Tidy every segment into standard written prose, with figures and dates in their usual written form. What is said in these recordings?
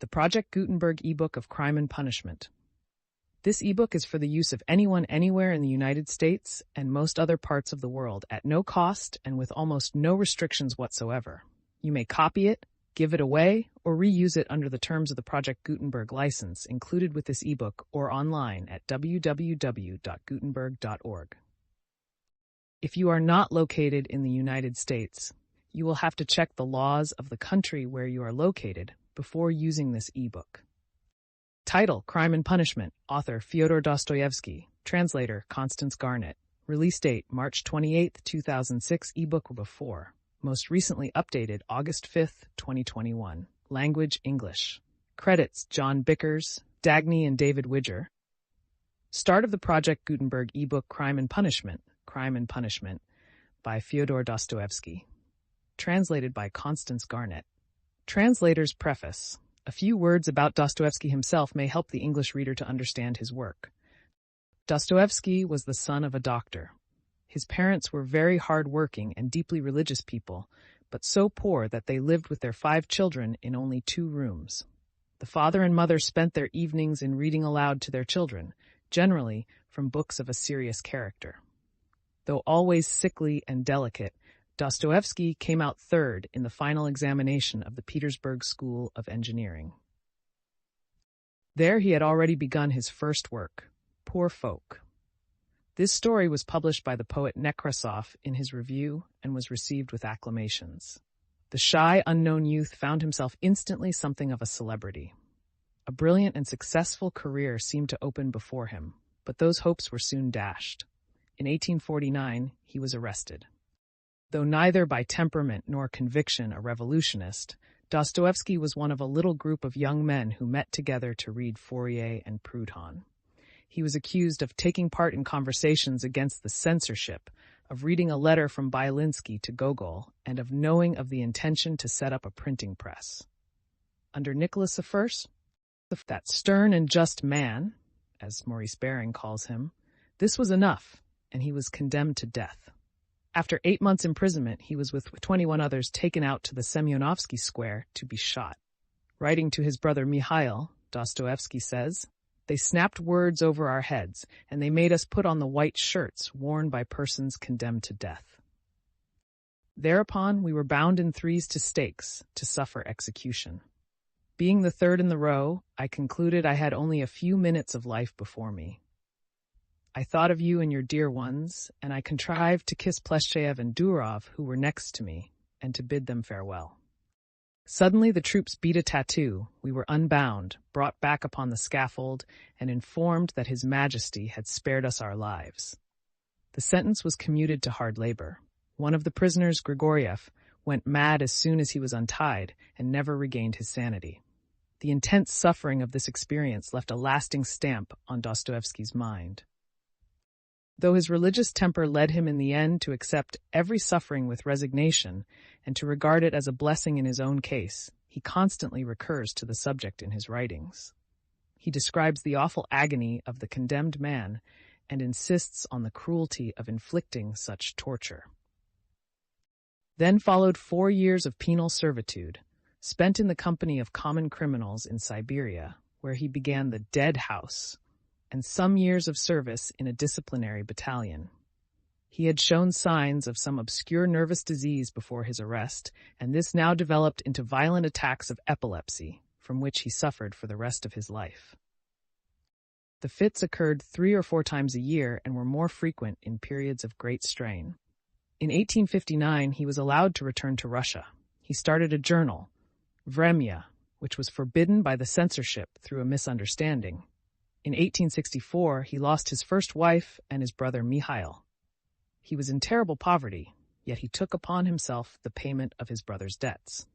The Project Gutenberg ebook of Crime and Punishment. This ebook is for the use of anyone anywhere in the United States and most other parts of the world at no cost and with almost no restrictions whatsoever. You may copy it, give it away, or reuse it under the terms of the Project Gutenberg license included with this ebook or online at www.gutenberg.org. If you are not located in the United States, you will have to check the laws of the country where you are located before using this ebook. Title: Crime and Punishment. Author: Fyodor Dostoevsky. Translator: Constance Garnett. Release date: March 28, 2006. Ebook before. Most recently updated August 5, 2021. Language: English. Credits: John Bickers, Dagny and David Widger. Start of the Project Gutenberg ebook Crime and Punishment. Crime and Punishment by Fyodor Dostoevsky. Translated by Constance Garnett. Translator's preface. A few words about Dostoevsky himself may help the English reader to understand his work. Dostoevsky was the son of a doctor. His parents were very hard-working and deeply religious people, but so poor that they lived with their 5 children in only 2 rooms. The father and mother spent their evenings in reading aloud to their children, generally from books of a serious character. Though always sickly and delicate, Dostoevsky came out third in the final examination of the Petersburg School of Engineering. There he had already begun his first work, Poor Folk. This story was published by the poet Nekrasov in his review and was received with acclamations. The shy, unknown youth found himself instantly something of a celebrity. A brilliant and successful career seemed to open before him, but those hopes were soon dashed. In 1849, he was arrested. Though neither by temperament nor conviction a revolutionist, Dostoevsky was one of a little group of young men who met together to read Fourier and Proudhon. He was accused of taking part in conversations against the censorship, of reading a letter from Byelinsky to Gogol, and of knowing of the intention to set up a printing press. Under Nicholas I, that stern and just man, as Maurice Baring calls him, this was enough, and he was condemned to death. After 8 months' imprisonment, he was with 21 others taken out to the Semyonovsky Square to be shot. Writing to his brother Mikhail, Dostoevsky says, "They snapped words over our heads, and they made us put on the white shirts worn by persons condemned to death. Thereupon we were bound in threes to stakes to suffer execution. Being the third in the row, I concluded I had only a few minutes of life before me. I thought of you and your dear ones, and I contrived to kiss Pleshcheyev and Durov, who were next to me, and to bid them farewell. Suddenly the troops beat a tattoo, we were unbound, brought back upon the scaffold, and informed that His Majesty had spared us our lives. The sentence was commuted to hard labor. One of the prisoners, Grigoriev, went mad as soon as he was untied, and never regained his sanity. The intense suffering of this experience left a lasting stamp on Dostoevsky's mind. Though his religious temper led him in the end to accept every suffering with resignation and to regard it as a blessing in his own case, he constantly recurs to the subject in his writings. He describes the awful agony of the condemned man and insists on the cruelty of inflicting such torture. Then followed 4 years of penal servitude, spent in the company of common criminals in Siberia, where he began the Dead House, and some years of service in a disciplinary battalion. He had shown signs of some obscure nervous disease before his arrest, and this now developed into violent attacks of epilepsy, from which he suffered for the rest of his life. The fits occurred 3 or 4 times a year and were more frequent in periods of great strain. In 1859, he was allowed to return to Russia. He started a journal, Vremya, which was forbidden by the censorship through a misunderstanding. In 1864, he lost his first wife and his brother Mikhail. He was in terrible poverty, yet he took upon himself the payment of his brother's debts.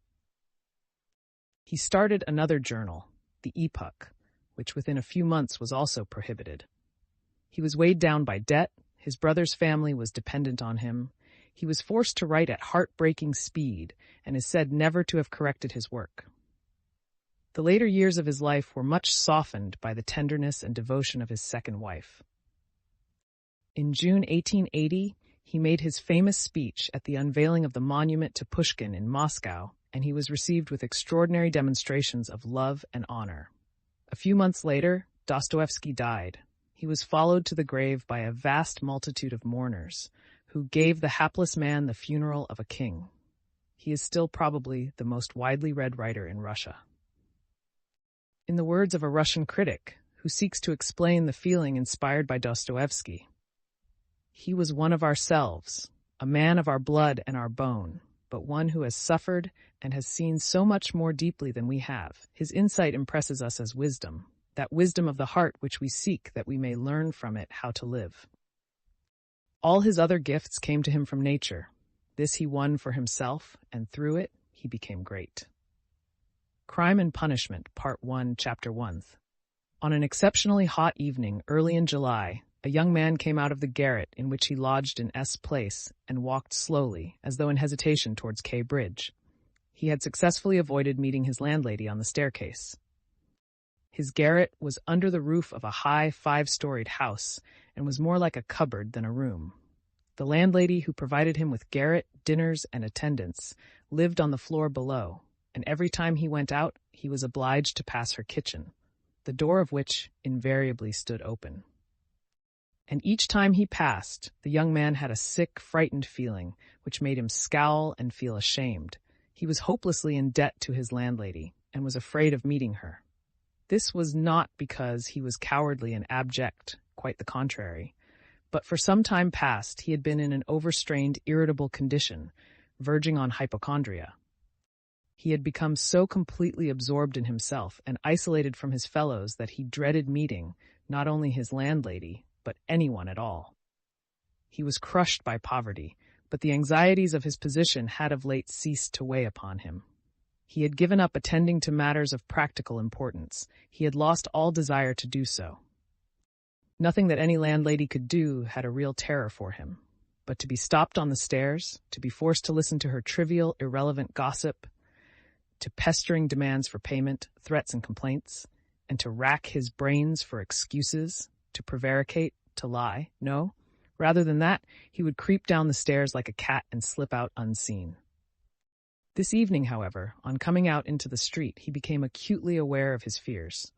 He started another journal, the Epoch, which within a few months was also prohibited. He was weighed down by debt, his brother's family was dependent on him, he was forced to write at heartbreaking speed and is said never to have corrected his work. The later years of his life were much softened by the tenderness and devotion of his second wife. In June 1880, he made his famous speech at the unveiling of the monument to Pushkin in Moscow and he was received with extraordinary demonstrations of love and honor. A few months later, Dostoevsky died. He was followed to the grave by a vast multitude of mourners, who gave the hapless man the funeral of a king. He is still probably the most widely read writer in Russia. In the words of a Russian critic, who seeks to explain the feeling inspired by Dostoevsky, he was one of ourselves, a man of our blood and our bone, but one who has suffered and has seen so much more deeply than we have. His insight impresses us as wisdom, that wisdom of the heart which we seek that we may learn from it how to live. All his other gifts came to him from nature. This he won for himself, and through it he became great. Crime and Punishment, Part 1, Chapter 1. On an exceptionally hot evening early in July, a young man came out of the garret in which he lodged in S Place and walked slowly, as though in hesitation, towards K Bridge. He had successfully avoided meeting his landlady on the staircase. His garret was under the roof of a high 5-storied house and was more like a cupboard than a room. The landlady, who provided him with garret, dinners, and attendance, lived on the floor below, and every time he went out, he was obliged to pass her kitchen, the door of which invariably stood open. And each time he passed, the young man had a sick, frightened feeling, which made him scowl and feel ashamed. He was hopelessly in debt to his landlady, and was afraid of meeting her. This was not because he was cowardly and abject, quite the contrary, but for some time past he had been in an overstrained, irritable condition, verging on hypochondria. He had become so completely absorbed in himself and isolated from his fellows that he dreaded meeting not only his landlady, but anyone at all. He was crushed by poverty, but the anxieties of his position had of late ceased to weigh upon him. He had given up attending to matters of practical importance. He had lost all desire to do so. Nothing that any landlady could do had a real terror for him, but to be stopped on the stairs, to be forced to listen to her trivial, irrelevant gossip, to pestering demands for payment, threats and complaints, and to rack his brains for excuses, to prevaricate, to lie. No, rather than that, he would creep down the stairs like a cat and slip out unseen. This evening, however, on coming out into the street, he became acutely aware of his fears.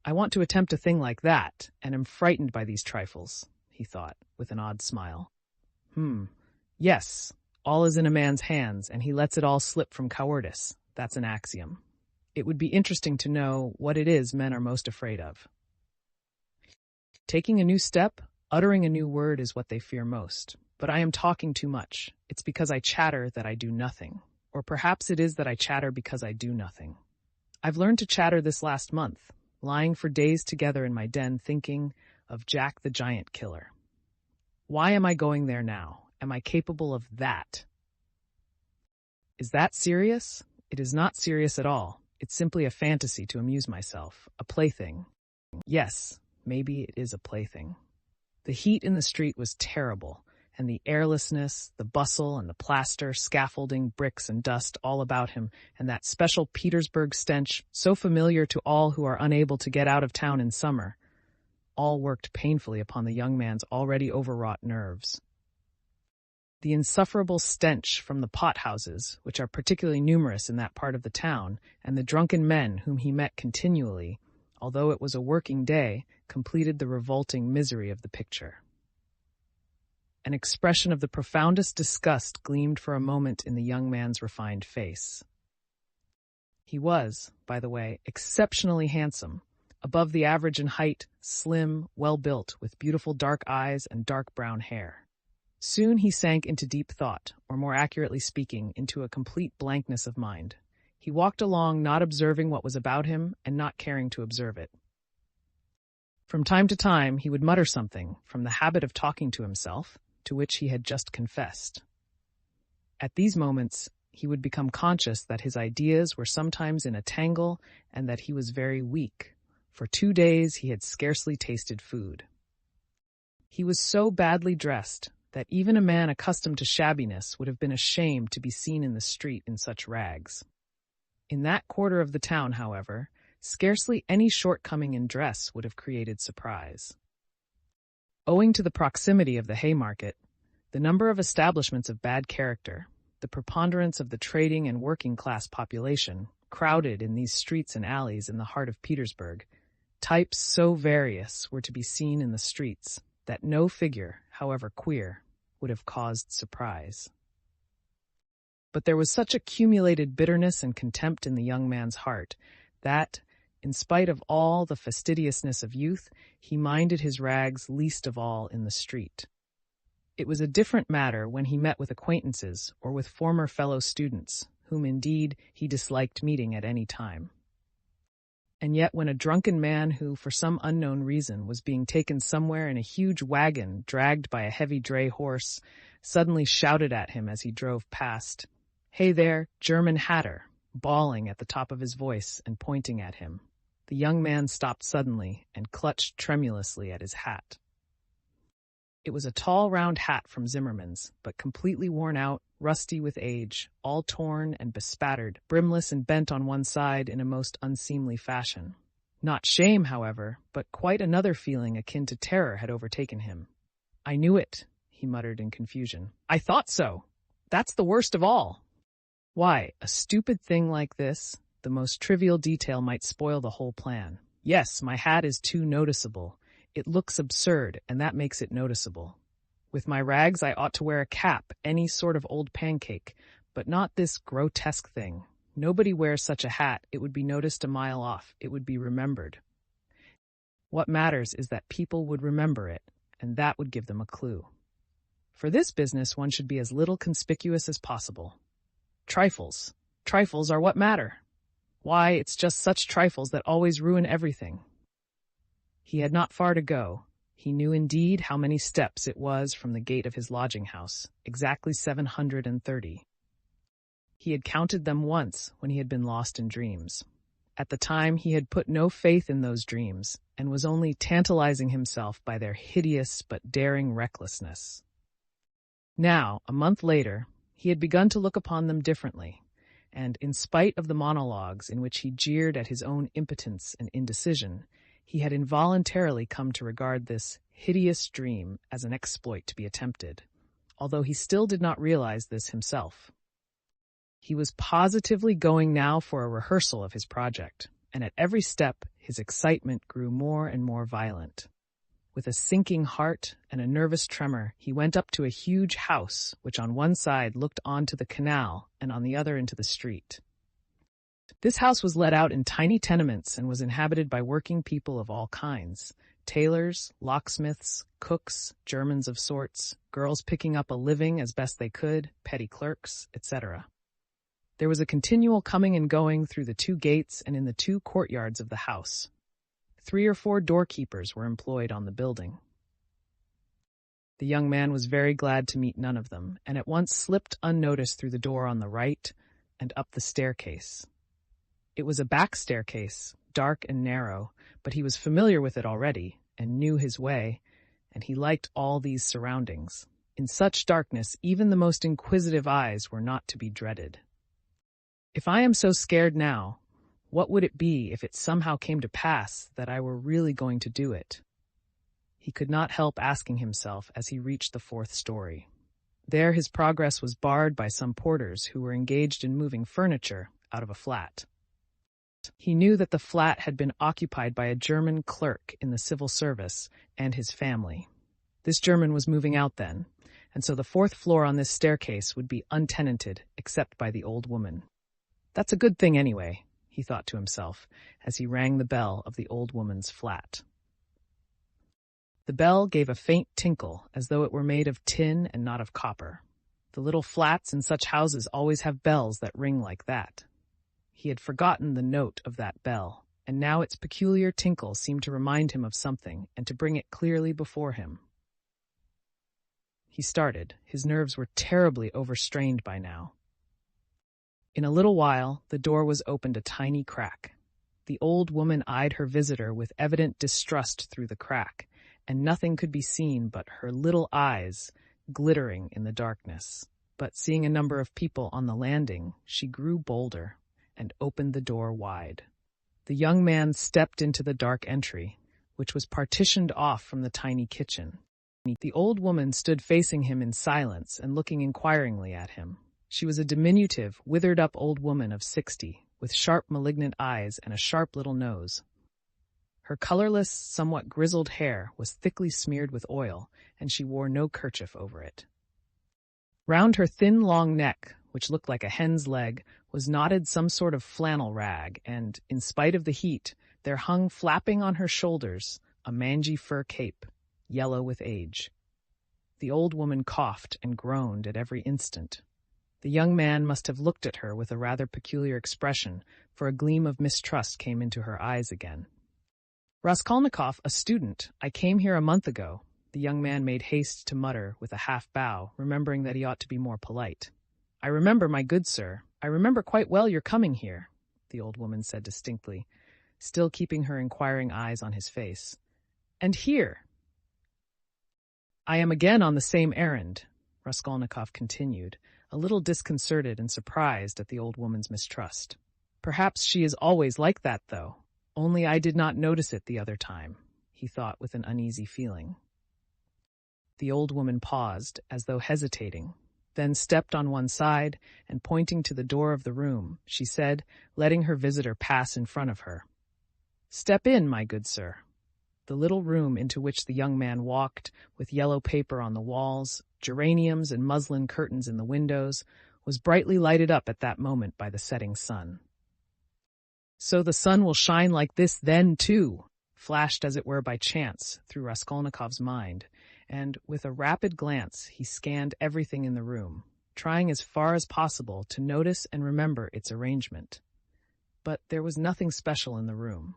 I want to attempt a thing like that, and am frightened by these trifles, he thought, with an odd smile. Yes, all is in a man's hands, and he lets it all slip from cowardice. That's an axiom. It would be interesting to know what it is men are most afraid of. Taking a new step, uttering a new word is what they fear most. But I am talking too much. It's because I chatter that I do nothing. Or perhaps it is that I chatter because I do nothing. I've learned to chatter this last month, lying for days together in my den thinking of Jack the Giant Killer. Why am I going there now? Am I capable of that? Is that serious? It is not serious at all. It's simply a fantasy to amuse myself, a plaything. Yes, maybe it is a plaything. The heat in the street was terrible, and the airlessness, the bustle and the plaster, scaffolding, bricks and dust all about him, and that special Petersburg stench, so familiar to all who are unable to get out of town in summer, all worked painfully upon the young man's already overwrought nerves. The insufferable stench from the pot-houses, which are particularly numerous in that part of the town, and the drunken men whom he met continually, although it was a working day, completed the revolting misery of the picture. An expression of the profoundest disgust gleamed for a moment in the young man's refined face. He was, by the way, exceptionally handsome, above the average in height, slim, well-built, with beautiful dark eyes and dark brown hair. Soon he sank into deep thought, or more accurately speaking, into a complete blankness of mind. He walked along, not observing what was about him and not caring to observe it. From time to time, he would mutter something, from the habit of talking to himself, to which he had just confessed. At these moments, he would become conscious that his ideas were sometimes in a tangle and that he was very weak. For 2 days he had scarcely tasted food. He was so badly dressed that even a man accustomed to shabbiness would have been ashamed to be seen in the street in such rags. In that quarter of the town, however, scarcely any shortcoming in dress would have created surprise. Owing to the proximity of the Haymarket, the number of establishments of bad character, the preponderance of the trading and working-class population, crowded in these streets and alleys in the heart of Petersburg. Types so various were to be seen in the streets that no figure, however queer, would have caused surprise. But there was such accumulated bitterness and contempt in the young man's heart that, in spite of all the fastidiousness of youth, he minded his rags least of all in the street. It was a different matter when he met with acquaintances or with former fellow students, whom indeed he disliked meeting at any time. And yet when a drunken man who, for some unknown reason, was being taken somewhere in a huge wagon dragged by a heavy dray horse, suddenly shouted at him as he drove past, "Hey there, German hatter," bawling at the top of his voice and pointing at him, the young man stopped suddenly and clutched tremulously at his hat. It was a tall, round hat from Zimmermann's, but completely worn out, rusty with age, all torn and bespattered, brimless and bent on one side in a most unseemly fashion. Not shame, however, but quite another feeling akin to terror had overtaken him. "I knew it," he muttered in confusion. "I thought so. That's the worst of all. Why, a stupid thing like this, the most trivial detail might spoil the whole plan. Yes, my hat is too noticeable. It looks absurd, and that makes it noticeable. With my rags, I ought to wear a cap, any sort of old pancake, but not this grotesque thing. Nobody wears such a hat. It would be noticed a mile off. It would be remembered. What matters is that people would remember it, and that would give them a clue. For this business, one should be as little conspicuous as possible. Trifles. Trifles are what matter. Why, it's just such trifles that always ruin everything." He had not far to go. He knew indeed how many steps it was from the gate of his lodging-house, exactly 730. He had counted them once when he had been lost in dreams. At the time he had put no faith in those dreams, and was only tantalizing himself by their hideous but daring recklessness. Now, a month later, he had begun to look upon them differently, and in spite of the monologues in which he jeered at his own impotence and indecision, he had involuntarily come to regard this hideous dream as an exploit to be attempted, although he still did not realize this himself. He was positively going now for a rehearsal of his project, and at every step his excitement grew more and more violent. With a sinking heart and a nervous tremor, he went up to a huge house which on one side looked onto the canal and on the other into the street. This house was let out in tiny tenements and was inhabited by working people of all kinds: tailors, locksmiths, cooks, Germans of sorts, girls picking up a living as best they could, petty clerks, etc. There was a continual coming and going through the two gates and in the two courtyards of the house. 3 or 4 doorkeepers were employed on the building. The young man was very glad to meet none of them, and at once slipped unnoticed through the door on the right and up the staircase. It was a back staircase, dark and narrow, but he was familiar with it already and knew his way, and he liked all these surroundings. In such darkness, even the most inquisitive eyes were not to be dreaded. If I am so scared now, what would it be if it somehow came to pass that I were really going to do it? He could not help asking himself as he reached the 4th story. There his progress was barred by some porters who were engaged in moving furniture out of a flat. He knew that the flat had been occupied by a German clerk in the civil service and his family. This German was moving out then, and so the 4th floor on this staircase would be untenanted except by the old woman. That's a good thing anyway, he thought to himself as he rang the bell of the old woman's flat. The bell gave a faint tinkle as though it were made of tin and not of copper. The little flats in such houses always have bells that ring like that. He had forgotten the note of that bell, and now its peculiar tinkle seemed to remind him of something and to bring it clearly before him. He started. His nerves were terribly overstrained by now. In a little while, the door was opened a tiny crack. The old woman eyed her visitor with evident distrust through the crack, and nothing could be seen but her little eyes glittering in the darkness. But seeing a number of people on the landing, she grew bolder and opened the door wide. The young man stepped into the dark entry, which was partitioned off from the tiny kitchen. The old woman stood facing him in silence and looking inquiringly at him. She was a diminutive, withered-up old woman of 60, with sharp, malignant eyes and a sharp little nose. Her colorless, somewhat grizzled hair was thickly smeared with oil, and she wore no kerchief over it. Round her thin, long neck, which looked like a hen's leg, was knotted some sort of flannel rag, and, in spite of the heat, there hung flapping on her shoulders a mangy fur cape, yellow with age. The old woman coughed and groaned at every instant. The young man must have looked at her with a rather peculiar expression, for a gleam of mistrust came into her eyes again. "Raskolnikov, a student. I came here a month ago," the young man made haste to mutter with a half-bow, remembering that he ought to be more polite. "I remember, my good sir. I remember quite well your coming here," the old woman said distinctly, still keeping her inquiring eyes on his face. "And here?" "I am again on the same errand," Raskolnikov continued, a little disconcerted and surprised at the old woman's mistrust. "Perhaps she is always like that, though. Only I did not notice it the other time," he thought with an uneasy feeling. The old woman paused, as though hesitating, then stepped on one side, and pointing to the door of the room, she said, letting her visitor pass in front of her, "Step in, my good sir." The little room into which the young man walked, with yellow paper on the walls, geraniums and muslin curtains in the windows, was brightly lighted up at that moment by the setting sun. "So the sun will shine like this then, too," flashed as it were by chance through Raskolnikov's mind, and with a rapid glance he scanned everything in the room, trying as far as possible to notice and remember its arrangement. But there was nothing special in the room.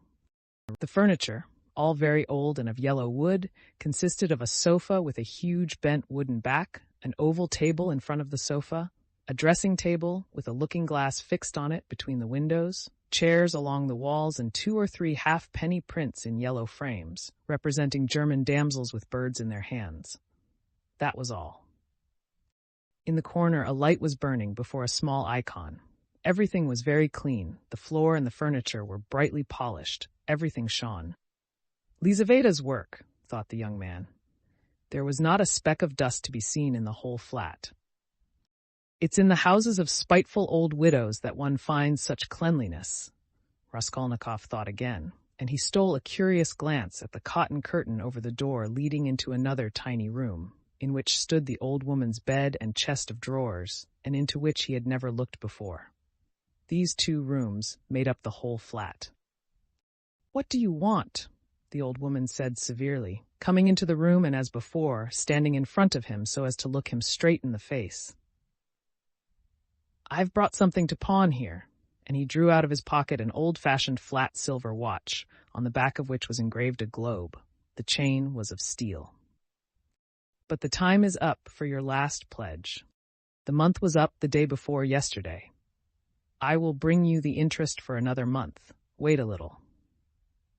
The furniture, all very old and of yellow wood, consisted of a sofa with a huge bent wooden back, an oval table in front of the sofa, a dressing table with a looking-glass fixed on it between the windows, chairs along the walls, and 2 or 3 half-penny prints in yellow frames, representing German damsels with birds in their hands. That was all. In the corner a light was burning before a small icon. Everything was very clean. The floor and the furniture were brightly polished. Everything shone. Lizaveta's work, thought the young man. There was not a speck of dust to be seen in the whole flat. It's in the houses of spiteful old widows that one finds such cleanliness, Raskolnikov thought again, and he stole a curious glance at the cotton curtain over the door leading into another tiny room, in which stood the old woman's bed and chest of drawers, and into which he had never looked before. These 2 rooms made up the whole flat. "What do you want?" the old woman said severely, coming into the room and, as before, standing in front of him so as to look him straight in the face. "I've brought something to pawn here," and he drew out of his pocket an old-fashioned flat silver watch, on the back of which was engraved a globe. The chain was of steel. "But the time is up for your last pledge. The month was up the day before yesterday. I will bring you the interest for another month. Wait a little.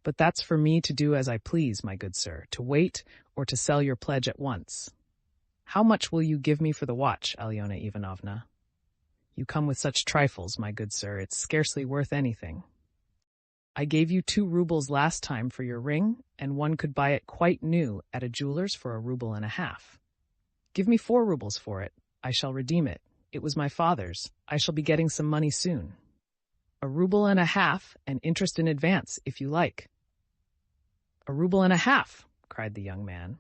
But that's for me to do as I please, my good sir, to wait or to sell your pledge at once. How much will you give me for the watch, Alyona Ivanovna? You come with such trifles, my good sir, it's scarcely worth anything. I gave you 2 rubles last time for your ring, and one could buy it quite new at a jeweler's for 1.5 rubles. Give me 4 rubles for it. I shall redeem it. It was my father's. I shall be getting some money soon. 1.5 rubles, and interest in advance, if you like." 1.5 rubles, cried the young man.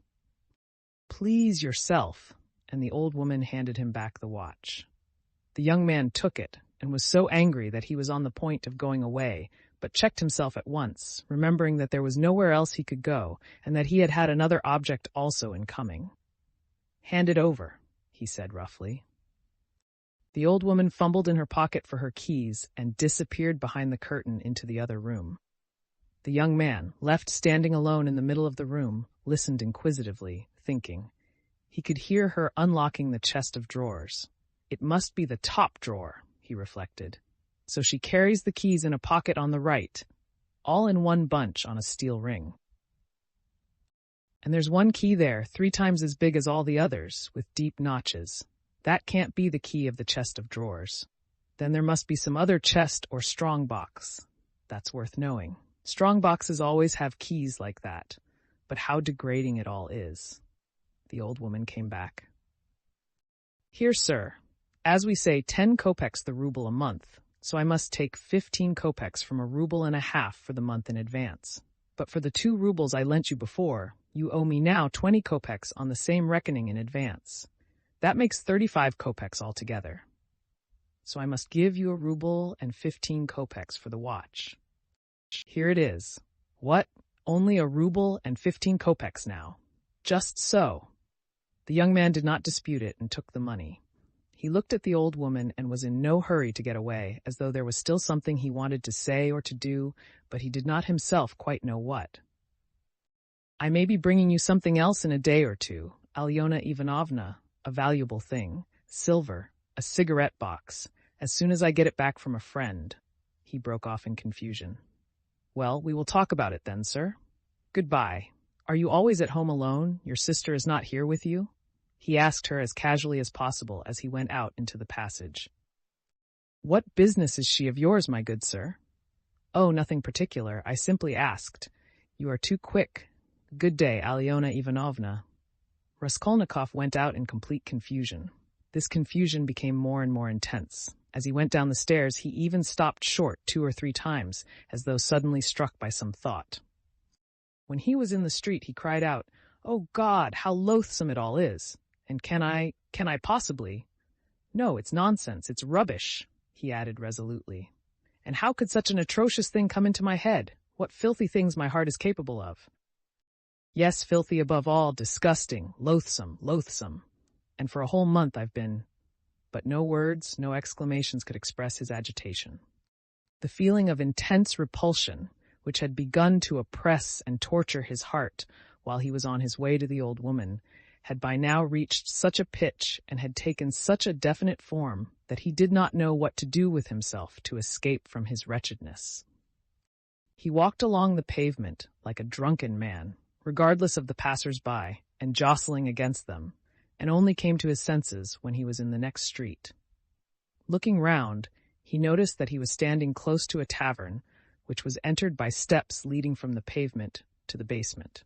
"Please yourself," and the old woman handed him back the watch. The young man took it, and was so angry that he was on the point of going away, but checked himself at once, remembering that there was nowhere else he could go, and that he had had another object also in coming. "Hand it over," he said roughly. The old woman fumbled in her pocket for her keys and disappeared behind the curtain into the other room. The young man, left standing alone in the middle of the room, listened inquisitively, thinking. He could hear her unlocking the chest of drawers. It must be the top drawer, he reflected. So she carries the keys in a pocket on the right, all in one bunch on a steel ring. And there's one key there, 3 times as big as all the others, with deep notches. That can't be the key of the chest of drawers. Then there must be some other chest or strong box. That's worth knowing. Strong boxes always have keys like that. But how degrading it all is. The old woman came back. "Here, sir. As we say, 10 kopecks the ruble a month, so I must take 15 kopecks from a ruble and a half for the month in advance. But for the 2 rubles I lent you before, you owe me now 20 kopecks on the same reckoning in advance. That makes 35 kopecks altogether. So I must give you a ruble and 15 kopecks for the watch. Here it is. What? Only a ruble and 15 kopecks now. Just so. The young man did not dispute it and took the money. He looked at the old woman and was in no hurry to get away, as though there was still something he wanted to say or to do, but he did not himself quite know what. I may be bringing you something else in a day or two, Alyona Ivanovna, a valuable thing, silver, a cigarette box, as soon as I get it back from a friend. He broke off in confusion. Well, we will talk about it then, sir. Goodbye. Are you always at home alone? Your sister is not here with you? He asked her as casually as possible as he went out into the passage. What business is she of yours, my good sir? Oh, nothing particular. I simply asked. You are too quick. Good day, Alyona Ivanovna. Raskolnikov went out in complete confusion. This confusion became more and more intense. As he went down the stairs, he even stopped short 2 or 3 times, as though suddenly struck by some thought. When he was in the street, he cried out, "Oh God, how loathsome it all is! And can I possibly? No, it's nonsense, it's rubbish," he added resolutely. "And how could such an atrocious thing come into my head? What filthy things my heart is capable of! Yes, filthy above all, disgusting, loathsome, loathsome. And for a whole month I've been—" But no words, no exclamations could express his agitation. The feeling of intense repulsion, which had begun to oppress and torture his heart while he was on his way to the old woman, had by now reached such a pitch and had taken such a definite form that he did not know what to do with himself to escape from his wretchedness. He walked along the pavement like a drunken man, regardless of the passers-by and jostling against them, and only came to his senses when he was in the next street. Looking round, he noticed that he was standing close to a tavern, which was entered by steps leading from the pavement to the basement.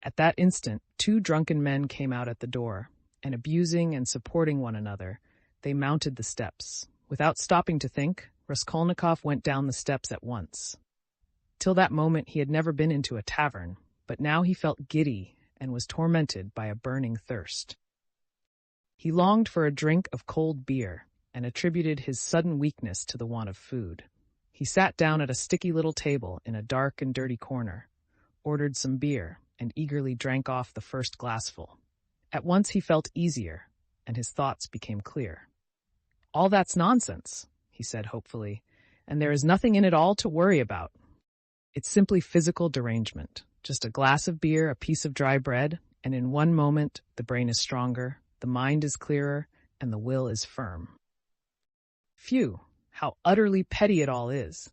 At that instant, 2 drunken men came out at the door, and abusing and supporting one another, they mounted the steps. Without stopping to think, Raskolnikov went down the steps at once. Till that moment he had never been into a tavern, but now he felt giddy and was tormented by a burning thirst. He longed for a drink of cold beer, and attributed his sudden weakness to the want of food. He sat down at a sticky little table in a dark and dirty corner, ordered some beer, and eagerly drank off the first glassful. At once he felt easier, and his thoughts became clear. "All that's nonsense," he said hopefully, "and there is nothing in it all to worry about. It's simply physical derangement. Just a glass of beer, a piece of dry bread, and in one moment the brain is stronger, the mind is clearer, and the will is firm. Phew, how utterly petty it all is."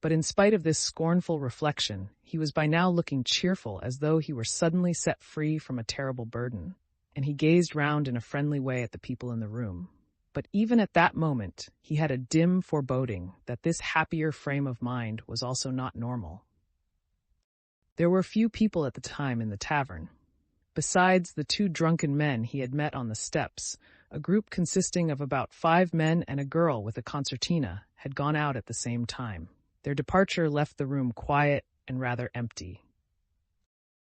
But in spite of this scornful reflection, he was by now looking cheerful, as though he were suddenly set free from a terrible burden, and he gazed round in a friendly way at the people in the room. But even at that moment, he had a dim foreboding that this happier frame of mind was also not normal. There were few people at the time in the tavern. Besides the 2 drunken men he had met on the steps, a group consisting of about 5 men and a girl with a concertina had gone out at the same time. Their departure left the room quiet and rather empty.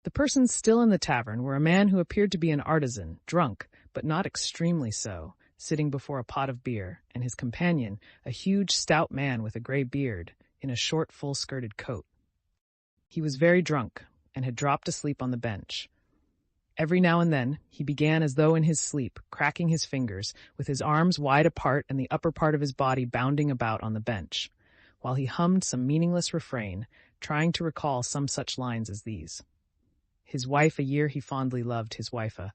The persons still in the tavern were a man who appeared to be an artisan, drunk, but not extremely so, sitting before a pot of beer, and his companion, a huge, stout man with a gray beard, in a short, full-skirted coat. He was very drunk, and had dropped asleep on the bench. Every now and then, he began as though in his sleep, cracking his fingers, with his arms wide apart and the upper part of his body bounding about on the bench, while he hummed some meaningless refrain, trying to recall some such lines as these. His wife a year he fondly loved, his wife a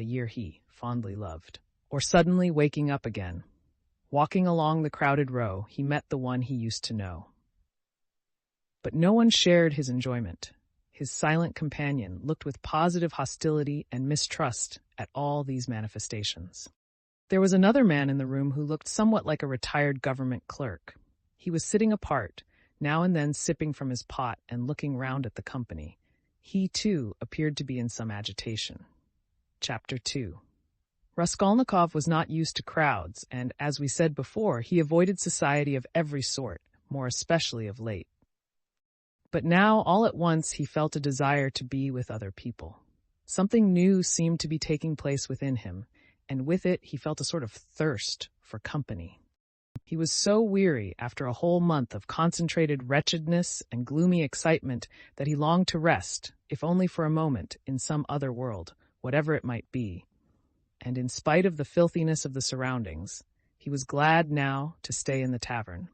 year he fondly loved. Or suddenly waking up again. Walking along the crowded row, he met the one he used to know. But no one shared his enjoyment. His silent companion looked with positive hostility and mistrust at all these manifestations. There was another man in the room who looked somewhat like a retired government clerk. He was sitting apart, now and then sipping from his pot and looking round at the company. He, too, appeared to be in some agitation. Chapter 2. Raskolnikov was not used to crowds, and, as we said before, he avoided society of every sort, more especially of late. But now, all at once, he felt a desire to be with other people. Something new seemed to be taking place within him, and with it he felt a sort of thirst for company. He was so weary after a whole month of concentrated wretchedness and gloomy excitement that he longed to rest, if only for a moment, in some other world, whatever it might be. And in spite of the filthiness of the surroundings, he was glad now to stay in the tavern.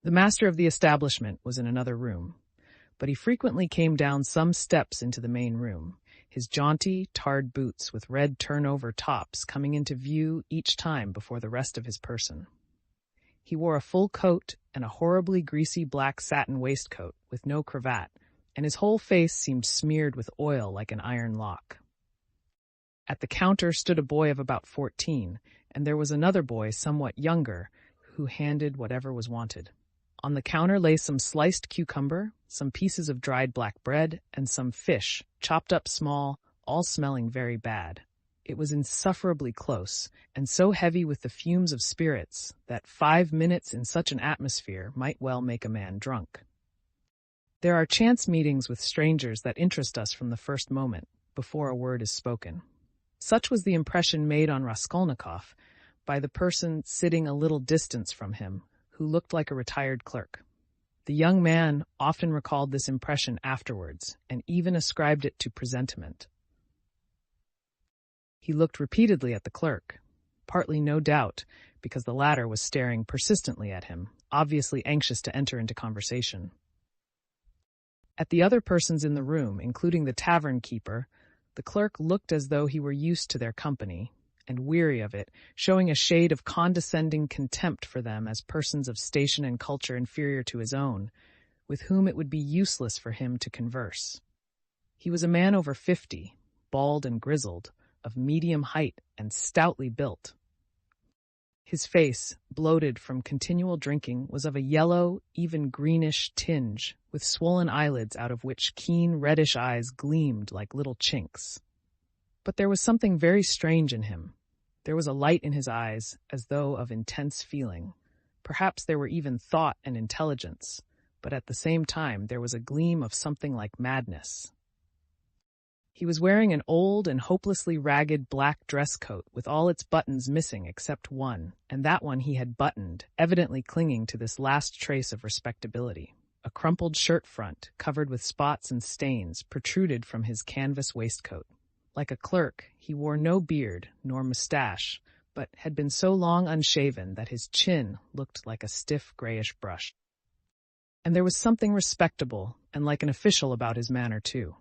The master of the establishment was in another room, but he frequently came down some steps into the main room, his jaunty, tarred boots with red turnover tops coming into view each time before the rest of his person. He wore a full coat and a horribly greasy black satin waistcoat with no cravat, and his whole face seemed smeared with oil like an iron lock. At the counter stood a boy of about 14, and there was another boy somewhat younger who handed whatever was wanted. On the counter lay some sliced cucumber, some pieces of dried black bread, and some fish, chopped up small, all smelling very bad. It was insufferably close, and so heavy with the fumes of spirits that 5 minutes in such an atmosphere might well make a man drunk. There are chance meetings with strangers that interest us from the first moment, before a word is spoken. Such was the impression made on Raskolnikov by the person sitting a little distance from him, who looked like a retired clerk. The young man often recalled this impression afterwards, and even ascribed it to presentiment. He looked repeatedly at the clerk, partly, no doubt, because the latter was staring persistently at him, obviously anxious to enter into conversation. At the other persons in the room, including the tavern keeper, the clerk looked as though he were used to their company, and weary of it, showing a shade of condescending contempt for them as persons of station and culture inferior to his own, with whom it would be useless for him to converse. He was a man over 50, bald and grizzled, of medium height and stoutly built. His face, bloated from continual drinking, was of a yellow, even greenish tinge, with swollen eyelids out of which keen reddish eyes gleamed like little chinks. But there was something very strange in him. There was a light in his eyes, as though of intense feeling. Perhaps there were even thought and intelligence, but at the same time there was a gleam of something like madness. He was wearing an old and hopelessly ragged black dress coat with all its buttons missing except one, and that one he had buttoned, evidently clinging to this last trace of respectability. A crumpled shirt front, covered with spots and stains, protruded from his canvas waistcoat. Like a clerk, he wore no beard nor mustache, but had been so long unshaven that his chin looked like a stiff grayish brush. And there was something respectable and like an official about his manner, too.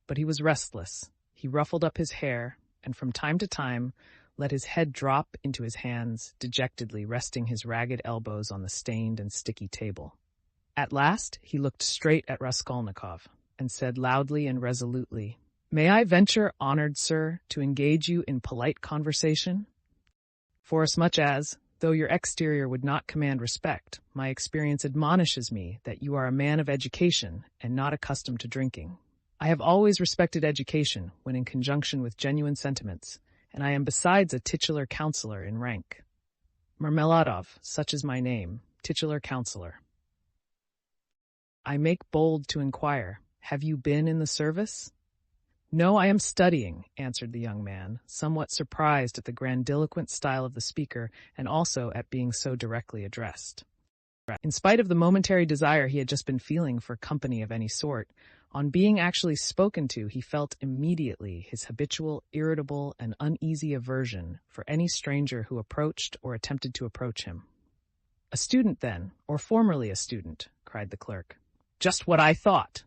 But he was restless. He ruffled up his hair, and from time to time let his head drop into his hands, dejectedly resting his ragged elbows on the stained and sticky table. At last he looked straight at Raskolnikov, and said loudly and resolutely, "May I venture, honored sir, to engage you in polite conversation? Forasmuch as, though your exterior would not command respect, my experience admonishes me that you are a man of education and not accustomed to drinking. I have always respected education when in conjunction with genuine sentiments, and I am besides a titular counselor in rank. Marmeladov, such is my name, titular counselor. I make bold to inquire, have you been in the service?" "No, I am studying," answered the young man, somewhat surprised at the grandiloquent style of the speaker and also at being so directly addressed. In spite of the momentary desire he had just been feeling for company of any sort, on being actually spoken to, he felt immediately his habitual, irritable, and uneasy aversion for any stranger who approached or attempted to approach him. "A student, then, or formerly a student?" cried the clerk. "Just what I thought."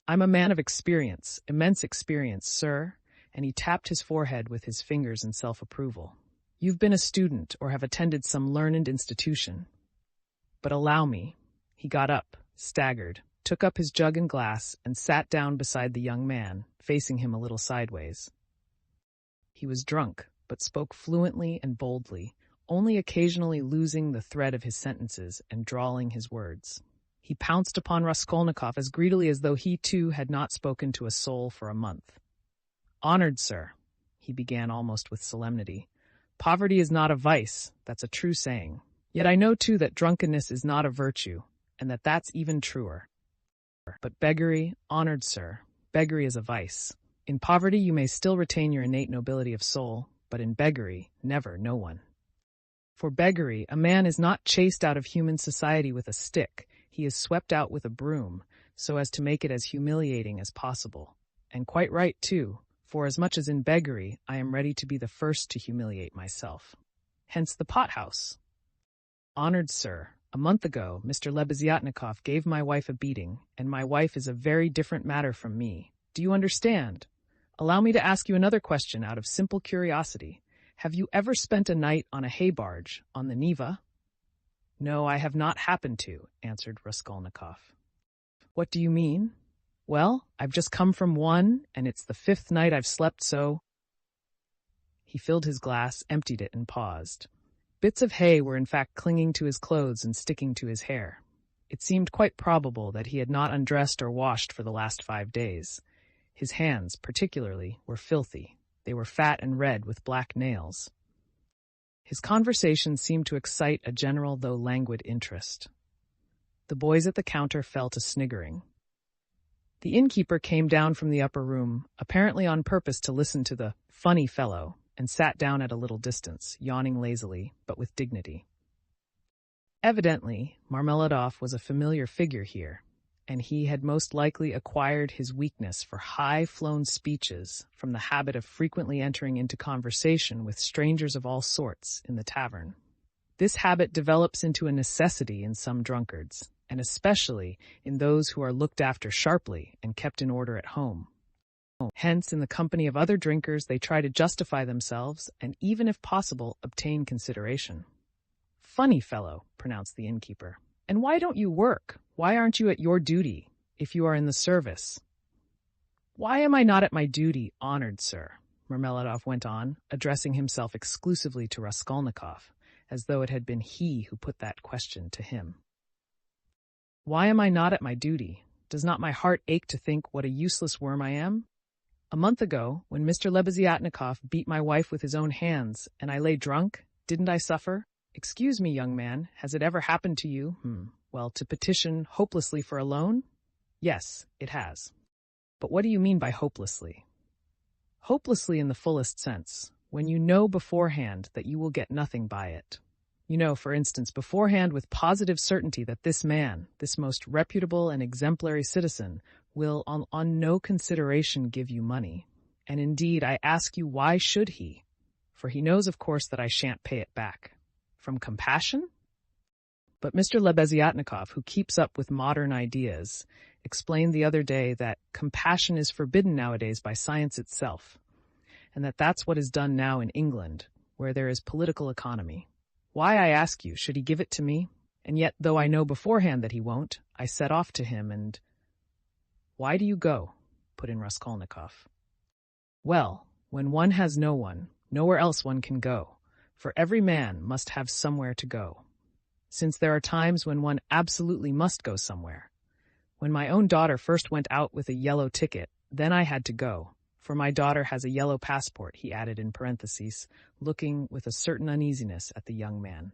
"I'm a man of experience, immense experience, sir," and he tapped his forehead with his fingers in self-approval. "You've been a student or have attended some learned institution. But allow me." He got up, staggered, took up his jug and glass, and sat down beside the young man, facing him a little sideways. He was drunk, but spoke fluently and boldly, only occasionally losing the thread of his sentences and drawling his words. He pounced upon Raskolnikov as greedily as though he too had not spoken to a soul for a month. "Honored sir," he began almost with solemnity. Poverty is not a vice, that's a true saying. Yet I know too that drunkenness is not a virtue, and that that's even truer. But beggary, honored sir, beggary is a vice. In poverty you may still retain your innate nobility of soul, but in beggary, never, no one. For beggary, a man is not chased out of human society with a stick, he is swept out with a broom, so as to make it as humiliating as possible. And quite right, too, for as much as in beggary, I am ready to be the first to humiliate myself. Hence the pothouse. Honored sir, a month ago, Mr. Lebeziatnikov gave my wife a beating, and my wife is a very different matter from me. Do you understand? Allow me to ask you another question out of simple curiosity. Have you ever spent a night on a hay barge, on the Neva? No, I have not happened to, answered Raskolnikov. What do you mean? Well, I've just come from one, and it's the 5th night I've slept so. He filled his glass, emptied it, and paused. Bits of hay were in fact clinging to his clothes and sticking to his hair. It seemed quite probable that he had not undressed or washed for the last 5 days. His hands, particularly, were filthy. They were fat and red with black nails. His conversation seemed to excite a general though languid interest. The boys at the counter fell to sniggering. The innkeeper came down from the upper room, apparently on purpose to listen to the funny fellow, and sat down at a little distance, yawning lazily, but with dignity. Evidently, Marmeladov was a familiar figure here, and he had most likely acquired his weakness for high-flown speeches from the habit of frequently entering into conversation with strangers of all sorts in the tavern. This habit develops into a necessity in some drunkards, and especially in those who are looked after sharply and kept in order at home. Hence, in the company of other drinkers, they try to justify themselves and, even if possible, obtain consideration. Funny fellow, pronounced the innkeeper. And why don't you work? Why aren't you at your duty, if you are in the service? Why am I not at my duty, honored sir? Marmeladov went on, addressing himself exclusively to Raskolnikov, as though it had been he who put that question to him. Why am I not at my duty? Does not my heart ache to think what a useless worm I am? A month ago, when Mr. Lebeziatnikov beat my wife with his own hands, and I lay drunk, didn't I suffer? Excuse me, young man, has it ever happened to you, well, to petition hopelessly for a loan? Yes, it has. But what do you mean by hopelessly? Hopelessly in the fullest sense, when you know beforehand that you will get nothing by it. You know, for instance, beforehand with positive certainty that this man, this most reputable and exemplary citizen, will on no consideration give you money. And indeed, I ask you, why should he? For he knows, of course, that I shan't pay it back. From compassion? But Mr. Lebeziatnikov, who keeps up with modern ideas, explained the other day that compassion is forbidden nowadays by science itself, and that that's what is done now in England, where there is political economy. Why, I ask you, should he give it to me? And yet, though I know beforehand that he won't, I set off to him and— Why do you go? Put in Raskolnikov. Well, when one has no one, nowhere else one can go, for every man must have somewhere to go. Since there are times when one absolutely must go somewhere. When my own daughter first went out with a yellow ticket, then I had to go, for my daughter has a yellow passport, he added in parentheses, looking with a certain uneasiness at the young man.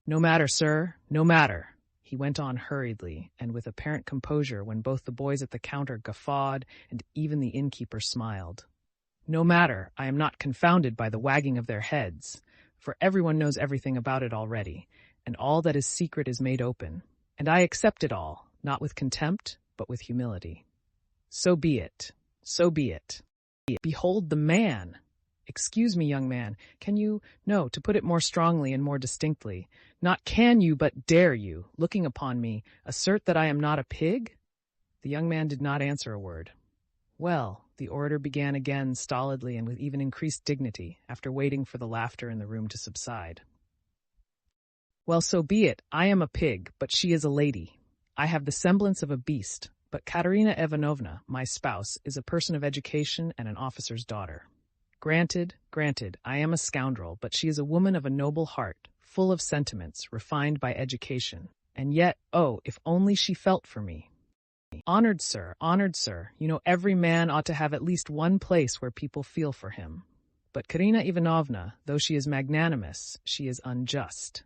No matter, sir, no matter, he went on hurriedly and with apparent composure when both the boys at the counter guffawed and even the innkeeper smiled. No matter, I am not confounded by the wagging of their heads, for everyone knows everything about it already, and all that is secret is made open, and I accept it all, not with contempt, but with humility. So be it, so be it. Behold the man! Excuse me, young man, can you, no, to put it more strongly and more distinctly, not can you, but dare you, looking upon me, assert that I am not a pig? The young man did not answer a word. Well, the orator began again stolidly and with even increased dignity, after waiting for the laughter in the room to subside. Well, so be it. I am a pig, but she is a lady. I have the semblance of a beast, but Katerina Ivanovna, my spouse, is a person of education and an officer's daughter. Granted, I am a scoundrel, but she is a woman of a noble heart, full of sentiments, refined by education. And yet, oh, if only she felt for me. Honored sir, you know every man ought to have at least one place where people feel for him. But Katerina Ivanovna, though she is magnanimous, she is unjust.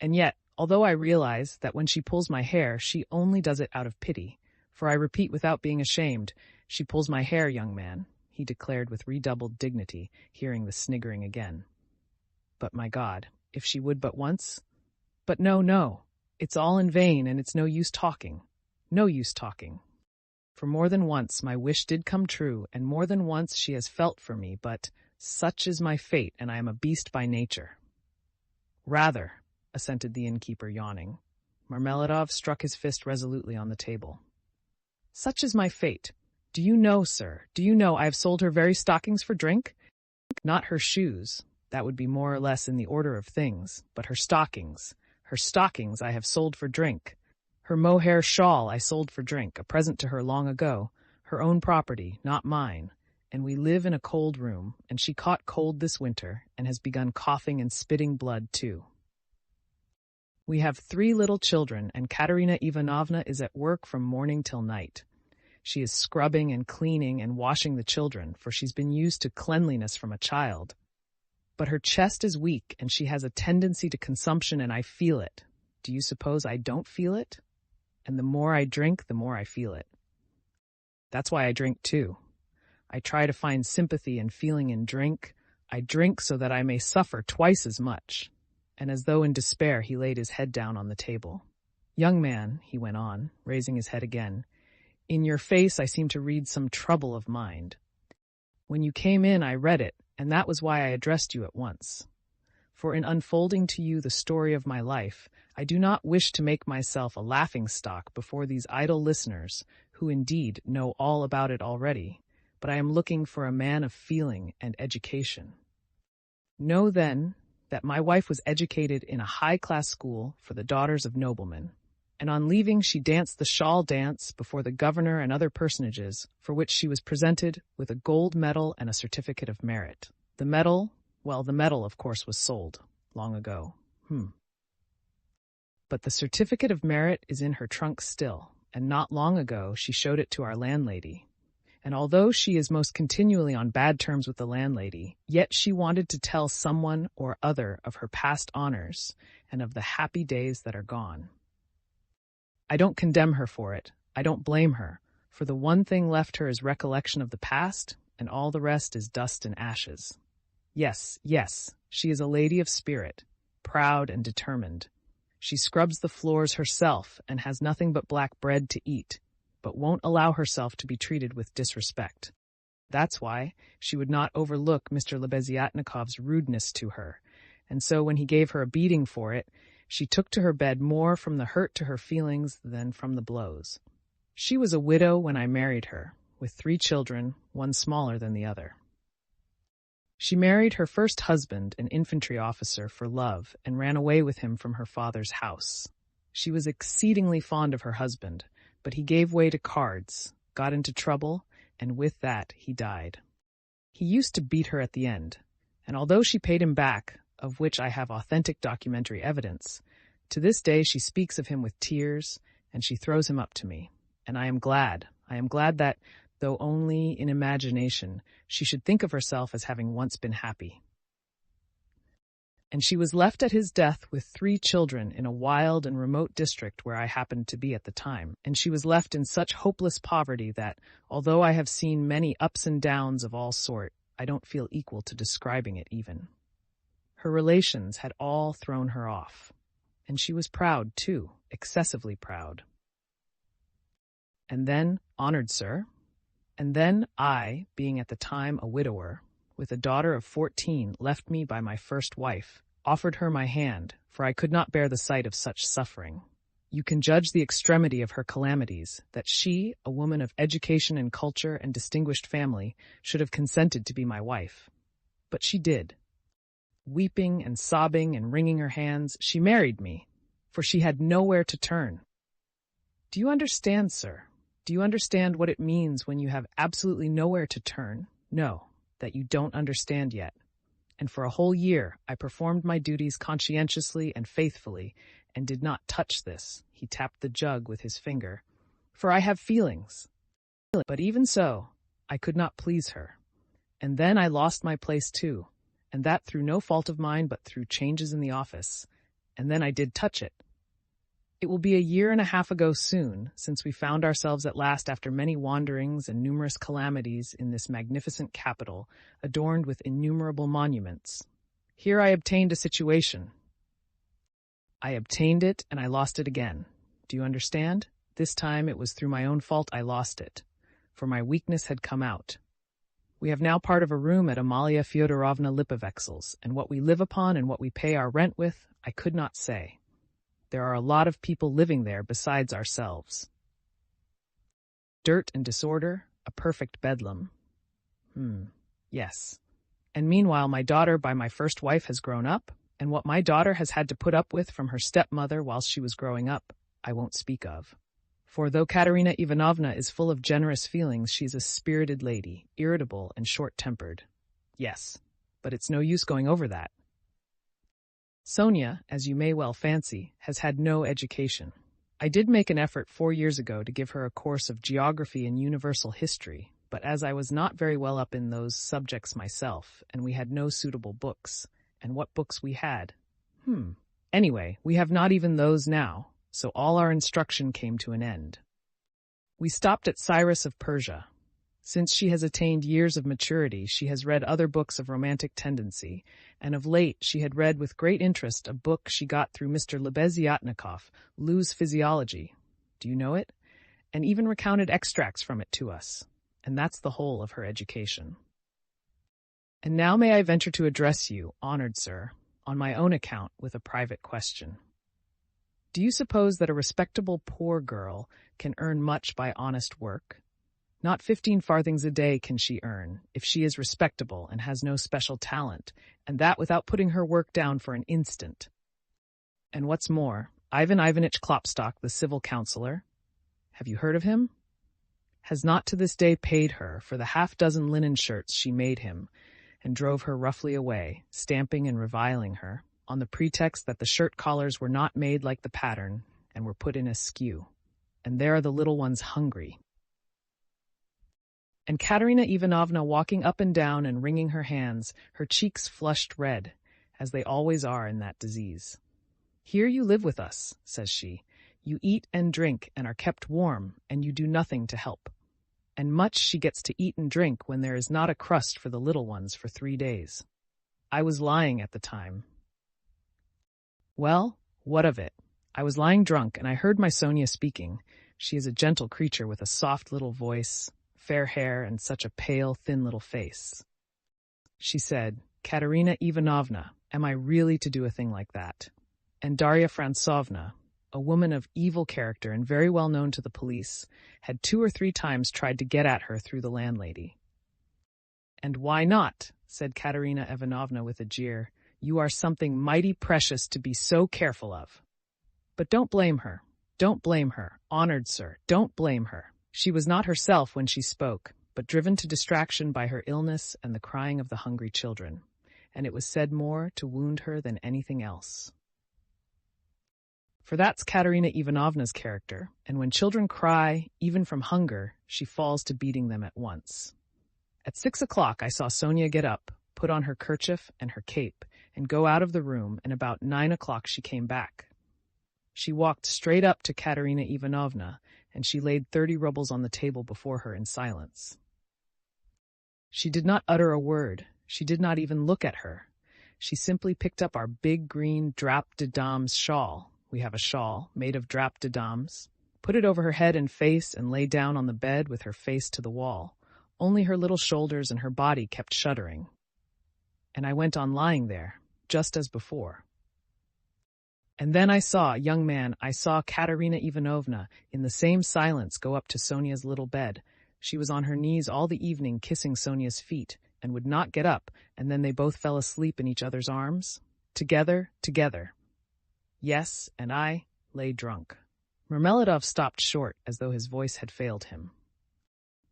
And yet, although I realize that when she pulls my hair, she only does it out of pity, for I repeat without being ashamed, she pulls my hair, young man, he declared with redoubled dignity, hearing the sniggering again. But my God, if she would but once? But no, it's all in vain, and it's no use talking. No use talking. For more than once my wish did come true, and more than once she has felt for me, but such is my fate, and I am a beast by nature. Rather, assented the innkeeper, yawning. Marmeladov struck his fist resolutely on the table. Such is my fate. Do you know, sir, I have sold her very stockings for drink? Not her shoes, that would be more or less in the order of things, but her stockings I have sold for drink. Her mohair shawl I sold for drink, a present to her long ago, her own property, not mine, and we live in a cold room, and she caught cold this winter, and has begun coughing and spitting blood too. We have 3 little children, and Katerina Ivanovna is at work from morning till night. She is scrubbing and cleaning and washing the children, for she's been used to cleanliness from a child. But her chest is weak, and she has a tendency to consumption, and I feel it. Do you suppose I don't feel it? And the more I drink, the more I feel it. That's why I drink too. I try to find sympathy and feeling in drink. I drink so that I may suffer twice as much. And as though in despair, he laid his head down on the table. Young man, he went on, raising his head again, in your face I seem to read some trouble of mind. When you came in, I read it, and that was why I addressed you at once. For in unfolding to you the story of my life, I do not wish to make myself a laughingstock before these idle listeners, who indeed know all about it already, but I am looking for a man of feeling and education. Know then that my wife was educated in a high-class school for the daughters of noblemen, and on leaving she danced the shawl dance before the governor and other personages, for which she was presented with a gold medal and a certificate of merit. The medal, of course, was sold long ago. But the certificate of merit is in her trunk still, and not long ago she showed it to our landlady. And although she is most continually on bad terms with the landlady, yet she wanted to tell someone or other of her past honors and of the happy days that are gone. I don't condemn her for it. I don't blame her, for the one thing left her is recollection of the past, and all the rest is dust and ashes. Yes, she is a lady of spirit, proud and determined. She scrubs the floors herself and has nothing but black bread to eat, but won't allow herself to be treated with disrespect. That's why she would not overlook Mr. Lebeziatnikov's rudeness to her, and so when he gave her a beating for it, she took to her bed more from the hurt to her feelings than from the blows. She was a widow when I married her, with 3 children, one smaller than the other. She married her first husband, an infantry officer, for love, and ran away with him from her father's house. She was exceedingly fond of her husband, but he gave way to cards, got into trouble, and with that he died. He used to beat her at the end, and although she paid him back, of which I have authentic documentary evidence, to this day she speaks of him with tears, and she throws him up to me. And I am glad that, though only in imagination, she should think of herself as having once been happy. And she was left at his death with 3 children in a wild and remote district where I happened to be at the time, and she was left in such hopeless poverty that, although I have seen many ups and downs of all sort, I don't feel equal to describing it even. Her relations had all thrown her off, and she was proud too, excessively proud. And then, honored sir, I, being at the time a widower, with a daughter of 14 left me by my first wife, offered her my hand, for I could not bear the sight of such suffering. You can judge the extremity of her calamities, that she, a woman of education and culture and distinguished family, should have consented to be my wife. But she did. Weeping and sobbing and wringing her hands, she married me, for she had nowhere to turn. Do you understand, sir? Do you understand what it means when you have absolutely nowhere to turn? No, that you don't understand yet. And for a whole year, I performed my duties conscientiously and faithfully, and did not touch this. He tapped the jug with his finger. for I have feelings. But even so, I could not please her. And then I lost my place too, and that through no fault of mine but through changes in the office. And then I did touch it. It will be a year and a half ago soon, since we found ourselves at last after many wanderings and numerous calamities in this magnificent capital, adorned with innumerable monuments. Here I obtained a situation. I obtained it, and I lost it again. Do you understand? This time it was through my own fault I lost it, for my weakness had come out. We have now part of a room at Amalia Fyodorovna Lipovexel's, and what we live upon and what we pay our rent with, I could not say. There are a lot of people living there besides ourselves. Dirt and disorder, a perfect bedlam. Yes. And meanwhile my daughter by my first wife has grown up, and what my daughter has had to put up with from her stepmother whilst she was growing up, I won't speak of. For though Katerina Ivanovna is full of generous feelings, she's a spirited lady, irritable and short-tempered. Yes, but it's no use going over that. Sonia, as you may well fancy, has had no education. I did make an effort 4 years ago to give her a course of geography and universal history, but as I was not very well up in those subjects myself, and we had no suitable books, and what books we had? Anyway, we have not even those now, so all our instruction came to an end. We stopped at Cyrus of Persia. Since she has attained years of maturity, she has read other books of romantic tendency, and of late she had read with great interest a book she got through Mr. Lebeziatnikov, Lou's Physiology. Do you know it? And even recounted extracts from it to us. And that's the whole of her education. And now may I venture to address you, honored sir, on my own account with a private question. Do you suppose that a respectable poor girl can earn much by honest work? Not 15 farthings a day can she earn, if she is respectable and has no special talent, and that without putting her work down for an instant. And what's more, Ivan Ivanitch Klopstock, the civil councillor, have you heard of him? Has not to this day paid her for the half-dozen linen shirts she made him, and drove her roughly away, stamping and reviling her, on the pretext that the shirt collars were not made like the pattern, and were put in askew. And there are the little ones hungry. And Katerina Ivanovna walking up and down and wringing her hands, her cheeks flushed red, as they always are in that disease. Here you live with us, says she. You eat and drink and are kept warm, and you do nothing to help. And much she gets to eat and drink when there is not a crust for the little ones for 3 days. I was lying at the time. Well, what of it? I was lying drunk, and I heard my Sonia speaking. She is a gentle creature with a soft little voice, fair hair, and such a pale, thin little face. She said, Katerina Ivanovna, am I really to do a thing like that? And Darya Fransovna, a woman of evil character and very well known to the police, had 2 or 3 times tried to get at her through the landlady. And why not? Said Katerina Ivanovna with a jeer. You are something mighty precious to be so careful of. But don't blame her. Don't blame her, honored sir, don't blame her. She was not herself when she spoke, but driven to distraction by her illness and the crying of the hungry children, and it was said more to wound her than anything else. For that's Katerina Ivanovna's character, and when children cry, even from hunger, she falls to beating them at once. At 6 o'clock I saw Sonia get up, put on her kerchief and her cape, and go out of the room, and about 9 o'clock she came back. She walked straight up to Katerina Ivanovna, and she laid 30 rubles on the table before her in silence. She did not utter a word. She did not even look at her. She simply picked up our big green drap de dames shawl. We have a shawl made of drap de dames, put it over her head and face, and lay down on the bed with her face to the wall. Only her little shoulders and her body kept shuddering. And I went on lying there, just as before. And then I saw, young man, I saw Katerina Ivanovna in the same silence go up to Sonia's little bed. She was on her knees all the evening kissing Sonia's feet, and would not get up, and then they both fell asleep in each other's arms. Together. Yes, and I lay drunk. Marmeladov stopped short, as though his voice had failed him.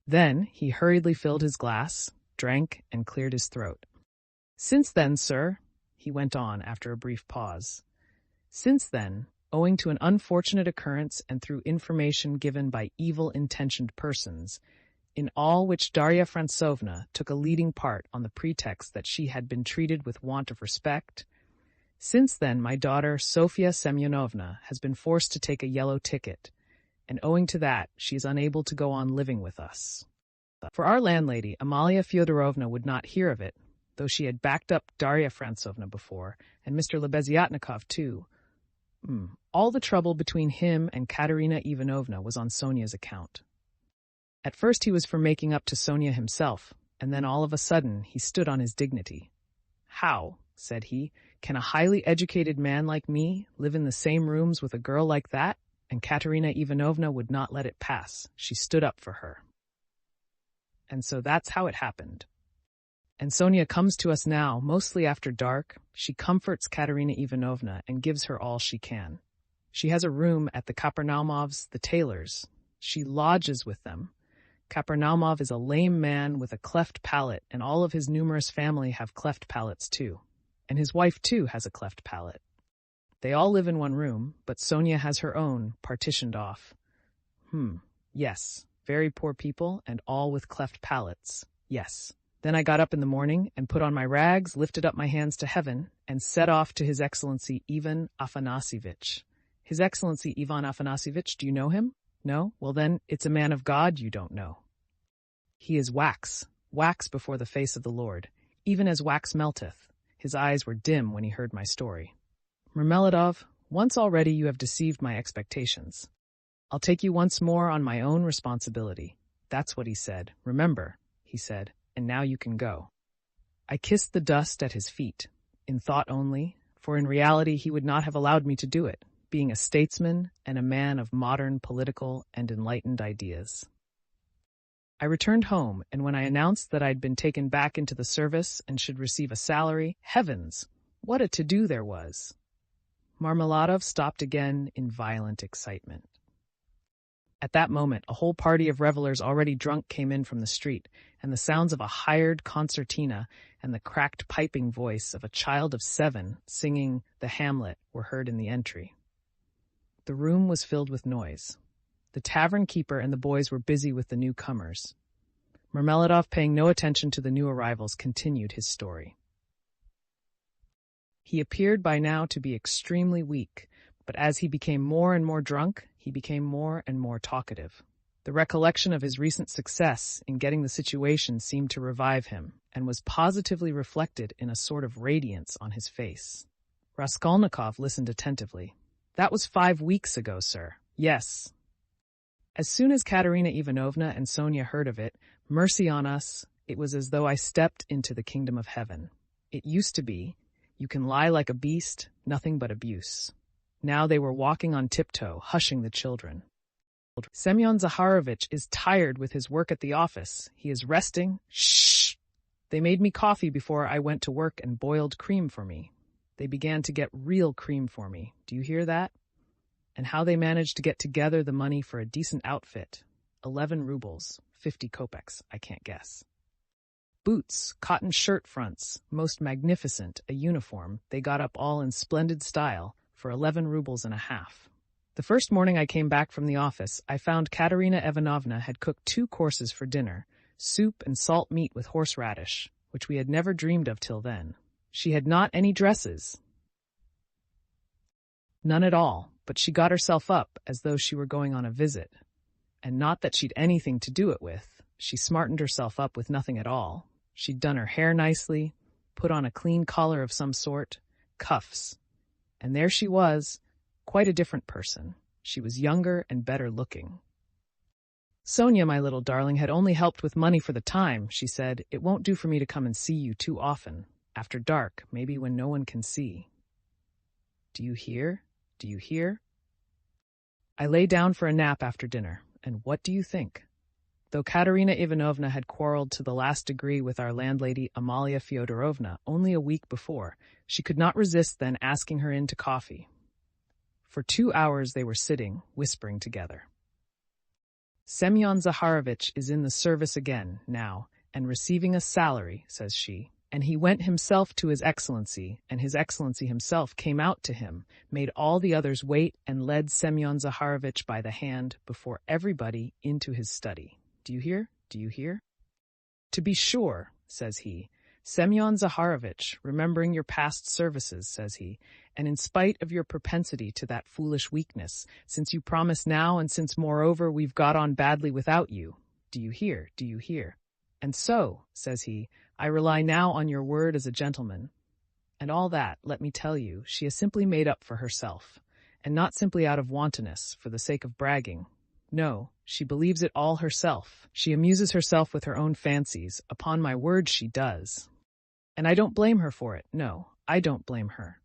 Then he hurriedly filled his glass, drank, and cleared his throat. Since then, sir, he went on after a brief pause, since then, owing to an unfortunate occurrence and through information given by evil-intentioned persons, in all which Darya Francovna took a leading part on the pretext that she had been treated with want of respect. Since then, my daughter, Sofia Semyonovna, has been forced to take a yellow ticket, and owing to that, she is unable to go on living with us. For our landlady, Amalia Fyodorovna would not hear of it, though she had backed up Darya Francovna before, and Mr. Lebeziatnikov too. All the trouble between him and Katerina Ivanovna was on Sonia's account. At first he was for making up to Sonia himself, and then all of a sudden he stood on his dignity. "How," said he, "can a highly educated man like me live in the same rooms with a girl like that?" And Katerina Ivanovna would not let it pass. She stood up for her. And so that's how it happened. And Sonia comes to us now, mostly after dark. She comforts Katerina Ivanovna and gives her all she can. She has a room at the Kapernaumovs, the tailors. She lodges with them. Kapernaumov is a lame man with a cleft palate, and all of his numerous family have cleft palates too. And his wife too has a cleft palate. They all live in one room, but Sonia has her own, partitioned off. Yes, very poor people, and all with cleft palates. Yes. Then I got up in the morning and put on my rags, lifted up my hands to heaven, and set off to His Excellency Ivan Afanasievich. His Excellency Ivan Afanasievich, do you know him? No? Well then, it's a man of God you don't know. He is wax before the face of the Lord, even as wax melteth. His eyes were dim when he heard my story. Mermeladov, once already you have deceived my expectations. I'll take you once more on my own responsibility. That's what he said. Remember, he said, and now you can go. I kissed the dust at his feet, in thought only, for in reality he would not have allowed me to do it, being a statesman and a man of modern political and enlightened ideas. I returned home, and when I announced that I'd been taken back into the service and should receive a salary, heavens, what a to-do there was! Marmeladov stopped again in violent excitement. At that moment, a whole party of revelers already drunk came in from the street, and the sounds of a hired concertina and the cracked piping voice of a child of 7 singing the Hamlet were heard in the entry. The room was filled with noise. The tavern keeper and the boys were busy with the newcomers. Marmeladov, paying no attention to the new arrivals, continued his story. He appeared by now to be extremely weak, but as he became more and more drunk, he became more and more talkative. The recollection of his recent success in getting the situation seemed to revive him, and was positively reflected in a sort of radiance on his face. Raskolnikov listened attentively. "That was 5 weeks ago, sir." "Yes." As soon as Katerina Ivanovna and Sonia heard of it, mercy on us, it was as though I stepped into the kingdom of heaven. It used to be, you can lie like a beast, nothing but abuse. Now they were walking on tiptoe, hushing the children. "Semyon Zaharovich is tired with his work at the office. He is resting. Shh! They made me coffee before I went to work and boiled cream for me. They began to get real cream for me. Do you hear that? And how they managed to get together the money for a decent outfit. 11 rubles, 50 kopecks, I can't guess. Boots, cotton shirt fronts, most magnificent, a uniform, they got up all in splendid style, for 11 rubles and a half. The first morning I came back from the office, I found Katerina Ivanovna had cooked 2 courses for dinner, soup and salt meat with horseradish, which we had never dreamed of till then. She had not any dresses. None at all, but she got herself up as though she were going on a visit. And not that she'd anything to do it with. She smartened herself up with nothing at all. She'd done her hair nicely, put on a clean collar of some sort, cuffs. And there she was, quite a different person. She was younger and better looking. "Sonia, my little darling, had only helped with money for the time," she said. "It won't do for me to come and see you too often. After dark, maybe when no one can see. Do you hear? Do you hear?" I lay down for a nap after dinner, and what do you think? Though Katerina Ivanovna had quarreled to the last degree with our landlady Amalia Fyodorovna only a week before, she could not resist then asking her in to coffee. For 2 hours they were sitting, whispering together. "Semyon Zaharovich is in the service again, now, and receiving a salary," says she, And he went himself to his excellency, and his excellency himself came out to him, made all the others wait, and led Semyon Zaharovitch by the hand before everybody into his study. Do you hear? Do you hear? To be sure, says he. Semyon Zaharovitch, remembering your past services, says he, and in spite of your propensity to that foolish weakness, since you promise now and since moreover we've got on badly without you. Do you hear? Do you hear? And so, says he, I rely now on your word as a gentleman. And all that, let me tell you, she has simply made up for herself, and not simply out of wantonness, for the sake of bragging. No, she believes it all herself. She amuses herself with her own fancies. Upon my word she does. And I don't blame her for it. No, I don't blame her.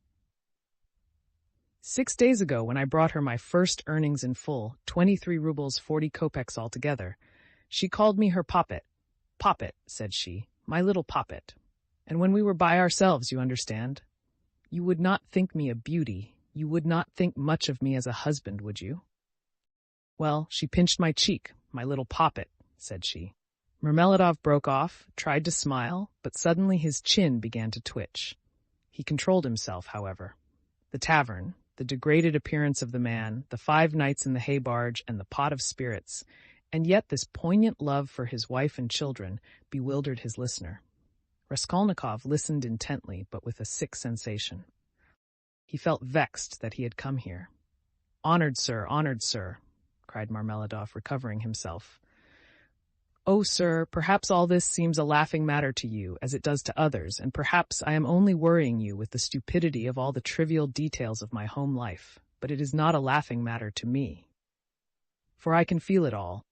6 days ago, when I brought her my first earnings in full, 23 rubles 40 kopecks altogether, she called me her poppet. Poppet, said she, my little poppet. And when we were by ourselves, you understand, you would not think me a beauty, you would not think much of me as a husband, would you? Well, she pinched my cheek, my little poppet, said she. Marmeladov broke off, tried to smile, but suddenly his chin began to twitch. He controlled himself, however. The tavern, the degraded appearance of the man, the 5 nights in the hay barge, and the pot of spirits, and yet this poignant love for his wife and children bewildered his listener. Raskolnikov listened intently, but with a sick sensation. He felt vexed that he had come here. Honored sir, cried Marmeladov, recovering himself. Oh, sir, perhaps all this seems a laughing matter to you, as it does to others, and perhaps I am only worrying you with the stupidity of all the trivial details of my home life, but it is not a laughing matter to me. For I can feel it all,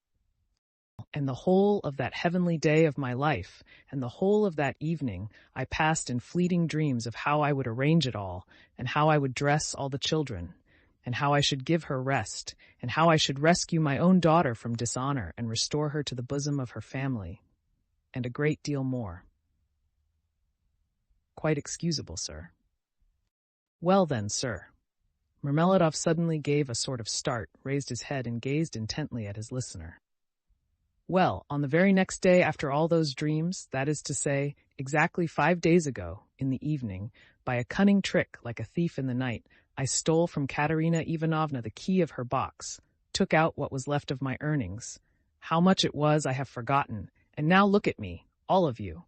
and the whole of that heavenly day of my life, and the whole of that evening, I passed in fleeting dreams of how I would arrange it all, and how I would dress all the children, and how I should give her rest, and how I should rescue my own daughter from dishonor and restore her to the bosom of her family, and a great deal more. Quite excusable, sir. Well then, sir. Marmeladov suddenly gave a sort of start, raised his head, and gazed intently at his listener. Well, on the very next day after all those dreams, that is to say, exactly 5 days ago, in the evening, by a cunning trick, like a thief in the night, I stole from Katerina Ivanovna the key of her box, took out what was left of my earnings. How much it was I have forgotten, and now look at me, all of you.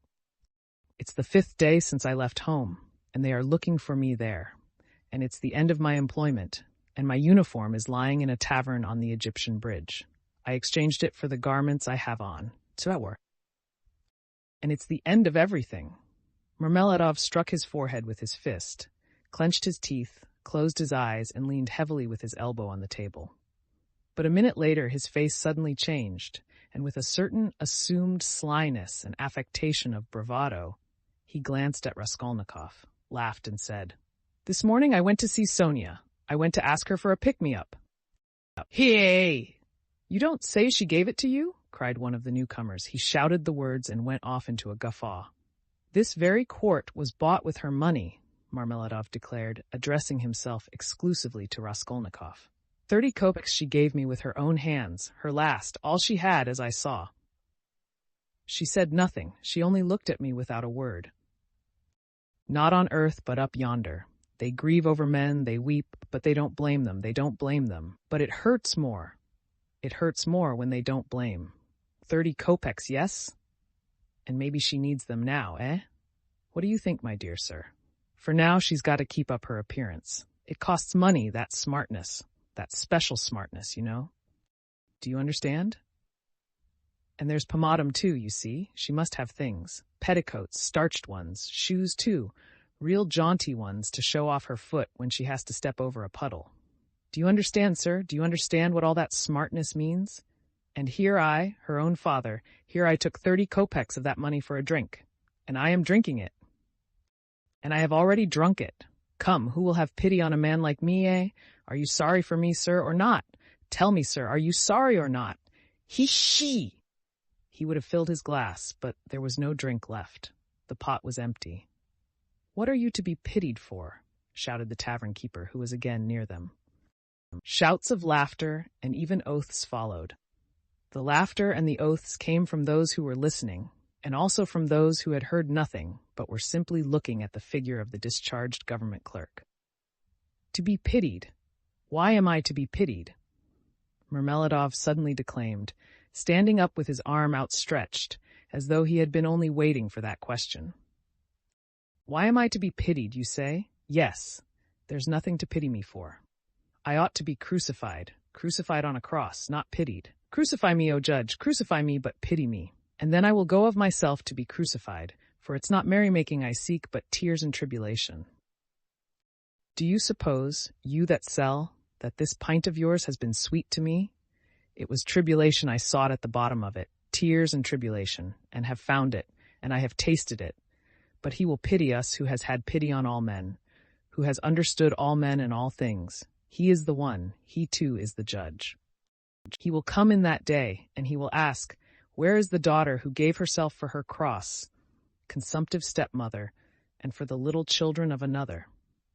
It's the 5th day since I left home, and they are looking for me there, and it's the end of my employment, and my uniform is lying in a tavern on the Egyptian bridge. I exchanged it for the garments I have on. And it's the end of everything. Marmeladov struck his forehead with his fist, clenched his teeth, closed his eyes, and leaned heavily with his elbow on the table. But a minute later his face suddenly changed, and with a certain assumed slyness and affectation of bravado, he glanced at Raskolnikov, laughed, and said, "This morning I went to see Sonia. I went to ask her for a pick-me-up." "Hey! You don't say she gave it to you?" cried one of the newcomers. He shouted the words and went off into a guffaw. "This very quart was bought with her money," Marmeladov declared, addressing himself exclusively to Raskolnikov. 30 kopecks she gave me with her own hands, her last, all she had, as I saw. She said nothing, she only looked at me without a word. Not on earth, but up yonder. They grieve over men, they weep, but they don't blame them, But it hurts more. It hurts more when they don't blame. 30 kopecks, yes? And maybe she needs them now, eh? What do you think, my dear sir? For now she's got to keep up her appearance. It costs money, that smartness, that special smartness, you know? Do you understand? And there's pomatum too, you see. She must have things. Petticoats, starched ones, shoes too, real jaunty ones to show off her foot when she has to step over a puddle. Do you understand, sir? Do you understand what all that smartness means? And here I, her own father, here I took 30 kopecks of that money for a drink, and I am drinking it. And I have already drunk it. Come, who will have pity on a man like me, eh? Are you sorry for me, sir, or not? Tell me, sir, are you sorry or not? He would have filled his glass, but there was no drink left. The pot was empty. What are you to be pitied for? Shouted the tavern keeper, who was again near them. Shouts of laughter and even oaths followed. The laughter and the oaths came from those who were listening, and also from those who had heard nothing but were simply looking at the figure of the discharged government clerk. To be pitied. Why am I to be pitied? Marmeladov suddenly declaimed, standing up with his arm outstretched, as though he had been only waiting for that question. Why am I to be pitied, you say? Yes, there's nothing to pity me for. I ought to be crucified on a cross, not pitied. Crucify me, O judge, crucify me, but pity me. And then I will go of myself to be crucified, for it's not merrymaking I seek, but tears and tribulation. Do you suppose, you that sell, that this pint of yours has been sweet to me? It was tribulation I sought at the bottom of it, tears and tribulation, and have found it, and I have tasted it. But he will pity us who has had pity on all men, who has understood all men and all things. He is the one, he too is the judge. He will come in that day, and he will ask, where is the daughter who gave herself for her cross, consumptive stepmother, and for the little children of another?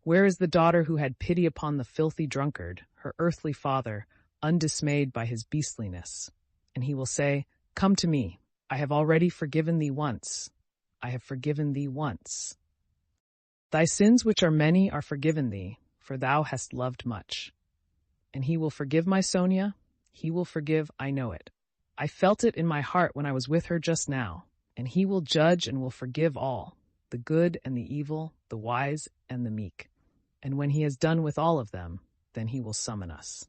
Where is the daughter who had pity upon the filthy drunkard, her earthly father, undismayed by his beastliness? And he will say, come to me, I have already forgiven thee once. I have forgiven thee once. Thy sins which are many are forgiven thee, for thou hast loved much. And he will forgive my Sonia, he will forgive, I know it. I felt it in my heart when I was with her just now, and he will judge and will forgive all, the good and the evil, the wise and the meek. And when he has done with all of them, then he will summon us.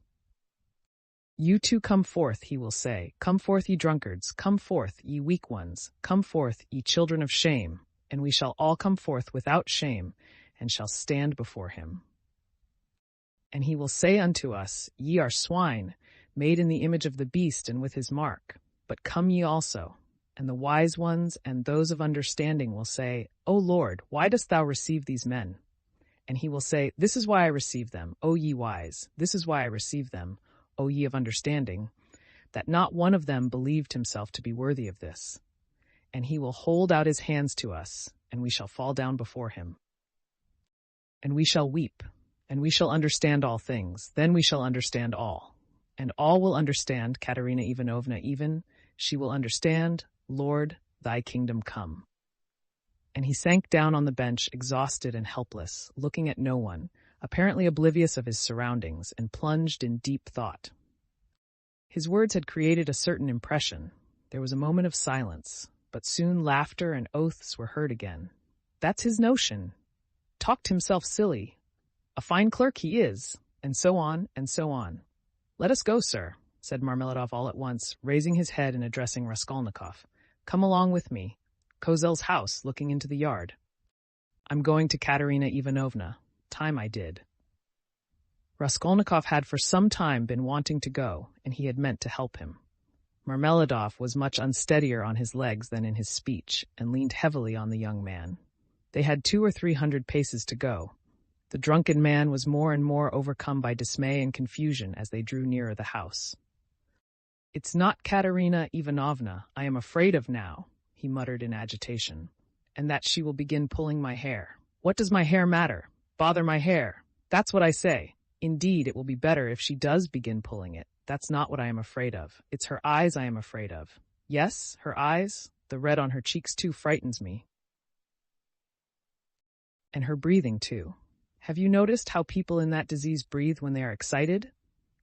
You too come forth, he will say. Come forth, ye drunkards, come forth, ye weak ones, come forth, ye children of shame, and we shall all come forth without shame, and shall stand before him. And he will say unto us, ye are swine, made in the image of the beast and with his mark. But come ye also. And the wise ones and those of understanding will say, O Lord, why dost thou receive these men? And he will say, this is why I receive them, O ye wise, this is why I receive them, O ye of understanding, that not one of them believed himself to be worthy of this. And he will hold out his hands to us, and we shall fall down before him. And we shall weep, and we shall understand all things, then we shall understand all. And all will understand, Katerina Ivanovna even, she will understand, Lord, thy kingdom come. And he sank down on the bench, exhausted and helpless, looking at no one, apparently oblivious of his surroundings, and plunged in deep thought. His words had created a certain impression. There was a moment of silence, but soon laughter and oaths were heard again. That's his notion. Talked himself silly. A fine clerk he is, and so on, and so on. Let us go, sir, said Marmeladov all at once, raising his head and addressing Raskolnikov. Come along with me. Kozel's house, looking into the yard. I'm going to Katerina Ivanovna. Time I did. Raskolnikov had for some time been wanting to go, and he had meant to help him. Marmeladov was much unsteadier on his legs than in his speech, and leaned heavily on the young man. They had 200 or 300 paces to go. The drunken man was more and more overcome by dismay and confusion as they drew nearer the house. It's not Katerina Ivanovna I am afraid of now, he muttered in agitation, and that she will begin pulling my hair. What does my hair matter? Bother my hair. That's what I say. Indeed, it will be better if she does begin pulling it. That's not what I am afraid of. It's her eyes I am afraid of. Yes, her eyes. The red on her cheeks, too, frightens me. And her breathing, too. Have you noticed how people in that disease breathe when they are excited?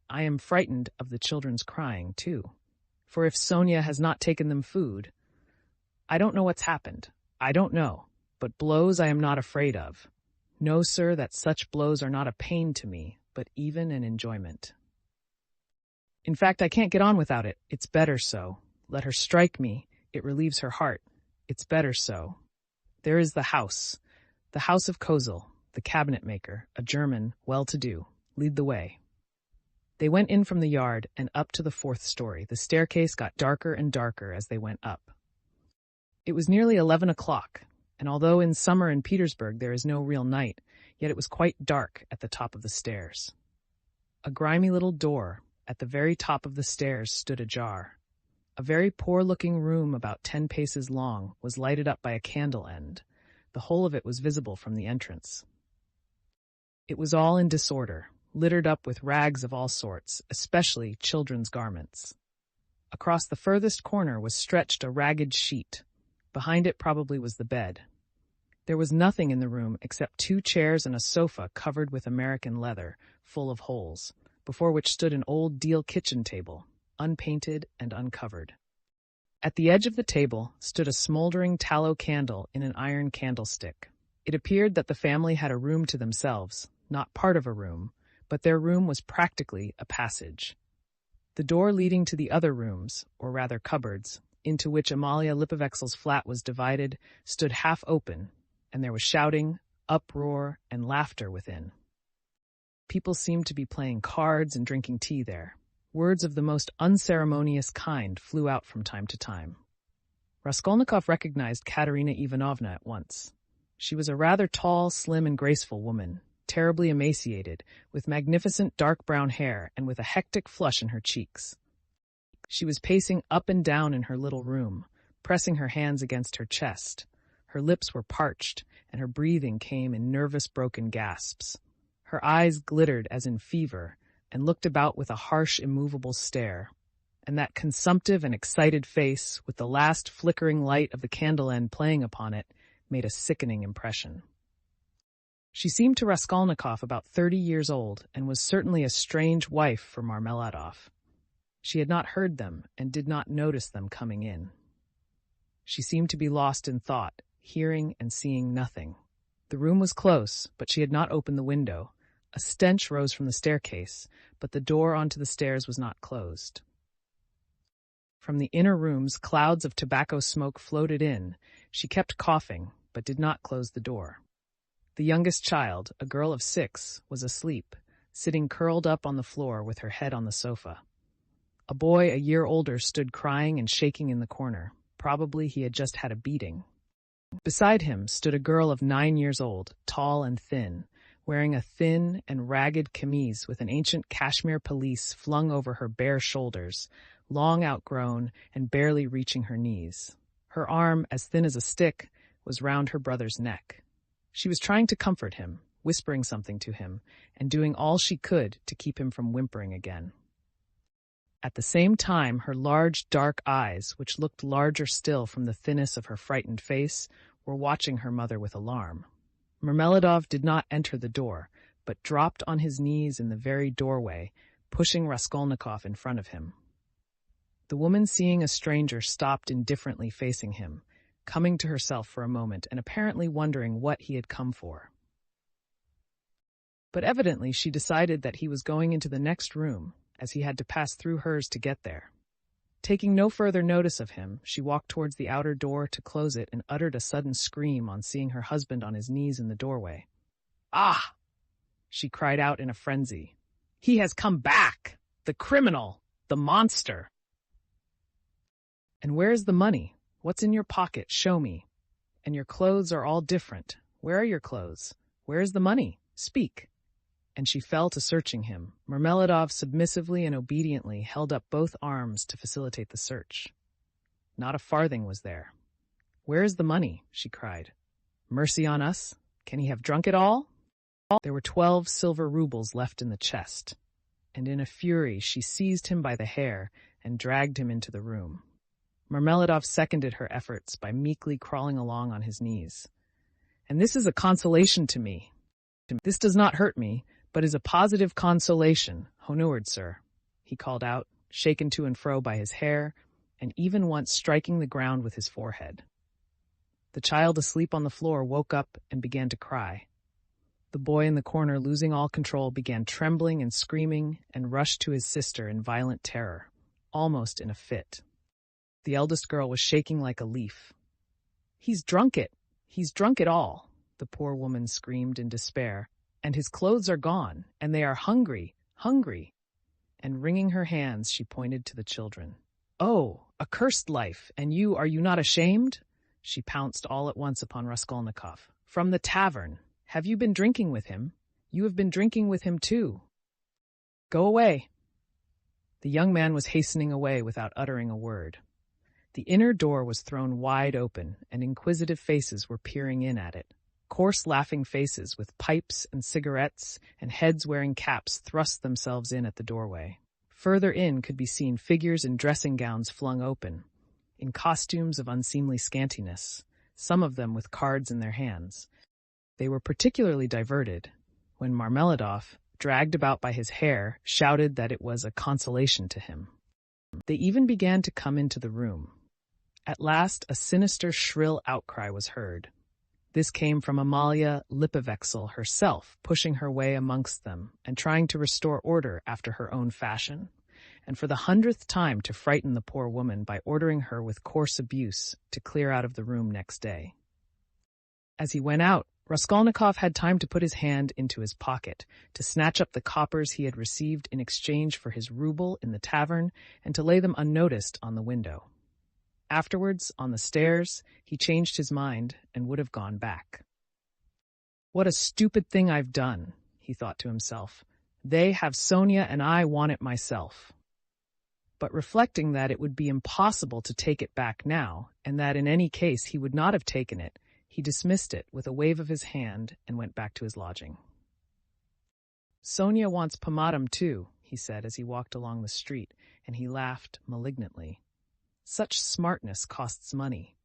I am frightened of the children's crying, too. For if Sonia has not taken them food, I don't know what's happened. I don't know. But blows I am not afraid of. No, sir, that such blows are not a pain to me, but even an enjoyment. In fact, I can't get on without it. It's better so. Let her strike me. It relieves her heart. It's better so. There is the house of Kozel, the cabinet maker, a German, well-to-do. Lead the way. They went in from the yard and up to the 4th story. The staircase got darker and darker as they went up. It was nearly 11 o'clock, and although in summer in Petersburg there is no real night, yet it was quite dark at the top of the stairs. A grimy little door at the very top of the stairs stood ajar. A very poor-looking room about 10 paces long was lighted up by a candle end. The whole of it was visible from the entrance. It was all in disorder, littered up with rags of all sorts, especially children's garments. Across the furthest corner was stretched a ragged sheet. Behind it probably was the bed. There was nothing in the room except 2 chairs and a sofa covered with American leather, full of holes, before which stood an old deal kitchen table, unpainted and uncovered. At the edge of the table stood a smoldering tallow candle in an iron candlestick. It appeared that the family had a room to themselves, not part of a room, but their room was practically a passage. The door leading to the other rooms, or rather cupboards, into which Amalia Lipovexel's flat was divided, stood half open, and there was shouting, uproar, and laughter within. People seemed to be playing cards and drinking tea there. Words of the most unceremonious kind flew out from time to time. Raskolnikov recognized Katerina Ivanovna at once. She was a rather tall, slim, and graceful woman, terribly emaciated, with magnificent dark brown hair and with a hectic flush in her cheeks. She was pacing up and down in her little room, pressing her hands against her chest. Her lips were parched, and her breathing came in nervous, broken gasps. Her eyes glittered as in fever, and looked about with a harsh, immovable stare. And that consumptive and excited face, with the last flickering light of the candle end playing upon it, made a sickening impression. She seemed to Raskolnikov about 30 years old, and was certainly a strange wife for Marmeladov. She had not heard them, and did not notice them coming in. She seemed to be lost in thought, hearing and seeing nothing. The room was close, but she had not opened the window. A stench rose from the staircase, but the door onto the stairs was not closed. From the inner rooms, clouds of tobacco smoke floated in. She kept coughing, but did not close the door. The youngest child, a girl of 6, was asleep, sitting curled up on the floor with her head on the sofa. A boy a year older stood crying and shaking in the corner. Probably he had just had a beating. Beside him stood a girl of 9 years old, tall and thin, wearing a thin and ragged chemise with an ancient cashmere pelisse flung over her bare shoulders, long outgrown and barely reaching her knees. Her arm, as thin as a stick, was round her brother's neck. She was trying to comfort him, whispering something to him, and doing all she could to keep him from whimpering again. At the same time, her large, dark eyes, which looked larger still from the thinness of her frightened face, were watching her mother with alarm. Marmeladov did not enter the door, but dropped on his knees in the very doorway, pushing Raskolnikov in front of him. The woman, seeing a stranger, stopped indifferently facing him, coming to herself for a moment and apparently wondering what he had come for. But evidently she decided that he was going into the next room, as he had to pass through hers to get there. Taking no further notice of him, she walked towards the outer door to close it and uttered a sudden scream on seeing her husband on his knees in the doorway. "Ah!" she cried out in a frenzy. "He has come back! The criminal! The monster! And where is the money? What's in your pocket? Show me. And your clothes are all different. Where are your clothes? Where is the money? Speak." And she fell to searching him. Marmeladov submissively and obediently held up both arms to facilitate the search. Not a farthing was there. "Where is the money?" she cried. "Mercy on us! Can he have drunk it all?" There were 12 silver rubles left in the chest, and in a fury she seized him by the hair and dragged him into the room. Marmeladov seconded her efforts by meekly crawling along on his knees. "And this is a consolation to me. This does not hurt me, but is a positive consolation, honored sir," he called out, shaken to and fro by his hair, and even once striking the ground with his forehead. The child asleep on the floor woke up and began to cry. The boy in the corner, losing all control, began trembling and screaming and rushed to his sister in violent terror, almost in a fit. The eldest girl was shaking like a leaf. "He's drunk it! He's drunk it all!" the poor woman screamed in despair. "And his clothes are gone, and they are hungry, hungry." And wringing her hands, she pointed to the children. "Oh, accursed life! And you, are you not ashamed?" She pounced all at once upon Raskolnikov. "From the tavern. Have you been drinking with him? You have been drinking with him too. Go away." The young man was hastening away without uttering a word. The inner door was thrown wide open, and inquisitive faces were peering in at it. Coarse, laughing faces with pipes and cigarettes and heads wearing caps thrust themselves in at the doorway. Further in could be seen figures in dressing gowns flung open. in costumes of unseemly scantiness, some of them with cards in their hands. They were particularly diverted when Marmeladov, dragged about by his hair, shouted that it was a consolation to him. They even began to come into the room. At last, a sinister, shrill outcry was heard. This came from Amalia Lipovexel herself, pushing her way amongst them and trying to restore order after her own fashion, and for the 100th time to frighten the poor woman by ordering her with coarse abuse to clear out of the room next day. As he went out, Raskolnikov had time to put his hand into his pocket, to snatch up the coppers he had received in exchange for his ruble in the tavern, and to lay them unnoticed on the window. Afterwards, on the stairs, he changed his mind and would have gone back. "What a stupid thing I've done," he thought to himself. "They have Sonia and I want it myself." But reflecting that it would be impossible to take it back now, and that in any case he would not have taken it, he dismissed it with a wave of his hand and went back to his lodging. "Sonia wants pomatum too," he said as he walked along the street, and he laughed malignantly. "Such smartness costs money.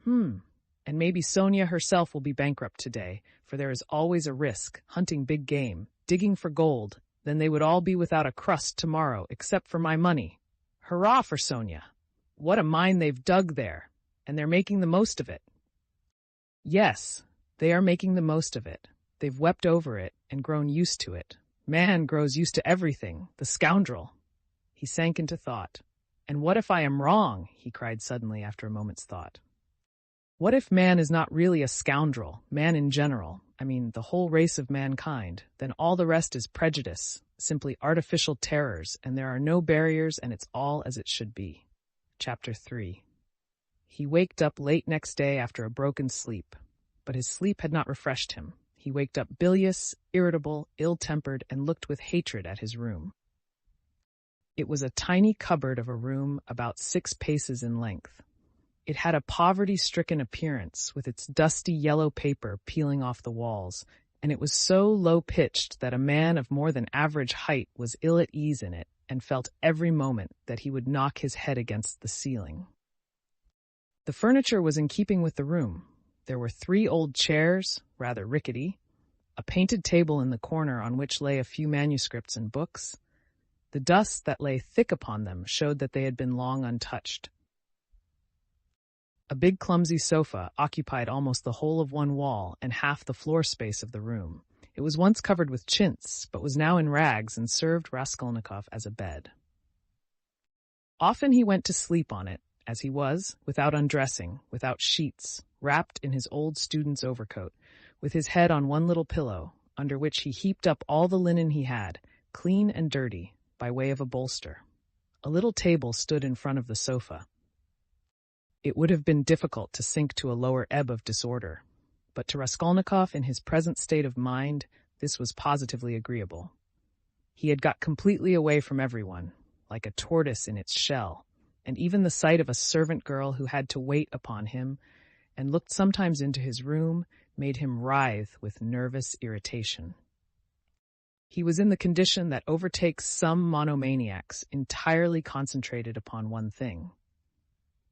And maybe Sonia herself will be bankrupt today, for there is always a risk, hunting big game, digging for gold, then they would all be without a crust tomorrow except for my money. Hurrah for Sonia! What a mine they've dug there, and they're making the most of it." Yes, they are making the most of it. They've wept over it and grown used to it. Man grows used to everything, the scoundrel. He sank into thought. "And what if I am wrong?" he cried suddenly after a moment's thought. "What if man is not really a scoundrel, man in general, I mean the whole race of mankind, then all the rest is prejudice, simply artificial terrors, and there are no barriers and it's all as it should be." Chapter 3. He waked up late next day after a broken sleep, but his sleep had not refreshed him. He waked up bilious, irritable, ill-tempered, and looked with hatred at his room. It was a tiny cupboard of a room about 6 paces in length. It had a poverty-stricken appearance, with its dusty yellow paper peeling off the walls, and it was so low-pitched that a man of more than average height was ill at ease in it and felt every moment that he would knock his head against the ceiling. The furniture was in keeping with the room. There were 3 old chairs, rather rickety, a painted table in the corner on which lay a few manuscripts and books. The dust that lay thick upon them showed that they had been long untouched. A big clumsy sofa occupied almost the whole of one wall and half the floor space of the room. It was once covered with chintz, but was now in rags and served Raskolnikov as a bed. Often he went to sleep on it, as he was, without undressing, without sheets, wrapped in his old student's overcoat, with his head on one little pillow, under which he heaped up all the linen he had, clean and dirty, by way of a bolster. A little table stood in front of the sofa. It would have been difficult to sink to a lower ebb of disorder, but to Raskolnikov in his present state of mind, this was positively agreeable. He had got completely away from everyone, like a tortoise in its shell, and even the sight of a servant girl who had to wait upon him and looked sometimes into his room made him writhe with nervous irritation. He was in the condition that overtakes some monomaniacs, entirely concentrated upon one thing.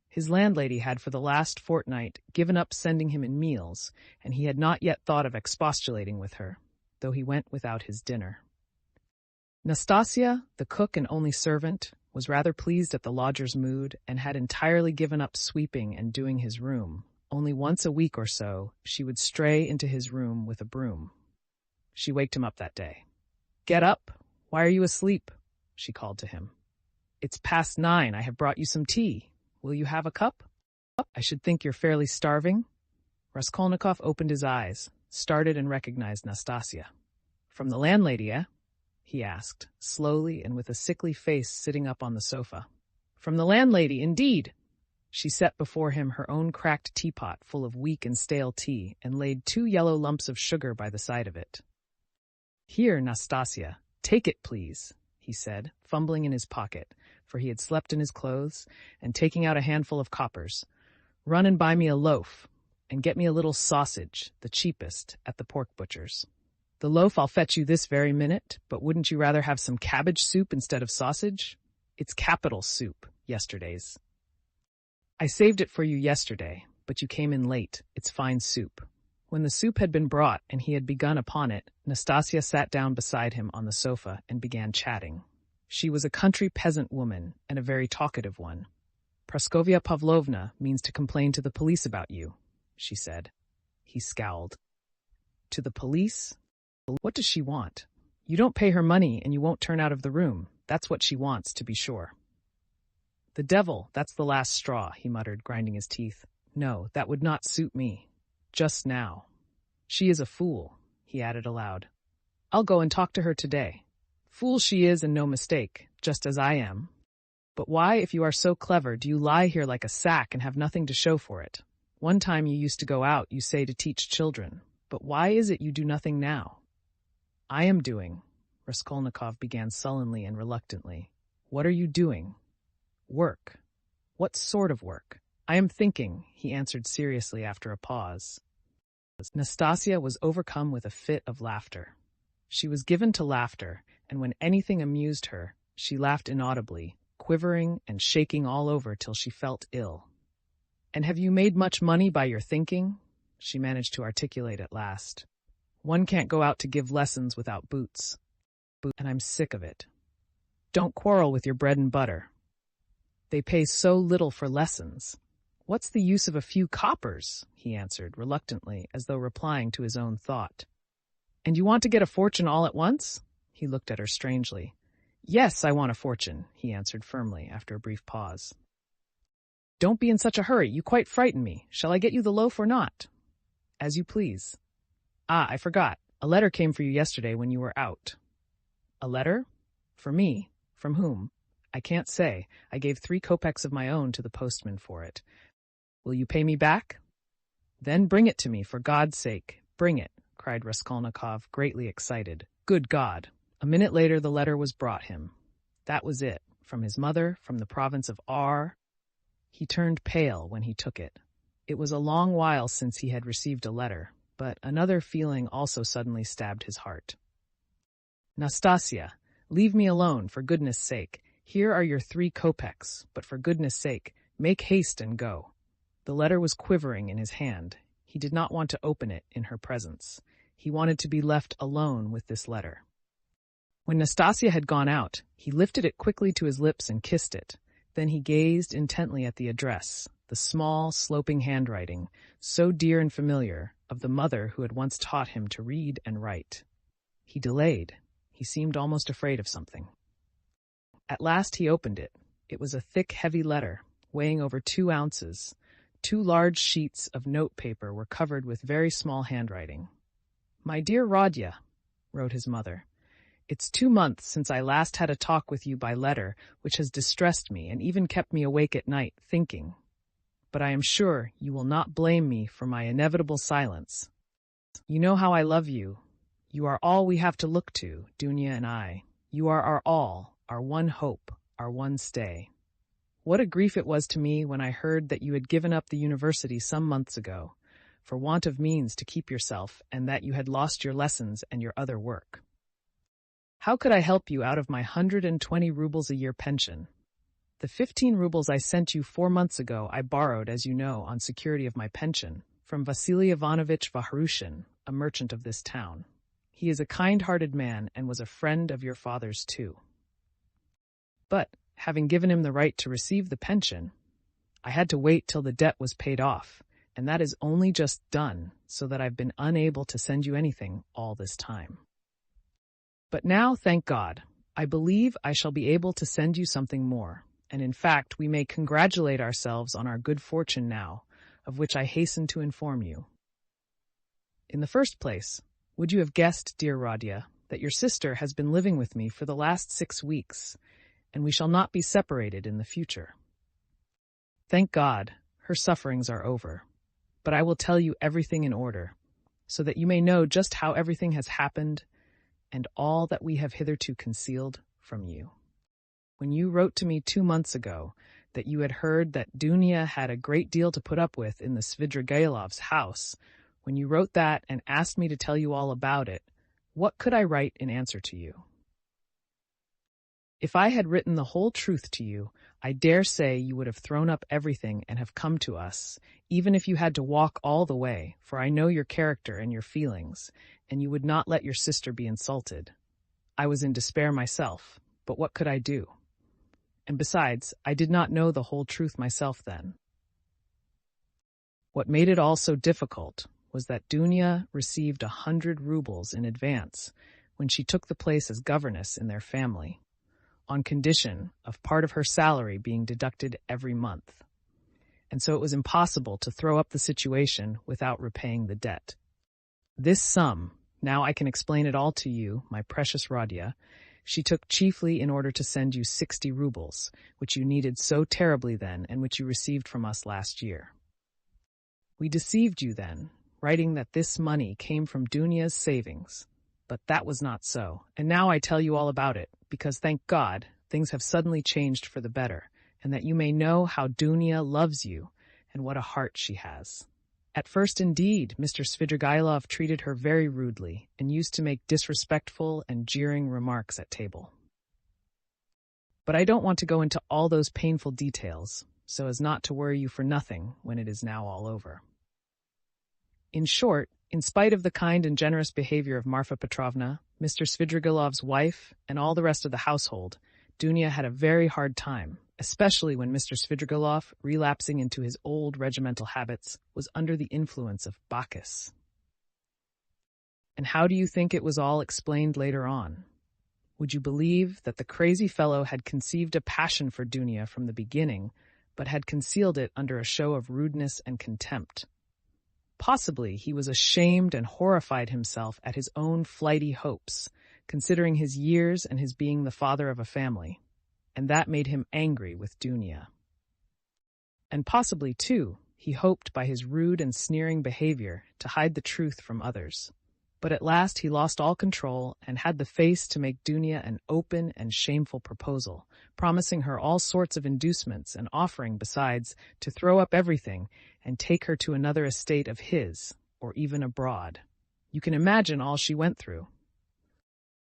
His landlady had for the last fortnight given up sending him in meals, and he had not yet thought of expostulating with her, though he went without his dinner. Nastasia, the cook and only servant, was rather pleased at the lodger's mood and had entirely given up sweeping and doing his room. Only once a week or so she would stray into his room with a broom. She waked him up that day. "Get up! Why are you asleep?" she called to him. "It's past 9. I have brought you some tea. Will you have a cup? I should think you're fairly starving." Raskolnikov opened his eyes, started and recognized Nastasia. "From the landlady, eh?" he asked, slowly and with a sickly face sitting up on the sofa. "From the landlady, indeed!" She set before him her own cracked teapot full of weak and stale tea and laid 2 yellow lumps of sugar by the side of it. "Here, Nastasia, take it, please," he said, fumbling in his pocket, for he had slept in his clothes, and taking out a handful of coppers. "Run and buy me a loaf, and get me a little sausage, the cheapest, at the pork butcher's. The loaf I'll fetch you this very minute, but wouldn't you rather have some cabbage soup instead of sausage? It's capital soup, yesterday's." I saved it for you yesterday, but you came in late. It's fine soup. When the soup had been brought and he had begun upon it, Nastasia sat down beside him on the sofa and began chatting. She was a country peasant woman, and a very talkative one. Praskovia Pavlovna means to complain to the police about you, she said. He scowled. To the police? What does she want? You don't pay her money and you won't turn out of the room. That's what she wants, to be sure. The devil, that's the last straw, he muttered, grinding his teeth. No, that would not suit me. Just now. She is a fool, he added aloud. I'll go and talk to her today. Fool she is and no mistake, just as I am. But why, if you are so clever, do you lie here like a sack and have nothing to show for it? One time you used to go out, you say, to teach children. But why is it you do nothing now? I am doing, Raskolnikov began sullenly and reluctantly. What are you doing? Work. What sort of work? I am thinking, he answered seriously after a pause. Nastasia was overcome with a fit of laughter. She was given to laughter, and when anything amused her, she laughed inaudibly, quivering and shaking all over till she felt ill. And have you made much money by your thinking? She managed to articulate at last. One can't go out to give lessons without boots. And I'm sick of it. Don't quarrel with your bread and butter. They pay so little for lessons. What's the use of a few coppers? He answered, reluctantly, as though replying to his own thought. And you want to get a fortune all at once? He looked at her strangely. Yes, I want a fortune, he answered firmly, after a brief pause. Don't be in such a hurry, you quite frighten me. Shall I get you the loaf or not? As you please. Ah, I forgot. A letter came for you yesterday when you were out. A letter? For me? From whom? I can't say. I gave 3 kopecks of my own to the postman for it. Will you pay me back? Then bring it to me, for God's sake. Bring it, cried Raskolnikov, greatly excited. Good God! A minute later the letter was brought him. That was it, from his mother, from the province of R. He turned pale when he took it. It was a long while since he had received a letter, but another feeling also suddenly stabbed his heart. Nastasia, leave me alone, for goodness' sake. Here are your 3 kopecks, but for goodness' sake, make haste and go. The letter was quivering in his hand. He did not want to open it in her presence. He wanted to be left alone with this letter. When Nastasia had gone out, he lifted it quickly to his lips and kissed it. Then he gazed intently at the address, the small, sloping handwriting, so dear and familiar, of the mother who had once taught him to read and write. He delayed. He seemed almost afraid of something. At last he opened it. It was a thick, heavy letter, weighing over 2 ounces. 2 large sheets of note paper were covered with very small handwriting. My dear Rodya, wrote his mother, it's 2 months since I last had a talk with you by letter, which has distressed me and even kept me awake at night, thinking. But I am sure you will not blame me for my inevitable silence. You know how I love you. You are all we have to look to, Dunya and I. You are our all, our one hope, our one stay. What a grief it was to me when I heard that you had given up the university some months ago, for want of means to keep yourself, and that you had lost your lessons and your other work. How could I help you out of my 120 rubles a year pension? The 15 rubles I sent you 4 months ago I borrowed, as you know, on security of my pension, from Vasily Ivanovich Vahrushin, a merchant of this town. He is a kind-hearted man and was a friend of your father's too. But, having given him the right to receive the pension, I had to wait till the debt was paid off, and that is only just done, so that I've been unable to send you anything all this time. But now, thank God, I believe I shall be able to send you something more, and in fact we may congratulate ourselves on our good fortune now, of which I hasten to inform you. In the first place, would you have guessed, dear Rodya, that your sister has been living with me for the last 6 weeks, and we shall not be separated in the future? Thank God, her sufferings are over, but I will tell you everything in order, so that you may know just how everything has happened and all that we have hitherto concealed from you. When you wrote to me 2 months ago that you had heard that Dunya had a great deal to put up with in the Svidrigailov's house, when you wrote that and asked me to tell you all about it, what could I write in answer to you? If I had written the whole truth to you, I dare say you would have thrown up everything and have come to us, even if you had to walk all the way, for I know your character and your feelings, and you would not let your sister be insulted. I was in despair myself, but what could I do? And besides, I did not know the whole truth myself then. What made it all so difficult was that Dunya received 100 rubles in advance when she took the place as governess in their family, on condition of part of her salary being deducted every month. And so it was impossible to throw up the situation without repaying the debt. This sum, now I can explain it all to you, my precious Radia, she took chiefly in order to send you 60 rubles, which you needed so terribly then and which you received from us last year. We deceived you then, writing that this money came from Dunya's savings. But that was not so, and now I tell you all about it, because, thank God, things have suddenly changed for the better, and that you may know how Dunya loves you, and what a heart she has. At first, indeed, Mr. Svidrigailov treated her very rudely, and used to make disrespectful and jeering remarks at table. But I don't want to go into all those painful details, so as not to worry you for nothing when it is now all over. In short, in spite of the kind and generous behavior of Marfa Petrovna, Mr. Svidrigalov's wife, and all the rest of the household, Dunya had a very hard time, especially when Mr. Svidrigailov, relapsing into his old regimental habits, was under the influence of Bacchus. And how do you think it was all explained later on? Would you believe that the crazy fellow had conceived a passion for Dunya from the beginning, but had concealed it under a show of rudeness and contempt? Possibly he was ashamed and horrified himself at his own flighty hopes, considering his years and his being the father of a family, and that made him angry with Dunya. And possibly, too, he hoped by his rude and sneering behavior to hide the truth from others. But at last he lost all control and had the face to make Dunya an open and shameful proposal, promising her all sorts of inducements and offering, besides, to throw up everything and take her to another estate of his, or even abroad. You can imagine all she went through.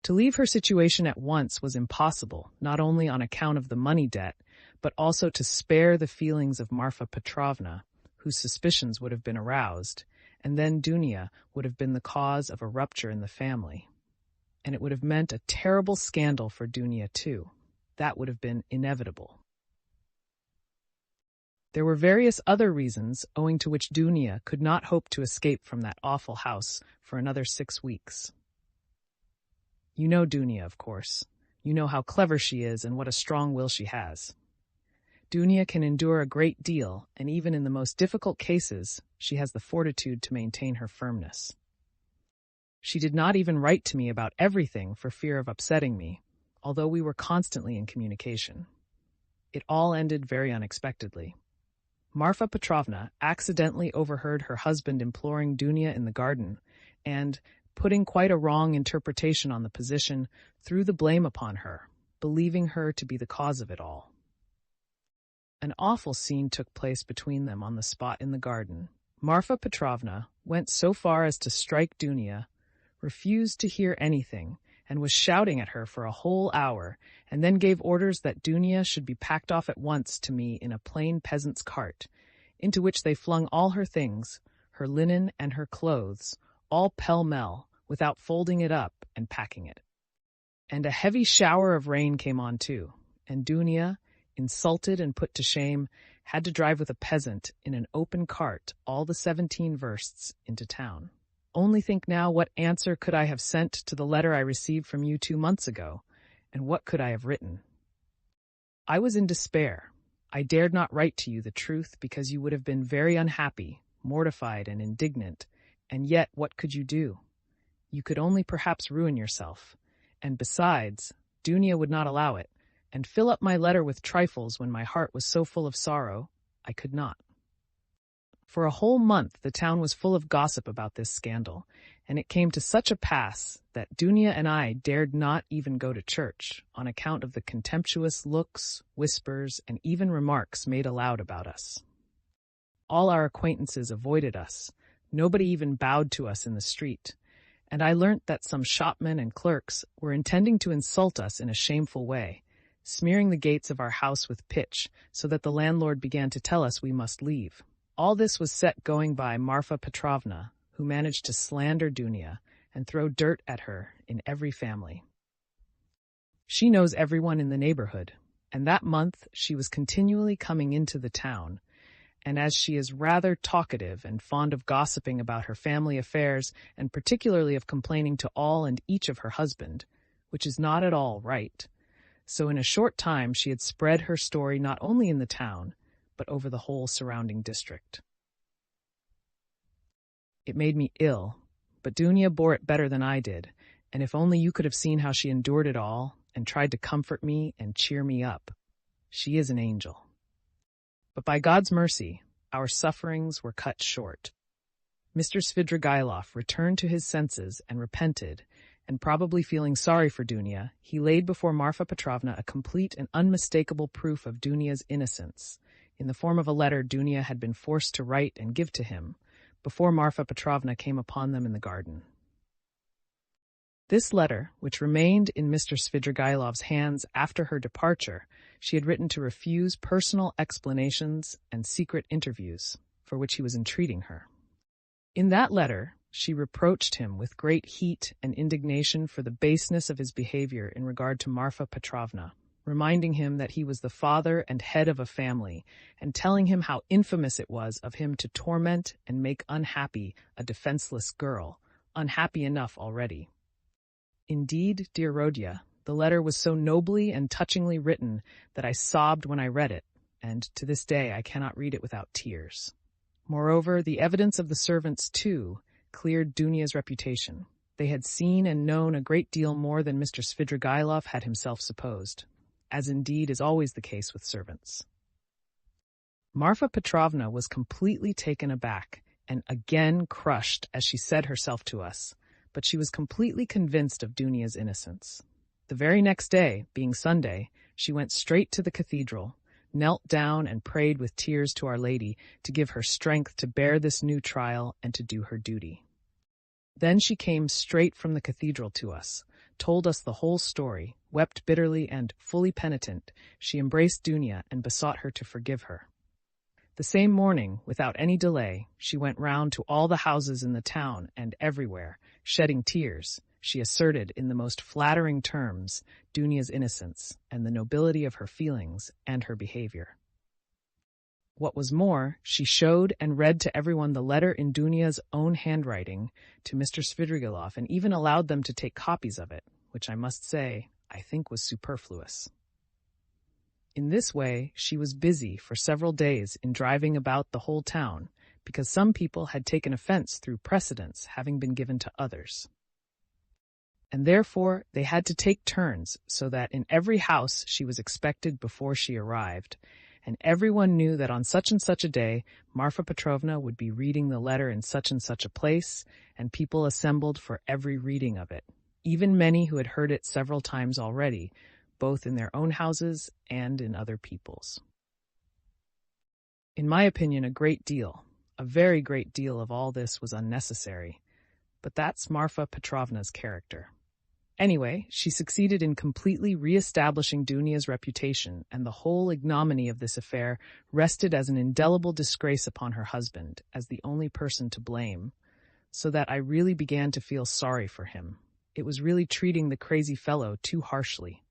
To leave her situation at once was impossible, not only on account of the money debt, but also to spare the feelings of Marfa Petrovna, whose suspicions would have been aroused, and then Dunya would have been the cause of a rupture in the family. And it would have meant a terrible scandal for Dunya, too. That would have been inevitable. There were various other reasons owing to which Dunya could not hope to escape from that awful house for another 6 weeks. You know Dunya, of course. You know how clever she is and what a strong will she has. Dunya can endure a great deal, and even in the most difficult cases, she has the fortitude to maintain her firmness. She did not even write to me about everything for fear of upsetting me, although we were constantly in communication. It all ended very unexpectedly. Marfa Petrovna accidentally overheard her husband imploring Dunya in the garden, and, putting quite a wrong interpretation on the position, threw the blame upon her, believing her to be the cause of it all. An awful scene took place between them on the spot in the garden. Marfa Petrovna went so far as to strike Dunya, refused to hear anything, and was shouting at her for a whole hour, and then gave orders that Dunya should be packed off at once to me in a plain peasant's cart, into which they flung all her things, her linen and her clothes, all pell-mell, without folding it up and packing it. And a heavy shower of rain came on too, and Dunya, insulted and put to shame, had to drive with a peasant in an open cart all the 17 versts into town. Only think now what answer could I have sent to the letter I received from you 2 months ago, and what could I have written? I was in despair. I dared not write to you the truth because you would have been very unhappy, mortified and indignant, and yet what could you do? You could only perhaps ruin yourself, and besides, Dunya would not allow it, and fill up my letter with trifles when my heart was so full of sorrow, I could not. For a whole month the town was full of gossip about this scandal, and it came to such a pass that Dunya and I dared not even go to church on account of the contemptuous looks, whispers, and even remarks made aloud about us. All our acquaintances avoided us, nobody even bowed to us in the street, and I learnt that some shopmen and clerks were intending to insult us in a shameful way, smearing the gates of our house with pitch so that the landlord began to tell us we must leave. All this was set going by Marfa Petrovna, who managed to slander Dunya and throw dirt at her in every family. She knows everyone in the neighborhood, and that month she was continually coming into the town, and as she is rather talkative and fond of gossiping about her family affairs, and particularly of complaining to all and each of her husband, which is not at all right, so in a short time she had spread her story not only in the town, but over the whole surrounding district. It made me ill, but Dunya bore it better than I did, and if only you could have seen how she endured it all, and tried to comfort me and cheer me up. She is an angel. But by God's mercy, our sufferings were cut short. Mr. Svidrigailov returned to his senses and repented, and probably feeling sorry for Dunya, he laid before Marfa Petrovna a complete and unmistakable proof of Dunya's innocence, in the form of a letter Dunya had been forced to write and give to him, before Marfa Petrovna came upon them in the garden. This letter, which remained in Mr. Svidrigailov's hands after her departure, she had written to refuse personal explanations and secret interviews, for which he was entreating her. In that letter, she reproached him with great heat and indignation for the baseness of his behavior in regard to Marfa Petrovna, reminding him that he was the father and head of a family, and telling him how infamous it was of him to torment and make unhappy a defenseless girl, unhappy enough already. Indeed, dear Rodya, the letter was so nobly and touchingly written that I sobbed when I read it, and to this day I cannot read it without tears. Moreover, the evidence of the servants, too, cleared Dunya's reputation. They had seen and known a great deal more than Mr. Svidrigailov had himself supposed, as indeed is always the case with servants. Marfa Petrovna was completely taken aback and again crushed as she said herself to us, but she was completely convinced of Dunya's innocence. The very next day, being Sunday, she went straight to the cathedral, knelt down and prayed with tears to Our Lady to give her strength to bear this new trial and to do her duty. Then she came straight from the cathedral to us, told us the whole story, wept bitterly, and, fully penitent, she embraced Dunya and besought her to forgive her. The same morning, without any delay, she went round to all the houses in the town and everywhere, shedding tears. She asserted in the most flattering terms Dunya's innocence and the nobility of her feelings and her behavior. What was more, she showed and read to everyone the letter in Dunya's own handwriting to Mr. Svidrigailov, and even allowed them to take copies of it, which I must say I think was superfluous. In this way, she was busy for several days in driving about the whole town, because some people had taken offense through precedence having been given to others. And therefore they had to take turns, so that in every house she was expected before she arrived, and everyone knew that on such and such a day Marfa Petrovna would be reading the letter in such and such a place, and people assembled for every reading of it, even many who had heard it several times already, both in their own houses and in other people's. In my opinion, a very great deal of all this was unnecessary, but that's Marfa Petrovna's character. Anyway, she succeeded in completely re-establishing Dunya's reputation, and the whole ignominy of this affair rested as an indelible disgrace upon her husband, as the only person to blame, so that I really began to feel sorry for him. It was really treating the crazy fellow too harshly.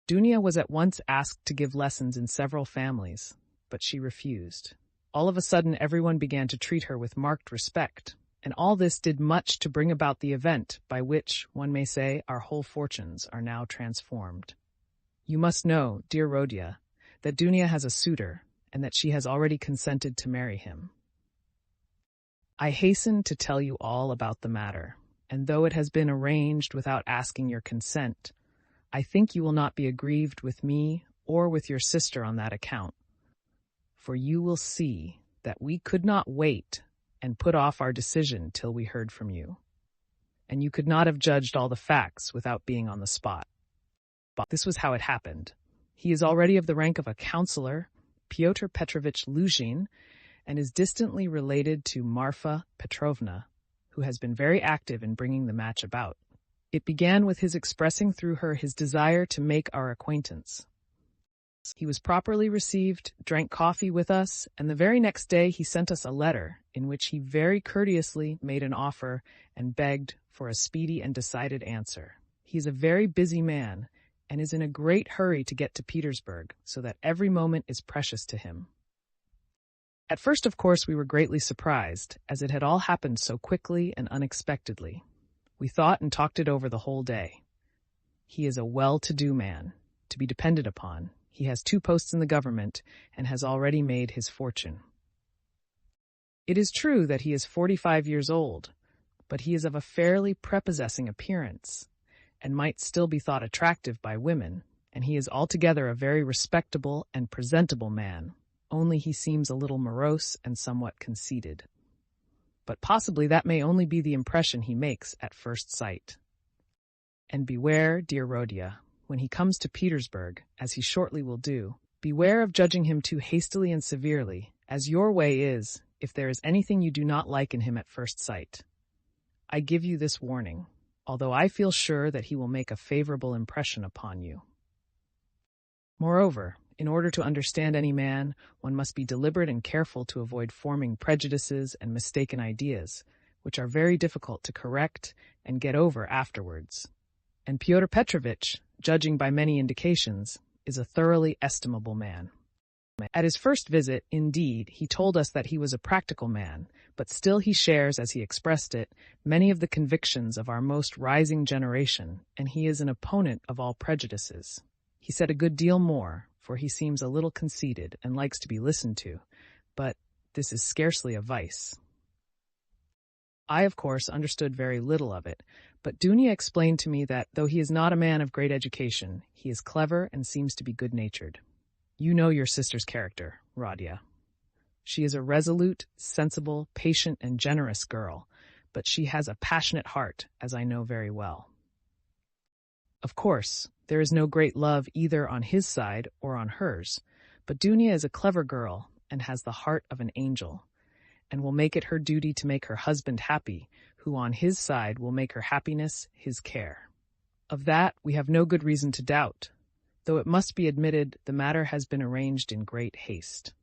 Dunya was at once asked to give lessons in several families, but she refused. All of a sudden, everyone began to treat her with marked respect, and all this did much to bring about the event by which, one may say, our whole fortunes are now transformed. You must know, dear Rodya, that Dunya has a suitor, and that she has already consented to marry him. I hasten to tell you all about the matter, and though it has been arranged without asking your consent, I think you will not be aggrieved with me or with your sister on that account, for you will see that we could not wait and put off our decision till we heard from you, and you could not have judged all the facts without being on the spot. But this was how it happened. He is already of the rank of a counselor, Pyotr Petrovich Luzhin, and is distantly related to Marfa Petrovna, who has been very active in bringing the match about. It began with his expressing through her his desire to make our acquaintance. He was properly received, drank coffee with us, and the very next day he sent us a letter in which he very courteously made an offer and begged for a speedy and decided answer. He is a very busy man and is in a great hurry to get to Petersburg, so that every moment is precious to him. At first, of course, we were greatly surprised, as it had all happened so quickly and unexpectedly. We thought and talked it over the whole day. He is a well-to-do man, to be depended upon. He has 2 posts in the government and has already made his fortune. It is true that he is 45 years old, but he is of a fairly prepossessing appearance and might still be thought attractive by women, and he is altogether a very respectable and presentable man, only he seems a little morose and somewhat conceited. But possibly that may only be the impression he makes at first sight. And beware, dear Rhodia, when he comes to Petersburg, as he shortly will do, beware of judging him too hastily and severely, as your way is, if there is anything you do not like in him at first sight. I give you this warning, although I feel sure that he will make a favorable impression upon you. Moreover, in order to understand any man, one must be deliberate and careful to avoid forming prejudices and mistaken ideas, which are very difficult to correct and get over afterwards. And Fyodor Petrovitch, judging by many indications, is a thoroughly estimable man. At his first visit, indeed, he told us that he was a practical man, but still he shares, as he expressed it, many of the convictions of our most rising generation, and he is an opponent of all prejudices. He said a good deal more, for he seems a little conceited and likes to be listened to, but this is scarcely a vice. I, of course, understood very little of it, but Dunya explained to me that, though he is not a man of great education, he is clever and seems to be good-natured. You know your sister's character, Rhodia. She is a resolute, sensible, patient, and generous girl, but she has a passionate heart, as I know very well. Of course, there is no great love either on his side or on hers, but Dunya is a clever girl and has the heart of an angel, and will make it her duty to make her husband happy, who on his side will make her happiness his care. Of that we have no good reason to doubt, though it must be admitted the matter has been arranged in great haste.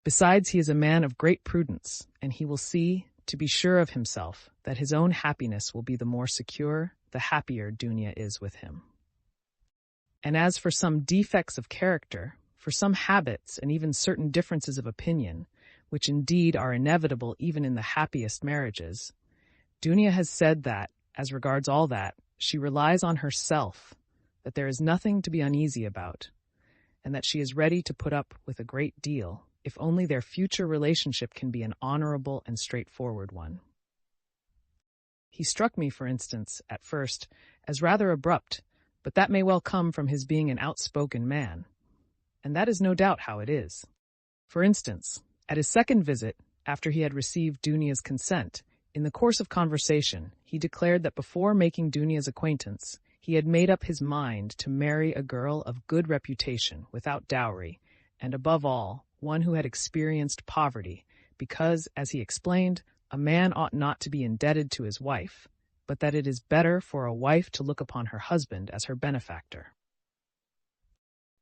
Besides, he is a man of great prudence, and he will see, to be sure of himself, that his own happiness will be the more secure, the happier Dunya is with him. And as for some defects of character, for some habits and even certain differences of opinion, which indeed are inevitable even in the happiest marriages, Dunya has said that, as regards all that, she relies on herself, that there is nothing to be uneasy about, and that she is ready to put up with a great deal, if only their future relationship can be an honorable and straightforward one. He struck me, for instance, at first, as rather abrupt, but that may well come from his being an outspoken man, and that is no doubt how it is. For instance, at his second visit, after he had received Dunya's consent, in the course of conversation, he declared that before making Dunya's acquaintance, he had made up his mind to marry a girl of good reputation, without dowry, and above all, one who had experienced poverty, because, as he explained, a man ought not to be indebted to his wife, but that it is better for a wife to look upon her husband as her benefactor.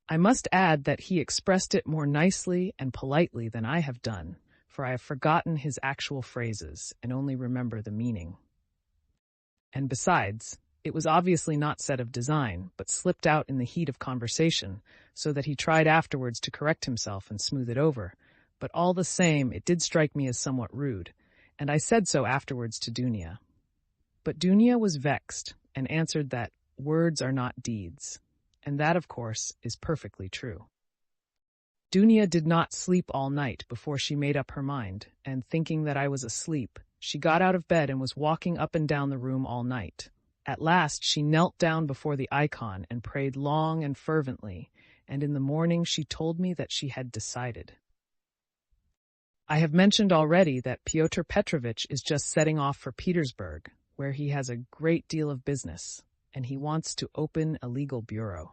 I must add that he expressed it more nicely and politely than I have done, for I have forgotten his actual phrases and only remember the meaning. And besides, it was obviously not said of design, but slipped out in the heat of conversation, so that he tried afterwards to correct himself and smooth it over, but all the same it did strike me as somewhat rude, and I said so afterwards to Dunya. But Dunya was vexed, and answered that words are not deeds, and that, of course, is perfectly true. Dunya did not sleep all night before she made up her mind, and thinking that I was asleep, she got out of bed and was walking up and down the room all night. At last she knelt down before the icon and prayed long and fervently, and in the morning she told me that she had decided. I have mentioned already that Pyotr Petrovitch is just setting off for Petersburg, where he has a great deal of business, and he wants to open a legal bureau.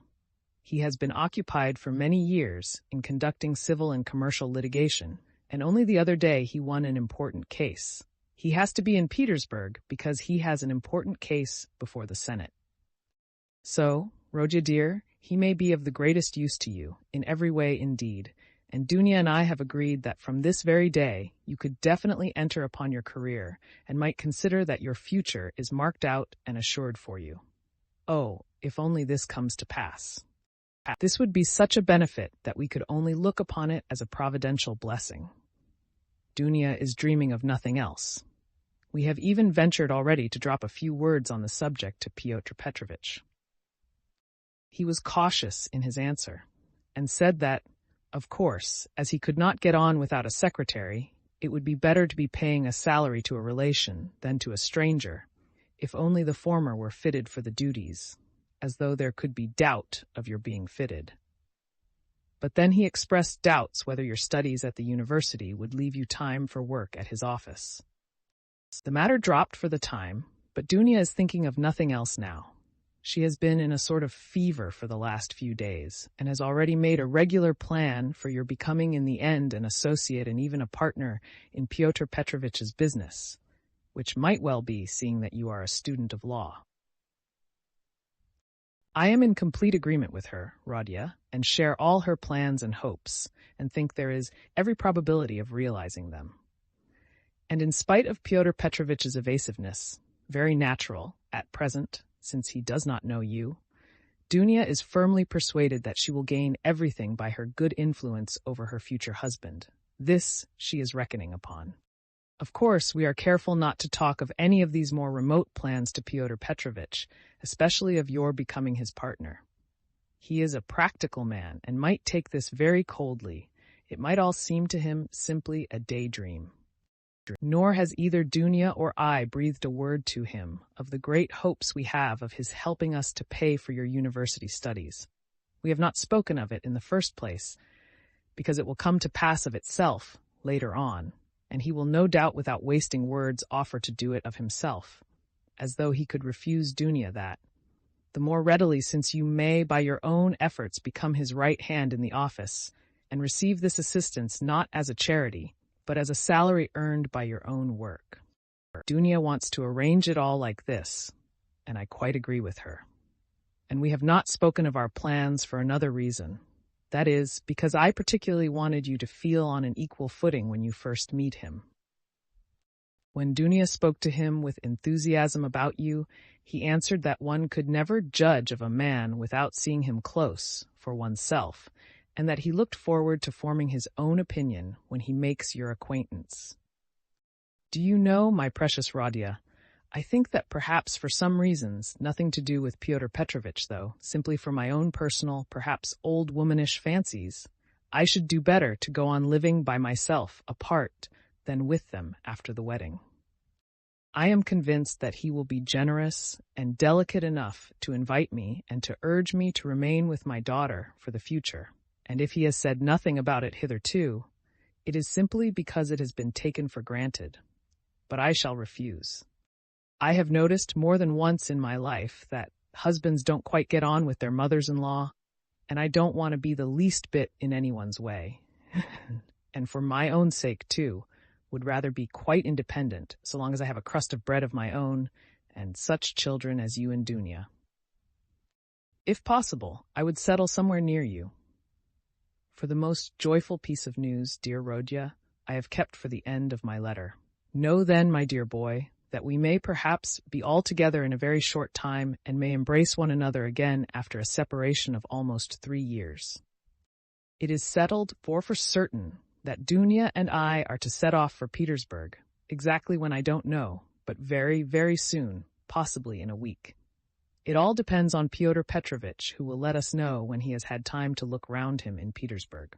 He has been occupied for many years in conducting civil and commercial litigation, and only the other day he won an important case. He has to be in Petersburg because he has an important case before the Senate. So, Rodya dear, he may be of the greatest use to you, in every way indeed, and Dunya and I have agreed that from this very day you could definitely enter upon your career and might consider that your future is marked out and assured for you. Oh, if only this comes to pass. This would be such a benefit that we could only look upon it as a providential blessing. Dunya is dreaming of nothing else. We have even ventured already to drop a few words on the subject to Pyotr Petrovitch. He was cautious in his answer, and said that, of course, as he could not get on without a secretary, it would be better to be paying a salary to a relation than to a stranger, if only the former were fitted for the duties, as though there could be doubt of your being fitted. But then he expressed doubts whether your studies at the university would leave you time for work at his office. The matter dropped for the time, but Dunya is thinking of nothing else now. She has been in a sort of fever for the last few days, and has already made a regular plan for your becoming in the end an associate and even a partner in Pyotr Petrovitch's business, which might well be, seeing that you are a student of law. I am in complete agreement with her, Rodya, and share all her plans and hopes, and think there is every probability of realizing them. And in spite of Pyotr Petrovitch's evasiveness, very natural at present, since he does not know you, Dunya is firmly persuaded that she will gain everything by her good influence over her future husband. This she is reckoning upon. Of course, we are careful not to talk of any of these more remote plans to Pyotr Petrovitch, especially of your becoming his partner. He is a practical man and might take this very coldly. It might all seem to him simply a daydream. Nor has either Dunya or I breathed a word to him of the great hopes we have of his helping us to pay for your university studies. We have not spoken of it in the first place, because it will come to pass of itself later on, and he will no doubt without wasting words offer to do it of himself, as though he could refuse Dunya that, the more readily since you may by your own efforts become his right hand in the office, and receive this assistance not as a charity, but as a salary earned by your own work. Dunya wants to arrange it all like this, and I quite agree with her. And we have not spoken of our plans for another reason. That is, because I particularly wanted you to feel on an equal footing when you first meet him. When Dunya spoke to him with enthusiasm about you, he answered that one could never judge of a man without seeing him close for oneself, and that he looked forward to forming his own opinion when he makes your acquaintance. Do you know, my precious Rodya, I think that perhaps for some reasons, nothing to do with Pyotr Petrovitch though, simply for my own personal, perhaps old womanish fancies, I should do better to go on living by myself apart than with them after the wedding. I am convinced that he will be generous and delicate enough to invite me and to urge me to remain with my daughter for the future. And if he has said nothing about it hitherto, it is simply because it has been taken for granted. But I shall refuse. I have noticed more than once in my life that husbands don't quite get on with their mothers-in-law, and I don't want to be the least bit in anyone's way. And for my own sake, too, would rather be quite independent, so long as I have a crust of bread of my own, and such children as you and Dunya. If possible, I would settle somewhere near you. For the most joyful piece of news, dear Rodya, I have kept for the end of my letter. Know then, my dear boy, that we may perhaps be all together in a very short time and may embrace one another again after a separation of almost 3 years. It is settled for certain that Dunya and I are to set off for Petersburg, exactly when I don't know, but very, very soon, possibly in a week. It all depends on Pyotr Petrovitch, who will let us know when he has had time to look round him in Petersburg.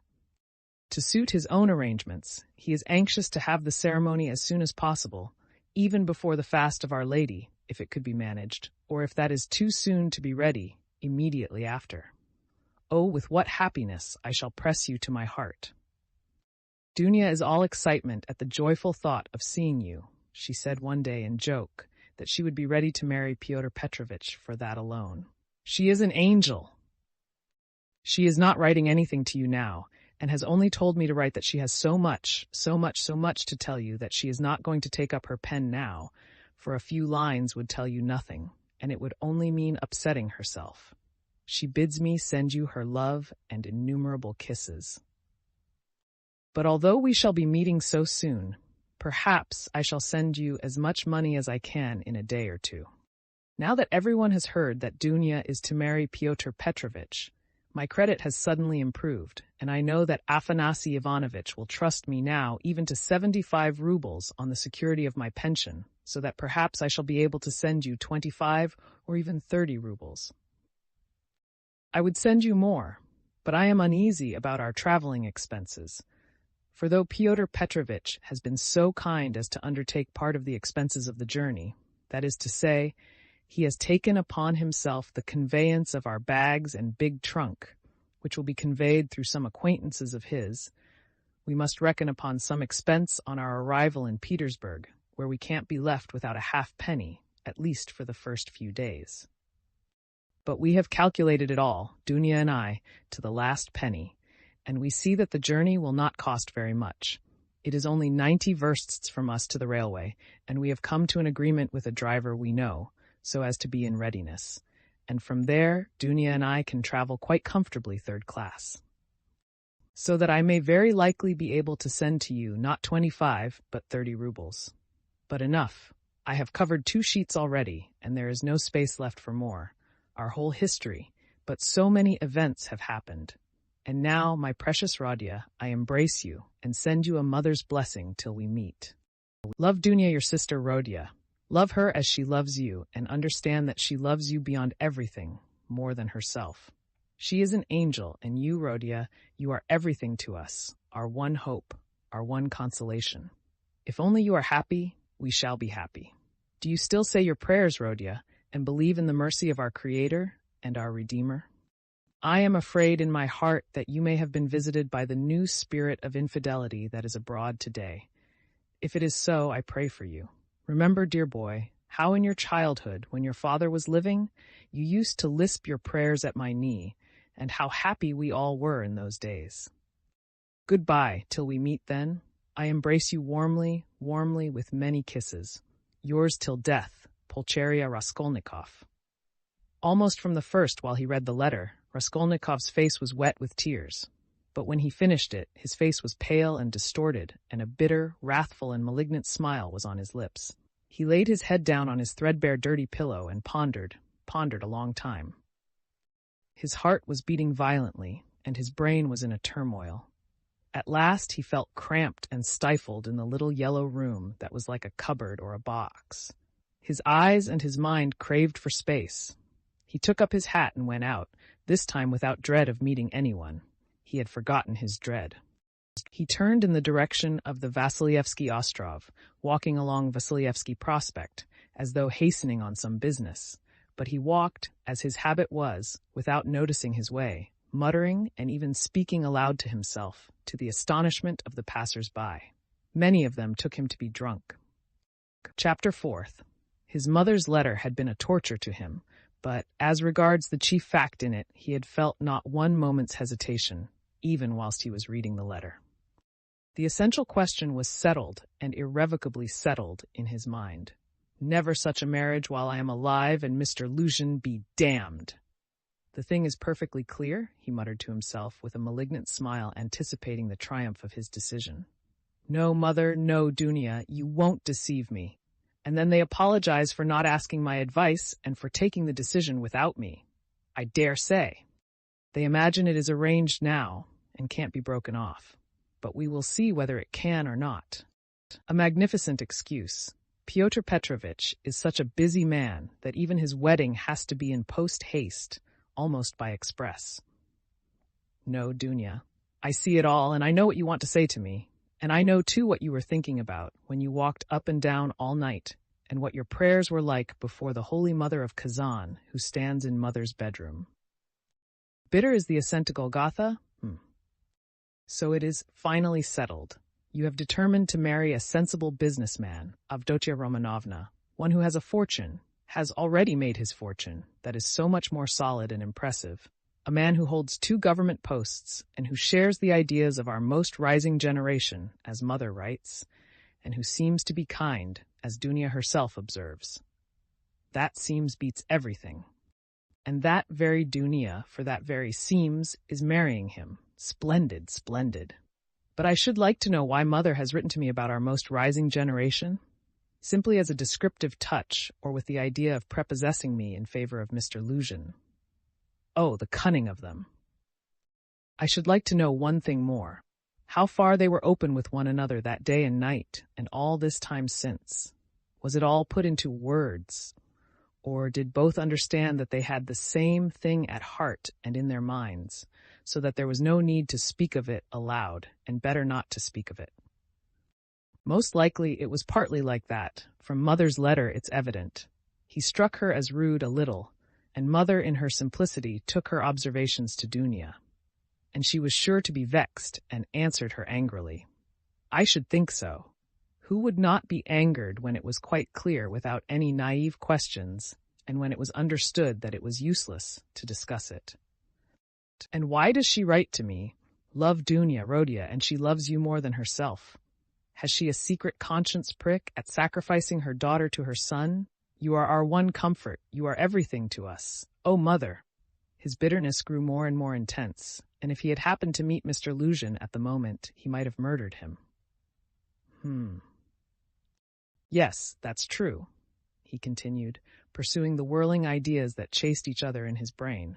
To suit his own arrangements, he is anxious to have the ceremony as soon as possible, even before the fast of Our Lady, if it could be managed, or if that is too soon to be ready, immediately after. Oh, with what happiness I shall press you to my heart. Dunya is all excitement at the joyful thought of seeing you. She said one day in joke that she would be ready to marry Pyotr Petrovitch for that alone. She is an angel. She is not writing anything to you now, and has only told me to write that she has so much to tell you that she is not going to take up her pen now, for a few lines would tell you nothing, and it would only mean upsetting herself. She bids me send you her love and innumerable kisses. But although we shall be meeting so soon, perhaps I shall send you as much money as I can in a day or two. Now that everyone has heard that Dunya is to marry Pyotr Petrovitch, my credit has suddenly improved, and I know that Afanasy Ivanovitch will trust me now even to 75 rubles on the security of my pension, so that perhaps I shall be able to send you 25 or even 30 rubles. I would send you more, but I am uneasy about our traveling expenses. For though Pyotr Petrovitch has been so kind as to undertake part of the expenses of the journey, that is to say, he has taken upon himself the conveyance of our bags and big trunk, which will be conveyed through some acquaintances of his, we must reckon upon some expense on our arrival in Petersburg, where we can't be left without a halfpenny, at least for the first few days. But we have calculated it all, Dunya and I, to the last penny, and we see that the journey will not cost very much. It is only 90 versts from us to the railway, and we have come to an agreement with a driver we know, so as to be in readiness, and from there Dunya and I can travel quite comfortably third class. So that I may very likely be able to send to you not 25, but 30 rubles. But enough. I have covered 2 sheets already, and there is no space left for more. Our whole history, but so many events have happened. And now, my precious Rodya, I embrace you and send you a mother's blessing till we meet. Love Dunya, your sister Rodya. Love her as she loves you, and understand that she loves you beyond everything, more than herself. She is an angel, and you, Rodya, you are everything to us, our one hope, our one consolation. If only you are happy, we shall be happy. Do you still say your prayers, Rodya, and believe in the mercy of our Creator and our Redeemer? I am afraid in my heart that you may have been visited by the new spirit of infidelity that is abroad today. If it is so, I pray for you. Remember, dear boy, how in your childhood, when your father was living, you used to lisp your prayers at my knee, and how happy we all were in those days. Goodbye, till we meet then. I embrace you warmly, with many kisses. Yours till death, Pulcheria Raskolnikov. Almost from the first, while he read the letter, Raskolnikov's face was wet with tears. But when he finished it, his face was pale and distorted, and a bitter, wrathful, and malignant smile was on his lips. He laid his head down on his threadbare, dirty pillow and pondered a long time. His heart was beating violently, and his brain was in a turmoil. At last he felt cramped and stifled in the little yellow room that was like a cupboard or a box. His eyes and his mind craved for space. He took up his hat and went out, this time without dread of meeting anyone. He had forgotten his dread. He turned in the direction of the Vasilyevsky Ostrov, walking along Vasilyevsky Prospect, as though hastening on some business. But he walked, as his habit was, without noticing his way, muttering and even speaking aloud to himself, to the astonishment of the passers-by. Many of them took him to be drunk. Chapter 4. His mother's letter had been a torture to him, but as regards the chief fact in it, he had felt not one moment's hesitation, even whilst he was reading the letter. The essential question was settled and irrevocably settled in his mind. Never such a marriage while I am alive, and Mr. Luzhin be damned. The thing is perfectly clear, he muttered to himself, with a malignant smile anticipating the triumph of his decision. No, mother, no, Dunya, you won't deceive me. And then they apologize for not asking my advice and for taking the decision without me. I dare say. They imagine it is arranged now and can't be broken off. But we will see whether it can or not. A magnificent excuse. Pyotr Petrovitch is such a busy man that even his wedding has to be in post-haste, almost by express. No, Dunya, I see it all, and I know what you want to say to me. And I know, too, what you were thinking about when you walked up and down all night, and what your prayers were like before the Holy Mother of Kazan, who stands in Mother's bedroom. Bitter is the ascent to Golgotha? So it is finally settled. You have determined to marry a sensible businessman, Avdotia Romanovna, one who has a fortune, has already made his fortune, that is so much more solid and impressive, a man who holds 2 government posts and who shares the ideas of our most rising generation, as Mother writes, and who seems to be kind, as Dunia herself observes. That seems beats everything. And that very Dunia, for that very seems, is marrying him. Splendid, splendid. But I should like to know why Mother has written to me about our most rising generation? Simply as a descriptive touch, or with the idea of prepossessing me in favor of Mr. Luzhin. Oh, the cunning of them. I should like to know one thing more. How far they were open with one another that day and night, and all this time since. Was it all put into words? Or did both understand that they had the same thing at heart and in their minds, so that there was no need to speak of it aloud, and better not to speak of it? Most likely it was partly like that. From Mother's letter it's evident. He struck her as rude a little, and Mother in her simplicity took her observations to Dunia. And she was sure to be vexed, and answered her angrily. I should think so. Who would not be angered when it was quite clear without any naive questions, and when it was understood that it was useless to discuss it? And why does she write to me, love Dunia, Rodia, and she loves you more than herself? Has she a secret conscience prick at sacrificing her daughter to her son? You are our one comfort, you are everything to us. Oh, Mother! His bitterness grew more and more intense, and if he had happened to meet Mr. Luzhin at the moment, he might have murdered him. Yes, that's true, he continued, pursuing the whirling ideas that chased each other in his brain.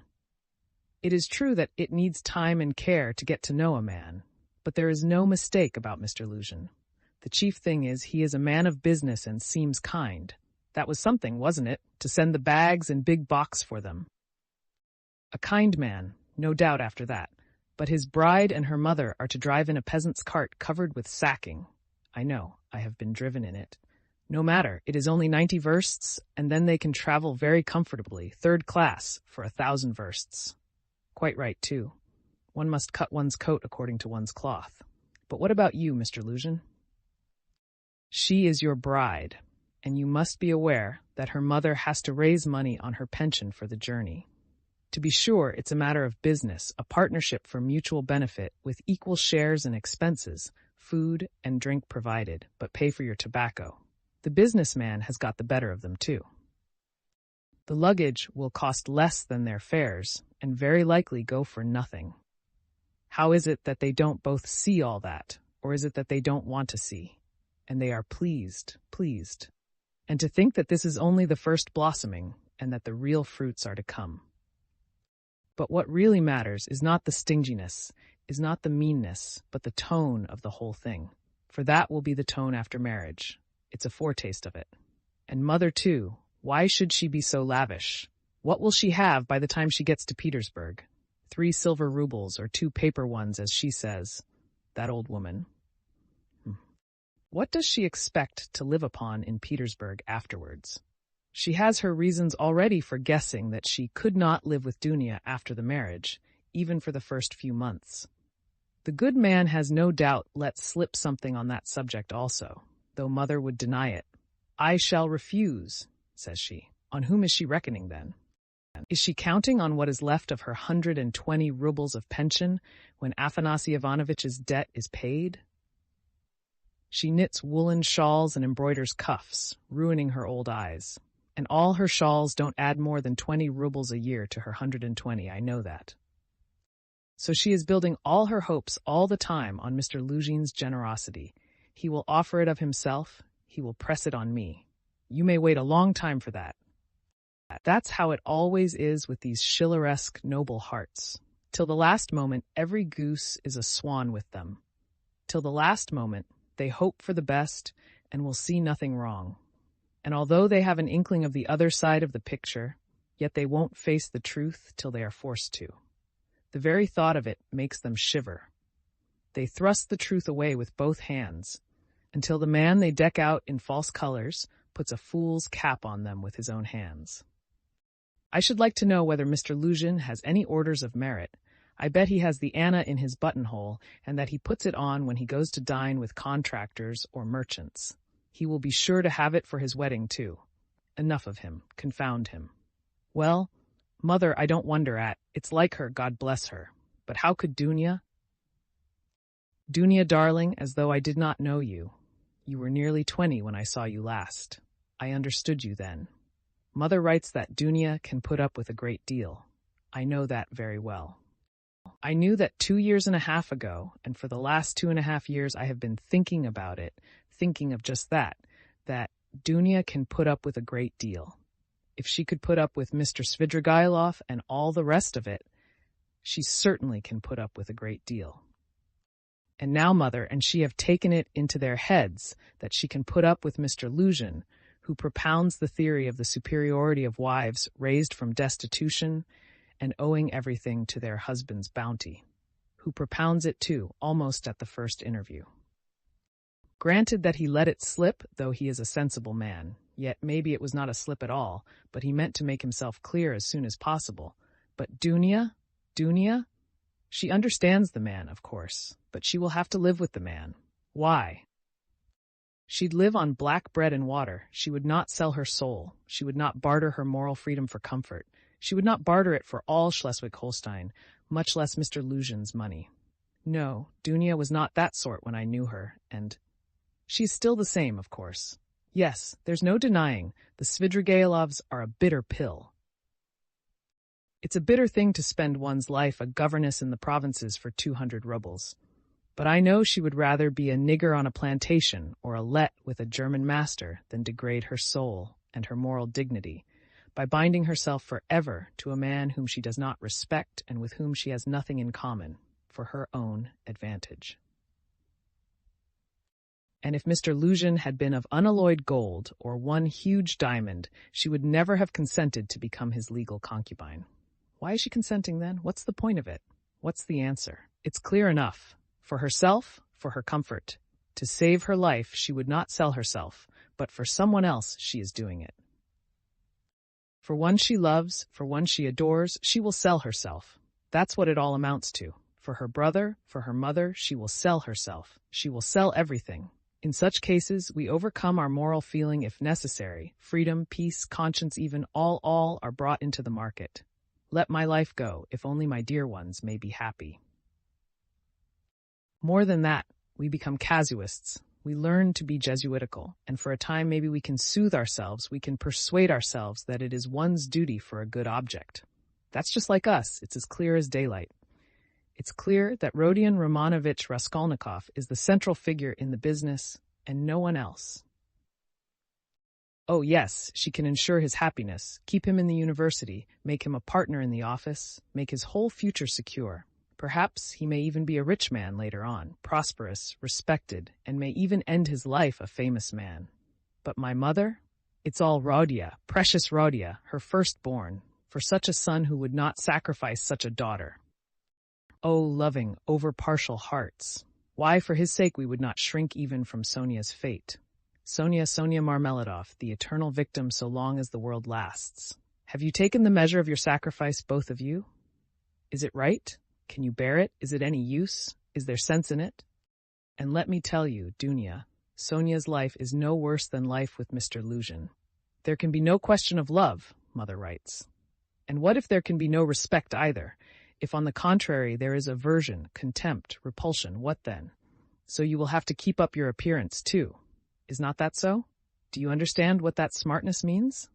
It is true that it needs time and care to get to know a man, but there is no mistake about Mr. Luzhin. The chief thing is he is a man of business and seems kind. That was something, wasn't it, to send the bags and big box for them? A kind man, no doubt after that, but his bride and her mother are to drive in a peasant's cart covered with sacking. I know, I have been driven in it. No matter, it is only 90 versts, and then they can travel very comfortably, 3rd class, for 1,000 versts. Quite right, too. One must cut one's coat according to one's cloth. But what about you, Mr. Luzhin? She is your bride, and you must be aware that her mother has to raise money on her pension for the journey. To be sure, it's a matter of business, a partnership for mutual benefit with equal shares and expenses, food and drink provided, but pay for your tobacco. The businessman has got the better of them, too. The luggage will cost less than their fares, and very likely go for nothing. How is it that they don't both see all that, or is it that they don't want to see? And they are pleased. And to think that this is only the first blossoming, and that the real fruits are to come. But what really matters is not the stinginess, is not the meanness, but the tone of the whole thing. For that will be the tone after marriage. It's a foretaste of it. And Mother, too, why should she be so lavish? What will she have by the time she gets to Petersburg? 3 silver rubles or 2 paper ones, as she says. That old woman. What does she expect to live upon in Petersburg afterwards? She has her reasons already for guessing that she could not live with Dunia after the marriage, even for the first few months. The good man has no doubt let slip something on that subject also, though Mother would deny it. I shall refuse, says she. On whom is she reckoning, then? Is she counting on what is left of her 120 rubles of pension when Afanasy Ivanovitch's debt is paid? She knits woolen shawls and embroiders cuffs, ruining her old eyes. And all her shawls don't add more than 20 rubles a year to her 120, I know that. So she is building all her hopes all the time on Mr. Luzhin's generosity. He will offer it of himself, he will press it on me. You may wait a long time for that. That's how it always is with these Schilleresque noble hearts. Till the last moment, every goose is a swan with them. Till the last moment, they hope for the best and will see nothing wrong. And although they have an inkling of the other side of the picture, yet they won't face the truth till they are forced to. The very thought of it makes them shiver. They thrust the truth away with both hands, until the man they deck out in false colors puts a fool's cap on them with his own hands. I should like to know whether Mr. Luzhin has any orders of merit. I bet he has the Anna in his buttonhole, and that he puts it on when he goes to dine with contractors or merchants. He will be sure to have it for his wedding, too. Enough of him. Confound him. Well, Mother, I don't wonder at. It's like her, God bless her. But how could Dunya? Dunya, darling, as though I did not know you. You were nearly 20 when I saw you last. I understood you then. Mother writes that Dunya can put up with a great deal. I know that very well. I knew that 2.5 years ago, and for the last 2.5 years I have been thinking about it, thinking of just that Dunya can put up with a great deal. If she could put up with Mr. Svidrigailov and all the rest of it, she certainly can put up with a great deal. And now Mother and she have taken it into their heads that she can put up with Mr. Luzhin, who propounds the theory of the superiority of wives raised from destitution and owing everything to their husband's bounty, who propounds it too, almost at the first interview. Granted that he let it slip, though he is a sensible man, yet maybe it was not a slip at all, but he meant to make himself clear as soon as possible. But Dunya, she understands the man, of course, but she will have to live with the man. Why? She'd live on black bread and water. She would not sell her soul. She would not barter her moral freedom for comfort. She would not barter it for all Schleswig-Holstein, much less Mr. Luzhin's money. No, Dunya was not that sort when I knew her, and she's still the same, of course. Yes, there's no denying, the Svidrigailovs are a bitter pill. It's a bitter thing to spend one's life a governess in the provinces for 200 rubles. But I know she would rather be a nigger on a plantation or a let with a German master than degrade her soul and her moral dignity by binding herself forever to a man whom she does not respect and with whom she has nothing in common for her own advantage. And if Mr. Luzhin had been of unalloyed gold or one huge diamond, she would never have consented to become his legal concubine. Why is she consenting then? What's the point of it? What's the answer? It's clear enough. For herself, for her comfort. To save her life, she would not sell herself, but for someone else she is doing it. For one she loves, for one she adores, she will sell herself. That's what it all amounts to. For her brother, for her mother, she will sell herself. She will sell everything. In such cases, we overcome our moral feeling if necessary. Freedom, peace, conscience, even all are brought into the market. Let my life go, if only my dear ones may be happy. More than that, we become casuists. We learn to be Jesuitical, and for a time maybe we can soothe ourselves, we can persuade ourselves that it is one's duty for a good object. That's just like us, it's as clear as daylight. It's clear that Rodion Romanovich Raskolnikov is the central figure in the business, and no one else. Oh yes, she can ensure his happiness, keep him in the university, make him a partner in the office, make his whole future secure. Perhaps he may even be a rich man later on, prosperous, respected, and may even end his life a famous man. But my mother? It's all Rodia, precious Rodia, her firstborn, for such a son who would not sacrifice such a daughter. Oh, loving, over-partial hearts! Why, for his sake, we would not shrink even from Sonia's fate. Sonia Marmeladov, the eternal victim so long as the world lasts. Have you taken the measure of your sacrifice, both of you? Is it right? Can you bear it? Is it any use? Is there sense in it? And let me tell you, Dunya, Sonia's life is no worse than life with Mr. Luzhin. There can be no question of love, Mother writes. And what if there can be no respect either? If on the contrary there is aversion, contempt, repulsion, what then? So you will have to keep up your appearance too. Is not that so? Do you understand what that smartness means?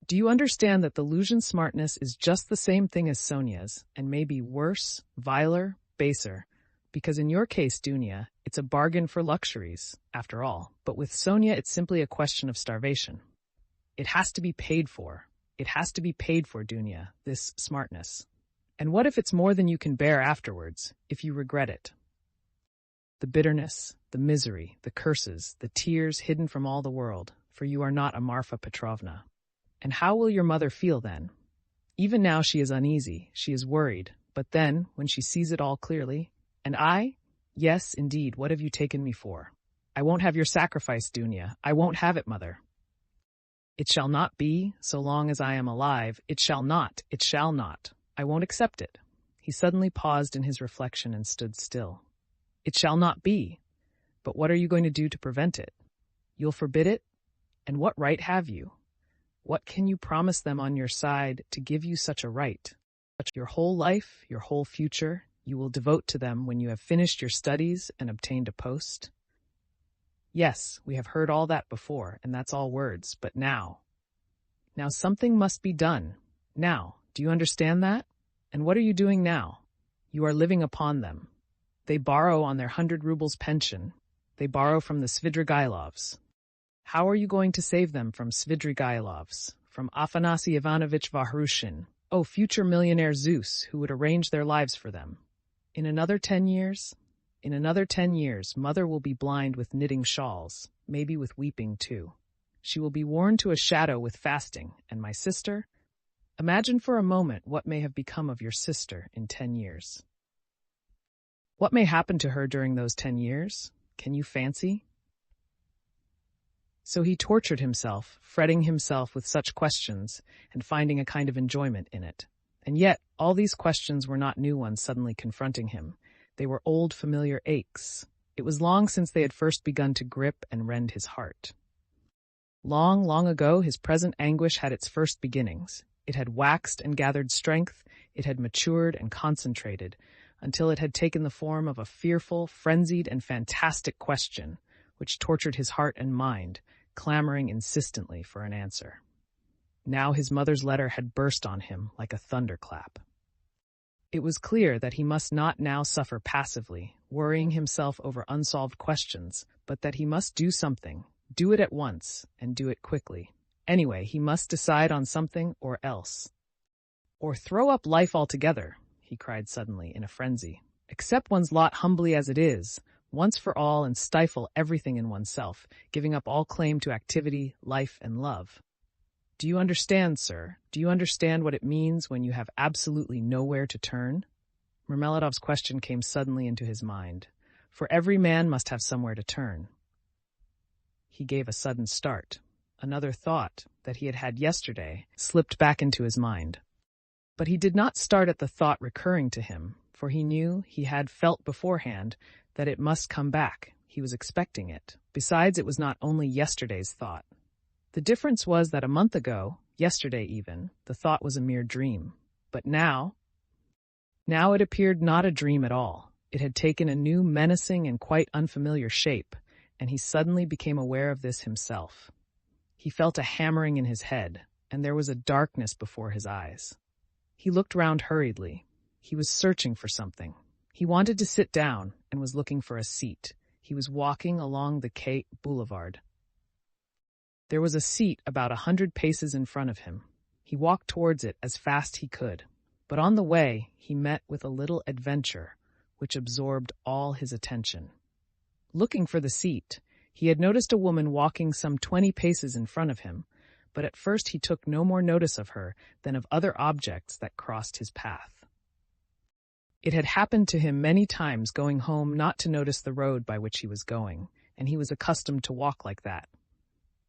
Do you understand that the Luzhin smartness is just the same thing as Sonia's, and maybe worse, viler, baser? Because in your case, Dunya, it's a bargain for luxuries, after all. But with Sonia, it's simply a question of starvation. It has to be paid for. It has to be paid for, Dunya, this smartness. And what if it's more than you can bear afterwards, if you regret it? The bitterness, the misery, the curses, the tears hidden from all the world, for you are not a Marfa Petrovna. And how will your mother feel then? Even now she is uneasy, she is worried, but then, when she sees it all clearly, and I? Yes, indeed, what have you taken me for? I won't have your sacrifice, Dunya. I won't have it, Mother. It shall not be, so long as I am alive. It shall not. It shall not. I won't accept it. He suddenly paused in his reflection and stood still. It shall not be. But what are you going to do to prevent it? You'll forbid it? And what right have you? What can you promise them on your side to give you such a right? Your whole life, your whole future, you will devote to them when you have finished your studies and obtained a post? Yes, we have heard all that before, and that's all words, but now something must be done. Now, do you understand that? And what are you doing now? You are living upon them. They borrow on their 100 rubles pension. They borrow from the Svidrigailovs. How are you going to save them from Svidrigailovs, from Afanasy Ivanovich Vahrushin, oh, future millionaire Zeus, who would arrange their lives for them? In another 10 years? In another 10 years, mother will be blind with knitting shawls, maybe with weeping too. She will be worn to a shadow with fasting, and my sister? Imagine for a moment what may have become of your sister in 10 years. What may happen to her during those 10 years? Can you fancy? So he tortured himself, fretting himself with such questions, and finding a kind of enjoyment in it. And yet, all these questions were not new ones suddenly confronting him. They were old familiar aches. It was long since they had first begun to grip and rend his heart. Long, long ago, his present anguish had its first beginnings. It had waxed and gathered strength, it had matured and concentrated, until it had taken the form of a fearful, frenzied, and fantastic question, which tortured his heart and mind, clamoring insistently for an answer. Now his mother's letter had burst on him like a thunderclap. It was clear that he must not now suffer passively, worrying himself over unsolved questions, but that he must do something, do it at once, and do it quickly. Anyway, he must decide on something or else. Or throw up life altogether, he cried suddenly in a frenzy. Accept one's lot humbly as it is, once for all, and stifle everything in oneself, giving up all claim to activity, life, and love. Do you understand, sir? Do you understand what it means when you have absolutely nowhere to turn? Marmeladov's question came suddenly into his mind. For every man must have somewhere to turn. He gave a sudden start. Another thought, that he had had yesterday, slipped back into his mind. But he did not start at the thought recurring to him, for he knew, he had felt beforehand, that it must come back. He was expecting it. Besides, it was not only yesterday's thought. The difference was that a month ago, yesterday even, the thought was a mere dream. But now it appeared not a dream at all. It had taken a new, menacing, and quite unfamiliar shape, and he suddenly became aware of this himself. He felt a hammering in his head, and there was a darkness before his eyes. He looked round hurriedly. He was searching for something. He wanted to sit down and was looking for a seat. He was walking along the Quai Boulevard. There was a seat about 100 paces in front of him. He walked towards it as fast he could, but on the way he met with a little adventure which absorbed all his attention. Looking for the seat, he had noticed a woman walking some 20 paces in front of him, but at first he took no more notice of her than of other objects that crossed his path. It had happened to him many times going home not to notice the road by which he was going, and he was accustomed to walk like that.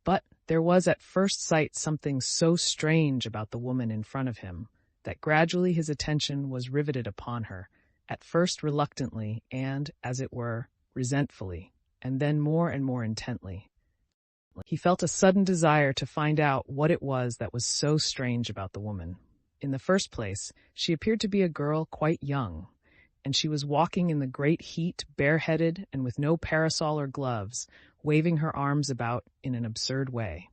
But there was at first sight something so strange about the woman in front of him that gradually his attention was riveted upon her, at first reluctantly and, as it were, resentfully, and then more and more intently. He felt a sudden desire to find out what it was that was so strange about the woman. In the first place, she appeared to be a girl quite young, and she was walking in the great heat, bareheaded and with no parasol or gloves, waving her arms about in an absurd way.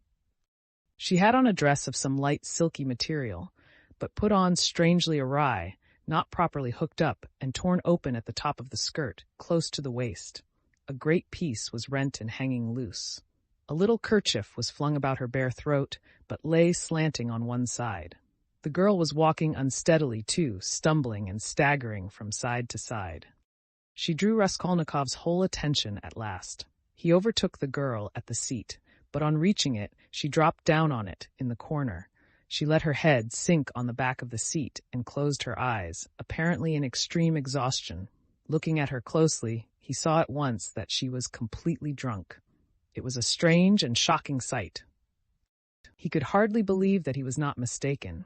She had on a dress of some light silky material, but put on strangely awry, not properly hooked up, and torn open at the top of the skirt, close to the waist. A great piece was rent and hanging loose. A little kerchief was flung about her bare throat, but lay slanting on one side. The girl was walking unsteadily, too, stumbling and staggering from side to side. She drew Raskolnikov's whole attention at last. He overtook the girl at the seat, but on reaching it, she dropped down on it, in the corner. She let her head sink on the back of the seat and closed her eyes, apparently in extreme exhaustion. Looking at her closely, he saw at once that she was completely drunk. It was a strange and shocking sight. He could hardly believe that he was not mistaken.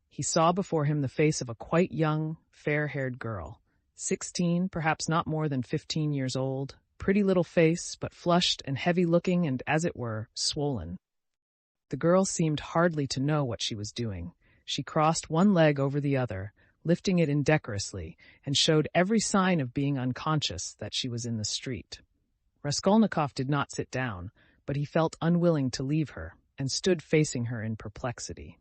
He saw before him the face of a quite young, fair-haired girl, 16, perhaps not more than 15 years old, pretty little face, but flushed and heavy-looking and, as it were, swollen. The girl seemed hardly to know what she was doing. She crossed one leg over the other, lifting it indecorously, and showed every sign of being unconscious that she was in the street. Raskolnikov did not sit down, but he felt unwilling to leave her, and stood facing her in perplexity.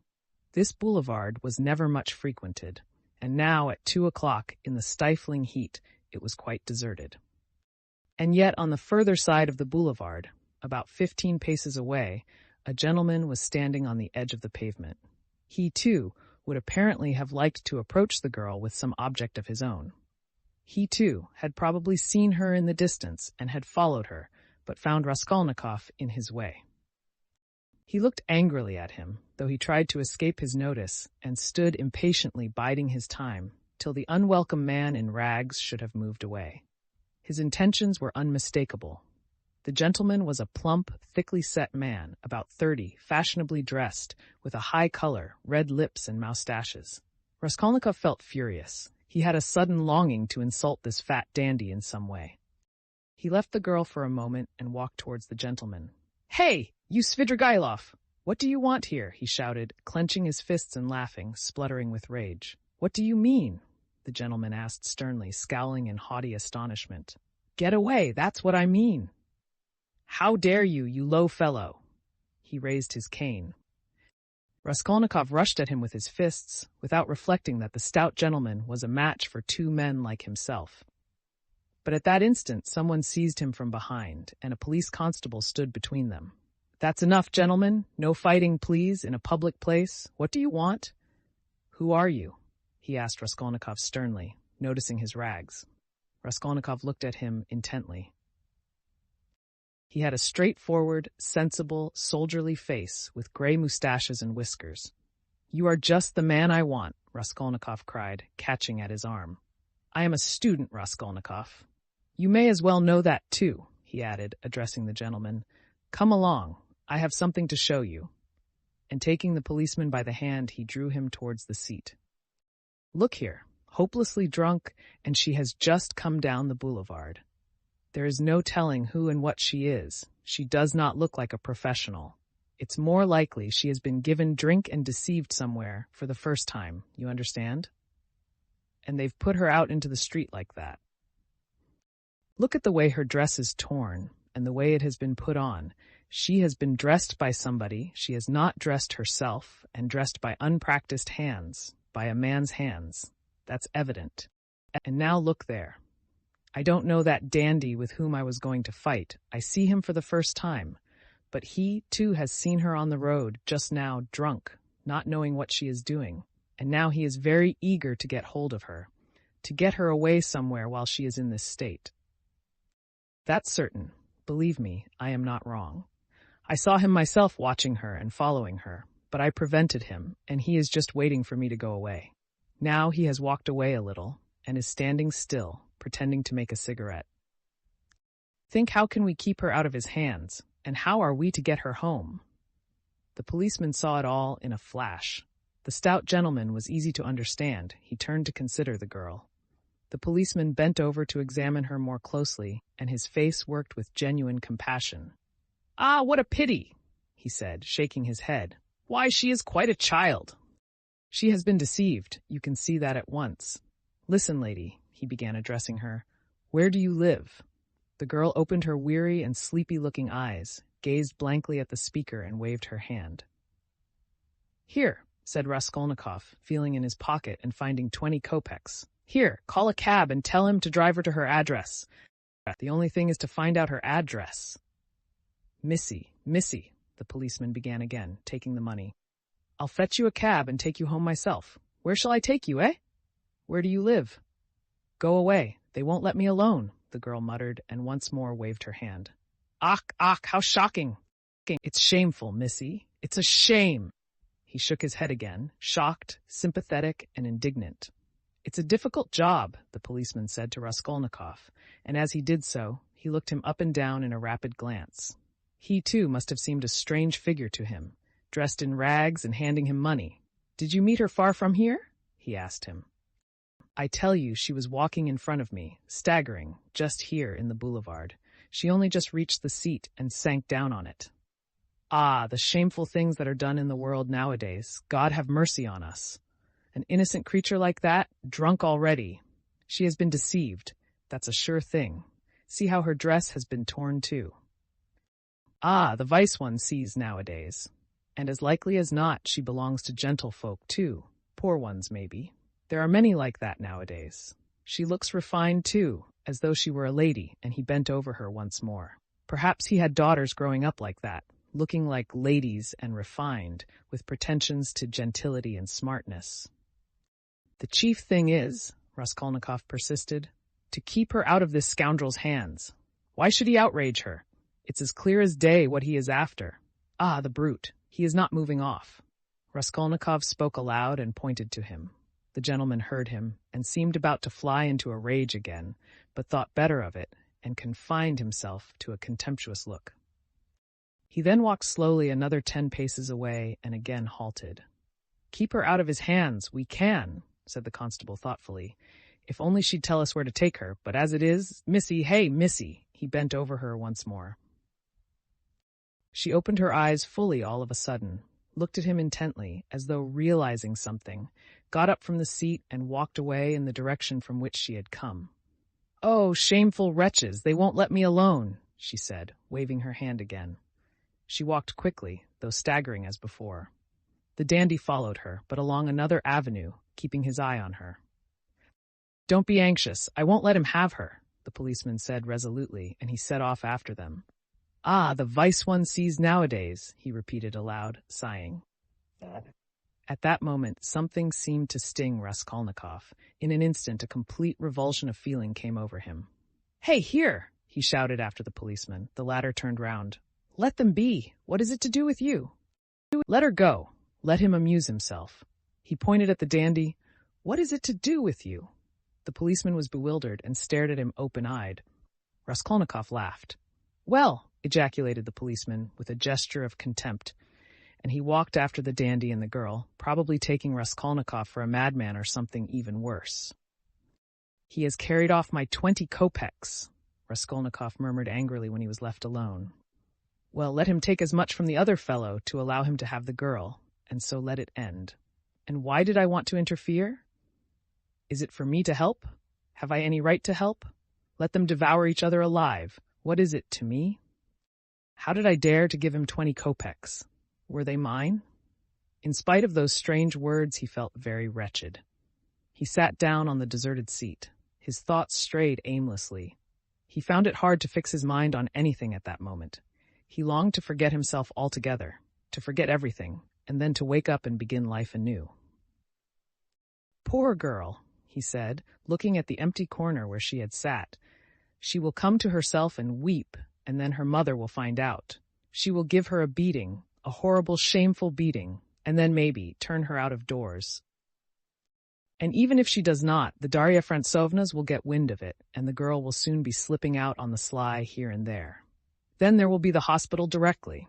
This boulevard was never much frequented, and now at 2 o'clock in the stifling heat it was quite deserted. And yet on the further side of the boulevard, about 15 paces away, a gentleman was standing on the edge of the pavement. He, too, would apparently have liked to approach the girl with some object of his own. He, too, had probably seen her in the distance and had followed her, but found Raskolnikov in his way. He looked angrily at him, though he tried to escape his notice, and stood impatiently biding his time till the unwelcome man in rags should have moved away. His intentions were unmistakable. The gentleman was a plump, thickly set man, about 30, fashionably dressed, with a high color, red lips and moustaches. Raskolnikov felt furious. He had a sudden longing to insult this fat dandy in some way. He left the girl for a moment and walked towards the gentleman. "Hey, you Svidrigailov! What do you want here?" he shouted, clenching his fists and laughing, spluttering with rage. "What do you mean?" the gentleman asked sternly, scowling in haughty astonishment. "Get away, that's what I mean." "How dare you, you low fellow!" He raised his cane. Raskolnikov rushed at him with his fists, without reflecting that the stout gentleman was a match for two men like himself. But at that instant someone seized him from behind, and a police constable stood between them. "That's enough, gentlemen. No fighting, please, in a public place. What do you want?" "Who are you?" he asked Raskolnikov sternly, noticing his rags. Raskolnikov looked at him intently. He had a straightforward, sensible, soldierly face with gray moustaches and whiskers. "You are just the man I want," Raskolnikov cried, catching at his arm. "I am a student, Raskolnikov. You may as well know that too," he added, addressing the gentleman. "Come along, I have something to show you." And taking the policeman by the hand, he drew him towards the seat. "Look here, hopelessly drunk, and she has just come down the boulevard. There is no telling who and what she is. She does not look like a professional. It's more likely she has been given drink and deceived somewhere for the first time, you understand? And they've put her out into the street like that. Look at the way her dress is torn, and the way it has been put on. She has been dressed by somebody, she has not dressed herself, and dressed by unpracticed hands, by a man's hands. That's evident. And now look there. I don't know that dandy with whom I was going to fight. I see him for the first time. But he, too, has seen her on the road, just now, drunk, not knowing what she is doing. And now he is very eager to get hold of her, to get her away somewhere while she is in this state. That's certain. Believe me, I am not wrong. I saw him myself watching her and following her, but I prevented him, and he is just waiting for me to go away. Now he has walked away a little, and is standing still, pretending to make a cigarette. Think, how can we keep her out of his hands, and how are we to get her home? The policeman saw it all in a flash. The stout gentleman was easy to understand. He turned to consider the girl. The policeman bent over to examine her more closely, and his face worked with genuine compassion. "Ah, what a pity," he said, shaking his head. "Why, she is quite a child. She has been deceived. You can see that at once. Listen, lady," he began, addressing her. "Where do you live?" The girl opened her weary and sleepy-looking eyes, gazed blankly at the speaker, and waved her hand. "Here," said Raskolnikov, feeling in his pocket and finding 20 kopecks. "Here, call a cab and tell him to drive her to her address. The only thing is to find out her address." Missy, the policeman began again, taking the money. "I'll fetch you a cab and take you home myself. Where shall I take you, eh? Where do you live?" "Go away. They won't let me alone," the girl muttered, and once more waved her hand. Ach, how shocking! It's shameful, Missy. It's a shame." He shook his head again, shocked, sympathetic, and indignant. "It's a difficult job," the policeman said to Raskolnikov, and as he did so, he looked him up and down in a rapid glance. He, too, must have seemed a strange figure to him, dressed in rags and handing him money. "Did you meet her far from here?" he asked him. "I tell you, she was walking in front of me, staggering, just here in the boulevard. She only just reached the seat and sank down on it." Ah, the shameful things that are done in the world nowadays. God have mercy on us. An innocent creature like that, drunk already. She has been deceived. That's a sure thing. See how her dress has been torn too. Ah, the vice one sees nowadays. And as likely as not, she belongs to gentlefolk too. Poor ones, maybe. There are many like that nowadays. She looks refined too, as though she were a lady, and he bent over her once more. Perhaps he had daughters growing up like that, looking like ladies and refined, with pretensions to gentility and smartness. The chief thing is, Raskolnikov persisted, to keep her out of this scoundrel's hands. Why should he outrage her? It's as clear as day what he is after. Ah, the brute. He is not moving off. Raskolnikov spoke aloud and pointed to him. The gentleman heard him and seemed about to fly into a rage again, but thought better of it and confined himself to a contemptuous look. He then walked slowly another 10 paces away and again halted. Keep her out of his hands, we can, said the constable thoughtfully. If only she'd tell us where to take her, but as it is, Missy, hey, Missy! He bent over her once more. She opened her eyes fully all of a sudden, looked at him intently, as though realizing something, got up from the seat and walked away in the direction from which she had come. Oh, shameful wretches, they won't let me alone, she said, waving her hand again. She walked quickly, though staggering as before. The dandy followed her, but along another avenue, keeping his eye on her. Don't be anxious, I won't let him have her, the policeman said resolutely, and he set off after them. Ah, the vice one sees nowadays, he repeated aloud, sighing. At that moment, something seemed to sting Raskolnikov. In an instant, a complete revulsion of feeling came over him. Hey, here, he shouted after the policeman. The latter turned round. Let them be. What is it to do with you? Let her go. Let him amuse himself. He pointed at the dandy. What is it to do with you? The policeman was bewildered and stared at him open-eyed. Raskolnikov laughed. Well, ejaculated the policeman with a gesture of contempt, and he walked after the dandy and the girl, probably taking Raskolnikov for a madman or something even worse. He has carried off my 20 kopecks, Raskolnikov murmured angrily when he was left alone. Well, let him take as much from the other fellow to allow him to have the girl, and so let it end. And why did I want to interfere? Is it for me to help? Have I any right to help? Let them devour each other alive. What is it to me? How did I dare to give him 20 kopecks? Were they mine? In spite of those strange words, he felt very wretched. He sat down on the deserted seat. His thoughts strayed aimlessly. He found it hard to fix his mind on anything at that moment. He longed to forget himself altogether, to forget everything, and then to wake up and begin life anew. Poor girl, he said, looking at the empty corner where she had sat. She will come to herself and weep, and then her mother will find out. She will give her a beating, a horrible, shameful beating, and then maybe turn her out of doors. And even if she does not, the Darya Frantsovnas will get wind of it, and the girl will soon be slipping out on the sly here and there. Then there will be the hospital directly.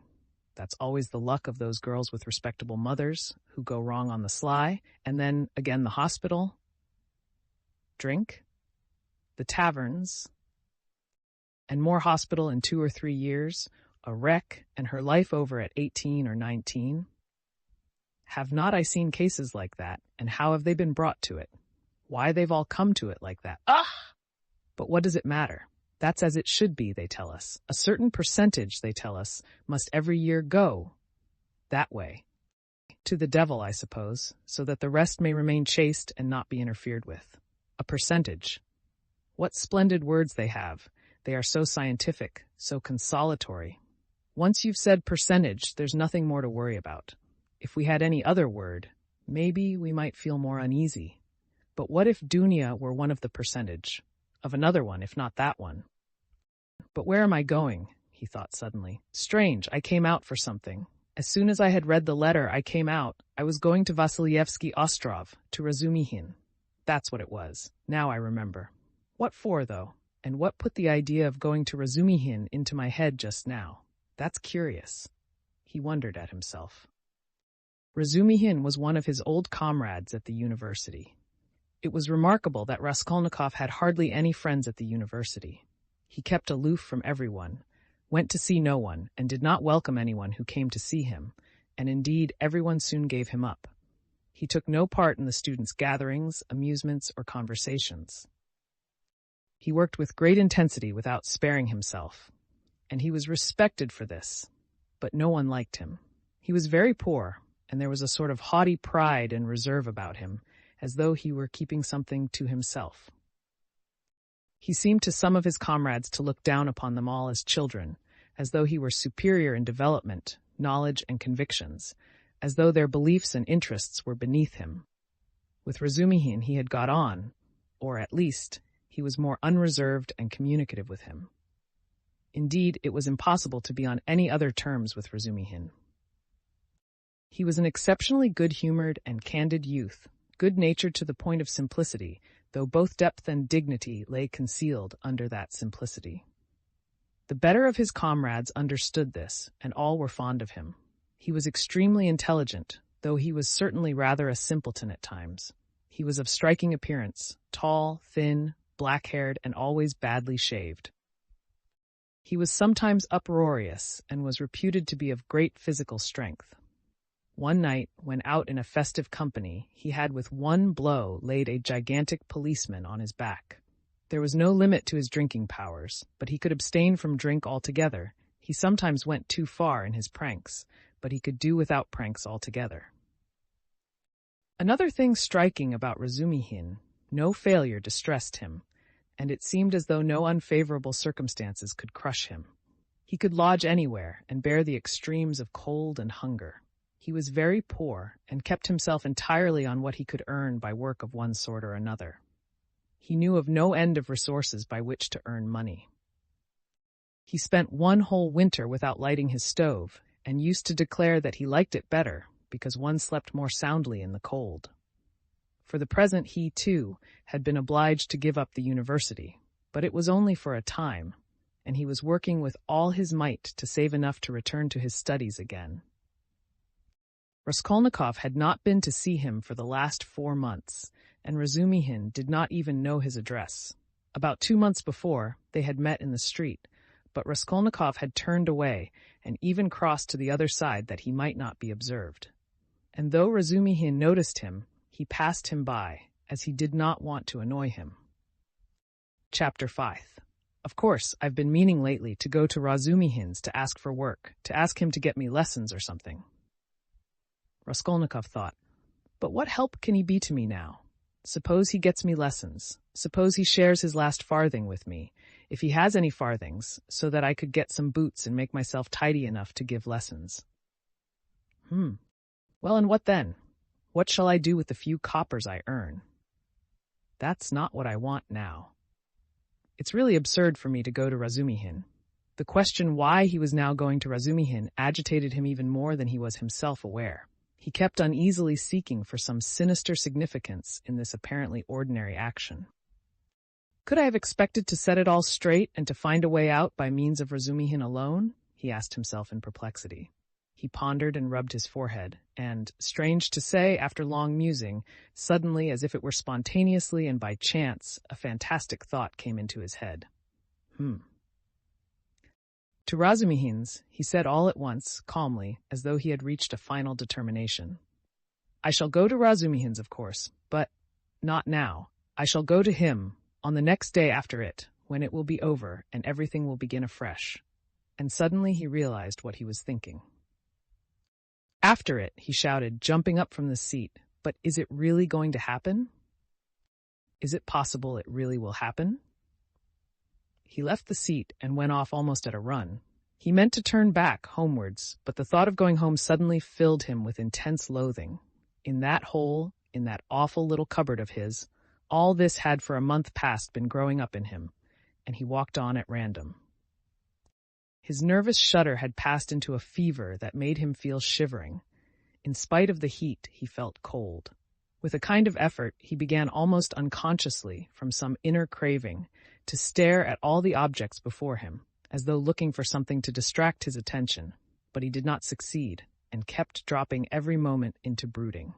That's always the luck of those girls with respectable mothers who go wrong on the sly, and then again the hospital, drink, the taverns, and more hospital in 2 or 3 years, a wreck, and her life over at 18 or 19. Have not I seen cases like that, and how have they been brought to it? Why they've all come to it like that. But what does it matter? That's as it should be, they tell us. A certain percentage, they tell us, must every year go that way. To the devil, I suppose, so that the rest may remain chaste and not be interfered with. A percentage. What splendid words they have. They are so scientific, so consolatory. Once you've said percentage, there's nothing more to worry about. If we had any other word, maybe we might feel more uneasy. But what if Dunya were one of the percentage? Of another one, if not that one. But where am I going? He thought suddenly. Strange, I came out for something. As soon as I had read the letter, I came out. I was going to Vasilyevsky Ostrov, to Razumihin. That's what it was. Now I remember. What for, though? And what put the idea of going to Razumihin into my head just now? That's curious. He wondered at himself. Razumihin was one of his old comrades at the university. It was remarkable that Raskolnikov had hardly any friends at the university. He kept aloof from everyone. went to see no one, and did not welcome anyone who came to see him, and indeed everyone soon gave him up. He took no part in the students' gatherings, amusements, or conversations. He worked with great intensity without sparing himself, and he was respected for this, but no one liked him. He was very poor, and there was a sort of haughty pride and reserve about him, as though he were keeping something to himself. He seemed to some of his comrades to look down upon them all as children, as though he were superior in development, knowledge, and convictions, as though their beliefs and interests were beneath him. With Razumihin he had got on, or at least he was more unreserved and communicative with him. Indeed, it was impossible to be on any other terms with Razumihin. He was an exceptionally good-humored and candid youth, good-natured to the point of simplicity, though both depth and dignity lay concealed under that simplicity. The better of his comrades understood this, and all were fond of him. He was extremely intelligent, though he was certainly rather a simpleton at times. He was of striking appearance, tall, thin, black-haired, and always badly shaved. He was sometimes uproarious, and was reputed to be of great physical strength. One night, when out in a festive company, he had with one blow laid a gigantic policeman on his back. There was no limit to his drinking powers, but he could abstain from drink altogether. He sometimes went too far in his pranks, but he could do without pranks altogether. Another thing striking about Razumihin, no failure distressed him, and it seemed as though no unfavorable circumstances could crush him. He could lodge anywhere and bear the extremes of cold and hunger. He was very poor and kept himself entirely on what he could earn by work of one sort or another. He knew of no end of resources by which to earn money. He spent one whole winter without lighting his stove, and used to declare that he liked it better because one slept more soundly in the cold. For the present he, too, had been obliged to give up the university, but it was only for a time, and he was working with all his might to save enough to return to his studies again. Raskolnikov had not been to see him for the last 4 months, and Razumihin did not even know his address. About 2 months before, they had met in the street, but Raskolnikov had turned away and even crossed to the other side that he might not be observed. And though Razumihin noticed him, he passed him by, as he did not want to annoy him. Chapter 5. Of course, I've been meaning lately to go to Razumihin's to ask for work, to ask him to get me lessons or something. Raskolnikov thought, but what help can he be to me now? Suppose he gets me lessons. Suppose he shares his last farthing with me, if he has any farthings, so that I could get some boots and make myself tidy enough to give lessons. Well, and what then? What shall I do with the few coppers I earn? That's not what I want now. It's really absurd for me to go to Razumihin. The question why he was now going to Razumihin agitated him even more than he was himself aware. He kept uneasily seeking for some sinister significance in this apparently ordinary action. Could I have expected to set it all straight and to find a way out by means of Razumihin alone? He asked himself in perplexity. He pondered and rubbed his forehead, and, strange to say, after long musing, suddenly, as if it were spontaneously and by chance, a fantastic thought came into his head. To Razumihin's, he said all at once, calmly, as though he had reached a final determination. I shall go to Razumihin's, of course, but not now. I shall go to him on the next day after it, when it will be over and everything will begin afresh. And suddenly he realized what he was thinking. After it, he shouted, jumping up from the seat, but is it really going to happen? Is it possible it really will happen? He left the seat and went off almost at a run. He meant to turn back homewards, but the thought of going home suddenly filled him with intense loathing. In that hole, in that awful little cupboard of his, all this had for a month past been growing up in him, and he walked on at random. His nervous shudder had passed into a fever that made him feel shivering. In spite of the heat, he felt cold. With a kind of effort, he began almost unconsciously, from some inner craving, to stare at all the objects before him, as though looking for something to distract his attention, but he did not succeed, and kept dropping every moment into brooding.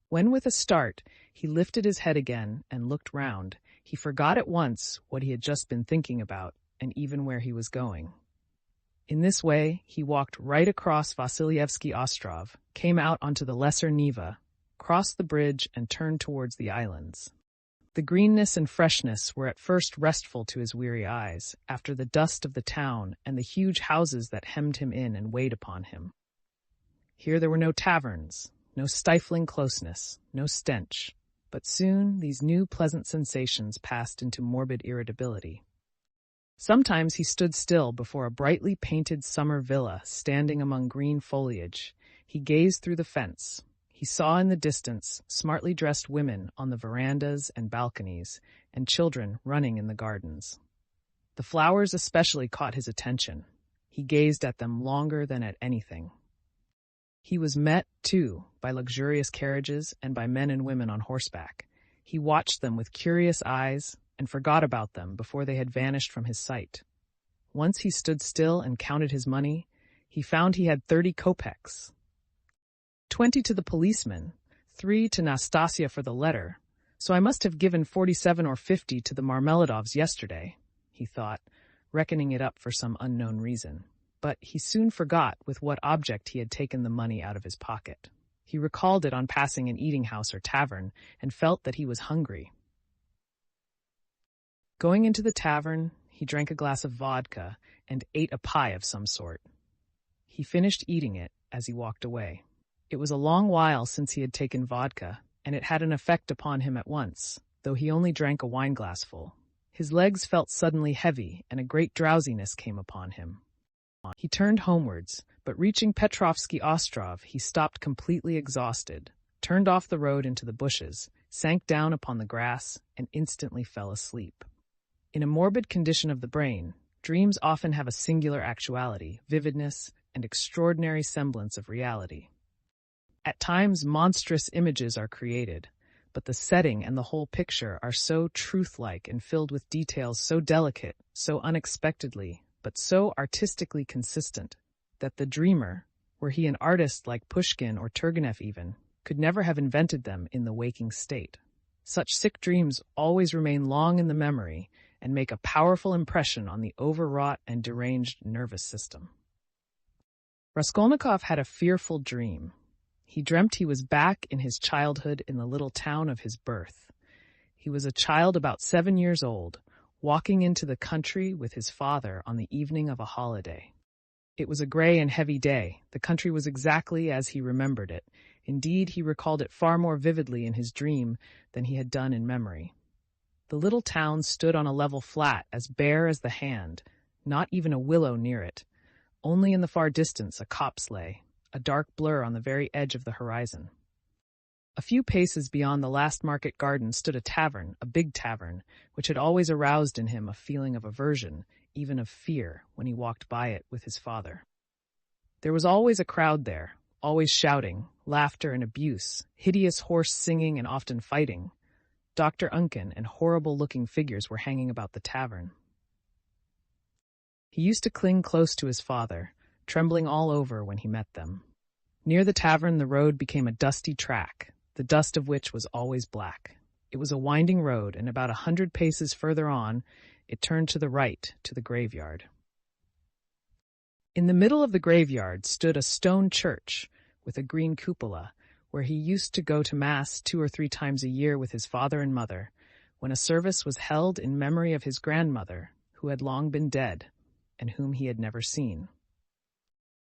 When with a start he lifted his head again and looked round, he forgot at once what he had just been thinking about, and even where he was going. In this way, he walked right across Vasilyevsky Ostrov, came out onto the Lesser Neva, crossed the bridge, and turned towards the islands. The greenness and freshness were at first restful to his weary eyes, after the dust of the town and the huge houses that hemmed him in and weighed upon him. Here there were no taverns, no stifling closeness, no stench, but soon these new pleasant sensations passed into morbid irritability. Sometimes he stood still before a brightly painted summer villa standing among green foliage. He gazed through the fence. He saw in the distance smartly dressed women on the verandas and balconies, and children running in the gardens. The flowers especially caught his attention. He gazed at them longer than at anything. He was met, too, by luxurious carriages and by men and women on horseback. He watched them with curious eyes and forgot about them before they had vanished from his sight. Once he stood still and counted his money. He found he had 30 kopecks. 20 to the policeman, 3 to Nastasia for the letter, so I must have given 47 or 50 to the Marmeladovs yesterday, he thought, reckoning it up for some unknown reason. But he soon forgot with what object he had taken the money out of his pocket. He recalled it on passing an eating-house or tavern, and felt that he was hungry. Going into the tavern, he drank a glass of vodka and ate a pie of some sort. He finished eating it as he walked away. It was a long while since he had taken vodka, and it had an effect upon him at once, though he only drank a wineglassful. His legs felt suddenly heavy, and a great drowsiness came upon him. He turned homewards, but reaching Petrovsky Ostrov, he stopped completely exhausted, turned off the road into the bushes, sank down upon the grass, and instantly fell asleep. In a morbid condition of the brain, dreams often have a singular actuality, vividness, and extraordinary semblance of reality. At times, monstrous images are created, but the setting and the whole picture are so truth-like and filled with details so delicate, so unexpectedly, but so artistically consistent, that the dreamer, were he an artist like Pushkin or Turgenev even, could never have invented them in the waking state. Such sick dreams always remain long in the memory and make a powerful impression on the overwrought and deranged nervous system. Raskolnikov had a fearful dream. He dreamt he was back in his childhood in the little town of his birth. He was a child about 7 years old, walking into the country with his father on the evening of a holiday. It was a gray and heavy day. The country was exactly as he remembered it. Indeed, he recalled it far more vividly in his dream than he had done in memory. The little town stood on a level flat, as bare as the hand, not even a willow near it. Only in the far distance a copse lay, a dark blur on the very edge of the horizon. A few paces beyond the last market garden stood a tavern, a big tavern, which had always aroused in him a feeling of aversion, even of fear, when he walked by it with his father. There was always a crowd there, always shouting, laughter and abuse, hideous hoarse singing and often fighting. Dr. Unken and horrible-looking figures were hanging about the tavern. He used to cling close to his father, trembling all over when he met them. Near the tavern the road became a dusty track, the dust of which was always black. It was a winding road, and about 100 paces further on, it turned to the right, to the graveyard. In the middle of the graveyard stood a stone church with a green cupola, where he used to go to Mass 2 or 3 times a year with his father and mother, when a service was held in memory of his grandmother, who had long been dead, and whom he had never seen.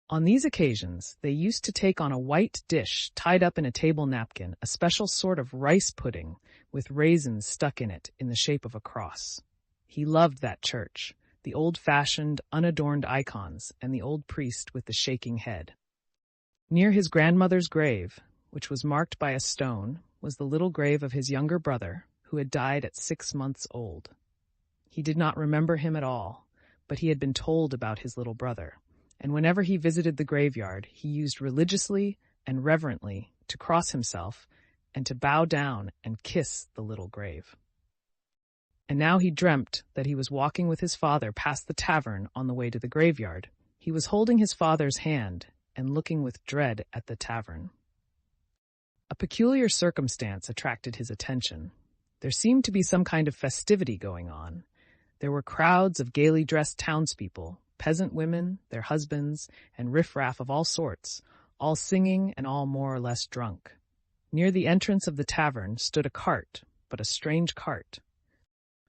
On these occasions, they used to take on a white dish tied up in a table napkin a special sort of rice pudding with raisins stuck in it in the shape of a cross. He loved that church, the old-fashioned, unadorned icons, and the old priest with the shaking head. Near his grandmother's grave, which was marked by a stone, was the little grave of his younger brother, who had died at 6 months old. He did not remember him at all, but he had been told about his little brother, and whenever he visited the graveyard, he used religiously and reverently to cross himself and to bow down and kiss the little grave. And now he dreamt that he was walking with his father past the tavern on the way to the graveyard. He was holding his father's hand and looking with dread at the tavern. A peculiar circumstance attracted his attention. There seemed to be some kind of festivity going on. There were crowds of gaily dressed townspeople, peasant women, their husbands, and riffraff of all sorts, all singing and all more or less drunk. Near the entrance of the tavern stood a cart, but a strange cart.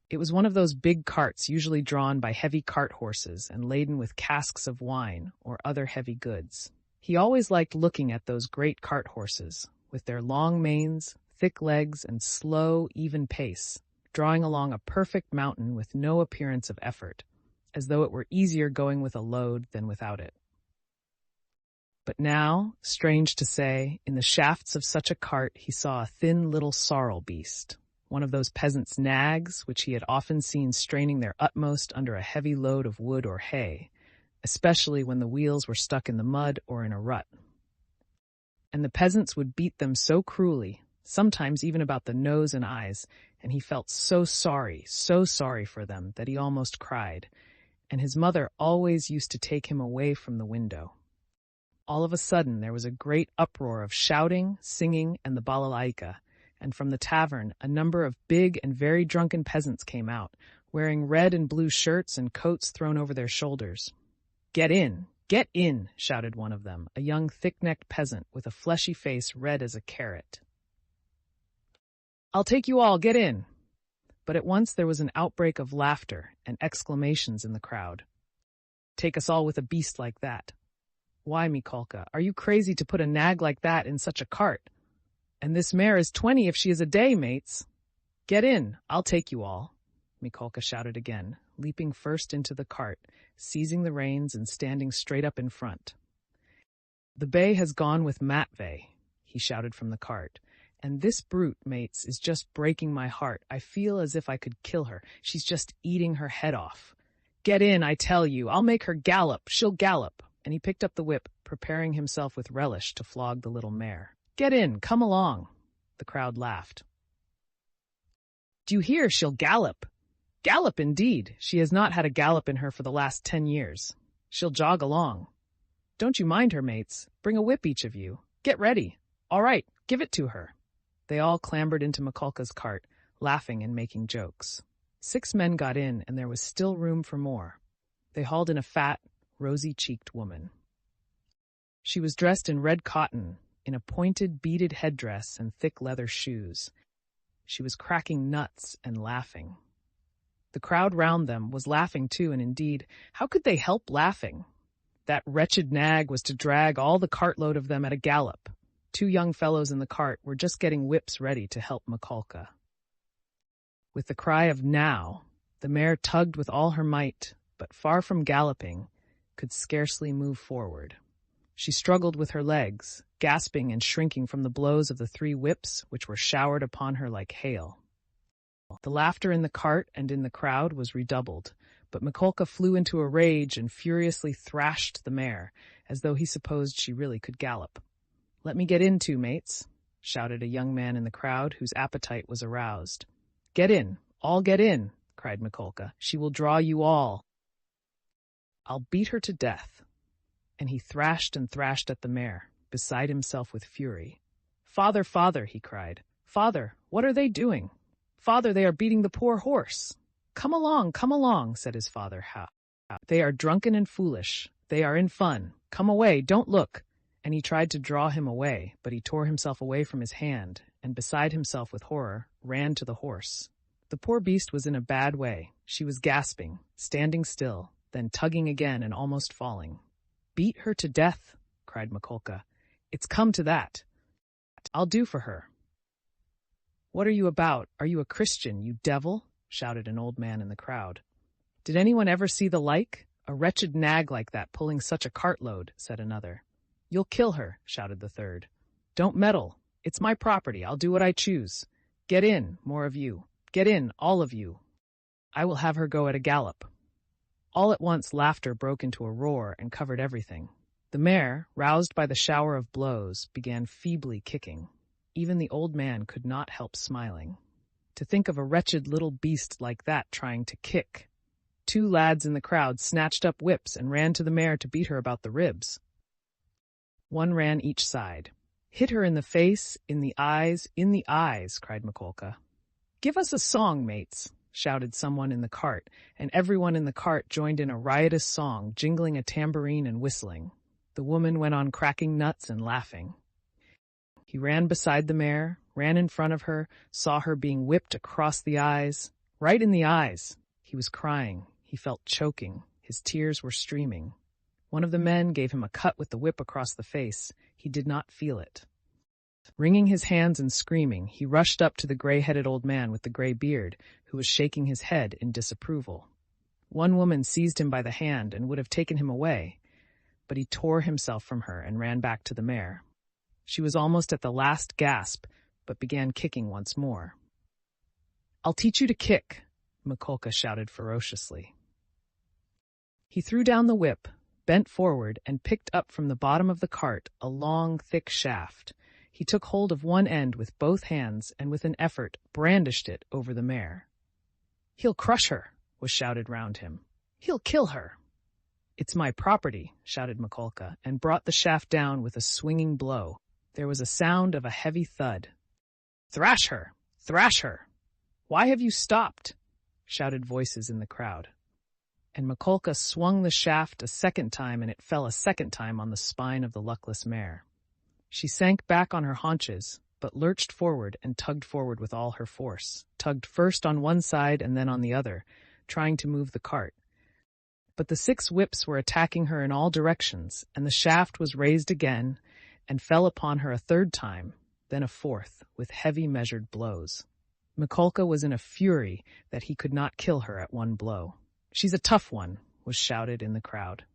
It was one of those big carts usually drawn by heavy cart horses and laden with casks of wine or other heavy goods. He always liked looking at those great cart horses, with their long manes, thick legs, and slow, even pace, drawing along a perfect mountain with no appearance of effort, as though it were easier going with a load than without it. But now, strange to say, in the shafts of such a cart he saw a thin little sorrel beast, one of those peasants' nags which he had often seen straining their utmost under a heavy load of wood or hay, especially when the wheels were stuck in the mud or in a rut. And the peasants would beat them so cruelly, sometimes even about the nose and eyes, and he felt so sorry for them that he almost cried, and his mother always used to take him away from the window. All of a sudden there was a great uproar of shouting, singing, and the balalaika, and from the tavern a number of big and very drunken peasants came out, wearing red and blue shirts and coats thrown over their shoulders. "Get in," shouted one of them, a young thick-necked peasant with a fleshy face red as a carrot. "I'll take you all, get in." But at once there was an outbreak of laughter and exclamations in the crowd. "Take us all with a beast like that. Why, Mikolka, are you crazy to put a nag like that in such a cart? And this mare is 20 if she is a day, mates. Get in, I'll take you all," Mikolka shouted again, leaping first into the cart, seizing the reins and standing straight up in front. "The bay has gone with Matvey," he shouted from the cart, "and this brute, mates, is just breaking my heart. I feel as if I could kill her. She's just eating her head off. Get in, I tell you, I'll make her gallop, she'll gallop." And he picked up the whip, preparing himself with relish to flog the little mare. "Get in, come along." The crowd laughed. "Do you hear, she'll gallop? Gallop indeed. She has not had a gallop in her for the last 10 years. She'll jog along. Don't you mind her, mates. Bring a whip each of you. Get ready. All right, give it to her." They all clambered into Mikolka's cart, laughing and making jokes. 6 men got in, and there was still room for more. They hauled in a fat, rosy-cheeked woman. She was dressed in red cotton, in a pointed, beaded headdress and thick leather shoes. She was cracking nuts and laughing. The crowd round them was laughing too, and indeed, how could they help laughing? That wretched nag was to drag all the cartload of them at a gallop. 2 young fellows in the cart were just getting whips ready to help Mikolka. With the cry of "now," the mare tugged with all her might, but far from galloping, could scarcely move forward. She struggled with her legs, gasping and shrinking from the blows of the 3 whips which were showered upon her like hail. The laughter in the cart and in the crowd was redoubled, but Mikolka flew into a rage and furiously thrashed the mare, as though he supposed she really could gallop. "Let me get in too, mates," shouted a young man in the crowd whose appetite was aroused. "Get in, all get in," cried Mikolka. "She will draw you all. I'll beat her to death." And he thrashed and thrashed at the mare, beside himself with fury. "Father, father," he cried. "Father, what are they doing? Father, they are beating the poor horse." Come along," said his father. "How? They are drunken and foolish. They are in fun. Come away, don't look." And he tried to draw him away, but he tore himself away from his hand, and beside himself with horror, ran to the horse. The poor beast was in a bad way. She was gasping, standing still, then tugging again and almost falling. "Beat her to death," cried Mikolka. "It's come to that. I'll do for her." "What are you about? Are you a Christian, you devil?" shouted an old man in the crowd. "Did anyone ever see the like? A wretched nag like that pulling such a cartload," said another. "You'll kill her," shouted the third. "Don't meddle. It's my property. I'll do what I choose. Get in, more of you. Get in, all of you. I will have her go at a gallop." All at once laughter broke into a roar and covered everything. The mare, roused by the shower of blows, began feebly kicking. Even the old man could not help smiling. To think of a wretched little beast like that trying to kick. 2 lads in the crowd snatched up whips and ran to the mare to beat her about the ribs. 1 ran each side. "Hit her in the face, in the eyes," cried Mikolka. "Give us a song, mates," shouted someone in the cart, and everyone in the cart joined in a riotous song, jingling a tambourine and whistling. The woman went on cracking nuts and laughing. He ran beside the mare, ran in front of her, saw her being whipped across the eyes, right in the eyes. He was crying. He felt choking. His tears were streaming. One of the men gave him a cut with the whip across the face. He did not feel it. Wringing his hands and screaming, he rushed up to the gray-headed old man with the gray beard, who was shaking his head in disapproval. One woman seized him by the hand and would have taken him away, but he tore himself from her and ran back to the mare. She was almost at the last gasp, but began kicking once more. "I'll teach you to kick," Mikolka shouted ferociously. He threw down the whip, bent forward, and picked up from the bottom of the cart a long, thick shaft. He took hold of one end with both hands and with an effort brandished it over the mare. "He'll crush her," was shouted round him. "He'll kill her." "It's my property," shouted Mikolka, and brought the shaft down with a swinging blow. There was a sound of a heavy thud. "Thrash her! Thrash her! Why have you stopped?" shouted voices in the crowd. And Mikolka swung the shaft a second time, and it fell a second time on the spine of the luckless mare. She sank back on her haunches, but lurched forward and tugged forward with all her force, tugged first on one side and then on the other, trying to move the cart. But the 6 whips were attacking her in all directions, and the shaft was raised again and fell upon her a third time, then a fourth, with heavy measured blows. Mikolka was in a fury that he could not kill her at one blow. "She's a tough one," was shouted in the crowd.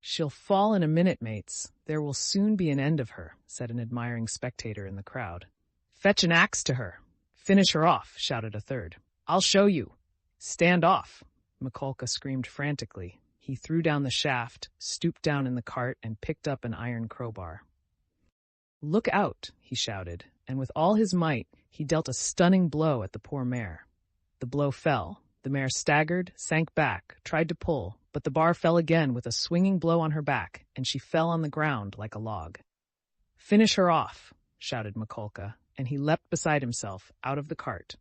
"She'll fall in a minute, mates. There will soon be an end of her," said an admiring spectator in the crowd. "Fetch an axe to her. Finish her off," shouted a third. "I'll show you. Stand off." Mikolka screamed frantically. He threw down the shaft, stooped down in the cart, and picked up an iron crowbar. "Look out," he shouted, and with all his might he dealt a stunning blow at the poor mare. The blow fell. The mare staggered, sank back, tried to pull, but the bar fell again with a swinging blow on her back, and she fell on the ground like a log. "Finish her off," shouted Mikolka, and he leapt beside himself, out of the cart.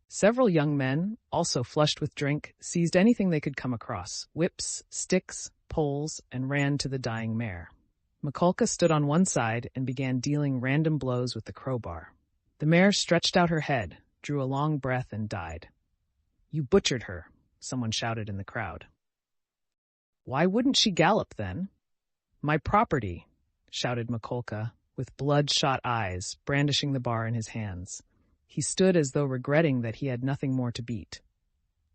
Several young men, also flushed with drink, seized anything they could come across, whips, sticks, poles, and ran to the dying mare. Mikolka stood on one side and began dealing random blows with the crowbar. The mare stretched out her head, drew a long breath, and died. "You butchered her," someone shouted in the crowd. "Why wouldn't she gallop then?" "My property," shouted Mikolka, with bloodshot eyes, brandishing the bar in his hands. He stood as though regretting that he had nothing more to beat.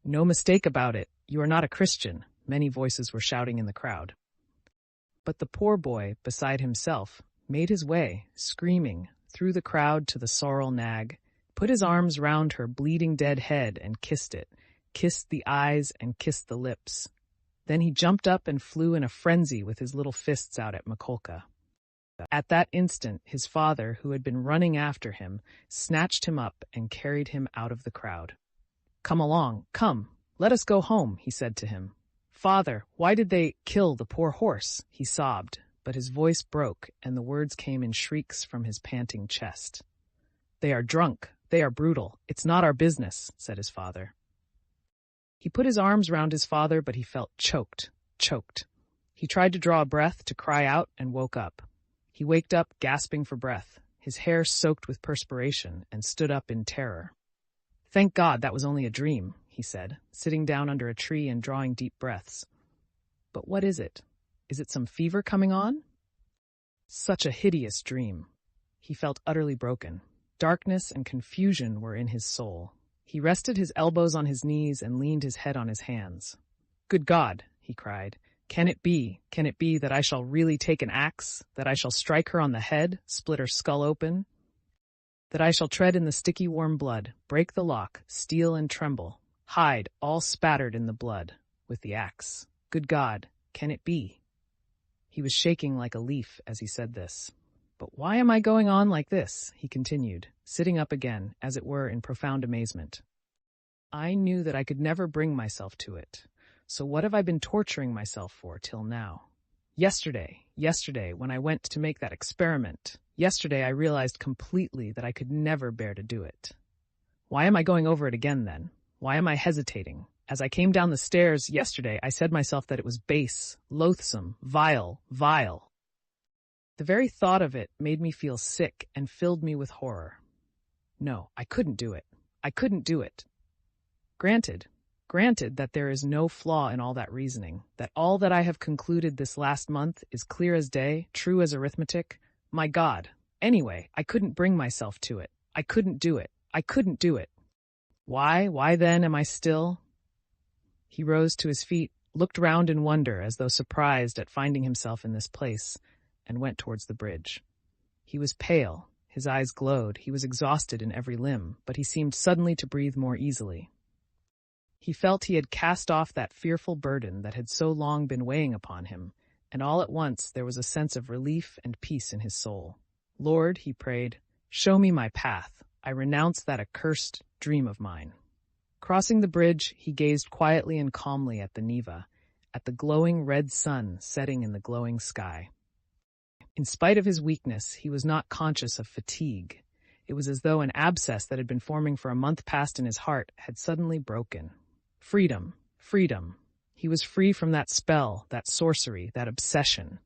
"No mistake about it, you are not a Christian," many voices were shouting in the crowd. But the poor boy, beside himself, made his way, screaming, through the crowd to the sorrel nag, put his arms round her bleeding dead head and kissed it, kissed the eyes and kissed the lips. Then he jumped up and flew in a frenzy with his little fists out at Mikolka. At that instant, his father, who had been running after him, snatched him up and carried him out of the crowd. "Come along, come, let us go home," he said to him. "Father, why did they kill the poor horse?" he sobbed, but his voice broke and the words came in shrieks from his panting chest. "They are drunk. They are brutal. It's not our business," said his father. He put his arms round his father, but he felt choked. He tried to draw a breath, to cry out, and woke up. He waked up, gasping for breath, his hair soaked with perspiration, and stood up in terror. "Thank God that was only a dream," he said, sitting down under a tree and drawing deep breaths. "But what is it? Is it some fever coming on?" Such a hideous dream. He felt utterly broken. Darkness and confusion were in his soul. He rested his elbows on his knees and leaned his head on his hands. "Good God," he cried, can it be that I shall really take an axe, that I shall strike her on the head, split her skull open, that I shall tread in the sticky warm blood, break the lock, steal and tremble, hide, all spattered in the blood, with the axe? Good God, can it be?" He was shaking like a leaf as he said this. "But why am I going on like this?" he continued, sitting up again, as it were in profound amazement. "I knew that I could never bring myself to it. So what have I been torturing myself for till now? Yesterday, when I went to make that experiment, yesterday I realized completely that I could never bear to do it. Why am I going over it again then? Why am I hesitating? As I came down the stairs yesterday, I said myself that it was base, loathsome, vile, vile. The very thought of it made me feel sick and filled me with horror. No, I couldn't do it. I couldn't do it. Granted that there is no flaw in all that reasoning, that all that I have concluded this last month is clear as day, true as arithmetic. My God. Anyway, I couldn't bring myself to it. I couldn't do it. I couldn't do it. Why then am I still? He rose to his feet, looked round in wonder as though surprised at finding himself in this place, and went towards the bridge. He was pale, his eyes glowed, he was exhausted in every limb, but he seemed suddenly to breathe more easily. He felt he had cast off that fearful burden that had so long been weighing upon him, and all at once there was a sense of relief and peace in his soul. Lord, he prayed, show me my path. I renounce that accursed dream of mine. Crossing the bridge, he gazed quietly and calmly at the Neva, at the glowing red sun setting in the glowing sky. In spite of his weakness, he was not conscious of fatigue. It was as though an abscess that had been forming for a month past in his heart had suddenly broken. Freedom, freedom. He was free from that spell, that sorcery, that obsession.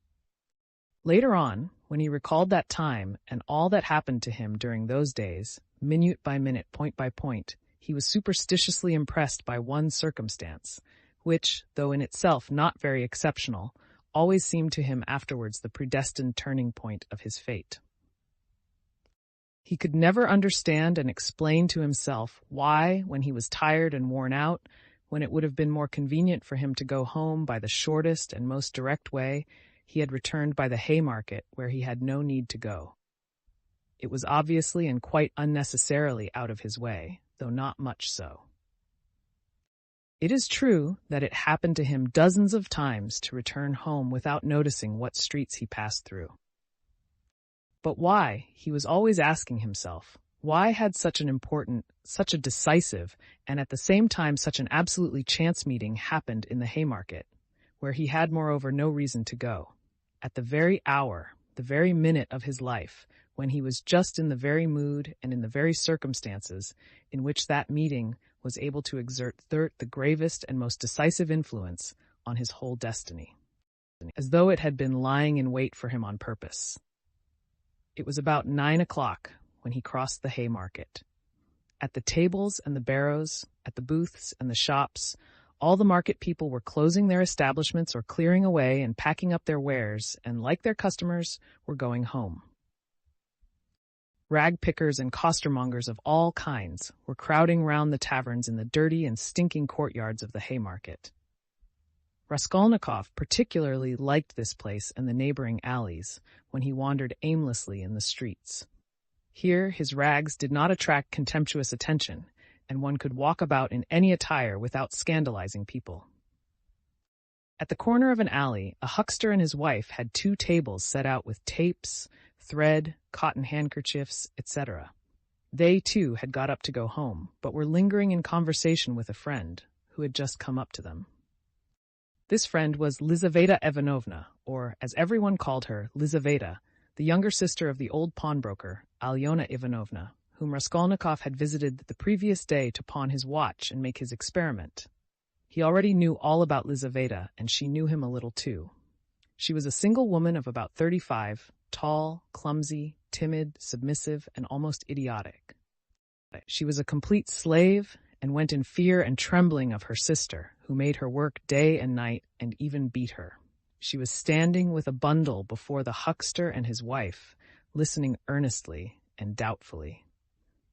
Later on, when he recalled that time and all that happened to him during those days, minute by minute, point by point, he was superstitiously impressed by one circumstance, which, though in itself not very exceptional, always seemed to him afterwards the predestined turning point of his fate. He could never understand and explain to himself why, when he was tired and worn out, when it would have been more convenient for him to go home by the shortest and most direct way, he had returned by the Haymarket where he had no need to go. It was obviously and quite unnecessarily out of his way, though not much so. It is true that it happened to him dozens of times to return home without noticing what streets he passed through. But why, he was always asking himself, why had such an important, such a decisive, and at the same time such an absolutely chance meeting happened in the Haymarket, where he had moreover no reason to go, at the very hour, the very minute of his life, when he was just in the very mood and in the very circumstances in which that meeting was able to exert the gravest and most decisive influence on his whole destiny, as though it had been lying in wait for him on purpose. It was about 9 o'clock when he crossed the Haymarket. At the tables and the barrows, at the booths and the shops, all the market people were closing their establishments or clearing away and packing up their wares, and like their customers, were going home. Rag pickers and costermongers of all kinds were crowding round the taverns in the dirty and stinking courtyards of the Haymarket. Raskolnikov particularly liked this place and the neighboring alleys when he wandered aimlessly in the streets. Here his rags did not attract contemptuous attention, and one could walk about in any attire without scandalizing people. At the corner of an alley, a huckster and his wife had 2 tables set out with tapes, thread, cotton handkerchiefs, etc. They, too, had got up to go home, but were lingering in conversation with a friend who had just come up to them. This friend was Lizaveta Ivanovna, or, as everyone called her, Lizaveta, the younger sister of the old pawnbroker, Alyona Ivanovna, whom Raskolnikov had visited the previous day to pawn his watch and make his experiment. He already knew all about Lizaveta, and she knew him a little too. She was a single woman of about 35, tall, clumsy, timid, submissive, and almost idiotic. She was a complete slave, and went in fear and trembling of her sister, who made her work day and night and even beat her. She was standing with a bundle before the huckster and his wife, listening earnestly and doubtfully.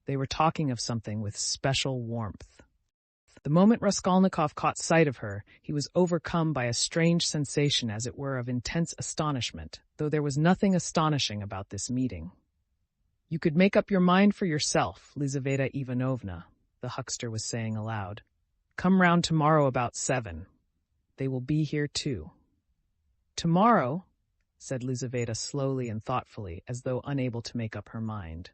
They were talking of something with special warmth. The moment Raskolnikov caught sight of her, he was overcome by a strange sensation, as it were, of intense astonishment, though there was nothing astonishing about this meeting. "You could make up your mind for yourself, Lizaveta Ivanovna," the huckster was saying aloud. "Come round tomorrow about 7. They will be here too." "Tomorrow?" said Lizaveta slowly and thoughtfully, as though unable to make up her mind.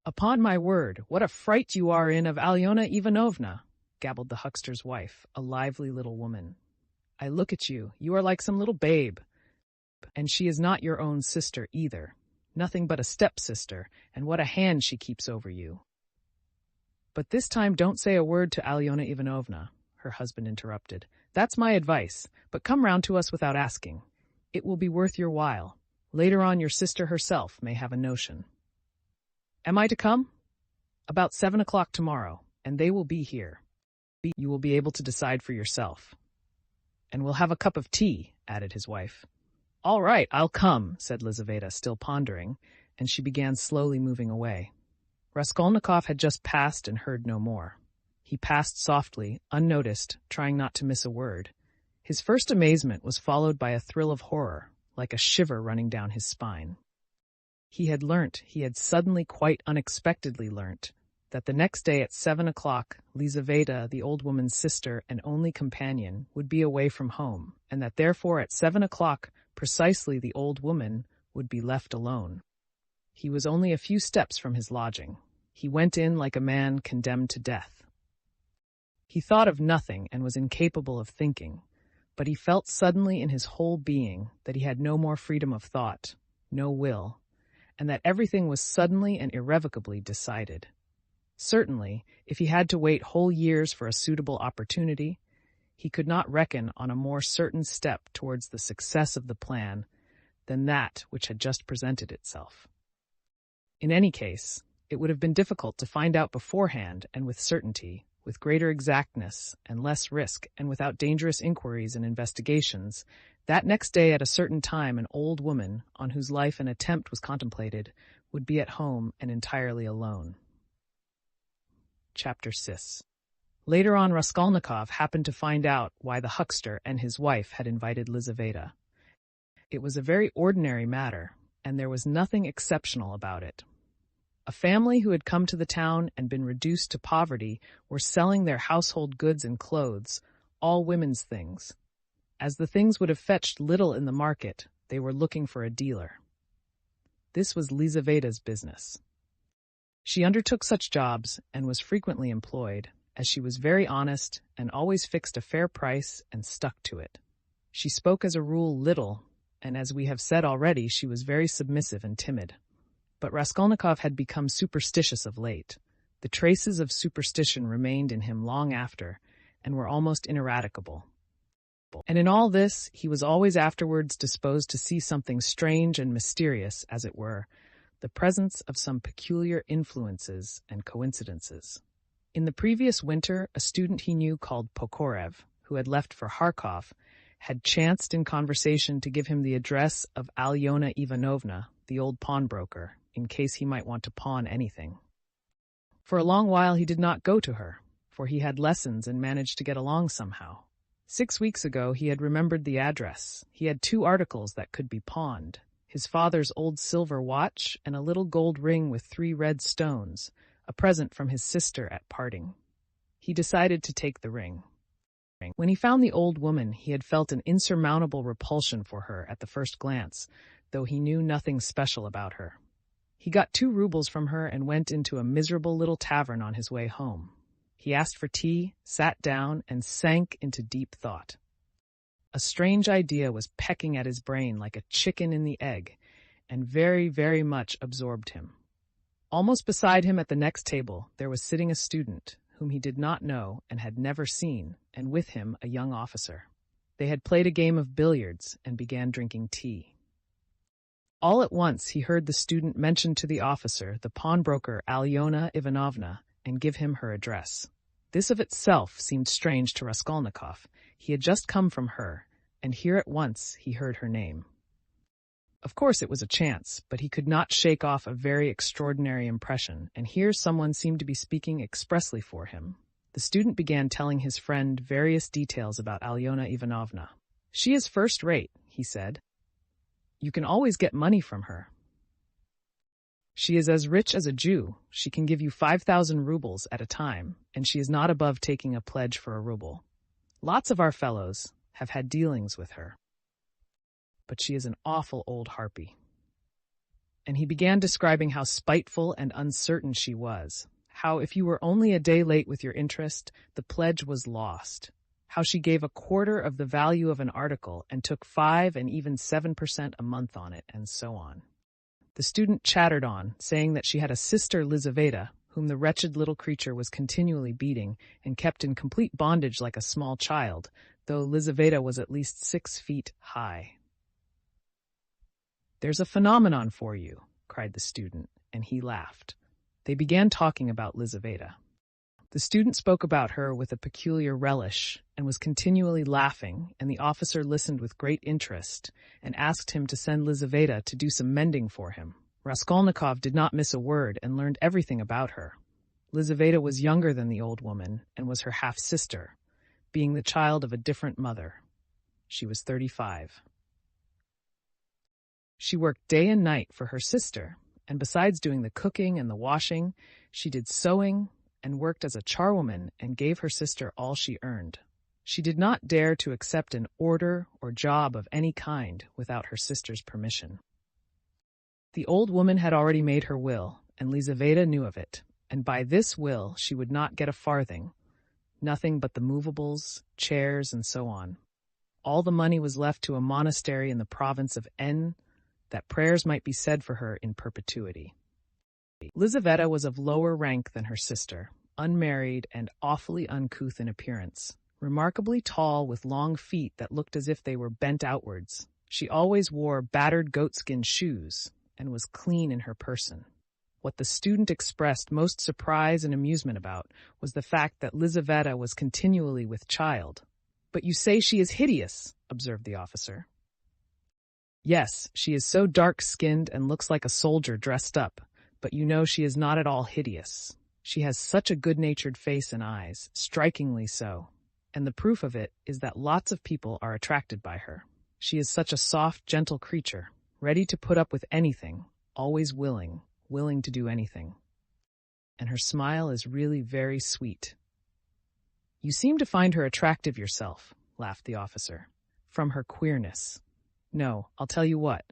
"Upon my word, what a fright you are in of Alyona Ivanovna," gabbled the huckster's wife, a lively little woman. "I look at you, you are like some little babe. And she is not your own sister either, nothing but a stepsister, and what a hand she keeps over you." But this time don't say a word to Alyona Ivanovna, her husband interrupted. That's my advice, but come round to us without asking. It will be worth your while. Later on your sister herself may have a notion. Am I to come? About 7 o'clock tomorrow, and they will be here. You will be able to decide for yourself. And we'll have a cup of tea, added his wife. All right, I'll come, said Lizaveta, still pondering, and she began slowly moving away. Raskolnikov had just passed and heard no more. He passed softly, unnoticed, trying not to miss a word. His first amazement was followed by a thrill of horror, like a shiver running down his spine. He had suddenly quite unexpectedly learnt, that the next day at 7 o'clock, Lizaveta, the old woman's sister and only companion, would be away from home, and that therefore at 7 o'clock, precisely the old woman would be left alone. He was only a few steps from his lodging. He went in like a man condemned to death. He thought of nothing and was incapable of thinking, but he felt suddenly in his whole being that he had no more freedom of thought, no will, and that everything was suddenly and irrevocably decided. Certainly, if he had to wait whole years for a suitable opportunity, he could not reckon on a more certain step towards the success of the plan than that which had just presented itself. In any case, it would have been difficult to find out beforehand and with certainty, with greater exactness and less risk, and without dangerous inquiries and investigations, that next day at a certain time an old woman, on whose life an attempt was contemplated, would be at home and entirely alone. Chapter 6. Later on, Raskolnikov happened to find out why the huckster and his wife had invited Lizaveta. It was a very ordinary matter, and there was nothing exceptional about it. A family who had come to the town and been reduced to poverty were selling their household goods and clothes, all women's things. As the things would have fetched little in the market, they were looking for a dealer. This was Lizaveta's business. She undertook such jobs and was frequently employed, as she was very honest and always fixed a fair price and stuck to it. She spoke as a rule little, and as we have said already, she was very submissive and timid. But Raskolnikov had become superstitious of late. The traces of superstition remained in him long after, and were almost ineradicable. And in all this, he was always afterwards disposed to see something strange and mysterious, as it were, the presence of some peculiar influences and coincidences. In the previous winter, a student he knew called Pokorev, who had left for Kharkov, had chanced in conversation to give him the address of Alyona Ivanovna, the old pawnbroker, in case he might want to pawn anything. For a long while he did not go to her, for he had lessons and managed to get along somehow. 6 weeks ago he had remembered the address. He had 2 articles that could be pawned: his father's old silver watch and a little gold ring with 3 red stones, a present from his sister at parting. He decided to take the ring. When he found the old woman, he had felt an insurmountable repulsion for her at the first glance, though he knew nothing special about her. He got 2 rubles from her and went into a miserable little tavern on his way home. He asked for tea, sat down, and sank into deep thought. A strange idea was pecking at his brain like a chicken in the egg, and very, very much absorbed him. Almost beside him at the next table there was sitting a student, whom he did not know and had never seen, and with him a young officer. They had played a game of billiards and began drinking tea. All at once he heard the student mention to the officer the pawnbroker Alyona Ivanovna and give him her address. This of itself seemed strange to Raskolnikov. He had just come from her, and here at once he heard her name. Of course it was a chance, but he could not shake off a very extraordinary impression, and here someone seemed to be speaking expressly for him. The student began telling his friend various details about Alyona Ivanovna. "She is first-rate," he said. "You can always get money from her. She is as rich as a Jew. She can give you 5,000 rubles at a time, and she is not above taking a pledge for a ruble. Lots of our fellows have had dealings with her. But she is an awful old harpy." And he began describing how spiteful and uncertain she was, how if you were only a day late with your interest, the pledge was lost, how she gave a quarter of the value of an article and took 5 and even 7% a month on it, and so on. The student chattered on, saying that she had a sister Lizaveta, whom the wretched little creature was continually beating and kept in complete bondage like a small child, though Lizaveta was at least 6 feet high. "There's a phenomenon for you," cried the student, and he laughed. They began talking about Lizaveta. The student spoke about her with a peculiar relish and was continually laughing, and the officer listened with great interest and asked him to send Lizaveta to do some mending for him. Raskolnikov did not miss a word and learned everything about her. Lizaveta was younger than the old woman and was her half-sister, being the child of a different mother. She was 35. She worked day and night for her sister, and besides doing the cooking and the washing, she did sewing and worked as a charwoman and gave her sister all she earned. She did not dare to accept an order or job of any kind without her sister's permission. The old woman had already made her will, and Lizaveta knew of it, and by this will she would not get a farthing, nothing but the movables, chairs, and so on. All the money was left to a monastery in the province of N, that prayers might be said for her in perpetuity. Lizaveta was of lower rank than her sister, unmarried and awfully uncouth in appearance, remarkably tall with long feet that looked as if they were bent outwards. She always wore battered goatskin shoes and was clean in her person. What the student expressed most surprise and amusement about was the fact that Lizaveta was continually with child. "But you say she is hideous," observed the officer. "Yes, she is so dark-skinned and looks like a soldier dressed up, but you know she is not at all hideous. She has such a good-natured face and eyes, strikingly so, and the proof of it is that lots of people are attracted by her. She is such a soft, gentle creature, ready to put up with anything, always willing to do anything. And her smile is really very sweet." "You seem to find her attractive yourself," laughed the officer, "from her queerness. No, I'll tell you what.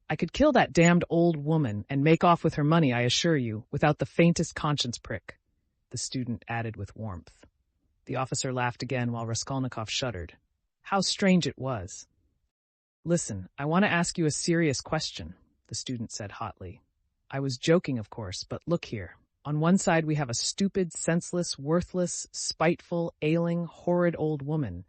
I could kill that damned old woman and make off with her money, I assure you, without the faintest conscience prick," the student added with warmth. The officer laughed again while Raskolnikov shuddered. How strange it was. "Listen, I want to ask you a serious question," the student said hotly. "I was joking, of course, but look here. On one side we have a stupid, senseless, worthless, spiteful, ailing, horrid old woman,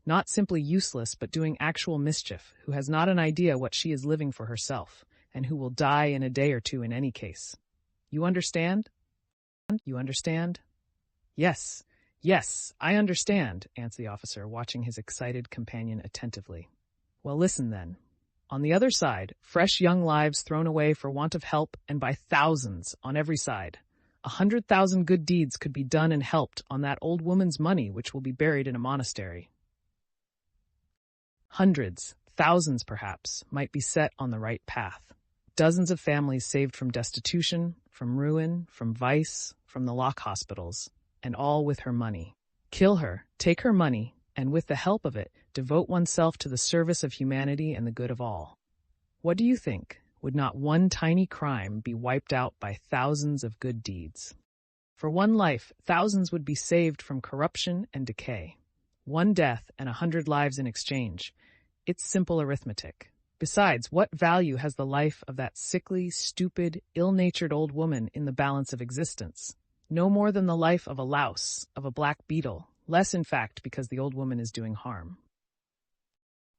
not simply useless but doing actual mischief, who has not an idea what she is living for herself, and who will die in a day or two in any case. You understand? You understand?" Yes, I understand," answered the officer, watching his excited companion attentively. "Well, listen then. On the other side, fresh young lives thrown away for want of help, and by thousands, on every side. 100,000 good deeds could be done and helped on that old woman's money which will be buried in a monastery. Hundreds, thousands perhaps, might be set on the right path. Dozens of families saved from destitution, from ruin, from vice, from the lock hospitals, and all with her money. Kill her, take her money, and with the help of it, devote oneself to the service of humanity and the good of all. What do you think? Would not one tiny crime be wiped out by thousands of good deeds? For one life, thousands would be saved from corruption and decay. One death and 100 lives in exchange. It's simple arithmetic. Besides, what value has the life of that sickly, stupid, ill-natured old woman in the balance of existence? No more than the life of a louse, of a black beetle, less in fact because the old woman is doing harm.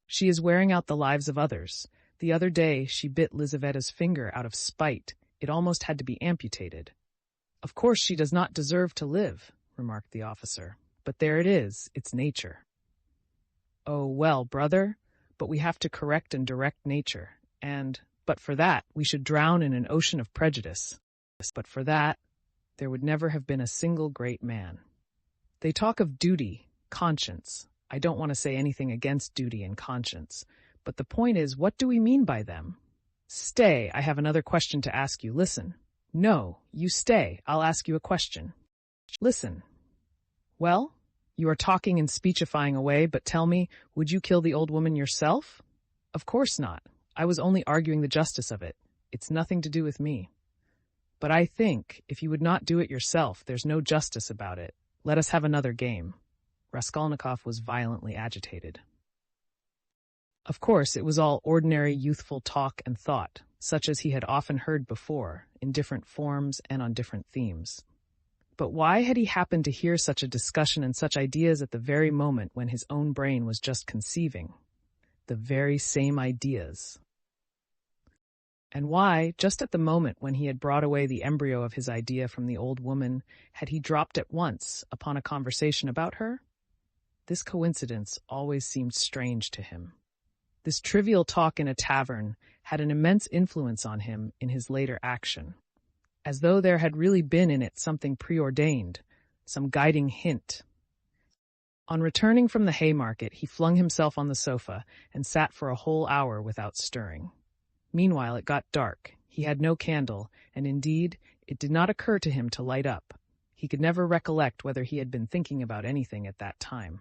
She is wearing out the lives of others. The other day she bit Lizaveta's finger out of spite. It almost had to be amputated. Of course she does not deserve to live, remarked the officer. But there it is, it's nature. Oh, well, brother, but we have to correct and direct nature, and, but for that, we should drown in an ocean of prejudice. But for that, there would never have been a single great man. They talk of duty, conscience. I don't want to say anything against duty and conscience, but the point is, what do we mean by them? Stay, I have another question to ask you. Listen. No, you stay. I'll ask you a question. Listen. Well, you are talking and speechifying away, but tell me, would you kill the old woman yourself? Of course not. I was only arguing the justice of it. It's nothing to do with me. But I think, if you would not do it yourself, there's no justice about it. Let us have another game. Raskolnikov was violently agitated. Of course, it was all ordinary youthful talk and thought, such as he had often heard before, in different forms and on different themes. But why had he happened to hear such a discussion and such ideas at the very moment when his own brain was just conceiving? The very same ideas. And why, just at the moment when he had brought away the embryo of his idea from the old woman, had he dropped at once upon a conversation about her? This coincidence always seemed strange to him. This trivial talk in a tavern had an immense influence on him in his later action, as though there had really been in it something preordained, some guiding hint. On returning from the Haymarket, he flung himself on the sofa and sat for a whole hour without stirring. Meanwhile it got dark. He had no candle, and indeed it did not occur to him to light up. He could never recollect whether he had been thinking about anything at that time.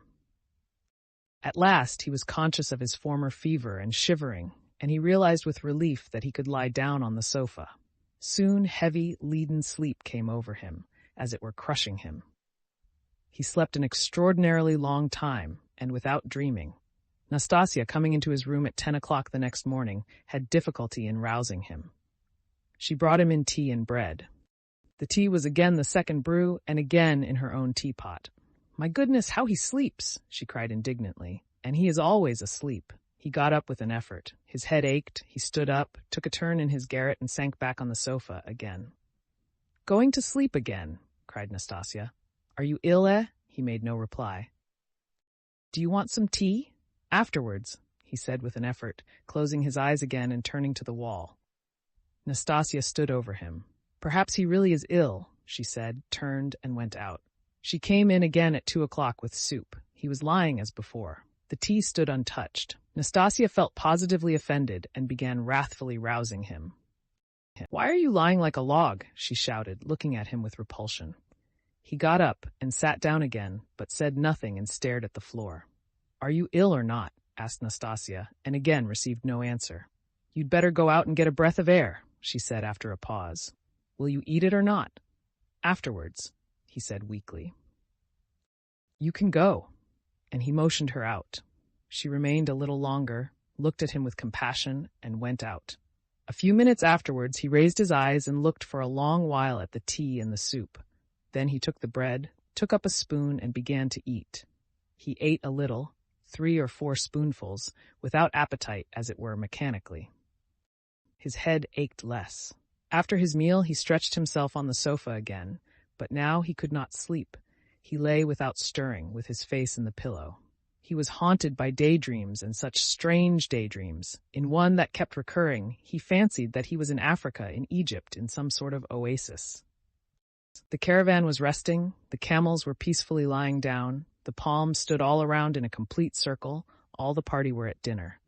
At last he was conscious of his former fever and shivering, and he realized with relief that he could lie down on the sofa. Soon heavy, leaden sleep came over him, as it were crushing him. He slept an extraordinarily long time, and without dreaming. Nastasia, coming into his room at 10 o'clock the next morning, had difficulty in rousing him. She brought him in tea and bread. The tea was again the second brew, and again in her own teapot. "My goodness, how he sleeps!" she cried indignantly. "And he is always asleep." He got up with an effort. His head ached, he stood up, took a turn in his garret, and sank back on the sofa again. "Going to sleep again?" cried Nastasia. "Are you ill, eh?" He made no reply. "Do you want some tea?" "Afterwards," he said with an effort, closing his eyes again and turning to the wall. Nastasia stood over him. "Perhaps he really is ill," she said, turned, and went out. She came in again at 2 o'clock with soup. He was lying as before. The tea stood untouched. Nastasia felt positively offended and began wrathfully rousing him. "Why are you lying like a log?" she shouted, looking at him with repulsion. He got up and sat down again, but said nothing and stared at the floor. "Are you ill or not?" asked Nastasia, and again received no answer. "You'd better go out and get a breath of air," she said after a pause. "Will you eat it or not?" "Afterwards," he said weakly. "You can go." And he motioned her out. She remained a little longer, looked at him with compassion, and went out. A few minutes afterwards he raised his eyes and looked for a long while at the tea and the soup. Then he took the bread, took up a spoon, and began to eat. He ate a little, 3 or 4 spoonfuls, without appetite, as it were mechanically. His head ached less. After his meal he stretched himself on the sofa again, but now he could not sleep. He lay without stirring, with his face in the pillow. He was haunted by daydreams, and such strange daydreams. In one that kept recurring, he fancied that he was in Africa, in Egypt, in some sort of oasis. The caravan was resting, the camels were peacefully lying down, the palms stood all around in a complete circle, all the party were at dinner.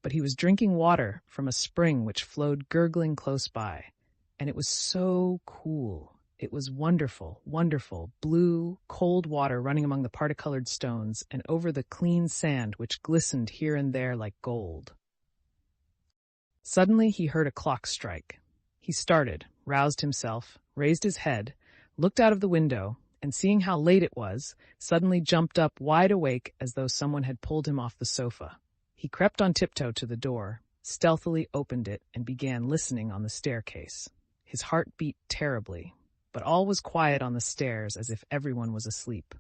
But he was drinking water from a spring which flowed gurgling close by, and it was so cool. It was wonderful, wonderful, blue, cold water running among the parti-colored stones and over the clean sand which glistened here and there like gold. Suddenly he heard a clock strike. He started, roused himself, raised his head, looked out of the window, and seeing how late it was, suddenly jumped up wide awake as though someone had pulled him off the sofa. He crept on tiptoe to the door, stealthily opened it, and began listening on the staircase. His heart beat terribly, but all was quiet on the stairs as if everyone was asleep.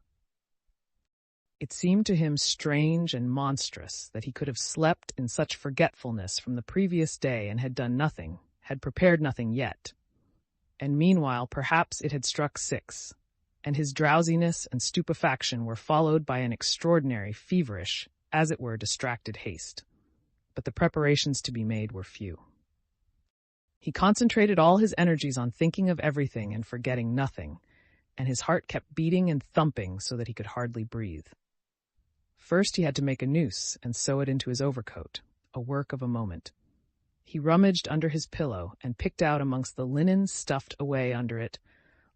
It seemed to him strange and monstrous that he could have slept in such forgetfulness from the previous day and had done nothing, had prepared nothing yet. And meanwhile perhaps it had struck 6, and his drowsiness and stupefaction were followed by an extraordinary, feverish, as it were distracted haste. But the preparations to be made were few. He concentrated all his energies on thinking of everything and forgetting nothing, and his heart kept beating and thumping so that he could hardly breathe. First he had to make a noose and sew it into his overcoat, a work of a moment. He rummaged under his pillow and picked out amongst the linen stuffed away under it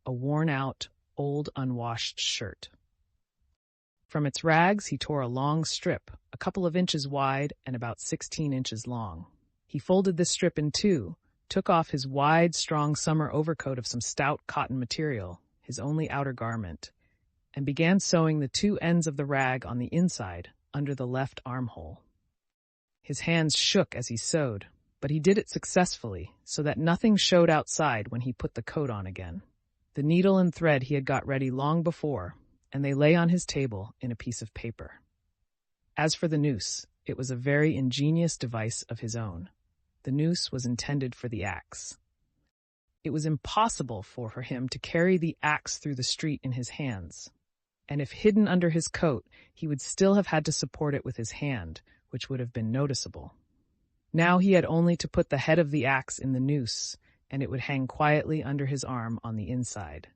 a worn-out, old unwashed shirt. From its rags he tore a long strip, a couple of inches wide and about 16 inches long. He folded this strip in 2, took off his wide, strong summer overcoat of some stout cotton material, his only outer garment, and began sewing the 2 ends of the rag on the inside, under the left armhole. His hands shook as he sewed, but he did it successfully, so that nothing showed outside when he put the coat on again. The needle and thread he had got ready long before, and they lay on his table in a piece of paper. As for the noose, it was a very ingenious device of his own. The noose was intended for the axe. It was impossible for him to carry the axe through the street in his hands, and if hidden under his coat, he would still have had to support it with his hand, which would have been noticeable. Now he had only to put the head of the axe in the noose, and it would hang quietly under his arm on the inside.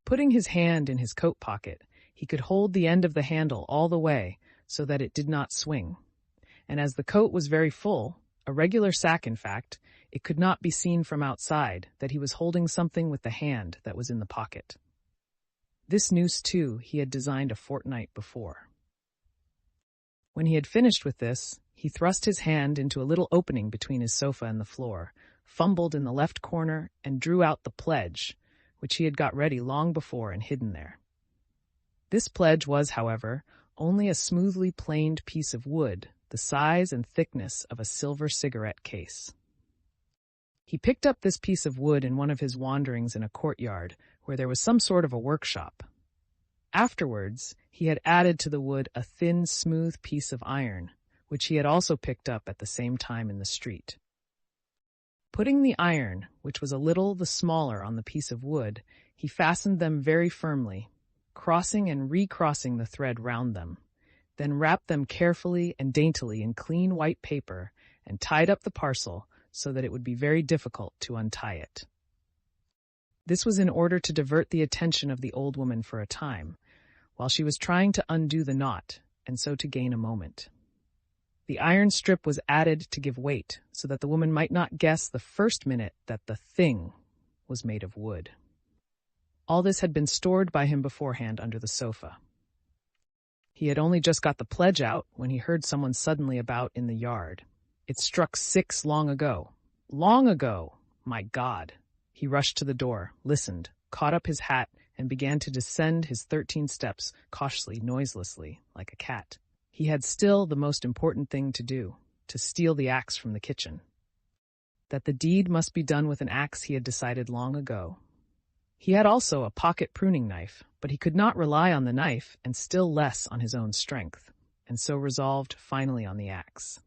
Putting his hand in his coat pocket, he could hold the end of the handle all the way so that it did not swing. And as the coat was very full, a regular sack in fact, it could not be seen from outside that he was holding something with the hand that was in the pocket. This noose, too, he had designed a fortnight before. When he had finished with this, he thrust his hand into a little opening between his sofa and the floor, fumbled in the left corner, and drew out the pledge, which he had got ready long before and hidden there. This pledge was, however, only a smoothly planed piece of wood, the size and thickness of a silver cigarette case. He picked up this piece of wood in one of his wanderings in a courtyard, where there was some sort of a workshop. Afterwards, he had added to the wood a thin, smooth piece of iron, which he had also picked up at the same time in the street. Putting the iron, which was a little the smaller, on the piece of wood, he fastened them very firmly, crossing and recrossing the thread round them, then wrapped them carefully and daintily in clean white paper and tied up the parcel so that it would be very difficult to untie it. This was in order to divert the attention of the old woman for a time, while she was trying to undo the knot, and so to gain a moment. The iron strip was added to give weight, so that the woman might not guess the first minute that the thing was made of wood. All this had been stored by him beforehand under the sofa. He had only just got the pledge out when he heard someone suddenly about in the yard. It struck 6 long ago. Long ago! My God! He rushed to the door, listened, caught up his hat, and began to descend his 13 steps cautiously, noiselessly, like a cat. He had still the most important thing to do, to steal the axe from the kitchen. That the deed must be done with an axe he had decided long ago. He had also a pocket pruning knife, but he could not rely on the knife and still less on his own strength, and so resolved finally on the axe.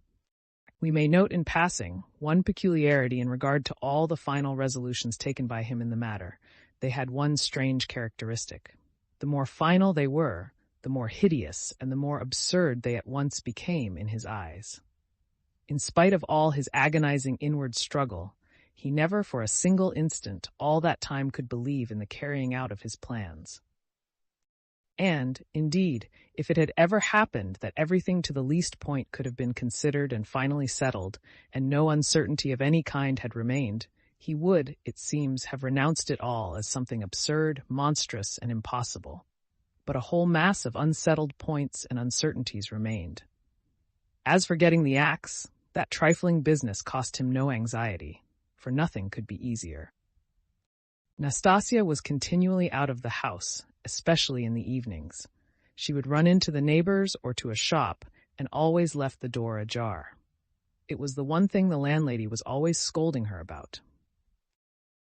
We may note in passing one peculiarity in regard to all the final resolutions taken by him in the matter. They had one strange characteristic. The more final they were, the more hideous and the more absurd they at once became in his eyes. In spite of all his agonizing inward struggle, he never for a single instant all that time could believe in the carrying out of his plans. And, indeed, if it had ever happened that everything to the least point could have been considered and finally settled, and no uncertainty of any kind had remained, he would, it seems, have renounced it all as something absurd, monstrous, and impossible. But a whole mass of unsettled points and uncertainties remained. As for getting the axe, that trifling business cost him no anxiety, for nothing could be easier. Nastasia was continually out of the house, especially in the evenings. She would run into the neighbors or to a shop, and always left the door ajar. It was the one thing the landlady was always scolding her about.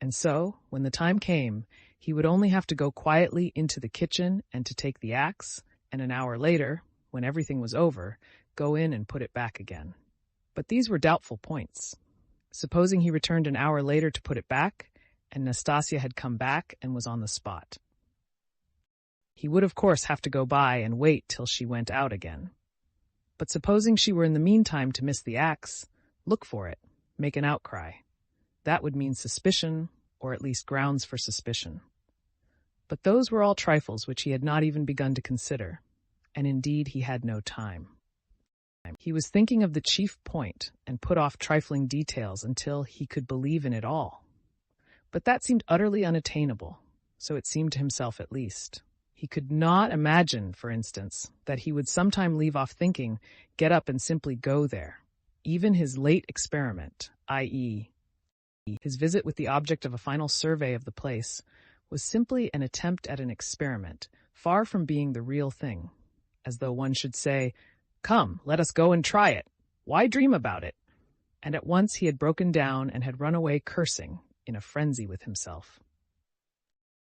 And so, when the time came, he would only have to go quietly into the kitchen and to take the axe, and an hour later, when everything was over, go in and put it back again. But these were doubtful points. Supposing he returned an hour later to put it back, and Nastasia had come back and was on the spot. He would of course have to go by and wait till she went out again. But supposing she were in the meantime to miss the axe, look for it, make an outcry. That would mean suspicion, or at least grounds for suspicion. But those were all trifles which he had not even begun to consider, and indeed he had no time. He was thinking of the chief point and put off trifling details until he could believe in it all. But that seemed utterly unattainable, so it seemed to himself at least. He could not imagine, for instance, that he would sometime leave off thinking, get up and simply go there. Even his late experiment, i.e., his visit with the object of a final survey of the place, was simply an attempt at an experiment, far from being the real thing, as though one should say, "Come, let us go and try it. Why dream about it?" And at once he had broken down and had run away cursing, in a frenzy with himself.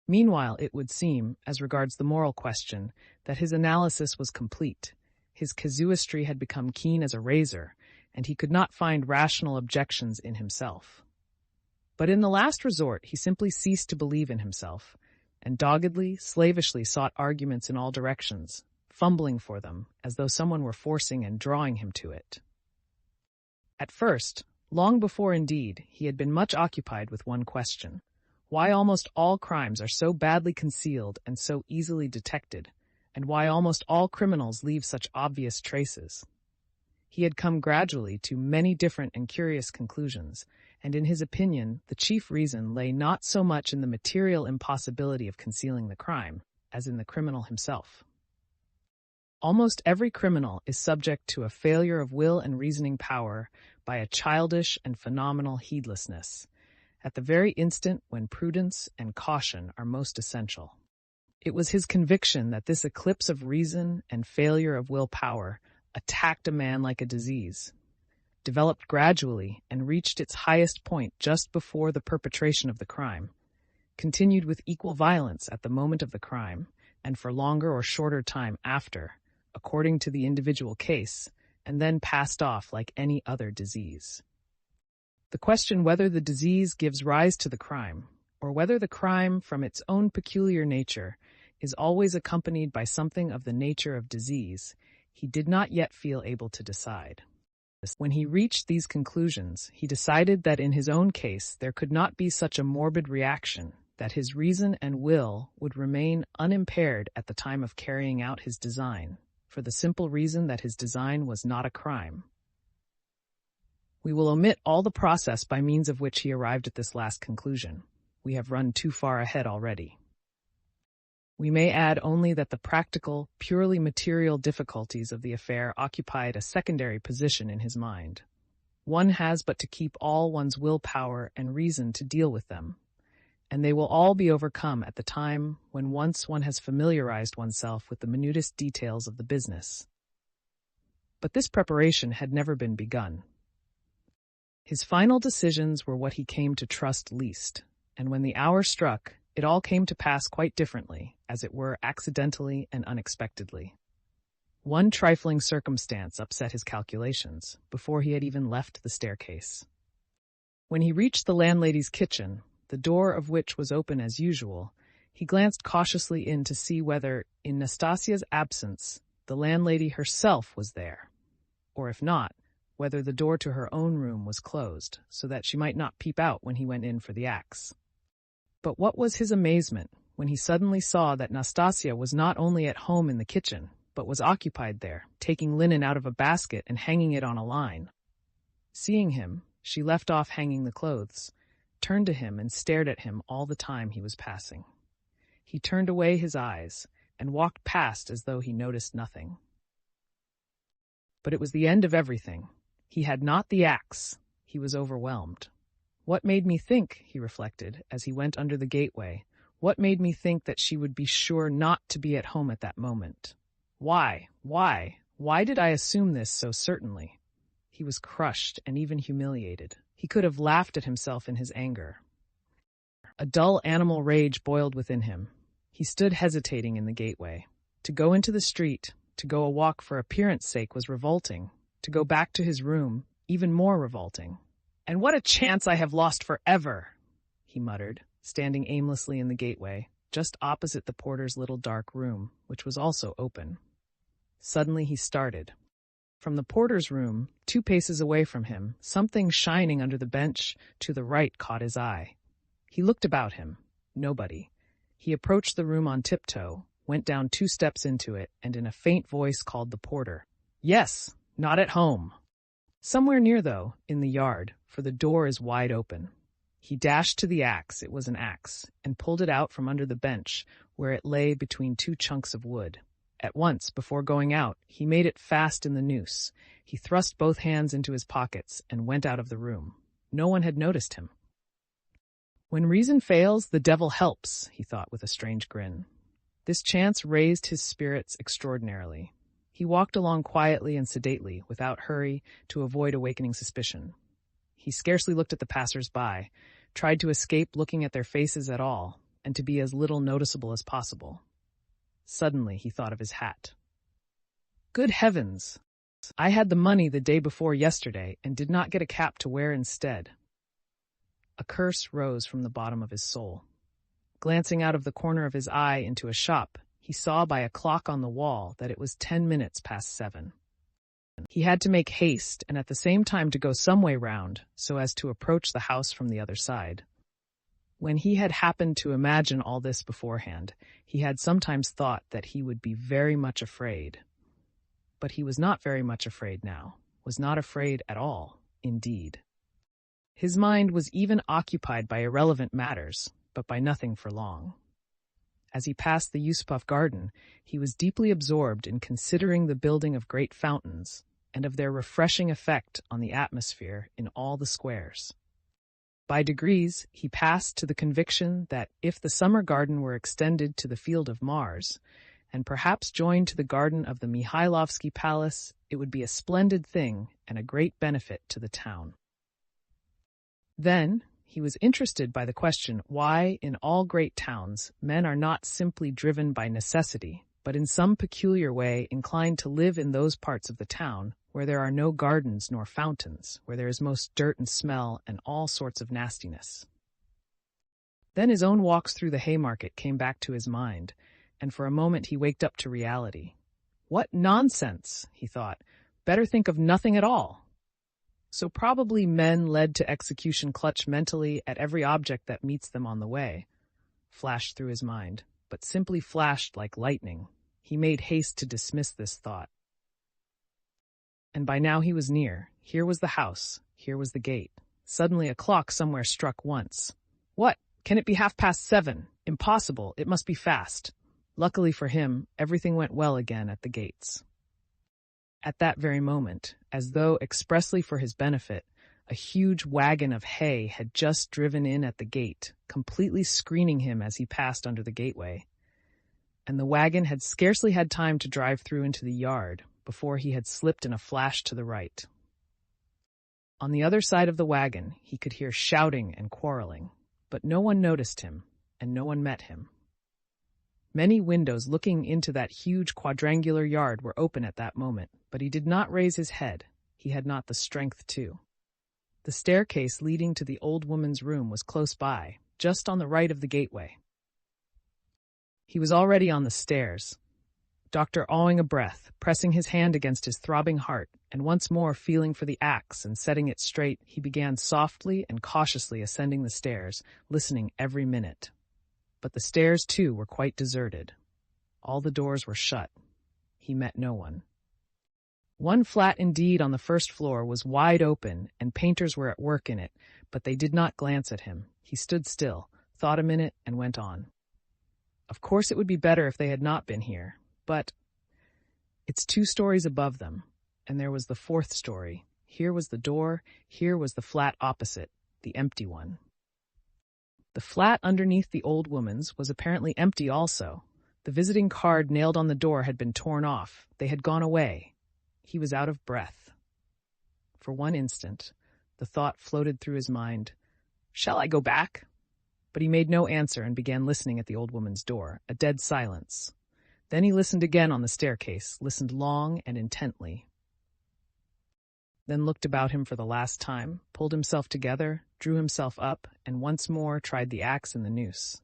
Meanwhile, it would seem, as regards the moral question, that his analysis was complete. His casuistry had become keen as a razor, and he could not find rational objections in himself. But in the last resort, he simply ceased to believe in himself, and doggedly, slavishly sought arguments in all directions, fumbling for them, as though someone were forcing and drawing him to it. At first, long before indeed, he had been much occupied with one question: why almost all crimes are so badly concealed and so easily detected, and why almost all criminals leave such obvious traces. He had come gradually to many different and curious conclusions, and in his opinion, the chief reason lay not so much in the material impossibility of concealing the crime, as in the criminal himself. Almost every criminal is subject to a failure of will and reasoning power by a childish and phenomenal heedlessness, at the very instant when prudence and caution are most essential. It was his conviction that this eclipse of reason and failure of will power attacked a man like a disease, developed gradually and reached its highest point just before the perpetration of the crime, continued with equal violence at the moment of the crime, and for longer or shorter time after, according to the individual case, and then passed off like any other disease. The question whether the disease gives rise to the crime, or whether the crime, from its own peculiar nature, is always accompanied by something of the nature of disease, he did not yet feel able to decide. When he reached these conclusions, he decided that in his own case there could not be such a morbid reaction, that his reason and will would remain unimpaired at the time of carrying out his design, for the simple reason that his design was not a crime. We will omit all the process by means of which he arrived at this last conclusion. We have run too far ahead already. We may add only that the practical, purely material difficulties of the affair occupied a secondary position in his mind. One has but to keep all one's will power and reason to deal with them, and they will all be overcome at the time when once one has familiarized oneself with the minutest details of the business. But this preparation had never been begun. His final decisions were what he came to trust least, and when the hour struck, it all came to pass quite differently, as it were accidentally and unexpectedly. One trifling circumstance upset his calculations, before he had even left the staircase. When he reached the landlady's kitchen, the door of which was open as usual, he glanced cautiously in to see whether, in Nastasia's absence, the landlady herself was there, or if not, whether the door to her own room was closed, so that she might not peep out when he went in for the axe. But what was his amazement when he suddenly saw that Nastasia was not only at home in the kitchen, but was occupied there, taking linen out of a basket and hanging it on a line. Seeing him, she left off hanging the clothes, turned to him and stared at him all the time he was passing. He turned away his eyes and walked past as though he noticed nothing. But it was the end of everything. He had not the axe. He was overwhelmed. What made me think, he reflected, as he went under the gateway, what made me think that she would be sure not to be at home at that moment? Why did I assume this so certainly? He was crushed and even humiliated. He could have laughed at himself in his anger. A dull animal rage boiled within him. He stood hesitating in the gateway. To go into the street, to go a walk for appearance sake was revolting. To go back to his room, even more revolting. "And what a chance I have lost forever," he muttered, standing aimlessly in the gateway, just opposite the porter's little dark room, which was also open. Suddenly he started. From the porter's room, 2 paces away from him, something shining under the bench to the right caught his eye. He looked about him. Nobody. He approached the room on tiptoe, went down 2 steps into it, and in a faint voice called the porter. "Yes, not at home." Somewhere near, though, in the yard, for the door is wide open. He dashed to the axe, it was an axe, and pulled it out from under the bench, where it lay between 2 chunks of wood. At once, before going out, he made it fast in the noose. He thrust both hands into his pockets and went out of the room. No one had noticed him. When reason fails, the devil helps, he thought with a strange grin. This chance raised his spirits extraordinarily. He walked along quietly and sedately, without hurry, to avoid awakening suspicion. He scarcely looked at the passers-by, tried to escape looking at their faces at all, and to be as little noticeable as possible. Suddenly he thought of his hat. Good heavens! I had the money the day before yesterday and did not get a cap to wear instead. A curse rose from the bottom of his soul. Glancing out of the corner of his eye into a shop, he saw by a clock on the wall that it was 10 minutes past 7. He had to make haste and at the same time to go some way round so as to approach the house from the other side. When he had happened to imagine all this beforehand, he had sometimes thought that he would be very much afraid. But he was not very much afraid now, was not afraid at all, indeed. His mind was even occupied by irrelevant matters, but by nothing for long. As he passed the Yusupov garden, he was deeply absorbed in considering the building of great fountains and of their refreshing effect on the atmosphere in all the squares. By degrees, he passed to the conviction that if the summer garden were extended to the Field of Mars, and perhaps joined to the garden of the Mihailovsky Palace, it would be a splendid thing and a great benefit to the town. Then, he was interested by the question why, in all great towns, men are not simply driven by necessity, but in some peculiar way inclined to live in those parts of the town where there are no gardens nor fountains, where there is most dirt and smell and all sorts of nastiness. Then his own walks through the Haymarket came back to his mind, and for a moment he waked up to reality. What nonsense, he thought. Better think of nothing at all. So probably men led to execution clutch mentally at every object that meets them on the way, flashed through his mind, but simply flashed like lightning. He made haste to dismiss this thought. And by now he was near. Here was the house. Here was the gate. Suddenly a clock somewhere struck once. What? Can it be 7:30? Impossible. It must be fast. Luckily for him, everything went well again at the gates. At that very moment, as though expressly for his benefit, a huge wagon of hay had just driven in at the gate, completely screening him as he passed under the gateway. And the wagon had scarcely had time to drive through into the yard before he had slipped in a flash to the right. On the other side of the wagon, he could hear shouting and quarreling, but no one noticed him, and no one met him. Many windows looking into that huge quadrangular yard were open at that moment, but he did not raise his head. He had not the strength to. The staircase leading to the old woman's room was close by, just on the right of the gateway. He was already on the stairs, awing a breath, pressing his hand against his throbbing heart, and once more feeling for the axe and setting it straight, he began softly and cautiously ascending the stairs, listening every minute. But the stairs, too, were quite deserted. All the doors were shut. He met no one. One flat, indeed, on the first floor was wide open, and painters were at work in it, but they did not glance at him. He stood still, thought a minute, and went on. Of course it would be better if they had not been here, but it's 2 stories above them, and there was the 4th story. Here was the door, here was the flat opposite, the empty one. The flat underneath the old woman's was apparently empty also. The visiting card nailed on the door had been torn off. They had gone away. He was out of breath. For one instant, the thought floated through his mind, "Shall I go back?" But he made no answer and began listening at the old woman's door, a dead silence. Then he listened again on the staircase, listened long and intently. Then looked about him for the last time, pulled himself together, drew himself up, and once more tried the axe and the noose.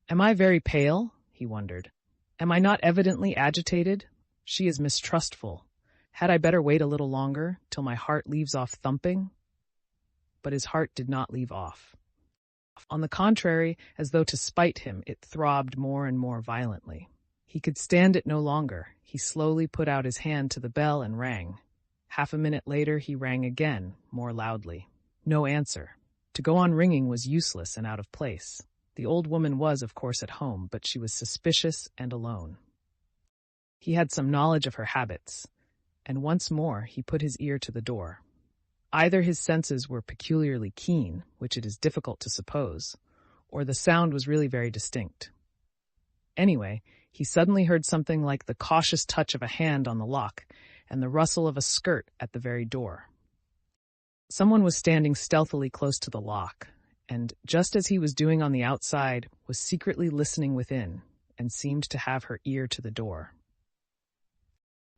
Am I very pale? He wondered. Am I not evidently agitated? She is mistrustful. Had I better wait a little longer, till my heart leaves off thumping? But his heart did not leave off. On the contrary, as though to spite him, it throbbed more and more violently. He could stand it no longer. He slowly put out his hand to the bell and rang. Half a minute later he rang again, more loudly. No answer. To go on ringing was useless and out of place. The old woman was, of course, at home, but she was suspicious and alone. He had some knowledge of her habits, and once more he put his ear to the door. Either his senses were peculiarly keen, which it is difficult to suppose, or the sound was really very distinct. Anyway, he suddenly heard something like the cautious touch of a hand on the lock and the rustle of a skirt at the very door. Someone was standing stealthily close to the lock, and, just as he was doing on the outside, was secretly listening within, and seemed to have her ear to the door.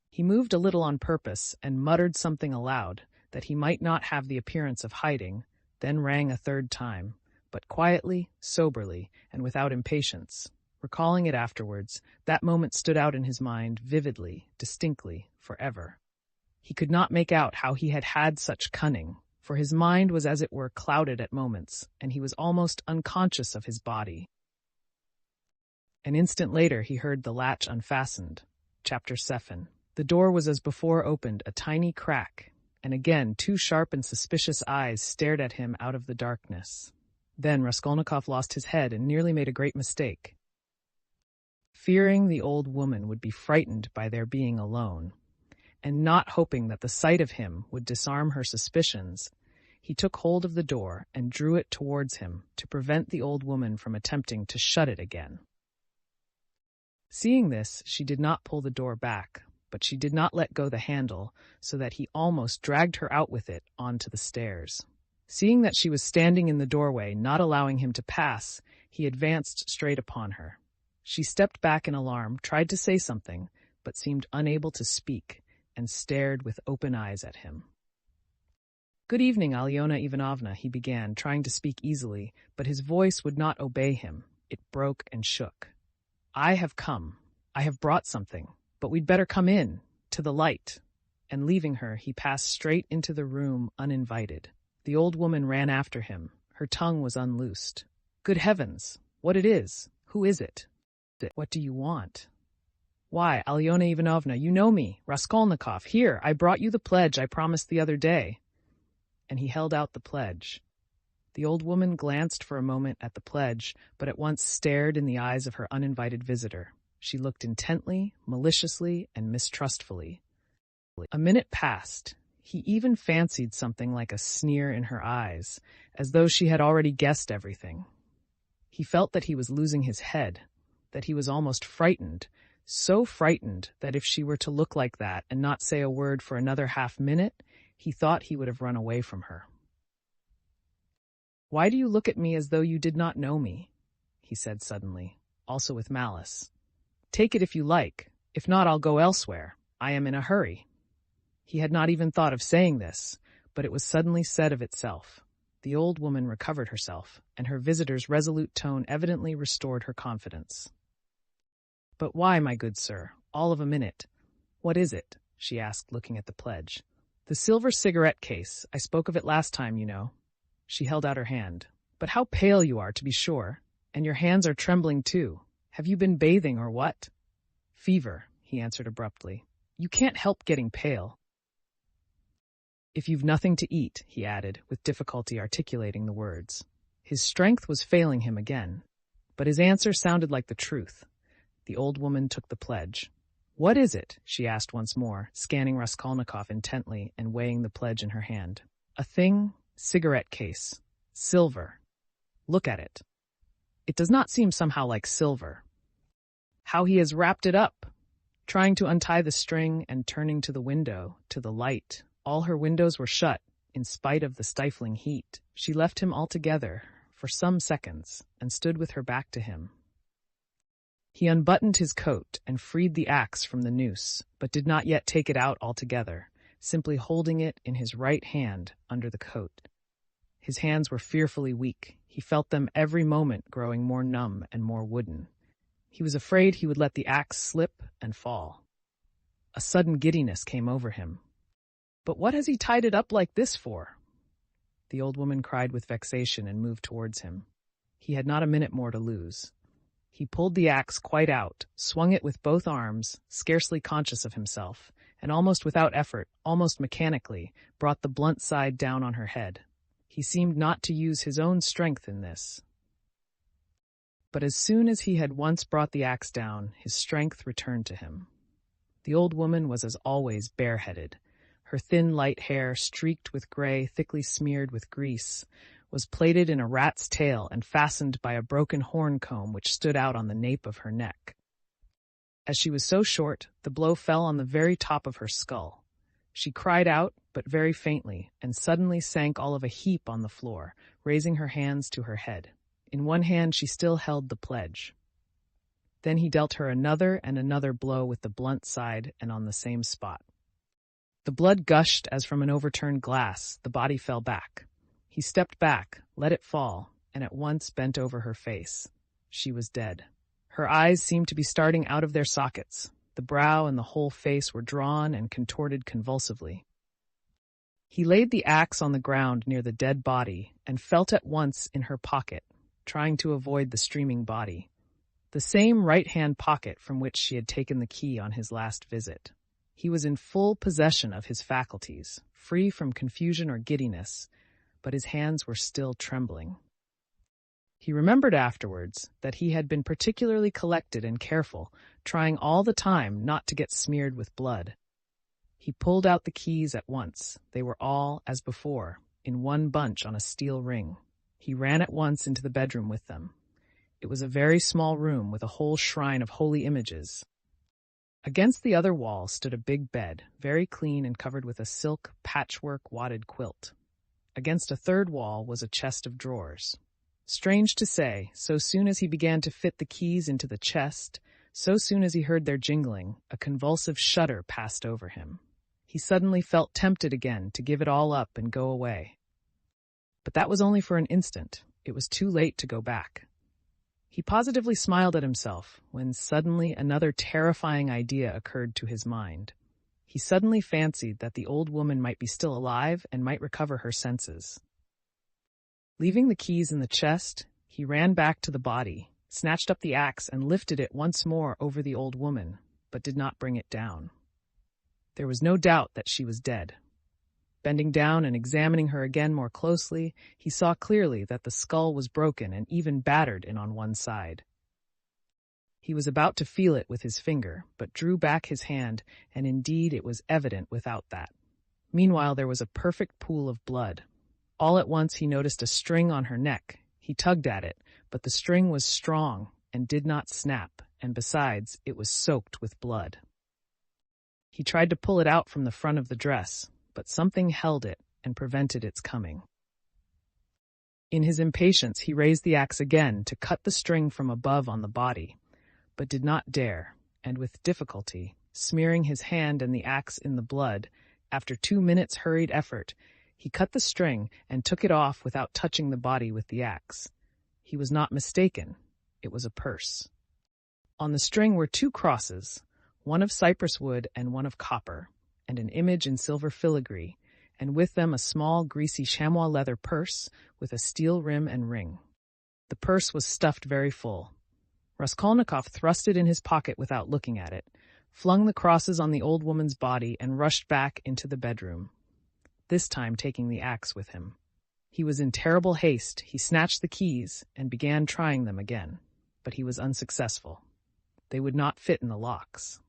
He moved a little on purpose and muttered something aloud, that he might not have the appearance of hiding, then rang a third time, but quietly, soberly, and without impatience. Recalling it afterwards, that moment stood out in his mind vividly, distinctly, forever. He could not make out how he had had such cunning, for his mind was as it were clouded at moments, and he was almost unconscious of his body. An instant later he heard the latch unfastened. Chapter 7. The door was as before opened a tiny crack, and again 2 sharp and suspicious eyes stared at him out of the darkness. Then Raskolnikov lost his head and nearly made a great mistake. Fearing the old woman would be frightened by their being alone, and not hoping that the sight of him would disarm her suspicions, he took hold of the door and drew it towards him to prevent the old woman from attempting to shut it again. Seeing this, she did not pull the door back, but she did not let go the handle, so that he almost dragged her out with it onto the stairs. Seeing that she was standing in the doorway, not allowing him to pass, he advanced straight upon her. She stepped back in alarm, tried to say something, but seemed unable to speak, and stared with open eyes at him. "Good evening, Alyona Ivanovna," he began, trying to speak easily, but his voice would not obey him. It broke and shook. "I have come. I have brought something, but we'd better come in, to the light." And leaving her, he passed straight into the room uninvited. The old woman ran after him. Her tongue was unloosed. "Good heavens! What it is? Who is it? What do you want?" "Why, Alyona Ivanovna, you know me, Raskolnikov. Here, I brought you the pledge I promised the other day." And he held out the pledge. The old woman glanced for a moment at the pledge, but at once stared in the eyes of her uninvited visitor. She looked intently, maliciously, and mistrustfully. A minute passed. He even fancied something like a sneer in her eyes, as though she had already guessed everything. He felt that he was losing his head, that he was almost frightened, so frightened that if she were to look like that and not say a word for another half-minute, he thought he would have run away from her. "Why do you look at me as though you did not know me?" he said suddenly, also with malice. "Take it if you like. If not, I'll go elsewhere. I am in a hurry." He had not even thought of saying this, but it was suddenly said of itself. The old woman recovered herself, and her visitor's resolute tone evidently restored her confidence. "But why, my good sir? All of a minute. What is it?" she asked, looking at the pledge. "The silver cigarette case. I spoke of it last time, you know." She held out her hand. "But how pale you are, to be sure. And your hands are trembling, too. Have you been bathing, or what?" "Fever," he answered abruptly. "You can't help getting pale." "If you've nothing to eat," he added, with difficulty articulating the words. His strength was failing him again, but his answer sounded like the truth. The old woman took the pledge. "What is it?" she asked once more, scanning Raskolnikov intently and weighing the pledge in her hand. "A thing, cigarette case, silver. Look at it. It does not seem somehow like silver. How he has wrapped it up!" Trying to untie the string and turning to the window, to the light. All her windows were shut, in spite of the stifling heat. She left him altogether, for some seconds, and stood with her back to him. He unbuttoned his coat and freed the axe from the noose, but did not yet take it out altogether, simply holding it in his right hand under the coat. His hands were fearfully weak. He felt them every moment growing more numb and more wooden. He was afraid he would let the axe slip and fall. A sudden giddiness came over him. "But what has he tied it up like this for?" The old woman cried with vexation and moved towards him. He had not a minute more to lose. He pulled the axe quite out, swung it with both arms, scarcely conscious of himself, and almost without effort, almost mechanically, brought the blunt side down on her head. He seemed not to use his own strength in this. But as soon as he had once brought the axe down, his strength returned to him. The old woman was as always bareheaded. Her thin light hair, streaked with gray, thickly smeared with grease, was plaited in a rat's tail and fastened by a broken horn comb which stood out on the nape of her neck. As she was so short, the blow fell on the very top of her skull. She cried out, but very faintly, and suddenly sank all of a heap on the floor, raising her hands to her head. In one hand she still held the pledge. Then he dealt her another and another blow with the blunt side and on the same spot. The blood gushed as from an overturned glass. The body fell back. He stepped back, let it fall, and at once bent over her face. She was dead. Her eyes seemed to be starting out of their sockets. The brow and the whole face were drawn and contorted convulsively. He laid the axe on the ground near the dead body and felt at once in her pocket, trying to avoid the streaming body. The same right-hand pocket from which she had taken the key on his last visit. He was in full possession of his faculties, free from confusion or giddiness, but his hands were still trembling. He remembered afterwards that he had been particularly collected and careful, trying all the time not to get smeared with blood. He pulled out the keys at once. They were all, as before, in one bunch on a steel ring. He ran at once into the bedroom with them. It was a very small room with a whole shrine of holy images. Against the other wall stood a big bed, very clean and covered with a silk patchwork wadded quilt. Against a third wall was a chest of drawers. Strange to say, so soon as he began to fit the keys into the chest, so soon as he heard their jingling, a convulsive shudder passed over him. He suddenly felt tempted again to give it all up and go away. But that was only for an instant. It was too late to go back. He positively smiled at himself when suddenly another terrifying idea occurred to his mind. He suddenly fancied that the old woman might be still alive and might recover her senses. Leaving the keys in the chest, he ran back to the body, snatched up the axe and lifted it once more over the old woman, but did not bring it down. There was no doubt that she was dead. Bending down and examining her again more closely, he saw clearly that the skull was broken and even battered in on one side. He was about to feel it with his finger, but drew back his hand, and indeed it was evident without that. Meanwhile there was a perfect pool of blood. All at once he noticed a string on her neck. He tugged at it, but the string was strong and did not snap, and besides, it was soaked with blood. He tried to pull it out from the front of the dress, but something held it and prevented its coming. In his impatience, he raised the axe again to cut the string from above on the body, but did not dare, and with difficulty, smearing his hand and the axe in the blood, after 2 minutes' hurried effort, he cut the string and took it off without touching the body with the axe. He was not mistaken. It was a purse. On the string were 2 crosses, one of cypress wood and one of copper, and an image in silver filigree, and with them a small, greasy chamois leather purse with a steel rim and ring. The purse was stuffed very full. Raskolnikov thrust it in his pocket without looking at it, flung the crosses on the old woman's body, and rushed back into the bedroom, this time taking the axe with him. He was in terrible haste. He snatched the keys and began trying them again, but he was unsuccessful. They would not fit in the locks.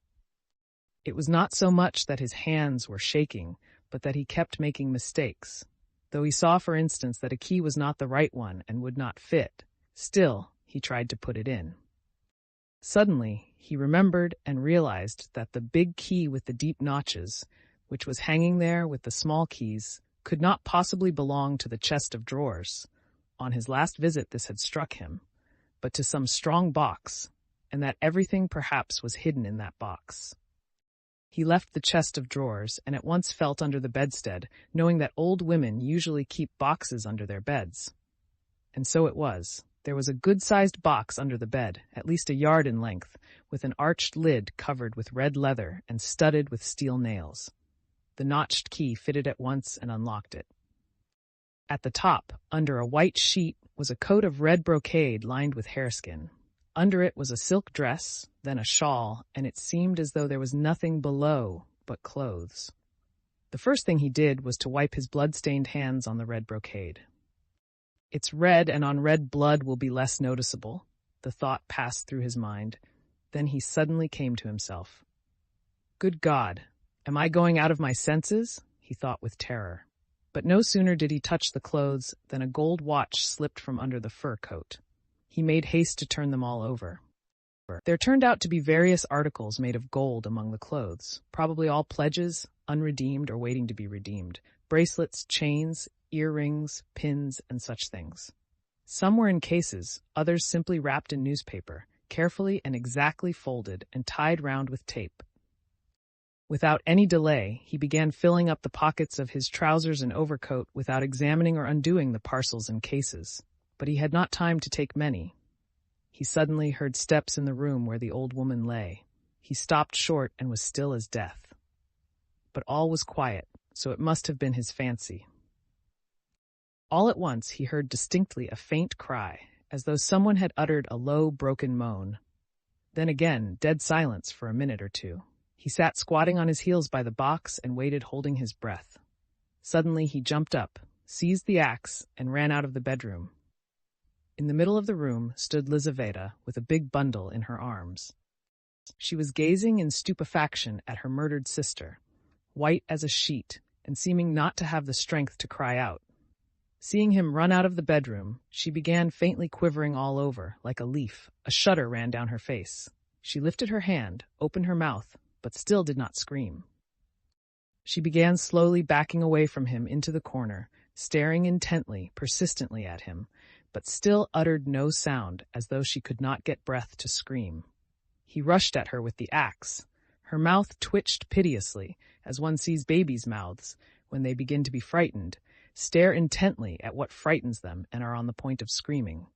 It was not so much that his hands were shaking, but that he kept making mistakes. Though he saw, for instance, that a key was not the right one and would not fit, still he tried to put it in. Suddenly, he remembered and realized that the big key with the deep notches, which was hanging there with the small keys, could not possibly belong to the chest of drawers. On his last visit this had struck him, but to some strong box, and that everything perhaps was hidden in that box. He left the chest of drawers and at once felt under the bedstead, knowing that old women usually keep boxes under their beds. And so it was. There was a good-sized box under the bed, at least a yard in length, with an arched lid covered with red leather and studded with steel nails. The notched key fitted at once and unlocked it. At the top, under a white sheet, was a coat of red brocade lined with hareskin. Under it was a silk dress, then a shawl, and it seemed as though there was nothing below but clothes. The first thing he did was to wipe his blood-stained hands on the red brocade. It's red, and on red blood will be less noticeable, the thought passed through his mind. Then he suddenly came to himself. Good God, am I going out of my senses? He thought with terror. But no sooner did he touch the clothes than a gold watch slipped from under the fur coat. He made haste to turn them all over. There turned out to be various articles made of gold among the clothes, probably all pledges, unredeemed or waiting to be redeemed, bracelets, chains, earrings, pins, and such things. Some were in cases, others simply wrapped in newspaper, carefully and exactly folded and tied round with tape. Without any delay, he began filling up the pockets of his trousers and overcoat without examining or undoing the parcels and cases. But he had not time to take many. He suddenly heard steps in the room where the old woman lay. He stopped short and was still as death. But all was quiet, so it must have been his fancy. All at once he heard distinctly a faint cry, as though someone had uttered a low, broken moan. Then again, dead silence for a minute or two. He sat squatting on his heels by the box and waited, holding his breath. Suddenly he jumped up, seized the axe, and ran out of the bedroom. In the middle of the room stood Lizaveta with a big bundle in her arms. She was gazing in stupefaction at her murdered sister, white as a sheet, and seeming not to have the strength to cry out. Seeing him run out of the bedroom, she began faintly quivering all over, like a leaf. A shudder ran down her face. She lifted her hand, opened her mouth, but still did not scream. She began slowly backing away from him into the corner, staring intently, persistently at him, but still uttered no sound, as though she could not get breath to scream. He rushed at her with the axe. Her mouth twitched piteously, as one sees babies' mouths, when they begin to be frightened, stare intently at what frightens them and are on the point of screaming.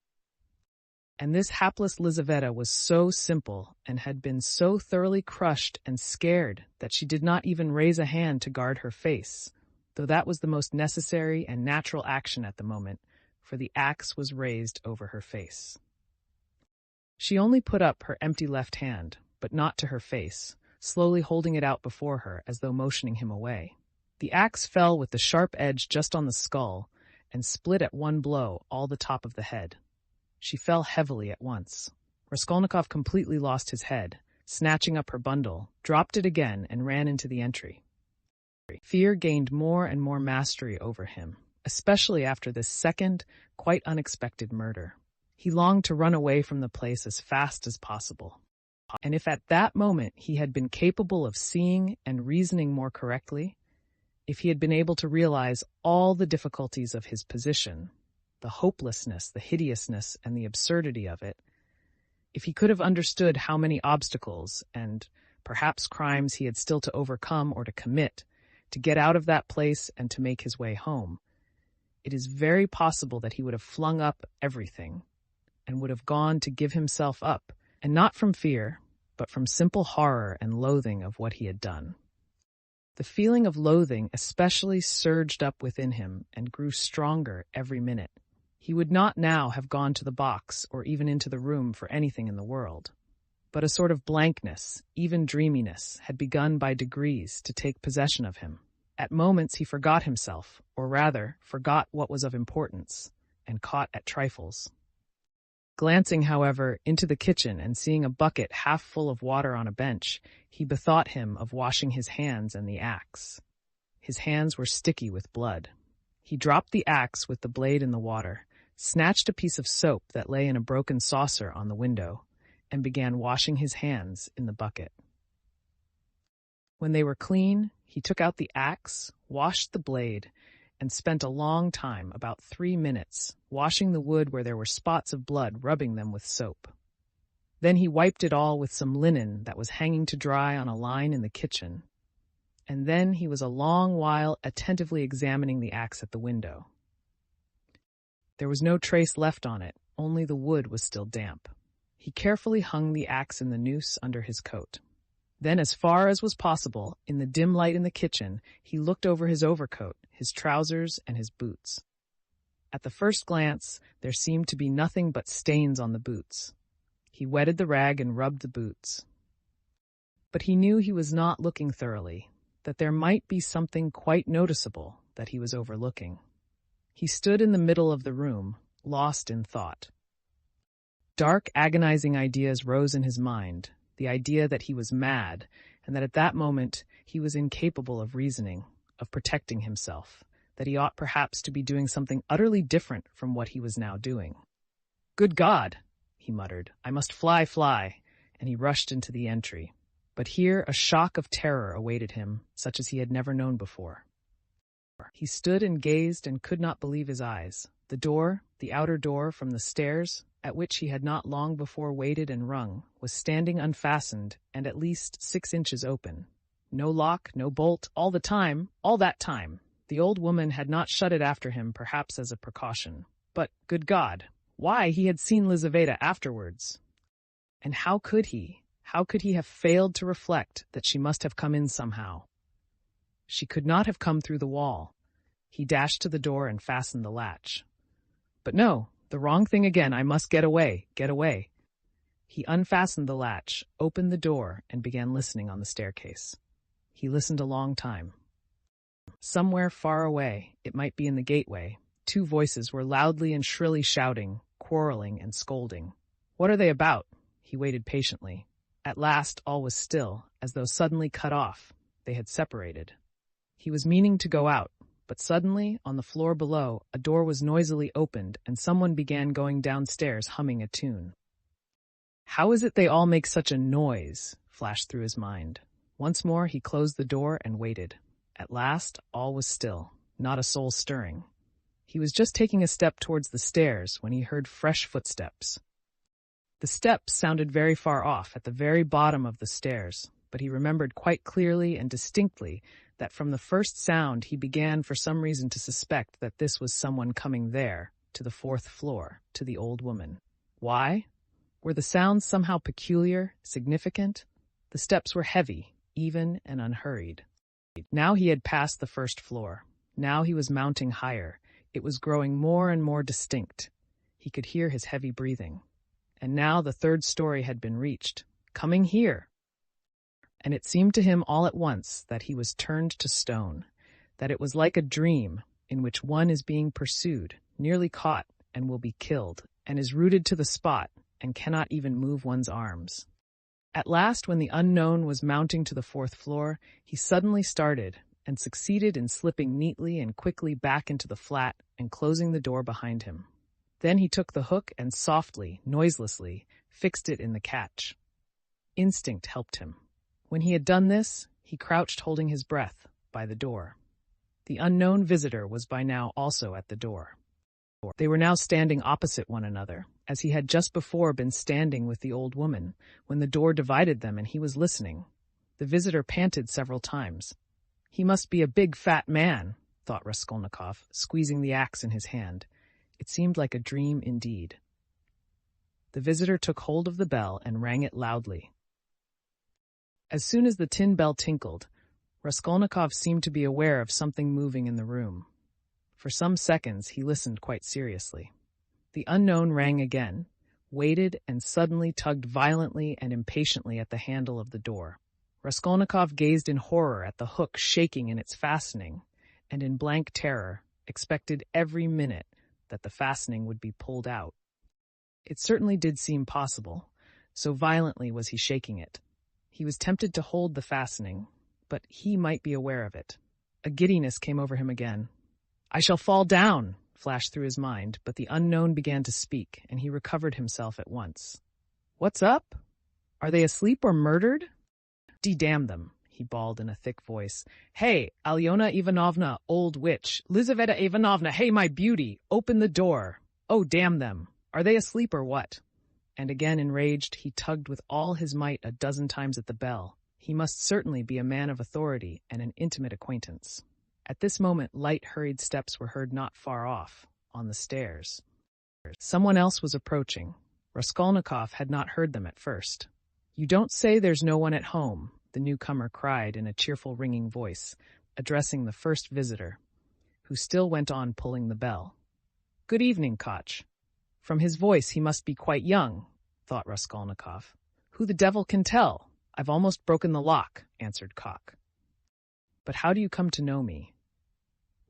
And this hapless Lizaveta was so simple and had been so thoroughly crushed and scared that she did not even raise a hand to guard her face, though that was the most necessary and natural action at the moment, for the axe was raised over her face. She only put up her empty left hand, but not to her face, slowly holding it out before her as though motioning him away. The axe fell with the sharp edge just on the skull and split at one blow all the top of the head. She fell heavily at once. Raskolnikov completely lost his head, snatching up her bundle, dropped it again, and ran into the entry. Fear gained more and more mastery over him, especially after this second, quite unexpected murder. He longed to run away from the place as fast as possible. And if at that moment he had been capable of seeing and reasoning more correctly, if he had been able to realize all the difficulties of his position, the hopelessness, the hideousness, and the absurdity of it, if he could have understood how many obstacles and perhaps crimes he had still to overcome or to commit, to get out of that place and to make his way home, it is very possible that he would have flung up everything and would have gone to give himself up, and not from fear, but from simple horror and loathing of what he had done. The feeling of loathing especially surged up within him and grew stronger every minute. He would not now have gone to the box or even into the room for anything in the world. But a sort of blankness, even dreaminess, had begun by degrees to take possession of him. At moments he forgot himself, or rather, forgot what was of importance, and caught at trifles. Glancing, however, into the kitchen and seeing a bucket half full of water on a bench, he bethought him of washing his hands and the axe. His hands were sticky with blood. He dropped the axe with the blade in the water, snatched a piece of soap that lay in a broken saucer on the window, and began washing his hands in the bucket. When they were clean, he took out the axe, washed the blade, and spent a long time, about 3 minutes, washing the wood where there were spots of blood, rubbing them with soap. Then he wiped it all with some linen that was hanging to dry on a line in the kitchen, and then he was a long while attentively examining the axe at the window. There was no trace left on it, only the wood was still damp. He carefully hung the axe in the noose under his coat. Then, as far as was possible, in the dim light in the kitchen, he looked over his overcoat, his trousers, and his boots. At the first glance, there seemed to be nothing but stains on the boots. He wetted the rag and rubbed the boots. But he knew he was not looking thoroughly, that there might be something quite noticeable that he was overlooking. He stood in the middle of the room, lost in thought. Dark, agonizing ideas rose in his mind, the idea that he was mad, and that at that moment he was incapable of reasoning, of protecting himself, that he ought perhaps to be doing something utterly different from what he was now doing. "Good God!" he muttered. "I must fly," and he rushed into the entry. But here a shock of terror awaited him, such as he had never known before. He stood and gazed and could not believe his eyes. The door, the outer door from the stairs, at which he had not long before waited and rung, was standing unfastened and at least 6 inches open. No lock, no bolt, all that time. The old woman had not shut it after him, perhaps as a precaution. But, good God, why, he had seen Lizaveta afterwards. And how could he have failed to reflect that she must have come in somehow? She could not have come through the wall. He dashed to the door and fastened the latch. But no, the wrong thing again. I must get away. He unfastened the latch, opened the door, and began listening on the staircase. He listened a long time. Somewhere far away, it might be in the gateway, 2 voices were loudly and shrilly shouting, quarreling and scolding. What are they about? He waited patiently. At last all was still, as though suddenly cut off. They had separated. He was meaning to go out, but suddenly, on the floor below, a door was noisily opened and someone began going downstairs humming a tune. How is it they all make such a noise? Flashed through his mind. Once more he closed the door and waited. At last all was still, not a soul stirring. He was just taking a step towards the stairs when he heard fresh footsteps. The steps sounded very far off, at the very bottom of the stairs, but he remembered quite clearly and distinctly that from the first sound he began for some reason to suspect that this was someone coming there, to the 4th floor, to the old woman. Why? Were the sounds somehow peculiar, significant? The steps were heavy, even and unhurried. Now he had passed the 1st floor. Now he was mounting higher. It was growing more and more distinct. He could hear his heavy breathing. And now the 3rd story had been reached. Coming here! And it seemed to him all at once that he was turned to stone, that it was like a dream in which one is being pursued, nearly caught, and will be killed, and is rooted to the spot, and cannot even move one's arms. At last, when the unknown was mounting to the 4th floor, he suddenly started, and succeeded in slipping neatly and quickly back into the flat and closing the door behind him. Then he took the hook and softly, noiselessly, fixed it in the catch. Instinct helped him. When he had done this, he crouched holding his breath by the door. The unknown visitor was by now also at the door. They were now standing opposite one another, as he had just before been standing with the old woman, when the door divided them and he was listening. The visitor panted several times. He must be a big fat man, thought Raskolnikov, squeezing the axe in his hand. It seemed like a dream indeed. The visitor took hold of the bell and rang it loudly. As soon as the tin bell tinkled, Raskolnikov seemed to be aware of something moving in the room. For some seconds he listened quite seriously. The unknown rang again, waited, and suddenly tugged violently and impatiently at the handle of the door. Raskolnikov gazed in horror at the hook shaking in its fastening, and in blank terror expected every minute that the fastening would be pulled out. It certainly did seem possible, so violently was he shaking it. He was tempted to hold the fastening, but he might be aware of it. A giddiness came over him again. "I shall fall down," flashed through his mind, but the unknown began to speak, and he recovered himself at once. "What's up? Are they asleep or murdered?" "D-damn them," he bawled in a thick voice. "Hey, Alyona Ivanovna, old witch! Lizaveta Ivanovna, hey, my beauty! Open the door! Oh, damn them! Are they asleep or what?" And again enraged, he tugged with all his might a dozen times at the bell. He must certainly be a man of authority and an intimate acquaintance. At this moment, light, hurried steps were heard not far off, on the stairs. Someone else was approaching. Raskolnikov had not heard them at first. "You don't say there's no one at home," the newcomer cried in a cheerful, ringing voice, addressing the first visitor, who still went on pulling the bell. "Good evening, Koch." From his voice he must be quite young, thought Raskolnikov. "Who the devil can tell? I've almost broken the lock," answered Koch. "But how do you come to know me?"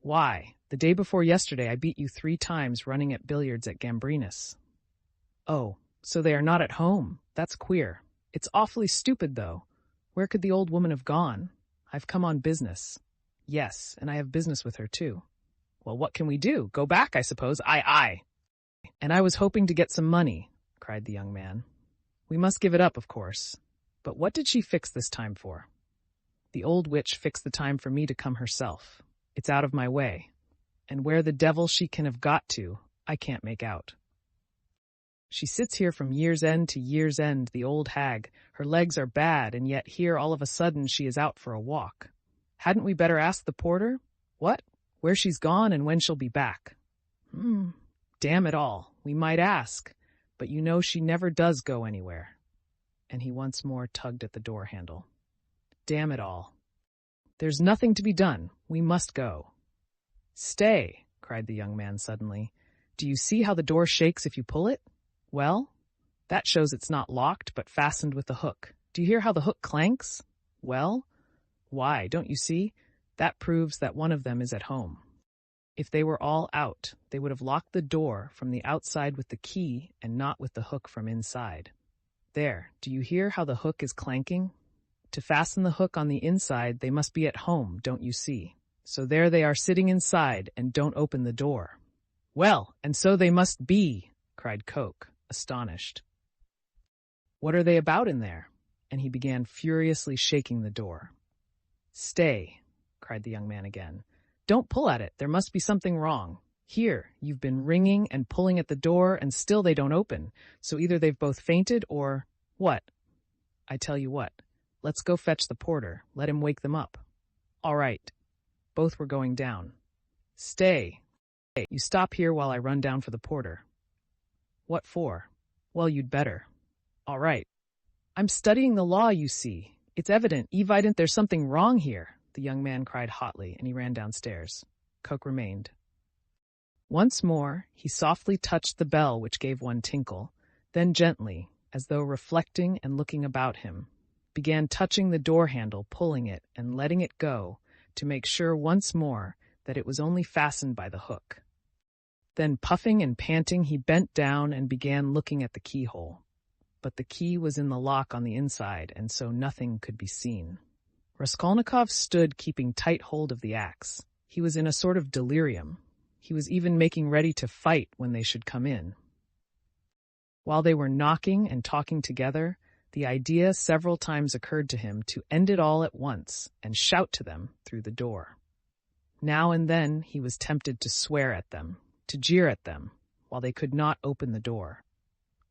"Why, the day before yesterday I beat you 3 times running at billiards at Gambrinus." "Oh, so they are not at home? That's queer. It's awfully stupid, though. Where could the old woman have gone? I've come on business." "Yes, and I have business with her, too." "Well, what can we do? Go back, I suppose." Aye. "And I was hoping to get some money," cried the young man. "We must give it up, of course. But what did she fix this time for?" "The old witch fixed the time for me to come herself." It's out of my way, and where the devil she can have got to, I can't make out. She sits here from year's end to year's end, the old hag. Her legs are bad, and yet here all of a sudden she is out for a walk. Hadn't we better ask the porter? What? Where she's gone and when she'll be back? Damn it all, we might ask, but you know she never does go anywhere. And he once more tugged at the door handle. Damn it all. There's nothing to be done. We must go. Stay, cried the young man suddenly. Do you see how the door shakes if you pull it? Well, that shows it's not locked but fastened with a hook. Do you hear how the hook clanks? Well, why, don't you see? That proves that one of them is at home. If they were all out, they would have locked the door from the outside with the key and not with the hook from inside. There, do you hear how the hook is clanking? To fasten the hook on the inside, they must be at home, don't you see? So there they are sitting inside and don't open the door. Well, and so they must be, cried Coke, astonished. What are they about in there? And he began furiously shaking the door. Stay, cried the young man again. Don't pull at it. There must be something wrong. Here, you've been ringing and pulling at the door, and still they don't open. So either they've both fainted or... What? I tell you what. Let's go fetch the porter. Let him wake them up. All right. Both were going down. Stay. You stop here while I run down for the porter. What for? Well, you'd better. All right. I'm studying the law, you see. It's evident there's something wrong here, the young man cried hotly, and he ran downstairs. Coke remained. Once more, he softly touched the bell, which gave one tinkle, then gently, as though reflecting and looking about him, began touching the door handle, pulling it and letting it go, to make sure once more that it was only fastened by the hook. Then, puffing and panting, he bent down and began looking at the keyhole. But the key was in the lock on the inside, and so nothing could be seen. Raskolnikov stood keeping tight hold of the axe. He was in a sort of delirium. He was even making ready to fight when they should come in. While they were knocking and talking together, the idea several times occurred to him to end it all at once and shout to them through the door. Now and then he was tempted to swear at them, to jeer at them, while they could not open the door.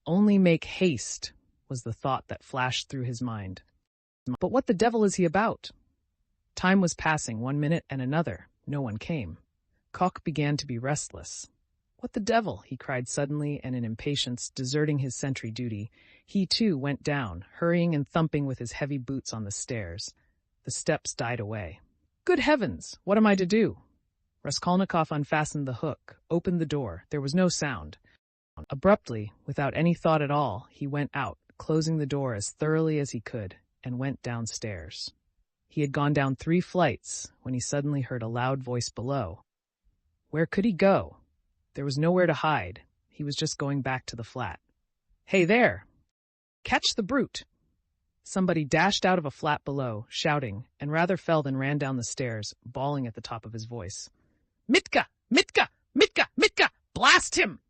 Only make haste, was the thought that flashed through his mind. But what the devil is he about? Time was passing, 1 minute and another. No one came. Cock began to be restless. What the devil? He cried suddenly and in impatience, deserting his sentry duty. He, too, went down, hurrying and thumping with his heavy boots on the stairs. The steps died away. Good heavens! What am I to do? Raskolnikov unfastened the hook, opened the door. There was no sound. Abruptly, without any thought at all, he went out, closing the door as thoroughly as he could, and went downstairs. He had gone down 3 flights when he suddenly heard a loud voice below. Where could he go? There was nowhere to hide. He was just going back to the flat. Hey there! Catch the brute! Somebody dashed out of a flat below, shouting, and rather fell than ran down the stairs, bawling at the top of his voice. Mitka! Mitka! Mitka! Mitka! Blast him!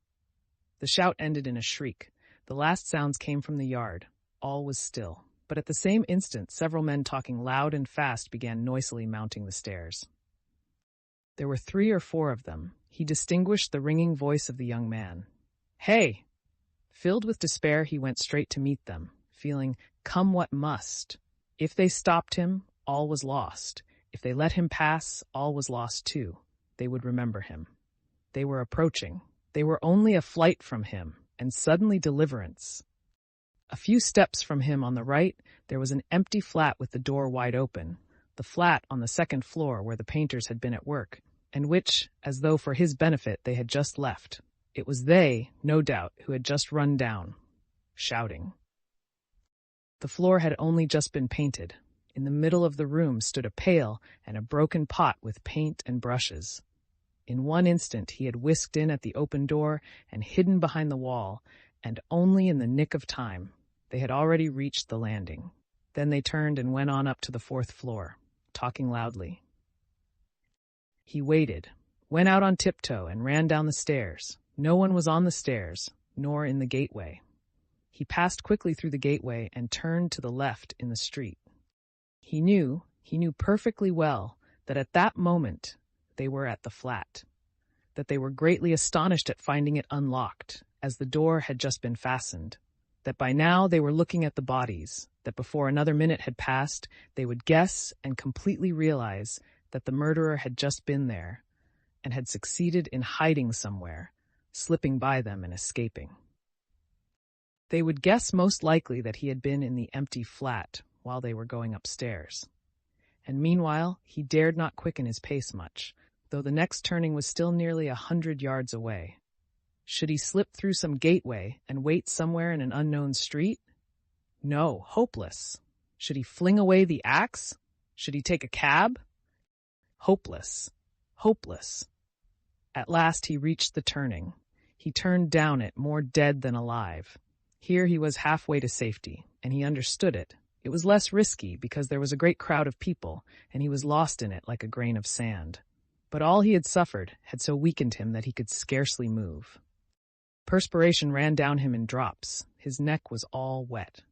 The shout ended in a shriek. The last sounds came from the yard. All was still. But at the same instant, several men talking loud and fast began noisily mounting the stairs. There were 3 or 4 of them. He distinguished the ringing voice of the young man. Hey! Filled with despair, he went straight to meet them, feeling, come what must. If they stopped him, all was lost. If they let him pass, all was lost too. They would remember him. They were approaching. They were only a flight from him, and suddenly deliverance. A few steps from him on the right, there was an empty flat with the door wide open, the flat on the 2nd floor where the painters had been at work, and which, as though for his benefit, they had just left. It was they, no doubt, who had just run down, shouting. The floor had only just been painted. In the middle of the room stood a pail and a broken pot with paint and brushes. In one instant he had whisked in at the open door and hidden behind the wall, and only in the nick of time. They had already reached the landing. Then they turned and went on up to the 4th floor, talking loudly. He waited, went out on tiptoe, and ran down the stairs. No one was on the stairs, nor in the gateway. He passed quickly through the gateway and turned to the left in the street. He knew perfectly well that at that moment they were at the flat, that they were greatly astonished at finding it unlocked, as the door had just been fastened, that by now they were looking at the bodies, that before another minute had passed, they would guess and completely realize that the murderer had just been there and had succeeded in hiding somewhere, slipping by them and escaping. They would guess most likely that he had been in the empty flat while they were going upstairs. And meanwhile, he dared not quicken his pace much, though the next turning was still nearly 100 yards away. Should he slip through some gateway and wait somewhere in an unknown street? No, hopeless. Should he fling away the axe? Should he take a cab? Hopeless. Hopeless. At last he reached the turning. He turned down it, more dead than alive. Here he was halfway to safety, and he understood it. It was less risky because there was a great crowd of people, and he was lost in it like a grain of sand. But all he had suffered had so weakened him that he could scarcely move. Perspiration ran down him in drops. His neck was all wet.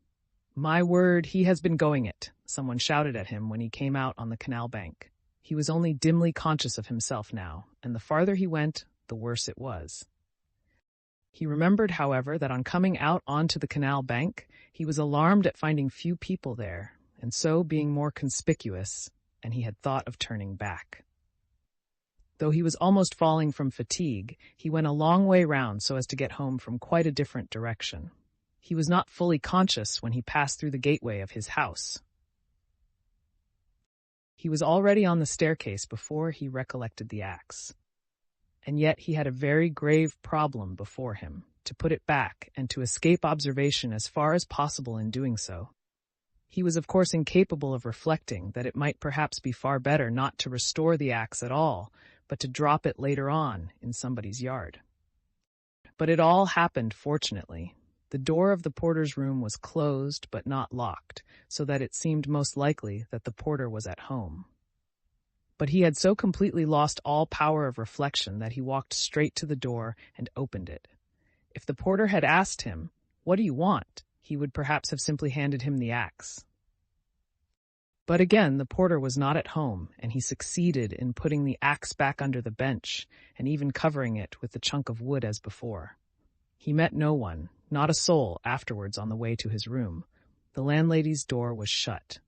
"My word, he has been going it," someone shouted at him when he came out on the canal bank. He was only dimly conscious of himself now, and the farther he went, the worse it was. He remembered, however, that on coming out onto the canal bank, he was alarmed at finding few people there, and so being more conspicuous, and he had thought of turning back. Though he was almost falling from fatigue, he went a long way round so as to get home from quite a different direction. He was not fully conscious when he passed through the gateway of his house. He was already on the staircase before he recollected the axe. And yet he had a very grave problem before him, to put it back and to escape observation as far as possible in doing so. He was of course incapable of reflecting that it might perhaps be far better not to restore the axe at all, but to drop it later on in somebody's yard. But it all happened fortunately. The door of the porter's room was closed but not locked, so that it seemed most likely that the porter was at home. But he had so completely lost all power of reflection that he walked straight to the door and opened it. If the porter had asked him, "What do you want?" he would perhaps have simply handed him the axe. But again, the porter was not at home, and he succeeded in putting the axe back under the bench and even covering it with the chunk of wood as before. He met no one, not a soul, afterwards on the way to his room. The landlady's door was shut.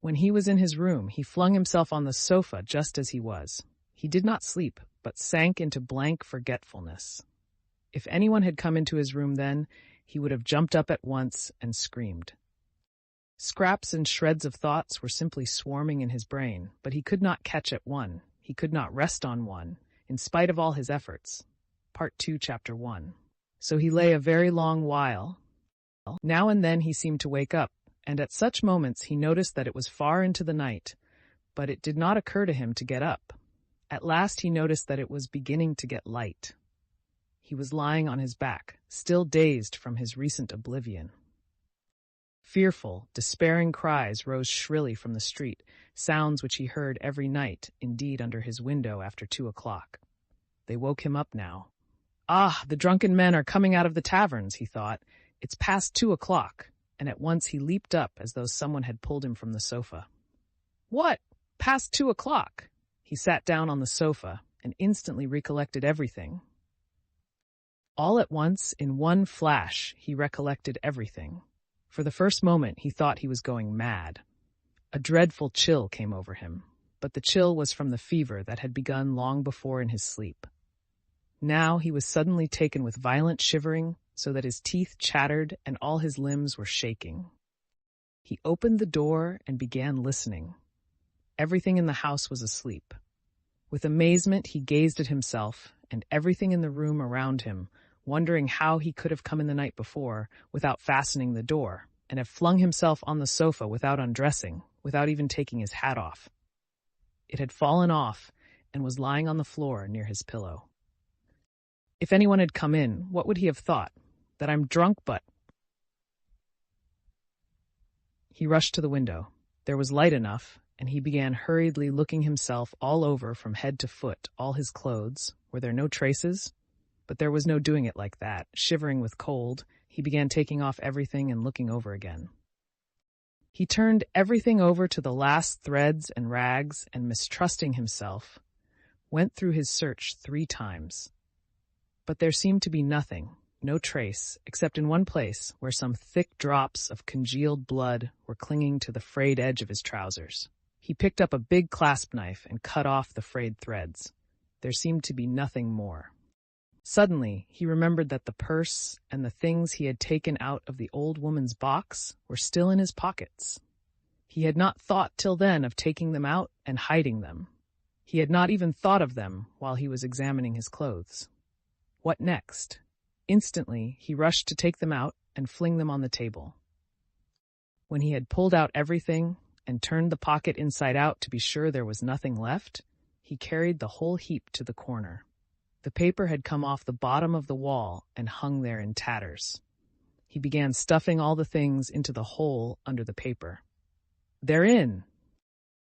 When he was in his room, he flung himself on the sofa just as he was. He did not sleep, but sank into blank forgetfulness. If anyone had come into his room then, he would have jumped up at once and screamed. Scraps and shreds of thoughts were simply swarming in his brain, but he could not catch at one. He could not rest on one, in spite of all his efforts. Part 2, Chapter 1. So he lay a very long while. Now and then he seemed to wake up, and at such moments he noticed that it was far into the night, but it did not occur to him to get up. At last he noticed that it was beginning to get light. He was lying on his back, still dazed from his recent oblivion. Fearful, despairing cries rose shrilly from the street, sounds which he heard every night, indeed under his window after 2:00. They woke him up now. "Ah, the drunken men are coming out of the taverns," he thought. "It's past 2:00. And at once he leaped up as though someone had pulled him from the sofa. "What? Past 2:00? He sat down on the sofa and instantly recollected everything. All at once, in one flash, he recollected everything. For the first moment he thought he was going mad. A dreadful chill came over him, but the chill was from the fever that had begun long before in his sleep. Now he was suddenly taken with violent shivering, so that his teeth chattered and all his limbs were shaking. He opened the door and began listening. Everything in the house was asleep. With amazement he gazed at himself and everything in the room around him, wondering how he could have come in the night before without fastening the door, and have flung himself on the sofa without undressing, without even taking his hat off. It had fallen off and was lying on the floor near his pillow. If anyone had come in, what would he have thought? That I'm drunk, but... He rushed to the window. There was light enough, and he began hurriedly looking himself all over from head to foot, all his clothes. Were there no traces? But there was no doing it like that. Shivering with cold, he began taking off everything and looking over again. He turned everything over to the last threads and rags, and mistrusting himself, went through his search 3 times. But there seemed to be nothing, no trace, except in one place where some thick drops of congealed blood were clinging to the frayed edge of his trousers. He picked up a big clasp knife and cut off the frayed threads. There seemed to be nothing more. Suddenly, he remembered that the purse and the things he had taken out of the old woman's box were still in his pockets. He had not thought till then of taking them out and hiding them. He had not even thought of them while he was examining his clothes. What next? Instantly, he rushed to take them out and fling them on the table. When he had pulled out everything and turned the pocket inside out to be sure there was nothing left, he carried the whole heap to the corner. The paper had come off the bottom of the wall and hung there in tatters. He began stuffing all the things into the hole under the paper. They're in!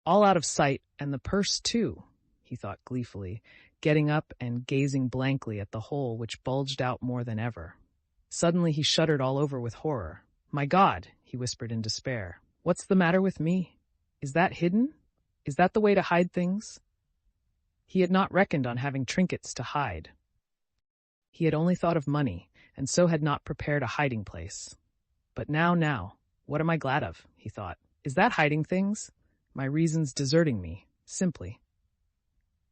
All out of sight, and the purse too, he thought gleefully, getting up and gazing blankly at the hole which bulged out more than ever. Suddenly he shuddered all over with horror. My God, he whispered in despair. What's the matter with me? Is that hidden? Is that the way to hide things? He had not reckoned on having trinkets to hide. He had only thought of money, and so had not prepared a hiding place. But now, what am I glad of, he thought. Is that hiding things? My reasons deserting me, simply.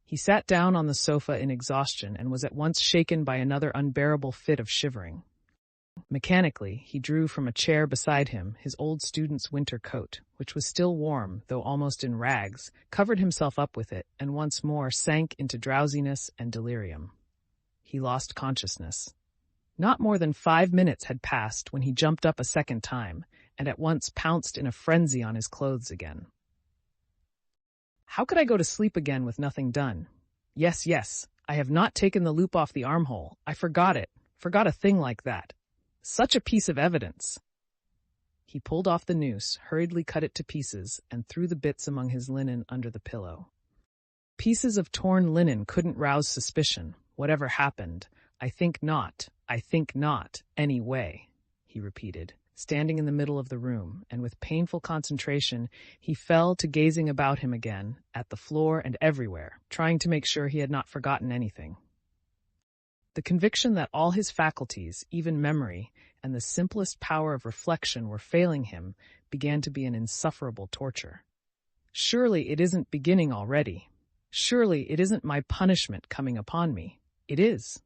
He sat down on the sofa in exhaustion and was at once shaken by another unbearable fit of shivering. Mechanically, he drew from a chair beside him his old student's winter coat, which was still warm, though almost in rags, covered himself up with it, and once more sank into drowsiness and delirium. He lost consciousness. Not more than 5 minutes had passed when he jumped up a second time, and at once pounced in a frenzy on his clothes again. How could I go to sleep again with nothing done? Yes, I have not taken the loop off the armhole. I forgot it. Forgot a thing like that. Such a piece of evidence. He pulled off the noose, hurriedly cut it to pieces, and threw the bits among his linen under the pillow. Pieces of torn linen couldn't rouse suspicion, whatever happened. I think not, anyway, he repeated, standing in the middle of the room, and with painful concentration he fell to gazing about him again, at the floor and everywhere, trying to make sure he had not forgotten anything. The conviction that all his faculties, even memory, and the simplest power of reflection were failing him began to be an insufferable torture. Surely it isn't beginning already. Surely it isn't my punishment coming upon me. It is.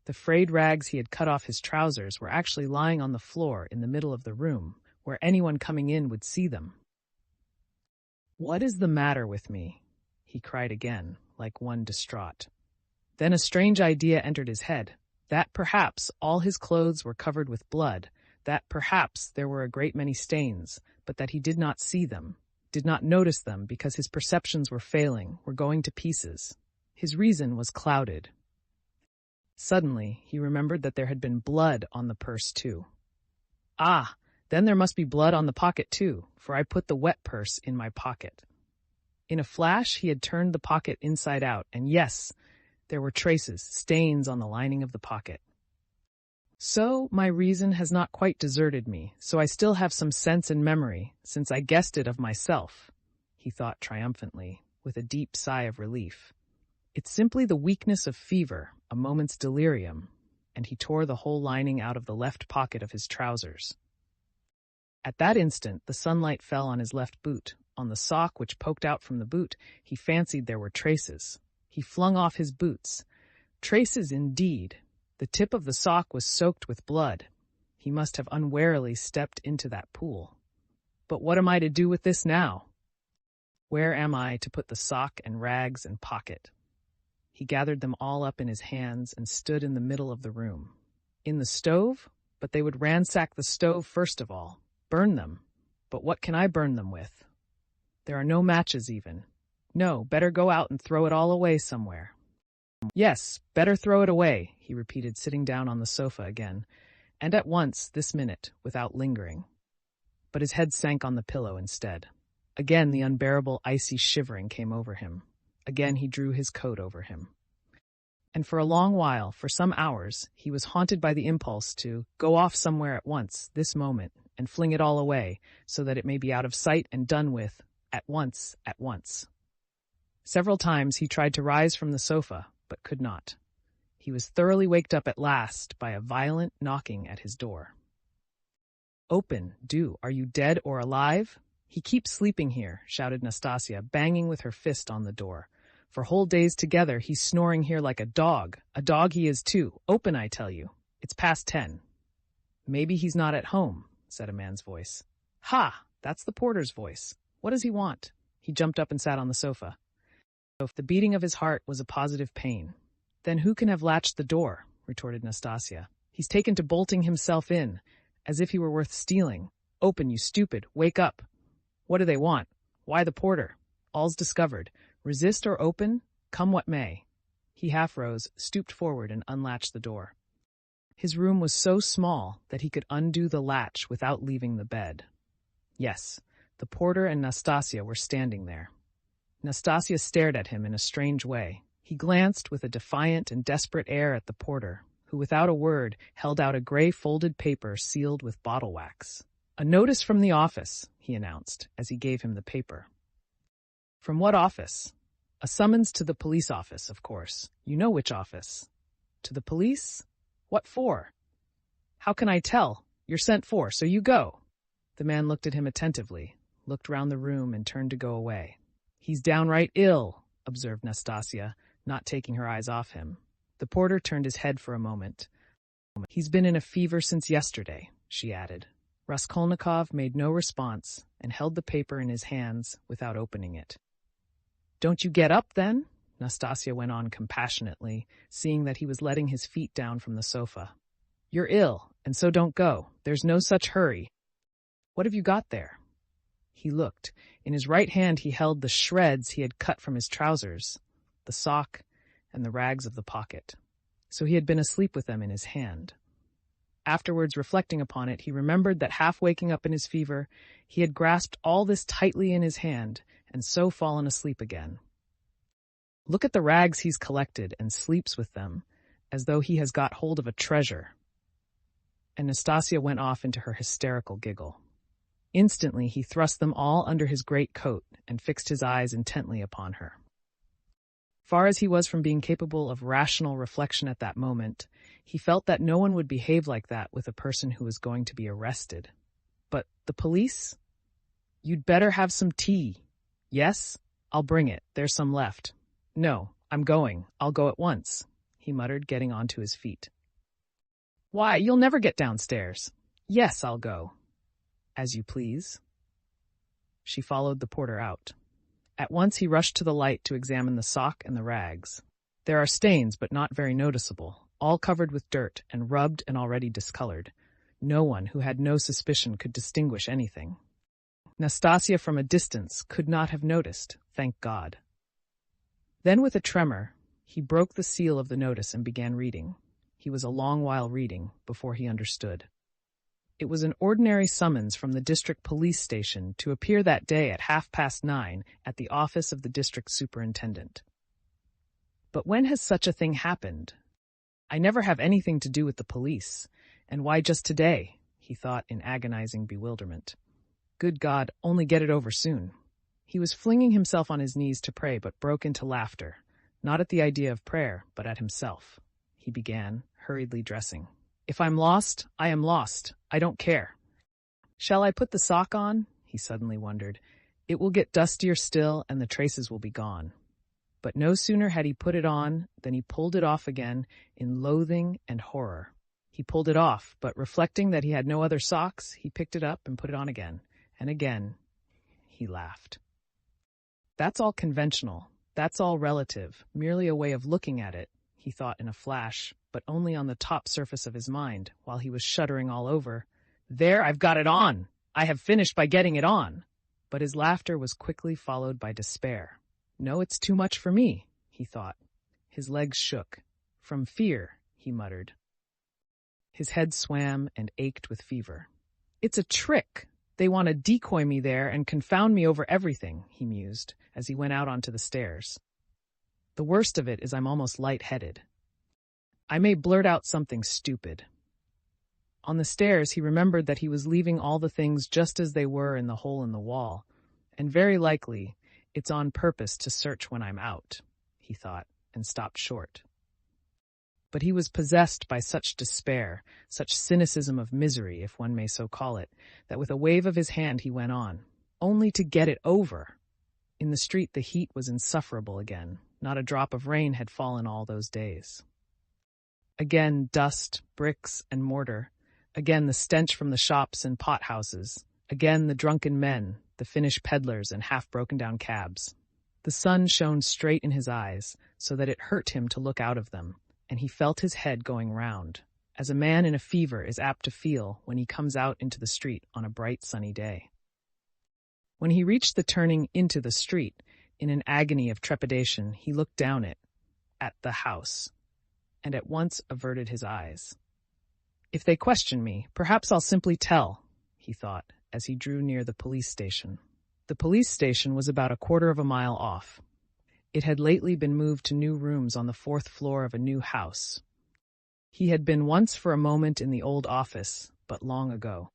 The frayed rags he had cut off his trousers were actually lying on the floor in the middle of the room, where anyone coming in would see them. What is the matter with me? He cried again, like one distraught. Then a strange idea entered his head, that perhaps all his clothes were covered with blood, that perhaps there were a great many stains, but that he did not see them, did not notice them because his perceptions were failing, were going to pieces. His reason was clouded. Suddenly, he remembered that there had been blood on the purse too. Ah, then there must be blood on the pocket too, for I put the wet purse in my pocket. In a flash, he had turned the pocket inside out, and yes, there were traces, stains on the lining of the pocket. So, my reason has not quite deserted me, so I still have some sense and memory, since I guessed it of myself, he thought triumphantly, with a deep sigh of relief. It's simply the weakness of fever, a moment's delirium, and he tore the whole lining out of the left pocket of his trousers. At that instant, the sunlight fell on his left boot. On the sock which poked out from the boot, he fancied there were traces. He flung off his boots. Traces indeed. The tip of the sock was soaked with blood. He must have unwarily stepped into that pool. But what am I to do with this now? Where am I to put the sock and rags and pocket? He gathered them all up in his hands and stood in the middle of the room. In the stove? But they would ransack the stove first of all. Burn them. But what can I burn them with? There are no matches even. No, better go out and throw it all away somewhere. Yes, better throw it away, he repeated, sitting down on the sofa again, and at once, this minute, without lingering. But his head sank on the pillow instead. Again the unbearable icy shivering came over him. Again he drew his coat over him. And for a long while, for some hours, he was haunted by the impulse to go off somewhere at once, this moment, and fling it all away, so that it may be out of sight and done with, at once. Several times he tried to rise from the sofa, but could not. He was thoroughly waked up at last by a violent knocking at his door. "Open, do. Are you dead or alive?" "He keeps sleeping here," shouted Nastasia, banging with her fist on the door. "For whole days together he's snoring here like a dog. A dog he is too. Open, I tell you. It's past 10. "Maybe he's not at home," said a man's voice. "Ha! That's the porter's voice. What does he want?" He jumped up and sat on the sofa. The beating of his heart was a positive pain. "Then who can have latched the door?" retorted Nastasia. "He's taken to bolting himself in, as if he were worth stealing. Open, you stupid. Wake up. What do they want? Why the porter? All's discovered. Resist or open, come what may." He half rose, stooped forward, and unlatched the door. His room was so small that he could undo the latch without leaving the bed. Yes, the porter and Nastasia were standing there. Nastasia stared at him in a strange way. He glanced with a defiant and desperate air at the porter, who without a word held out a gray folded paper sealed with bottle wax. "A notice from the office," he announced, as he gave him the paper. "From what office?" "A summons to the police office, of course. You know which office." "To the police? What for?" "How can I tell? You're sent for, so you go." The man looked at him attentively, looked round the room, and turned to go away. "He's downright ill," observed Nastasia, not taking her eyes off him. The porter turned his head for a moment. "He's been in a fever since yesterday," she added. Raskolnikov made no response and held the paper in his hands without opening it. "Don't you get up, then?" Nastasia went on compassionately, seeing that he was letting his feet down from the sofa. "You're ill, and so don't go. There's no such hurry. What have you got there?" He looked. In his right hand he held the shreds he had cut from his trousers, the sock, and the rags of the pocket. So he had been asleep with them in his hand. Afterwards, reflecting upon it, he remembered that half waking up in his fever, he had grasped all this tightly in his hand, and so fallen asleep again. "Look at the rags he's collected and sleeps with them, as though he has got hold of a treasure." And Nastasia went off into her hysterical giggle. Instantly he thrust them all under his great coat and fixed his eyes intently upon her. Far as he was from being capable of rational reflection at that moment, he felt that no one would behave like that with a person who was going to be arrested. But the police? "You'd better have some tea." "Yes, I'll bring it. There's some left." "No, I'm going. I'll go at once," he muttered, getting onto his feet. "Why, you'll never get downstairs." "Yes, I'll go." "As you please." She followed the porter out. At once he rushed to the light to examine the sock and the rags. There are stains, but not very noticeable, all covered with dirt and rubbed and already discolored. No one who had no suspicion could distinguish anything. Nastasia from a distance could not have noticed, thank God. Then with a tremor, he broke the seal of the notice and began reading. He was a long while reading before he understood. It was an ordinary summons from the district police station to appear that day at 9:30 at the office of the district superintendent. But when has such a thing happened? I never have anything to do with the police, and why just today? He thought in agonizing bewilderment. Good God, only get it over soon. He was flinging himself on his knees to pray, but broke into laughter, not at the idea of prayer, but at himself. He began, hurriedly dressing. "If I'm lost, I am lost. I don't care. Shall I put the sock on?" he suddenly wondered. "It will get dustier still, and the traces will be gone." But no sooner had he put it on than he pulled it off again in loathing and horror. He pulled it off, but reflecting that he had no other socks, he picked it up and put it on again. And again, he laughed. "That's all conventional. That's all relative, merely a way of looking at it," he thought in a flash, but only on the top surface of his mind, while he was shuddering all over. "There, I've got it on! I have finished by getting it on!" But his laughter was quickly followed by despair. "No, it's too much for me," he thought. His legs shook. "From fear," he muttered. His head swam and ached with fever. "It's a trick! They want to decoy me there and confound me over everything," he mused, as he went out onto the stairs. "The worst of it is I'm almost light-headed. I may blurt out something stupid." On the stairs, he remembered that he was leaving all the things just as they were in the hole in the wall, and very likely It's on purpose to search when I'm out, he thought, and stopped short. But he was possessed by such despair, such cynicism of misery, if one may so call it, that with a wave of his hand he went on, only to get it over. In the street the heat was insufferable again. Not a drop of rain had fallen all those days. Again dust, bricks, and mortar. Again the stench from the shops and pot-houses. Again the drunken men, the Finnish peddlers and half-broken-down cabs. The sun shone straight in his eyes, so that it hurt him to look out of them, and he felt his head going round, as a man in a fever is apt to feel when he comes out into the street on a bright sunny day. When he reached the turning into the street, in an agony of trepidation, he looked down it, at the house, and at once averted his eyes. If they question me, perhaps I'll simply tell, he thought, as he drew near the police station. The police station was about a quarter of a mile off. It had lately been moved to new rooms on the 4th floor of a new house. He had been once for a moment in the old office, but long ago.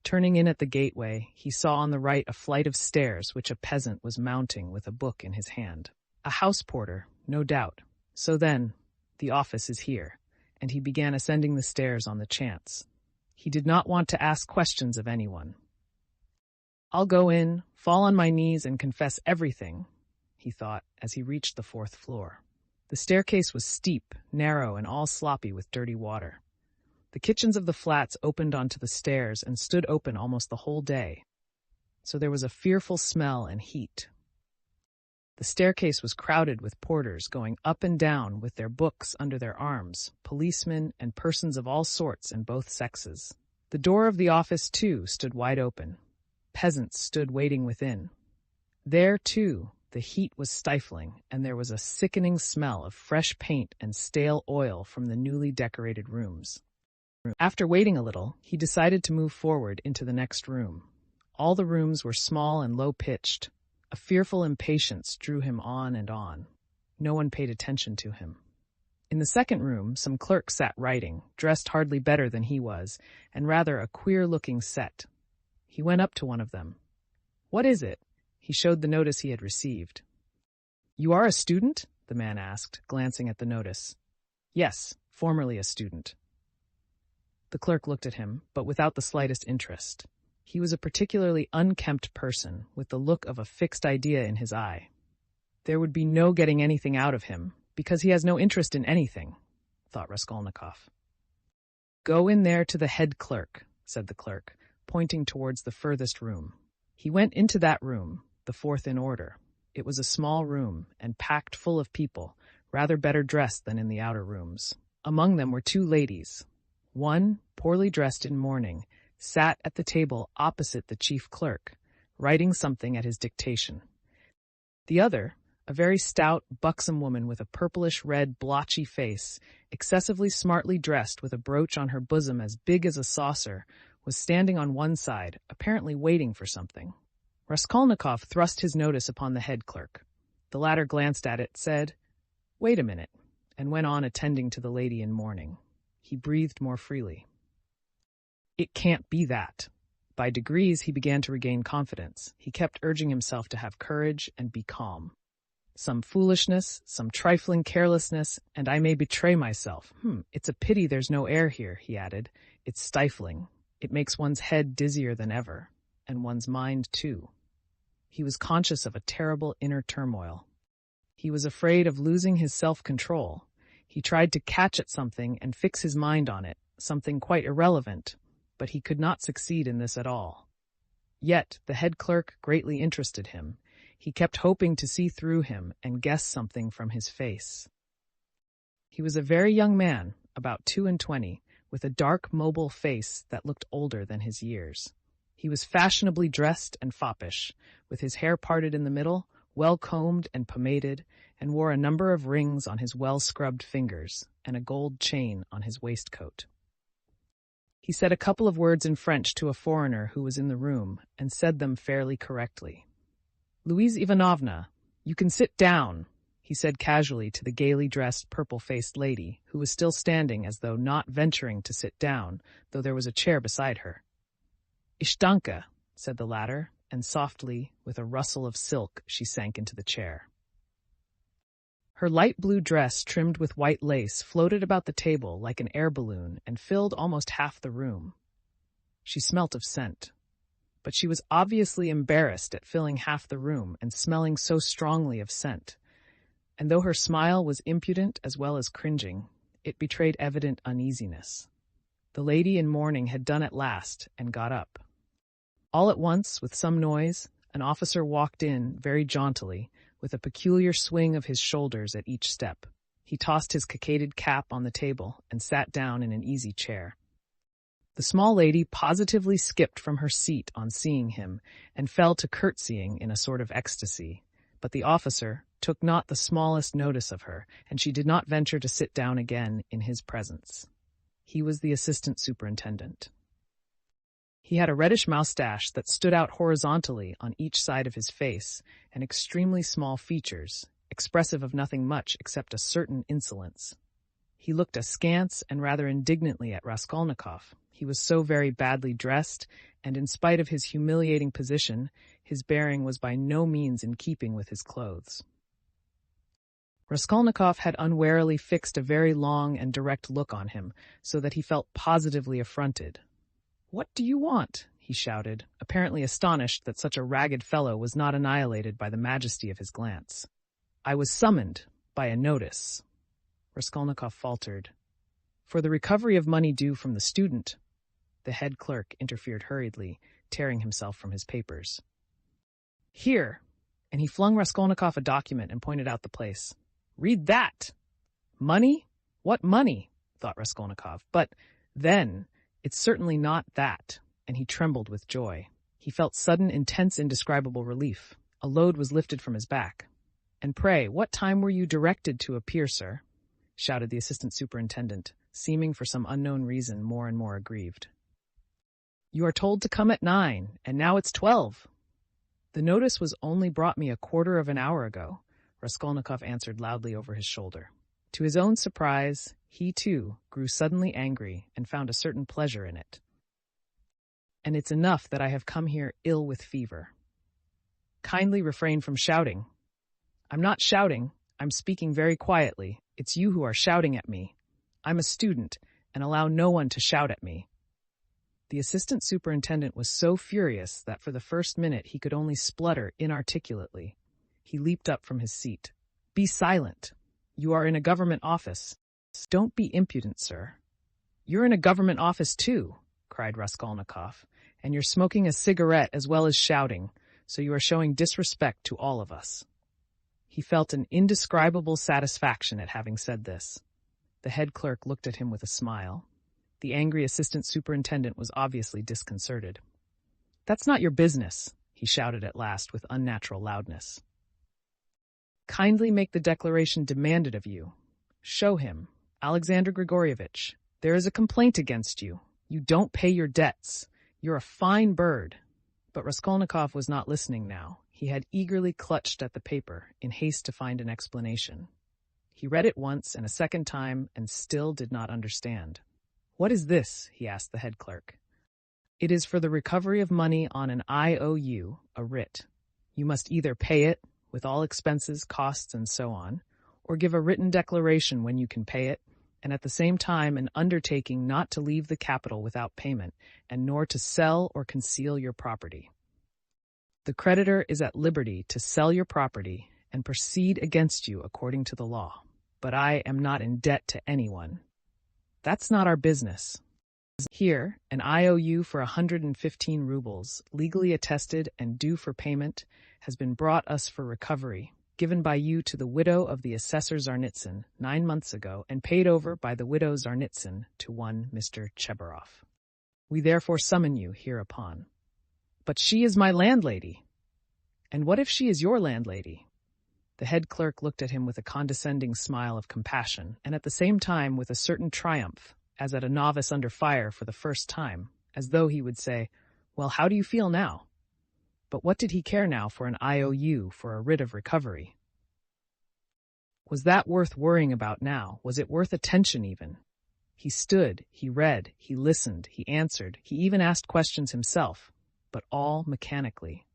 Turning in at the gateway, he saw on the right a flight of stairs which a peasant was mounting with a book in his hand. A house porter, no doubt. So then, the office is here, and he began ascending the stairs on the chance. He did not want to ask questions of anyone. I'll go in, fall on my knees, and confess everything, he thought, as he reached the 4th floor. The staircase was steep, narrow, and all sloppy with dirty water. The kitchens of the flats opened onto the stairs and stood open almost the whole day, so there was a fearful smell and heat. The staircase was crowded with porters going up and down with their books under their arms, policemen and persons of all sorts and both sexes. The door of the office, too, stood wide open. Peasants stood waiting within. There, too, the heat was stifling, and there was a sickening smell of fresh paint and stale oil from the newly decorated rooms. After waiting a little, he decided to move forward into the next room. All the rooms were small and low-pitched. A fearful impatience drew him on and on. No one paid attention to him. In the second room, some clerks sat writing, dressed hardly better than he was, and rather a queer-looking set. He went up to one of them. "What is it?" He showed the notice he had received. "You are a student?" the man asked, glancing at the notice. "Yes, formerly a student." The clerk looked at him, but without the slightest interest. He was a particularly unkempt person, with the look of a fixed idea in his eye. There would be no getting anything out of him, because he has no interest in anything, thought Raskolnikov. "Go in there to the head clerk," said the clerk, pointing towards the furthest room. He went into that room, the 4th in order. It was a small room, and packed full of people, rather better dressed than in the outer rooms. Among them were 2 ladies. One, poorly dressed in mourning, sat at the table opposite the chief clerk, writing something at his dictation. The other, a very stout, buxom woman with a purplish-red, blotchy face, excessively smartly dressed with a brooch on her bosom as big as a saucer, was standing on one side, apparently waiting for something. Raskolnikov thrust his notice upon the head clerk. The latter glanced at it, said, "Wait a minute," and went on attending to the lady in mourning. He breathed more freely. It can't be that. By degrees, he began to regain confidence. He kept urging himself to have courage and be calm. Some foolishness, some trifling carelessness, and I may betray myself. It's a pity there's no air here, he added. It's stifling. It makes one's head dizzier than ever, and one's mind, too. He was conscious of a terrible inner turmoil. He was afraid of losing his self-control. He tried to catch at something and fix his mind on it, something quite irrelevant, but he could not succeed in this at all. Yet the head clerk greatly interested him. He kept hoping to see through him and guess something from his face. He was a very young man, about 22, with a dark, mobile face that looked older than his years. He was fashionably dressed and foppish, with his hair parted in the middle, well combed and pomaded, and wore a number of rings on his well-scrubbed fingers and a gold chain on his waistcoat. He said a couple of words in French to a foreigner who was in the room, and said them fairly correctly. "Louise Ivanovna, you can sit down," he said casually to the gaily dressed, purple-faced lady, who was still standing as though not venturing to sit down, though there was a chair beside her. "Ich danke," said the latter, and softly, with a rustle of silk, she sank into the chair. Her light blue dress, trimmed with white lace, floated about the table like an air balloon and filled almost half the room. She smelt of scent, but she was obviously embarrassed at filling half the room and smelling so strongly of scent. And though her smile was impudent as well as cringing, it betrayed evident uneasiness. The lady in mourning had done at last and got up. All at once, with some noise, an officer walked in very jauntily, with a peculiar swing of his shoulders at each step. He tossed his cockaded cap on the table and sat down in an easy chair. The small lady positively skipped from her seat on seeing him and fell to curtsying in a sort of ecstasy. But the officer took not the smallest notice of her, and she did not venture to sit down again in his presence. He was the assistant superintendent. He had a reddish moustache that stood out horizontally on each side of his face, and extremely small features, expressive of nothing much except a certain insolence. He looked askance and rather indignantly at Raskolnikov. He was so very badly dressed, and in spite of his humiliating position, his bearing was by no means in keeping with his clothes. Raskolnikov had unwarily fixed a very long and direct look on him, so that he felt positively affronted. "What do you want?" he shouted, apparently astonished that such a ragged fellow was not annihilated by the majesty of his glance. "I was summoned by a notice," Raskolnikov faltered. "For the recovery of money due from the student." The head clerk interfered hurriedly, tearing himself from his papers. "Here!" And he flung Raskolnikov a document and pointed out the place. "Read that!" "Money? What money?" thought Raskolnikov. But then, it's certainly not that, and he trembled with joy. He felt sudden, intense, indescribable relief. A load was lifted from his back. "And pray, what time were you directed to appear, sir?" shouted the assistant superintendent, seeming for some unknown reason more and more aggrieved. "You are told to come at 9, and now it's 12. "The notice was only brought me a quarter of an hour ago," Raskolnikov answered loudly over his shoulder. To his own surprise, he, too, grew suddenly angry and found a certain pleasure in it. "And it's enough that I have come here ill with fever. Kindly refrain from shouting." "I'm not shouting. I'm speaking very quietly. It's you who are shouting at me. I'm a student, and allow no one to shout at me." The assistant superintendent was so furious that for the first minute he could only splutter inarticulately. He leaped up from his seat. "Be silent. You are in a government office." "Don't be impudent, sir." "You're in a government office, too," cried Raskolnikov, "and you're smoking a cigarette as well as shouting, so you are showing disrespect to all of us." He felt an indescribable satisfaction at having said this. The head clerk looked at him with a smile. The angry assistant superintendent was obviously disconcerted. "That's not your business," he shouted at last with unnatural loudness. "Kindly make the declaration demanded of you. Show him, Alexander Grigorievitch, there is a complaint against you. You don't pay your debts. You're a fine bird." But Raskolnikov was not listening now. He had eagerly clutched at the paper, in haste to find an explanation. He read it once and a second time, and still did not understand. "What is this?" he asked the head clerk. "It is for the recovery of money on an IOU, a writ. You must either pay it, with all expenses, costs, and so on, or give a written declaration when you can pay it, and at the same time an undertaking not to leave the capital without payment, and nor to sell or conceal your property. The creditor is at liberty to sell your property and proceed against you according to the law, but I am not in debt to anyone. That's not our business. Here, an IOU for 115 rubles, legally attested and due for payment, has been brought us for recovery, given by you to the widow of the assessor Zarnitsyn 9 months ago, and paid over by the widow Zarnitsyn to one Mr. Chebarov. We therefore summon you hereupon." "But she is my landlady." "And what if she is your landlady?" The head clerk looked at him with a condescending smile of compassion, and at the same time with a certain triumph, as at a novice under fire for the first time, as though he would say, "Well, how do you feel now?" But what did he care now for an IOU for a writ of recovery? Was that worth worrying about now? Was it worth attention even? He stood, he read, he listened, he answered, he even asked questions himself, but all mechanically.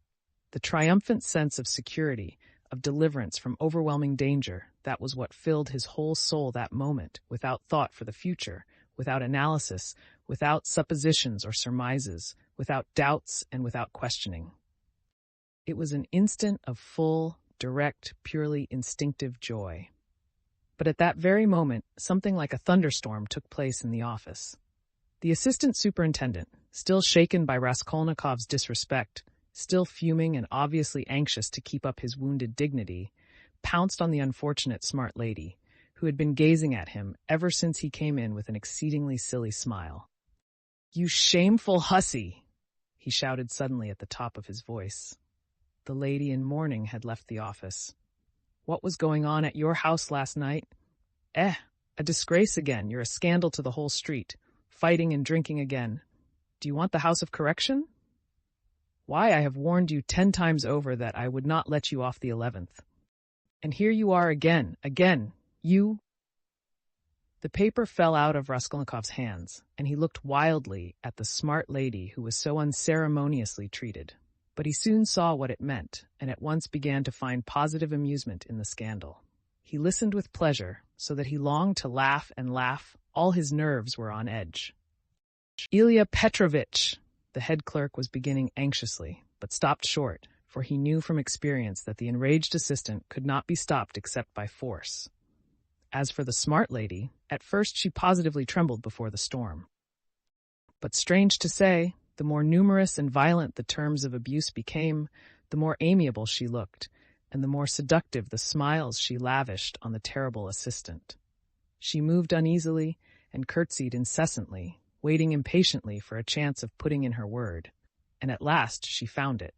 The triumphant sense of security, of deliverance from overwhelming danger, that was what filled his whole soul that moment, without thought for the future, without analysis, without suppositions or surmises, without doubts and without questioning. It was an instant of full, direct, purely instinctive joy. But at that very moment, something like a thunderstorm took place in the office. The assistant superintendent, still shaken by Raskolnikov's disrespect, still fuming and obviously anxious to keep up his wounded dignity, pounced on the unfortunate smart lady, who had been gazing at him ever since he came in with an exceedingly silly smile. "You shameful hussy!" he shouted suddenly at the top of his voice. The lady in mourning had left the office. "What was going on at your house last night? A disgrace again. You're a scandal to the whole street. Fighting and drinking again. Do you want the house of correction? Why, I have warned you 10 times over that I would not let you off the 11th. And here you are again, you—" The paper fell out of Raskolnikov's hands, and he looked wildly at the smart lady who was so unceremoniously treated. But he soon saw what it meant, and at once began to find positive amusement in the scandal. He listened with pleasure, so that he longed to laugh and laugh. All his nerves were on edge. "Ilya Petrovitch!" The head clerk was beginning anxiously, but stopped short, for he knew from experience that the enraged assistant could not be stopped except by force. As for the smart lady, at first she positively trembled before the storm. But strange to say, the more numerous and violent the terms of abuse became, the more amiable she looked, and the more seductive the smiles she lavished on the terrible assistant. She moved uneasily and curtsied incessantly, waiting impatiently for a chance of putting in her word, and at last she found it.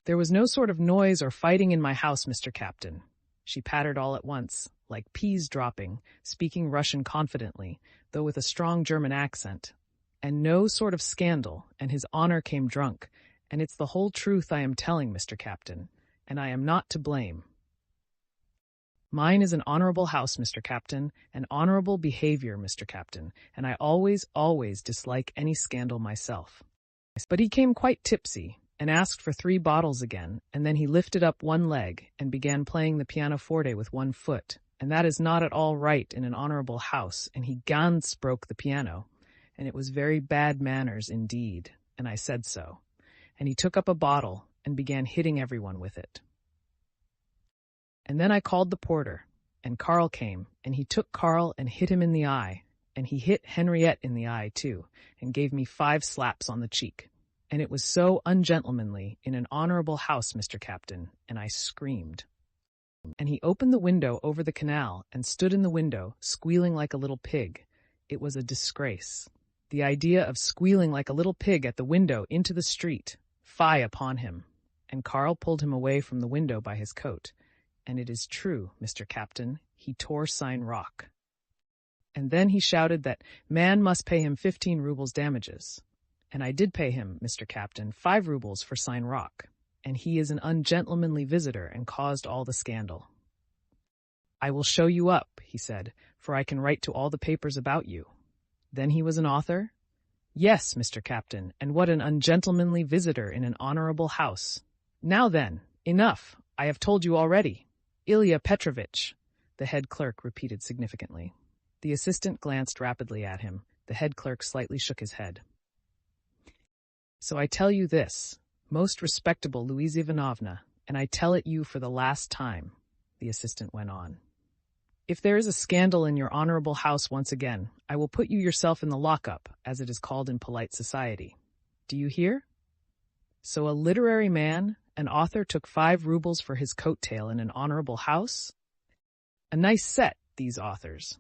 "There was no sort of noise or fighting in my house, Mr. Captain," she pattered all at once, like peas dropping, speaking Russian confidently, though with a strong German accent. "And no sort of scandal, and his honor came drunk, and it's the whole truth I am telling, Mr. Captain, and I am not to blame. Mine is an honorable house, Mr. Captain, and honorable behavior, Mr. Captain, and I always dislike any scandal myself." But he came quite tipsy, and asked for 3 bottles again, and then he lifted up one leg and began playing the pianoforte with one foot, and that is not at all right in an honorable house, and he ganz broke the piano, and it was very bad manners indeed, and I said so. And he took up a bottle and began hitting everyone with it. And then I called the porter, and Karl came, and he took Karl and hit him in the eye, and he hit Henriette in the eye too, and gave me 5 slaps on the cheek. And it was so ungentlemanly in an honorable house, Mr. Captain, and I screamed. And he opened the window over the canal and stood in the window, squealing like a little pig. It was a disgrace. The idea of squealing like a little pig at the window into the street. Fie upon him. And Karl pulled him away from the window by his coat. And it is true, Mr. Captain, he tore Sein Rock. And then he shouted that man must pay him 15 rubles damages. And I did pay him, Mr. Captain, 5 rubles for Sein Rock. And he is an ungentlemanly visitor and caused all the scandal. "I will show you up," he said, "for I can write to all the papers about you." Then he was an author? Yes, Mr. Captain, and what an ungentlemanly visitor in an honorable house. Now then, enough, I have told you already. Ilya Petrovitch, the head clerk repeated significantly. The assistant glanced rapidly at him. The head clerk slightly shook his head. "So I tell you this, most respectable Louisa Ivanovna, and I tell it you for the last time," the assistant went on. "If there is a scandal in your honorable house once again, I will put you yourself in the lockup, as it is called in polite society. Do you hear? So a literary man, an author, took 5 rubles for his coat tail in an honorable house? A nice set, these authors."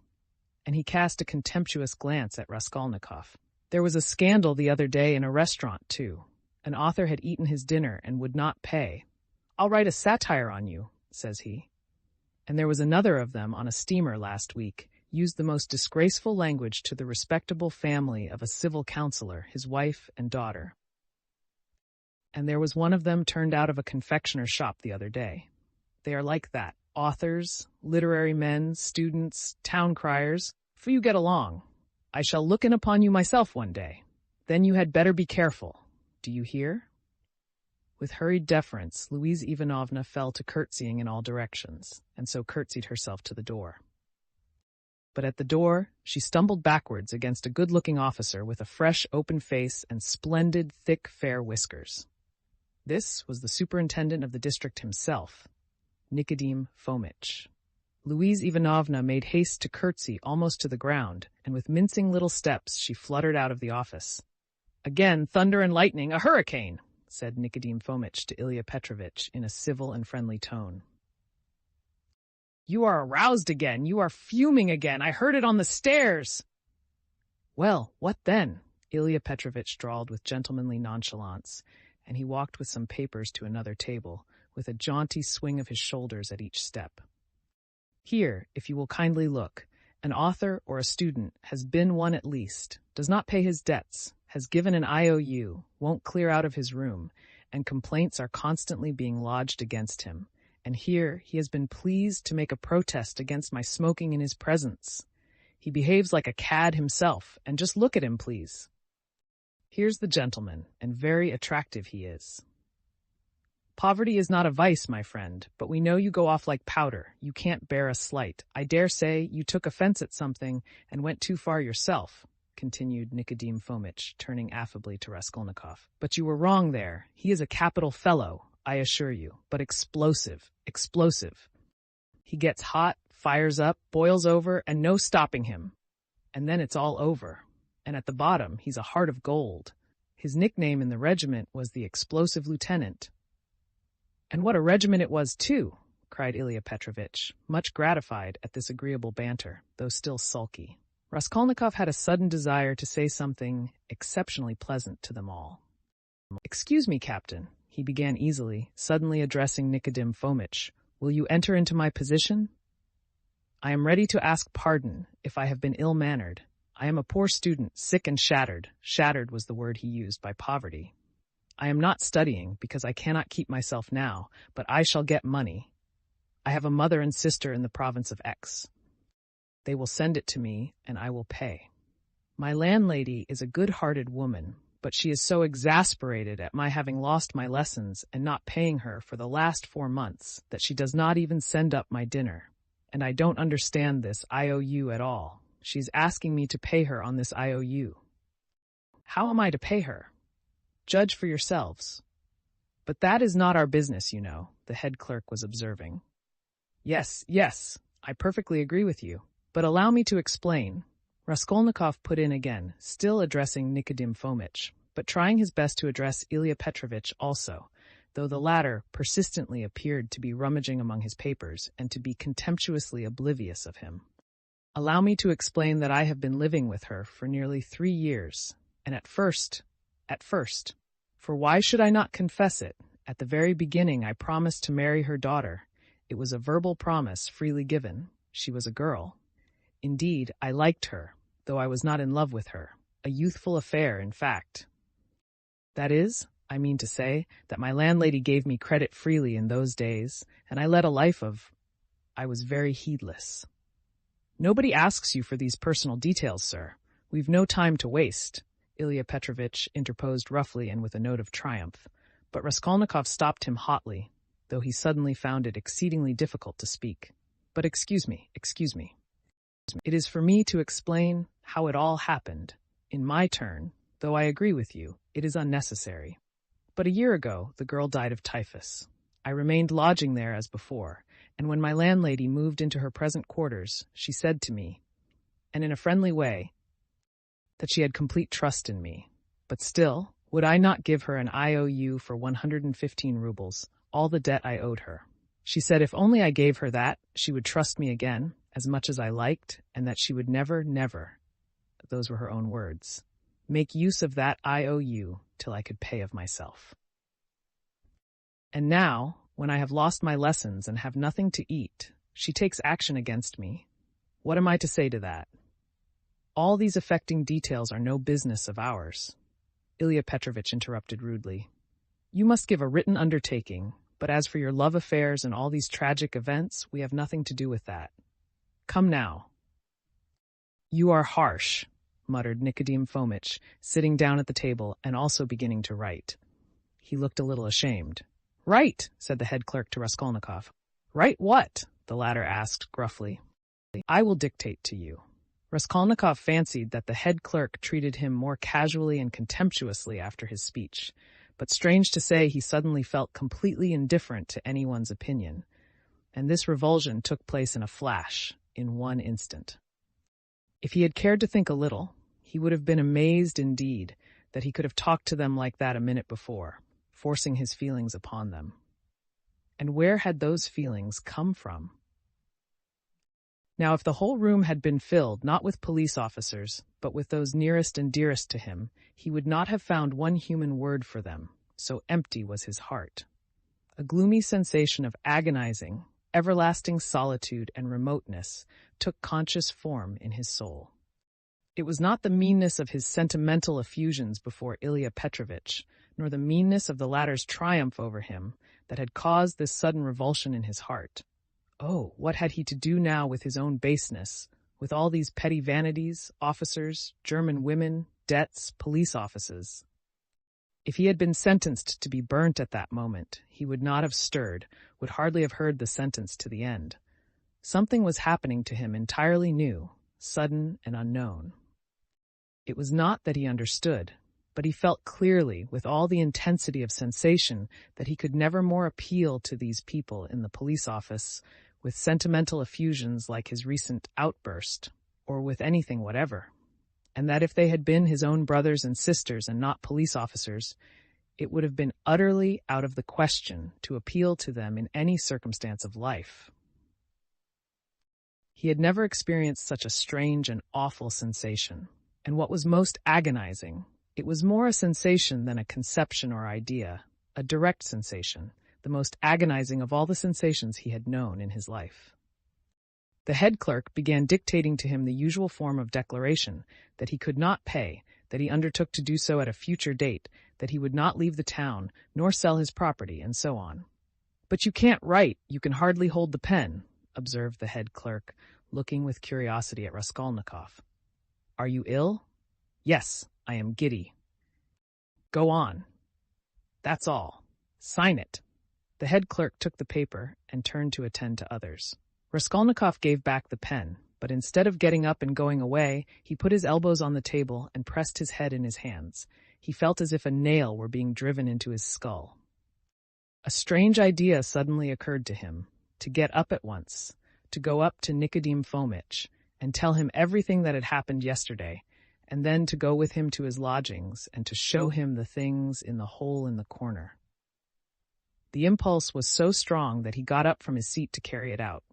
And he cast a contemptuous glance at Raskolnikov. "There was a scandal the other day in a restaurant, too. An author had eaten his dinner and would not pay. 'I'll write a satire on you,' says he. And there was another of them on a steamer last week, used the most disgraceful language to the respectable family of a civil councillor, his wife and daughter. And there was one of them turned out of a confectioner's shop the other day. They are like that, authors, literary men, students, town criers, for you get along. I shall look in upon you myself one day. Then you had better be careful. Do you hear?" With hurried deference, Louise Ivanovna fell to curtsying in all directions, and so curtsied herself to the door. But at the door, she stumbled backwards against a good-looking officer with a fresh, open face and splendid, thick, fair whiskers. This was the superintendent of the district himself, Nicodim Fomitch. Louise Ivanovna made haste to curtsy almost to the ground, and with mincing little steps she fluttered out of the office. "Again, thunder and lightning, a hurricane!" said Nicodim Fomitch to Ilya Petrovitch in a civil and friendly tone. "You are aroused again, you are fuming again, I heard it on the stairs!" "Well, what then?" Ilya Petrovitch drawled with gentlemanly nonchalance, and he walked with some papers to another table, with a jaunty swing of his shoulders at each step. "Here, if you will kindly look, an author or a student has been one at least, does not pay his debts, has given an IOU, won't clear out of his room, and complaints are constantly being lodged against him. And here he has been pleased to make a protest against my smoking in his presence. He behaves like a cad himself, and just look at him, please. Here's the gentleman, and very attractive he is. Poverty is not a vice, my friend, but we know you go off like powder. You can't bear a slight. I dare say you took offense at something and went too far yourself," continued Nicodim Fomitch, turning affably to Raskolnikov. "But you were wrong there. He is a capital fellow, I assure you, but explosive. He gets hot, fires up, boils over, and no stopping him. And then it's all over. And at the bottom, he's a heart of gold. His nickname in the regiment was the Explosive Lieutenant." "And what a regiment it was, too!" cried Ilya Petrovitch, much gratified at this agreeable banter, though still sulky. Raskolnikov had a sudden desire to say something exceptionally pleasant to them all. "Excuse me, Captain," he began easily, suddenly addressing Nicodim Fomitch. "Will you enter into my position? I am ready to ask pardon if I have been ill-mannered. I am a poor student, sick and shattered. Shattered was the word he used by poverty. I am not studying because I cannot keep myself now, but I shall get money. I have a mother and sister in the province of X. They will send it to me, and I will pay. My landlady is a good-hearted woman, but she is so exasperated at my having lost my lessons and not paying her for the last 4 months that she does not even send up my dinner. And I don't understand this IOU at all. She's asking me to pay her on this IOU. How am I to pay her? Judge for yourselves." "But that is not our business, you know," the head clerk was observing. Yes, I perfectly agree with you. But allow me to explain." Raskolnikov put in again, still addressing Nicodim Fomitch, but trying his best to address Ilya Petrovitch also, though the latter persistently appeared to be rummaging among his papers and to be contemptuously oblivious of him. "Allow me to explain that I have been living with her for nearly 3 years, and at first, for why should I not confess it? At the very beginning I promised to marry her daughter. It was a verbal promise, freely given. She was a girl. Indeed, I liked her, though I was not in love with her. A youthful affair, in fact. That is, I mean to say, that my landlady gave me credit freely in those days, and I led a life I was very heedless. Nobody asks you for these personal details, sir. We've no time to waste," Ilya Petrovitch interposed roughly and with a note of triumph, but Raskolnikov stopped him hotly, though he suddenly found it exceedingly difficult to speak. "But excuse me. It is for me to explain how it all happened. In my turn, though I agree with you, it is unnecessary. But a year ago, the girl died of typhus. I remained lodging there as before, and when my landlady moved into her present quarters, she said to me, and in a friendly way, that she had complete trust in me. But still, would I not give her an IOU for 115 rubles, all the debt I owed her? She said if only I gave her that, she would trust me again, as much as I liked, and that she would never, those were her own words, make use of that IOU till I could pay of myself. And now, when I have lost my lessons and have nothing to eat, she takes action against me. What am I to say to that? All these affecting details are no business of ours." Ilya Petrovitch interrupted rudely. "You must give a written undertaking, but as for your love affairs and all these tragic events, we have nothing to do with that. Come now." "You are harsh," muttered Nicodim Fomitch, sitting down at the table and also beginning to write. He looked a little ashamed. "Right," said the head clerk to Raskolnikov. "Right what?" the latter asked gruffly. "I will dictate to you." Raskolnikov fancied that the head clerk treated him more casually and contemptuously after his speech, but strange to say, he suddenly felt completely indifferent to anyone's opinion, and this revulsion took place in a flash, in one instant. If he had cared to think a little, he would have been amazed indeed that he could have talked to them like that a minute before, forcing his feelings upon them. And where had those feelings come from? Now, if the whole room had been filled not with police officers, but with those nearest and dearest to him, he would not have found one human word for them, so empty was his heart. A gloomy sensation of agonizing, everlasting solitude and remoteness took conscious form in his soul. It was not the meanness of his sentimental effusions before Ilya Petrovitch, nor the meanness of the latter's triumph over him, that had caused this sudden revulsion in his heart. Oh, what had he to do now with his own baseness, with all these petty vanities, officers, German women, debts, police offices? If he had been sentenced to be burnt at that moment, he would not have stirred, would hardly have heard the sentence to the end. Something was happening to him entirely new, sudden and unknown. It was not that he understood, but he felt clearly, with all the intensity of sensation, that he could never more appeal to these people in the police office with sentimental effusions like his recent outburst, or with anything whatever, and that if they had been his own brothers and sisters and not police officers, it would have been utterly out of the question to appeal to them in any circumstance of life. He had never experienced such a strange and awful sensation, and what was most agonizing, it was more a sensation than a conception or idea, a direct sensation, the most agonizing of all the sensations he had known in his life. The head clerk began dictating to him the usual form of declaration, that he could not pay, that he undertook to do so at a future date, that he would not leave the town, nor sell his property, and so on. "But you can't write, you can hardly hold the pen," observed the head clerk, looking with curiosity at Raskolnikov. "Are you ill?" "Yes, I am giddy." "Go on." "That's all. Sign it." The head clerk took the paper and turned to attend to others. Raskolnikov gave back the pen, but instead of getting up and going away, he put his elbows on the table and pressed his head in his hands. He felt as if a nail were being driven into his skull. A strange idea suddenly occurred to him, to get up at once, to go up to Nicodim Fomitch, and tell him everything that had happened yesterday, and then to go with him to his lodgings and to show him the things in the hole in the corner. The impulse was so strong that he got up from his seat to carry it out.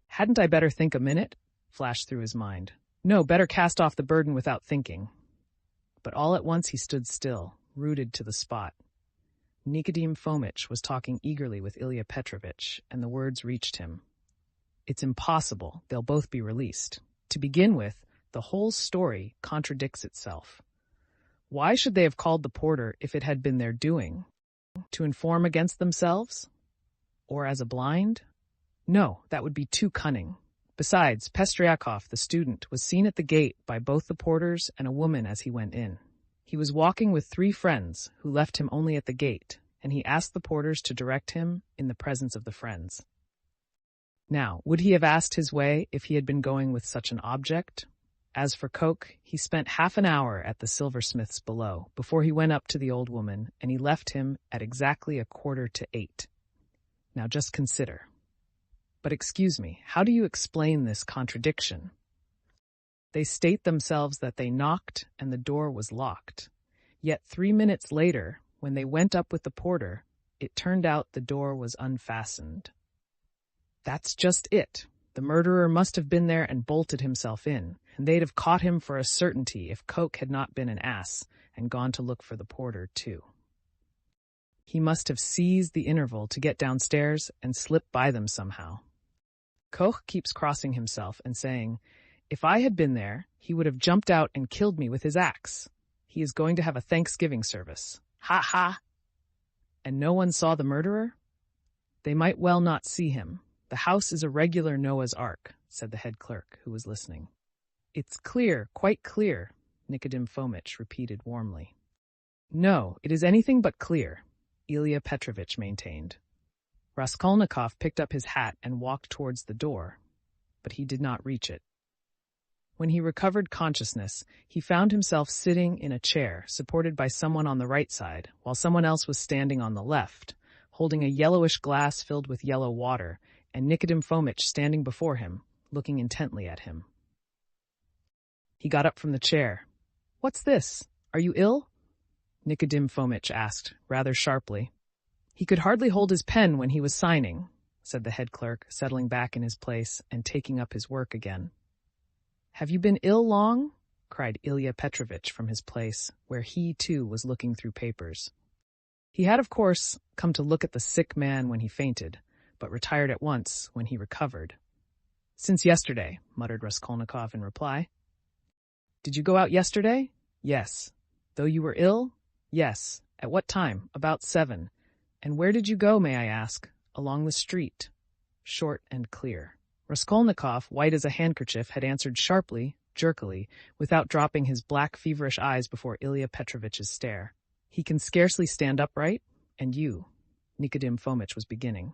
"Hadn't I better think a minute?" flashed through his mind. "No, better cast off the burden without thinking." But all at once he stood still, rooted to the spot. Nicodim Fomitch was talking eagerly with Ilya Petrovitch, and the words reached him. "It's impossible, they'll both be released. To begin with, the whole story contradicts itself. Why should they have called the porter if it had been their doing? To inform against themselves? Or as a blind? No, that would be too cunning. Besides, Pestryakov, the student, was seen at the gate by both the porters and a woman as he went in. He was walking with 3 friends who left him only at the gate, and he asked the porters to direct him in the presence of the friends. Now, would he have asked his way if he had been going with such an object? As for Coke, he spent half an hour at the silversmith's below, before he went up to the old woman, and he left him at exactly 7:45. Now just consider. But excuse me, how do you explain this contradiction? They state themselves that they knocked and the door was locked. Yet 3 minutes later, when they went up with the porter, it turned out the door was unfastened. That's just it. The murderer must have been there and bolted himself in, and they'd have caught him for a certainty if Coke had not been an ass and gone to look for the porter, too. He must have seized the interval to get downstairs and slip by them somehow. Koch keeps crossing himself and saying, "If I had been there, he would have jumped out and killed me with his axe. He is going to have a Thanksgiving service. Ha ha! And no one saw the murderer? They might well not see him. The house is a regular Noah's Ark," said the head clerk, who was listening. "It's clear, quite clear," Nicodim Fomitch repeated warmly. No, it is anything but clear, Ilya Petrovitch maintained. Raskolnikov picked up his hat and walked towards the door, but he did not reach it. When he recovered consciousness, he found himself sitting in a chair, supported by someone on the right side, while someone else was standing on the left, holding a yellowish glass filled with yellow water, and Nikodym Fomitch standing before him, looking intently at him. He got up from the chair. "What's this? Are you ill?" Nikodym Fomitch asked, rather sharply. "He could hardly hold his pen when he was signing," said the head clerk, settling back in his place and taking up his work again. "Have you been ill long?" cried Ilya Petrovitch from his place, where he, too, was looking through papers. He had, of course, come to look at the sick man when he fainted, but retired at once when he recovered. "Since yesterday," muttered Raskolnikov in reply. "Did you go out yesterday?" "Yes." "Though you were ill?" "Yes." "At what time?" "About 7. "And where did you go, may I ask?" "Along the street." Short and clear. Raskolnikov, white as a handkerchief, had answered sharply, jerkily, without dropping his black, feverish eyes before Ilya Petrovitch's stare. "He can scarcely stand upright? And you?" Nikodym Fomitch was beginning.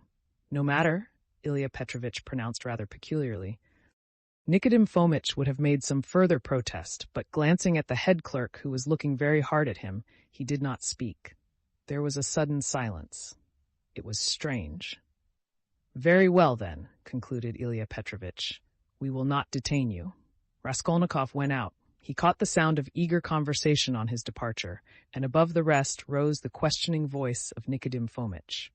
"No matter," Ilya Petrovitch pronounced rather peculiarly. Nikodym Fomitch would have made some further protest, but glancing at the head clerk, who was looking very hard at him, he did not speak. There was a sudden silence. It was strange. "Very well, then," concluded Ilya Petrovitch. "We will not detain you." Raskolnikov went out. He caught the sound of eager conversation on his departure, and above the rest rose the questioning voice of Nikodym Fomitch.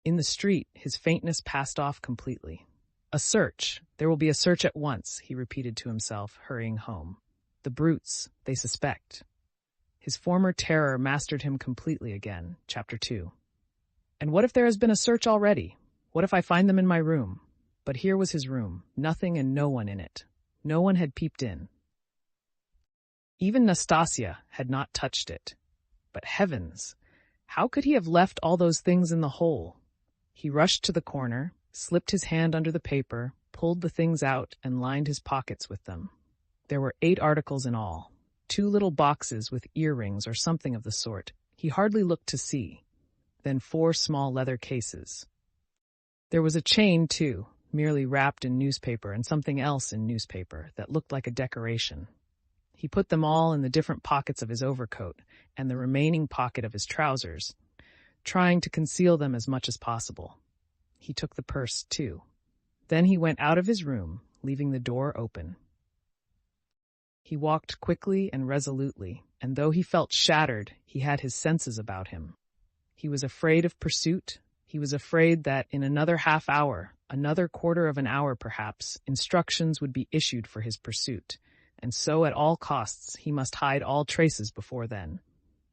In the street, his faintness passed off completely. "A search. There will be a search at once," he repeated to himself, hurrying home. "The brutes, they suspect." His former terror mastered him completely again. Chapter 2. And what if there has been a search already? What if I find them in my room? But here was his room, nothing and no one in it. No one had peeped in. Even Nastasia had not touched it. But heavens! How could he have left all those things in the hole? He rushed to the corner, slipped his hand under the paper, pulled the things out, and lined his pockets with them. There were 8 articles in all. 2 little boxes with earrings or something of the sort. He hardly looked to see. Then 4 small leather cases. There was a chain, too, merely wrapped in newspaper, and something else in newspaper that looked like a decoration. He put them all in the different pockets of his overcoat and the remaining pocket of his trousers, trying to conceal them as much as possible. He took the purse, too. Then he went out of his room, leaving the door open. He walked quickly and resolutely, and though he felt shattered, he had his senses about him. He was afraid of pursuit. He was afraid that in another half hour, another quarter of an hour perhaps, instructions would be issued for his pursuit, and so at all costs he must hide all traces before then.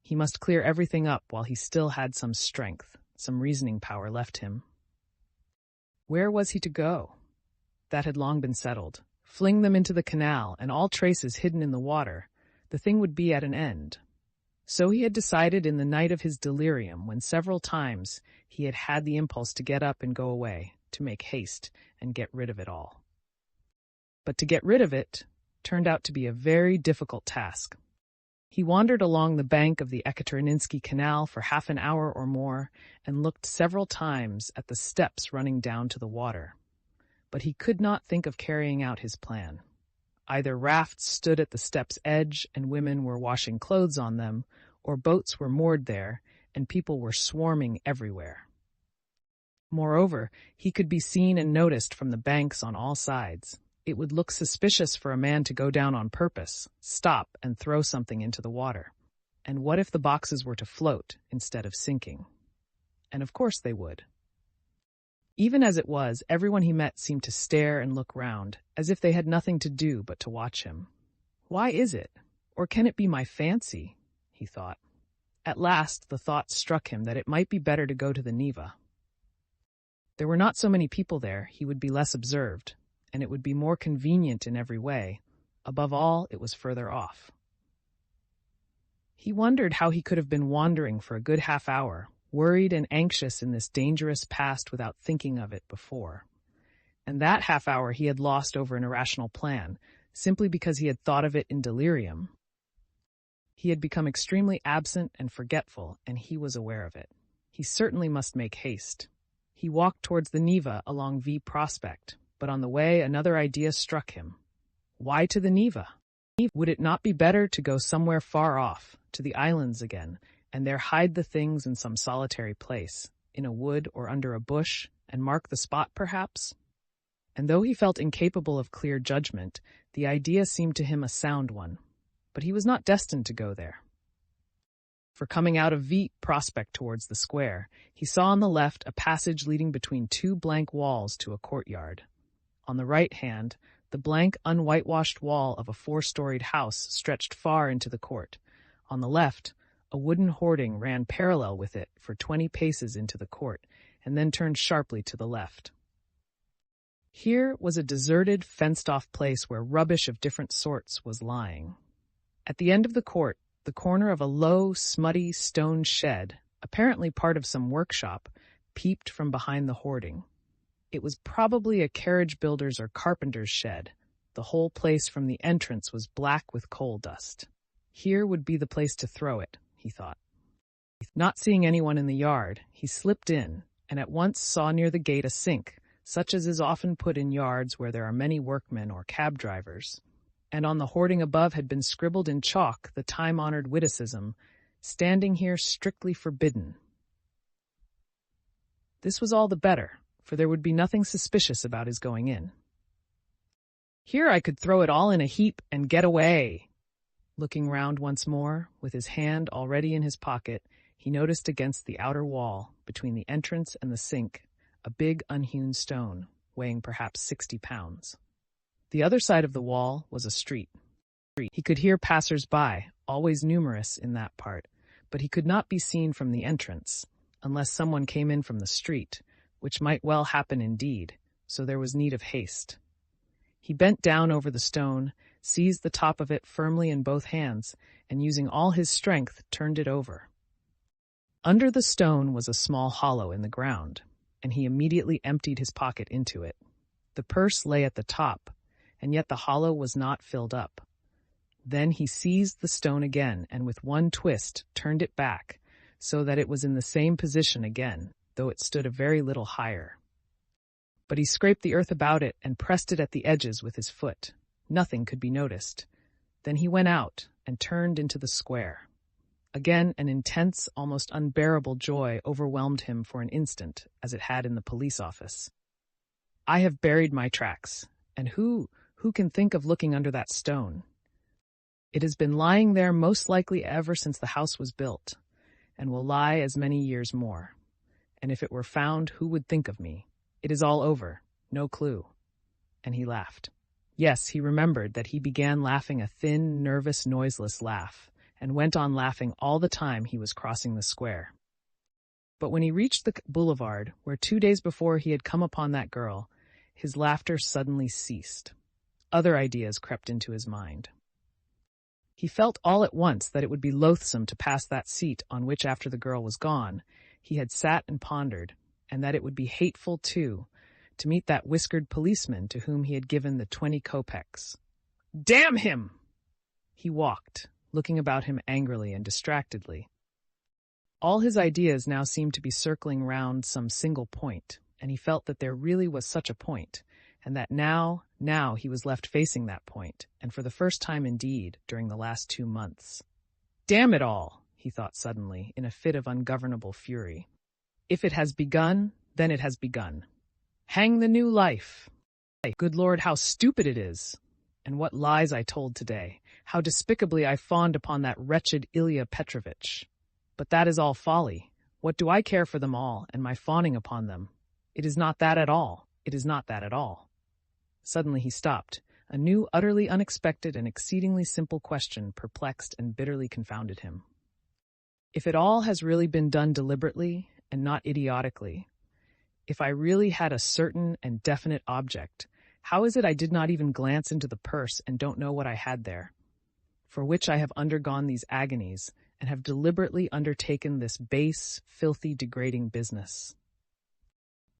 He must clear everything up while he still had some strength, some reasoning power left him. Where was he to go? That had long been settled. Fling them into the canal, and all traces hidden in the water, the thing would be at an end. So he had decided in the night of his delirium, when several times he had had the impulse to get up and go away, to make haste and get rid of it all. But to get rid of it turned out to be a very difficult task. He wandered along the bank of the Ekaterininsky Canal for half an hour or more and looked several times at the steps running down to the water. But he could not think of carrying out his plan. Either rafts stood at the step's edge and women were washing clothes on them, or boats were moored there and people were swarming everywhere. Moreover, he could be seen and noticed from the banks on all sides. It would look suspicious for a man to go down on purpose, stop, and throw something into the water. And what if the boxes were to float instead of sinking? And of course they would. Even as it was, everyone he met seemed to stare and look round, as if they had nothing to do but to watch him. Why is it? Or can it be my fancy? He thought. At last the thought struck him that it might be better to go to the Neva. There were not so many people there, he would be less observed, and it would be more convenient in every way. Above all, it was further off. He wondered how he could have been wandering for a good half hour, worried and anxious in this dangerous past without thinking of it before. And that half hour he had lost over an irrational plan, simply because he had thought of it in delirium. He had become extremely absent and forgetful, and he was aware of it. He certainly must make haste. He walked towards the Neva along V Prospect, but on the way another idea struck him. Why to the Neva? Would it not be better to go somewhere far off, to the islands again, and there hide the things in some solitary place, in a wood or under a bush, and mark the spot perhaps? And though he felt incapable of clear judgment, the idea seemed to him a sound one. But he was not destined to go there. For coming out of V Prospect towards the square, he saw on the left a passage leading between two blank walls to a courtyard. On the right hand, the blank, unwhitewashed wall of a 4-storied house stretched far into the court. On the left, a wooden hoarding ran parallel with it for 20 paces into the court, and then turned sharply to the left. Here was a deserted, fenced-off place where rubbish of different sorts was lying. At the end of the court, the corner of a low, smutty stone shed, apparently part of some workshop, peeped from behind the hoarding. It was probably a carriage builder's or carpenter's shed. The whole place from the entrance was black with coal dust. Here would be the place to throw it, he thought. Not seeing anyone in the yard, he slipped in, and at once saw near the gate a sink, such as is often put in yards where there are many workmen or cab drivers. And on the hoarding above had been scribbled in chalk the time-honored witticism, "Standing here strictly forbidden." This was all the better, for there would be nothing suspicious about his going in. Here I could throw it all in a heap and get away. Looking round once more, with his hand already in his pocket, he noticed against the outer wall, between the entrance and the sink, a big unhewn stone, weighing perhaps 60 pounds. The other side of the wall was a street. He could hear passers-by, always numerous in that part, but he could not be seen from the entrance, unless someone came in from the street, which might well happen indeed, so there was need of haste. He bent down over the stone, seized the top of it firmly in both hands, and using all his strength, turned it over. Under the stone was a small hollow in the ground, and he immediately emptied his pocket into it. The purse lay at the top, and yet the hollow was not filled up. Then he seized the stone again, and with one twist turned it back, so that it was in the same position again, though it stood a very little higher. But he scraped the earth about it and pressed it at the edges with his foot. Nothing could be noticed. Then he went out and turned into the square. Again an intense, almost unbearable joy overwhelmed him for an instant, as it had in the police office. I have buried my tracks, and who can think of looking under that stone? It has been lying there most likely ever since the house was built, and will lie as many years more. And if it were found, who would think of me? It is all over, no clue. And he laughed. Yes, he remembered that he began laughing a thin, nervous, noiseless laugh, and went on laughing all the time he was crossing the square. But when he reached the boulevard, where 2 days before he had come upon that girl, his laughter suddenly ceased. Other ideas crept into his mind. He felt all at once that it would be loathsome to pass that seat on which, after the girl was gone, he had sat and pondered, and that it would be hateful, too, to meet that whiskered policeman to whom he had given the 20 kopecks. Damn him! He walked, looking about him angrily and distractedly. All his ideas now seemed to be circling round some single point, and he felt that there really was such a point, and that now he was left facing that point, and for the first time indeed during the last 2 months. Damn it all, he thought suddenly, in a fit of ungovernable fury. If it has begun, then it has begun. Hang the new life! Good Lord, how stupid it is! And what lies I told today! How despicably I fawned upon that wretched Ilya Petrovitch! But that is all folly. What do I care for them all, and my fawning upon them? It is not that at all. It is not that at all. Suddenly he stopped. A new, utterly unexpected and exceedingly simple question perplexed and bitterly confounded him. If it all has really been done deliberately and not idiotically, if I really had a certain and definite object, how is it I did not even glance into the purse and don't know what I had there, for which I have undergone these agonies and have deliberately undertaken this base, filthy, degrading business?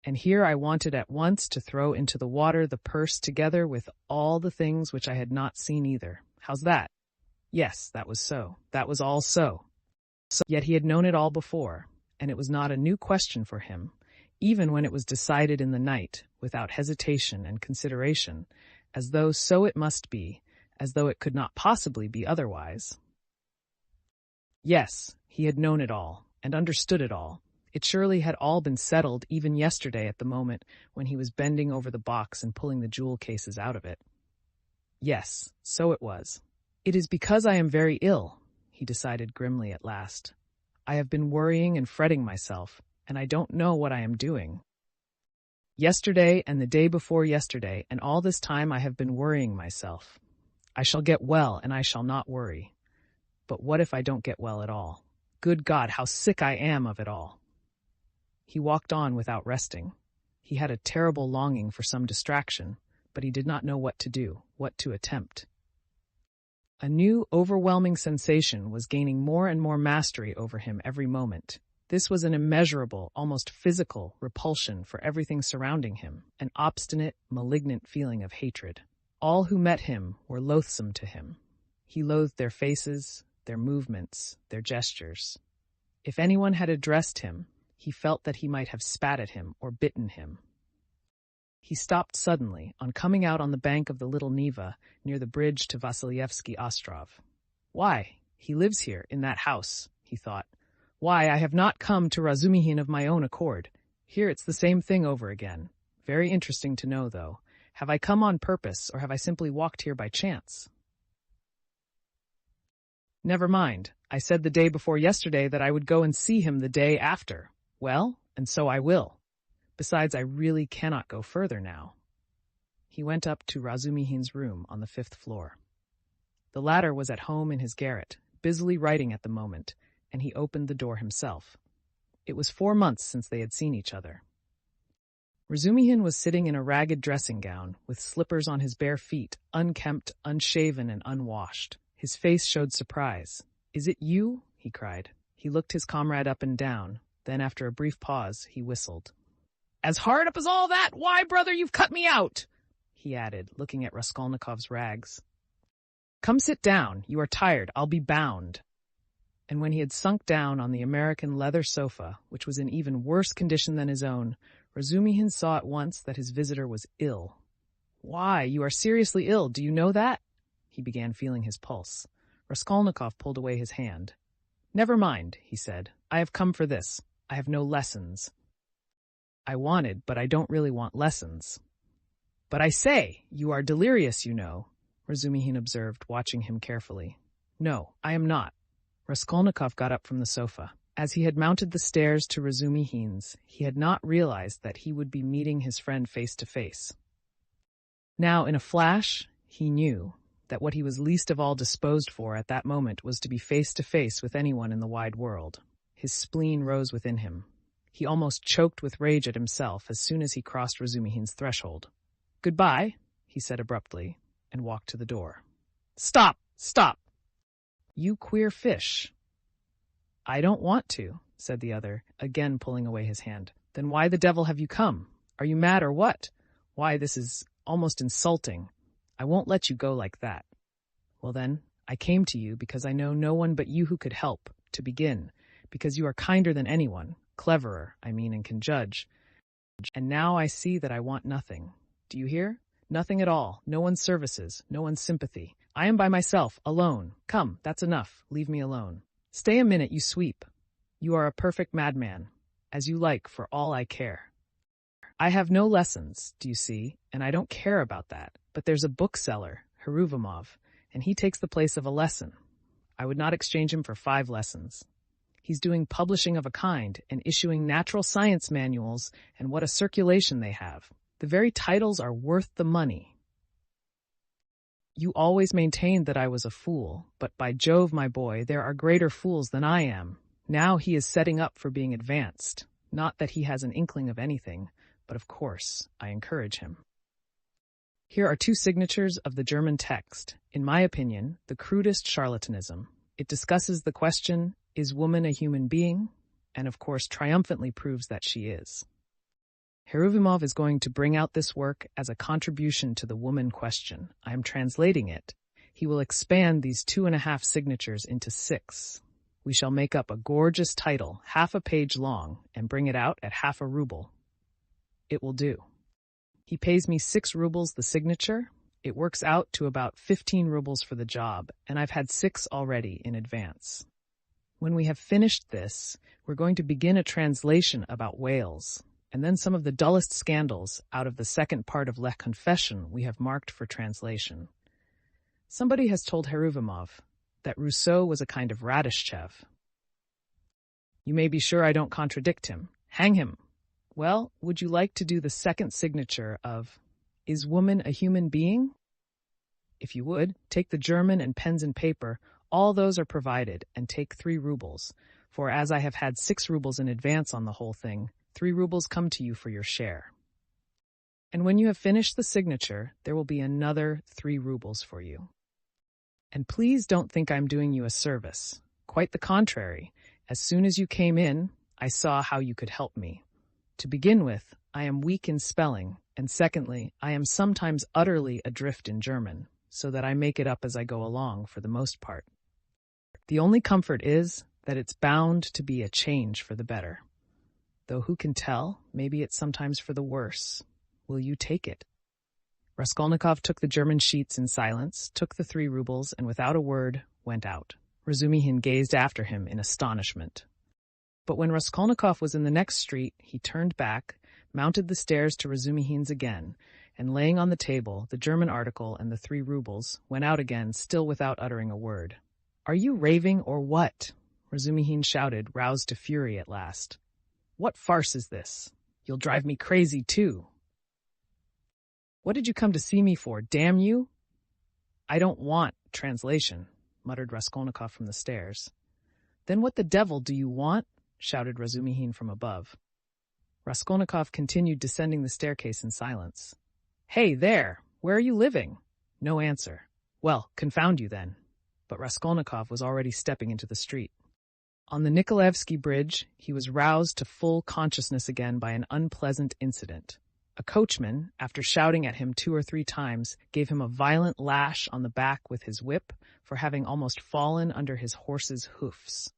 And here I wanted at once to throw into the water the purse together with all the things which I had not seen either. How's that? Yes, that was so. That was all so. Yet he had known it all before, and it was not a new question for him, even when it was decided in the night, without hesitation and consideration, as though so it must be, as though it could not possibly be otherwise. Yes, he had known it all, and understood it all. It surely had all been settled even yesterday at the moment when he was bending over the box and pulling the jewel cases out of it. Yes, so it was. It is because I am very ill, he decided grimly at last. I have been worrying and fretting myself, and I don't know what I am doing. Yesterday and the day before yesterday, and all this time I have been worrying myself. I shall get well, and I shall not worry. But what if I don't get well at all? Good God, how sick I am of it all. He walked on without resting. He had a terrible longing for some distraction, but he did not know what to do, what to attempt. A new, overwhelming sensation was gaining more and more mastery over him every moment. This was an immeasurable, almost physical, repulsion for everything surrounding him, an obstinate, malignant feeling of hatred. All who met him were loathsome to him. He loathed their faces, their movements, their gestures. If anyone had addressed him, he felt that he might have spat at him or bitten him. He stopped suddenly on coming out on the bank of the little Neva near the bridge to Vasilyevsky Ostrov. Why, he lives here, in that house, he thought. Why, I have not come to Razumihin of my own accord. Here it's the same thing over again. Very interesting to know, though. Have I come on purpose, or have I simply walked here by chance? Never mind. I said the day before yesterday that I would go and see him the day after. Well, and so I will. Besides, I really cannot go further now. He went up to Razumihin's room on the 5th floor. The latter was at home in his garret, busily writing at the moment, and he opened the door himself. It was 4 months since they had seen each other. Razumihin was sitting in a ragged dressing gown, with slippers on his bare feet, unkempt, unshaven, and unwashed. His face showed surprise. "Is it you?" he cried. He looked his comrade up and down. Then, after a brief pause, he whistled. "As hard up as all that? Why, brother, you've cut me out!" he added, looking at Raskolnikov's rags. "Come sit down. You are tired. I'll be bound." And when he had sunk down on the American leather sofa, which was in even worse condition than his own, Razumihin saw at once that his visitor was ill. "Why, you are seriously ill, do you know that?" He began feeling his pulse. Raskolnikov pulled away his hand. "Never mind," he said. "I have come for this. I have no lessons." "I wanted, but I don't really want lessons." "But I say, you are delirious, you know," Razumihin observed, watching him carefully. "No, I am not." Raskolnikov got up from the sofa. As he had mounted the stairs to Razumihin's, he had not realized that he would be meeting his friend face to face. Now, in a flash, he knew that what he was least of all disposed for at that moment was to be face to face with anyone in the wide world. His spleen rose within him. He almost choked with rage at himself as soon as he crossed Razumihin's threshold. "Goodbye," he said abruptly, and walked to the door. "Stop! Stop! You queer fish." "I don't want to," said the other, again pulling away his hand. "Then why the devil have you come? Are you mad or what? Why, this is almost insulting. I won't let you go like that." "Well then, I came to you because I know no one but you who could help, to begin, because you are kinder than anyone, cleverer, I mean, and can judge. And now I see that I want nothing. Do you hear? Nothing at all, no one's services, no one's sympathy. I am by myself, alone. Come, that's enough, leave me alone. Stay a minute, you sweep. You are a perfect madman. As you like, for all I care. I have no lessons, do you see, and I don't care about that. But there's a bookseller, Heruvimov, and he takes the place of a lesson. I would not exchange him for 5 lessons. He's doing publishing of a kind and issuing natural science manuals, and what a circulation they have. The very titles are worth the money. You always maintained that I was a fool, but by Jove, my boy, there are greater fools than I am. Now he is setting up for being advanced. Not that he has an inkling of anything, but of course, I encourage him. Here are 2 signatures of the German text, in my opinion, the crudest charlatanism. It discusses the question, is woman a human being? And of course triumphantly proves that she is. Heruvimov is going to bring out this work as a contribution to the woman question. I am translating it. He will expand these 2.5 signatures into 6. We shall make up a gorgeous title, half a page long, and bring it out at half a ruble. It will do. He pays me 6 rubles the signature. It works out to about 15 rubles for the job, and I've had 6 already in advance. When we have finished this, we're going to begin a translation about whales, and then some of the dullest scandals out of the second part of Le Confession we have marked for translation. Somebody has told Heruvimov that Rousseau was a kind of Radishchev. You may be sure I don't contradict him. Hang him. Well, would you like to do the second signature of Is Woman a Human Being? If you would, take the German and pens and paper. All those are provided, and take 3 rubles. For as I have had 6 rubles in advance on the whole thing, 3 rubles come to you for your share. And when you have finished the signature, there will be another 3 rubles for you. And please don't think I'm doing you a service. Quite the contrary. As soon as you came in, I saw how you could help me. To begin with, I am weak in spelling, and secondly, I am sometimes utterly adrift in German, so that I make it up as I go along for the most part. The only comfort is that it's bound to be a change for the better. Though who can tell, maybe it's sometimes for the worse. Will you take it? Raskolnikov took the German sheets in silence, took the 3 rubles, and without a word, went out. Razumihin gazed after him in astonishment. But when Raskolnikov was in the next street, he turned back, mounted the stairs to Razumihin's again, and laying on the table the German article and the 3 rubles, went out again, still without uttering a word. "Are you raving or what?" Razumihin shouted, roused to fury at last. "What farce is this? You'll drive me crazy, too. What did you come to see me for, damn you?" "I don't want translation," muttered Raskolnikov from the stairs. "Then what the devil do you want?" shouted Razumihin from above. Raskolnikov continued descending the staircase in silence. "Hey, there! Where are you living?" No answer. "Well, confound you then." But Raskolnikov was already stepping into the street. On the Nikolaevsky bridge, he was roused to full consciousness again by an unpleasant incident. A coachman, after shouting at him 2 or 3 times, gave him a violent lash on the back with his whip for having almost fallen under his horse's hoofs.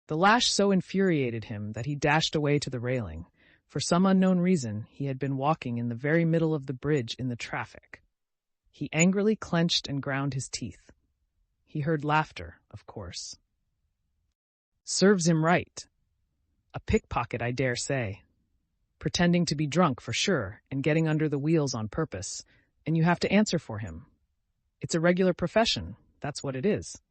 The lash so infuriated him that he dashed away to the railing. For some unknown reason, he had been walking in the very middle of the bridge in the traffic. He angrily clenched and ground his teeth. He heard laughter, of course. Serves him right. A pickpocket, I dare say. Pretending to be drunk, for sure, and getting under the wheels on purpose, and you have to answer for him. It's a regular profession, that's what it is.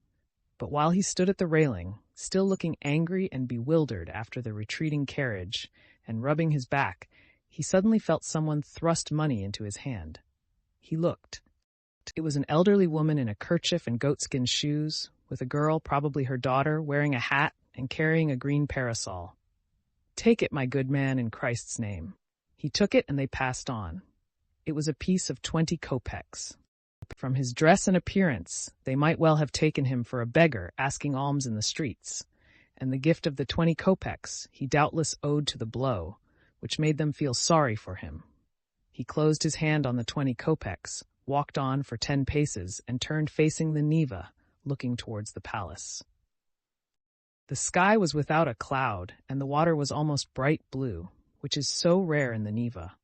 But while he stood at the railing, still looking angry and bewildered after the retreating carriage, and rubbing his back, he suddenly felt someone thrust money into his hand. He looked. It was an elderly woman in a kerchief and goatskin shoes, with a girl, probably her daughter, wearing a hat and carrying a green parasol. "Take it, my good man, in Christ's name." He took it and they passed on. It was a piece of 20 kopecks. From his dress and appearance, they might well have taken him for a beggar asking alms in the streets, and the gift of the 20 kopecks he doubtless owed to the blow, which made them feel sorry for him. He closed his hand on the 20 kopecks, walked on for 10 paces, and turned facing the Neva, looking towards the palace. The sky was without a cloud, and the water was almost bright blue, which is so rare in the Neva.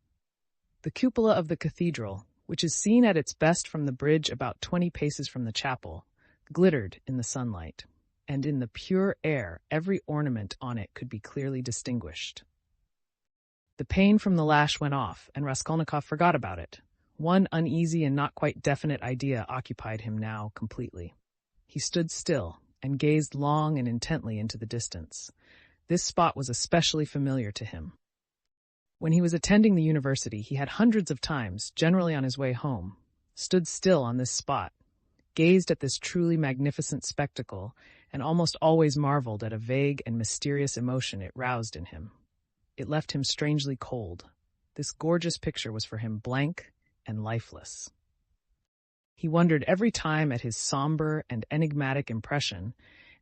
The cupola of the cathedral, which is seen at its best from the bridge about 20 paces from the chapel, glittered in the sunlight, and in the pure air every ornament on it could be clearly distinguished. The pain from the lash went off, and Raskolnikov forgot about it. One uneasy and not quite definite idea occupied him now completely. He stood still and gazed long and intently into the distance. This spot was especially familiar to him. When he was attending the university, he had hundreds of times, generally on his way home, stood still on this spot, gazed at this truly magnificent spectacle, and almost always marveled at a vague and mysterious emotion it roused in him. It left him strangely cold. This gorgeous picture was for him blank and lifeless. He wondered every time at his somber and enigmatic impression,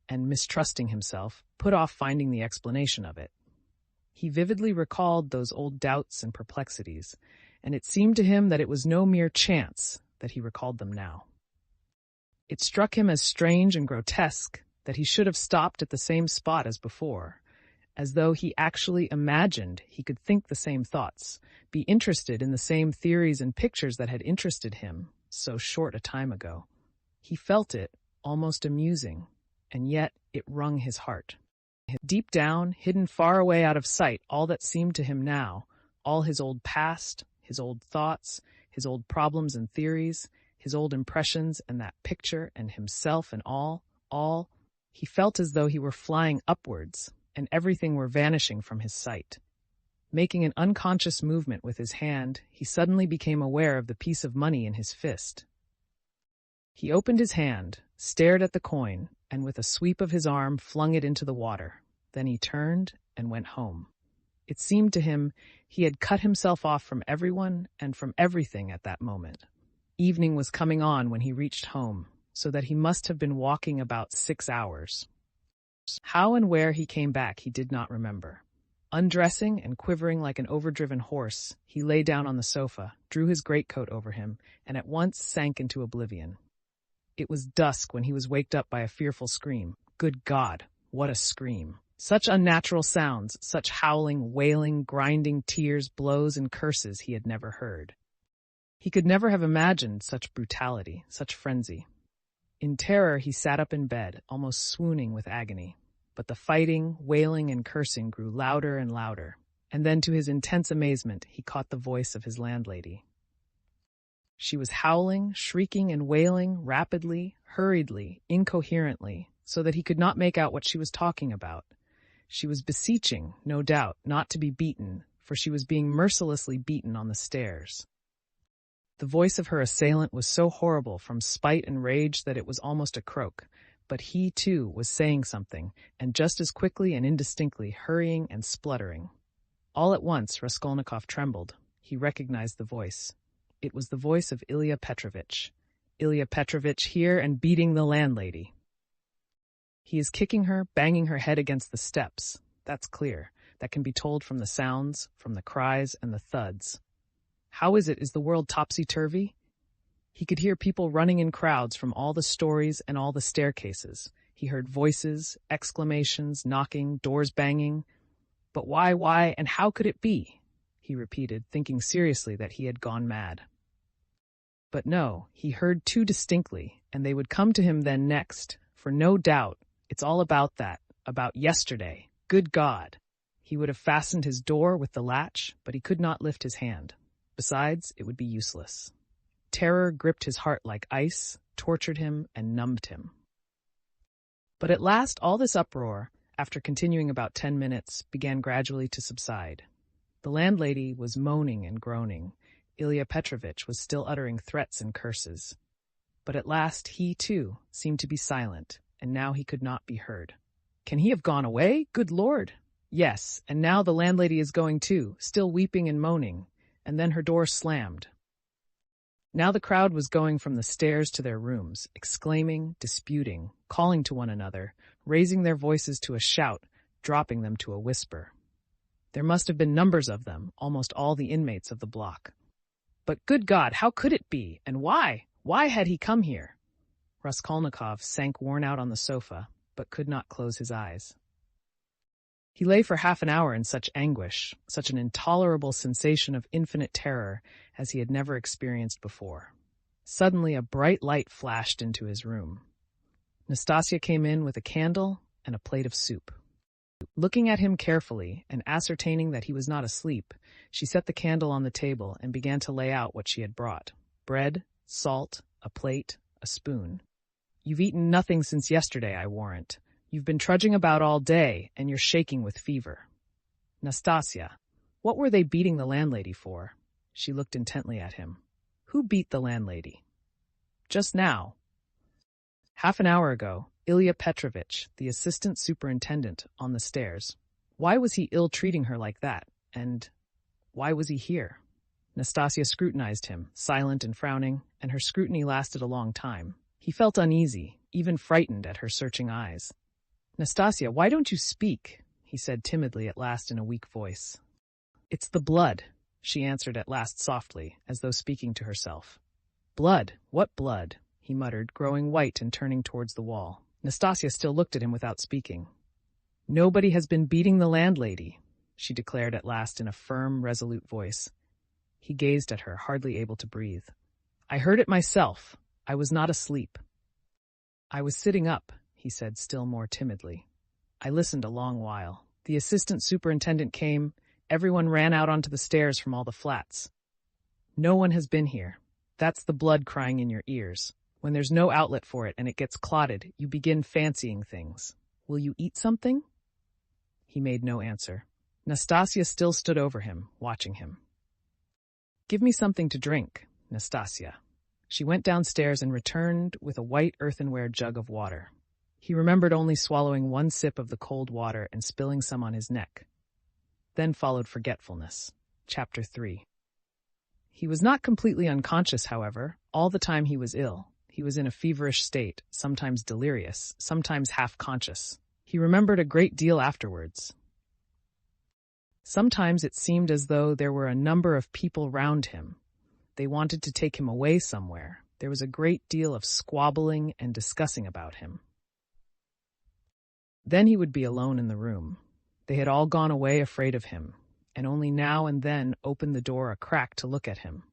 and, mistrusting himself, put off finding the explanation of it. He vividly recalled those old doubts and perplexities, and it seemed to him that it was no mere chance that he recalled them now. It struck him as strange and grotesque that he should have stopped at the same spot as before, as though he actually imagined he could think the same thoughts, be interested in the same theories and pictures that had interested him so short a time ago. He felt it almost amusing, and yet it wrung his heart. Deep down, hidden far away out of sight, all that seemed to him now, all his old past, his old thoughts, his old problems and theories, his old impressions and that picture and himself and all, he felt as though he were flying upwards and everything were vanishing from his sight. Making an unconscious movement with his hand, he suddenly became aware of the piece of money in his fist. He opened his hand, stared at the coin, and with a sweep of his arm flung it into the water. Then he turned and went home. It seemed to him he had cut himself off from everyone and from everything at that moment. Evening was coming on when he reached home, so that he must have been walking about 6 hours. How and where he came back he did not remember. Undressing and quivering like an overdriven horse, he lay down on the sofa, drew his greatcoat over him, and at once sank into oblivion. It was dusk when he was waked up by a fearful scream. Good God, what a scream! Such unnatural sounds, such howling, wailing, grinding tears, blows, and curses he had never heard. He could never have imagined such brutality, such frenzy. In terror, he sat up in bed, almost swooning with agony. But the fighting, wailing, and cursing grew louder and louder, and then to his intense amazement, he caught the voice of his landlady. She was howling, shrieking, and wailing rapidly, hurriedly, incoherently, so that he could not make out what she was talking about. She was beseeching, no doubt, not to be beaten, for she was being mercilessly beaten on the stairs. The voice of her assailant was so horrible from spite and rage that it was almost a croak, but he, too, was saying something, and just as quickly and indistinctly, hurrying and spluttering. All at once Raskolnikov trembled. He recognized the voice. It was the voice of Ilya Petrovitch. Ilya Petrovitch here and beating the landlady. He is kicking her, banging her head against the steps. That's clear. That can be told from the sounds, from the cries and the thuds. How is it? Is the world topsy-turvy? He could hear people running in crowds from all the stories and all the staircases. He heard voices, exclamations, knocking, doors banging. But why, and how could it be? He repeated, thinking seriously that he had gone mad. But no, he heard too distinctly, and they would come to him then next, for no doubt, it's all about that, about yesterday. Good God! He would have fastened his door with the latch, but he could not lift his hand. Besides, it would be useless. Terror gripped his heart like ice, tortured him, and numbed him. But at last all this uproar, after continuing about 10 minutes, began gradually to subside. The landlady was moaning and groaning. Ilya Petrovitch was still uttering threats and curses. But at last he, too, seemed to be silent, and now he could not be heard. Can he have gone away? Good Lord! Yes, and now the landlady is going too, still weeping and moaning, and then her door slammed. Now the crowd was going from the stairs to their rooms, exclaiming, disputing, calling to one another, raising their voices to a shout, dropping them to a whisper. There must have been numbers of them, almost all the inmates of the block. But good God, how could it be? And why? Why had he come here? Raskolnikov sank worn out on the sofa, but could not close his eyes. He lay for half an hour in such anguish, such an intolerable sensation of infinite terror as he had never experienced before. Suddenly a bright light flashed into his room. Nastasia came in with a candle and a plate of soup. Looking at him carefully and ascertaining that he was not asleep, she set the candle on the table and began to lay out what she had brought. Bread, salt, a plate, a spoon. You've eaten nothing since yesterday, I warrant. You've been trudging about all day, and you're shaking with fever. Nastasia, what were they beating the landlady for? She looked intently at him. Who beat the landlady? Just now. Half an hour ago, Ilya Petrovitch, the assistant superintendent, on the stairs. Why was he ill-treating her like that? And why was he here? Nastasia scrutinized him, silent and frowning, and her scrutiny lasted a long time. He felt uneasy, even frightened at her searching eyes. Nastasia, why don't you speak? He said timidly at last in a weak voice. It's the blood, she answered at last softly, as though speaking to herself. Blood? What blood? he muttered, growing white and turning towards the wall. Nastasia still looked at him without speaking. "Nobody has been beating the landlady," she declared at last in a firm, resolute voice. He gazed at her, hardly able to breathe. "I heard it myself. I was not asleep." "I was sitting up," he said still more timidly. "I listened a long while. The assistant superintendent came. Everyone ran out onto the stairs from all the flats. No one has been here. That's the blood crying in your ears. When there's no outlet for it and it gets clotted, you begin fancying things. Will you eat something?" He made no answer. Nastasia still stood over him, watching him. "Give me something to drink, Nastasia." She went downstairs and returned with a white earthenware jug of water. He remembered only swallowing one sip of the cold water and spilling some on his neck. Then followed forgetfulness. Chapter 3. He was not completely unconscious, however. All the time he was ill. He was in a feverish state, sometimes delirious, sometimes half-conscious. He remembered a great deal afterwards. Sometimes it seemed as though there were a number of people round him. They wanted to take him away somewhere. There was a great deal of squabbling and discussing about him. Then he would be alone in the room. They had all gone away afraid of him, and only now and then opened the door a crack to look at him.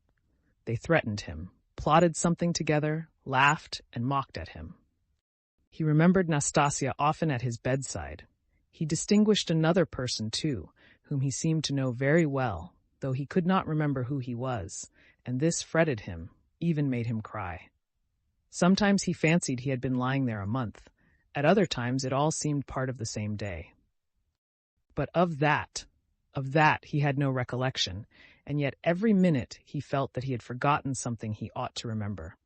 They threatened him, plotted something together, laughed, and mocked at him. He remembered Nastasia often at his bedside. He distinguished another person, too, whom he seemed to know very well, though he could not remember who he was, and this fretted him, even made him cry. Sometimes he fancied he had been lying there a month. At other times it all seemed part of the same day. But of that he had no recollection, and yet every minute he felt that he had forgotten something he ought to remember.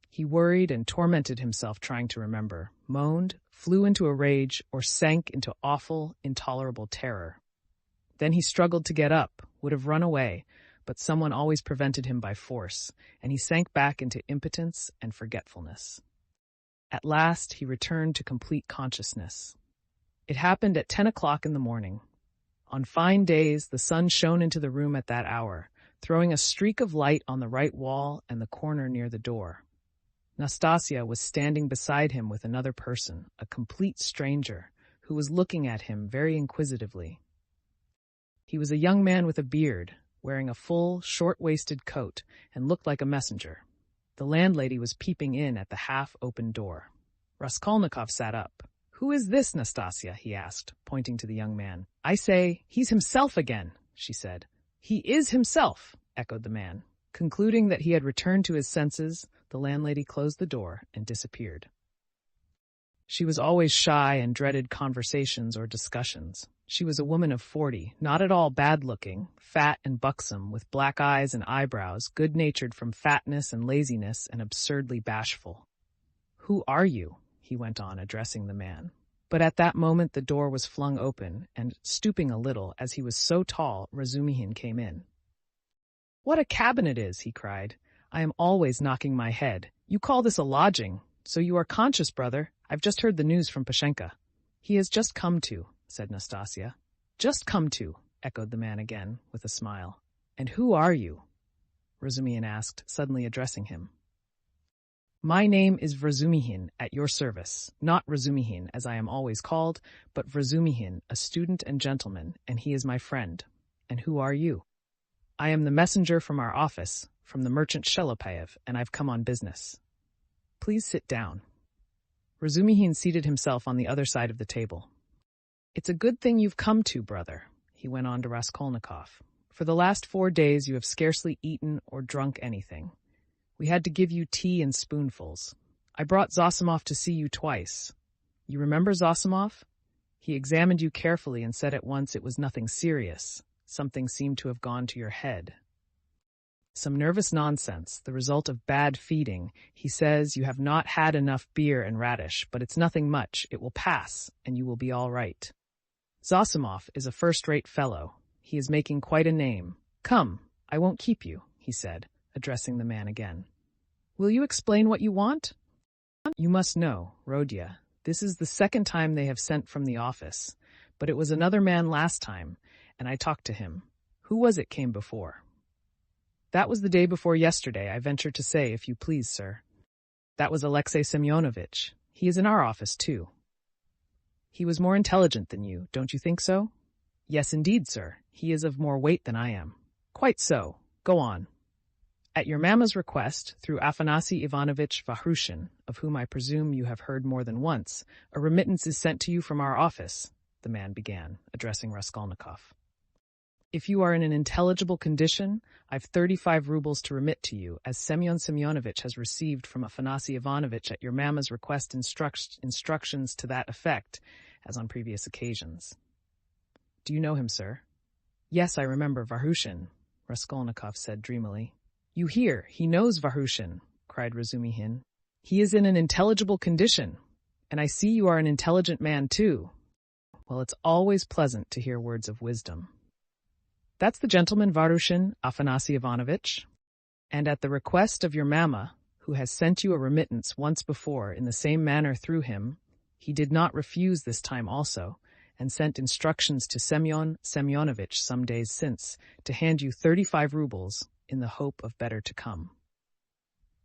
He worried and tormented himself trying to remember, moaned, flew into a rage, or sank into awful, intolerable terror. Then he struggled to get up, would have run away, but someone always prevented him by force, and he sank back into impotence and forgetfulness. At last he returned to complete consciousness. It happened at 10 o'clock in the morning. On fine days, the sun shone into the room at that hour, throwing a streak of light on the right wall and the corner near the door. Nastasia was standing beside him with another person, a complete stranger, who was looking at him very inquisitively. He was a young man with a beard, wearing a full, short-waisted coat, and looked like a messenger. The landlady was peeping in at the half-open door. Raskolnikov sat up. "Who is this, Nastasia?" he asked, pointing to the young man. "I say, he's himself again," she said. "He is himself," echoed the man. Concluding that he had returned to his senses, the landlady closed the door and disappeared. She was always shy and dreaded conversations or discussions. She was a woman of 40, not at all bad-looking, fat and buxom, with black eyes and eyebrows, good-natured from fatness and laziness, and absurdly bashful. "Who are you?" he went on, addressing the man. But at that moment the door was flung open, and, stooping a little, as he was so tall, Razumihin came in. "What a cabin it is!" he cried. "I am always knocking my head. You call this a lodging? So you are conscious, brother? I've just heard the news from Pashenka." "He has just come to," said Nastasia. "Just come to," echoed the man again, with a smile. "And who are you?" Razumihin asked, suddenly addressing him. "My name is Razumihin, at your service. Not Razumihin, as I am always called, but Razumihin, a student and gentleman, and he is my friend. And who are you?" "I am the messenger from our office, from the merchant Shelopaev, and I've come on business." "Please sit down." Razumihin seated himself on the other side of the table. "It's a good thing you've come to, brother," he went on to Raskolnikov. "For the last 4 days you have scarcely eaten or drunk anything. We had to give you tea in spoonfuls. I brought Zosimov to see you twice. You remember Zosimov? He examined you carefully and said at once it was nothing serious. Something seemed to have gone to your head. Some nervous nonsense, the result of bad feeding. He says you have not had enough beer and radish, but it's nothing much. It will pass, and you will be all right. Zosimov is a first-rate fellow. He is making quite a name. Come, I won't keep you," he said, addressing the man again. "Will you explain what you want? You must know, Rodya, this is the second time they have sent from the office, but it was another man last time, and I talked to him. Who was it came before?" "That was the day before yesterday, I venture to say, if you please, sir." That was Alexei Semyonovitch. He is in our office, too. He was more intelligent than you, don't you think so? Yes, indeed, sir. He is of more weight than I am. Quite so. Go on. At your mamma's request, through Afanasy Ivanovitch Vahrushin, of whom I presume you have heard more than once, a remittance is sent to you from our office, the man began, addressing Raskolnikov. If you are in an intelligible condition, I've 35 rubles to remit to you, as Semyon Semyonovitch has received from Afanasy Ivanovitch at your mamma's request instructions to that effect, as on previous occasions. Do you know him, sir? Yes, I remember Vahrushin, Raskolnikov said dreamily. You hear, he knows Vahrushin, cried Razumihin. He is in an intelligible condition, and I see you are an intelligent man, too. Well, it's always pleasant to hear words of wisdom. That's the gentleman Vahrushin, Afanasy Ivanovitch, and at the request of your mamma, who has sent you a remittance once before in the same manner through him, he did not refuse this time also, and sent instructions to Semyon Semyonovitch some days since to hand you 35 rubles in the hope of better to come.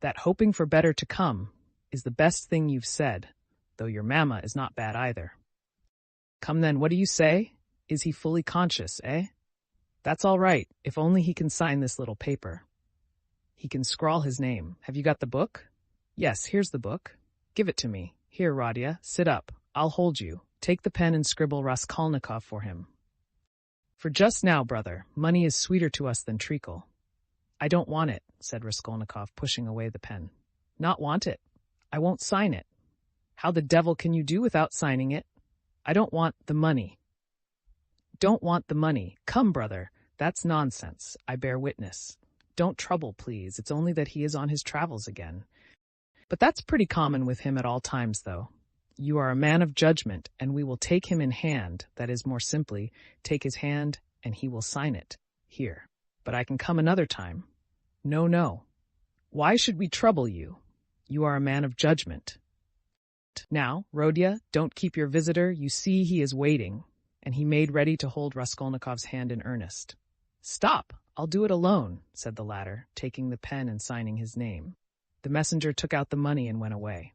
That hoping for better to come is the best thing you've said, though your mamma is not bad either. Come then, what do you say? Is he fully conscious, eh? That's all right, if only he can sign this little paper. He can scrawl his name. Have you got the book? Yes, here's the book. Give it to me. Here, Radia, sit up. I'll hold you. Take the pen and scribble Raskolnikov for him. For just now, brother, money is sweeter to us than treacle. I don't want it, said Raskolnikov, pushing away the pen. Not want it? I won't sign it. How the devil can you do without signing it? I don't want the money. Don't want the money. Come, brother, that's nonsense, I bear witness. Don't trouble, please, it's only that he is on his travels again. But that's pretty common with him at all times, though. You are a man of judgment, and we will take him in hand, that is, more simply, take his hand, and he will sign it. Here. But I can come another time. No, no. Why should we trouble you? You are a man of judgment. Now, Rodya, don't keep your visitor, you see he is waiting. And he made ready to hold Raskolnikov's hand in earnest. Stop, I'll do it alone, said the latter, taking the pen and signing his name. The messenger took out the money and went away.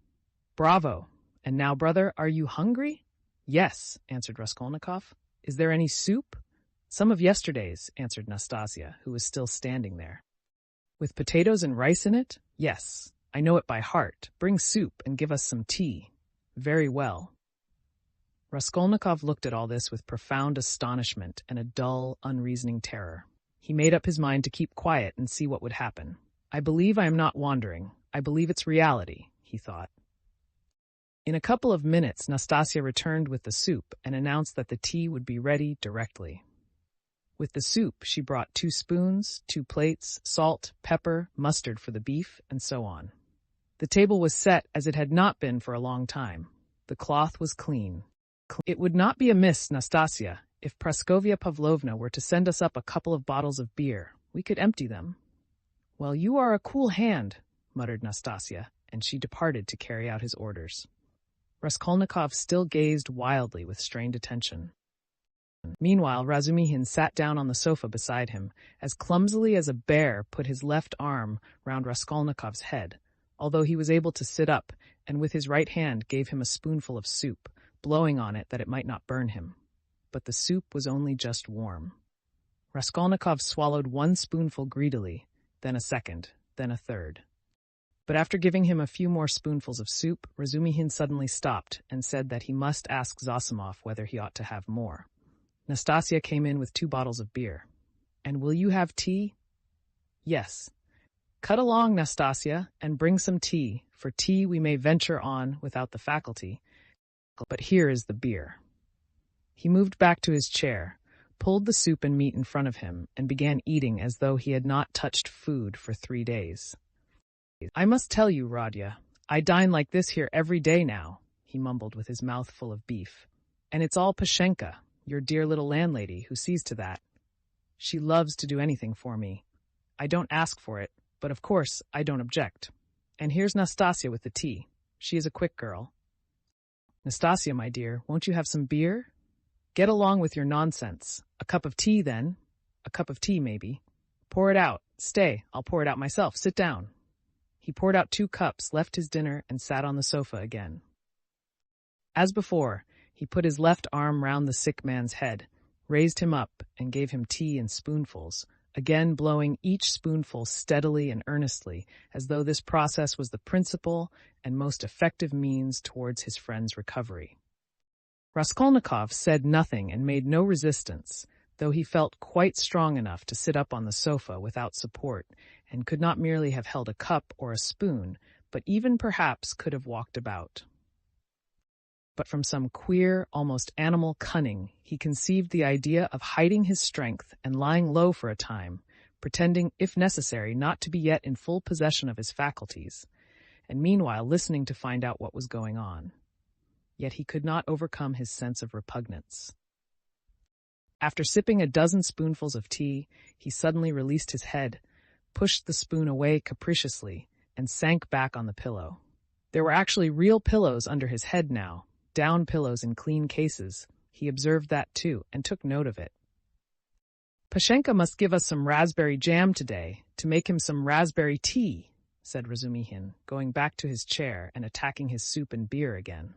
Bravo! And now, brother, are you hungry? Yes, answered Raskolnikov. Is there any soup? Some of yesterday's, answered Nastasia, who was still standing there. With potatoes and rice in it? Yes, I know it by heart. Bring soup and give us some tea. Very well. Raskolnikov looked at all this with profound astonishment and a dull, unreasoning terror. He made up his mind to keep quiet and see what would happen. I believe I am not wandering. I believe it's reality, he thought. In a couple of minutes, Nastasia returned with the soup and announced that the tea would be ready directly. With the soup, she brought 2 spoons, 2 plates, salt, pepper, mustard for the beef, and so on. The table was set as it had not been for a long time. The cloth was clean. It would not be amiss, Nastasia, if Praskovya Pavlovna were to send us up a couple of bottles of beer. We could empty them. Well, you are a cool hand, muttered Nastasia, and she departed to carry out his orders. Raskolnikov still gazed wildly with strained attention. Meanwhile, Razumihin sat down on the sofa beside him, as clumsily as a bear put his left arm round Raskolnikov's head, although he was able to sit up, and with his right hand gave him a spoonful of soup, blowing on it that it might not burn him. But the soup was only just warm. Raskolnikov swallowed 1 spoonful greedily, then a second, then a third. But after giving him a few more spoonfuls of soup, Razumihin suddenly stopped and said that he must ask Zosimov whether he ought to have more. Nastasia came in with 2 bottles of beer. And will you have tea? Yes. Cut along, Nastasia, and bring some tea. For tea we may venture on without the faculty. But here is the beer. He moved back to his chair, pulled the soup and meat in front of him, and began eating as though he had not touched food for 3 days. I must tell you, Rodya, I dine like this here every day now, he mumbled with his mouth full of beef. And it's all Pashenka, your dear little landlady, who sees to that. She loves to do anything for me. I don't ask for it, but of course I don't object. And here's Nastasia with the tea. She is a quick girl. Nastasia, my dear, won't you have some beer? Get along with your nonsense. A cup of tea, then. A cup of tea, maybe. Pour it out. Stay, I'll pour it out myself. Sit down. He poured out 2 cups, left his dinner, and sat on the sofa again. As before, he put his left arm round the sick man's head, raised him up, and gave him tea in spoonfuls, again blowing each spoonful steadily and earnestly, as though this process was the principal and most effective means towards his friend's recovery. Raskolnikov said nothing and made no resistance, though he felt quite strong enough to sit up on the sofa without support, and could not merely have held a cup or a spoon, but even perhaps could have walked about. But from some queer, almost animal cunning, he conceived the idea of hiding his strength and lying low for a time, pretending, if necessary, not to be yet in full possession of his faculties, and meanwhile listening to find out what was going on. Yet he could not overcome his sense of repugnance. After sipping a dozen spoonfuls of tea, he suddenly released his head, pushed the spoon away capriciously, and sank back on the pillow. There were actually real pillows under his head now, down pillows in clean cases. He observed that too, and took note of it. "Pashenka must give us some raspberry jam today, to make him some raspberry tea," said Razumihin, going back to his chair and attacking his soup and beer again.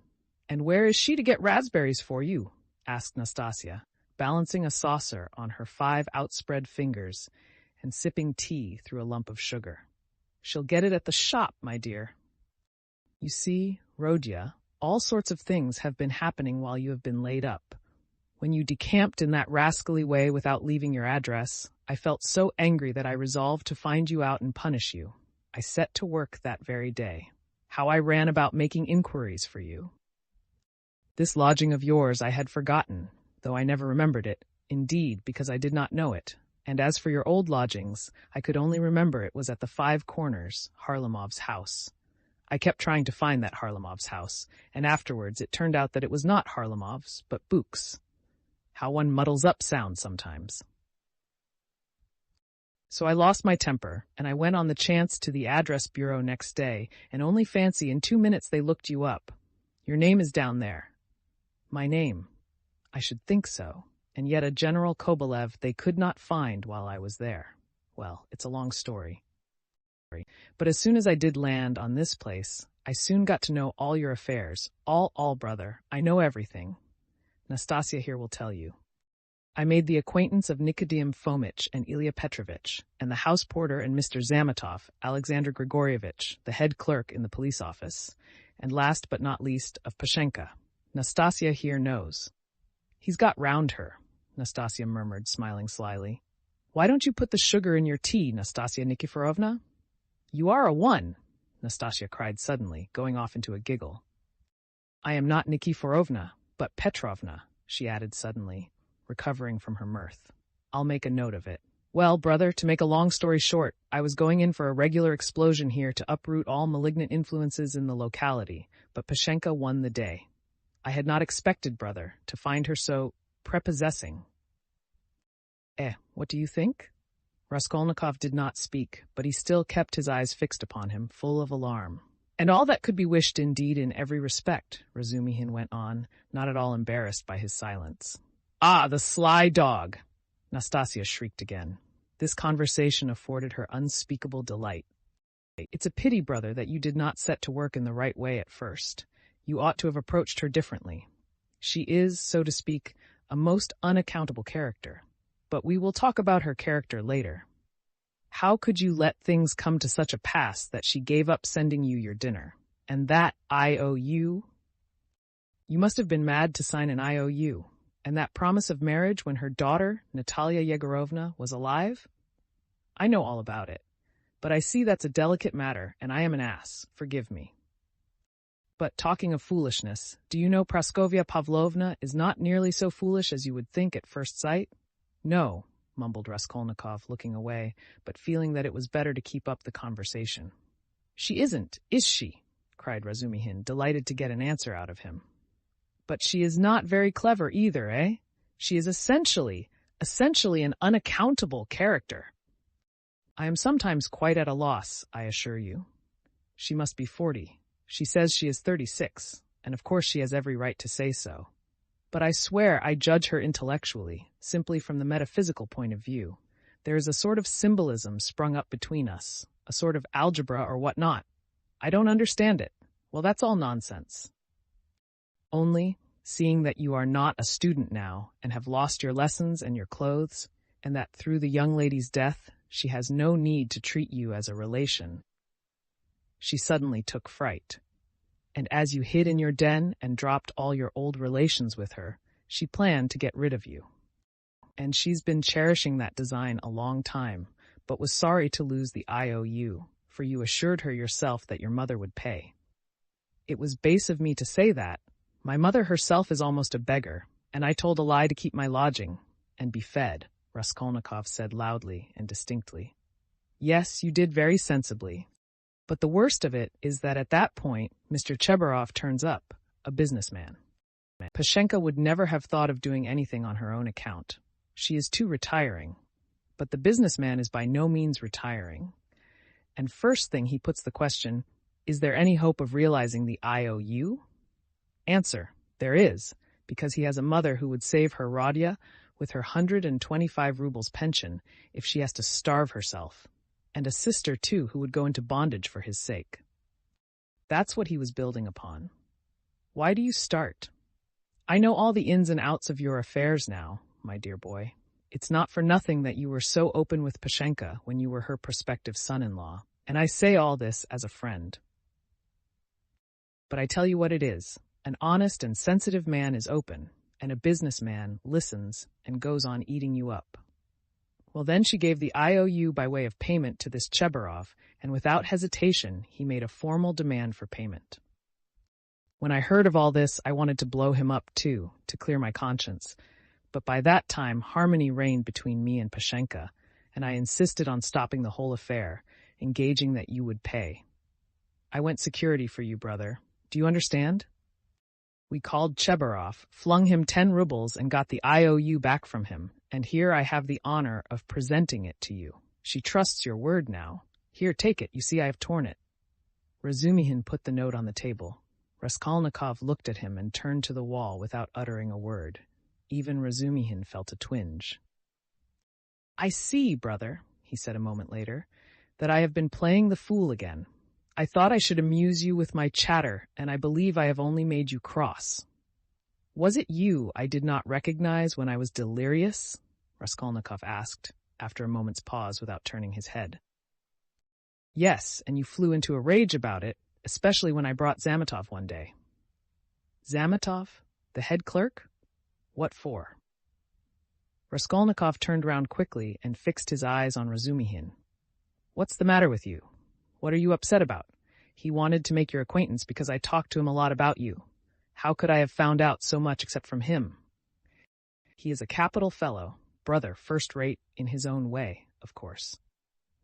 "And where is she to get raspberries for you?" asked Nastasia, balancing a saucer on her 5 outspread fingers and sipping tea through a lump of sugar. "She'll get it at the shop, my dear." "You see, Rodya, all sorts of things have been happening while you have been laid up. When you decamped in that rascally way without leaving your address, I felt so angry that I resolved to find you out and punish you. I set to work that very day. How I ran about making inquiries for you. This lodging of yours I had forgotten, though I never remembered it, indeed, because I did not know it. And as for your old lodgings, I could only remember it was at the 5 Corners, Harlamov's house. I kept trying to find that Harlamov's house, and afterwards it turned out that it was not Harlamov's, but Buch's. How one muddles up sounds sometimes. So I lost my temper, and I went on the chance to the address bureau next day, and only fancy in 2 minutes they looked you up. Your name is down there." "My name? I should think so. And yet a General Kobelev they could not find while I was there. Well, it's a long story. But as soon as I did land on this place, I soon got to know all your affairs. All, brother. I know everything. Nastasia here will tell you. I made the acquaintance of Nicodim Fomitch and Ilya Petrovitch, and the house porter and Mr. Zametov, Alexander Grigorievitch, the head clerk in the police office, and last but not least of Pashenka. Nastasia here knows." "He's got round her," Nastasia murmured, smiling slyly. "Why don't you put the sugar in your tea, Nastasia Nikiforovna?" "You are a one," Nastasia cried suddenly, going off into a giggle. "I am not Nikiforovna, but Petrovna," she added suddenly, recovering from her mirth. "I'll make a note of it. Well, brother, to make a long story short, I was going in for a regular explosion here to uproot all malignant influences in the locality, but Pashenka won the day. I had not expected, brother, to find her so prepossessing." What do you think?" Raskolnikov did not speak, but he still kept his eyes fixed upon him, full of alarm. "And all that could be wished indeed in every respect," Razumihin went on, not at all embarrassed by his silence. "Ah, the sly dog!" Nastasia shrieked again. This conversation afforded her unspeakable delight. "It's a pity, brother, that you did not set to work in the right way at first. You ought to have approached her differently. She is, so to speak, a most unaccountable character. But we will talk about her character later. How could you let things come to such a pass that she gave up sending you your dinner? And that IOU? You must have been mad to sign an IOU. And that promise of marriage when her daughter, Natalia Yegorovna, was alive? I know all about it. But I see that's a delicate matter, and I am an ass. Forgive me. But talking of foolishness, do you know Praskovya Pavlovna is not nearly so foolish as you would think at first sight?" "No," mumbled Raskolnikov, looking away, but feeling that it was better to keep up the conversation. "She isn't, is she?" cried Razumihin, delighted to get an answer out of him. "But she is not very clever either, eh? She is essentially an unaccountable character. I am sometimes quite at a loss, I assure you. She must be 40. She says she is 36, and of course she has every right to say so. But I swear I judge her intellectually, simply from the metaphysical point of view. There is a sort of symbolism sprung up between us, a sort of algebra or whatnot. I don't understand it. Well, that's all nonsense. Only, seeing that you are not a student now and have lost your lessons and your clothes, and that through the young lady's death she has no need to treat you as a relation. She suddenly took fright, and as you hid in your den and dropped all your old relations with her, she planned to get rid of you. And she's been cherishing that design a long time, but was sorry to lose the IOU, for you assured her yourself that your mother would pay. It was base of me to say that. My mother herself is almost a beggar, and I told a lie to keep my lodging and be fed, Raskolnikov said loudly and distinctly. Yes, you did very sensibly. But the worst of it is that at that point, Mr. Chebarov turns up, a businessman. Pashenka would never have thought of doing anything on her own account. She is too retiring. But the businessman is by no means retiring. And first thing he puts the question, is there any hope of realizing the IOU? Answer, there is, because he has a mother who would save her Rodya with her 125 rubles pension if she has to starve herself, and a sister, too, who would go into bondage for his sake. That's what he was building upon. Why do you start? I know all the ins and outs of your affairs now, my dear boy. It's not for nothing that you were so open with Pashenka when you were her prospective son-in-law, and I say all this as a friend. But I tell you what it is. An honest and sensitive man is open, and a businessman listens and goes on eating you up. Well, then she gave the IOU by way of payment to this Chebarov, and without hesitation he made a formal demand for payment. When I heard of all this, I wanted to blow him up too, to clear my conscience, but by that time harmony reigned between me and Pashenka, and I insisted on stopping the whole affair, engaging that you would pay. I went security for you, brother. Do you understand? We called Chebarov, flung him 10 rubles, and got the IOU back from him, and here I have the honor of presenting it to you. She trusts your word now. Here, take it. You see I have torn it. Razumihin put the note on the table. Raskolnikov looked at him and turned to the wall without uttering a word. Even Razumihin felt a twinge. I see, brother, he said a moment later, that I have been playing the fool again. I thought I should amuse you with my chatter, and I believe I have only made you cross. Was it you I did not recognize when I was delirious? Raskolnikov asked, after a moment's pause without turning his head. Yes, and you flew into a rage about it, especially when I brought Zametov one day. Zametov? The head clerk? What for? Raskolnikov turned round quickly and fixed his eyes on Razumihin. What's the matter with you? What are you upset about? He wanted to make your acquaintance because I talked to him a lot about you. How could I have found out so much except from him? He is a capital fellow, brother, first-rate in his own way, of course.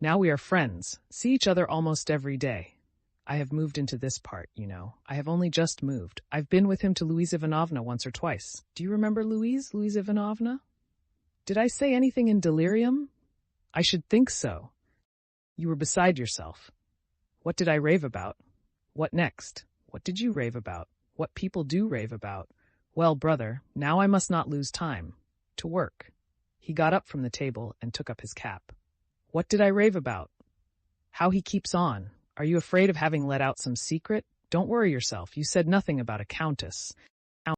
Now we are friends, see each other almost every day. I have moved into this part, you know. I have only just moved. I've been with him to Louise Ivanovna once or twice. Do you remember Louise Ivanovna? Did I say anything in delirium? I should think so. You were beside yourself. What did I rave about? What next? What did you rave about? What people do rave about? Well, brother, now I must not lose time. To work. He got up from the table and took up his cap. What did I rave about? How he keeps on. Are you afraid of having let out some secret? Don't worry yourself. You said nothing about a countess.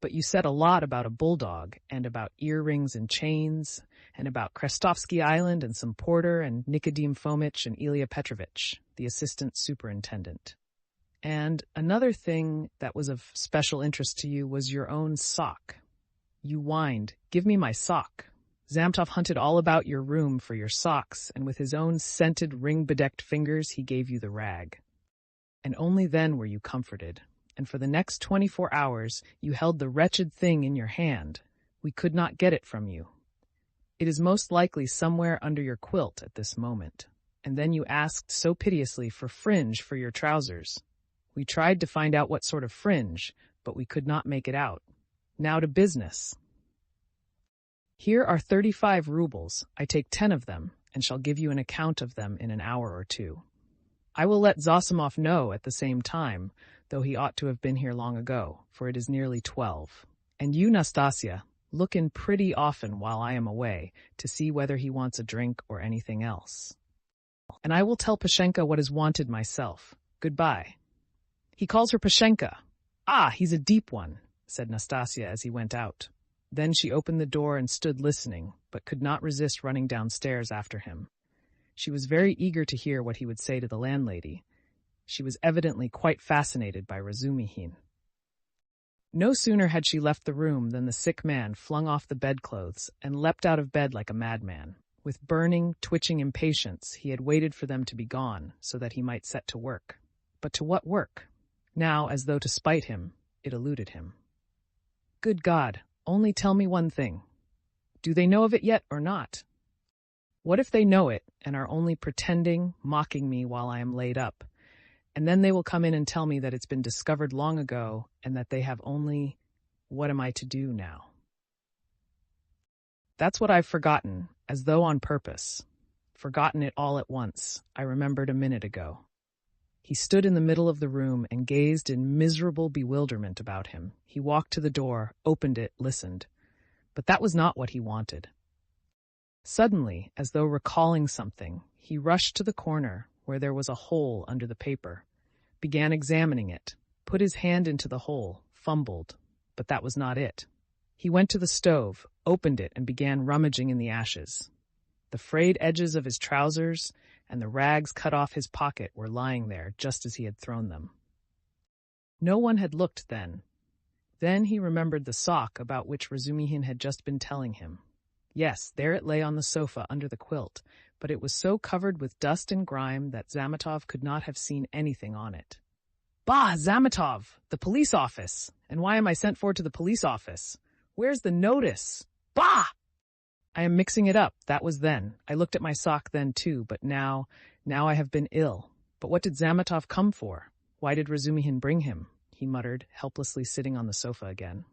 But you said a lot about a bulldog, and about earrings and chains, and about Krestovsky Island and some porter and Nicodim Fomich and Ilya Petrovich, the assistant superintendent. And another thing that was of special interest to you was your own sock. You whined, "Give me my sock." Zametov hunted all about your room for your socks, and with his own scented, ring-bedecked fingers he gave you the rag. And only then were you comforted. And for the next 24 hours you held the wretched thing in your hand. We could not get it from you. It is most likely somewhere under your quilt at this moment. And then you asked so piteously for fringe for your trousers. We tried to find out what sort of fringe, but we could not make it out. Now to business. Here are 35 rubles. I take 10 of them, and shall give you an account of them in an hour or two. I will let Zosimov know at the same time, though he ought to have been here long ago, for it is nearly 12. And you, Nastasya, look in pretty often while I am away, to see whether he wants a drink or anything else. and I will tell Pashenka what is wanted myself. Goodbye." "He calls her Pashenka. Ah, he's a deep one," said Nastasia as he went out. Then she opened the door and stood listening, but could not resist running downstairs after him. She was very eager to hear what he would say to the landlady. She was evidently quite fascinated by Razumihin. No sooner had she left the room than the sick man flung off the bedclothes and leapt out of bed like a madman. With burning, twitching impatience, he had waited for them to be gone so that he might set to work. But to what work? Now, as though to spite him, it eluded him. "Good God, only tell me one thing. Do they know of it yet or not? What if they know it and are only pretending, mocking me while I am laid up, and then they will come in and tell me that it's been discovered long ago and that they have only... What am I to do now? That's what I've forgotten, as though on purpose. Forgotten it all at once, I remembered a minute ago." He stood in the middle of the room and gazed in miserable bewilderment about him. He walked to the door, opened it, listened. But that was not what he wanted. Suddenly, as though recalling something, he rushed to the corner where there was a hole under the paper, began examining it, put his hand into the hole, fumbled, but that was not it. He went to the stove, opened it, and began rummaging in the ashes. The frayed edges of his trousers and the rags cut off his pocket were lying there just as he had thrown them. No one had looked then. Then he remembered the sock about which Razumihin had just been telling him. Yes, there it lay on the sofa under the quilt, but it was so covered with dust and grime that Zametov could not have seen anything on it. "Bah, Zametov! The police office! And why am I sent for to the police office? Where's the notice? Bah! I am mixing it up. That was then. I looked at my sock then too, but now I have been ill. But what did Zametov come for? Why did Razumihin bring him?" he muttered, helplessly sitting on the sofa again.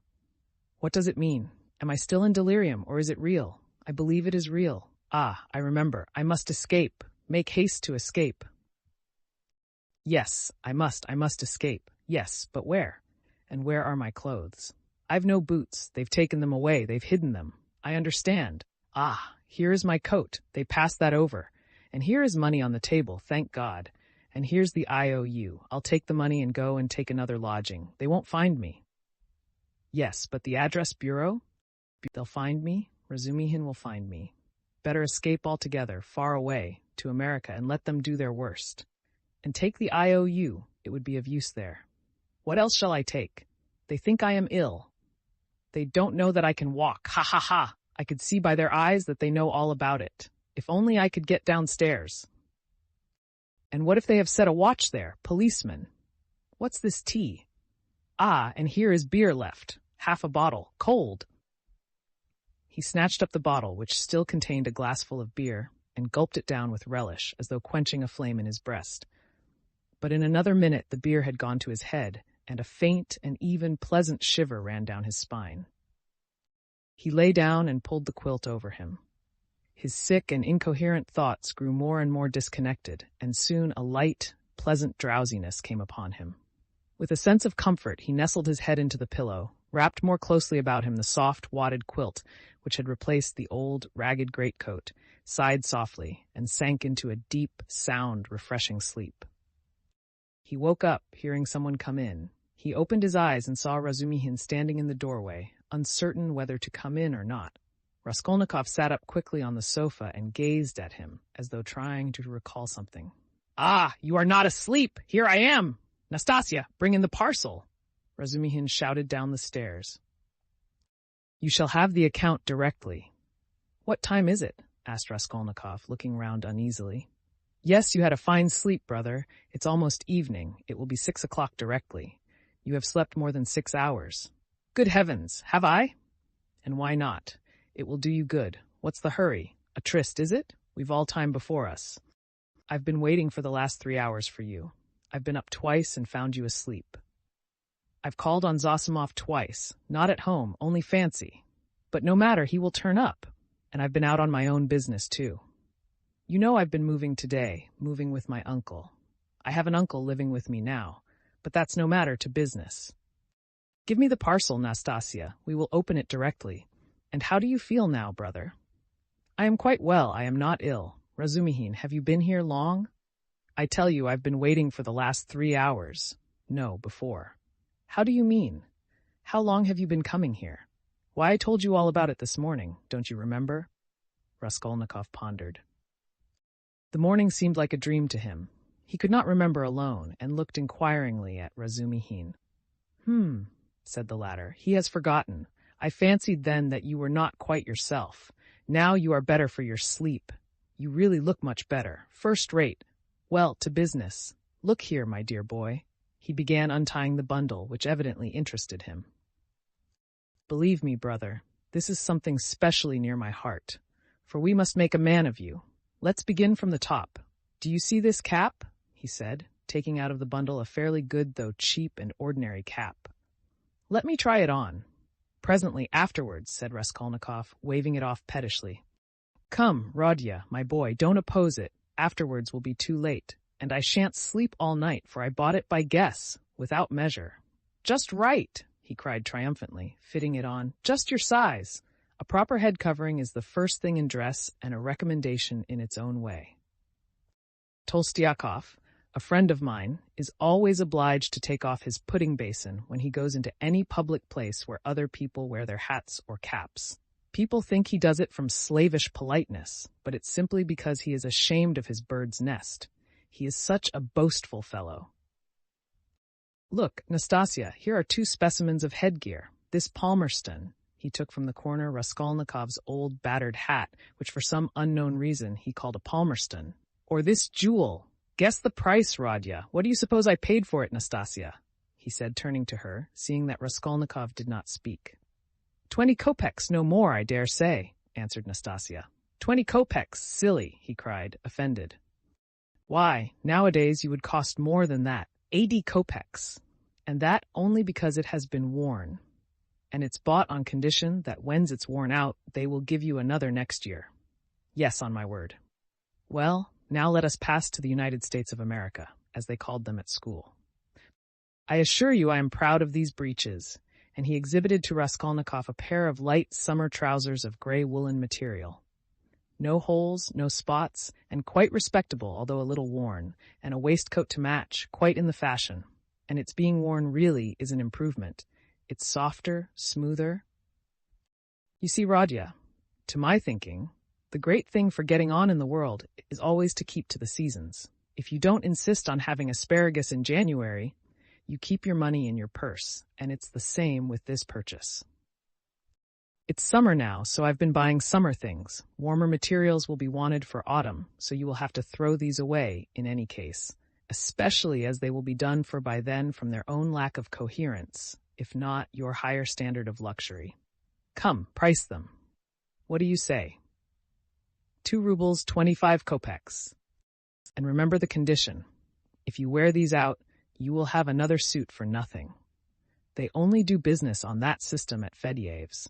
"What does it mean? Am I still in delirium, or is it real? I believe it is real. Ah, I remember. I must escape. Make haste to escape. Yes, I must escape. Yes, but where? And where are my clothes? I've no boots. They've taken them away. They've hidden them. I understand. Ah, here is my coat. They passed that over. And here is money on the table, thank God. And here's the IOU. I'll take the money and go and take another lodging. They won't find me. Yes, but the address bureau? They'll find me. Razumihin will find me. Better escape altogether, far away, to America, and let them do their worst. And take the IOU. It would be of use there. What else shall I take? They think I am ill. They don't know that I can walk. Ha ha ha! I could see by their eyes that they know all about it. If only I could get downstairs. And what if they have set a watch there? Policeman. What's this tea? Ah, and here is beer left. Half a bottle. Cold. He snatched up the bottle, which still contained a glassful of beer, and gulped it down with relish, as though quenching a flame in his breast. But in another minute the beer had gone to his head, and a faint and even pleasant shiver ran down his spine. He lay down and pulled the quilt over him. His sick and incoherent thoughts grew more and more disconnected, and soon a light, pleasant drowsiness came upon him. With a sense of comfort, he nestled his head into the pillow, wrapped more closely about him the soft, wadded quilt which had replaced the old, ragged greatcoat, sighed softly, and sank into a deep, sound, refreshing sleep. He woke up, hearing someone come in. He opened his eyes and saw Razumihin standing in the doorway, uncertain whether to come in or not. Raskolnikov sat up quickly on the sofa and gazed at him, as though trying to recall something. "Ah, you are not asleep! Here I am! Nastasia, bring in the parcel!" Razumihin shouted down the stairs. "You shall have the account directly." "What time is it?" asked Raskolnikov, looking round uneasily. "Yes, you had a fine sleep, brother. It's almost evening. It will be 6 o'clock directly. You have slept more than 6 hours." "Good heavens, have I? And why not? It will do you good. What's the hurry? A tryst, is it? We've all time before us. I've been waiting for the last 3 hours for you. I've been up twice and found you asleep. I've called on Zosimov twice, not at home, only fancy. But no matter, he will turn up. And I've been out on my own business, too. You know I've been moving today, moving with my uncle. I have an uncle living with me now, but that's no matter to business. Give me the parcel, Nastasia. We will open it directly. And how do you feel now, brother?" "I am quite well. I am not ill." Razumihin, have you been here long? I tell you, I've been waiting for the last 3 hours. No, before. How do you mean? How long have you been coming here? Why, I told you all about it this morning, don't you remember? Raskolnikov pondered. The morning seemed like a dream to him. He could not remember alone, and looked inquiringly at Razumihin. Said the latter. He has forgotten. I fancied then that you were not quite yourself. Now you are better for your sleep. You really look much better. First rate. Well, to business. Look here, my dear boy. He began untying the bundle, which evidently interested him. Believe me, brother, this is something specially near my heart, for we must make a man of you. Let's begin from the top. Do you see this cap? He said, taking out of the bundle a fairly good though cheap and ordinary cap. Let me try it on. Presently afterwards, said Raskolnikov, waving it off pettishly. Come, Rodya, my boy, don't oppose it. Afterwards will be too late, and I shan't sleep all night, for I bought it by guess, without measure. Just right, he cried triumphantly, fitting it on. Just your size. A proper head covering is the first thing in dress and a recommendation in its own way. Tolstyakov, a friend of mine, is always obliged to take off his pudding basin when he goes into any public place where other people wear their hats or caps. People think he does it from slavish politeness, but it's simply because he is ashamed of his bird's nest. He is such a boastful fellow. Look, Nastasia, here are 2 specimens of headgear. This Palmerston, he took from the corner Raskolnikov's old battered hat, which for some unknown reason he called a Palmerston. Or this jewel. Guess the price, Rodya. What do you suppose I paid for it, Nastasia? He said, turning to her, seeing that Raskolnikov did not speak. 20 kopecks, no more, I dare say, answered Nastasia. 20 kopecks, silly, he cried, offended. Why, nowadays you would cost more than that, 80 kopecks, and that only because it has been worn. And it's bought on condition that when it's worn out, they will give you another next year. Yes, on my word. Well, now let us pass to the United States of America, as they called them at school. I assure you I am proud of these breeches, and he exhibited to Raskolnikov a pair of light summer trousers of gray woolen material. No holes, no spots, and quite respectable, although a little worn, and a waistcoat to match, quite in the fashion. And its being worn really is an improvement. It's softer, smoother. You see, Rodya, to my thinking, the great thing for getting on in the world is always to keep to the seasons. If you don't insist on having asparagus in January, you keep your money in your purse, and it's the same with this purchase. It's summer now, so I've been buying summer things. Warmer materials will be wanted for autumn, so you will have to throw these away in any case, especially as they will be done for by then from their own lack of coherence, if not your higher standard of luxury. Come, price them. What do you say? 2 rubles 25 kopecks. And remember the condition. If you wear these out, you will have another suit for nothing. They only do business on that system at Fedyev's.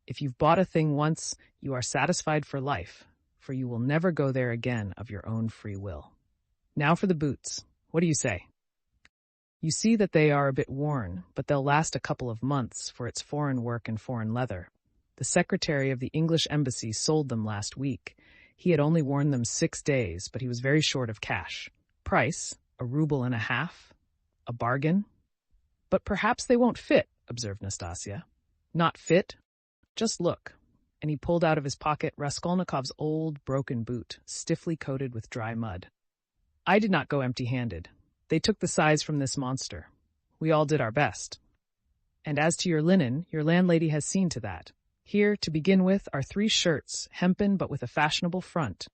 If you've bought a thing once, you are satisfied for life, for you will never go there again of your own free will. Now for the boots. What do you say? You see that they are a bit worn, but they'll last a couple of months, for it's foreign work and foreign leather. The secretary of the English embassy sold them last week. He had only worn them 6 days, but he was very short of cash. Price, 1.5 rubles. A bargain? But perhaps they won't fit, observed Nastasia. Not fit? Just look. And he pulled out of his pocket Raskolnikov's old, broken boot, stiffly coated with dry mud. I did not go empty-handed. They took the size from this monster. We all did our best. And as to your linen, your landlady has seen to that. Here, to begin with, are 3 shirts, hempen but with a fashionable front.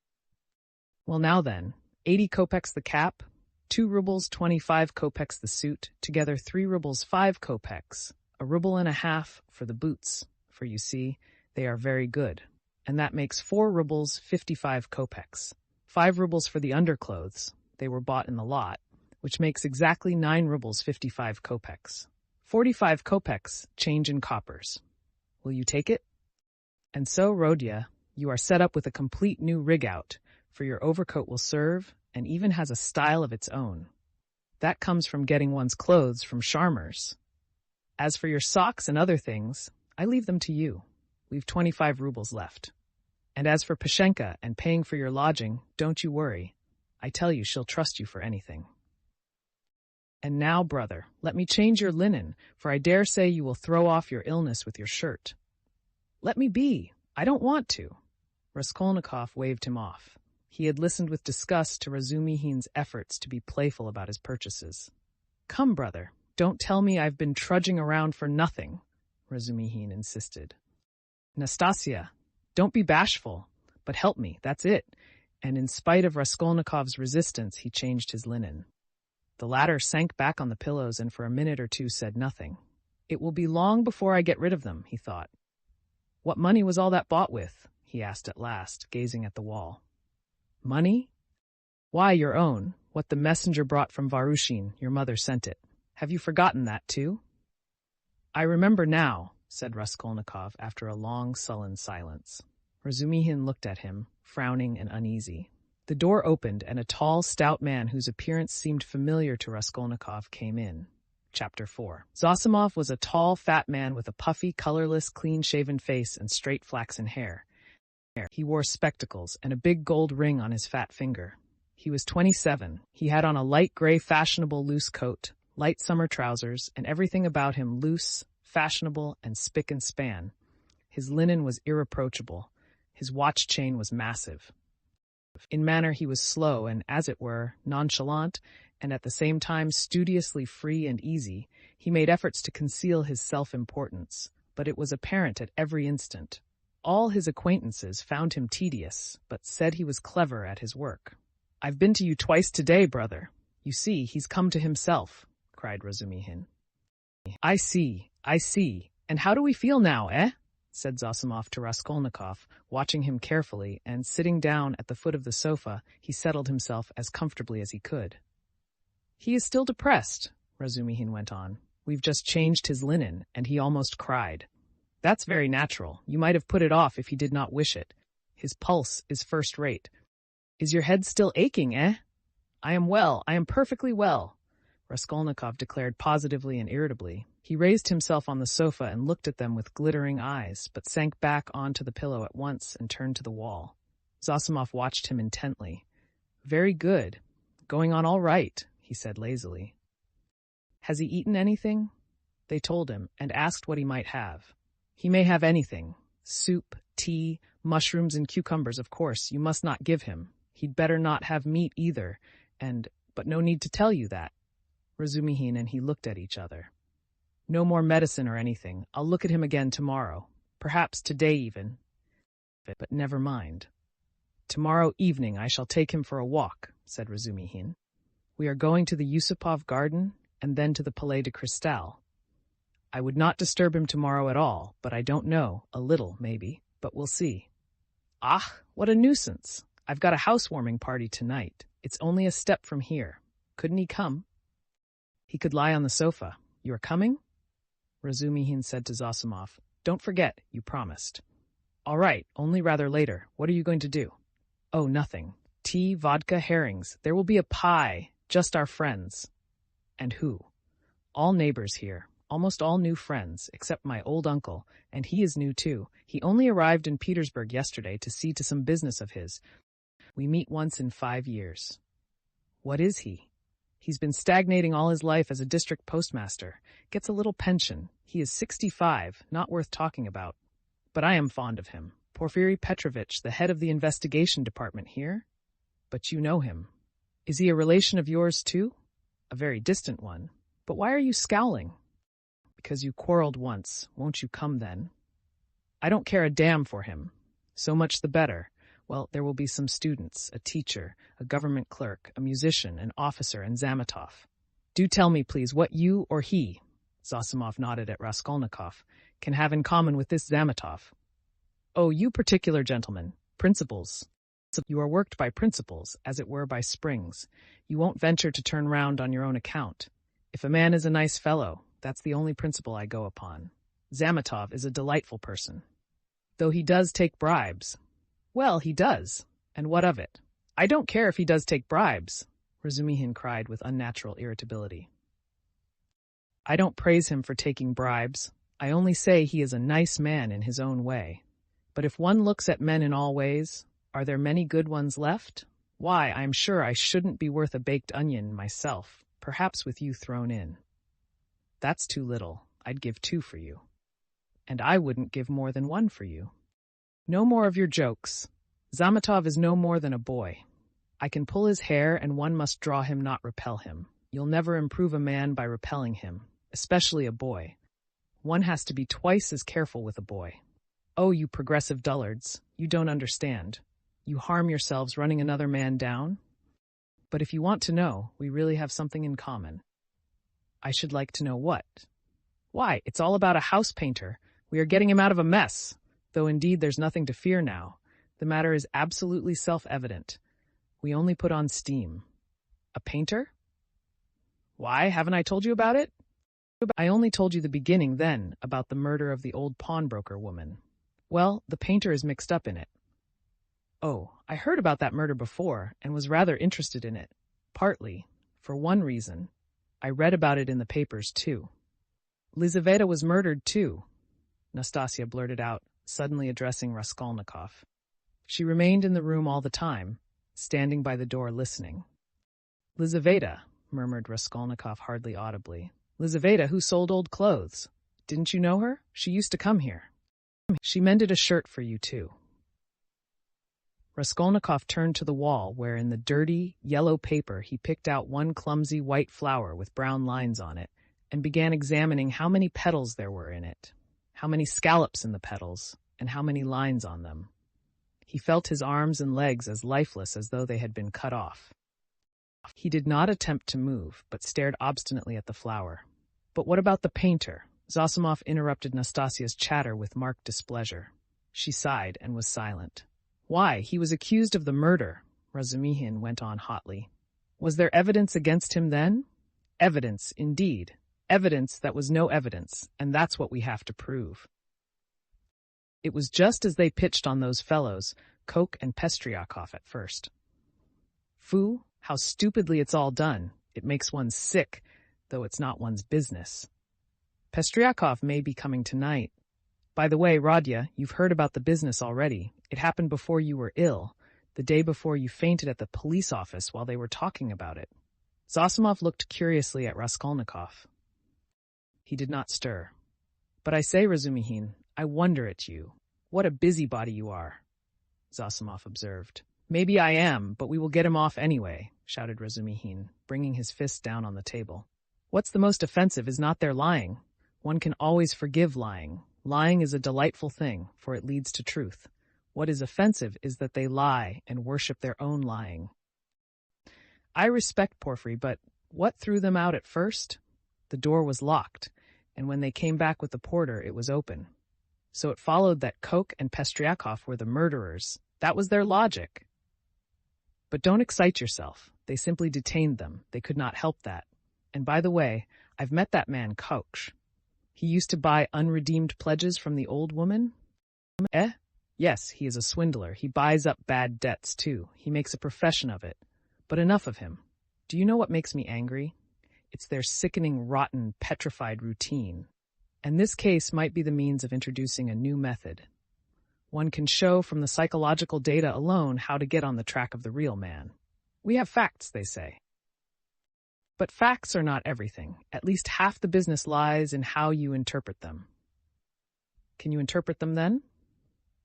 Well now then, 80 kopecks the cap, 2 rubles 25 kopecks the suit, together 3 rubles 5 kopecks, 1.5 rubles for the boots, for you see, they are very good, and that makes 4 rubles 55 kopecks, 5 rubles for the underclothes, they were bought in the lot, which makes exactly 9 rubles 55 kopecks, 45 kopecks change in coppers. Will you take it? And so, Rodya, you are set up with a complete new rig-out, for your overcoat will serve, and even has a style of its own. That comes from getting one's clothes from Sharmer's. As for your socks and other things, I leave them to you. We've 25 rubles left. And as for Pashenka and paying for your lodging, don't you worry. I tell you she'll trust you for anything. And now, brother, let me change your linen, for I dare say you will throw off your illness with your shirt. Let me be. I don't want to. Raskolnikov waved him off. He had listened with disgust to Razumihin's efforts to be playful about his purchases. Come, brother, don't tell me I've been trudging around for nothing, Razumihin insisted. Nastasia, don't be bashful, but help me, that's it. And in spite of Raskolnikov's resistance, he changed his linen. The latter sank back on the pillows and for a minute or two said nothing. It will be long before I get rid of them, he thought. What money was all that bought with? He asked at last, gazing at the wall. Money? Why, your own, what the messenger brought from Varushin, your mother sent it. Have you forgotten that too? I remember now, said Raskolnikov after a long, sullen silence. Razumihin looked at him, frowning and uneasy. The door opened and a tall, stout man whose appearance seemed familiar to Raskolnikov came in. Chapter 4. Zosimov was a tall, fat man with a puffy, colorless, clean-shaven face and straight flaxen hair. He wore spectacles and a big gold ring on his fat finger. He was 27. He had on a light gray fashionable loose coat, light summer trousers, and everything about him loose, fashionable, and spick and span. His linen was irreproachable. His watch chain was massive. In manner he was slow and, as it were, nonchalant, and at the same time studiously free and easy. He made efforts to conceal his self-importance, but it was apparent at every instant. All his acquaintances found him tedious, but said he was clever at his work. I've been to you twice today, brother. You see, he's come to himself, cried Razumihin. I see. And how do we feel now, eh? Said Zosimov to Raskolnikov, watching him carefully, and sitting down at the foot of the sofa, he settled himself as comfortably as he could. He is still depressed, Razumihin went on. We've just changed his linen, and he almost cried. That's very natural. You might have put it off if he did not wish it. His pulse is first rate. Is your head still aching, eh? I am well. I am perfectly well, Raskolnikov declared positively and irritably. He raised himself on the sofa and looked at them with glittering eyes, but sank back onto the pillow at once and turned to the wall. Zosimov watched him intently. Very good. Going on all right, he said lazily. Has he eaten anything? They told him, and asked what he might have. He may have anything. Soup, tea, mushrooms and cucumbers, of course, you must not give him. He'd better not have meat either, but no need to tell you that. Razumihin and he looked at each other. No more medicine or anything. I'll look at him again tomorrow. Perhaps today even. But never mind. Tomorrow evening I shall take him for a walk, said Razumihin. We are going to the Yusupov garden and then to the Palais de Cristal. I would not disturb him tomorrow at all, but I don't know, a little, maybe, but we'll see. Ah, what a nuisance. I've got a housewarming party tonight. It's only a step from here. Couldn't he come? He could lie on the sofa. You are coming? Razumihin said to Zosimov. Don't forget, you promised. All right, only rather later. What are you going to do? Oh, nothing. Tea, vodka, herrings. There will be a pie. Just our friends. And who? All neighbors here. Almost all new friends, except my old uncle, and he is new too. He only arrived in Petersburg yesterday to see to some business of his. We meet once in 5 years. What is he? He's been stagnating all his life as a district postmaster. Gets a little pension. He is 65, not worth talking about. But I am fond of him. Porfiry Petrovitch, the head of the investigation department here? But you know him. Is he a relation of yours too? A very distant one. But why are you scowling? Because you quarreled once. Won't you come then? I don't care a damn for him. So much the better. Well, there will be some students, a teacher, a government clerk, a musician, an officer, and Zametov. Do tell me, please, what you or he, Zosimov nodded at Raskolnikov, can have in common with this Zametov. Oh, you particular gentlemen, principles. You are worked by principles, as it were by springs. You won't venture to turn round on your own account. If a man is a nice fellow, that's the only principle I go upon. Zametov is a delightful person. Though he does take bribes. Well, he does. And what of it? I don't care if he does take bribes, Razumihin cried with unnatural irritability. I don't praise him for taking bribes. I only say he is a nice man in his own way. But if one looks at men in all ways, are there many good ones left? Why, I'm sure I shouldn't be worth a baked onion myself, perhaps with you thrown in. That's too little. I'd give 2 for you. And I wouldn't give more than 1 for you. No more of your jokes. Zametov is no more than a boy. I can pull his hair, and one must draw him, not repel him. You'll never improve a man by repelling him, especially a boy. One has to be twice as careful with a boy. Oh, you progressive dullards, you don't understand. You harm yourselves running another man down? But if you want to know, we really have something in common. I should like to know what. Why, it's all about a house painter. We are getting him out of a mess, though indeed there's nothing to fear now. The matter is absolutely self-evident. We only put on steam. A painter? Why, haven't I told you about it? I only told you the beginning then, about the murder of the old pawnbroker woman. Well, the painter is mixed up in it. Oh, I heard about that murder before, and was rather interested in it. Partly, for one reason. I read about it in the papers, too. Lizaveta was murdered, too, Nastasia blurted out, suddenly addressing Raskolnikov. She remained in the room all the time, standing by the door listening. Lizaveta, murmured Raskolnikov hardly audibly. Lizaveta, who sold old clothes. Didn't you know her? She used to come here. She mended a shirt for you, too. Raskolnikov turned to the wall where in the dirty, yellow paper he picked out one clumsy white flower with brown lines on it and began examining how many petals there were in it, how many scallops in the petals, and how many lines on them. He felt his arms and legs as lifeless as though they had been cut off. He did not attempt to move, but stared obstinately at the flower. But what about the painter? Zossimov interrupted Nastasia's chatter with marked displeasure. She sighed and was silent. Why, he was accused of the murder, Razumihin went on hotly. Was there evidence against him then? Evidence, indeed. Evidence that was no evidence, and that's what we have to prove. It was just as they pitched on those fellows, Koch and Pestriakov at first. Foo, how stupidly it's all done. It makes one sick, though it's not one's business. Pestriakov may be coming tonight. By the way, Rodya, you've heard about the business already. It happened before you were ill, the day before you fainted at the police office while they were talking about it. Zossimov looked curiously at Raskolnikov. He did not stir. But I say, Razumihin, I wonder at you. What a busybody you are, Zossimov observed. Maybe I am, but we will get him off anyway, shouted Razumihin, bringing his fist down on the table. What's the most offensive is not their lying. One can always forgive lying. Lying is a delightful thing, for it leads to truth. What is offensive is that they lie and worship their own lying. I respect Porfiry, but what threw them out at first? The door was locked, and when they came back with the porter, it was open. So it followed that Koch and Pestriakov were the murderers. That was their logic. But don't excite yourself. They simply detained them. They could not help that. And by the way, I've met that man Koch. He used to buy unredeemed pledges from the old woman? Eh? Yes, he is a swindler. He buys up bad debts, too. He makes a profession of it. But enough of him. Do you know what makes me angry? It's their sickening, rotten, petrified routine. And this case might be the means of introducing a new method. One can show from the psychological data alone how to get on the track of the real man. We have facts, they say. But facts are not everything. At least half the business lies in how you interpret them. Can you interpret them then?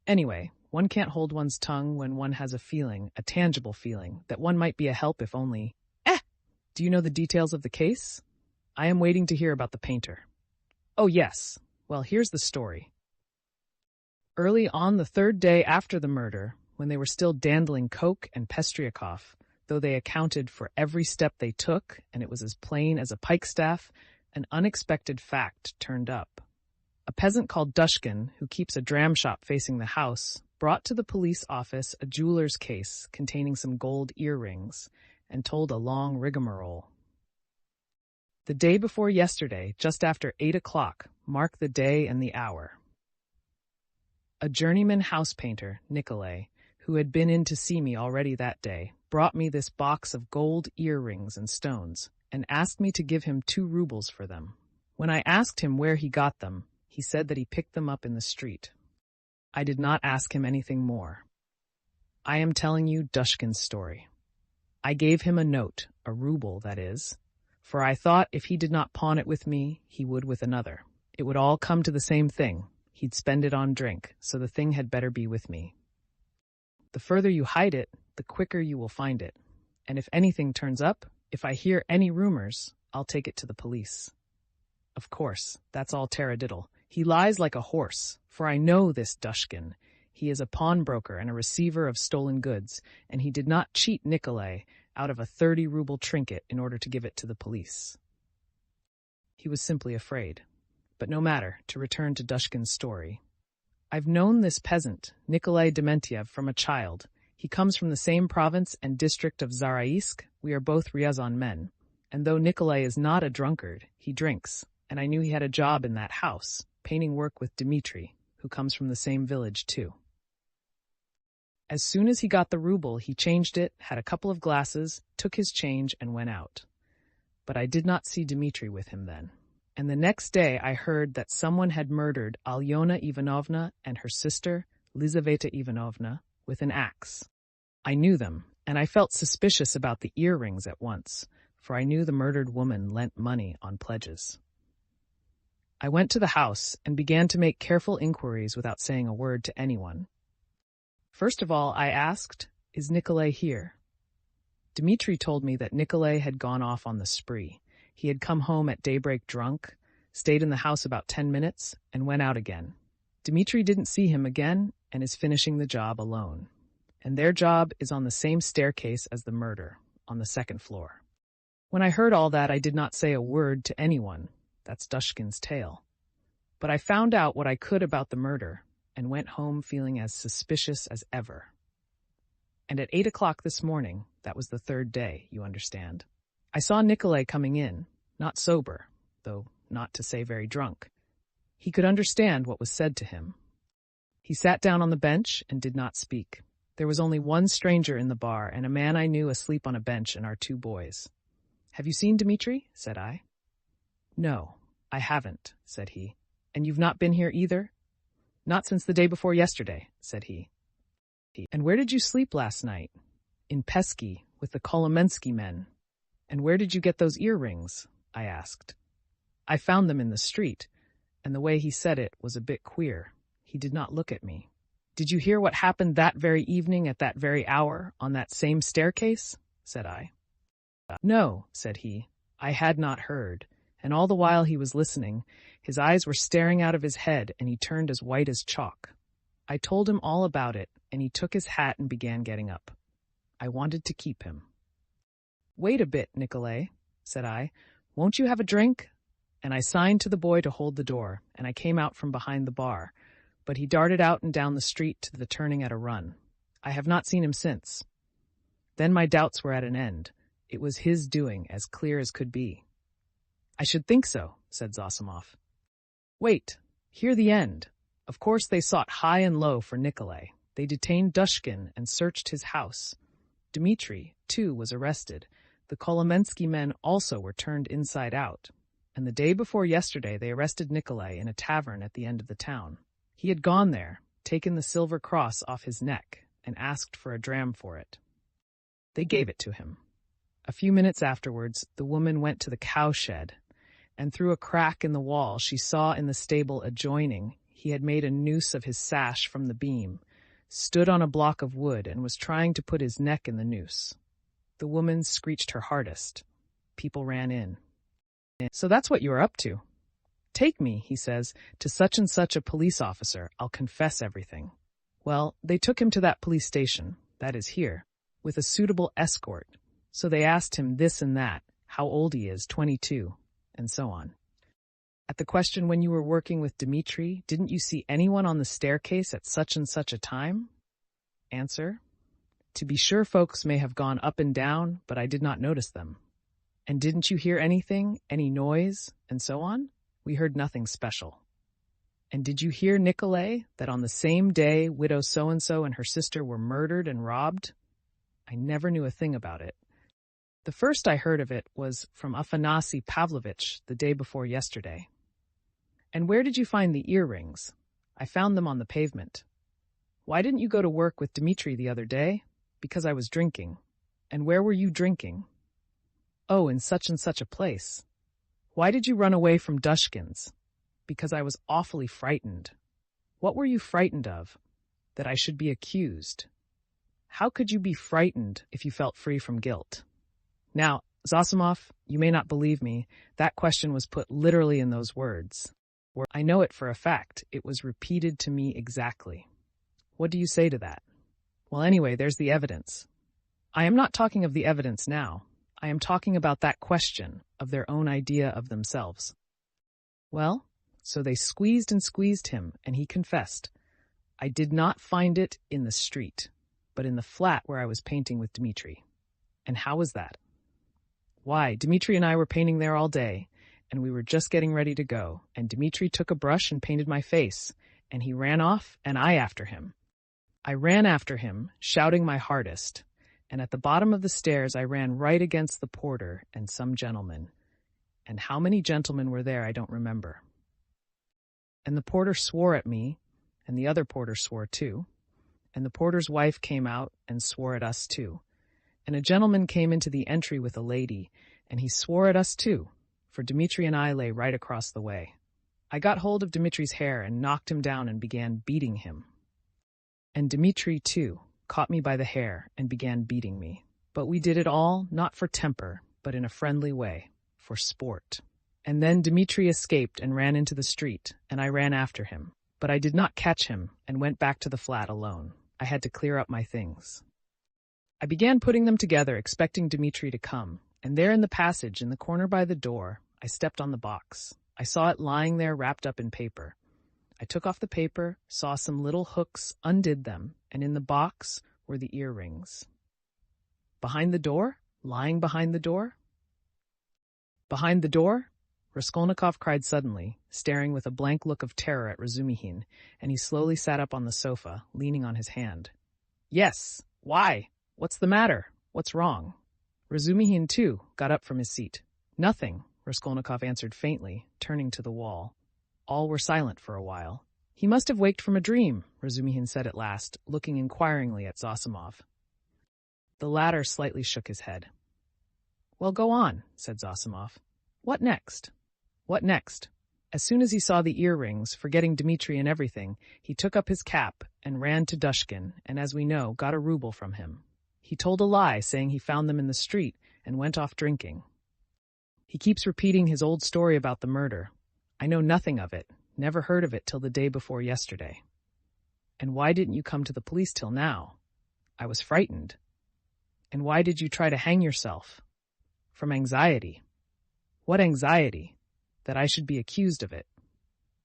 Anyway, one can't hold one's tongue when one has a feeling, a tangible feeling, that one might be a help if only... Do you know the details of the case? I am waiting to hear about the painter. Oh, yes. Well, here's the story. Early on the third day after the murder, when they were still dandling Koch and Pestriakov, though they accounted for every step they took, and it was as plain as a pikestaff, an unexpected fact turned up. A peasant called Dushkin, who keeps a dram shop facing the house, brought to the police office a jeweler's case containing some gold earrings, and told a long rigmarole. The day before yesterday, just after 8 o'clock, mark the day and the hour. A journeyman house painter, Nikolay, who had been in to see me already that day, brought me this box of gold earrings and stones, and asked me to give him 2 rubles for them. When I asked him where he got them, he said that he picked them up in the street. I did not ask him anything more. I am telling you Dushkin's story. I gave him a note, a ruble, that is, for I thought if he did not pawn it with me, he would with another. It would all come to the same thing. He'd spend it on drink, so the thing had better be with me. The further you hide it, the quicker you will find it. And if anything turns up, if I hear any rumors, I'll take it to the police. Of course, that's all taradiddle. He lies like a horse, for I know this Dushkin. He is a pawnbroker and a receiver of stolen goods, and he did not cheat Nikolay out of a 30-ruble trinket in order to give it to the police. He was simply afraid. But no matter, to return to Dushkin's story. I've known this peasant, Nikolay Dementiev, from a child. He comes from the same province and district of Zaraisk. We are both Ryazan men. And though Nikolay is not a drunkard, he drinks, and I knew he had a job in that house, painting work with Dmitri, who comes from the same village too. As soon as he got the ruble, he changed it, had a couple of glasses, took his change, and went out. But I did not see Dmitri with him then. And the next day I heard that someone had murdered Alyona Ivanovna and her sister, Lizaveta Ivanovna, with an axe. I knew them, and I felt suspicious about the earrings at once, for I knew the murdered woman lent money on pledges. I went to the house and began to make careful inquiries without saying a word to anyone. First of all, I asked, "Is Nikolay here?" Dmitri told me that Nikolay had gone off on the spree. He had come home at daybreak drunk, stayed in the house about 10 minutes, and went out again. Dmitri didn't see him again and is finishing the job alone. And their job is on the same staircase as the murder, on the second floor. When I heard all that, I did not say a word to anyone. That's Dushkin's tale. But I found out what I could about the murder and went home feeling as suspicious as ever. And at 8 o'clock this morning, that was the third day, you understand, I saw Nikolay coming in, not sober, though not to say very drunk. He could understand what was said to him. He sat down on the bench and did not speak. There was only one stranger in the bar and a man I knew asleep on a bench and our 2 boys. "Have you seen Dmitri?" said I. "No, I haven't," said he. "And you've not been here either?" "Not since the day before yesterday," said he. "And where did you sleep last night?" "In Pesky, with the Kolomensky men." "And where did you get those earrings?" I asked. "I found them in the street," and the way he said it was a bit queer. He did not look at me. "Did you hear what happened that very evening at that very hour, on that same staircase?" said I. "No," said he. I had not heard, and all the while he was listening, his eyes were staring out of his head and he turned as white as chalk. I told him all about it, and he took his hat and began getting up. I wanted to keep him. "Wait a bit, Nikolay," said I. "Won't you have a drink?" And I signed to the boy to hold the door, and I came out from behind the bar, but he darted out and down the street to the turning at a run. I have not seen him since. Then my doubts were at an end. It was his doing, as clear as could be. "I should think so," said Zosimov. "Wait, hear the end. Of course they sought high and low for Nikolay. They detained Dushkin and searched his house. Dmitri, too, was arrested. The Kolomensky men also were turned inside out. And the day before yesterday they arrested Nikolay in a tavern at the end of the town. He had gone there, taken the silver cross off his neck, and asked for a dram for it. They gave it to him. A few minutes afterwards, the woman went to the cowshed, and through a crack in the wall she saw in the stable adjoining he had made a noose of his sash from the beam, stood on a block of wood, and was trying to put his neck in the noose. The woman screeched her hardest. People ran in. "So that's what you are up to." "Take me," he says, "to such and such a police officer. I'll confess everything." Well, they took him to that police station, that is here, with a suitable escort. So they asked him this and that, how old he is, 22, and so on. At the question, when you were working with Dmitri, didn't you see anyone on the staircase at such and such a time? Answer: to be sure, folks may have gone up and down, but I did not notice them. And didn't you hear anything, any noise, and so on? We heard nothing special. And did you hear, Nikolay, that on the same day widow so-and-so and her sister were murdered and robbed? I never knew a thing about it. The first I heard of it was from Afanasy Pavlovitch the day before yesterday. And where did you find the earrings? I found them on the pavement. Why didn't you go to work with Dmitri the other day? Because I was drinking. And where were you drinking? Oh, in such and such a place. Why did you run away from Dushkin's? Because I was awfully frightened. What were you frightened of? That I should be accused. How could you be frightened if you felt free from guilt? Now, Zosimov, you may not believe me, that question was put literally in those words. I know it for a fact. It was repeated to me exactly. What do you say to that? Well, anyway, there's the evidence. I am not talking of the evidence now. I am talking about that question of their own idea of themselves. Well, so they squeezed and squeezed him, and he confessed. I did not find it in the street, but in the flat where I was painting with Dmitri. And how was that? Why, Dmitri and I were painting there all day, and we were just getting ready to go, and Dmitri took a brush and painted my face, and he ran off, and I after him. I ran after him, shouting my hardest, and at the bottom of the stairs I ran right against the porter and some gentlemen. And how many gentlemen were there I don't remember. And the porter swore at me, and the other porter swore too, and the porter's wife came out and swore at us too. And a gentleman came into the entry with a lady, and he swore at us too, for Dmitri and I lay right across the way. I got hold of Dmitri's hair and knocked him down and began beating him. And Dmitri, too, caught me by the hair and began beating me. But we did it all, not for temper, but in a friendly way, for sport. And then Dmitri escaped and ran into the street, and I ran after him. But I did not catch him and went back to the flat alone. I had to clear up my things. I began putting them together, expecting Dmitri to come, and there in the passage, in the corner by the door, I stepped on the box. I saw it lying there wrapped up in paper. I took off the paper, saw some little hooks, undid them, and in the box were the earrings. Behind the door? Lying behind the door? Behind the door? Raskolnikov cried suddenly, staring with a blank look of terror at Razumihin, and he slowly sat up on the sofa, leaning on his hand. Yes. Why? What's the matter? What's wrong? Razumihin, too, got up from his seat. Nothing, Raskolnikov answered faintly, turning to the wall. All were silent for a while. He must have waked from a dream, Razumihin said at last, looking inquiringly at Zosimov. The latter slightly shook his head. Well, go on, said Zosimov. What next? What next? As soon as he saw the earrings, forgetting Dmitri and everything, he took up his cap and ran to Dushkin, and as we know, got a ruble from him. He told a lie, saying he found them in the street, and went off drinking. He keeps repeating his old story about the murder. I know nothing of it, never heard of it till the day before yesterday. And why didn't you come to the police till now? I was frightened. And why did you try to hang yourself? From anxiety. What anxiety? That I should be accused of it.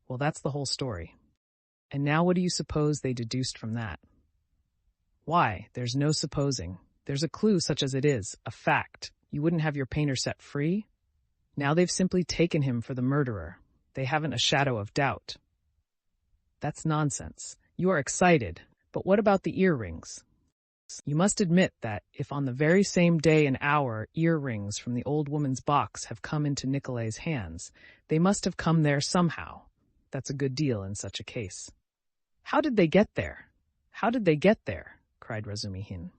Well, that's the whole story. And now what do you suppose they deduced from that? Why, there's no supposing. There's a clue such as it is, a fact. You wouldn't have your painter set free? Now they've simply taken him for the murderer. They haven't a shadow of doubt. That's nonsense. You are excited. But what about the earrings? You must admit that if on the very same day and hour earrings from the old woman's box have come into Nikolai's hands, they must have come there somehow. That's a good deal in such a case. How did they get there? How did they get there? Cried Razumihin.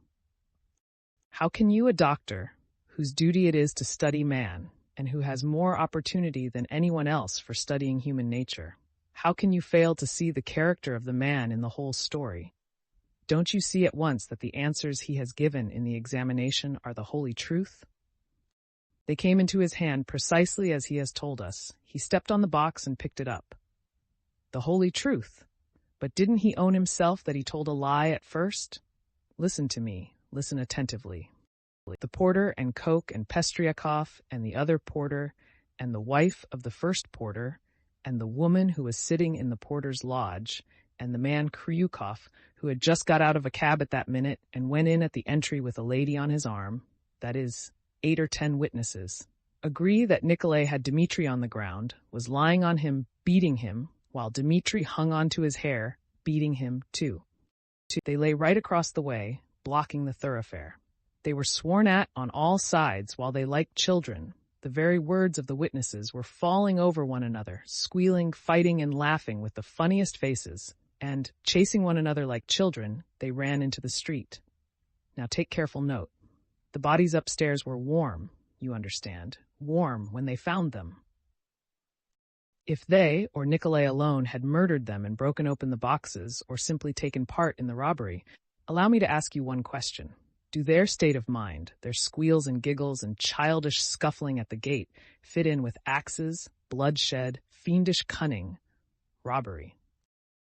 How can you, a doctor, whose duty it is to study man, and who has more opportunity than anyone else for studying human nature, how can you fail to see the character of the man in the whole story? Don't you see at once that the answers he has given in the examination are the holy truth? They came into his hand precisely as he has told us. He stepped on the box and picked it up. The holy truth? But didn't he own himself that he told a lie at first? Listen to me. Listen attentively. The porter and Koch and Pestriakov and the other porter and the wife of the first porter and the woman who was sitting in the porter's lodge and the man Kryukov, who had just got out of a cab at that minute and went in at the entry with a lady on his arm, that is, 8 or 10 witnesses, agree that Nikolai had Dmitri on the ground, was lying on him, beating him, while Dmitri hung on to his hair, beating him too. They lay right across the way, blocking the thoroughfare. They were sworn at on all sides while they, like children, the very words of the witnesses, were falling over one another, squealing, fighting, and laughing with the funniest faces. and, chasing one another like children, they ran into the street. Now take careful note. The bodies upstairs were warm, you understand, warm when they found them. If they, or Nikolay alone, had murdered them and broken open the boxes, or simply taken part in the robbery, allow me to ask you one question. Do their state of mind, their squeals and giggles and childish scuffling at the gate, fit in with axes, bloodshed, fiendish cunning, robbery?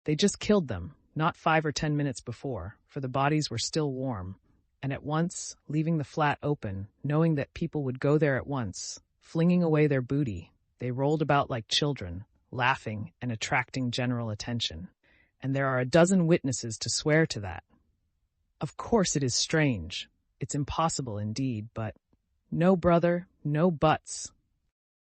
They just killed them, not 5 or 10 minutes before, for the bodies were still warm, and at once, leaving the flat open, knowing that people would go there at once, flinging away their booty, they rolled about like children, laughing and attracting general attention. And there are a dozen witnesses to swear to that. Of course it is strange. It's impossible indeed, but no, brother, no buts.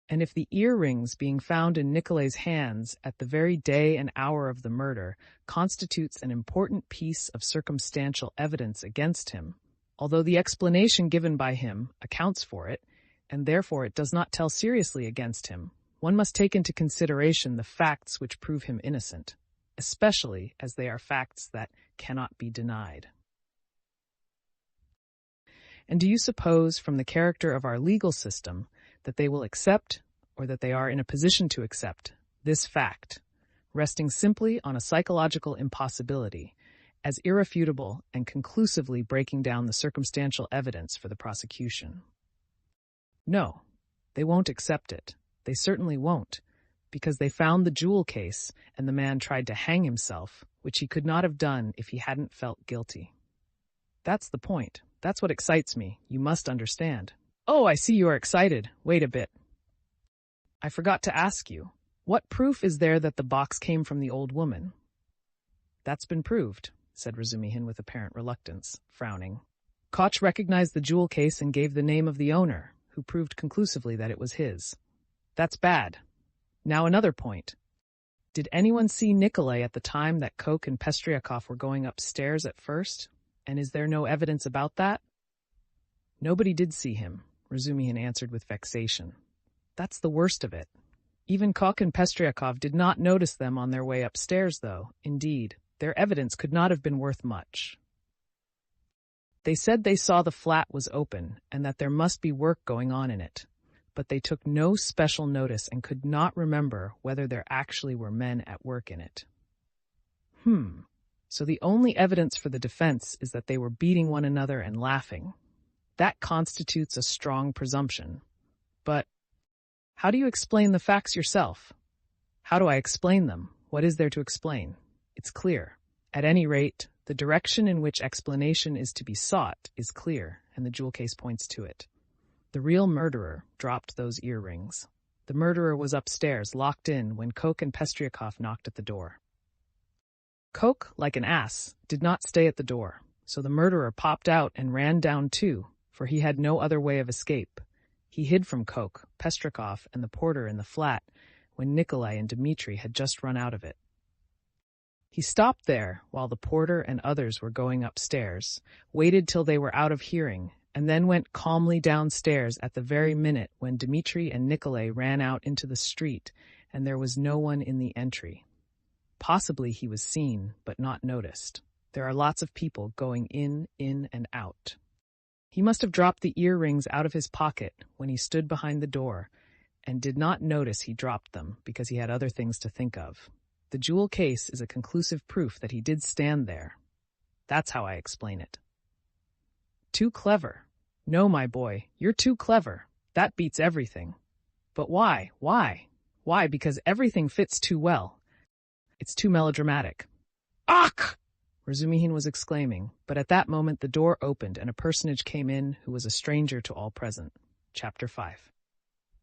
And if the earrings being found in Nikolay's hands at the very day and hour of the murder constitutes an important piece of circumstantial evidence against him, although the explanation given by him accounts for it, and therefore it does not tell seriously against him, one must take into consideration the facts which prove him innocent, especially as they are facts that cannot be denied. And do you suppose, from the character of our legal system, that they will accept, or that they are in a position to accept, this fact, resting simply on a psychological impossibility, as irrefutable and conclusively breaking down the circumstantial evidence for the prosecution? No, they won't accept it. They certainly won't, because they found the jewel case and the man tried to hang himself, which he could not have done if he hadn't felt guilty. That's the point. That's what excites me. You must understand. Oh, I see you are excited. Wait a bit. I forgot to ask you, what proof is there that the box came from the old woman? That's been proved, said Razumihin with apparent reluctance, frowning. Koch recognized the jewel case and gave the name of the owner, who proved conclusively that it was his. That's bad. Now another point. Did anyone see Nikolay at the time that Koch and Pestryakov were going upstairs at first? And is there no evidence about that? Nobody did see him, Razumihin answered with vexation. That's the worst of it. Even Koch and Pestryakov did not notice them on their way upstairs, though. Indeed, their evidence could not have been worth much. They said they saw the flat was open and that there must be work going on in it, but they took no special notice and could not remember whether there actually were men at work in it. So the only evidence for the defense is that they were beating one another and laughing. That constitutes a strong presumption. But how do you explain the facts yourself? How do I explain them? What is there to explain? It's clear. At any rate, the direction in which explanation is to be sought is clear, and the jewel case points to it. The real murderer dropped those earrings. The murderer was upstairs, locked in, when Koch and Pestryakov knocked at the door. Koch, like an ass, did not stay at the door, so the murderer popped out and ran down too, for he had no other way of escape. He hid from Koch, Pestryakov, and the porter in the flat when Nikolay and Dmitri had just run out of it. He stopped there while the porter and others were going upstairs, waited till they were out of hearing, and then went calmly downstairs at the very minute when Dmitri and Nikolay ran out into the street and there was no one in the entry. Possibly he was seen, but not noticed. There are lots of people going in, and out. He must have dropped the earrings out of his pocket when he stood behind the door and did not notice he dropped them because he had other things to think of. The jewel case is a conclusive proof that he did stand there. That's how I explain it. Too clever. No, my boy, you're too clever. That beats everything. But why? Why? Why? Because everything fits too well. It's too melodramatic. Ach! Razumihin was exclaiming, but at that moment the door opened and a personage came in who was a stranger to all present. Chapter 5.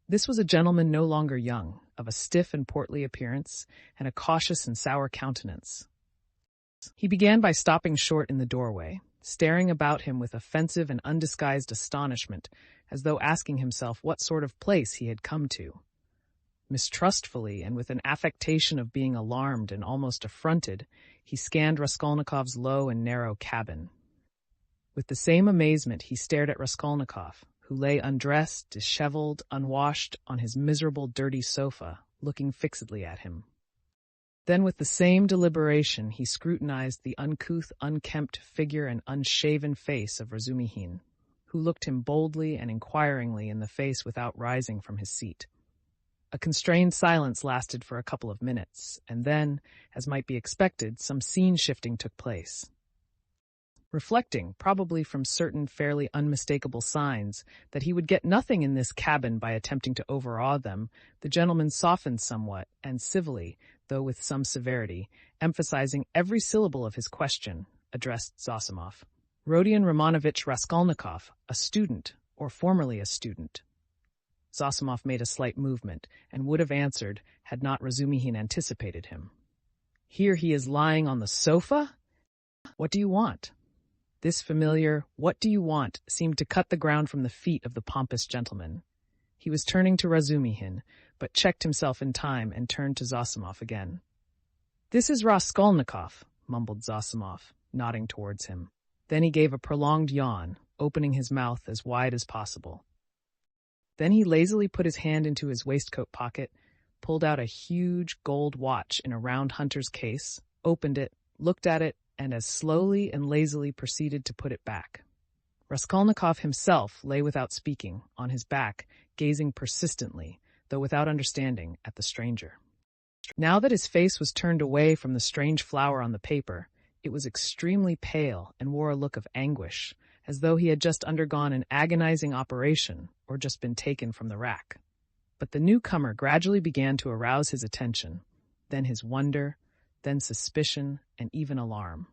This was a gentleman no longer young, of a stiff and portly appearance, and a cautious and sour countenance. He began by stopping short in the doorway, staring about him with offensive and undisguised astonishment, as though asking himself what sort of place he had come to. Mistrustfully, and with an affectation of being alarmed and almost affronted, he scanned Raskolnikov's low and narrow cabin. With the same amazement he stared at Raskolnikov, who lay undressed, disheveled, unwashed, on his miserable, dirty sofa, looking fixedly at him. Then with the same deliberation he scrutinized the uncouth, unkempt figure and unshaven face of Razumihin, who looked him boldly and inquiringly in the face without rising from his seat. A constrained silence lasted for a couple of minutes, and then, as might be expected, some scene-shifting took place. Reflecting, probably from certain fairly unmistakable signs, that he would get nothing in this cabin by attempting to overawe them, the gentleman softened somewhat, and civilly, though with some severity, emphasizing every syllable of his question, addressed Zosimov. Rodion Romanovich Raskolnikov, a student, or formerly a student. Zosimov made a slight movement, and would have answered, had not Razumihin anticipated him. Here he is lying on the sofa? What do you want? This familiar, what do you want, seemed to cut the ground from the feet of the pompous gentleman. He was turning to Razumihin, but checked himself in time and turned to Zosimov again. This is Raskolnikov, mumbled Zosimov, nodding towards him. Then he gave a prolonged yawn, opening his mouth as wide as possible. Then he lazily put his hand into his waistcoat pocket, pulled out a huge gold watch in a round hunter's case, opened it, looked at it, and as slowly and lazily proceeded to put it back. Raskolnikov himself lay without speaking, on his back, gazing persistently, though without understanding, at the stranger. Now that his face was turned away from the strange flower on the paper, it was extremely pale and wore a look of anguish, as though he had just undergone an agonizing operation or just been taken from the rack. But the newcomer gradually began to arouse his attention, then his wonder, then suspicion, and even alarm.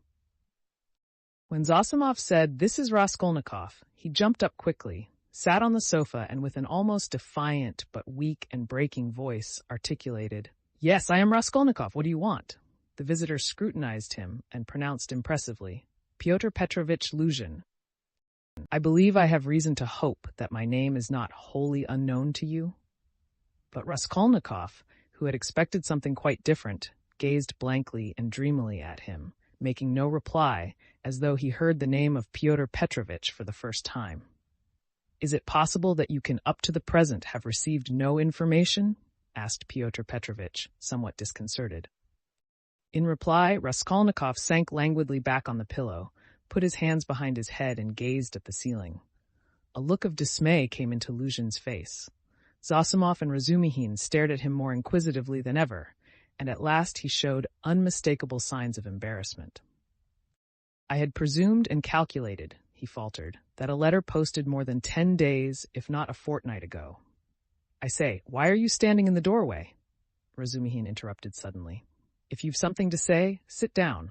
When Zosimov said, "This is Raskolnikov," he jumped up quickly, sat on the sofa, and with an almost defiant but weak and breaking voice articulated, "Yes, I am Raskolnikov. What do you want?" The visitor scrutinized him and pronounced impressively, "Pyotr Petrovitch Luzhin. I believe I have reason to hope that my name is not wholly unknown to you." But Raskolnikov, who had expected something quite different, gazed blankly and dreamily at him, making no reply, as though he heard the name of Pyotr Petrovitch for the first time. "Is it possible that you can up to the present have received no information?" asked Pyotr Petrovitch, somewhat disconcerted. In reply, Raskolnikov sank languidly back on the pillow, put his hands behind his head and gazed at the ceiling. A look of dismay came into Luzhin's face. Zosimov and Razumihin stared at him more inquisitively than ever, and at last he showed unmistakable signs of embarrassment. "I had presumed and calculated," he faltered, "that a letter posted more than 10 days, if not a fortnight ago." "I say, why are you standing in the doorway?" Razumihin interrupted suddenly. "If you've something to say, sit down.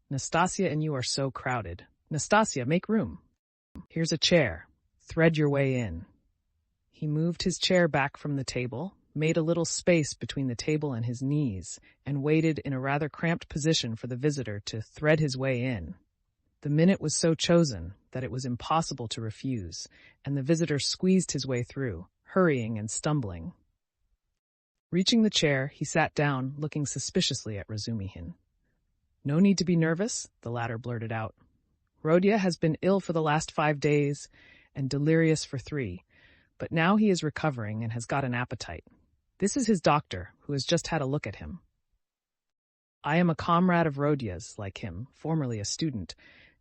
Nastasia and you are so crowded. Nastasia, make room. Here's a chair. Thread your way in." He moved his chair back from the table, made a little space between the table and his knees, and waited in a rather cramped position for the visitor to thread his way in. The minute was so chosen that it was impossible to refuse, and the visitor squeezed his way through, hurrying and stumbling. Reaching the chair, he sat down, looking suspiciously at Razumihin. "No need to be nervous," the latter blurted out. "Rodya has been ill for the last 5 days, and delirious for 3, but now he is recovering and has got an appetite. This is his doctor, who has just had a look at him. I am a comrade of Rodya's, like him, formerly a student,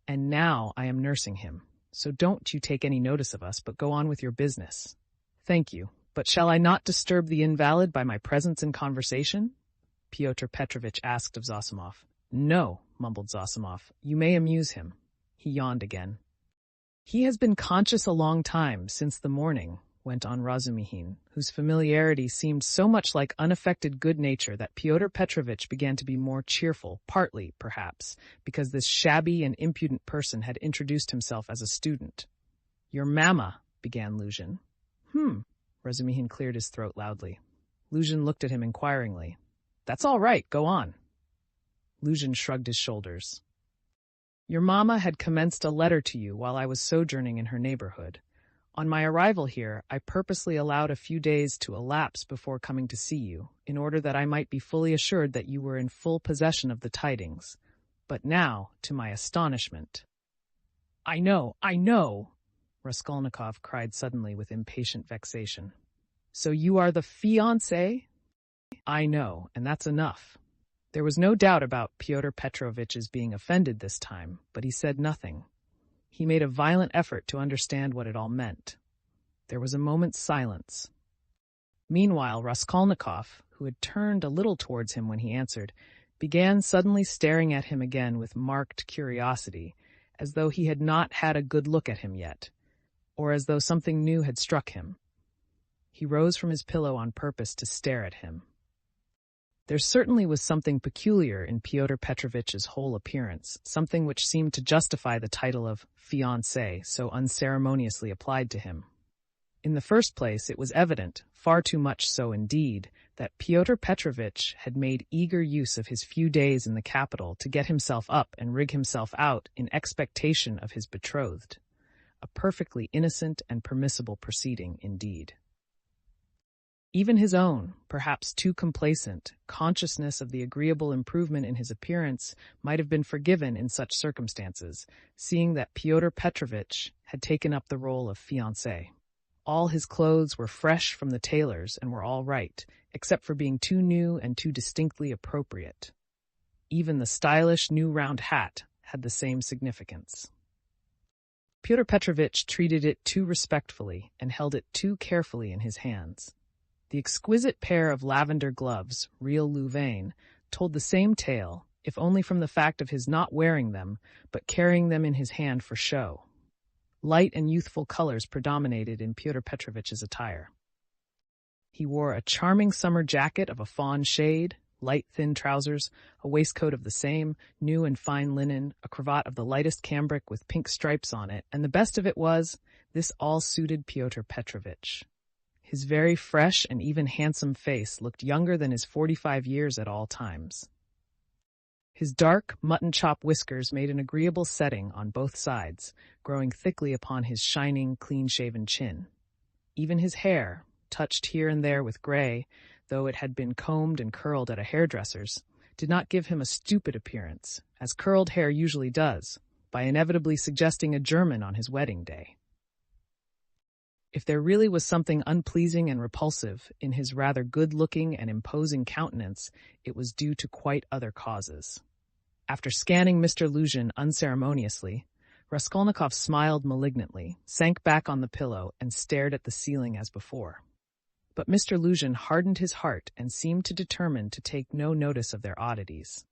and now I am nursing him, so don't you take any notice of us, but go on with your business." "Thank you. But shall I not disturb the invalid by my presence and conversation?" Pyotr Petrovitch asked of Zosimov. "No," mumbled Zosimov. "You may amuse him." He yawned again. "He has been conscious a long time, since the morning," went on Razumihin, whose familiarity seemed so much like unaffected good nature that Pyotr Petrovitch began to be more cheerful, partly, perhaps, because this shabby and impudent person had introduced himself as a student. "Your mamma," began Luzhin. Razumihin cleared his throat loudly. Luzhin looked at him inquiringly. "That's all right, go on." Luzhin shrugged his shoulders. "Your mamma had commenced a letter to you while I was sojourning in her neighborhood. On my arrival here, I purposely allowed a few days to elapse before coming to see you, in order that I might be fully assured that you were in full possession of the tidings. But now, to my astonishment—" I know! Raskolnikov cried suddenly with impatient vexation. "So you are the fiancé?" "I know, and that's enough." There was no doubt about Pyotr Petrovitch's being offended this time, but he said nothing. He made a violent effort to understand what it all meant. There was a moment's silence. Meanwhile, Raskolnikov, who had turned a little towards him when he answered, began suddenly staring at him again with marked curiosity, as though he had not had a good look at him yet, or as though something new had struck him. He rose from his pillow on purpose to stare at him. There certainly was something peculiar in Pyotr Petrovitch's whole appearance, something which seemed to justify the title of fiancé so unceremoniously applied to him. In the first place, it was evident, far too much so indeed, that Pyotr Petrovitch had made eager use of his few days in the capital to get himself up and rig himself out in expectation of his betrothed. A perfectly innocent and permissible proceeding indeed. Even his own, perhaps too complacent, consciousness of the agreeable improvement in his appearance might have been forgiven in such circumstances, seeing that Pyotr Petrovitch had taken up the role of fiancé. All his clothes were fresh from the tailor's and were all right, except for being too new and too distinctly appropriate. Even the stylish new round hat had the same significance. Pyotr Petrovitch treated it too respectfully and held it too carefully in his hands. The exquisite pair of lavender gloves, real Louvain, told the same tale, if only from the fact of his not wearing them, but carrying them in his hand for show. Light and youthful colors predominated in Pyotr Petrovitch's attire. He wore a charming summer jacket of a fawn shade, light thin trousers, a waistcoat of the same, new and fine linen, a cravat of the lightest cambric with pink stripes on it, and the best of it was, this all suited Pyotr Petrovitch. His very fresh and even handsome face looked younger than his 45 years at all times. His dark, mutton-chop whiskers made an agreeable setting on both sides, growing thickly upon his shining, clean-shaven chin. Even his hair, touched here and there with gray, though it had been combed and curled at a hairdresser's, did not give him a stupid appearance, as curled hair usually does, by inevitably suggesting a German on his wedding day. If there really was something unpleasing and repulsive in his rather good-looking and imposing countenance, it was due to quite other causes. After scanning Mr. Luzhin unceremoniously, Raskolnikov smiled malignantly, sank back on the pillow, and stared at the ceiling as before. But Mr. Luzhin hardened his heart and seemed to determine to take no notice of their oddities.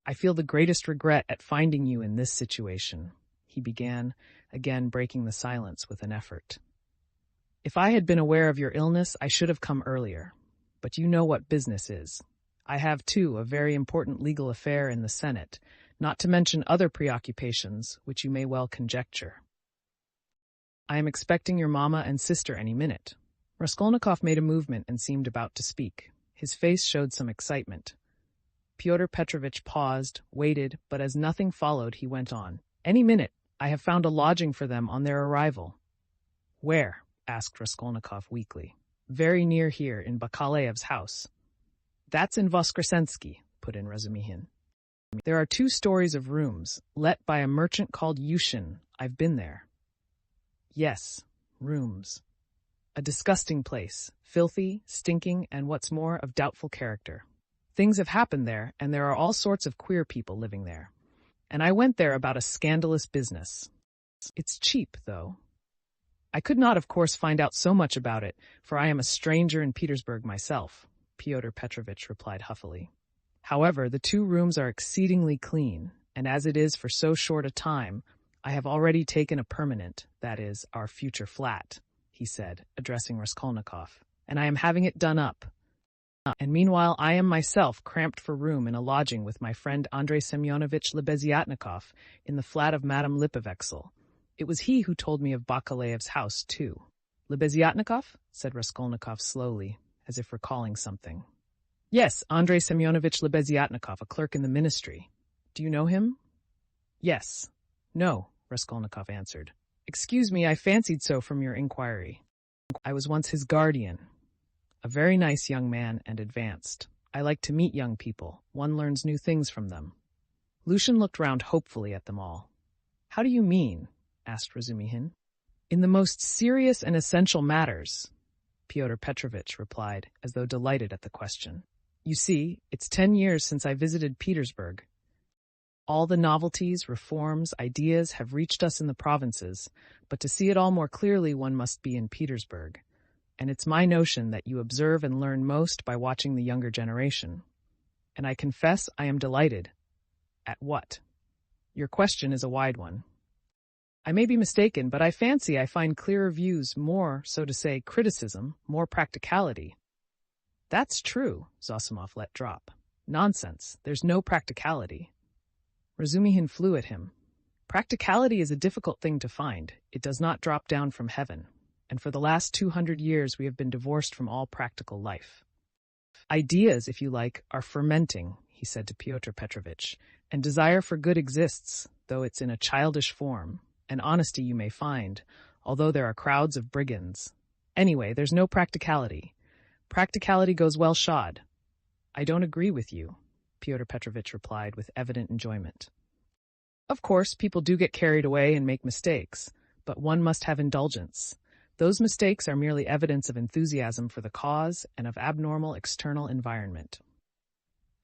"I feel the greatest regret at finding you in this situation," he began, again breaking the silence with an effort. "If I had been aware of your illness, I should have come earlier. But you know what business is. I have, too, a very important legal affair in the Senate, not to mention other preoccupations, which you may well conjecture. I am expecting your mamma and sister any minute." Raskolnikov made a movement and seemed about to speak. His face showed some excitement. Pyotr Petrovitch paused, waited, but as nothing followed, he went on. "Any minute. I have found a lodging for them on their arrival." "Where?" asked Raskolnikov weakly. "Very near here, in Bakalaev's house." "That's in Voskresensky," put in Razumihin. "There are 2 stories of rooms, let by a merchant called Yushin. I've been there." "Yes, rooms. A disgusting place, filthy, stinking, and what's more, of doubtful character. Things have happened there, and there are all sorts of queer people living there. And I went there about a scandalous business. It's cheap, though. I could not, of course, find out so much about it, for I am a stranger in Petersburg myself," Pyotr Petrovitch replied huffily. "However, the 2 rooms are exceedingly clean, and as it is for so short a time, I have already taken a permanent, that is, our future flat," he said, addressing Raskolnikov, "and I am having it done up. And meanwhile I am myself cramped for room in a lodging with my friend Andrei Semyonovitch Lebeziatnikov in the flat of Madame Lipovexel. It was he who told me of Bakalaev's house, too." "Lebeziatnikov?" said Raskolnikov slowly, as if recalling something. "Yes, Andrei Semyonovitch Lebeziatnikov, a clerk in the ministry. Do you know him?" "Yes." "No," Raskolnikov answered. "Excuse me, I fancied so from your inquiry. I was once his guardian. A very nice young man and advanced. I like to meet young people. One learns new things from them." Lushin looked round hopefully at them all. "How do you mean?" asked Razumihin. "In the most serious and essential matters," Pyotr Petrovitch replied, as though delighted at the question. You see, it's 10 years since I visited Petersburg. All the novelties, reforms, ideas have reached us in the provinces, but to see it all more clearly one must be in Petersburg. And it's my notion that you observe and learn most by watching the younger generation. And I confess I am delighted. At what? Your question is a wide one. I may be mistaken, but I fancy I find clearer views, more, so to say, criticism, more practicality. That's true, Zossimov let drop. Nonsense, there's no practicality. Razumihin flew at him. Practicality is a difficult thing to find. It does not drop down from heaven. And for the last 200 years we have been divorced from all practical life. Ideas, if you like, are fermenting, he said to Pyotr Petrovitch, and desire for good exists, though it's in a childish form, and honesty you may find, although there are crowds of brigands. Anyway, there's no practicality. Practicality goes well shod. I don't agree with you, Pyotr Petrovitch replied with evident enjoyment. Of course, people do get carried away and make mistakes, but one must have indulgence. Those mistakes are merely evidence of enthusiasm for the cause and of abnormal external environment.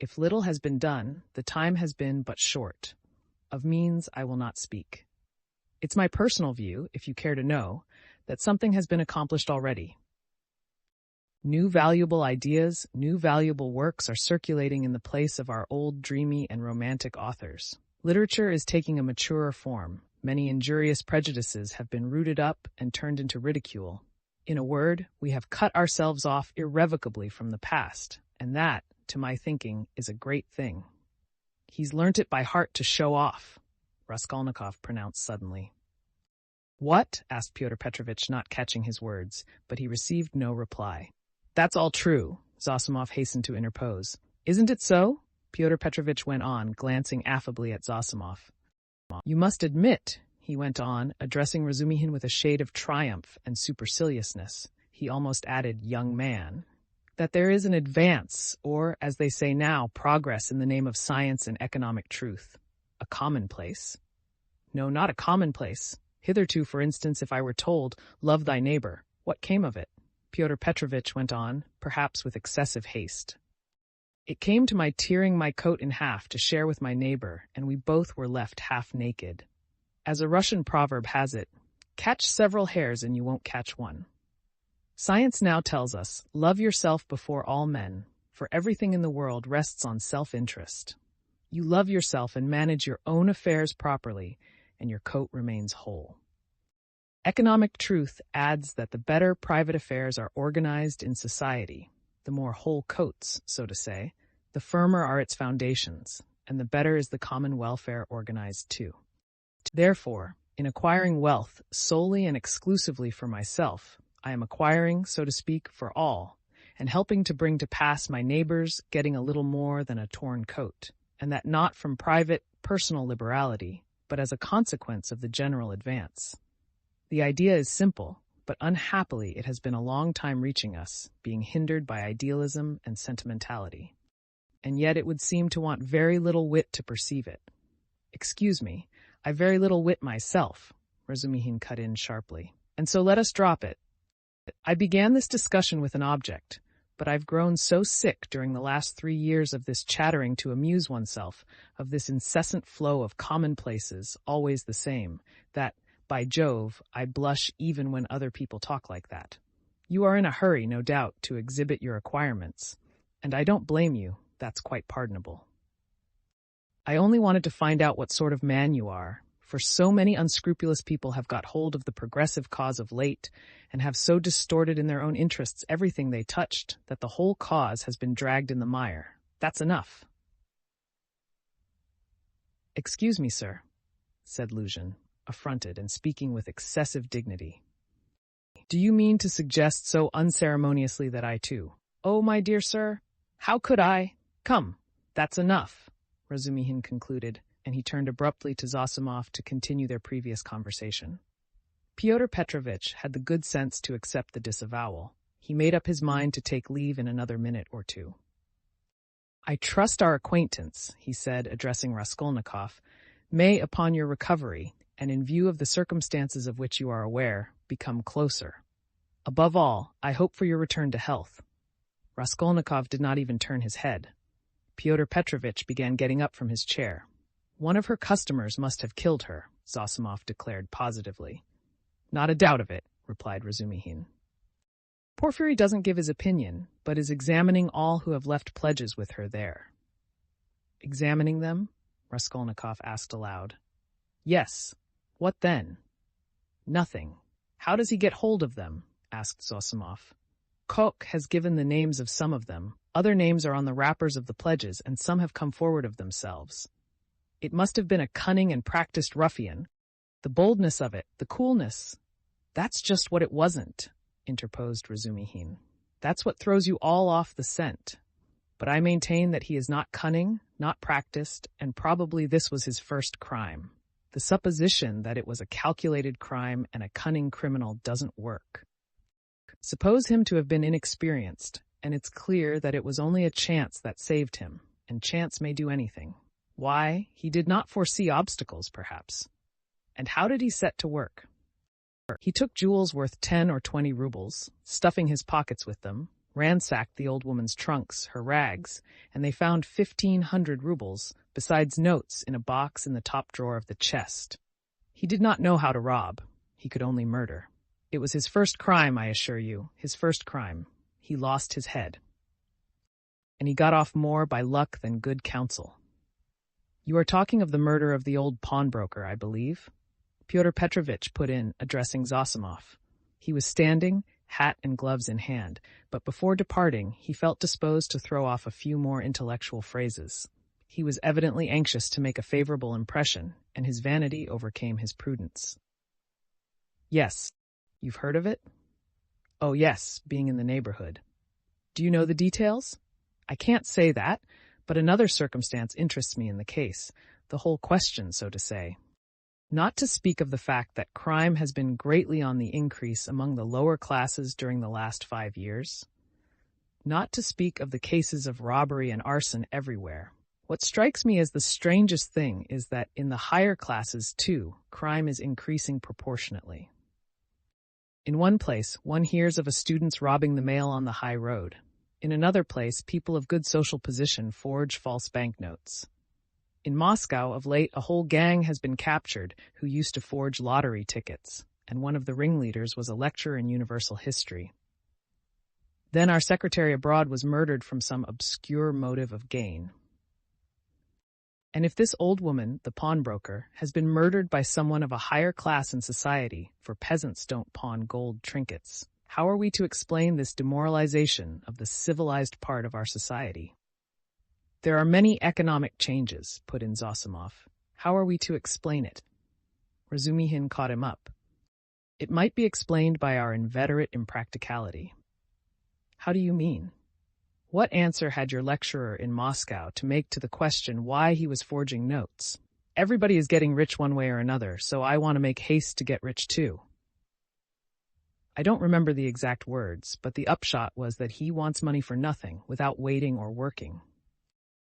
If little has been done, the time has been but short. Of means I will not speak. It's my personal view, if you care to know, that something has been accomplished already. New valuable ideas, new valuable works are circulating in the place of our old dreamy and romantic authors. Literature is taking a maturer form. Many injurious prejudices have been rooted up and turned into ridicule. In a word, we have cut ourselves off irrevocably from the past, and that, to my thinking, is a great thing. He's learnt it by heart to show off, Raskolnikov pronounced suddenly. What? Asked Pyotr Petrovitch, not catching his words, but he received no reply. That's all true, Zossimov hastened to interpose. Isn't it so? Pyotr Petrovitch went on, glancing affably at Zossimov. You must admit, he went on, addressing Razumihin with a shade of triumph and superciliousness. He almost added, young man, that there is an advance, or, as they say now, progress in the name of science and economic truth. A commonplace. No, not a commonplace. Hitherto, for instance, if I were told, love thy neighbor, what came of it? Pyotr Petrovitch went on, perhaps with excessive haste. It came to my tearing my coat in half to share with my neighbor, and we both were left half naked. As a Russian proverb has it, catch several hares and you won't catch one. Science now tells us, love yourself before all men, for everything in the world rests on self-interest. You love yourself and manage your own affairs properly, and your coat remains whole. Economic truth adds that the better private affairs are organized in society, the more whole coats, so to say, the firmer are its foundations, and the better is the common welfare organized too. Therefore, in acquiring wealth solely and exclusively for myself, I am acquiring, so to speak, for all, and helping to bring to pass my neighbors getting a little more than a torn coat, and that not from private, personal liberality, but as a consequence of the general advance. The idea is simple, but unhappily it has been a long time reaching us, being hindered by idealism and sentimentality. And yet it would seem to want very little wit to perceive it. Excuse me, I've very little wit myself, Razumihin cut in sharply, and so let us drop it. I began this discussion with an object, but I've grown so sick during the last 3 years of this chattering to amuse oneself, of this incessant flow of commonplaces, always the same, that, by Jove, I blush even when other people talk like that. You are in a hurry, no doubt, to exhibit your acquirements, and I don't blame you, that's quite pardonable. I only wanted to find out what sort of man you are, for so many unscrupulous people have got hold of the progressive cause of late, and have so distorted in their own interests everything they touched, that the whole cause has been dragged in the mire. That's enough. Excuse me, sir, said Luzhin, affronted and speaking with excessive dignity. Do you mean to suggest so unceremoniously that I too? Oh, my dear sir, how could I? Come, that's enough, Razumihin concluded, and he turned abruptly to Zossimov to continue their previous conversation. Pyotr Petrovitch had the good sense to accept the disavowal. He made up his mind to take leave in another minute or two. I trust our acquaintance, he said, addressing Raskolnikov, may, upon your recovery, and in view of the circumstances of which you are aware, become closer. Above all, I hope for your return to health. Raskolnikov did not even turn his head. Fyodor Petrovitch began getting up from his chair. One of her customers must have killed her, Zosimov declared positively. Not a doubt of it, replied Razumihin. Porfiry doesn't give his opinion, but is examining all who have left pledges with her there. Examining them? Raskolnikov asked aloud. Yes. What then? Nothing. How does he get hold of them? Asked Zosimov. Koch has given the names of some of them. Other names are on the wrappers of the pledges, and some have come forward of themselves. It must have been a cunning and practiced ruffian. The boldness of it, the coolness. That's just what it wasn't, interposed Razumihin. That's what throws you all off the scent. But I maintain that he is not cunning, not practiced, and probably this was his first crime. The supposition that it was a calculated crime and a cunning criminal doesn't work. Suppose him to have been inexperienced, and it's clear that it was only a chance that saved him, and chance may do anything. Why? He did not foresee obstacles, perhaps. And how did he set to work? He took jewels worth 10 or 20 rubles, stuffing his pockets with them, ransacked the old woman's trunks, her rags, and they found 1,500 rubles, besides notes in a box in the top drawer of the chest. He did not know how to rob. He could only murder. It was his first crime, I assure you, his first crime. He lost his head. And he got off more by luck than good counsel. You are talking of the murder of the old pawnbroker, I believe? Fyodor Petrovitch put in, addressing Zosimov. He was standing, hat and gloves in hand, but before departing, he felt disposed to throw off a few more intellectual phrases. He was evidently anxious to make a favorable impression, and his vanity overcame his prudence. Yes. You've heard of it? Oh, yes, being in the neighborhood. Do you know the details? I can't say that, but another circumstance interests me in the case, the whole question, so to say. Not to speak of the fact that crime has been greatly on the increase among the lower classes during the last 5 years. Not to speak of the cases of robbery and arson everywhere. What strikes me as the strangest thing is that in the higher classes, too, crime is increasing proportionately. In one place, one hears of a student's robbing the mail on the high road. In another place, people of good social position forge false banknotes. In Moscow, of late, a whole gang has been captured who used to forge lottery tickets, and one of the ringleaders was a lecturer in universal history. Then our secretary abroad was murdered from some obscure motive of gain. And if this old woman, the pawnbroker, has been murdered by someone of a higher class in society, for peasants don't pawn gold trinkets, how are we to explain this demoralization of the civilized part of our society? There are many economic changes, put in Zosimov. How are we to explain it? Razumihin caught him up. It might be explained by our inveterate impracticality. How do you mean? What answer had your lecturer in Moscow to make to the question why he was forging notes? Everybody is getting rich one way or another, so I want to make haste to get rich too. I don't remember the exact words, but the upshot was that he wants money for nothing, without waiting or working.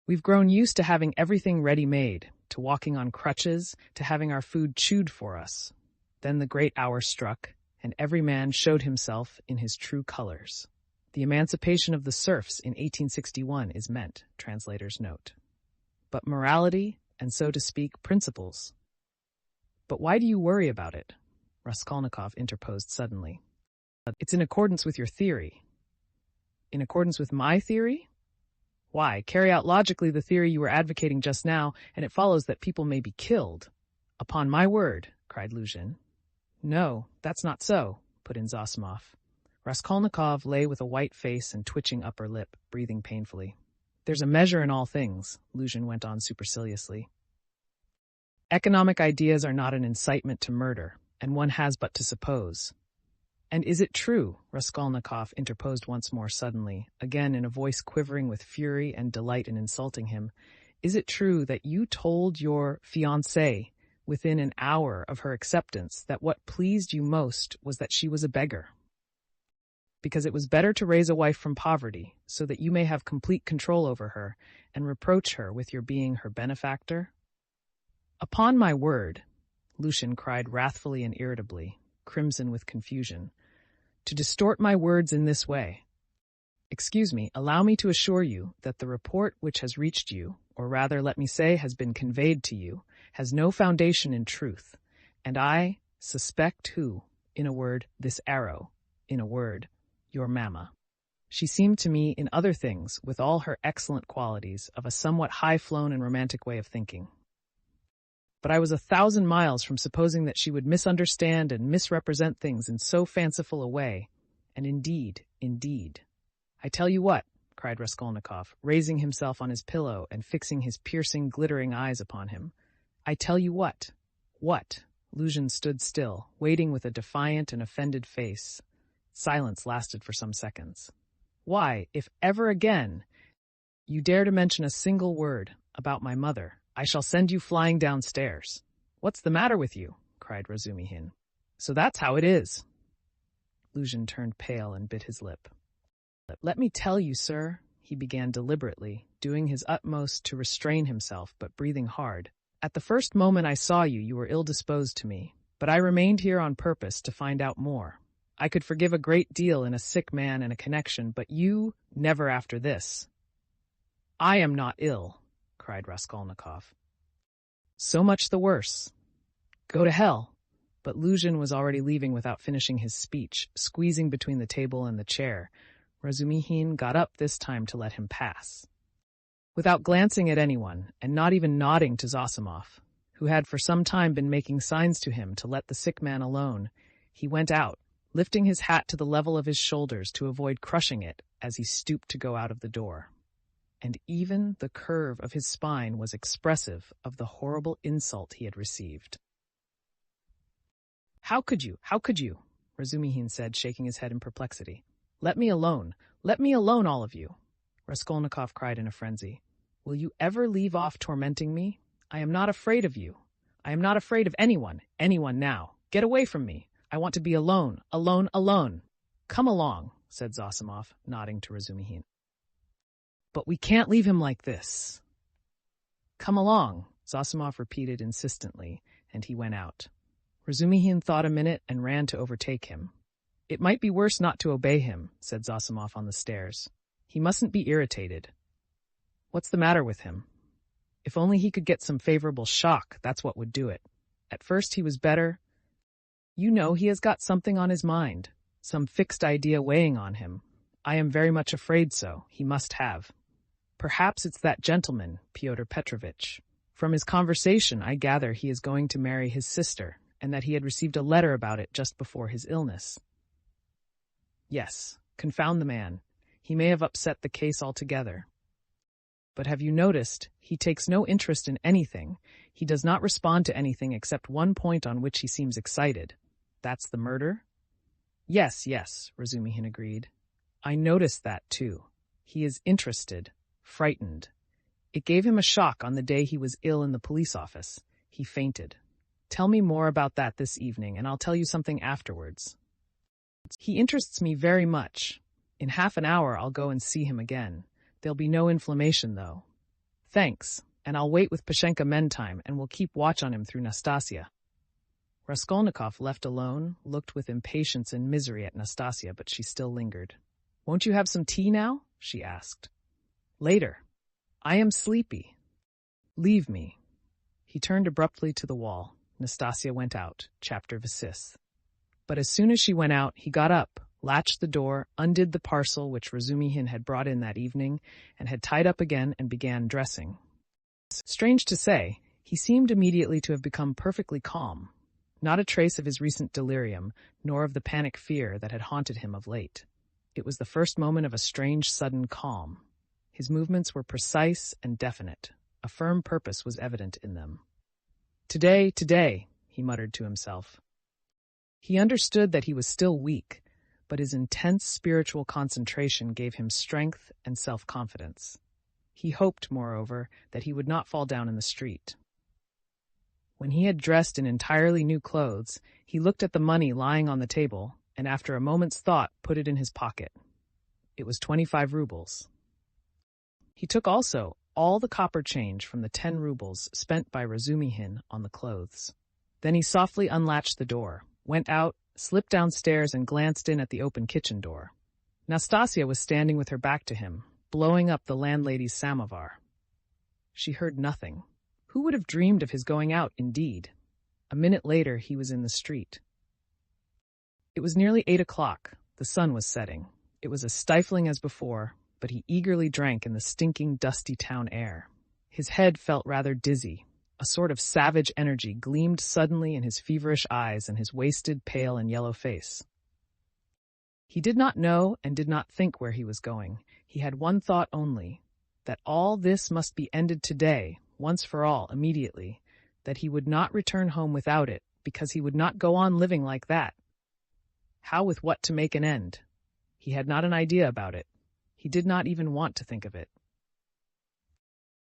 We've grown used to having everything ready-made, to walking on crutches, to having our food chewed for us. Then the great hour struck, and every man showed himself in his true colors. The emancipation of the serfs in 1861 is meant, translator's note. But morality, and so to speak, principles. But why do you worry about it? Raskolnikov interposed suddenly. It's in accordance with your theory. In accordance with my theory? Why, carry out logically the theory you were advocating just now, and it follows that people may be killed. Upon my word, cried Luzhin. No, that's not so, put in Zosimov. Raskolnikov lay with a white face and twitching upper lip, breathing painfully. There's a measure in all things, Luzhin went on superciliously. Economic ideas are not an incitement to murder, and one has but to suppose. And is it true, Raskolnikov interposed once more suddenly, again in a voice quivering with fury and delight in insulting him, is it true that you told your fiancée, within an hour of her acceptance, that what pleased you most was that she was a beggar? Because it was better to raise a wife from poverty, so that you may have complete control over her, and reproach her with your being her benefactor? Upon my word, Luzhin cried wrathfully and irritably, crimson with confusion, to distort my words in this way. Excuse me, allow me to assure you that the report which has reached you, or rather let me say has been conveyed to you, has no foundation in truth, and I suspect who, in a word, this arrow, in a word, your mamma. She seemed to me in other things, with all her excellent qualities, of a somewhat high-flown and romantic way of thinking. But I was 1,000 miles from supposing that she would misunderstand and misrepresent things in so fanciful a way, and indeed, I tell you what, cried Raskolnikov, raising himself on his pillow and fixing his piercing, glittering eyes upon him. I tell you what? What? Luzhin stood still, waiting with a defiant and offended face. Silence lasted for some seconds. Why, if ever again you dare to mention a single word about my mother, I shall send you flying downstairs. What's the matter with you? Cried Razumihin. So that's how it is. Luzhin turned pale and bit his lip. Let me tell you, sir, he began deliberately, doing his utmost to restrain himself, but breathing hard. At the first moment I saw you, you were ill-disposed to me, but I remained here on purpose to find out more. I could forgive a great deal in a sick man and a connection, but you, never after this. I am not ill, cried Raskolnikov. So much the worse. Go to hell. But Luzhin was already leaving without finishing his speech, squeezing between the table and the chair. Razumihin got up this time to let him pass. Without glancing at anyone, and not even nodding to Zossimov, who had for some time been making signs to him to let the sick man alone, he went out, lifting his hat to the level of his shoulders to avoid crushing it as he stooped to go out of the door. And even the curve of his spine was expressive of the horrible insult he had received. How could you? Razumihin said, shaking his head in perplexity. Let me alone, all of you, Raskolnikov cried in a frenzy. Will you ever leave off tormenting me? I am not afraid of you. I am not afraid of anyone now. Get away from me. I want to be alone. Come along, said Zossimov, nodding to Razumihin. But we can't leave him like this. Come along, Zossimov repeated insistently, and he went out. Razumihin thought a minute and ran to overtake him. It might be worse not to obey him, said Zossimov on the stairs. He mustn't be irritated. What's the matter with him? If only he could get some favorable shock, that's what would do it. At first he was better. You know, he has got something on his mind, some fixed idea weighing on him. I am very much afraid so. He must have. Perhaps it's that gentleman, Fyodor Petrovitch. From his conversation, I gather he is going to marry his sister, and that he had received a letter about it just before his illness. Yes, confound the man. He may have upset the case altogether. But have you noticed, he takes no interest in anything. He does not respond to anything except one point on which he seems excited. That's the murder? Yes, Razumihin agreed. I noticed that, too. He is interested, frightened. It gave him a shock on the day he was ill in the police office. He fainted. Tell me more about that this evening, and I'll tell you something afterwards. He interests me very much. In half an hour I'll go and see him again. There'll be no inflammation, though. Thanks, and I'll wait with Pashenka meantime, and we'll keep watch on him through Nastasia. Raskolnikov, left alone, looked with impatience and misery at Nastasia, but she still lingered. Won't you have some tea now? She asked. Later. I am sleepy. Leave me. He turned abruptly to the wall. Nastasia went out. Chapter VI. But as soon as she went out, he got up, latched the door, undid the parcel which Razumihin had brought in that evening, and had tied up again and began dressing. Strange to say, he seemed immediately to have become perfectly calm. Not a trace of his recent delirium, nor of the panic fear that had haunted him of late. It was the first moment of a strange, sudden calm. His movements were precise and definite. A firm purpose was evident in them. Today, he muttered to himself. He understood that he was still weak, but his intense spiritual concentration gave him strength and self-confidence. He hoped, moreover, that he would not fall down in the street. When he had dressed in entirely new clothes, he looked at the money lying on the table, and after a moment's thought put it in his pocket. It was 25 rubles. He took also all the copper change from the 10 rubles spent by Razumihin on the clothes. Then he softly unlatched the door, went out, slipped downstairs, and glanced in at the open kitchen door. Nastasia was standing with her back to him, blowing up the landlady's samovar. She heard nothing. Who would have dreamed of his going out, indeed? A minute later, he was in the street. It was nearly 8 o'clock. The sun was setting. It was as stifling as before, but he eagerly drank in the stinking, dusty town air. His head felt rather dizzy. A sort of savage energy gleamed suddenly in his feverish eyes and his wasted, pale, and yellow face. He did not know and did not think where he was going. He had one thought only, that all this must be ended today, once for all, immediately, that he would not return home without it, because he would not go on living like that. How with what to make an end? He had not an idea about it. He did not even want to think of it.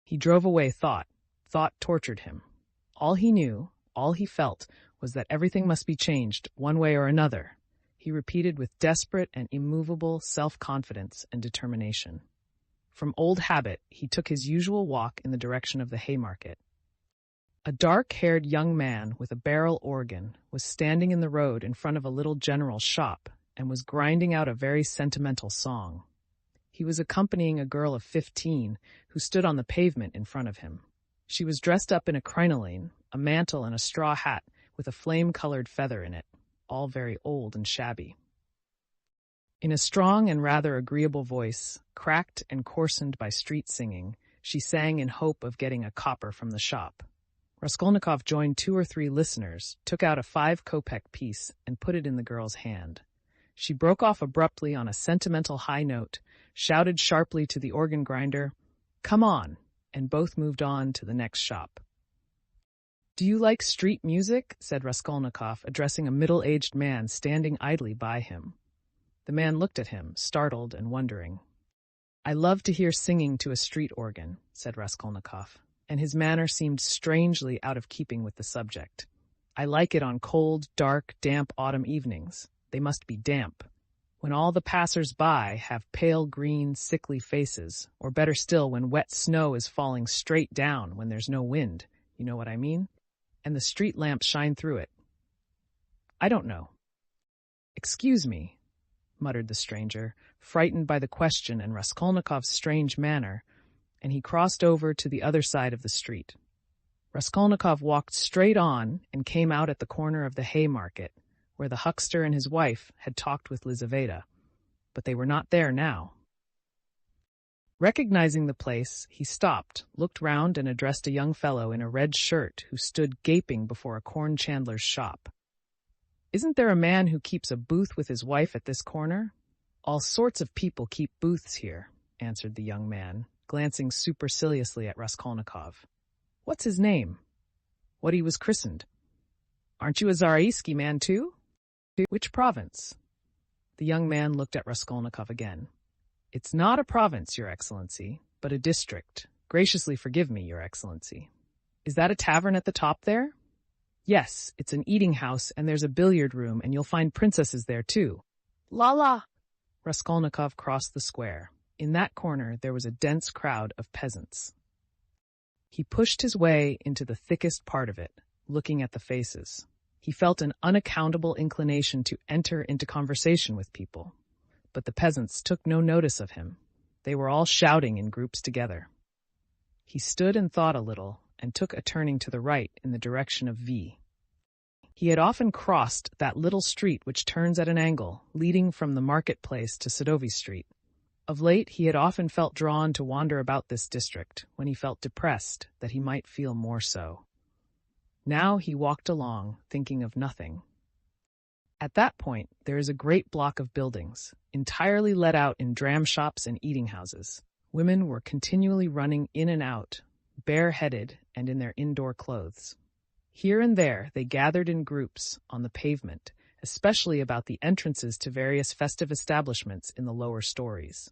He drove away thought. Thought tortured him. All he knew, all he felt, was that everything must be changed, one way or another. He repeated with desperate and immovable self-confidence and determination. From old habit, he took his usual walk in the direction of the Haymarket. A dark-haired young man with a barrel organ was standing in the road in front of a little general's shop and was grinding out a very sentimental song. He was accompanying a girl of 15 who stood on the pavement in front of him. She was dressed up in a crinoline, a mantle and a straw hat with a flame-colored feather in it, all very old and shabby. In a strong and rather agreeable voice, cracked and coarsened by street singing, she sang in hope of getting a copper from the shop. Raskolnikov joined 2 or 3 listeners, took out a 5-kopeck piece, and put it in the girl's hand. She broke off abruptly on a sentimental high note, shouted sharply to the organ grinder, "Come on," and both moved on to the next shop. "Do you like street music?" said Raskolnikov, addressing a middle-aged man standing idly by him. The man looked at him, startled and wondering. "I love to hear singing to a street organ," said Raskolnikov, and his manner seemed strangely out of keeping with the subject. "I like it on cold, dark, damp autumn evenings. They must be damp. When all the passers-by have pale green, sickly faces, or better still, when wet snow is falling straight down when there's no wind, you know what I mean? And the street lamps shine through it. I don't know." "Excuse me," muttered the stranger, frightened by the question and Raskolnikov's strange manner, and he crossed over to the other side of the street. Raskolnikov walked straight on and came out at the corner of the Haymarket, where the huckster and his wife had talked with Lizaveta, but they were not there now. Recognizing the place, he stopped, looked round and addressed a young fellow in a red shirt who stood gaping before a corn chandler's shop. "Isn't there a man who keeps a booth with his wife at this corner?" "All sorts of people keep booths here," answered the young man, glancing superciliously at Raskolnikov. "What's his name?" "What he was christened." "Aren't you a Zaraisky man, too?" "Which province?" The young man looked at Raskolnikov again. "It's not a province, Your Excellency, but a district. Graciously forgive me, Your Excellency." "Is that a tavern at the top there?" "Yes, it's an eating house, and there's a billiard room, and you'll find princesses there, too." "La la!" Raskolnikov crossed the square. In that corner there was a dense crowd of peasants. He pushed his way into the thickest part of it, looking at the faces. He felt an unaccountable inclination to enter into conversation with people, but the peasants took no notice of him. They were all shouting in groups together. He stood and thought a little, and took a turning to the right in the direction of V. He had often crossed that little street which turns at an angle, leading from the marketplace to Sadovy Street. Of late he had often felt drawn to wander about this district, when he felt depressed, that he might feel more so. Now he walked along, thinking of nothing. At that point, there is a great block of buildings, entirely let out in dram shops and eating houses. Women were continually running in and out, bare-headed and in their indoor clothes. Here and there they gathered in groups on the pavement, especially about the entrances to various festive establishments in the lower stories.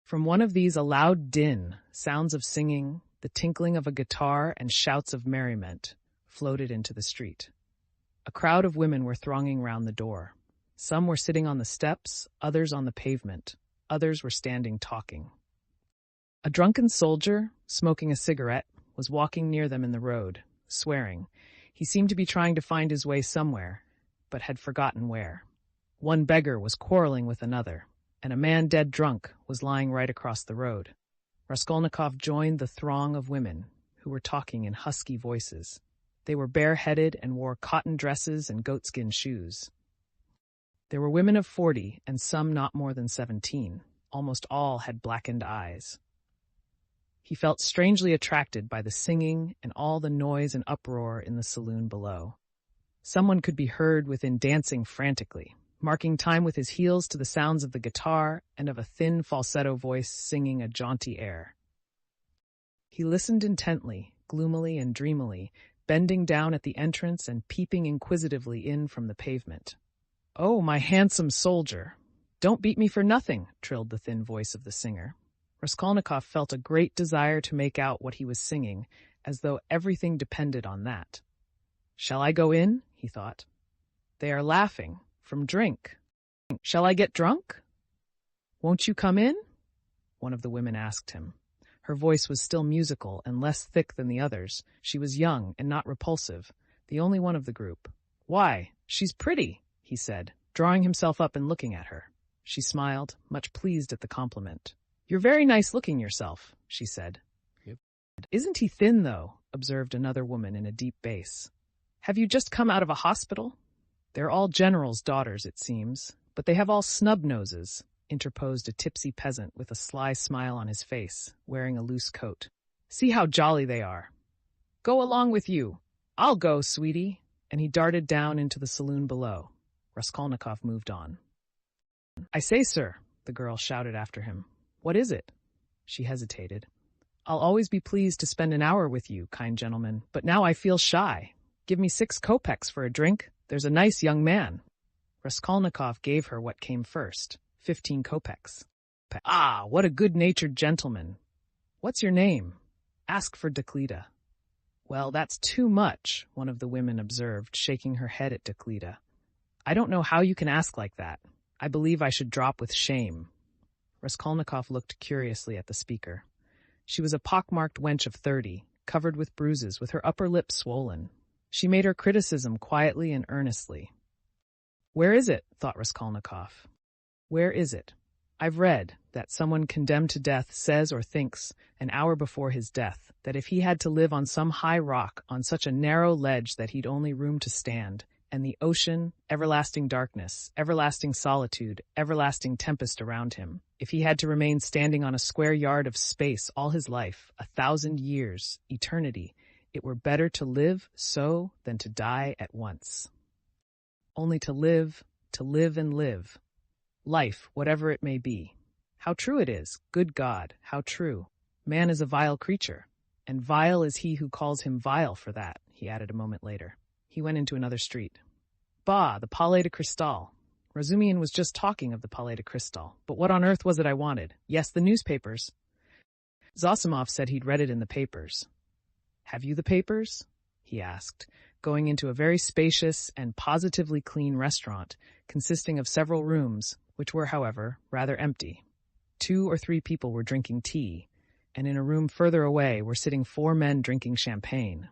From one of these a loud din, sounds of singing, the tinkling of a guitar and shouts of merriment floated into the street. A crowd of women were thronging round the door. Some were sitting on the steps, others on the pavement, others were standing talking. A drunken soldier, smoking a cigarette, was walking near them in the road, swearing. He seemed to be trying to find his way somewhere, but had forgotten where. One beggar was quarreling with another. and a man dead drunk was lying right across the road. Raskolnikov joined the throng of women who were talking in husky voices. They were bareheaded and wore cotton dresses and goatskin shoes. There were women of 40 and some not more than 17. Almost all had blackened eyes. He felt strangely attracted by the singing and all the noise and uproar in the saloon below. Someone could be heard within dancing frantically, marking time with his heels to the sounds of the guitar and of a thin falsetto voice singing a jaunty air. He listened intently, gloomily and dreamily, bending down at the entrance and peeping inquisitively in from the pavement. "Oh, my handsome soldier! Don't beat me for nothing," trilled the thin voice of the singer. Raskolnikov felt a great desire to make out what he was singing, as though everything depended on that. "Shall I go in?" he thought. "They are laughing. From drink. Shall I get drunk?" "Won't you come in?" one of the women asked him. Her voice was still musical and less thick than the others. She was young and not repulsive, the only one of the group. "Why, she's pretty," he said, drawing himself up and looking at her. She smiled, much pleased at the compliment. "You're very nice looking yourself," she said. "Isn't he thin, though?" observed another woman in a deep bass. "Have you just come out of a hospital?" "They're all generals' daughters, it seems, but they have all snub noses," interposed a tipsy peasant with a sly smile on his face, wearing a loose coat. "See how jolly they are. Go along with you. I'll go, sweetie," and he darted down into the saloon below. Raskolnikov moved on. "I say, sir," the girl shouted after him. "What is it?" She hesitated. "I'll always be pleased to spend an hour with you, kind gentleman, but now I feel shy. Give me 6 kopecks for a drink. There's a nice young man." Raskolnikov gave her what came first, 15 kopecks. "Ah, what a good-natured gentleman. What's your name?" "Ask for Deklida." "Well, that's too much," one of the women observed, shaking her head at Deklida. "I don't know how you can ask like that. I believe I should drop with shame." Raskolnikov looked curiously at the speaker. She was a pockmarked wench of 30, covered with bruises, with her upper lip swollen. She made her criticism quietly and earnestly. "Where is it?" thought Raskolnikov. "Where is it? I've read that someone condemned to death says or thinks, an hour before his death, that if he had to live on some high rock, on such a narrow ledge that he'd only room to stand, and the ocean, everlasting darkness, everlasting solitude, everlasting tempest around him, if he had to remain standing on a square yard of space all his life, 1,000 years, eternity, it were better to live so than to die at once. Only to live and live. Life, whatever it may be. How true it is, good God, how true. Man is a vile creature, and vile is he who calls him vile for that," he added a moment later. He went into another street. "Bah, the Palais de Cristal. Razumihin was just talking of the Palais de Cristal. But what on earth was it I wanted? Yes, the newspapers." Zosimov said he'd read it in the papers. "Have you the papers?" he asked, going into a very spacious and positively clean restaurant, consisting of several rooms, which were, however, rather empty. 2 or 3 people were drinking tea, and in a room further away were sitting 4 men drinking champagne.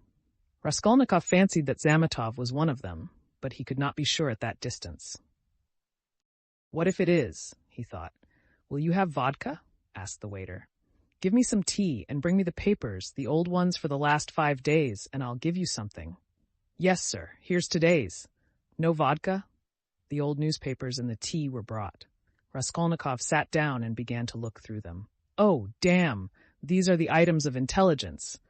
Raskolnikov fancied that Zametov was one of them, but he could not be sure at that distance. "What if it is?" he thought. "Will you have vodka?" asked the waiter. "Give me some tea, and bring me the papers, the old ones for the last 5 days, and I'll give you something." "Yes, sir, here's today's." "No vodka?" The old newspapers and the tea were brought. Raskolnikov sat down and began to look through them. "Oh, damn! These are the items of intelligence.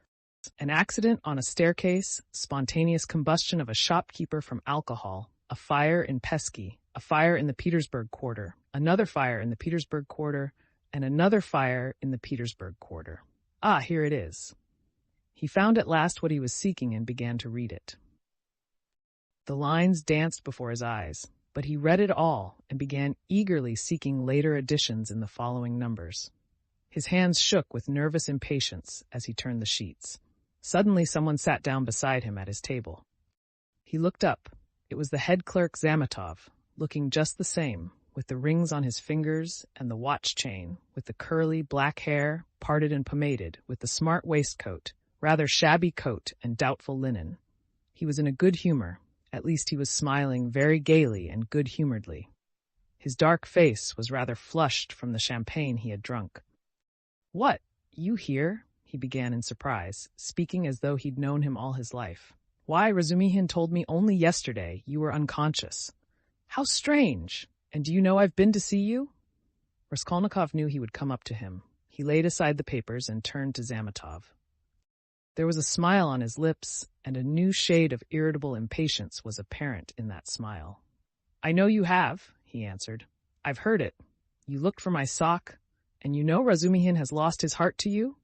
An accident on a staircase, spontaneous combustion of a shopkeeper from alcohol, a fire in Pesky, a fire in the Petersburg quarter, another fire in the Petersburg quarter, and another fire in the Petersburg quarter. Ah, here it is." He found at last what he was seeking and began to read it. The lines danced before his eyes, but he read it all and began eagerly seeking later editions in the following numbers. His hands shook with nervous impatience as he turned the sheets. Suddenly someone sat down beside him at his table. He looked up. It was the head clerk Zametov, looking just the same, with the rings on his fingers and the watch chain, with the curly black hair, parted and pomaded, with the smart waistcoat, rather shabby coat, and doubtful linen. He was in a good humor. At least he was smiling very gaily and good-humoredly. His dark face was rather flushed from the champagne he had drunk. "What, you here?" he began in surprise, speaking as though he'd known him all his life. "Why, Razumihin told me only yesterday you were unconscious. How strange! And do you know I've been to see you?" Raskolnikov knew he would come up to him. He laid aside the papers and turned to Zametov. There was a smile on his lips, and a new shade of irritable impatience was apparent in that smile. "I know you have," he answered. "I've heard it. You looked for my sock, and you know Razumihin has lost his heart to you?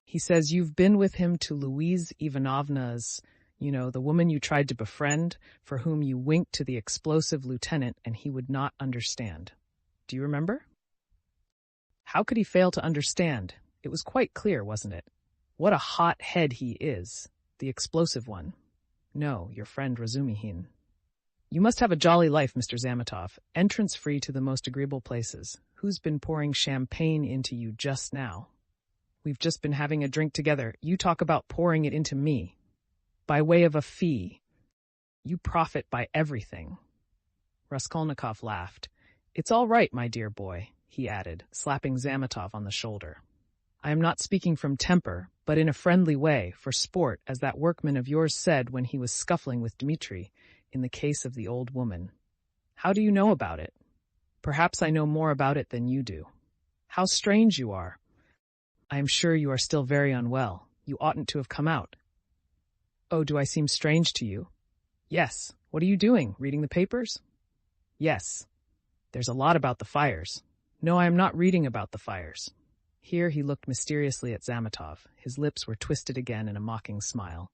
He says you've been with him to Louise Ivanovna's, the woman you tried to befriend, for whom you winked to the explosive lieutenant and he would not understand. Do you remember?" How could he fail to understand? It was quite clear, wasn't it? What a hot head he is, the explosive one. No, your friend Razumihin. "You must have a jolly life, Mr. Zametov, entrance free to the most agreeable places. Who's been pouring champagne into you just now? We've just been having a drink together. You talk about pouring it into me. By way of a fee. You profit by everything." Raskolnikov laughed. "It's all right, my dear boy," he added, slapping Zametov on the shoulder. "I am not speaking from temper, but in a friendly way, for sport, as that workman of yours said when he was scuffling with Dmitri, in the case of the old woman. How do you know about it? Perhaps I know more about it than you do. How strange you are. I am sure you are still very unwell. You oughtn't to have come out." "Oh, do I seem strange to you?" "Yes. What are you doing? Reading the papers?" "Yes. There's a lot about the fires." "No, I am not reading about the fires." Here he looked mysteriously at Zametov. His lips were twisted again in a mocking smile.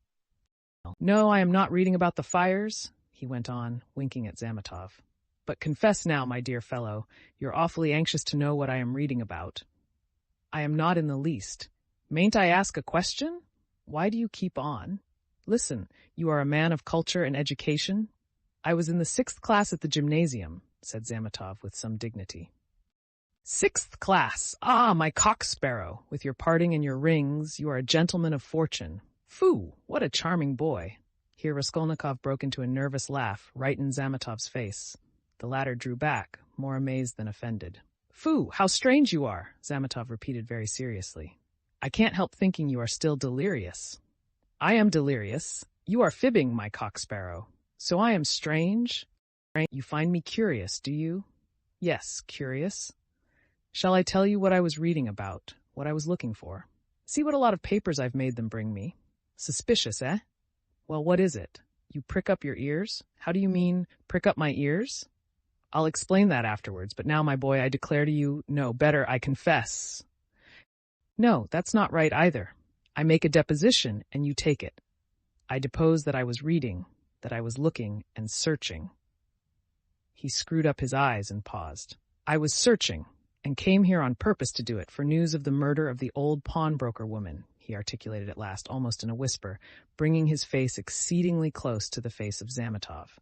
"No, I am not reading about the fires," he went on, winking at Zametov. "But confess now, my dear fellow, you're awfully anxious to know what I am reading about." "I am not in the least. Mayn't I ask a question? Why do you keep on? Listen, you are a man of culture and education?" "I was in the 6th class at the gymnasium," said Zametov with some dignity. "6th class! Ah, my cock-sparrow! With your parting and your rings, you are a gentleman of fortune. Phoo! What a charming boy!" Here Raskolnikov broke into a nervous laugh, right in Zametov's face. The latter drew back, more amazed than offended. "Phoo! How strange you are!" Zametov repeated very seriously. "I can't help thinking you are still delirious." "I am delirious. You are fibbing, my cock-sparrow. So I am strange? You find me curious, do you?" "Yes, curious." "Shall I tell you what I was reading about, what I was looking for? See what a lot of papers I've made them bring me. Suspicious, eh? Well, what is it? You prick up your ears? How do you mean, prick up my ears? I'll explain that afterwards, but now, my boy, I declare to you, no, better, I confess. No, that's not right either. I make a deposition, and you take it. I depose that I was reading, that I was looking and searching." He screwed up his eyes and paused. "I was searching, and came here on purpose to do it, for news of the murder of the old pawnbroker woman," he articulated at last, almost in a whisper, bringing his face exceedingly close to the face of Zametov.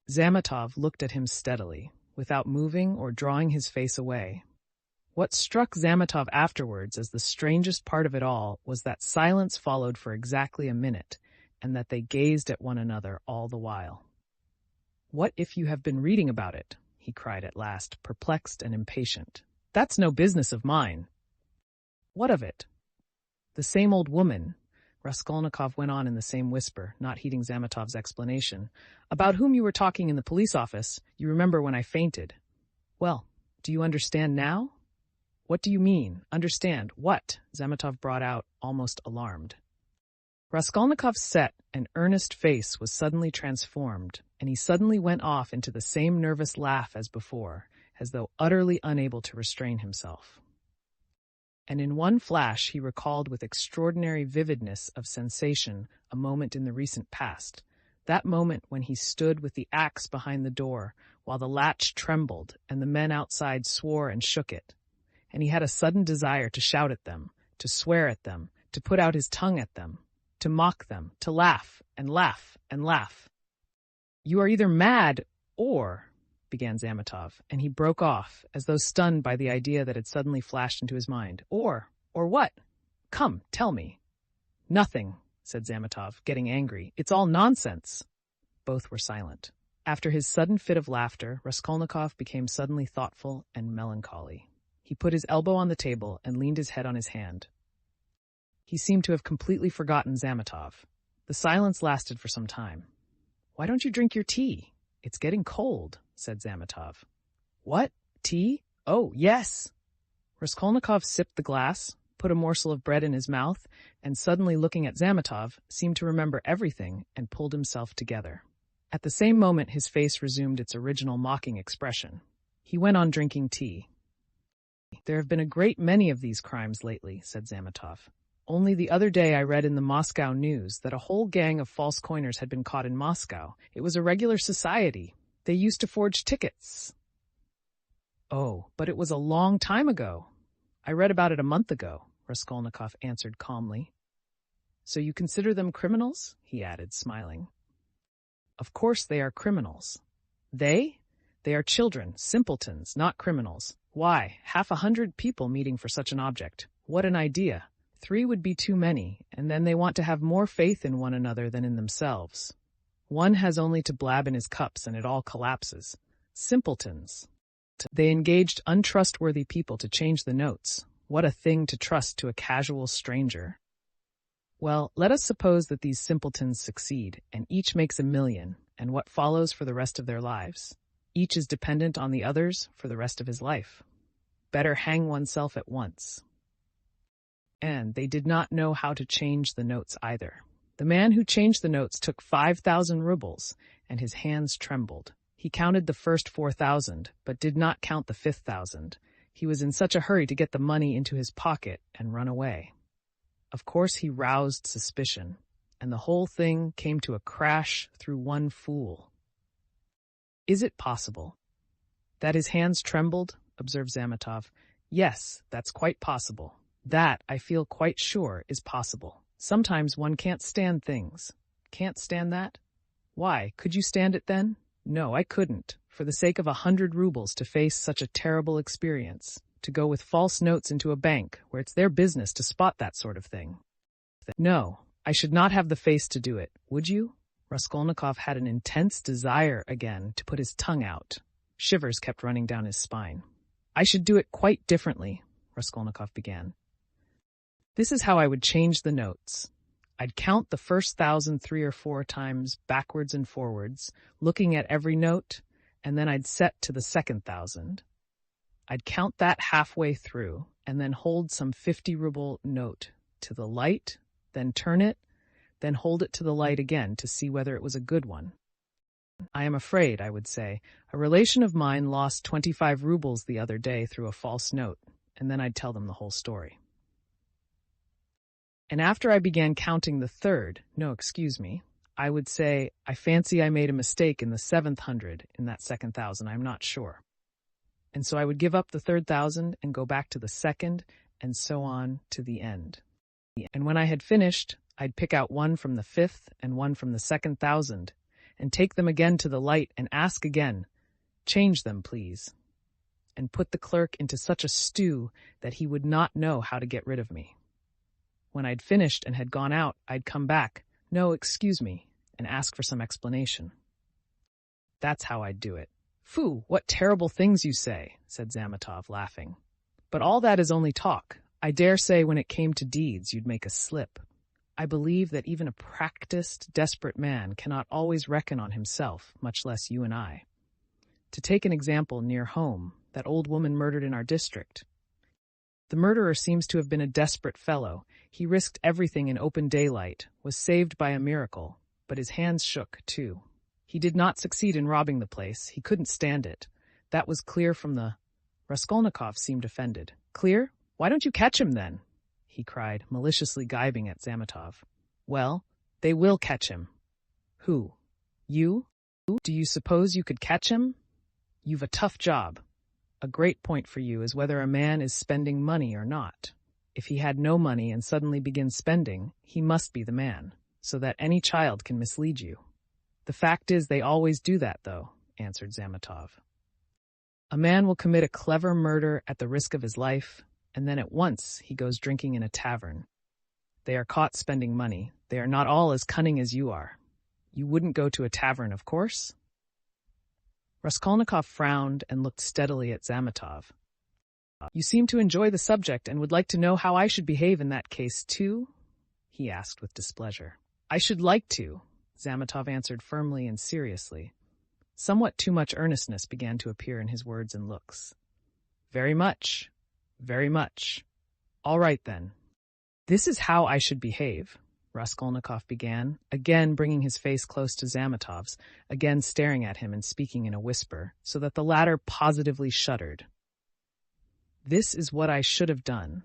Zametov looked at him steadily, without moving or drawing his face away. What struck Zametov afterwards as the strangest part of it all was that silence followed for exactly a minute, and that they gazed at one another all the while. "What if you have been reading about it?" he cried at last, perplexed and impatient. "That's no business of mine." "What of it?" "The same old woman," Raskolnikov went on in the same whisper, not heeding Zametov's explanation, "about whom you were talking in the police office, you remember, when I fainted. Well, do you understand now?" "What do you mean? Understand what?" Zametov brought out, almost alarmed. Raskolnikov's set and earnest face was suddenly transformed, and he suddenly went off into the same nervous laugh as before, as though utterly unable to restrain himself. And in one flash he recalled with extraordinary vividness of sensation a moment in the recent past, that moment when he stood with the axe behind the door, while the latch trembled and the men outside swore and shook it, and he had a sudden desire to shout at them, to swear at them, to put out his tongue at them, to mock them, to laugh and laugh and laugh. "You are either mad or—" began Zametov, and he broke off, as though stunned by the idea that had suddenly flashed into his mind. Or what? Come, tell me." "Nothing," said Zametov, getting angry. "It's all nonsense." Both were silent. After his sudden fit of laughter, Raskolnikov became suddenly thoughtful and melancholy. He put his elbow on the table and leaned his head on his hand. He seemed to have completely forgotten Zametov. The silence lasted for some time. "Why don't you drink your tea? It's getting cold," said Zametov. "What? Tea? Oh, yes!" Raskolnikov sipped the glass, put a morsel of bread in his mouth, and suddenly looking at Zametov, seemed to remember everything and pulled himself together. At the same moment his face resumed its original mocking expression. He went on drinking tea. "There have been a great many of these crimes lately," said Zametov. "Only the other day I read in the Moscow News that a whole gang of false coiners had been caught in Moscow. It was a regular society. They used to forge tickets." "Oh, but it was a long time ago. I read about it a month ago," Raskolnikov answered calmly. "So you consider them criminals?" he added, smiling. "Of course they are criminals." "They? They are children, simpletons, not criminals. Why, 100 people meeting for such an object. What an idea! 3 would be too many, and then they want to have more faith in one another than in themselves. One has only to blab in his cups and it all collapses. Simpletons. They engaged untrustworthy people to change the notes. What a thing to trust to a casual stranger. Well, let us suppose that these simpletons succeed, and each makes 1,000,000, and what follows for the rest of their lives? Each is dependent on the others for the rest of his life. Better hang oneself at once. And they did not know how to change the notes either. The man who changed the notes took 5,000 rubles, and his hands trembled. He counted the first 4,000, but did not count the 5,000. He was in such a hurry to get the money into his pocket and run away. Of course he roused suspicion, and the whole thing came to a crash through one fool. "Is it possible?" "That his hands trembled?" observed Zametov. "Yes, that's quite possible. That, I feel quite sure, is possible. Sometimes one can't stand things." "Can't stand that? Why, could you stand it then?" "No, I couldn't, for the sake of 100 rubles to face such a terrible experience, to go with false notes into a bank, where it's their business to spot that sort of thing. No, I should not have the face to do it, would you?" Raskolnikov had an intense desire again to put his tongue out. Shivers kept running down his spine. "I should do it quite differently," Raskolnikov began. "This is how I would change the notes. I'd count the first 1,000 3 or 4 times backwards and forwards, looking at every note, and then I'd set to the second 1,000. I'd count that halfway through, and then hold some 50-ruble note to the light, then turn it, then hold it to the light again to see whether it was a good one. I am afraid, I would say, a relation of mine lost 25 rubles the other day through a false note, and then I'd tell them the whole story. And after I began counting the third, I would say, I fancy I made a mistake in the 700 in that second 1,000, I'm not sure. And so I would give up the third 1,000 and go back to the second, and so on to the end. And when I had finished, I'd pick out one from the 5th and one from the second 1,000, and take them again to the light and ask again, "Change them, please," and put the clerk into such a stew that he would not know how to get rid of me. When I'd finished and had gone out, I'd come back, and ask for some explanation. That's how I'd do it. "Phoo, what terrible things you say," said Zametov, laughing. "But all that is only talk. I dare say when it came to deeds you'd make a slip. I believe that even a practiced, desperate man cannot always reckon on himself, much less you and I. To take an example near home, that old woman murdered in our district. The murderer seems to have been a desperate fellow. He risked everything in open daylight, was saved by a miracle, but his hands shook, too. He did not succeed in robbing the place. He couldn't stand it. That was clear from the—" Raskolnikov seemed offended. "Clear? Why don't you catch him, then?" he cried, maliciously gibing at Zametov. "Well, they will catch him." "Who? You? Do you suppose you could catch him? You've a tough job. A great point for you is whether a man is spending money or not. If he had no money and suddenly begins spending, he must be the man, so that any child can mislead you." "The fact is they always do that, though," answered Zametov. "A man will commit a clever murder at the risk of his life, and then at once he goes drinking in a tavern. They are caught spending money. They are not all as cunning as you are. You wouldn't go to a tavern, of course?" Raskolnikov frowned and looked steadily at Zametov. "You seem to enjoy the subject and would like to know how I should behave in that case, too?" he asked with displeasure. "I should like to," Zametov answered firmly and seriously. Somewhat too much earnestness began to appear in his words and looks. "Very much. Very much. All right, then. This is how I should behave," Raskolnikov began, again bringing his face close to Zametov's, again staring at him and speaking in a whisper, so that the latter positively shuddered. "This is what I should have done.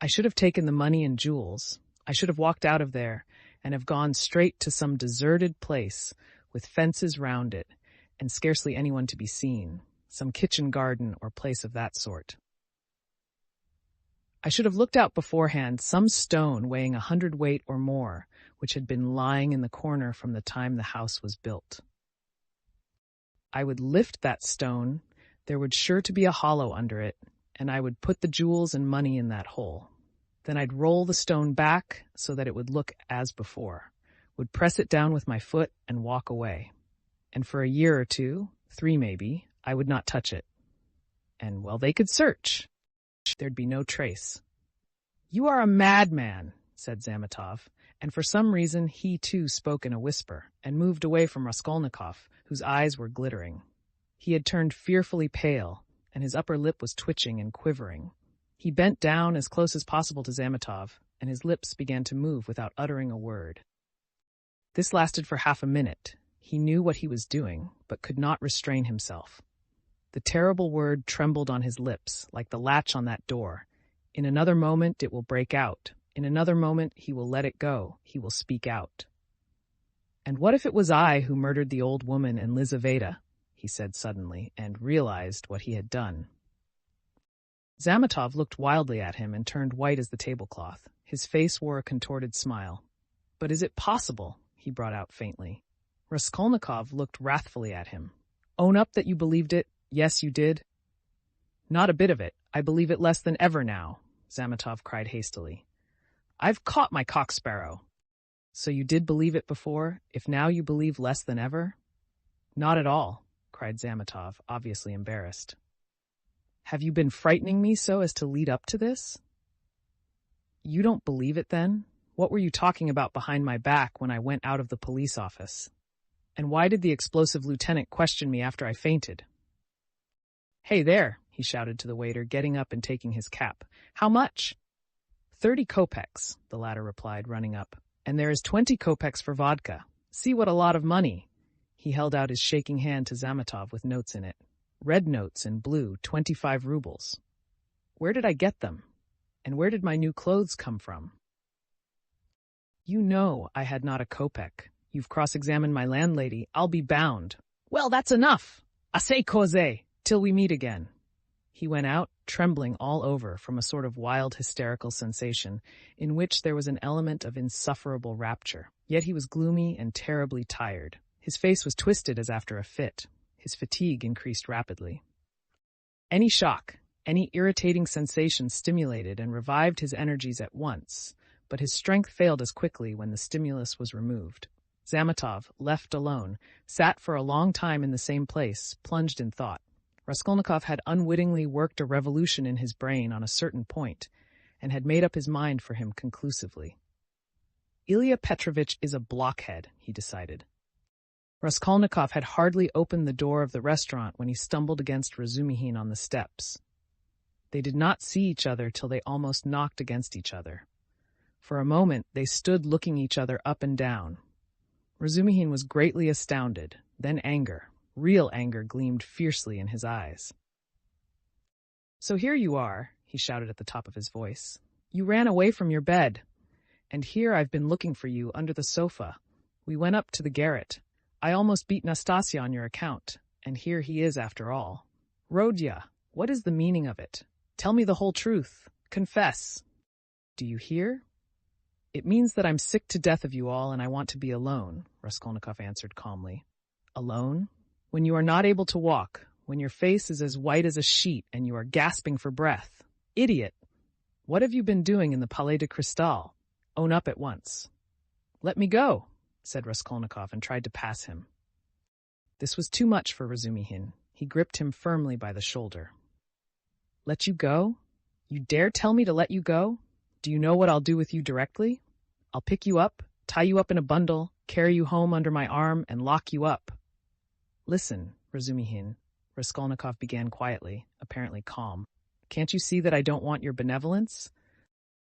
I should have taken the money and jewels. I should have walked out of there and have gone straight to some deserted place with fences round it and scarcely anyone to be seen, some kitchen garden or place of that sort. I should have looked out beforehand some stone weighing 100 weight or more, which had been lying in the corner from the time the house was built. I would lift that stone, there would sure to be a hollow under it, and I would put the jewels and money in that hole. Then I'd roll the stone back so that it would look as before, would press it down with my foot and walk away. And for a year or 2, 3 maybe, I would not touch it. And, well, they could search. There'd be no trace. "You are a madman," said Zametov, and for some reason he too spoke in a whisper, and moved away from Raskolnikov, whose eyes were glittering. He had turned fearfully pale, and his upper lip was twitching and quivering. He bent down as close as possible to Zametov, and his lips began to move without uttering a word. This lasted for half a minute. He knew what he was doing, but could not restrain himself. The terrible word trembled on his lips, like the latch on that door. In another moment it will break out. In another moment he will let it go. He will speak out. "And what if it was I who murdered the old woman and Lizaveta?" he said suddenly, and realized what he had done. Zametov looked wildly at him and turned white as the tablecloth. His face wore a contorted smile. "But is it possible?" he brought out faintly. Raskolnikov looked wrathfully at him. "Own up that you believed it. Yes, you did." "Not a bit of it. I believe it less than ever now," Zametov cried hastily. "I've caught my cock-sparrow." "So you did believe it before, if now you believe less than ever?" "Not at all," cried Zametov, obviously embarrassed. "Have you been frightening me so as to lead up to this?" "You don't believe it, then? What were you talking about behind my back when I went out of the police office? And why did the explosive lieutenant question me after I fainted?" "Hey there," he shouted to the waiter, getting up and taking his cap. "How much?" 30 kopecks, the latter replied, running up. "And there is 20 kopecks for vodka. See what a lot of money." He held out his shaking hand to Zametov with notes in it. Red notes in blue, 25 rubles. "Where did I get them? And where did my new clothes come from?" "You know I had not a kopeck. You've cross-examined my landlady. I'll be bound." "Well, that's enough. Assez causé. Till we meet again." He went out, trembling all over from a sort of wild hysterical sensation, in which there was an element of insufferable rapture. Yet he was gloomy and terribly tired. His face was twisted as after a fit. His fatigue increased rapidly. Any shock, any irritating sensation stimulated and revived his energies at once, but his strength failed as quickly when the stimulus was removed. Zametov, left alone, sat for a long time in the same place, plunged in thought. Raskolnikov had unwittingly worked a revolution in his brain on a certain point, and had made up his mind for him conclusively. Ilya Petrovitch is a blockhead, he decided. Raskolnikov had hardly opened the door of the restaurant when he stumbled against Razumihin on the steps. They did not see each other till they almost knocked against each other. For a moment they stood looking each other up and down. Razumihin was greatly astounded, then anger. Real anger gleamed fiercely in his eyes. "So here you are," he shouted at the top of his voice. "You ran away from your bed. And here I've been looking for you under the sofa. We went up to the garret. I almost beat Nastasya on your account, and here he is after all. Rodya, what is the meaning of it? Tell me the whole truth. Confess." "Do you hear? It means that I'm sick to death of you all and I want to be alone," Raskolnikov answered calmly. "Alone? When you are not able to walk, when your face is as white as a sheet and you are gasping for breath. Idiot! What have you been doing in the Palais de Cristal? Own up at once." "Let me go," said Raskolnikov and tried to pass him. This was too much for Razumihin. He gripped him firmly by the shoulder. Let you go? You dare tell me to let you go? Do you know what I'll do with you directly? I'll pick you up, tie you up in a bundle, carry you home under my arm, and lock you up. Listen, Razumihin, Raskolnikov began quietly, apparently calm. Can't you see that I don't want your benevolence?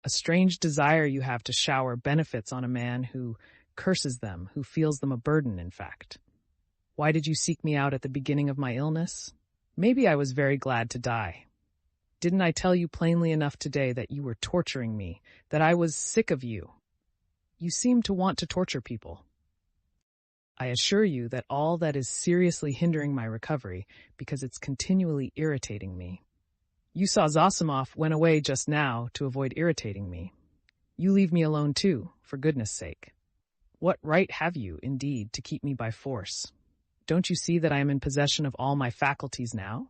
A strange desire you have to shower benefits on a man who curses them, who feels them a burden, in fact. Why did you seek me out at the beginning of my illness? Maybe I was very glad to die. Didn't I tell you plainly enough today that you were torturing me, that I was sick of you? You seem to want to torture people. I assure you that all that is seriously hindering my recovery because it's continually irritating me. You saw Zosimov went away just now to avoid irritating me. You leave me alone too, for goodness sake. What right have you, indeed, to keep me by force? Don't you see that I am in possession of all my faculties now?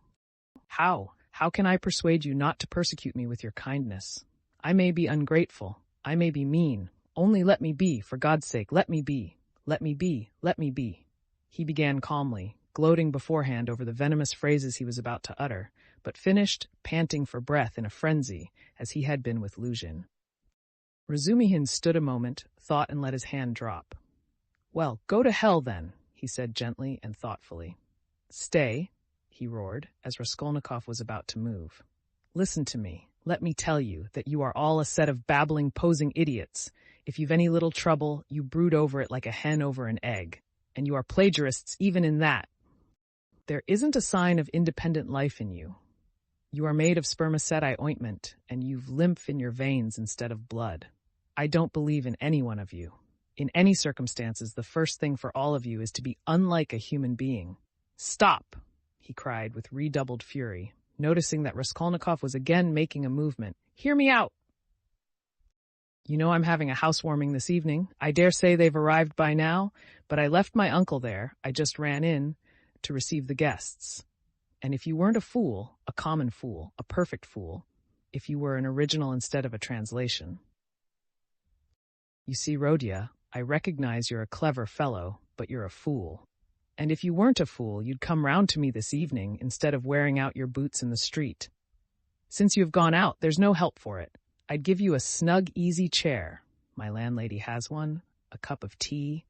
How? How can I persuade you not to persecute me with your kindness? I may be ungrateful. I may be mean. Only let me be, for God's sake, let me be. Let me be. Let me be. He began calmly, gloating beforehand over the venomous phrases he was about to utter, but finished, panting for breath in a frenzy, as he had been with Luzhin. Razumihin stood a moment, thought, and let his hand drop. Well, go to hell, then, he said gently and thoughtfully. Stay, he roared, as Raskolnikov was about to move. Listen to me. Let me tell you that you are all a set of babbling, posing idiots. If you've any little trouble, you brood over it like a hen over an egg. And you are plagiarists even in that. There isn't a sign of independent life in you. You are made of spermaceti ointment, and you've lymph in your veins instead of blood. I don't believe in any one of you. In any circumstances, the first thing for all of you is to be unlike a human being. Stop, he cried with redoubled fury, noticing that Raskolnikov was again making a movement. Hear me out! You know I'm having a housewarming this evening. I dare say they've arrived by now, but I left my uncle there. I just ran in to receive the guests. And if you weren't a fool, a common fool, a perfect fool, if you were an original instead of a translation. You see, Rodya, I recognize you're a clever fellow, but you're a fool. And if you weren't a fool, you'd come round to me this evening instead of wearing out your boots in the street. Since you have gone out, there's no help for it. I'd give you a snug, easy chair. My landlady has one, a cup of tea,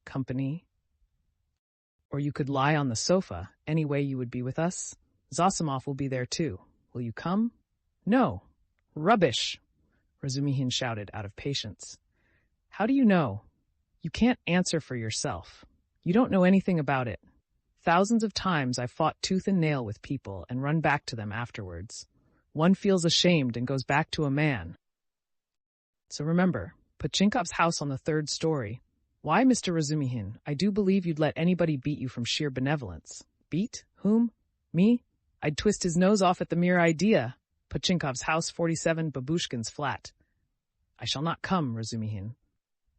company. Or you could lie on the sofa, any way you would be with us. Zosimov will be there too. Will you come? No. Rubbish, Razumihin shouted out of patience. How do you know? You can't answer for yourself. You don't know anything about it. Thousands of times I've fought tooth and nail with people and run back to them afterwards. One feels ashamed and goes back to a man. So remember, Pochinkov's house on the 3rd story. Why, Mr. Razumihin, I do believe you'd let anybody beat you from sheer benevolence. Beat? Whom? Me? I'd twist his nose off at the mere idea. Pochinkov's house, 47 Babushkin's flat. I shall not come, Razumihin.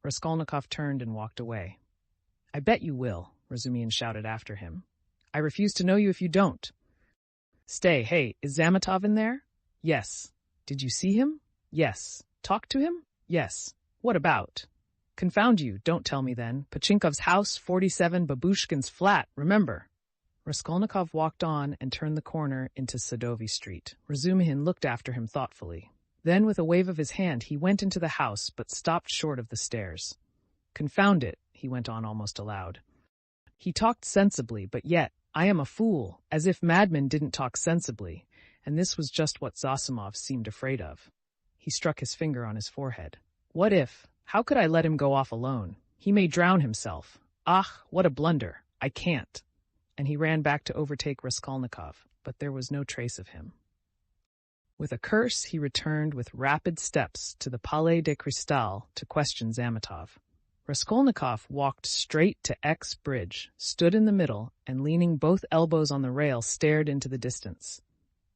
Raskolnikov turned and walked away. I bet you will, Razumihin shouted after him. I refuse to know you if you don't. Stay, hey, is Zametov in there? Yes. Did you see him? Yes. Talk to him? Yes. What about? Confound you, don't tell me then. Pochinkov's house, 47 Babushkin's flat, remember. Raskolnikov walked on and turned the corner into Sadovy Street. Razumihin looked after him thoughtfully. Then, with a wave of his hand, he went into the house, but stopped short of the stairs. Confound it, he went on almost aloud. He talked sensibly, but yet, I am a fool, as if madmen didn't talk sensibly, and this was just what Zosimov seemed afraid of. He struck his finger on his forehead. What if? How could I let him go off alone? He may drown himself. Ah, what a blunder. I can't. And he ran back to overtake Raskolnikov, but there was no trace of him. With a curse, he returned with rapid steps to the Palais de Cristal to question Zametov. Raskolnikov walked straight to X Bridge, stood in the middle, and leaning both elbows on the rail, stared into the distance.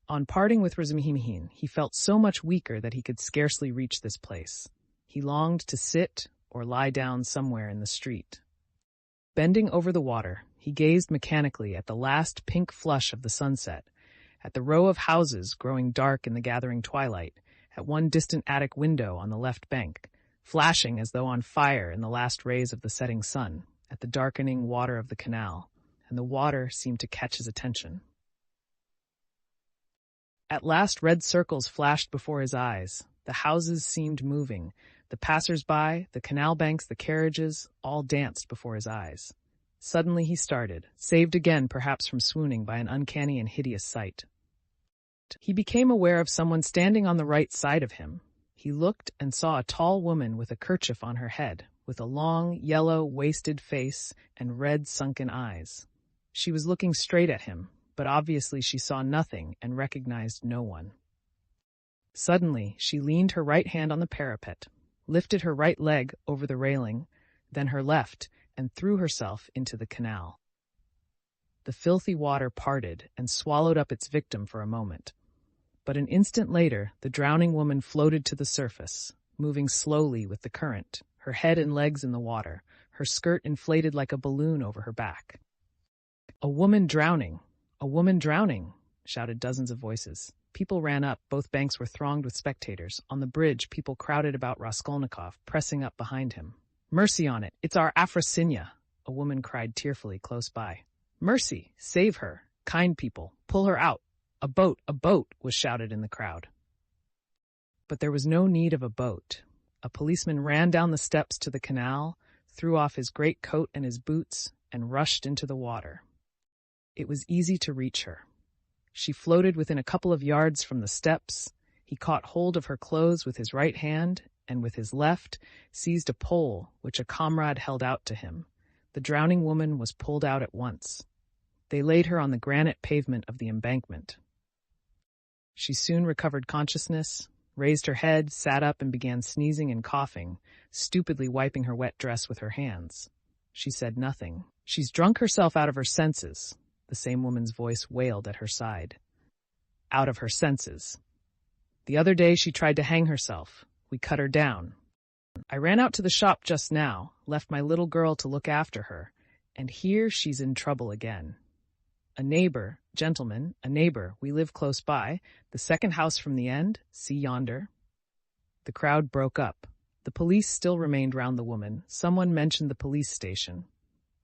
On parting with Razumihin, he felt so much weaker that he could scarcely reach this place. He longed to sit or lie down somewhere in the street. Bending over the water, he gazed mechanically at the last pink flush of the sunset, at the row of houses growing dark in the gathering twilight, at one distant attic window on the left bank, flashing as though on fire in the last rays of the setting sun, at the darkening water of the canal, and the water seemed to catch his attention. At last red circles flashed before his eyes. The houses seemed moving. The passers-by, the canal banks, the carriages, all danced before his eyes. Suddenly he started, saved again perhaps from swooning by an uncanny and hideous sight. He became aware of someone standing on the right side of him. He looked and saw a tall woman with a kerchief on her head, with a long, yellow, wasted face and red, sunken eyes. She was looking straight at him, but obviously she saw nothing and recognized no one. Suddenly, she leaned her right hand on the parapet, lifted her right leg over the railing, then her left, and threw herself into the canal. The filthy water parted and swallowed up its victim for a moment. But an instant later, the drowning woman floated to the surface, moving slowly with the current, her head and legs in the water, her skirt inflated like a balloon over her back. "A woman drowning! A woman drowning!" shouted dozens of voices. People ran up, both banks were thronged with spectators. On the bridge, people crowded about Raskolnikov, pressing up behind him. "Mercy on it! It's our Afrosinya!" a woman cried tearfully close by. "Mercy! Save her! Kind people! Pull her out! A boat!" was shouted in the crowd. But there was no need of a boat. A policeman ran down the steps to the canal, threw off his great coat and his boots, and rushed into the water. It was easy to reach her. She floated within a couple of yards from the steps. He caught hold of her clothes with his right hand, and with his left seized a pole which a comrade held out to him. The drowning woman was pulled out at once. They laid her on the granite pavement of the embankment. She soon recovered consciousness, raised her head, sat up, and began sneezing and coughing, stupidly wiping her wet dress with her hands. She said nothing. "She's drunk herself out of her senses," the same woman's voice wailed at her side. "Out of her senses. The other day she tried to hang herself. We cut her down. I ran out to the shop just now, left my little girl to look after her, and here she's in trouble again. A neighbor, gentlemen, a neighbor, we live close by, the second house from the end, see yonder." The crowd broke up. The police still remained round the woman. Someone mentioned the police station.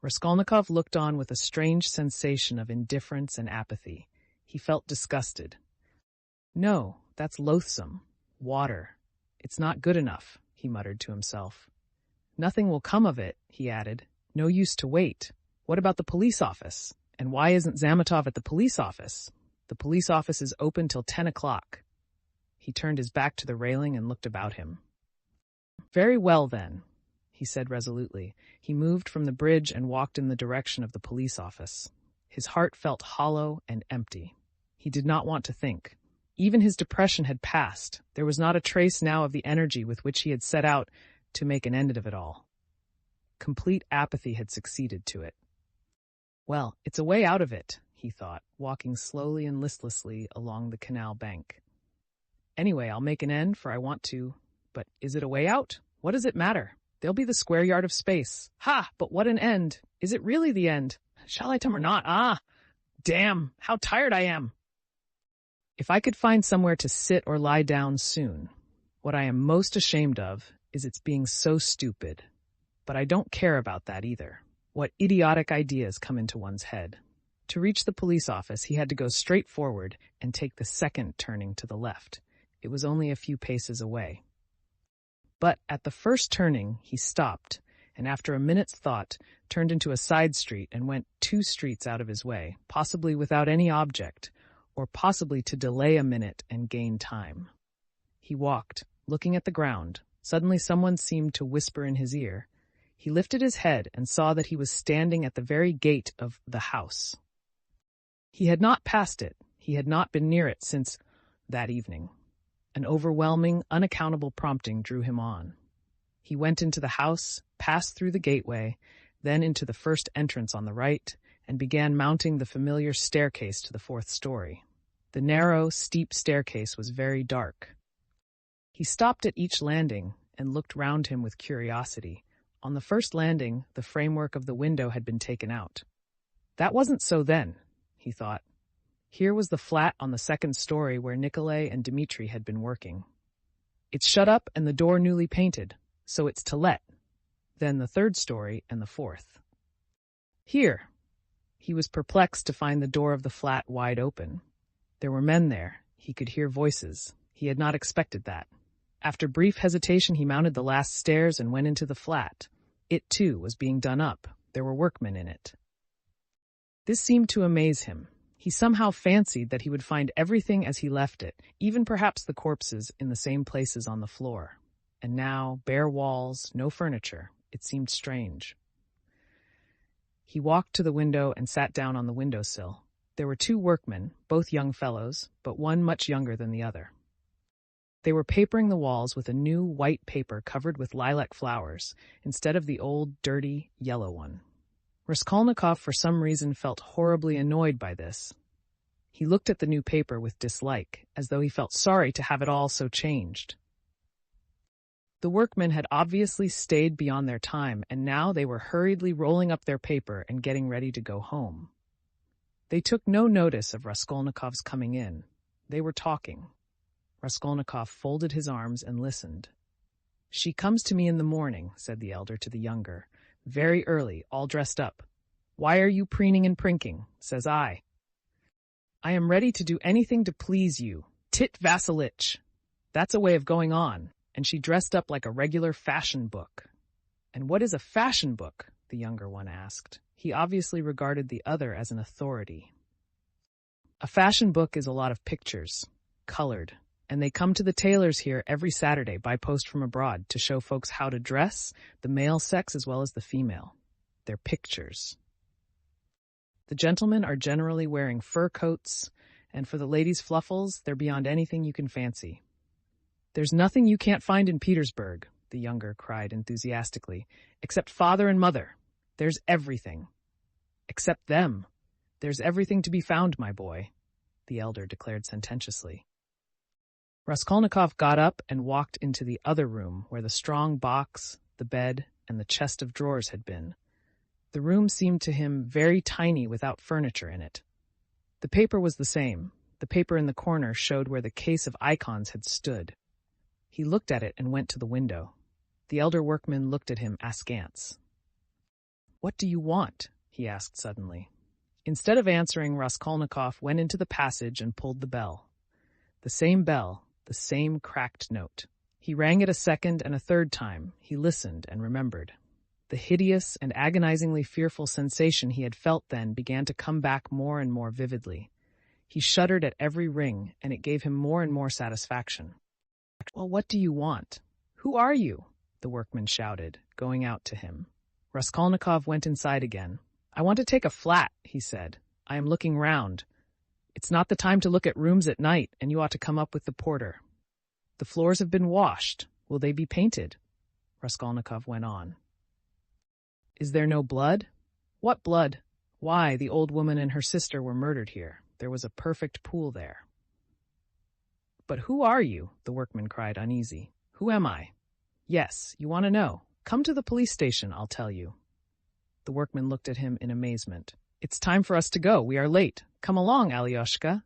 Raskolnikov looked on with a strange sensation of indifference and apathy. He felt disgusted. "No, that's loathsome. Water. It's not good enough," he muttered to himself. "Nothing will come of it," he added. "No use to wait. What about the police office? And why isn't Zametov at the police office? The police office is open till 10 o'clock. He turned his back to the railing and looked about him. "Very well, then," he said resolutely. He moved from the bridge and walked in the direction of the police office. His heart felt hollow and empty. He did not want to think. Even his depression had passed. There was not a trace now of the energy with which he had set out to make an end of it all. Complete apathy had succeeded to it. "Well, it's a way out of it," he thought, walking slowly and listlessly along the canal bank. "Anyway, I'll make an end, for I want to. But is it a way out? What does it matter? There'll be the square yard of space. Ha! But what an end! Is it really the end? Shall I come or not? Ah! Damn! How tired I am! If I could find somewhere to sit or lie down soon. What I am most ashamed of is its being so stupid. But I don't care about that either. What idiotic ideas come into one's head." To reach the police office, he had to go straight forward and take the second turning to the left. It was only a few paces away. But at the first turning, he stopped, and after a minute's thought, turned into a side street and went 2 streets out of his way, possibly without any object, or possibly to delay a minute and gain time. He walked, looking at the ground. Suddenly someone seemed to whisper in his ear. He lifted his head and saw that he was standing at the very gate of the house. He had not passed it. He had not been near it since that evening. An overwhelming, unaccountable prompting drew him on. He went into the house, passed through the gateway, then into the first entrance on the right, and began mounting the familiar staircase to the 4th story. The narrow, steep staircase was very dark. He stopped at each landing and looked round him with curiosity. On the first landing, the framework of the window had been taken out. That wasn't so then, he thought. Here was the flat on the 2nd story where Nikolay and Dmitri had been working. It's shut up and the door newly painted, so it's to let. Then the 3rd story and the 4th. Here. He was perplexed to find the door of the flat wide open. There were men there. He could hear voices. He had not expected that. After brief hesitation, he mounted the last stairs and went into the flat. It, too, was being done up. There were workmen in it. This seemed to amaze him. He somehow fancied that he would find everything as he left it, even perhaps the corpses in the same places on the floor. And now, bare walls, no furniture. It seemed strange. He walked to the window and sat down on the windowsill. There were two workmen, both young fellows, but one much younger than the other. They were papering the walls with a new white paper covered with lilac flowers, instead of the old, dirty, yellow one. Raskolnikov, for some reason, felt horribly annoyed by this. He looked at the new paper with dislike, as though he felt sorry to have it all so changed. The workmen had obviously stayed beyond their time, and now they were hurriedly rolling up their paper and getting ready to go home. They took no notice of Raskolnikov's coming in. They were talking. Raskolnikov folded his arms and listened. "She comes to me in the morning," said the elder to the younger, "very early, all dressed up. 'Why are you preening and prinking?' says I. 'I am ready to do anything to please you, Tit Vassilitch.' That's a way of going on. And she dressed up like a regular fashion book." "And what is a fashion book?" the younger one asked. He obviously regarded the other as an authority. "A fashion book is a lot of pictures, colored, and they come to the tailors here every Saturday by post from abroad to show folks how to dress, the male sex as well as the female. They're pictures. The gentlemen are generally wearing fur coats, and for the ladies' fluffles, they're beyond anything you can fancy. There's nothing you can't find in Petersburg," the younger cried enthusiastically, "except father and mother. There's everything." "Except them. There's everything to be found, my boy," the elder declared sententiously. Raskolnikov got up and walked into the other room where the strong box, the bed, and the chest of drawers had been. The room seemed to him very tiny without furniture in it. The paper was the same. The paper in the corner showed where the case of icons had stood. He looked at it and went to the window. The elder workman looked at him askance. "What do you want?" he asked suddenly. Instead of answering, Raskolnikov went into the passage and pulled the bell. The same cracked note. He rang it a second and a third time. He listened and remembered. The hideous and agonizingly fearful sensation he had felt then began to come back more and more vividly. He shuddered at every ring, and it gave him more and more satisfaction. "Well, what do you want? Who are you?" the workman shouted, going out to him. Raskolnikov went inside again. "I want to take a flat," he said. "I am looking round. It's not the time to look at rooms at night, and you ought to come up with the porter. The floors have been washed. Will they be painted?" Raskolnikov went on. "Is there no blood?" "What blood?" "Why, the old woman and her sister were murdered here. There was a perfect pool there." "But who are you?" the workman cried, uneasy. "Who am I?" "Yes, you want to know. Come to the police station, I'll tell you." The workman looked at him in amazement. "It's time for us to go. We are late. Come along, Alyoshka."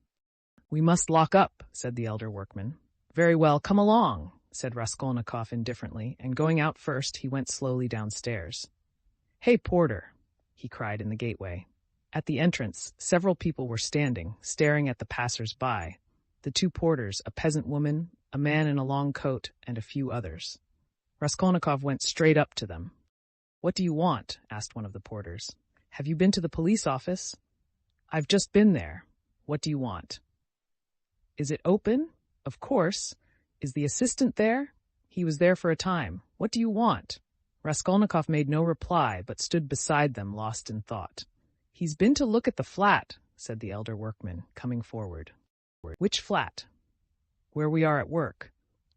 "We must lock up," said the elder workman. "Very well, come along," said Raskolnikov indifferently, and going out first, he went slowly downstairs. "Hey, porter," he cried in the gateway. At the entrance, several people were standing, staring at the passers-by. The two porters, a peasant woman, a man in a long coat, and a few others. Raskolnikov went straight up to them. "What do you want?" asked one of the porters. "Have you been to the police office?" "I've just been there. What do you want?" "Is it open?" "Of course." "Is the assistant there?" "He was there for a time. What do you want?" Raskolnikov made no reply, but stood beside them, lost in thought. "He's been to look at the flat," said the elder workman, coming forward. "Which flat?" "Where we are at work."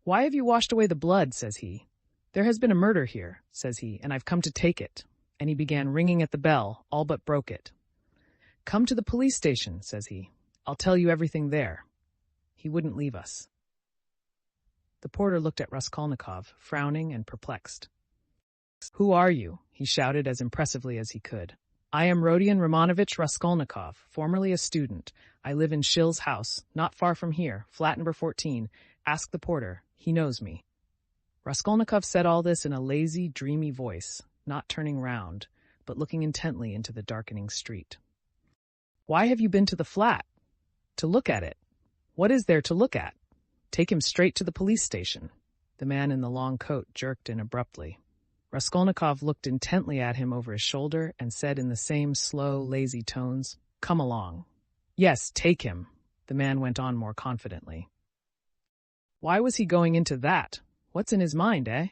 "Why have you washed away the blood?" says he. "There has been a murder here," says he, "and I've come to take it." And he began ringing at the bell, all but broke it. "Come to the police station," says he. "I'll tell you everything there." He wouldn't leave us. The porter looked at Raskolnikov, frowning and perplexed. "Who are you?" he shouted as impressively as he could. "I am Rodion Romanovitch Raskolnikov, formerly a student. I live in Schill's house, not far from here, flat number 14. Ask the porter. He knows me." Raskolnikov said all this in a lazy, dreamy voice, not turning round, but looking intently into the darkening street. Why have you been to the flat? To look at it. What is there to look at? Take him straight to the police station. The man in the long coat jerked in abruptly. Raskolnikov looked intently at him over his shoulder and said in the same slow, lazy tones, "Come along." "Yes, take him," the man went on more confidently. "Why was he going into that? What's in his mind, eh?"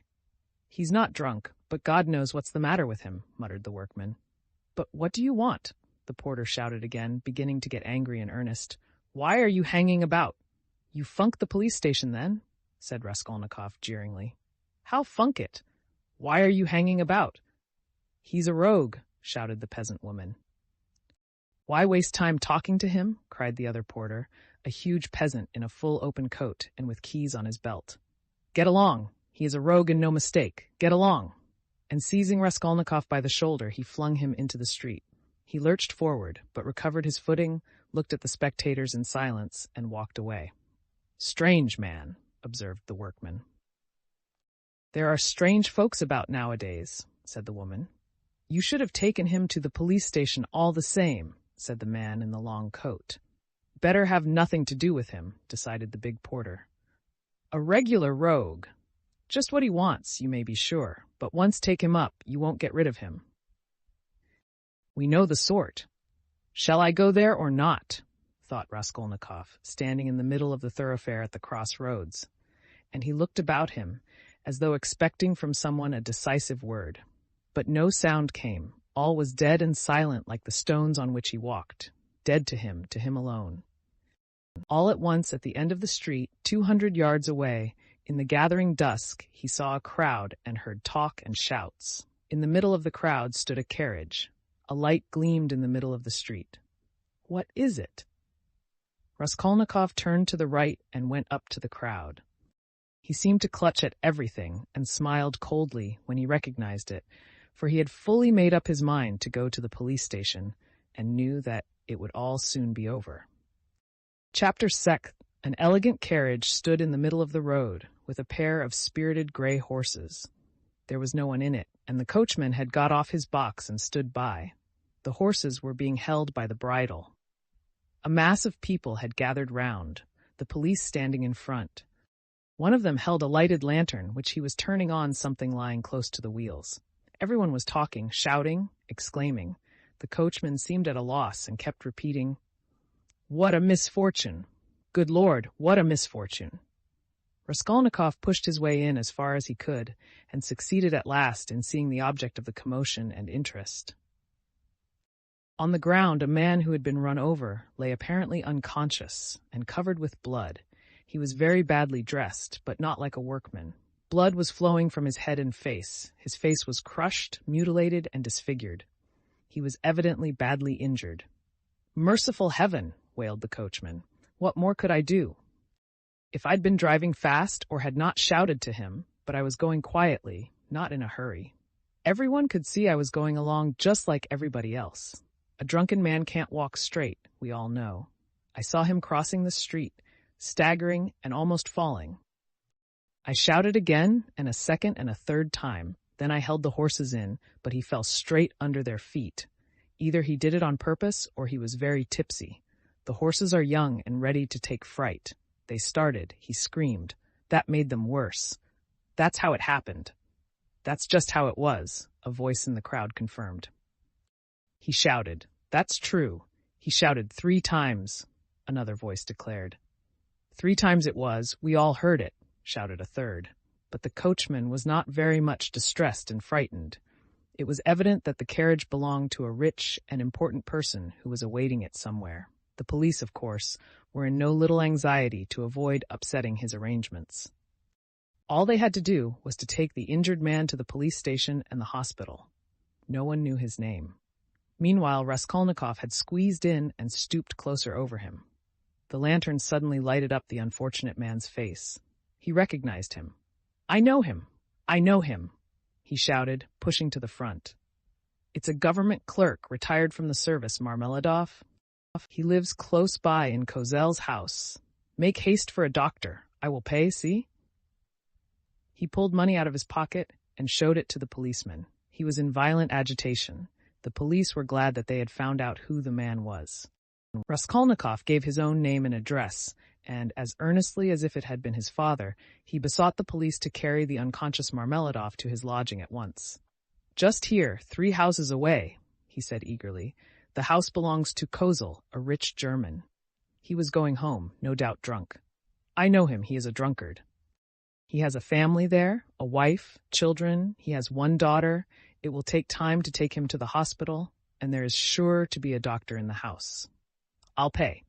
"He's not drunk, but God knows what's the matter with him," muttered the workman. "But what do you want?" the porter shouted again, beginning to get angry in earnest. "Why are you hanging about?" "You funk the police station, then?" said Raskolnikov jeeringly. "How funk it? Why are you hanging about?" "He's a rogue," shouted the peasant woman. "Why waste time talking to him?" cried the other porter, a huge peasant in a full open coat and with keys on his belt. "Get along! He is a rogue and no mistake. Get along!" And seizing Raskolnikov by the shoulder, he flung him into the street. He lurched forward, but recovered his footing, looked at the spectators in silence, and walked away. "Strange man," observed the workman. "There are strange folks about nowadays," said the woman. "You should have taken him to the police station all the same," said the man in the long coat. "Better have nothing to do with him," decided the big porter. "A regular rogue. Just what he wants, you may be sure, but once take him up, you won't get rid of him." "We know the sort. Shall I go there or not?" thought Raskolnikov, standing in the middle of the thoroughfare at the crossroads, and he looked about him, as though expecting from someone a decisive word. But no sound came. All was dead and silent like the stones on which he walked, dead to him alone. All at once, at the end of the street, 200 yards away, in the gathering dusk, he saw a crowd and heard talk and shouts. In the middle of the crowd stood a carriage. A light gleamed in the middle of the street. What is it? Raskolnikov turned to the right and went up to the crowd. He seemed to clutch at everything and smiled coldly when he recognized it, for he had fully made up his mind to go to the police station and knew that it would all soon be over. Chapter 6. An elegant carriage stood in the middle of the road with a pair of spirited gray horses. There was no one in it, and the coachman had got off his box and stood by. The horses were being held by the bridle. A mass of people had gathered round, the police standing in front. One of them held a lighted lantern, which he was turning on something lying close to the wheels. Everyone was talking, shouting, exclaiming. The coachman seemed at a loss and kept repeating, "What a misfortune! Good Lord, what a misfortune!" Raskolnikov pushed his way in as far as he could, and succeeded at last in seeing the object of the commotion and interest. On the ground, a man who had been run over lay apparently unconscious and covered with blood. He was very badly dressed, but not like a workman. Blood was flowing from his head and face. His face was crushed, mutilated, and disfigured. He was evidently badly injured. "Merciful heaven!" wailed the coachman. "What more could I do? If I'd been driving fast or had not shouted to him, but I was going quietly, not in a hurry. Everyone could see I was going along just like everybody else. A drunken man can't walk straight, we all know. I saw him crossing the street, staggering and almost falling. I shouted again, and a second and a third time. Then I held the horses in, but he fell straight under their feet. Either he did it on purpose or he was very tipsy. The horses are young and ready to take fright. They started, he screamed. That made them worse. That's how it happened." "That's just how it was," a voice in the crowd confirmed. He shouted. "That's true. He shouted 3 times, another voice declared. 3 times it was, we all heard it, shouted a third. But the coachman was not very much distressed and frightened. It was evident that the carriage belonged to a rich and important person who was awaiting it somewhere. The police, of course, were in no little anxiety to avoid upsetting his arrangements. All they had to do was to take the injured man to the police station and the hospital. No one knew his name. Meanwhile, Raskolnikov had squeezed in and stooped closer over him. The lantern suddenly lighted up the unfortunate man's face. He recognized him. "I know him! I know him!" he shouted, pushing to the front. "It's a government clerk retired from the service, Marmeladov. He lives close by in Kozel's house. Make haste for a doctor. I will pay, see?" He pulled money out of his pocket and showed it to the policeman. He was in violent agitation. The police were glad that they had found out who the man was. Raskolnikov gave his own name and address, and, as earnestly as if it had been his father, he besought the police to carry the unconscious Marmeladov to his lodging at once. "Just here, 3 houses away," he said eagerly. "The house belongs to Kozel, a rich German. He was going home, no doubt drunk. I know him, he is a drunkard. He has a family there, a wife, children, he has 1 daughter. It will take time to take him to the hospital, and there is sure to be a doctor in the house. I'll pay.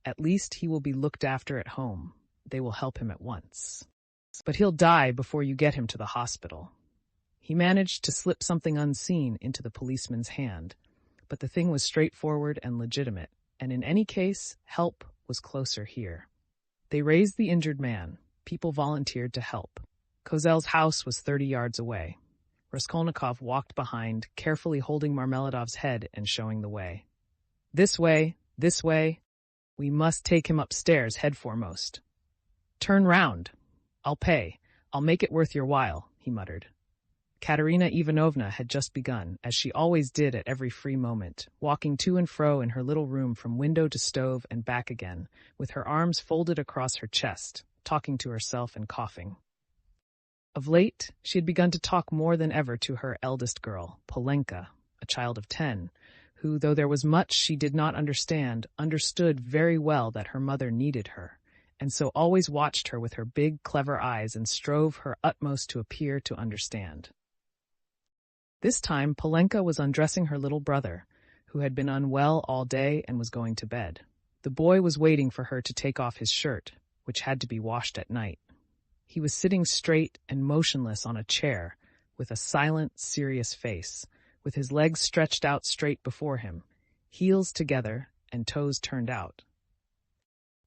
At least he will be looked after at home. They will help him at once. But he'll die before you get him to the hospital." He managed to slip something unseen into the policeman's hand, but the thing was straightforward and legitimate, and in any case, help was closer here. They raised the injured man. People volunteered to help. Kozel's house was 30 yards away. Raskolnikov walked behind, carefully holding Marmeladov's head and showing the way. This way. We must take him upstairs head foremost. Turn round. I'll pay. I'll make it worth your while, he muttered. Katerina Ivanovna had just begun, as she always did at every free moment, walking to and fro in her little room from window to stove and back again, with her arms folded across her chest, talking to herself and coughing. Of late, she had begun to talk more than ever to her eldest girl, Polenka, a child of 10, who, though there was much she did not understand, understood very well that her mother needed her, and so always watched her with her big, clever eyes and strove her utmost to appear to understand. This time, Polenka was undressing her little brother, who had been unwell all day and was going to bed. The boy was waiting for her to take off his shirt, which had to be washed at night. He was sitting straight and motionless on a chair, with a silent, serious face, with his legs stretched out straight before him, heels together and toes turned out.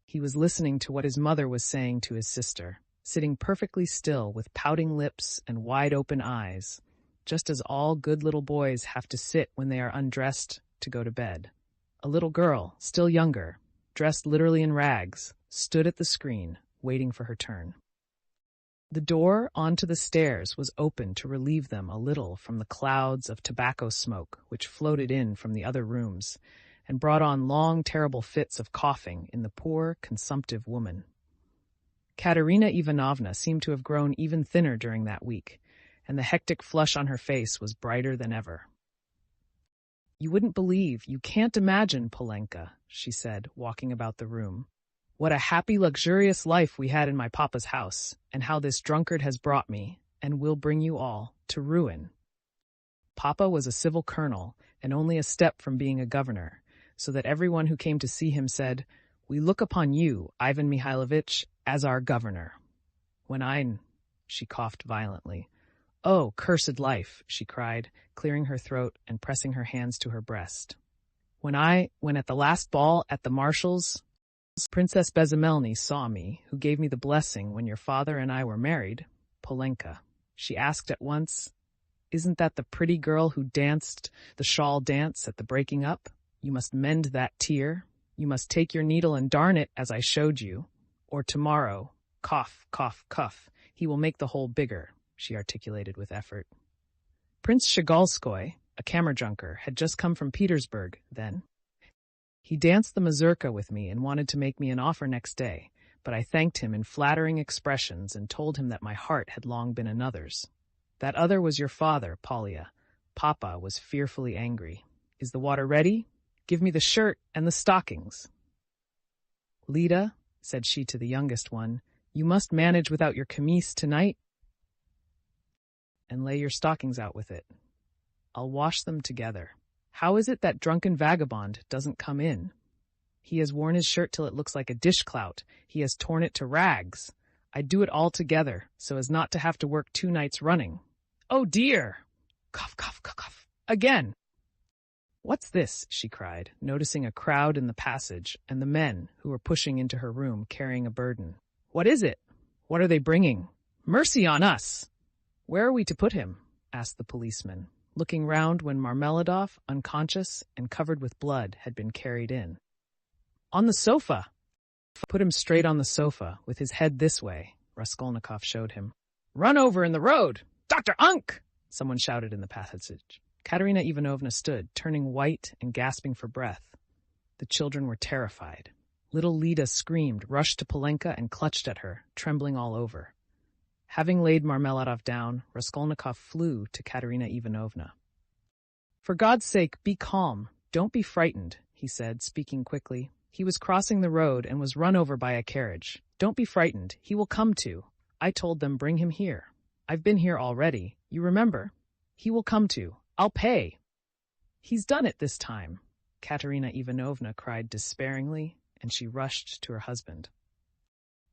He was listening to what his mother was saying to his sister, sitting perfectly still with pouting lips and wide-open eyes, just as all good little boys have to sit when they are undressed to go to bed. A little girl, still younger, dressed literally in rags, stood at the screen, waiting for her turn. The door onto the stairs was open to relieve them a little from the clouds of tobacco smoke which floated in from the other rooms and brought on long, terrible fits of coughing in the poor, consumptive woman. Katerina Ivanovna seemed to have grown even thinner during that week, and the hectic flush on her face was brighter than ever. "You wouldn't believe, you can't imagine, Polenka," she said, walking about the room, "what a happy, luxurious life we had in my papa's house, and how this drunkard has brought me, and will bring you all, to ruin. Papa was a civil colonel, and only a step from being a governor, so that everyone who came to see him said, 'We look upon you, Ivan Mikhailovitch, as our governor.' She coughed violently. Oh, cursed life, she cried, clearing her throat and pressing her hands to her breast. When at the last ball at the Marshal's, Princess Bezemelny saw me, who gave me the blessing when your father and I were married, Polenka. She asked at once, 'Isn't that the pretty girl who danced the shawl dance at the breaking up? You must mend that tear. You must take your needle and darn it as I showed you. Or tomorrow, cough, cough, cough, he will make the hole bigger,' she articulated with effort. Prince Shigalskoy, a kammerjunker, had just come from Petersburg then. He danced the mazurka with me and wanted to make me an offer next day, but I thanked him in flattering expressions and told him that my heart had long been another's. That other was your father, Polya. Papa was fearfully angry. 'Is the water ready? Give me the shirt and the stockings.' 'Lida,' said she to the youngest one, 'you must manage without your camise tonight, and lay your stockings out with it. I'll wash them together. How is it that drunken vagabond doesn't come in? He has worn his shirt till it looks like a dishclout. He has torn it to rags. I'd do it all together, so as not to have to work 2 nights running. Oh dear! Cough, cough, cough, cough. Again! What's this?' she cried, noticing a crowd in the passage and the men who were pushing into her room carrying a burden. 'What is it? What are they bringing? Mercy on us!' 'Where are we to put him?' asked the policeman, looking round when Marmeladov, unconscious and covered with blood, had been carried in. 'On the sofa!' 'Put him straight on the sofa, with his head this way,' Raskolnikov showed him. 'Run over in the road! Dr. Unk!' someone shouted in the passage. Katerina Ivanovna stood, turning white and gasping for breath. The children were terrified. Little Lida screamed, rushed to Polenka, and clutched at her, trembling all over. Having laid Marmeladov down, Raskolnikov flew to Katerina Ivanovna. "For God's sake, be calm. Don't be frightened," he said, speaking quickly. "He was crossing the road and was run over by a carriage. Don't be frightened. He will come to. I told them bring him here. I've been here already. You remember? He will come to. I'll pay." "He's done it this time," Katerina Ivanovna cried despairingly, and she rushed to her husband.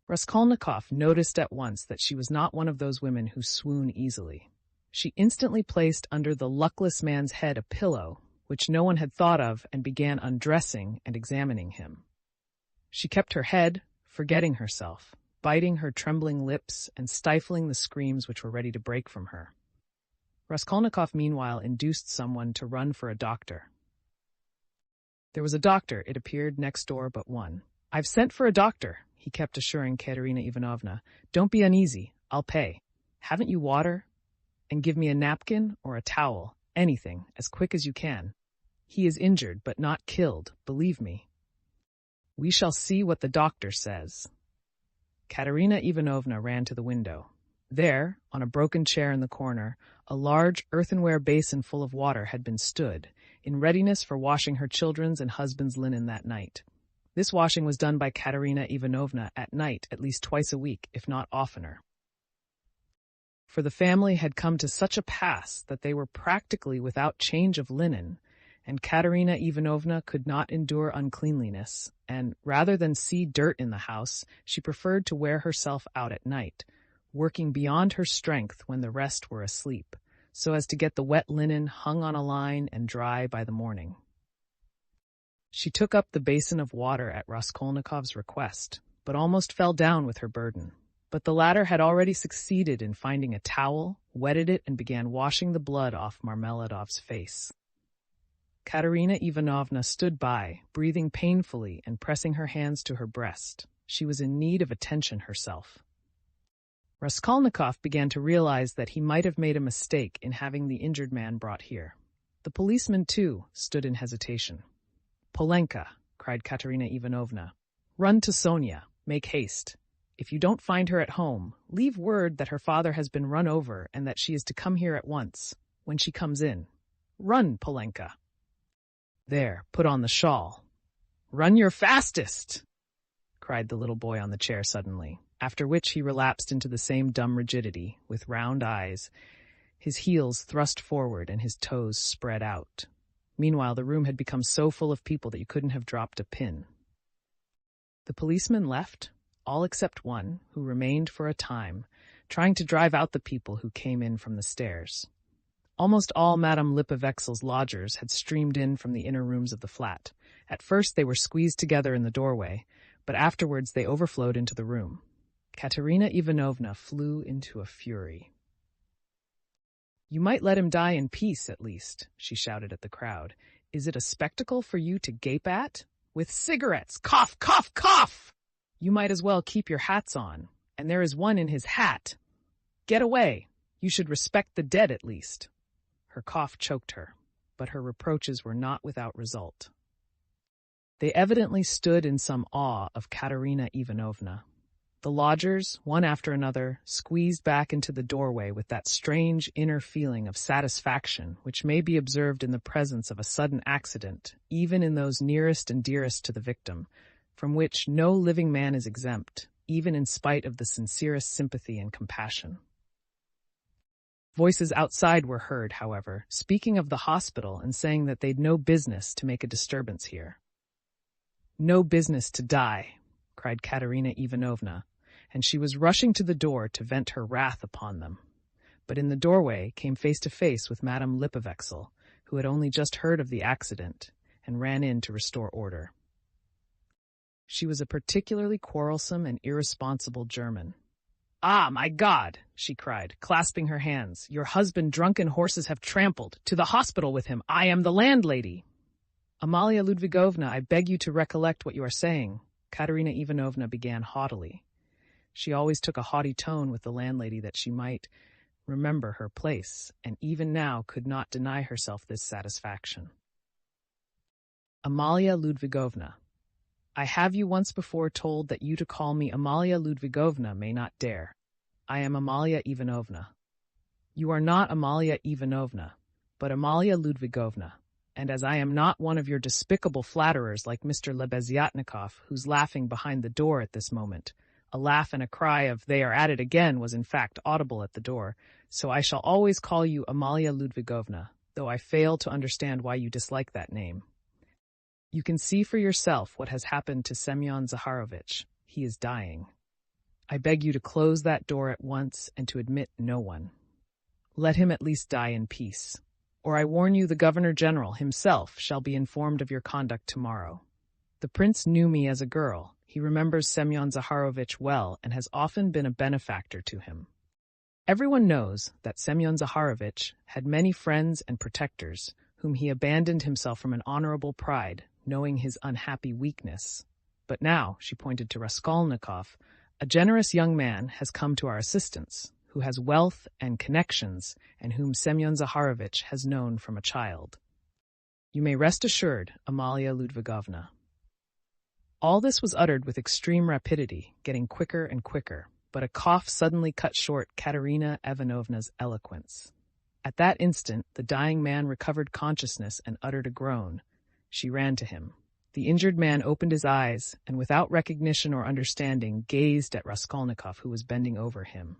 Raskolnikov noticed at once that she was not one of those women who swoon easily. She instantly placed under the luckless man's head a pillow, which no one had thought of, and began undressing and examining him. She kept her head, forgetting herself, biting her trembling lips and stifling the screams which were ready to break from her. Raskolnikov meanwhile induced someone to run for a doctor. There was a doctor, it appeared, next door but one. "I've sent for a doctor," he kept assuring Katerina Ivanovna. "Don't be uneasy. I'll pay. Haven't you water? And give me a napkin or a towel, anything, as quick as you can. He is injured, but not killed, believe me." "We shall see what the doctor says." Katerina Ivanovna ran to the window. There, on a broken chair in the corner, a large earthenware basin full of water had been stood, in readiness for washing her children's and husband's linen that night. This washing was done by Katerina Ivanovna at night at least twice a week, if not oftener. For the family had come to such a pass that they were practically without change of linen, and Katerina Ivanovna could not endure uncleanliness, and rather than see dirt in the house, she preferred to wear herself out at night, working beyond her strength when the rest were asleep, so as to get the wet linen hung on a line and dry by the morning. She took up the basin of water at Raskolnikov's request, but almost fell down with her burden. But the latter had already succeeded in finding a towel, wetted it, and began washing the blood off Marmeladov's face. Katerina Ivanovna stood by, breathing painfully and pressing her hands to her breast. She was in need of attention herself. Raskolnikov began to realize that he might have made a mistake in having the injured man brought here. The policeman, too, stood in hesitation. "Polenka," cried Katerina Ivanovna, "run to Sonia. Make haste. If you don't find her at home, leave word that her father has been run over and that she is to come here at once, when she comes in. Run, Polenka. There, put on the shawl. Run your fastest!" cried the little boy on the chair suddenly, after which he relapsed into the same dumb rigidity, with round eyes, his heels thrust forward and his toes spread out. Meanwhile, the room had become so full of people that you couldn't have dropped a pin. The policeman left, all except one, who remained for a time, trying to drive out the people who came in from the stairs. Almost all Madame Lippevexel's lodgers had streamed in from the inner rooms of the flat. At first they were squeezed together in the doorway, but afterwards they overflowed into the room. Katerina Ivanovna flew into a fury. "You might let him die in peace, at least," she shouted at the crowd. "Is it a spectacle for you to gape at? With cigarettes! Cough, cough, cough! You might as well keep your hats on, and there is one in his hat. Get away! You should respect the dead, at least." Her cough choked her, but her reproaches were not without result. They evidently stood in some awe of Katerina Ivanovna. The lodgers, one after another, squeezed back into the doorway with that strange inner feeling of satisfaction which may be observed in the presence of a sudden accident, even in those nearest and dearest to the victim, from which no living man is exempt, even in spite of the sincerest sympathy and compassion. Voices outside were heard, however, speaking of the hospital and saying that they'd no business to make a disturbance here. "No business to die," cried Katerina Ivanovna, and she was rushing to the door to vent her wrath upon them. But in the doorway came face to face with Madame Lippevexel, who had only just heard of the accident, and ran in to restore order. She was a particularly quarrelsome and irresponsible German. "Ah, my God!" she cried, clasping her hands. "Your husband drunken horses have trampled. To the hospital with him. I am the landlady." "Amalia Ludwigovna, I beg you to recollect what you are saying," Katerina Ivanovna began haughtily. She always took a haughty tone with the landlady that she might remember her place, and even now could not deny herself this satisfaction. Amalia Ludvigovna. I have you once before told that you to call me Amalia Ludvigovna may not dare. I am Amalia Ivanovna. You are not Amalia Ivanovna, but Amalia Ludvigovna, and as I am not one of your despicable flatterers like Mr. Lebeziatnikov, who's laughing behind the door at this moment, a laugh and a cry of "they are at it again" was in fact audible at the door, so I shall always call you Amalia Ludvigovna, though I fail to understand why you dislike that name. You can see for yourself what has happened to Semyon Zaharovich. He is dying. I beg you to close that door at once and to admit no one. Let him at least die in peace. Or I warn you the Governor-General himself shall be informed of your conduct tomorrow. The prince knew me as a girl. He remembers Semyon Zaharovich well and has often been a benefactor to him. Everyone knows that Semyon Zaharovich had many friends and protectors, whom he abandoned himself from an honorable pride, knowing his unhappy weakness. But now, she pointed to Raskolnikov, a generous young man has come to our assistance, who has wealth and connections, and whom Semyon Zaharovich has known from a child. You may rest assured, Amalia Ludvigovna. All this was uttered with extreme rapidity, getting quicker and quicker, but a cough suddenly cut short Katerina Ivanovna's eloquence. At that instant, the dying man recovered consciousness and uttered a groan. She ran to him. The injured man opened his eyes, and without recognition or understanding, gazed at Raskolnikov, who was bending over him.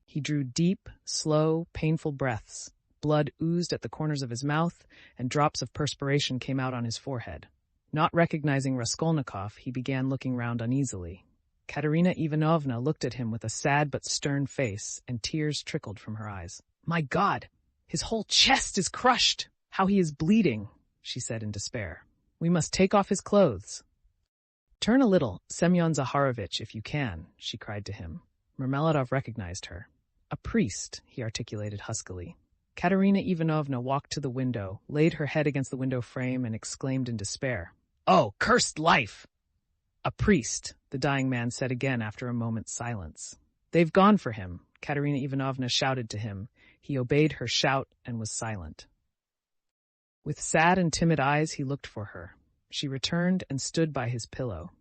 He drew deep, slow, painful breaths. Blood oozed at the corners of his mouth, and drops of perspiration came out on his forehead. Not recognizing Raskolnikov, he began looking round uneasily. Katerina Ivanovna looked at him with a sad but stern face, and tears trickled from her eyes. "My God! His whole chest is crushed! How he is bleeding!" she said in despair. "We must take off his clothes." "Turn a little, Semyon Zaharovich, if you can," she cried to him. Marmeladov recognized her. "A priest," he articulated huskily. Katerina Ivanovna walked to the window, laid her head against the window frame, and exclaimed in despair, "Oh, cursed life!" "A priest," the dying man said again after a moment's silence. "They've gone for him," Katerina Ivanovna shouted to him. He obeyed her shout and was silent. With sad and timid eyes he looked for her. She returned and stood by his pillow.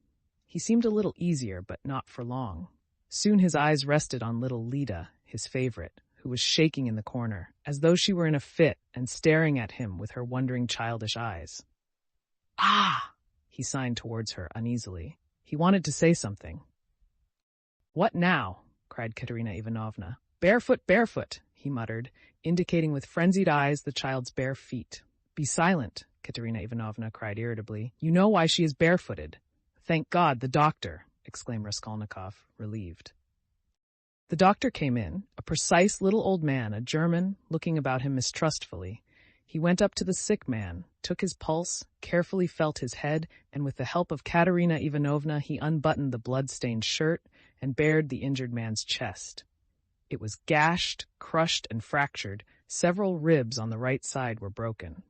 He seemed a little easier, but not for long. Soon his eyes rested on little Lida, his favorite, who was shaking in the corner, as though she were in a fit and staring at him with her wondering childish eyes. "Ah!" he signed towards her uneasily. He wanted to say something. "What now?" cried Katerina Ivanovna. "Barefoot, barefoot," he muttered, indicating with frenzied eyes the child's bare feet. "Be silent," Katerina Ivanovna cried irritably. "You know why she is barefooted." "Thank God, the doctor!" exclaimed Raskolnikov, relieved. The doctor came in, a precise little old man, a German, looking about him mistrustfully. He went up to the sick man, took his pulse, carefully felt his head, and with the help of Katerina Ivanovna he unbuttoned the blood-stained shirt and bared the injured man's chest. It was gashed, crushed, and fractured. Several ribs on the right side were broken.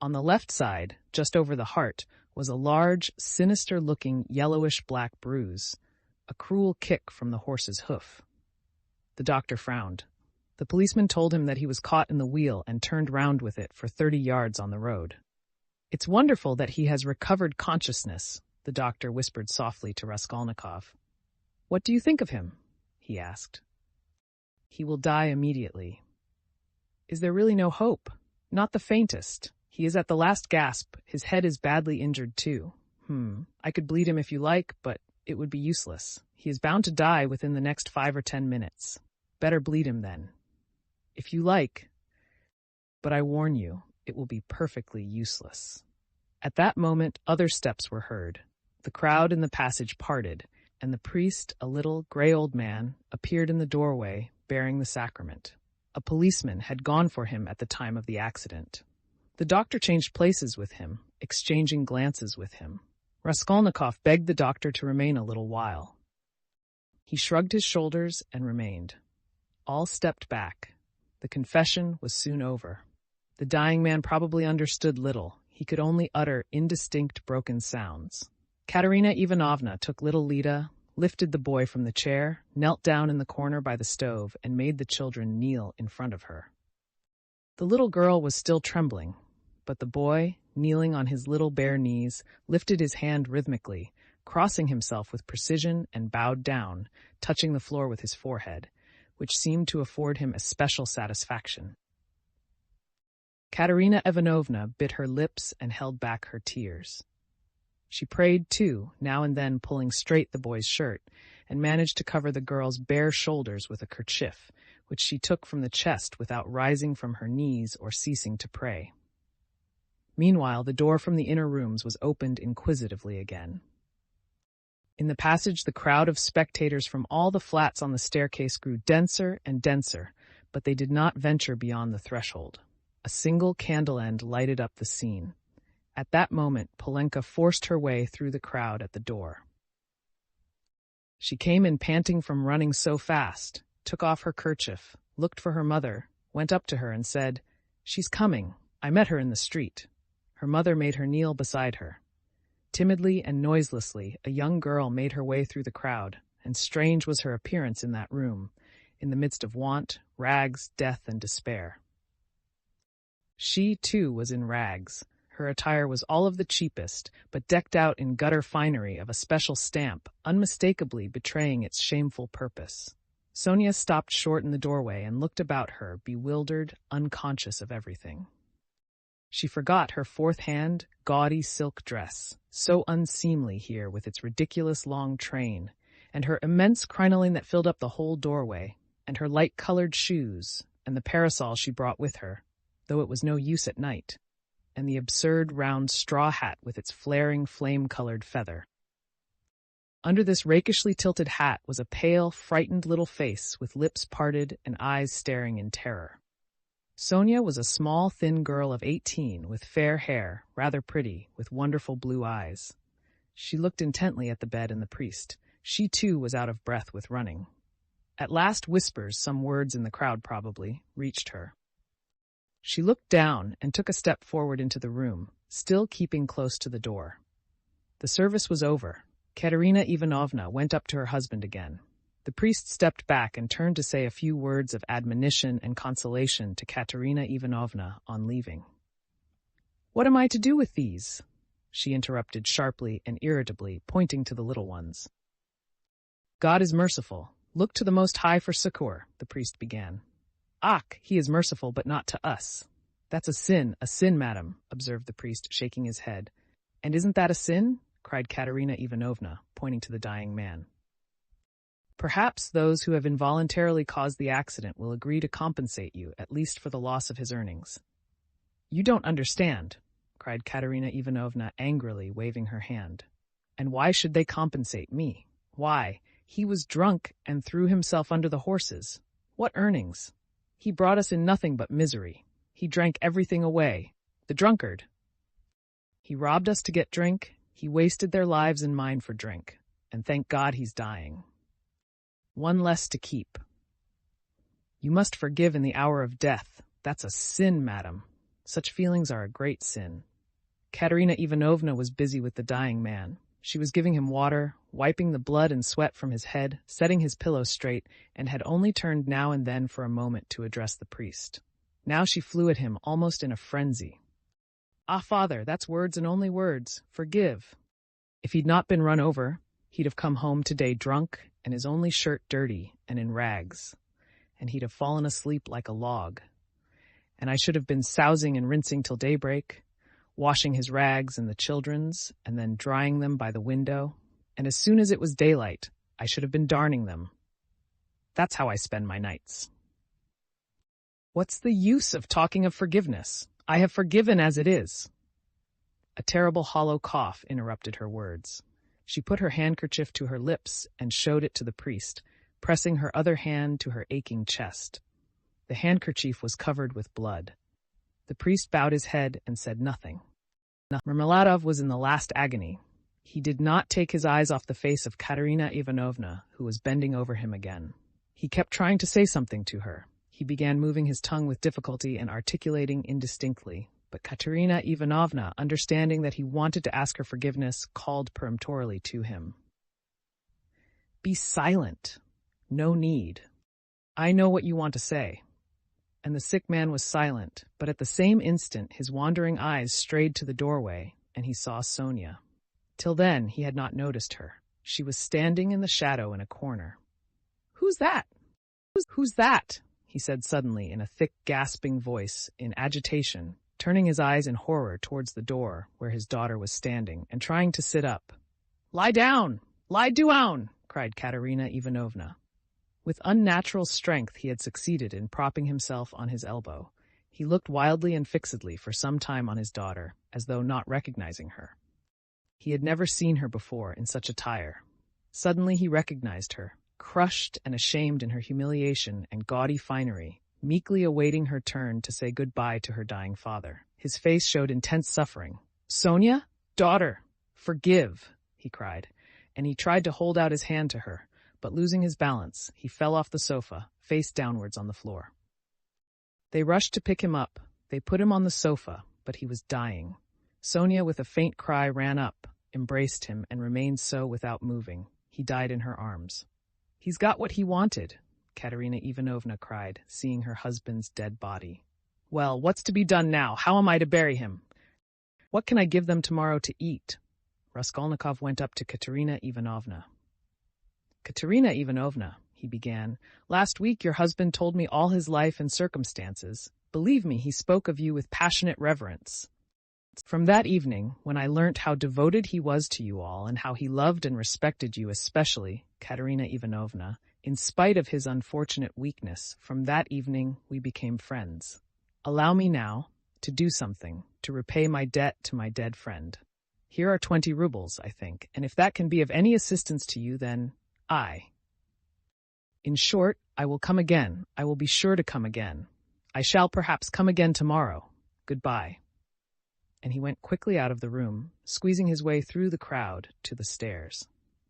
On the left side, just over the heart, was a large, sinister-looking, yellowish-black bruise, a cruel kick from the horse's hoof. The doctor frowned. The policeman told him that he was caught in the wheel and turned round with it for 30 yards on the road. "It's wonderful that he has recovered consciousness," the doctor whispered softly to Raskolnikov. "What do you think of him?" he asked. "He will die immediately." "Is there really no hope?" "Not the faintest. He is at the last gasp. His head is badly injured, too." I could bleed him if you like, but it would be useless. He is bound to die within the next 5 or 10 minutes. Better bleed him then." "If you like. But I warn you, it will be perfectly useless." At that moment, other steps were heard. The crowd in the passage parted, and the priest, a little, gray old man, appeared in the doorway, bearing the sacrament. A policeman had gone for him at the time of the accident. The doctor changed places with him, exchanging glances with him. Raskolnikov begged the doctor to remain a little while. He shrugged his shoulders and remained. All stepped back. The confession was soon over. The dying man probably understood little. He could only utter indistinct, broken sounds. Katerina Ivanovna took little Lida, lifted the boy from the chair, knelt down in the corner by the stove, and made the children kneel in front of her. The little girl was still trembling, but the boy, kneeling on his little bare knees, lifted his hand rhythmically, crossing himself with precision and bowed down, touching the floor with his forehead, which seemed to afford him especial satisfaction. Katerina Ivanovna bit her lips and held back her tears. She prayed, too, now and then pulling straight the boy's shirt, and managed to cover the girl's bare shoulders with a kerchief, which she took from the chest without rising from her knees or ceasing to pray. Meanwhile, the door from the inner rooms was opened inquisitively again. In the passage, the crowd of spectators from all the flats on the staircase grew denser and denser, but they did not venture beyond the threshold. A single candle end lighted up the scene. At that moment, Polenka forced her way through the crowd at the door. She came in panting from running so fast, took off her kerchief, looked for her mother, went up to her and said, "She's coming. I met her in the street." Her mother made her kneel beside her. Timidly and noiselessly, a young girl made her way through the crowd, and strange was her appearance in that room, in the midst of want, rags, death, and despair. She, too, was in rags. Her attire was all of the cheapest, but decked out in gutter finery of a special stamp, unmistakably betraying its shameful purpose. Sonia stopped short in the doorway and looked about her, bewildered, unconscious of everything. She forgot her fourth-hand, gaudy silk dress, so unseemly here with its ridiculous long train, and her immense crinoline that filled up the whole doorway, and her light-colored shoes, and the parasol she brought with her, though it was no use at night, and the absurd round straw hat with its flaring flame-colored feather. Under this rakishly tilted hat was a pale, frightened little face with lips parted and eyes staring in terror. Sonia was a small, thin girl of 18 with fair hair, rather pretty, with wonderful blue eyes. She looked intently at the bed and the priest. She, too, was out of breath with running. At last whispers, some words in the crowd probably, reached her. She looked down and took a step forward into the room, still keeping close to the door. The service was over. Katerina Ivanovna went up to her husband again. The priest stepped back and turned to say a few words of admonition and consolation to Katerina Ivanovna on leaving. "What am I to do with these?" she interrupted sharply and irritably, pointing to the little ones. "God is merciful. Look to the Most High for succor," the priest began. "Ach, he is merciful, but not to us." "That's a sin, madam," observed the priest, shaking his head. "And isn't that a sin?" cried Katerina Ivanovna, pointing to the dying man. "Perhaps those who have involuntarily caused the accident will agree to compensate you, at least for the loss of his earnings." "You don't understand," cried Katerina Ivanovna angrily, waving her hand. "And why should they compensate me? Why, he was drunk and threw himself under the horses. What earnings? He brought us in nothing but misery. He drank everything away. The drunkard. He robbed us to get drink. He wasted their lives and mine for drink. And thank God he's dying. One less to keep. You must forgive in the hour of death. That's a sin, madam. Such feelings are a great sin." Katerina Ivanovna was busy with the dying man. She was giving him water, wiping the blood and sweat from his head, setting his pillow straight, and had only turned now and then for a moment to address the priest. Now she flew at him almost in a frenzy. "Ah, father, that's words and only words. Forgive. If he'd not been run over, he'd have come home today drunk and his only shirt dirty and in rags, and he'd have fallen asleep like a log. And I should have been sousing and rinsing till daybreak, washing his rags and the children's, and then drying them by the window, and as soon as it was daylight, I should have been darning them. That's how I spend my nights." "What's the use of talking of forgiveness? I have forgiven as it is." A terrible hollow cough interrupted her words. She put her handkerchief to her lips and showed it to the priest, pressing her other hand to her aching chest. The handkerchief was covered with blood. The priest bowed his head and said nothing. Marmeladov was in the last agony. He did not take his eyes off the face of Katerina Ivanovna, who was bending over him again. He kept trying to say something to her. He began moving his tongue with difficulty and articulating indistinctly. But Katerina Ivanovna, understanding that he wanted to ask her forgiveness, called peremptorily to him. "Be silent. No need. I know what you want to say." and the sick man was silent, but at the same instant his wandering eyes strayed to the doorway, and he saw Sonia. Till then he had not noticed her. She was standing in the shadow in a corner. "Who's that? Who's that?" he said suddenly in a thick, gasping voice, in agitation, turning his eyes in horror towards the door where his daughter was standing and trying to sit up. "Lie down! Lie down!" cried Katerina Ivanovna. With unnatural strength he had succeeded in propping himself on his elbow. He looked wildly and fixedly for some time on his daughter, as though not recognizing her. He had never seen her before in such attire. Suddenly he recognized her, crushed and ashamed in her humiliation and gaudy finery, meekly awaiting her turn to say goodbye to her dying father. His face showed intense suffering. "Sonia? Daughter! Forgive!" he cried, and he tried to hold out his hand to her, but losing his balance, he fell off the sofa, face downwards on the floor. They rushed to pick him up. They put him on the sofa, but he was dying. Sonia, with a faint cry, ran up, embraced him, and remained so without moving. He died in her arms. "He's got what he wanted," Katerina Ivanovna cried, seeing her husband's dead body. "Well, what's to be done now? How am I to bury him? What can I give them tomorrow to eat?" Raskolnikov went up to Katerina Ivanovna. "Katerina Ivanovna," he began, "last week your husband told me all his life and circumstances. Believe me, he spoke of you with passionate reverence. From that evening, when I learnt how devoted he was to you all and how he loved and respected you especially, Katerina Ivanovna, in spite of his unfortunate weakness, from that evening we became friends. Allow me now to do something, to repay my debt to my dead friend. Here are 20 rubles, I think, and if that can be of any assistance to you, then in short, I will come again. I will be sure to come again. I shall perhaps come again tomorrow. Goodbye." And he went quickly out of the room, squeezing his way through the crowd to the stairs.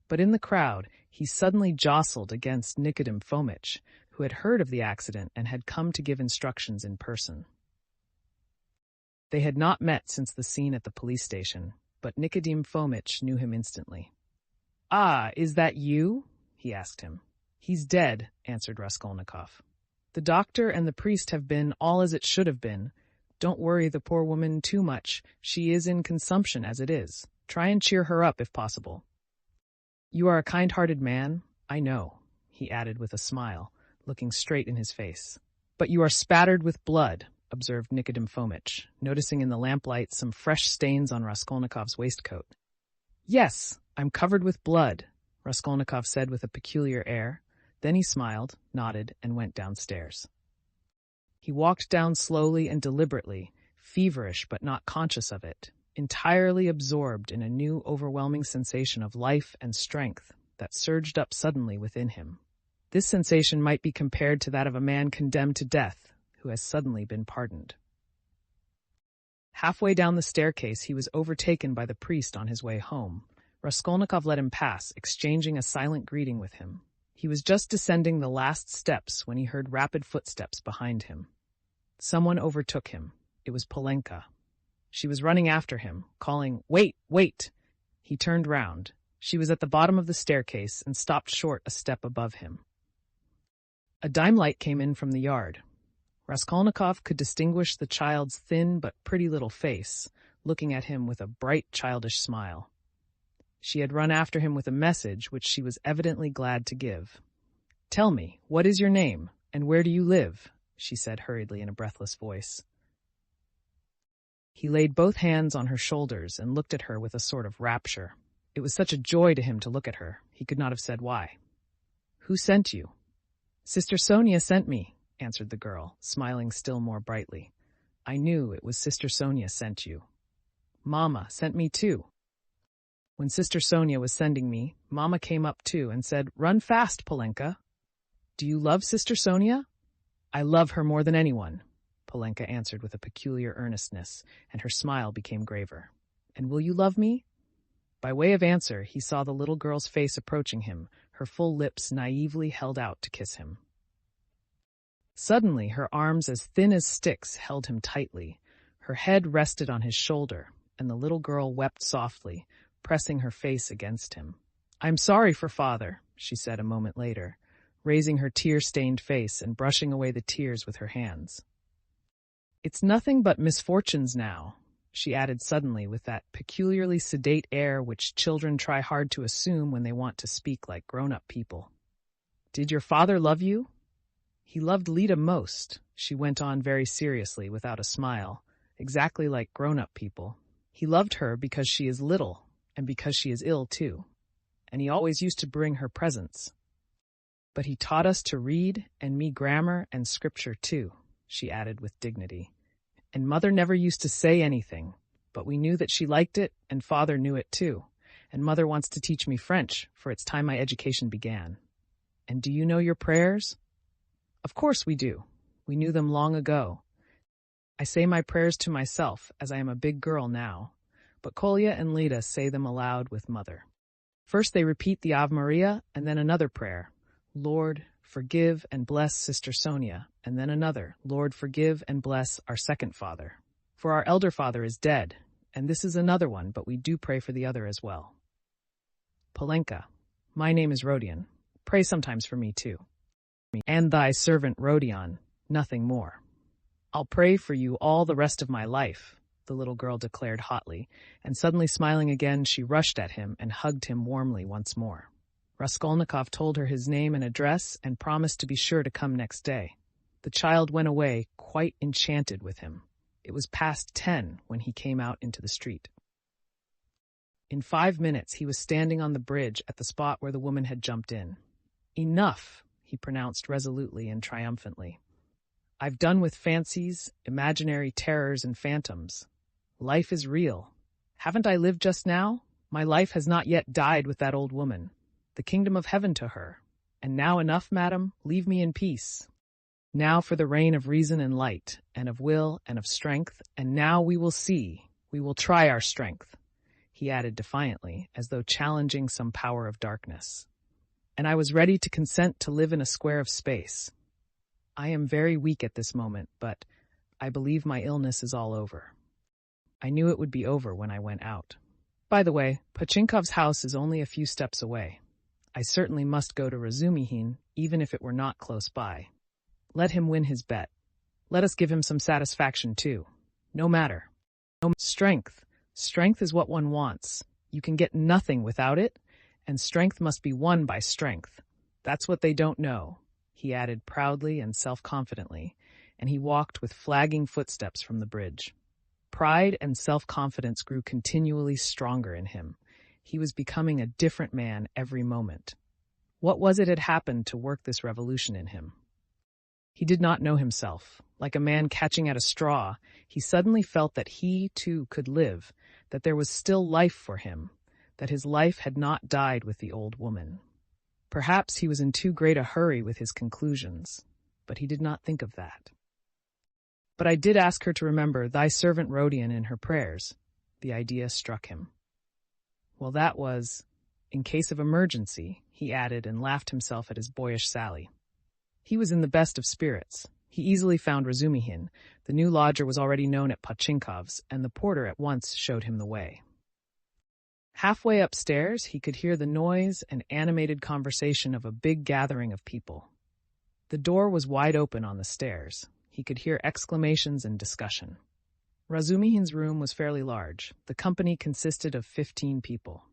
But in the crowd, he suddenly jostled against Nikodym Fomitch, who had heard of the accident and had come to give instructions in person. They had not met since the scene at the police station, but Nikodym Fomitch knew him instantly. "Ah, is that you?" he asked him. "He's dead," answered Raskolnikov. "The doctor and the priest have been all as it should have been. Don't worry the poor woman too much. She is in consumption as it is. Try and cheer her up if possible. You are a kind-hearted man, I know," he added with a smile, looking straight in his face. "But you are spattered with blood," observed Nikodym Fomitch, noticing in the lamplight some fresh stains on Raskolnikov's waistcoat. "Yes, I'm covered with blood," Raskolnikov said with a peculiar air. Then he smiled, nodded, and went downstairs. He walked down slowly and deliberately, feverish but not conscious of it, entirely absorbed in a new overwhelming sensation of life and strength that surged up suddenly within him. This sensation might be compared to that of a man condemned to death, who has suddenly been pardoned. Halfway down the staircase he was overtaken by the priest on his way home. Raskolnikov let him pass, exchanging a silent greeting with him. He was just descending the last steps when he heard rapid footsteps behind him. Someone overtook him. It was Polenka. She was running after him, calling, "Wait, wait!" He turned round. She was at the bottom of the staircase and stopped short a step above him. A dime light came in from the yard. Raskolnikov could distinguish the child's thin but pretty little face, looking at him with a bright childish smile. She had run after him with a message which she was evidently glad to give. "Tell me, what is your name, and where do you live?" she said hurriedly in a breathless voice. He laid both hands on her shoulders and looked at her with a sort of rapture. It was such a joy to him to look at her, he could not have said why. "Who sent you?" "Sister Sonia sent me," answered the girl, smiling still more brightly. "I knew it was Sister Sonia sent you. Mama sent me too. When Sister Sonia was sending me, Mama came up too and said, 'Run fast, Polenka.' Do you love Sister Sonia?" "I love her more than anyone," Polenka answered with a peculiar earnestness, and her smile became graver. "And will you love me?" By way of answer, he saw the little girl's face approaching him, her full lips naively held out to kiss him. Suddenly, her arms as thin as sticks held him tightly. Her head rested on his shoulder, and the little girl wept softly, pressing her face against him. "I'm sorry for father," she said a moment later. raising her tear-stained face and brushing away the tears with her hands. "It's nothing but misfortunes now," she added suddenly with that peculiarly sedate air which children try hard to assume when they want to speak like grown-up people. "Did your father love you?" "He loved Lita most," she went on very seriously without a smile, exactly like grown-up people. "He loved her because she is little, and because she is ill too, and he always used to bring her presents. But he taught us to read, and me grammar and scripture too," she added with dignity. "And mother never used to say anything, but we knew that she liked it, and father knew it too. And mother wants to teach me French, for it's time my education began. And do you know your prayers?" "Of course we do. We knew them long ago. I say my prayers to myself, as I am a big girl now, but Kolya and Lita say them aloud with mother. First they repeat the Ave Maria, and then another prayer, 'Lord, forgive and bless Sister Sonia,' and then another, 'Lord, forgive and bless our second father. For our elder father is dead,' and this is another one, but we do pray for the other as well. Polenka, my name is Rodion. Pray sometimes for me too. And thy servant Rodion, nothing more. I'll pray for you all the rest of my life," the little girl declared hotly, and suddenly smiling again, she rushed at him and hugged him warmly once more. Raskolnikov told her his name and address and promised to be sure to come next day. The child went away, quite enchanted with him. It was past 10 when he came out into the street. In 5 minutes he was standing on the bridge at the spot where the woman had jumped in. "Enough," he pronounced resolutely and triumphantly. "I've done with fancies, imaginary terrors, and phantoms. Life is real. Haven't I lived just now? My life has not yet died with that old woman. The kingdom of heaven to her. And now enough, madam, leave me in peace. Now for the reign of reason and light, and of will and of strength, and now we will see, we will try our strength," he added defiantly, as though challenging some power of darkness. "And I was ready to consent to live in a square of space. I am very weak at this moment, but I believe my illness is all over. I knew it would be over when I went out. By the way, Pochinkov's house is only a few steps away. I certainly must go to Razumihin, even if it were not close by. Let him win his bet. Let us give him some satisfaction too. No matter. Strength. Strength is what one wants. You can get nothing without it, and strength must be won by strength. That's what they don't know," he added proudly and self-confidently, and he walked with flagging footsteps from the bridge. Pride and self-confidence grew continually stronger in him. He was becoming a different man every moment. What was it had happened to work this revolution in him? He did not know himself. Like a man catching at a straw, he suddenly felt that he, too, could live, that there was still life for him, that his life had not died with the old woman. Perhaps he was in too great a hurry with his conclusions, but he did not think of that. "But I did ask her to remember thy servant Rodion in her prayers," the idea struck him. Well, that was, in case of emergency, he added, and laughed himself at his boyish sally. He was in the best of spirits. He easily found Razumihin. The new lodger was already known at Pochinkov's, and the porter at once showed him the way. Halfway upstairs, he could hear the noise and animated conversation of a big gathering of people. The door was wide open on the stairs. He could hear exclamations and discussion. Razumihin's room was fairly large. The company consisted of 15 people.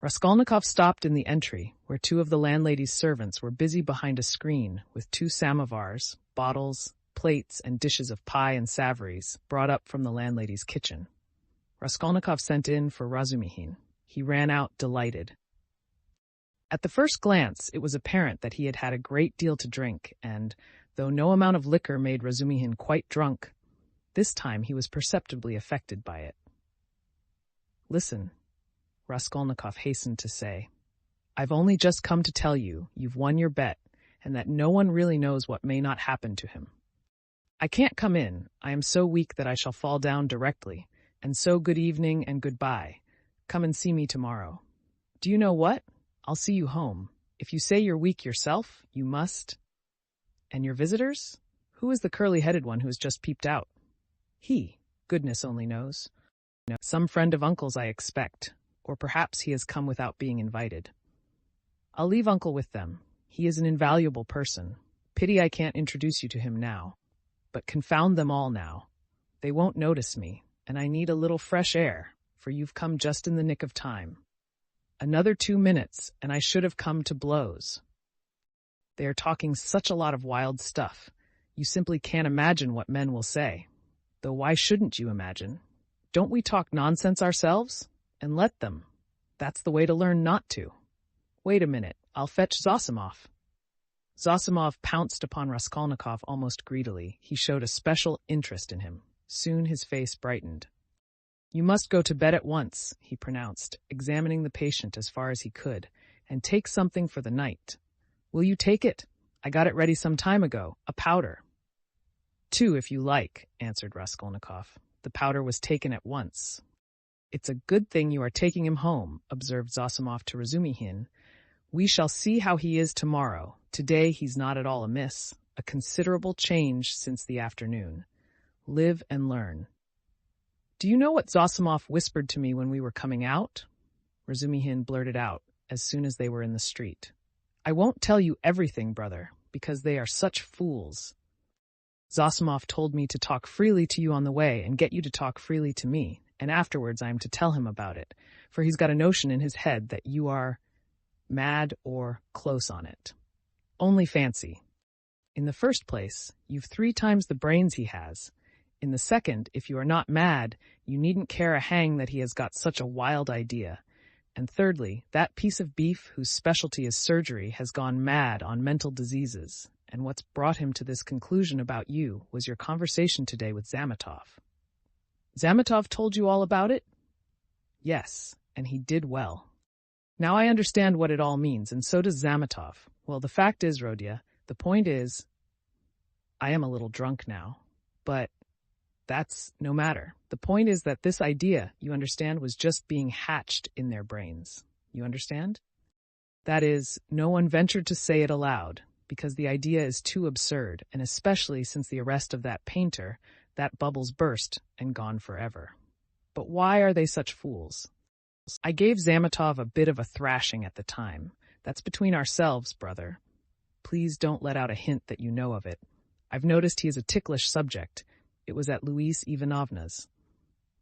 Raskolnikov stopped in the entry, where 2 of the landlady's servants were busy behind a screen with 2 samovars, bottles, plates, and dishes of pie and savories brought up from the landlady's kitchen. Raskolnikov sent in for Razumihin. He ran out delighted. At the first glance, it was apparent that he had had a great deal to drink, and, though no amount of liquor made Razumihin quite drunk, this time he was perceptibly affected by it. "Listen," Raskolnikov hastened to say. "I've only just come to tell you you've won your bet, and that no one really knows what may not happen to him. I can't come in. I am so weak that I shall fall down directly, and so good evening and goodbye. Come and see me tomorrow. Do you know what? I'll see you home. If you say you're weak yourself, you must. And your visitors? Who is the curly-headed one who has just peeped out? He, goodness only knows. Some friend of Uncle's, I expect, or perhaps he has come without being invited. I'll leave Uncle with them. He is an invaluable person. Pity I can't introduce you to him now. But confound them all now. They won't notice me, and I need a little fresh air, for you've come just in the nick of time. Another 2 minutes, and I should have come to blows. They are talking such a lot of wild stuff. You simply can't imagine what men will say. Though why shouldn't you imagine? Don't we talk nonsense ourselves? And let them. That's the way to learn not to. Wait a minute, I'll fetch Zosimov. Zosimov pounced upon Raskolnikov almost greedily. He showed a special interest in him. Soon his face brightened. You must go to bed at once, he pronounced, examining the patient as far as he could, and take something for the night. Will you take it? I got it ready some time ago, a powder. 2, if you like, answered Raskolnikov. The powder was taken at once. It's a good thing you are taking him home, observed Zosimov to Razumihin. We shall see how he is tomorrow. Today he's not at all amiss. A considerable change since the afternoon. Live and learn. Do you know what Zosimov whispered to me when we were coming out? Razumihin blurted out, as soon as they were in the street. I won't tell you everything, brother, because they are such fools. Zosimov told me to talk freely to you on the way and get you to talk freely to me, and afterwards I am to tell him about it, for he's got a notion in his head that you are mad or close on it. Only fancy. In the first place, you've 3 times the brains he has. In the second, if you are not mad, you needn't care a hang that he has got such a wild idea. And thirdly, that piece of beef whose specialty is surgery has gone mad on mental diseases, and what's brought him to this conclusion about you was your conversation today with Zametov. Zametov told you all about it? Yes, and he did well. Now I understand what it all means, and so does Zametov. Well, the fact is, Rodya, the point is, I am a little drunk now, but that's no matter. The point is that this idea, you understand, was just being hatched in their brains. You understand? That is, no one ventured to say it aloud, because the idea is too absurd, and especially since the arrest of that painter, that bubble's burst and gone forever. But why are they such fools? I gave Zametov a bit of a thrashing at the time. That's between ourselves, brother. Please don't let out a hint that you know of it. I've noticed he is a ticklish subject. It was at Louise Ivanovna's.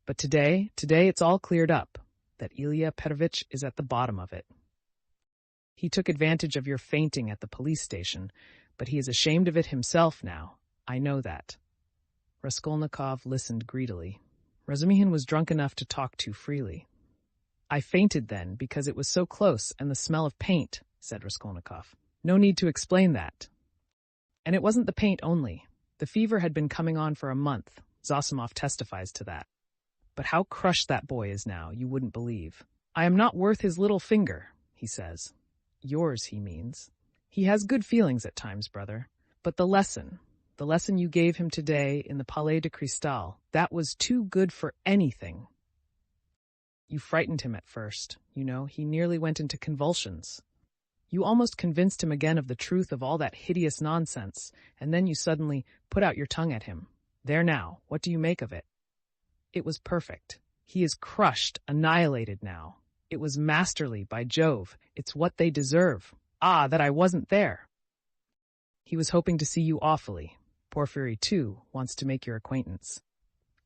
But today it's all cleared up, that Ilya Petrovitch is at the bottom of it. He took advantage of your fainting at the police station, but he is ashamed of it himself now. I know that. Raskolnikov listened greedily. Razumihin was drunk enough to talk too freely. I fainted then because it was so close and the smell of paint, said Raskolnikov. No need to explain that. And it wasn't the paint only. The fever had been coming on for a month. Zosimov testifies to that. But how crushed that boy is now, you wouldn't believe. I am not worth his little finger, he says. Yours, he means. He has good feelings at times, brother. But the lesson you gave him today in the Palais de Cristal, that was too good for anything. You frightened him at first, you know, he nearly went into convulsions. You almost convinced him again of the truth of all that hideous nonsense, and then you suddenly put out your tongue at him. There now, what do you make of it? It was perfect. He is crushed, annihilated now. It was masterly, by Jove. It's what they deserve. Ah, that I wasn't there. He was hoping to see you awfully. Porfiry, too, wants to make your acquaintance.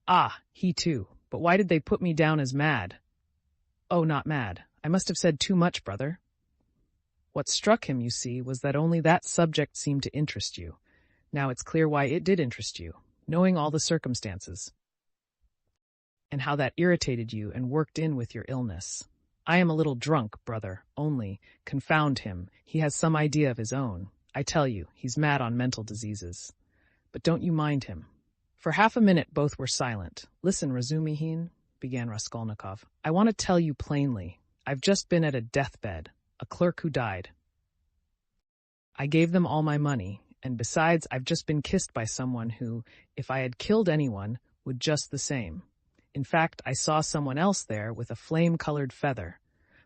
Ah, he too. But why did they put me down as mad? Oh, not mad. I must have said too much, brother. What struck him, you see, was that only that subject seemed to interest you. Now it's clear why it did interest you, knowing all the circumstances, and how that irritated you and worked in with your illness. I am a little drunk, brother, only, confound him, he has some idea of his own. I tell you, he's mad on mental diseases. But don't you mind him. For half a minute both were silent. Listen, Razumihin, began Raskolnikov. I want to tell you plainly. I've just been at a deathbed, a clerk who died. I gave them all my money, and besides, I've just been kissed by someone who, if I had killed anyone, would just the same. In fact, I saw someone else there with a flame-colored feather.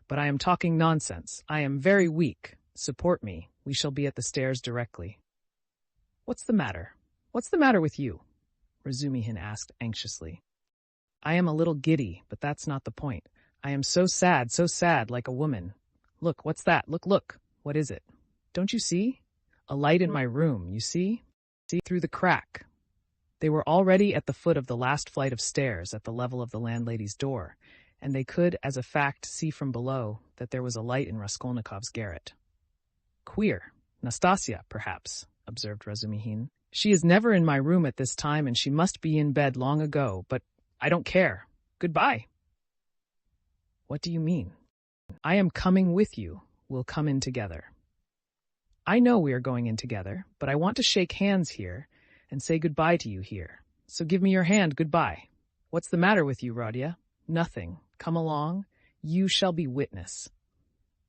But I am talking nonsense. I am very weak. Support me. We shall be at the stairs directly. What's the matter? What's the matter with you? Razumihin asked anxiously. I am a little giddy, but that's not the point. I am so sad, like a woman. Look, what's that? Look. What is it? Don't you see? A light in my room, you see? See through the crack. They were already at the foot of the last flight of stairs at the level of the landlady's door, and they could, as a fact, see from below that there was a light in Raskolnikov's garret. Queer. Nastasia, perhaps, observed Razumihin. She is never in my room at this time, and she must be in bed long ago, but I don't care. Goodbye. What do you mean? I am coming with you. We'll come in together. I know we are going in together, but I want to shake hands here and say goodbye to you here. So give me your hand, goodbye. What's the matter with you, Rodya? Nothing. Come along. You shall be witness.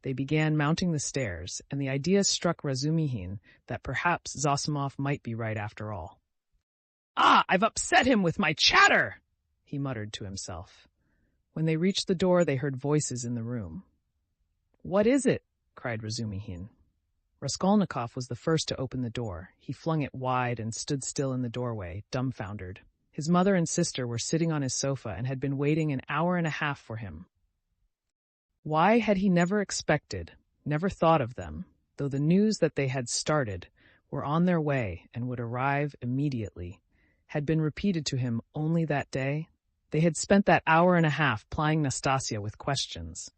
They began mounting the stairs, and the idea struck Razumihin that perhaps Zosimov might be right after all. Ah, I've upset him with my chatter, he muttered to himself. When they reached the door, they heard voices in the room. What is it? Cried Razumihin. Raskolnikov was the first to open the door. He flung it wide and stood still in the doorway, dumbfounded. His mother and sister were sitting on his sofa and had been waiting an hour and a half for him. Why had he never expected, never thought of them, though the news that they had started, were on their way and would arrive immediately, had been repeated to him only that day? They had spent that hour and a half plying Nastasia with questions.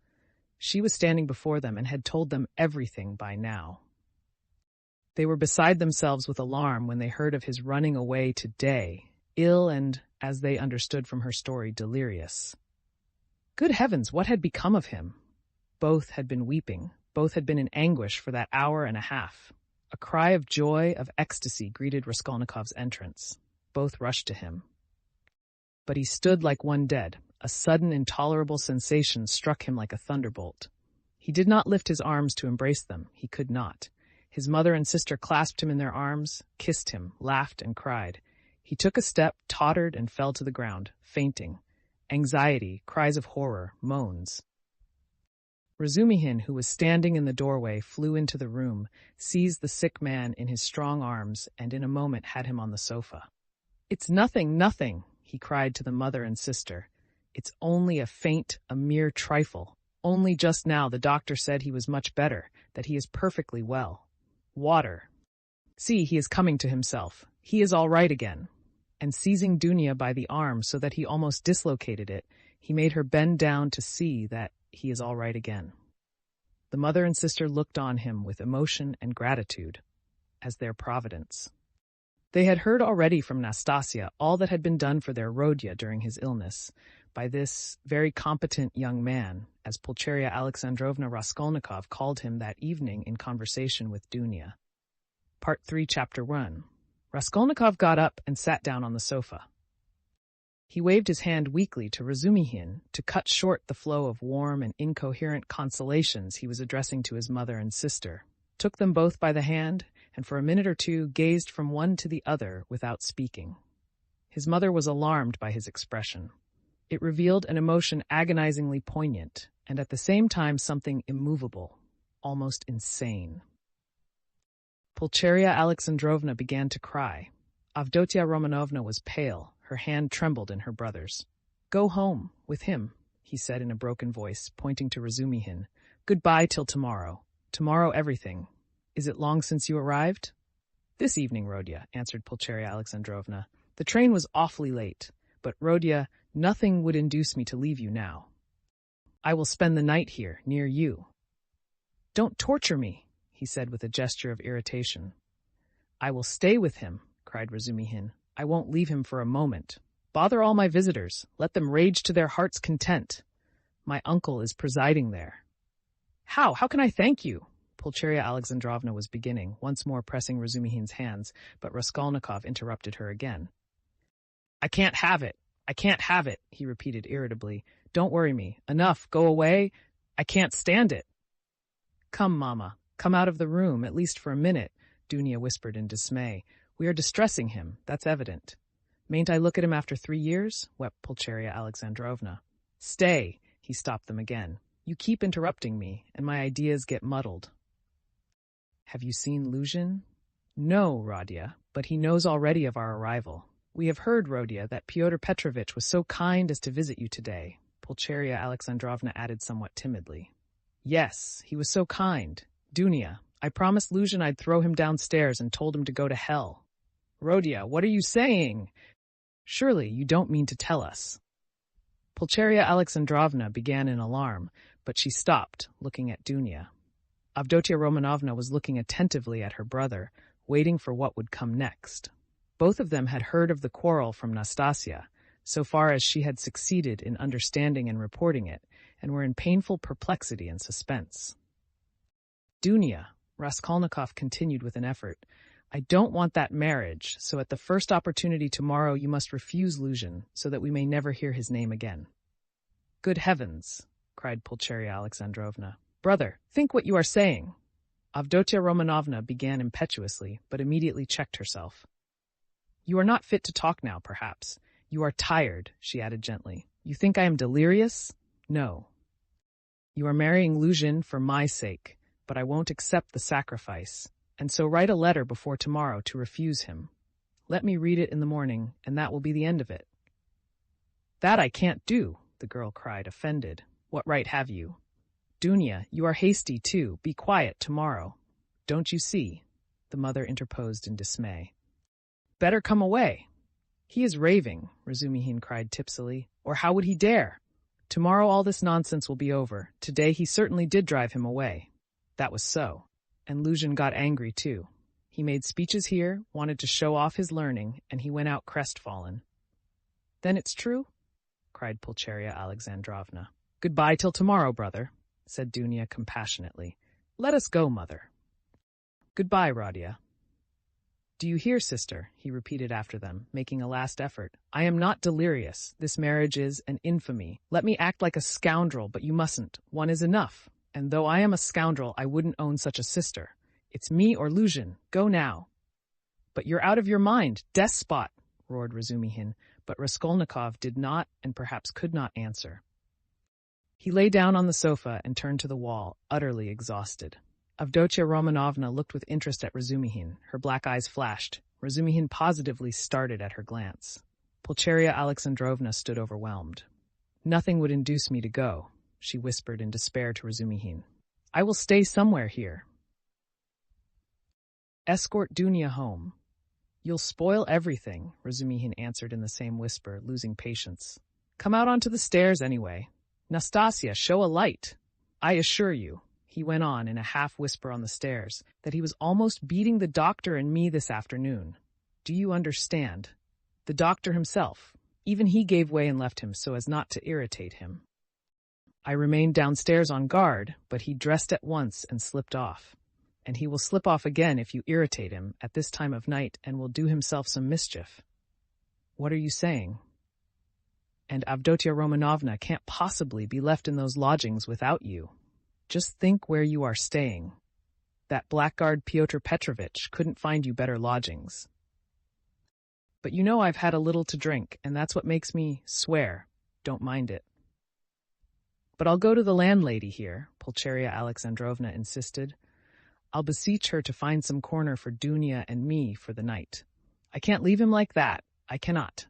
She was standing before them and had told them everything by now. They were beside themselves with alarm when they heard of his running away today, ill and, as they understood from her story, delirious. Good heavens, what had become of him? Both had been weeping. Both had been in anguish for that hour and a half. A cry of joy, of ecstasy, greeted Raskolnikov's entrance. Both rushed to him. But he stood like one dead. A sudden, intolerable sensation struck him like a thunderbolt. He did not lift his arms to embrace them. He could not. His mother and sister clasped him in their arms, kissed him, laughed, and cried. He took a step, tottered, and fell to the ground, fainting. Anxiety, cries of horror, moans. Razumihin, who was standing in the doorway, flew into the room, seized the sick man in his strong arms, and in a moment had him on the sofa. It's nothing, nothing, he cried to the mother and sister. It's only a faint, a mere trifle. Only just now the doctor said he was much better, that he is perfectly well. Water. See, he is coming to himself. He is all right again. And seizing Dunya by the arm so that he almost dislocated it, he made her bend down to see that he is all right again. The mother and sister looked on him with emotion and gratitude, as their providence. They had heard already from Nastasia all that had been done for their Rodya during his illness, by this very competent young man, as Pulcheria Alexandrovna Raskolnikov called him that evening in conversation with Dunya. Part 3, Chapter 1. Raskolnikov got up and sat down on the sofa. He waved his hand weakly to Razumihin to cut short the flow of warm and incoherent consolations he was addressing to his mother and sister, took them both by the hand, and for a minute or two gazed from one to the other without speaking. His mother was alarmed by his expression. It revealed an emotion agonizingly poignant, and at the same time something immovable, almost insane. Pulcheria Alexandrovna began to cry. Avdotia Romanovna was pale. Her hand trembled in her brother's. Go home, with him, he said in a broken voice, pointing to Razumihin. Goodbye till tomorrow. Tomorrow everything. Is it long since you arrived? This evening, Rodya, answered Pulcheria Alexandrovna. The train was awfully late, but Rodya, nothing would induce me to leave you now. I will spend the night here, near you. Don't torture me, he said with a gesture of irritation. I will stay with him, cried Razumihin. I won't leave him for a moment. Bother all my visitors. Let them rage to their heart's content. My uncle is presiding there. How can I thank you? Pulcheria Alexandrovna was beginning, once more pressing Razumihin's hands, but Raskolnikov interrupted her again. I can't have it. I can't have it, he repeated irritably. Don't worry me. Enough. Go away. I can't stand it. Come, Mamma. Come out of the room, at least for a minute, Dunya whispered in dismay. We are distressing him, that's evident. Mayn't I look at him after 3 years? Wept Pulcheria Alexandrovna. Stay, he stopped them again. You keep interrupting me, and my ideas get muddled. Have you seen Luzhin? No, Rodya, but he knows already of our arrival. We have heard, Rodya, that Fyodor Petrovitch was so kind as to visit you today, Pulcheria Alexandrovna added somewhat timidly. Yes, he was so kind. Dunya, I promised Lucian I'd throw him downstairs and told him to go to hell. Rodia, what are you saying? Surely you don't mean to tell us. Pulcheria Alexandrovna began in alarm, but she stopped, looking at Dunya. Avdotia Romanovna was looking attentively at her brother, waiting for what would come next. Both of them had heard of the quarrel from Nastasia, so far as she had succeeded in understanding and reporting it, and were in painful perplexity and suspense. Dunya, Raskolnikov continued with an effort, I don't want that marriage, so at the first opportunity tomorrow you must refuse Lucian, so that we may never hear his name again. Good heavens, cried Pulcheria Alexandrovna. Brother, think what you are saying. Avdotia Romanovna began impetuously, but immediately checked herself. You are not fit to talk now, perhaps. You are tired, she added gently. You think I am delirious? No. You are marrying Lucian for my sake, but I won't accept the sacrifice, and so write a letter before tomorrow to refuse him. Let me read it in the morning, and that will be the end of it. That I can't do, the girl cried, offended. What right have you? Dunya, you are hasty too. Be quiet tomorrow. Don't you see? The mother interposed in dismay. Better come away. He is raving, Razumihin cried tipsily. Or how would he dare? Tomorrow all this nonsense will be over. Today he certainly did drive him away. That was so. And Lucian got angry too. He made speeches here, wanted to show off his learning, and he went out crestfallen. Then it's true? Cried Pulcheria Alexandrovna. Goodbye till tomorrow, brother, said Dunya compassionately. Let us go, mother. Goodbye, Rodia. Do you hear, sister? He repeated after them, making a last effort. I am not delirious. This marriage is an infamy. Let me act like a scoundrel, but you mustn't. One is enough. And though I am a scoundrel, I wouldn't own such a sister. It's me or Lucian. Go now. But you're out of your mind, despot, roared Razumihin, but Raskolnikov did not and perhaps could not answer. He lay down on the sofa and turned to the wall, utterly exhausted. Avdotia Romanovna looked with interest at Razumihin. Her black eyes flashed. Razumihin positively started at her glance. Pulcheria Alexandrovna stood overwhelmed. Nothing would induce me to go, she whispered in despair to Razumihin. I will stay somewhere here. Escort Dunya home. You'll spoil everything, Razumihin answered in the same whisper, losing patience. Come out onto the stairs anyway. Nastasia, show a light. I assure you, he went on in a half-whisper on the stairs, that he was almost beating the doctor and me this afternoon. Do you understand? The doctor himself. Even he gave way and left him so as not to irritate him. I remained downstairs on guard, but he dressed at once and slipped off. And he will slip off again if you irritate him at this time of night and will do himself some mischief. What are you saying? And Avdotia Romanovna can't possibly be left in those lodgings without you. Just think where you are staying. That blackguard Pyotr Petrovitch couldn't find you better lodgings. But you know I've had a little to drink, and that's what makes me swear. Don't mind it. But I'll go to the landlady here, Pulcheria Alexandrovna insisted. I'll beseech her to find some corner for Dunya and me for the night. I can't leave him like that. I cannot.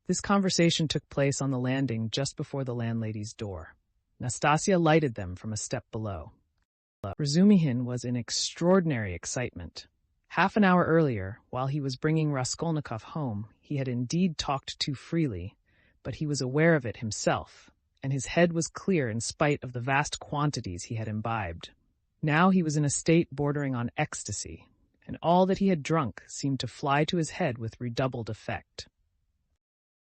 This conversation took place on the landing just before the landlady's door. Nastasia lighted them from a step below. Razumihin was in extraordinary excitement. Half an hour earlier, while he was bringing Raskolnikov home, he had indeed talked too freely, but he was aware of it himself, and his head was clear in spite of the vast quantities he had imbibed. Now he was in a state bordering on ecstasy, and all that he had drunk seemed to fly to his head with redoubled effect.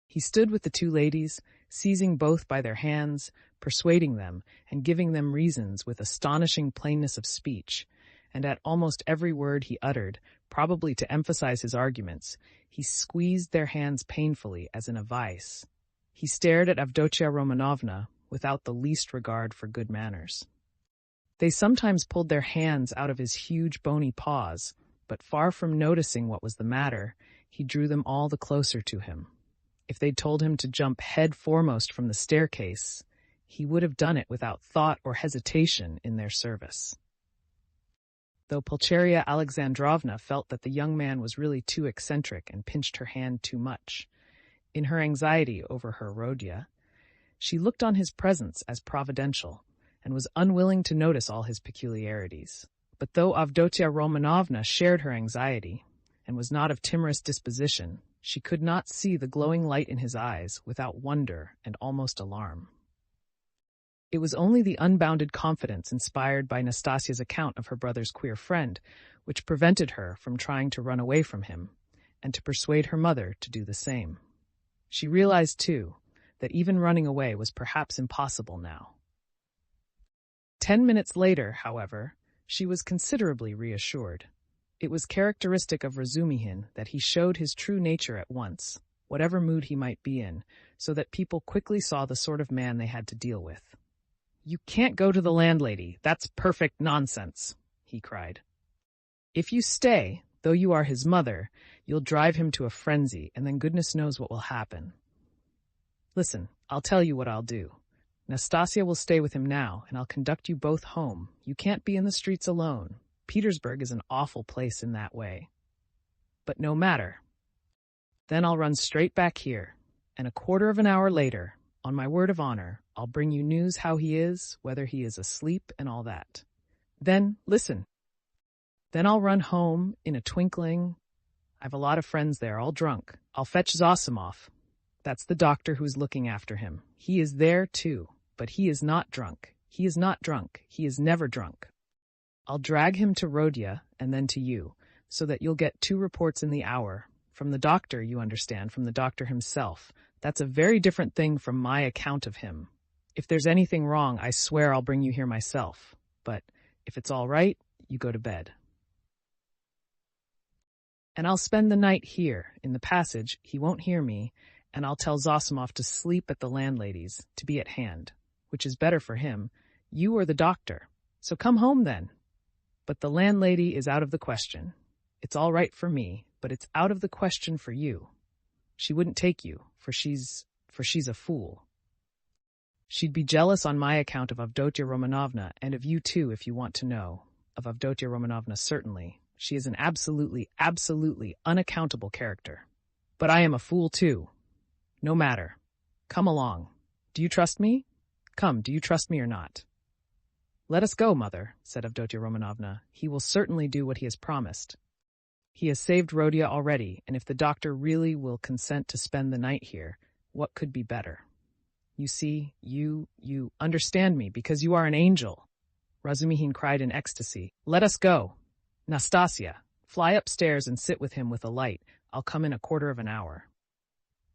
He stood with the two ladies, seizing both by their hands, persuading them, and giving them reasons with astonishing plainness of speech, and at almost every word he uttered, probably to emphasize his arguments, he squeezed their hands painfully as in a vice. He stared at Avdotia Romanovna without the least regard for good manners. They sometimes pulled their hands out of his huge bony paws, but far from noticing what was the matter, he drew them all the closer to him. If they'd told him to jump head foremost from the staircase, he would have done it without thought or hesitation in their service. Though Pulcheria Alexandrovna felt that the young man was really too eccentric and pinched her hand too much, in her anxiety over her Rodia, she looked on his presence as providential, and was unwilling to notice all his peculiarities. But though Avdotia Romanovna shared her anxiety, and was not of timorous disposition, she could not see the glowing light in his eyes without wonder and almost alarm. It was only the unbounded confidence inspired by Nastasia's account of her brother's queer friend which prevented her from trying to run away from him and to persuade her mother to do the same. She realized, too, that even running away was perhaps impossible now. 10 minutes later, however, she was considerably reassured. It was characteristic of Razumihin that he showed his true nature at once, whatever mood he might be in, so that people quickly saw the sort of man they had to deal with. "You can't go to the landlady. That's perfect nonsense," he cried. "If you stay, though you are his mother, you'll drive him to a frenzy, and then goodness knows what will happen. Listen, I'll tell you what I'll do. Nastasia will stay with him now, and I'll conduct you both home. You can't be in the streets alone. Petersburg is an awful place in that way. But no matter. Then I'll run straight back here, and a quarter of an hour later, on my word of honor, I'll bring you news how he is, whether he is asleep and all that. Then, listen. Then I'll run home in a twinkling. I've a lot of friends there, all drunk. I'll fetch Zosimov. That's the doctor who's looking after him. He is there, too, but he is not drunk. He is not drunk. He is never drunk. I'll drag him to Rodya and then to you, so that you'll get 2 reports in the hour. From the doctor, you understand, from the doctor himself. That's a very different thing from my account of him. If there's anything wrong, I swear I'll bring you here myself. But if it's all right, you go to bed. And I'll spend the night here, in the passage. He won't hear me, and I'll tell Zosimov to sleep at the landlady's, to be at hand, which is better for him, you or the doctor. So come home then. But the landlady is out of the question. It's all right for me, but it's out of the question for you. She wouldn't take you, for she's a fool. She'd be jealous on my account of Avdotia Romanovna, and of you too, if you want to know. Of Avdotia Romanovna, certainly. She is an absolutely unaccountable character. But I am a fool too. No matter. Come along. Do you trust me? Come, do you trust me or not? Let us go, mother, said Avdotia Romanovna. He will certainly do what he has promised. He has saved Rodya already, and if the doctor really will consent to spend the night here, what could be better? You see, you understand me, because you are an angel. Razumihin cried in ecstasy. Let us go. Nastasia, fly upstairs and sit with him with a light. I'll come in a quarter of an hour.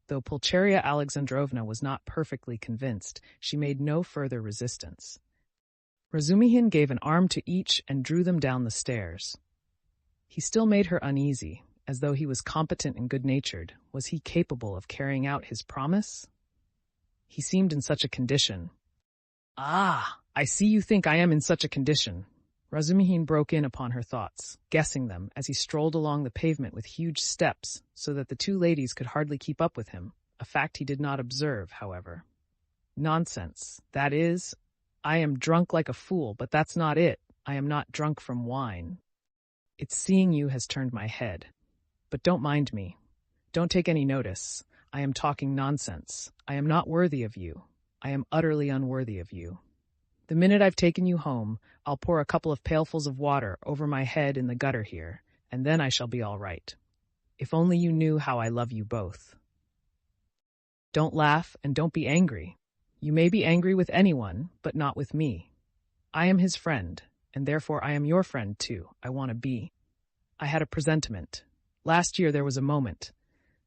Though Pulcheria Alexandrovna was not perfectly convinced, she made no further resistance. Razumihin gave an arm to each and drew them down the stairs. He still made her uneasy, as though he was competent and good-natured. Was he capable of carrying out his promise? He seemed in such a condition. Ah, I see you think I am in such a condition. Razumihin broke in upon her thoughts, guessing them, as he strolled along the pavement with huge steps, so that the 2 ladies could hardly keep up with him, a fact he did not observe, however. Nonsense. That is, I am drunk like a fool, but that's not it. I am not drunk from wine. It's seeing you has turned my head. But don't mind me. Don't take any notice. I am talking nonsense. I am not worthy of you. I am utterly unworthy of you. The minute I've taken you home, I'll pour a couple of pailfuls of water over my head in the gutter here, and then I shall be all right. If only you knew how I love you both. Don't laugh and don't be angry. You may be angry with anyone, but not with me. I am his friend, and therefore I am your friend too. I want to be. I had a presentiment. Last year there was a moment,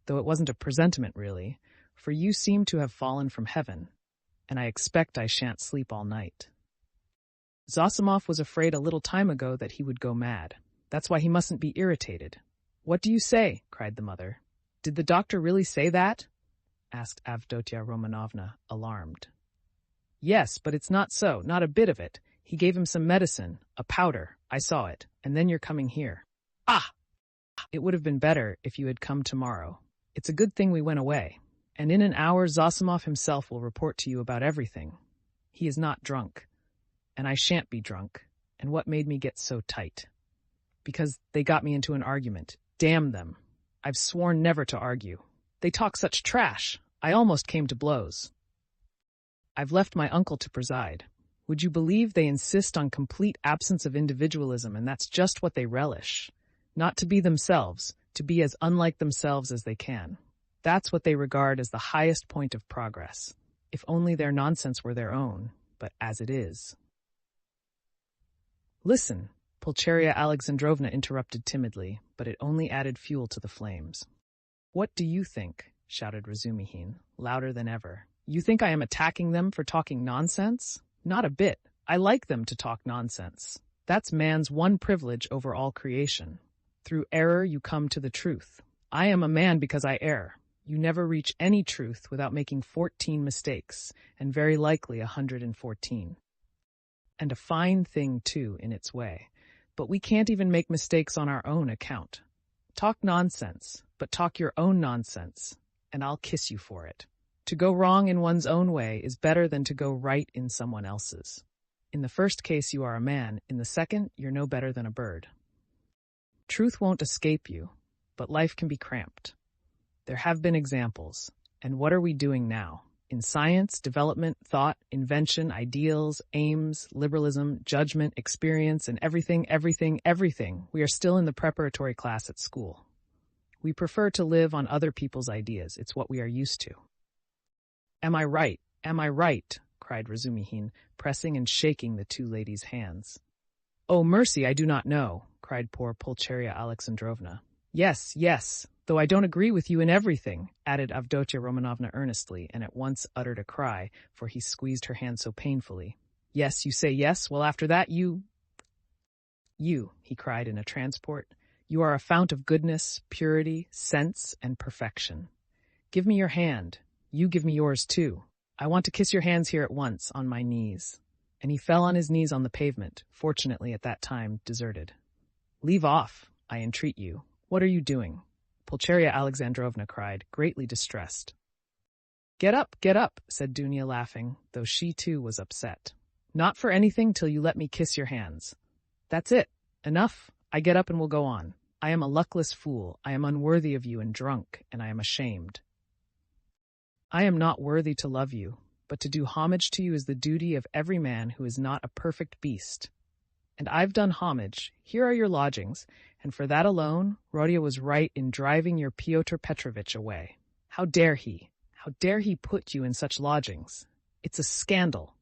though it wasn't a presentiment really, for you seem to have fallen from heaven, and I expect I shan't sleep all night. Zosimov was afraid a little time ago that he would go mad. That's why he mustn't be irritated. What do you say? Cried the mother. Did the doctor really say that? Asked Avdotia Romanovna, alarmed. Yes, but it's not so, not a bit of it. He gave him some medicine, a powder, I saw it, and then you're coming here. Ah! It would have been better if you had come tomorrow. It's a good thing we went away, and in an hour Zosimov himself will report to you about everything. He is not drunk, and I shan't be drunk, and what made me get so tight? Because they got me into an argument. Damn them. I've sworn never to argue. They talk such trash. I almost came to blows. I've left my uncle to preside. Would you believe they insist on complete absence of individualism, and that's just what they relish? Not to be themselves, to be as unlike themselves as they can. That's what they regard as the highest point of progress. If only their nonsense were their own, but as it is. Listen, Pulcheria Alexandrovna interrupted timidly, but it only added fuel to the flames. What do you think? Shouted Razumihin, louder than ever. You think I am attacking them for talking nonsense? Not a bit. I like them to talk nonsense. That's man's one privilege over all creation. Through error you come to the truth. I am a man because I err. You never reach any truth without making 14 mistakes, and very likely 114. And a fine thing, too, in its way. But we can't even make mistakes on our own account. Talk nonsense, but talk your own nonsense, and I'll kiss you for it. To go wrong in one's own way is better than to go right in someone else's. In the first case, you are a man. In the second, you're no better than a bird. Truth won't escape you, but life can be cramped. There have been examples, and what are we doing now? In science, development, thought, invention, ideals, aims, liberalism, judgment, experience, and everything, we are still in the preparatory class at school. We prefer to live on other people's ideas. It's what we are used to. Am I right? Am I right? Cried Razumihin, pressing and shaking the two ladies' hands. Oh, mercy, I do not know, cried poor Pulcheria Alexandrovna. Yes, yes, though I don't agree with you in everything, added Avdotia Romanovna earnestly, and at once uttered a cry, for he squeezed her hand so painfully. Yes, you say yes, well after that you, he cried in a transport, you are a fount of goodness, purity, sense, and perfection. Give me your hand. You give me yours too. I want to kiss your hands here at once, on my knees. And he fell on his knees on the pavement, fortunately at that time deserted. Leave off, I entreat you. What are you doing? Pulcheria Alexandrovna cried, greatly distressed. Get up, said Dunya laughing, though she too was upset. Not for anything till you let me kiss your hands. That's it. Enough. I get up and will go on. I am a luckless fool. I am unworthy of you and drunk, and I am ashamed. I am not worthy to love you, but to do homage to you is the duty of every man who is not a perfect beast. And I've done homage. Here are your lodgings, and for that alone, Rodya was right in driving your Pyotr Petrovitch away. How dare he? How dare he put you in such lodgings? It's a scandal.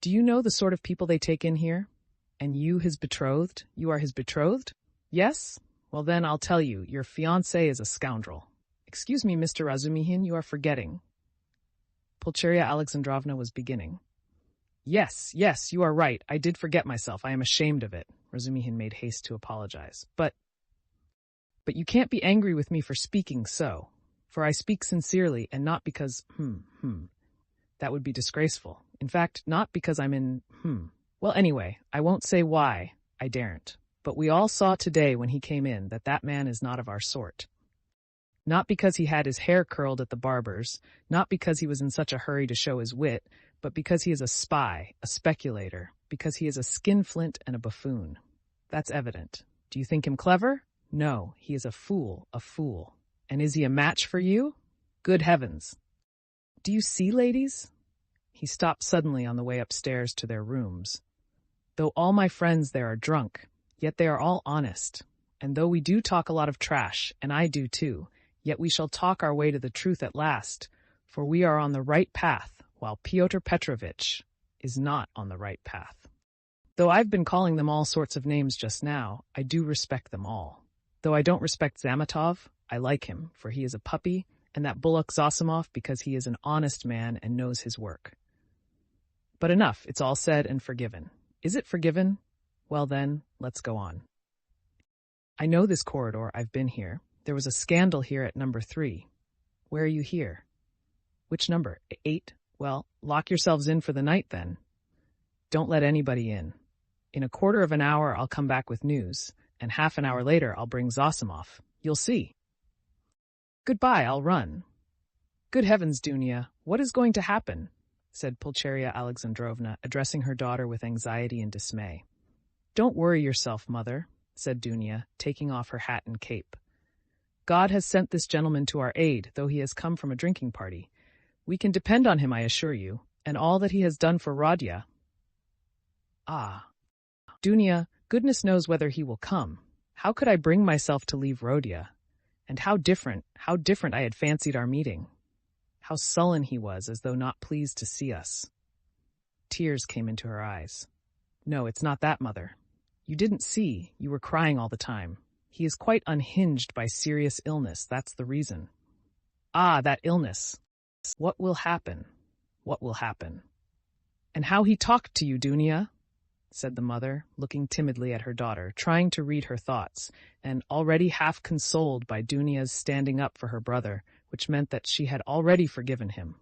Do you know the sort of people they take in here? And you, his betrothed? You are his betrothed? Yes? Well then, I'll tell you, your fiancé is a scoundrel. Excuse me, Mr. Razumihin, you are forgetting. Pulcheria Alexandrovna was beginning. Yes, you are right. I did forget myself. I am ashamed of it. Razumihin made haste to apologize. But you can't be angry with me for speaking so. For I speak sincerely, and not because, that would be disgraceful. In fact, not because I'm in, Well, anyway, I won't say why. I daren't. But we all saw today when he came in that man is not of our sort. Not because he had his hair curled at the barber's, not because he was in such a hurry to show his wit, but because he is a spy, a speculator, because he is a skinflint and a buffoon. That's evident. Do you think him clever? No, he is a fool. And is he a match for you? Good heavens! Do you see, ladies? He stopped suddenly on the way upstairs to their rooms. Though all my friends there are drunk, yet they are all honest. And though we do talk a lot of trash, and I do too, yet we shall talk our way to the truth at last, for we are on the right path, while Pyotr Petrovitch is not on the right path. Though I've been calling them all sorts of names just now, I do respect them all. Though I don't respect Zametov, I like him, for he is a puppy, and that bullock Zosimov because he is an honest man and knows his work. But enough, it's all said and forgiven. Is it forgiven? Well then, let's go on. I know this corridor, I've been here. There was a scandal here at number 3. Where are you here? Which number? 8? Well, lock yourselves in for the night then. Don't let anybody in. In a quarter of an hour I'll come back with news, and half an hour later I'll bring Zosimov. You'll see. Goodbye, I'll run. Good heavens, Dunya, what is going to happen? Said Pulcheria Alexandrovna, addressing her daughter with anxiety and dismay. Don't worry yourself, mother, said Dunya, taking off her hat and cape. God has sent this gentleman to our aid, though he has come from a drinking party. We can depend on him, I assure you, and all that he has done for Rodya. Ah, Dunya, goodness knows whether he will come. How could I bring myself to leave Rhodia? And how different I had fancied our meeting. How sullen he was, as though not pleased to see us. Tears came into her eyes. No, it's not that, Mother. You didn't see, you were crying all the time. He is quite unhinged by serious illness, that's the reason. Ah, that illness. What will happen? What will happen? And how he talked to you, Dunya, said the mother, looking timidly at her daughter, trying to read her thoughts, and already half consoled by Dunya's standing up for her brother, which meant that she had already forgiven him.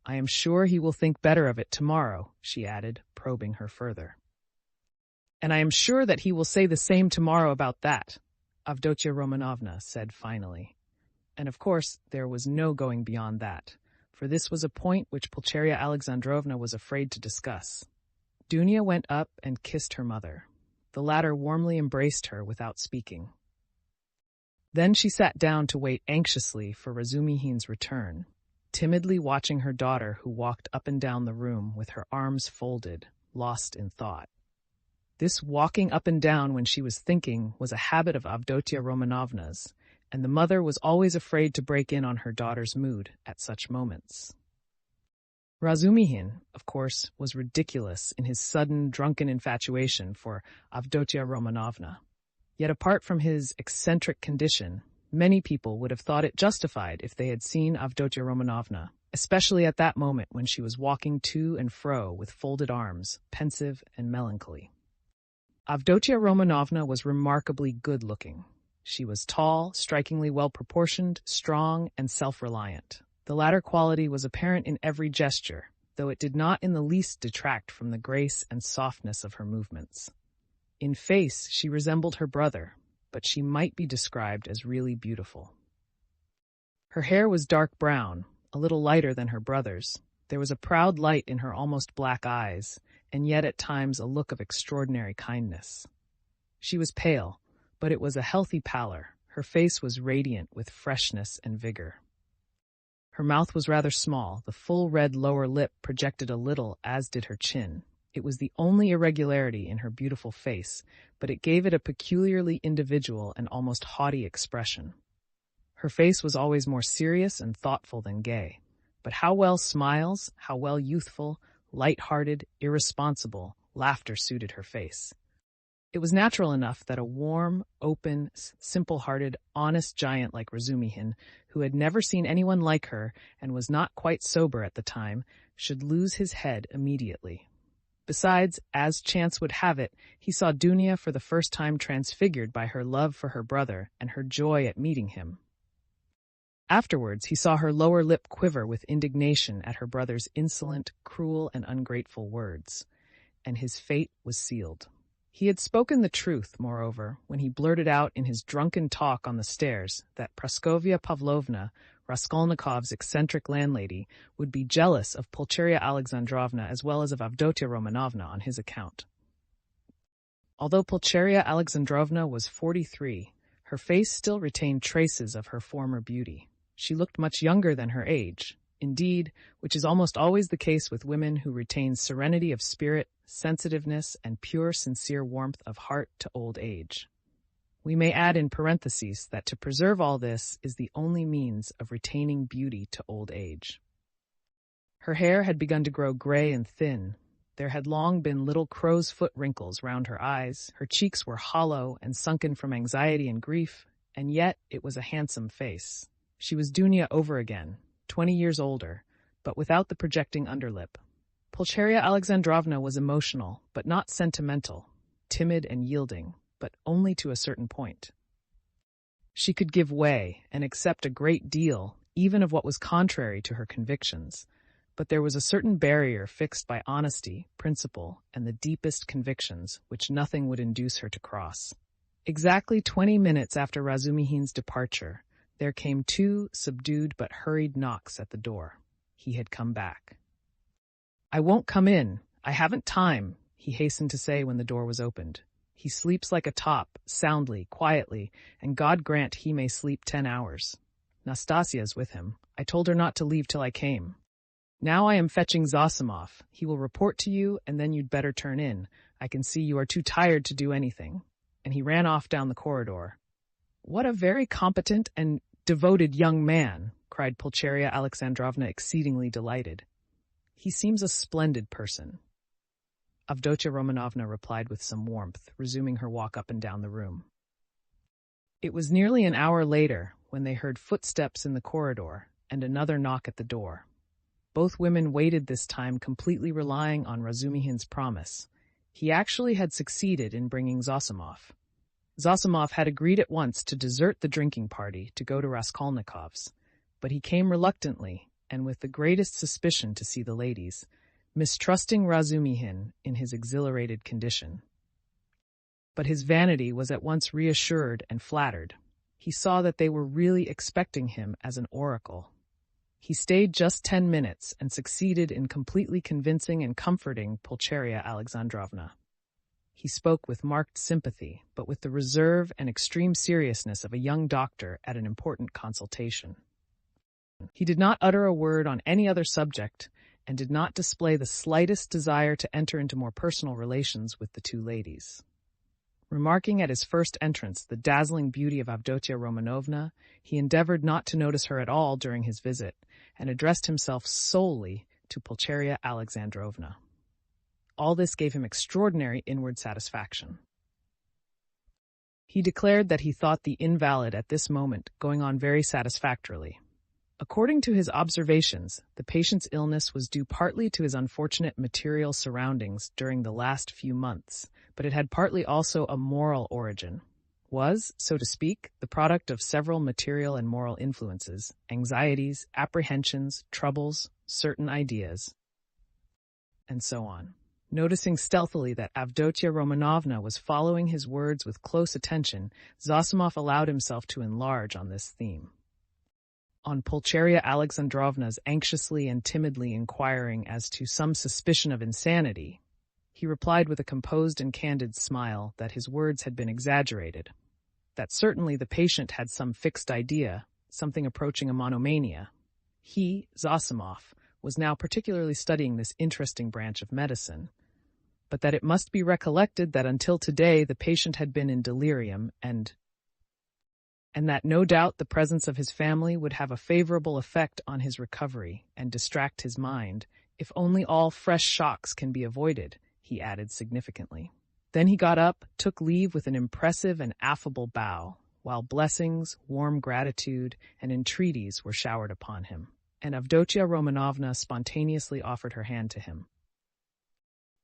I am sure he will think better of it tomorrow, she added, probing her further. And I am sure that he will say the same tomorrow about that, Avdotia Romanovna said finally. And of course, there was no going beyond that, for this was a point which Pulcheria Alexandrovna was afraid to discuss. Dunya went up and kissed her mother. The latter warmly embraced her without speaking. Then she sat down to wait anxiously for Razumihin's return, timidly watching her daughter, who walked up and down the room with her arms folded, lost in thought. This walking up and down when she was thinking was a habit of Avdotia Romanovna's, and the mother was always afraid to break in on her daughter's mood at such moments. Razumihin, of course, was ridiculous in his sudden, drunken infatuation for Avdotia Romanovna. Yet apart from his eccentric condition, many people would have thought it justified if they had seen Avdotia Romanovna, especially at that moment when she was walking to and fro with folded arms, pensive and melancholy. Avdotia Romanovna was remarkably good-looking. She was tall, strikingly well-proportioned, strong, and self-reliant. The latter quality was apparent in every gesture, though it did not in the least detract from the grace and softness of her movements. In face, she resembled her brother, but she might be described as really beautiful. Her hair was dark brown, a little lighter than her brother's. There was a proud light in her almost black eyes, and yet at times a look of extraordinary kindness. She was pale, but it was a healthy pallor. Her face was radiant with freshness and vigor. Her mouth was rather small, the full red lower lip projected a little, as did her chin. It was the only irregularity in her beautiful face, but it gave it a peculiarly individual and almost haughty expression. Her face was always more serious and thoughtful than gay, but how well smiles, how well youthful, light-hearted, irresponsible, laughter suited her face. It was natural enough that a warm, open, simple-hearted, honest giant like Razumihin, who had never seen anyone like her and was not quite sober at the time, should lose his head immediately. Besides, as chance would have it, he saw Dunya for the first time transfigured by her love for her brother and her joy at meeting him. Afterwards, he saw her lower lip quiver with indignation at her brother's insolent, cruel, and ungrateful words, and his fate was sealed. He had spoken the truth, moreover, when he blurted out in his drunken talk on the stairs that Praskovia Pavlovna, Raskolnikov's eccentric landlady, would be jealous of Pulcheria Alexandrovna as well as of Avdotia Romanovna on his account. Although Pulcheria Alexandrovna was 43, her face still retained traces of her former beauty. She looked much younger than her age, indeed, which is almost always the case with women who retain serenity of spirit, sensitiveness, and pure, sincere warmth of heart to old age. We may add in parentheses that to preserve all this is the only means of retaining beauty to old age. Her hair had begun to grow gray and thin. There had long been little crow's foot wrinkles round her eyes. Her cheeks were hollow and sunken from anxiety and grief, and yet it was a handsome face. She was Dunya over again, 20 years older, but without the projecting underlip. Pulcheria Alexandrovna was emotional, but not sentimental, timid and yielding, but only to a certain point. She could give way and accept a great deal, even of what was contrary to her convictions, but there was a certain barrier fixed by honesty, principle, and the deepest convictions which nothing would induce her to cross. Exactly 20 minutes after Razumihin's departure, there came 2 subdued but hurried knocks at the door. He had come back. "I won't come in. I haven't time," he hastened to say when the door was opened. "He sleeps like a top, soundly, quietly, and God grant he may sleep 10 hours. Nastasia's with him. I told her not to leave till I came. Now I am fetching Zosimov. He will report to you, and then you'd better turn in. I can see you are too tired to do anything." And he ran off down the corridor. "What a very competent and devoted young man," cried Pulcheria Alexandrovna, exceedingly delighted. "He seems a splendid person." Avdotya Romanovna replied with some warmth, resuming her walk up and down the room. It was nearly an hour later when they heard footsteps in the corridor and another knock at the door. Both women waited this time, completely relying on Razumihin's promise. He actually had succeeded in bringing Zosimov. Zosimov had agreed at once to desert the drinking party to go to Raskolnikov's, but he came reluctantly and with the greatest suspicion to see the ladies, mistrusting Razumihin in his exhilarated condition. But his vanity was at once reassured and flattered. He saw that they were really expecting him as an oracle. He stayed just 10 minutes and succeeded in completely convincing and comforting Pulcheria Alexandrovna. He spoke with marked sympathy, but with the reserve and extreme seriousness of a young doctor at an important consultation. He did not utter a word on any other subject, and did not display the slightest desire to enter into more personal relations with the two ladies. Remarking at his first entrance the dazzling beauty of Avdotya Romanovna, he endeavored not to notice her at all during his visit, and addressed himself solely to Pulcheria Alexandrovna. All this gave him extraordinary inward satisfaction. He declared that he thought the invalid at this moment going on very satisfactorily. According to his observations, the patient's illness was due partly to his unfortunate material surroundings during the last few months, but it had partly also a moral origin, was, so to speak, the product of several material and moral influences, anxieties, apprehensions, troubles, certain ideas, and so on. Noticing stealthily that Avdotya Romanovna was following his words with close attention, Zosimov allowed himself to enlarge on this theme. On Pulcheria Alexandrovna's anxiously and timidly inquiring as to some suspicion of insanity, he replied with a composed and candid smile that his words had been exaggerated, that certainly the patient had some fixed idea, something approaching a monomania. He, Zosimov, was now particularly studying this interesting branch of medicine, but that it must be recollected that until today the patient had been in delirium and that no doubt the presence of his family would have a favorable effect on his recovery and distract his mind, if only all fresh shocks can be avoided, he added significantly. Then he got up, took leave with an impressive and affable bow, while blessings, warm gratitude, and entreaties were showered upon him, and Avdotya Romanovna spontaneously offered her hand to him.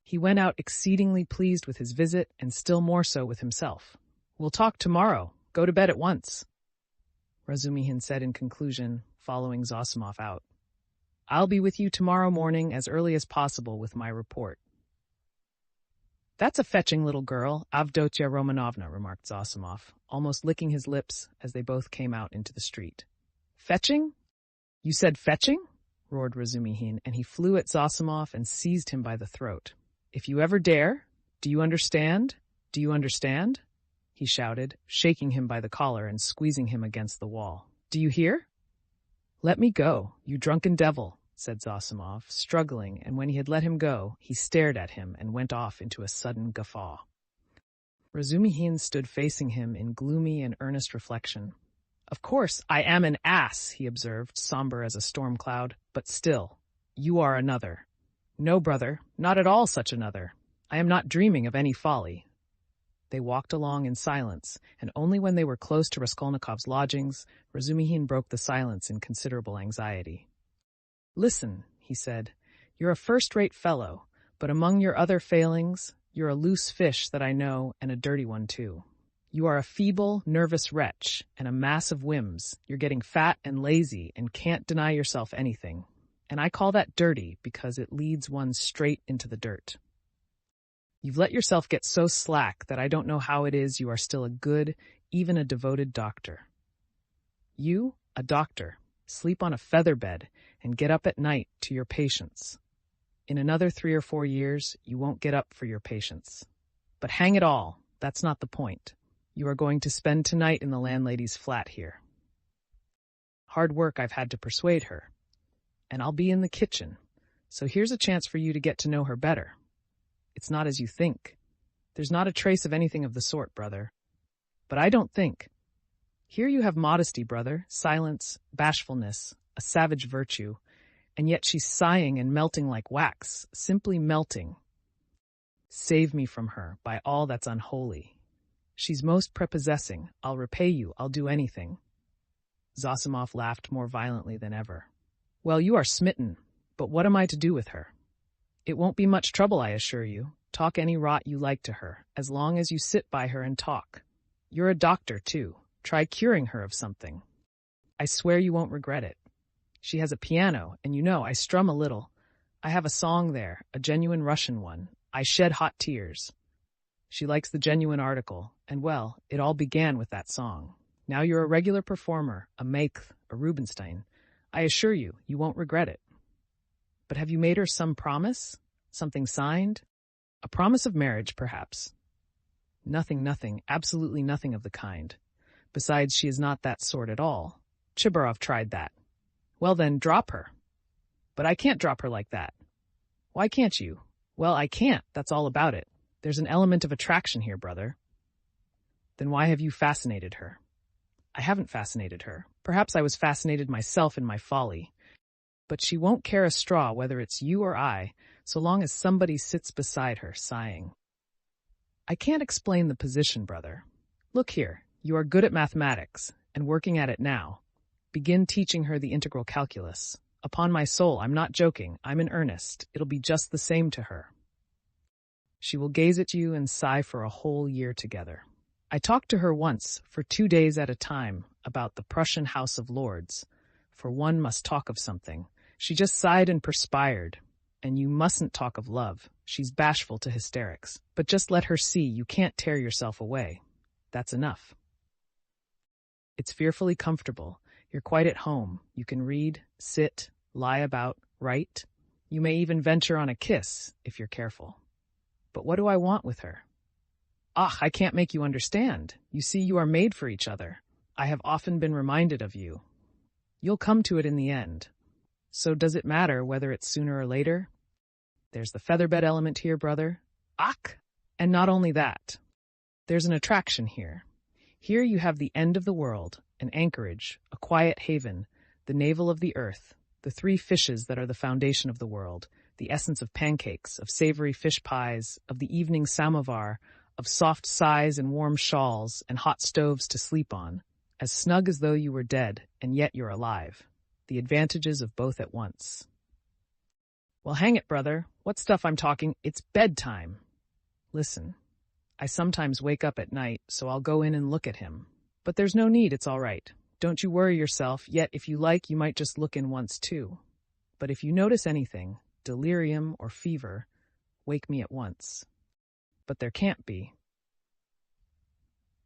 He went out exceedingly pleased with his visit, and still more so with himself. "We'll talk tomorrow. Go to bed at once," Razumihin said in conclusion, following Zosimov out. "I'll be with you tomorrow morning as early as possible with my report." "That's a fetching little girl, Avdotya Romanovna," remarked Zosimov, almost licking his lips as they both came out into the street. "Fetching? You said fetching?" roared Razumihin, and he flew at Zosimov and seized him by the throat. "If you ever dare, do you understand? Do you understand?" he shouted, shaking him by the collar and squeezing him against the wall. "Do you hear?" "Let me go, you drunken devil," said Zosimov, struggling, and when he had let him go, he stared at him and went off into a sudden guffaw. Razumihin stood facing him in gloomy and earnest reflection. "Of course, I am an ass," he observed, somber as a storm cloud, "but still, you are another." "No, brother, not at all such another. I am not dreaming of any folly." They walked along in silence, and only when they were close to Raskolnikov's lodgings, Razumihin broke the silence in considerable anxiety. "Listen," he said, "you're a first-rate fellow, but among your other failings, you're a loose fish that I know, and a dirty one too. You are a feeble, nervous wretch, and a mass of whims. You're getting fat and lazy, and can't deny yourself anything. And I call that dirty because it leads one straight into the dirt. You've let yourself get so slack that I don't know how it is you are still a good, even a devoted doctor. You, a doctor, sleep on a feather bed and get up at night to your patients. In another 3 or 4 years, you won't get up for your patients. But hang it all, that's not the point. You are going to spend tonight in the landlady's flat here. Hard work I've had to persuade her. And I'll be in the kitchen, so here's a chance for you to get to know her better. It's not as you think. There's not a trace of anything of the sort, brother. But I don't think. Here you have modesty, brother, silence, bashfulness, a savage virtue, and yet she's sighing and melting like wax, simply melting. Save me from her, by all that's unholy. She's most prepossessing. I'll repay you. I'll do anything. Zosimov laughed more violently than ever. Well, you are smitten, but what am I to do with her? It won't be much trouble, I assure you. Talk any rot you like to her, as long as you sit by her and talk. You're a doctor, too. Try curing her of something. I swear you won't regret it. She has a piano, and you know, I strum a little. I have a song there, a genuine Russian one. I shed hot tears. She likes the genuine article, and well, it all began with that song. Now you're a regular performer, a Maigth, a Rubinstein. I assure you, you won't regret it. But have you made her some promise? Something signed? A promise of marriage, perhaps. Nothing, absolutely nothing of the kind. Besides, she is not that sort at all. Chibarov tried that. Well then, drop her. But I can't drop her like that. Why can't you? Well, I can't, that's all about it. There's an element of attraction here, brother. Then why have you fascinated her? I haven't fascinated her. Perhaps I was fascinated myself in my folly. But she won't care a straw whether it's you or I, so long as somebody sits beside her, sighing. I can't explain the position, brother. Look here, you are good at mathematics, and working at it now. Begin teaching her the integral calculus. Upon my soul, I'm not joking, I'm in earnest. It'll be just the same to her. She will gaze at you and sigh for a whole year together. I talked to her once, for 2 days at a time, about the Prussian House of Lords, for one must talk of something. She just sighed and perspired. And you mustn't talk of love. She's bashful to hysterics. But just let her see you can't tear yourself away. That's enough. It's fearfully comfortable. You're quite at home. You can read, sit, lie about, write. You may even venture on a kiss, if you're careful. But what do I want with her? Ah, I can't make you understand. You see, you are made for each other. I have often been reminded of you. You'll come to it in the end. So does it matter whether it's sooner or later? There's the featherbed element here, brother. Ach! And not only that. There's an attraction here. Here you have the end of the world, an anchorage, a quiet haven, the navel of the earth, the 3 fishes that are the foundation of the world, the essence of pancakes, of savory fish pies, of the evening samovar, of soft sighs and warm shawls and hot stoves to sleep on, as snug as though you were dead, and yet you're alive. The advantages of both at once. Well, hang it, brother. What stuff I'm talking? It's bedtime. Listen, I sometimes wake up at night, so I'll go in and look at him. But there's no need, it's all right. Don't you worry yourself, yet if you like, you might just look in once too. But if you notice anything, delirium or fever, wake me at once. But there can't be.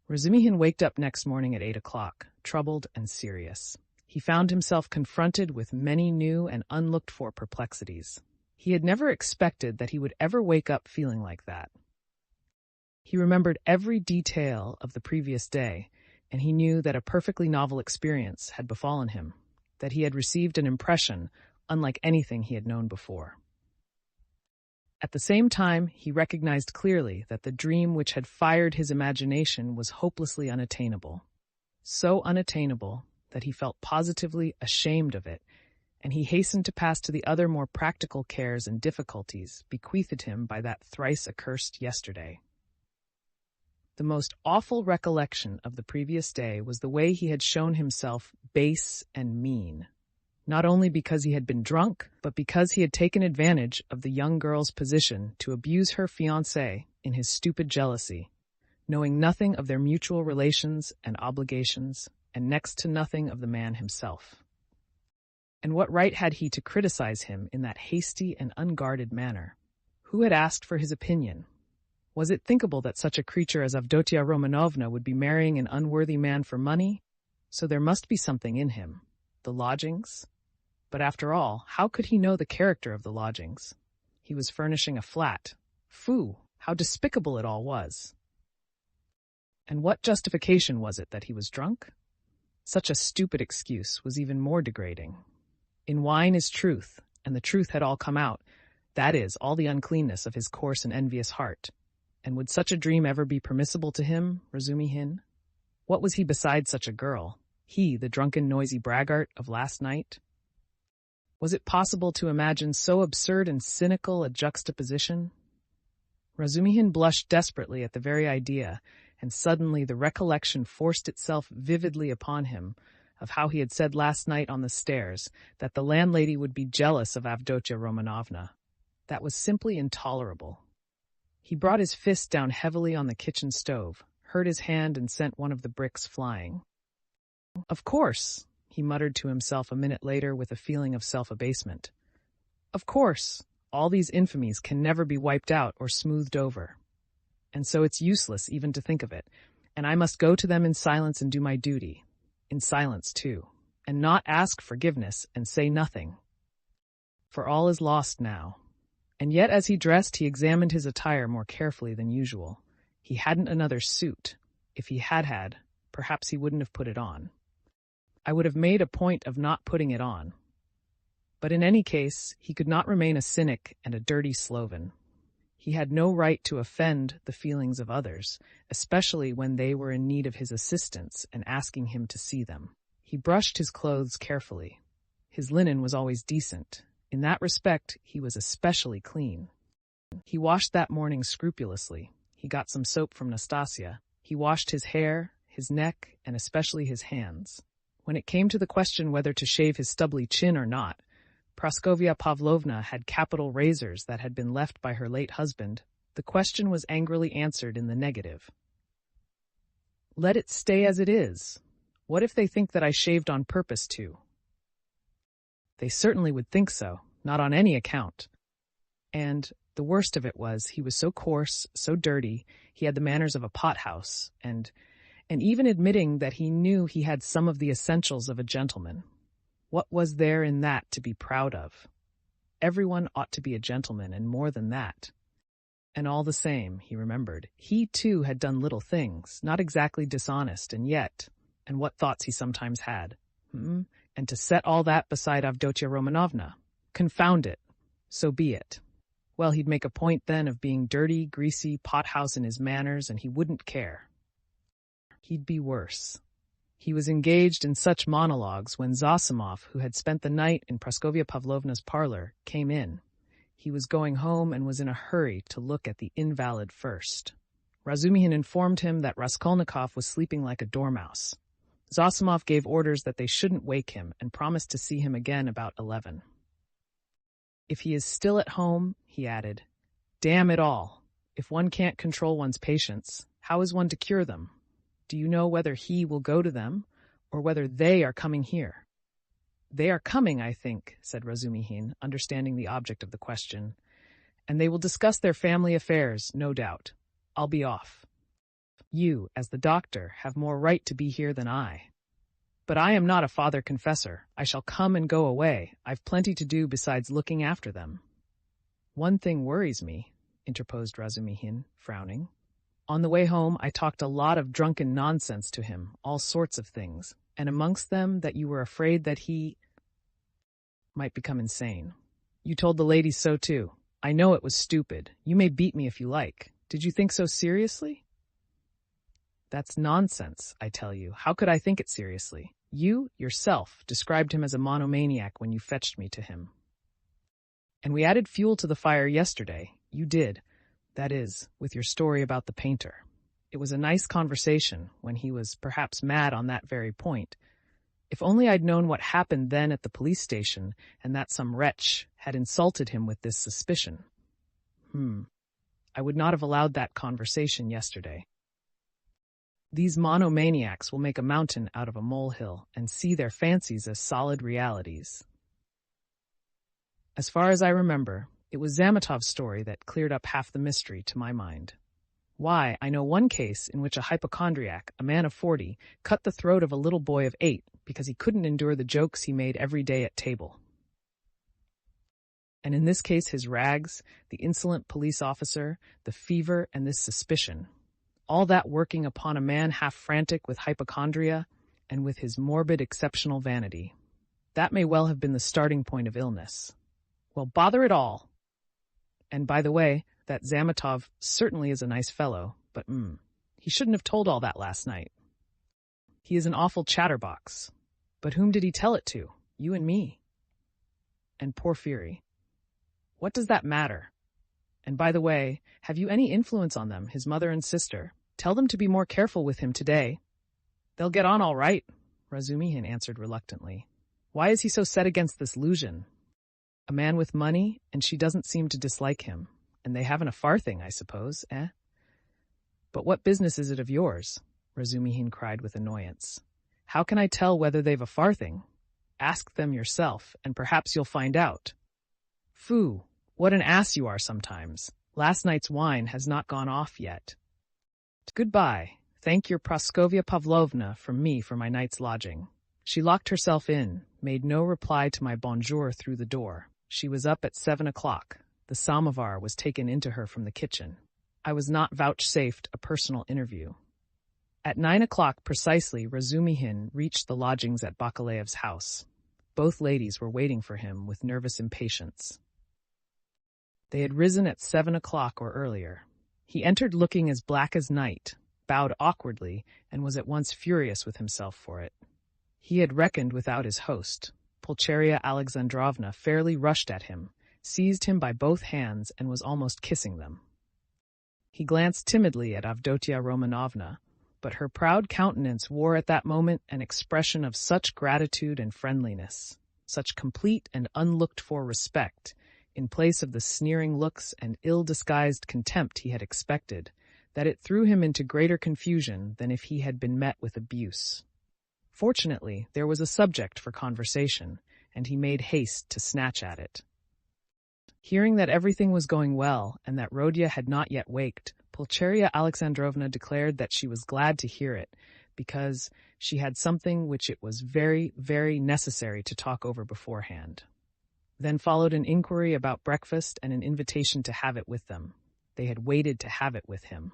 Razumihin waked up next morning at 8 o'clock, troubled and serious. He found himself confronted with many new and unlooked-for perplexities. He had never expected that he would ever wake up feeling like that. He remembered every detail of the previous day, and he knew that a perfectly novel experience had befallen him, that he had received an impression unlike anything he had known before. At the same time, he recognized clearly that the dream which had fired his imagination was hopelessly unattainable. So unattainable that he felt positively ashamed of it, and he hastened to pass to the other more practical cares and difficulties bequeathed him by that thrice accursed yesterday. The most awful recollection of the previous day was the way he had shown himself base and mean, not only because he had been drunk, but because he had taken advantage of the young girl's position to abuse her fiancé in his stupid jealousy, knowing nothing of their mutual relations and obligations, and next to nothing of the man himself. And what right had he to criticize him in that hasty and unguarded manner? Who had asked for his opinion? Was it thinkable that such a creature as Avdotia Romanovna would be marrying an unworthy man for money? So there must be something in him. The lodgings? But after all, how could he know the character of the lodgings? He was furnishing a flat. Phoo! How despicable it all was! And what justification was it that he was drunk? Such a stupid excuse was even more degrading. In wine is truth, and the truth had all come out, that is, all the uncleanness of his coarse and envious heart. And would such a dream ever be permissible to him, Razumihin? What was he beside such a girl? He, the drunken, noisy braggart of last night? Was it possible to imagine so absurd and cynical a juxtaposition? Razumihin blushed desperately at the very idea, and suddenly the recollection forced itself vividly upon him of how he had said last night on the stairs that the landlady would be jealous of Avdotia Romanovna. That was simply intolerable. He brought his fist down heavily on the kitchen stove, hurt his hand, and sent one of the bricks flying. "Of course," he muttered to himself a minute later with a feeling of self-abasement. "Of course, all these infamies can never be wiped out or smoothed over. And so it's useless even to think of it, and I must go to them in silence and do my duty. In silence, too, and not ask forgiveness and say nothing. For all is lost now." And yet as he dressed, he examined his attire more carefully than usual. He hadn't another suit. If he had had, perhaps he wouldn't have put it on. I would have made a point of not putting it on. But in any case, he could not remain a cynic and a dirty sloven. He had no right to offend the feelings of others, especially when they were in need of his assistance and asking him to see them. He brushed his clothes carefully. His linen was always decent. In that respect, he was especially clean. He washed that morning scrupulously. He got some soap from Nastasia. He washed his hair, his neck, and especially his hands. When it came to the question whether to shave his stubbly chin or not, Praskovia Pavlovna had capital razors that had been left by her late husband. The question was angrily answered in the negative. "Let it stay as it is. What if they think that I shaved on purpose to?" They certainly would think so, not on any account. And the worst of it was, he was so coarse, so dirty, he had the manners of a pothouse, and even admitting that he knew he had some of the essentials of a gentleman. What was there in that to be proud of? Everyone ought to be a gentleman, and more than that. And all the same, he remembered, he too had done little things, not exactly dishonest, and yet, and what thoughts he sometimes had. And to set all that beside Avdotia Romanovna. Confound it. So be it. Well, he'd make a point then of being dirty, greasy, pothouse in his manners, and he wouldn't care. He'd be worse. He was engaged in such monologues when Zosimov, who had spent the night in Praskovia Pavlovna's parlor, came in. He was going home and was in a hurry to look at the invalid first. Razumihin informed him that Raskolnikov was sleeping like a dormouse. Zosimov gave orders that they shouldn't wake him and promised to see him again about 11. "If he is still at home," he added, "damn it all. If one can't control one's patients, how is one to cure them? Do you know whether he will go to them, or whether they are coming here?" "They are coming, I think," said Razumihin, understanding the object of the question. "And they will discuss their family affairs, no doubt. I'll be off. You, as the doctor, have more right to be here than I. But I am not a father confessor. I shall come and go away. I've plenty to do besides looking after them." "One thing worries me," interposed Razumihin, frowning. "On the way home, I talked a lot of drunken nonsense to him, all sorts of things, and amongst them that you were afraid that he might become insane. You told the ladies so too. I know it was stupid. You may beat me if you like. Did you think so seriously?" "That's nonsense, I tell you. How could I think it seriously? You, yourself, described him as a monomaniac when you fetched me to him. And we added fuel to the fire yesterday. You did. That is, with your story about the painter. It was a nice conversation, when he was perhaps mad on that very point. If only I'd known what happened then at the police station, and that some wretch had insulted him with this suspicion. I would not have allowed that conversation yesterday. These monomaniacs will make a mountain out of a molehill and see their fancies as solid realities. As far as I remember, it was Zamitov's story that cleared up half the mystery to my mind. Why, I know one case in which a hypochondriac, a man of 40, cut the throat of a little boy of 8 because he couldn't endure the jokes he made every day at table. And in this case, his rags, the insolent police officer, the fever, and this suspicion, all that working upon a man half frantic with hypochondria and with his morbid exceptional vanity. That may well have been the starting point of illness. Well, bother it all! And by the way, That Zametov certainly is a nice fellow, but he shouldn't have told all that last night. He is an awful chatterbox. But whom did he tell it to? You and me. And Porfiry. What does that matter? And by the way, have you any influence on them, his mother and sister? Tell them to be more careful with him today. They'll get on all right, Razumihin answered reluctantly. Why is he so set against this Luzhin? A man with money, and she doesn't seem to dislike him. And they haven't a farthing, I suppose, eh? But what business is it of yours? Razumihin cried with annoyance. How can I tell whether they've a farthing? Ask them yourself, and perhaps you'll find out. Phoo, what an ass you are sometimes. Last night's wine has not gone off yet. Goodbye. Thank your Praskovia Pavlovna from me for my night's lodging. She locked herself in, made no reply to my bonjour through the door. She was up at 7 o'clock. The samovar was taken into her from the kitchen. I was not vouchsafed a personal interview. At 9 o'clock precisely, Razumihin reached the lodgings at Bakalaev's house. Both ladies were waiting for him with nervous impatience. They had risen at 7 o'clock or earlier. He entered looking as black as night, bowed awkwardly, and was at once furious with himself for it. He had reckoned without his host. Pulcheria Alexandrovna fairly rushed at him, seized him by both hands, and was almost kissing them. He glanced timidly at Avdotia Romanovna, but her proud countenance wore at that moment an expression of such gratitude and friendliness, such complete and unlooked-for respect, in place of the sneering looks and ill-disguised contempt he had expected, that it threw him into greater confusion than if he had been met with abuse. Fortunately, there was a subject for conversation, and he made haste to snatch at it. Hearing that everything was going well, and that Rodya had not yet waked, Pulcheria Alexandrovna declared that she was glad to hear it, because she had something which it was very, very necessary to talk over beforehand. Then followed an inquiry about breakfast and an invitation to have it with them. They had waited to have it with him.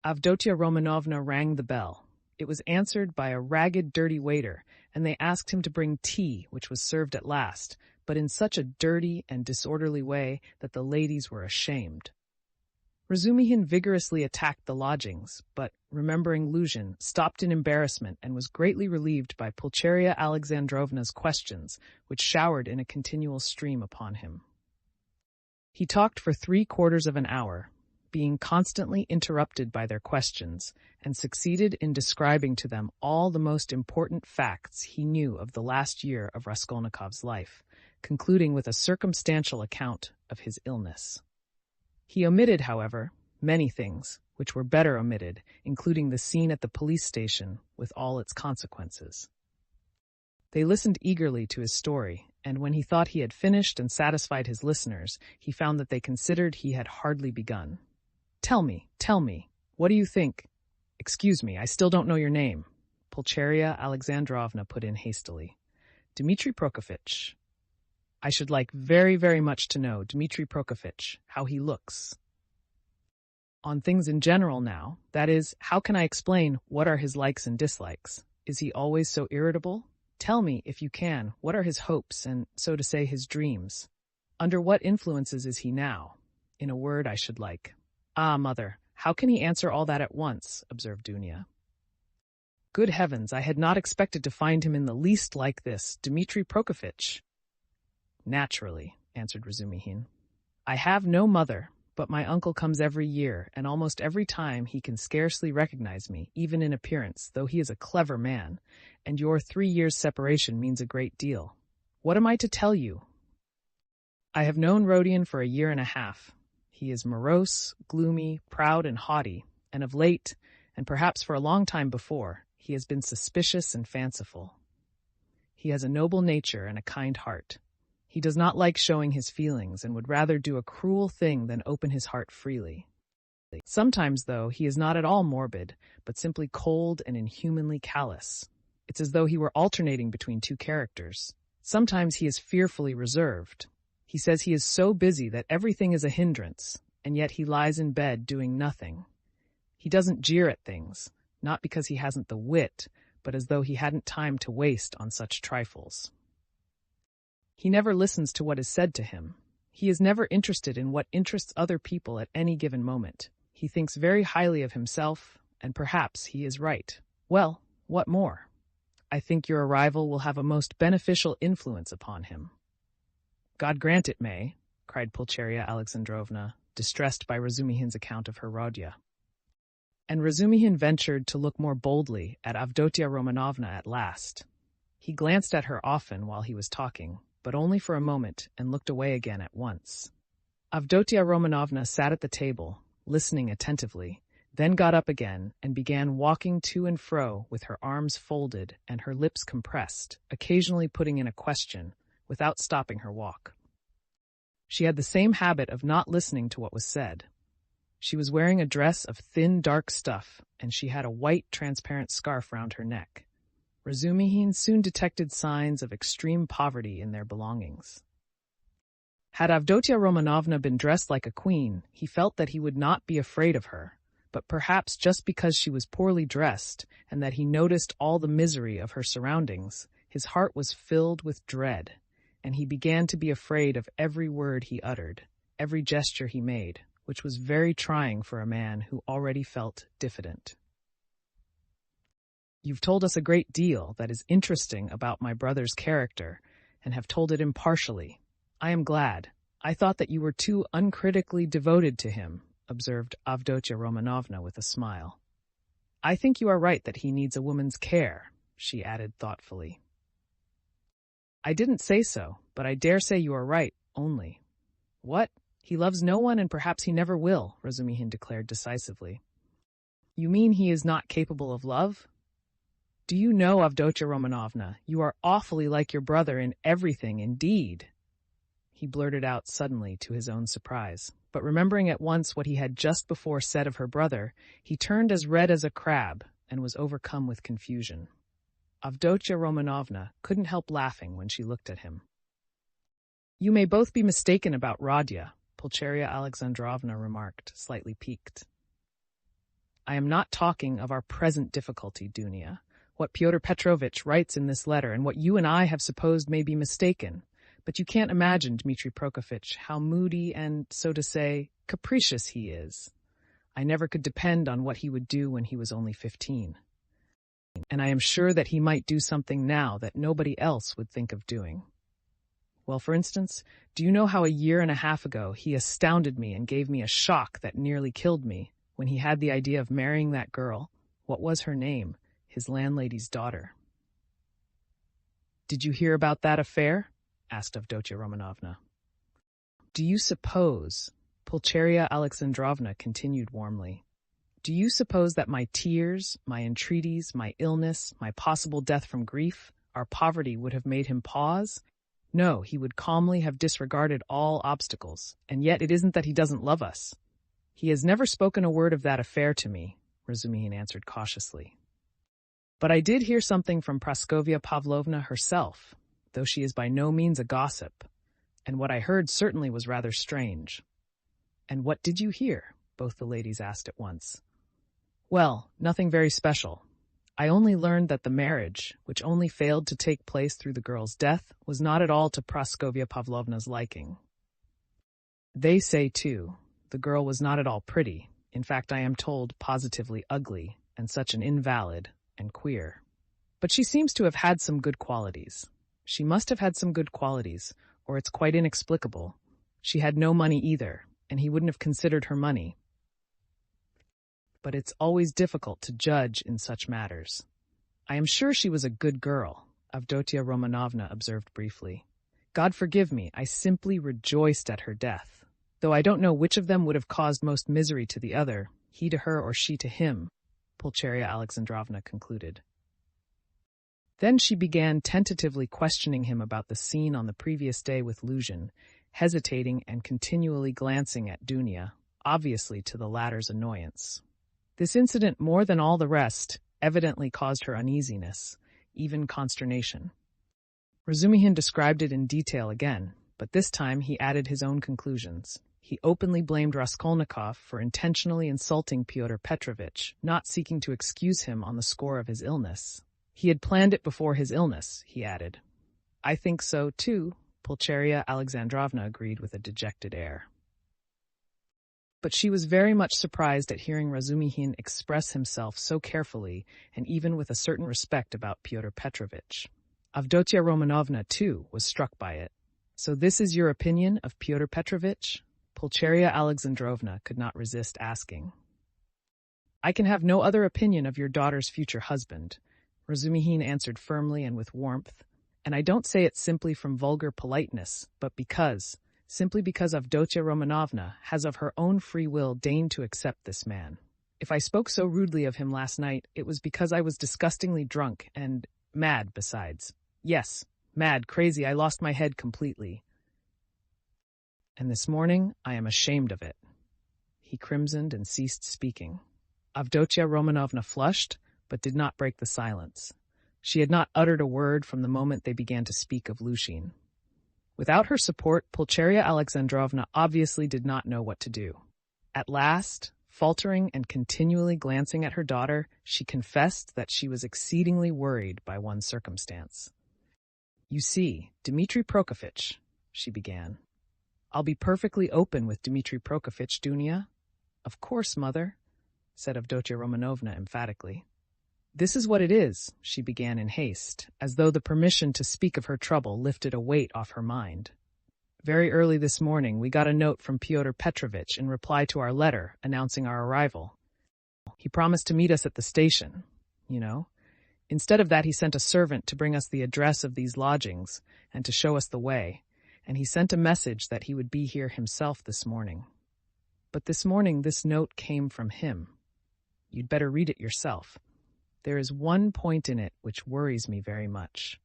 Avdotia Romanovna rang the bell. It was answered by a ragged, dirty waiter, and they asked him to bring tea, which was served at last, but in such a dirty and disorderly way that the ladies were ashamed. Razumihin vigorously attacked the lodgings, but, remembering Luzhin, stopped in embarrassment and was greatly relieved by Pulcheria Alexandrovna's questions, which showered in a continual stream upon him. He talked for 3/4 of an hour, being constantly interrupted by their questions, and succeeded in describing to them all the most important facts he knew of the last year of Raskolnikov's life, concluding with a circumstantial account of his illness. He omitted, however, many things, which were better omitted, including the scene at the police station with all its consequences. They listened eagerly to his story, and when he thought he had finished and satisfied his listeners, he found that they considered he had hardly begun. Tell me, what do you think? Excuse me, I still don't know your name," Pulcheria Alexandrovna put in hastily. "Dmitri Prokofitch. I should like very, very much to know, Dmitri Prokofitch, how he looks. On things in general now, that is, how can I explain what are his likes and dislikes? Is he always so irritable? Tell me, if you can, what are his hopes and, so to say, his dreams? Under what influences is he now? In a word, I should like." "Ah, mother, how can he answer all that at once?" observed Dunya. "Good heavens, I had not expected to find him in the least like this, Dmitri Prokofitch." "Naturally," answered Razumihin. "I have no mother, but my uncle comes every year, and almost every time he can scarcely recognize me, even in appearance, though he is a clever man, and your 3 years' separation means a great deal. What am I to tell you? I have known Rodion for a year and a half. He is morose, gloomy, proud, and haughty, and of late, and perhaps for a long time before, he has been suspicious and fanciful. He has a noble nature and a kind heart. He does not like showing his feelings and would rather do a cruel thing than open his heart freely. Sometimes, though, he is not at all morbid, but simply cold and inhumanly callous. It's as though he were alternating between two characters. Sometimes he is fearfully reserved. He says he is so busy that everything is a hindrance, and yet he lies in bed doing nothing. He doesn't jeer at things, not because he hasn't the wit, but as though he hadn't time to waste on such trifles. He never listens to what is said to him. He is never interested in what interests other people at any given moment. He thinks very highly of himself, and perhaps he is right. Well, what more? I think your arrival will have a most beneficial influence upon him." "God grant it may," cried Pulcheria Alexandrovna, distressed by Razumihin's account of her Rodya. And Razumihin ventured to look more boldly at Avdotia Romanovna at last. He glanced at her often while he was talking, but only for a moment, and looked away again at once. Avdotia Romanovna sat at the table, listening attentively, then got up again and began walking to and fro with her arms folded and her lips compressed, occasionally putting in a question, without stopping her walk. She had the same habit of not listening to what was said. She was wearing a dress of thin, dark stuff, and she had a white, transparent scarf round her neck. Razumihin soon detected signs of extreme poverty in their belongings. Had Avdotia Romanovna been dressed like a queen, he felt that he would not be afraid of her, but perhaps just because she was poorly dressed and that he noticed all the misery of her surroundings, his heart was filled with dread, and he began to be afraid of every word he uttered, every gesture he made, which was very trying for a man who already felt diffident. "You've told us a great deal that is interesting about my brother's character, and have told it impartially. I am glad. I thought that you were too uncritically devoted to him," observed Avdotia Romanovna with a smile. "I think you are right that he needs a woman's care," she added thoughtfully. "I didn't say so, but I dare say you are right, only." "What? He loves no one, and perhaps he never will," Razumihin declared decisively. "You mean he is not capable of love? Do you know, Avdotia Romanovna, you are awfully like your brother in everything indeed," he blurted out suddenly to his own surprise. But remembering at once what he had just before said of her brother, he turned as red as a crab and was overcome with confusion. Avdotia Romanovna couldn't help laughing when she looked at him. "You may both be mistaken about Rodya," Pulcheria Alexandrovna remarked, slightly piqued. "I am not talking of our present difficulty, Dunya. What Fyodor Petrovitch writes in this letter and what you and I have supposed may be mistaken. But you can't imagine, Dmitri Prokofitch, how moody and, so to say, capricious he is. I never could depend on what he would do when he was only 15. And I am sure that he might do something now that nobody else would think of doing. Well, for instance, do you know how a year and a half ago he astounded me and gave me a shock that nearly killed me when he had the idea of marrying that girl? What was her name? His landlady's daughter." "Did you hear about that affair?" asked Avdotia Romanovna. "Do you suppose," Pulcheria Alexandrovna continued warmly, "do you suppose that my tears, my entreaties, my illness, my possible death from grief, our poverty would have made him pause? No, he would calmly have disregarded all obstacles, and yet it isn't that he doesn't love us." "He has never spoken a word of that affair to me," Razumihin answered cautiously. "But I did hear something from Praskovia Pavlovna herself, though she is by no means a gossip, and what I heard certainly was rather strange." "And what did you hear?" both the ladies asked at once. "Well, nothing very special. I only learned that the marriage, which only failed to take place through the girl's death, was not at all to Praskovia Pavlovna's liking. They say, too, the girl was not at all pretty, in fact I am told positively ugly, and such an invalid, and queer. But she seems to have had some good qualities. She must have had some good qualities, or it's quite inexplicable. She had no money either, and he wouldn't have considered her money. But it's always difficult to judge in such matters. I am sure she was a good girl," Avdotia Romanovna observed briefly. "God forgive me, I simply rejoiced at her death, though I don't know which of them would have caused most misery to the other, he to her or she to him," Pulcheria Alexandrovna concluded. Then she began tentatively questioning him about the scene on the previous day with Luzhin, hesitating and continually glancing at Dunya, obviously to the latter's annoyance. This incident, more than all the rest, evidently caused her uneasiness, even consternation. Razumihin described it in detail again, but this time he added his own conclusions. He openly blamed Raskolnikov for intentionally insulting Fyodor Petrovitch, not seeking to excuse him on the score of his illness. He had planned it before his illness, he added. "I think so, too," Pulcheria Alexandrovna agreed with a dejected air. But she was very much surprised at hearing Razumihin express himself so carefully and even with a certain respect about Fyodor Petrovitch. Avdotia Romanovna, too, was struck by it. "So this is your opinion of Fyodor Petrovitch?" Pulcheria Alexandrovna could not resist asking. "I can have no other opinion of your daughter's future husband," Razumihin answered firmly and with warmth, "and I don't say it simply from vulgar politeness, but simply because Avdotia Romanovna has of her own free will deigned to accept this man. If I spoke so rudely of him last night, it was because I was disgustingly drunk and mad besides. Yes, mad, crazy, I lost my head completely. And this morning I am ashamed of it." He crimsoned and ceased speaking. Avdotia Romanovna flushed, but did not break the silence. She had not uttered a word from the moment they began to speak of Lushin. Without her support, Pulcheria Alexandrovna obviously did not know what to do. At last, faltering and continually glancing at her daughter, she confessed that she was exceedingly worried by one circumstance. "You see, Dmitri Prokofitch," she began. "I'll be perfectly open with Dmitri Prokofitch, Dunya." "Of course, mother," said Avdotia Romanovna emphatically. "This is what it is," she began in haste, as though the permission to speak of her trouble lifted a weight off her mind. "Very early this morning we got a note from Fyodor Petrovitch in reply to our letter announcing our arrival. He promised to meet us at the station, you know. Instead of that, he sent a servant to bring us the address of these lodgings and to show us the way, and he sent a message that he would be here himself this morning. But this morning this note came from him. You'd better read it yourself. There is one point in it which worries me very much.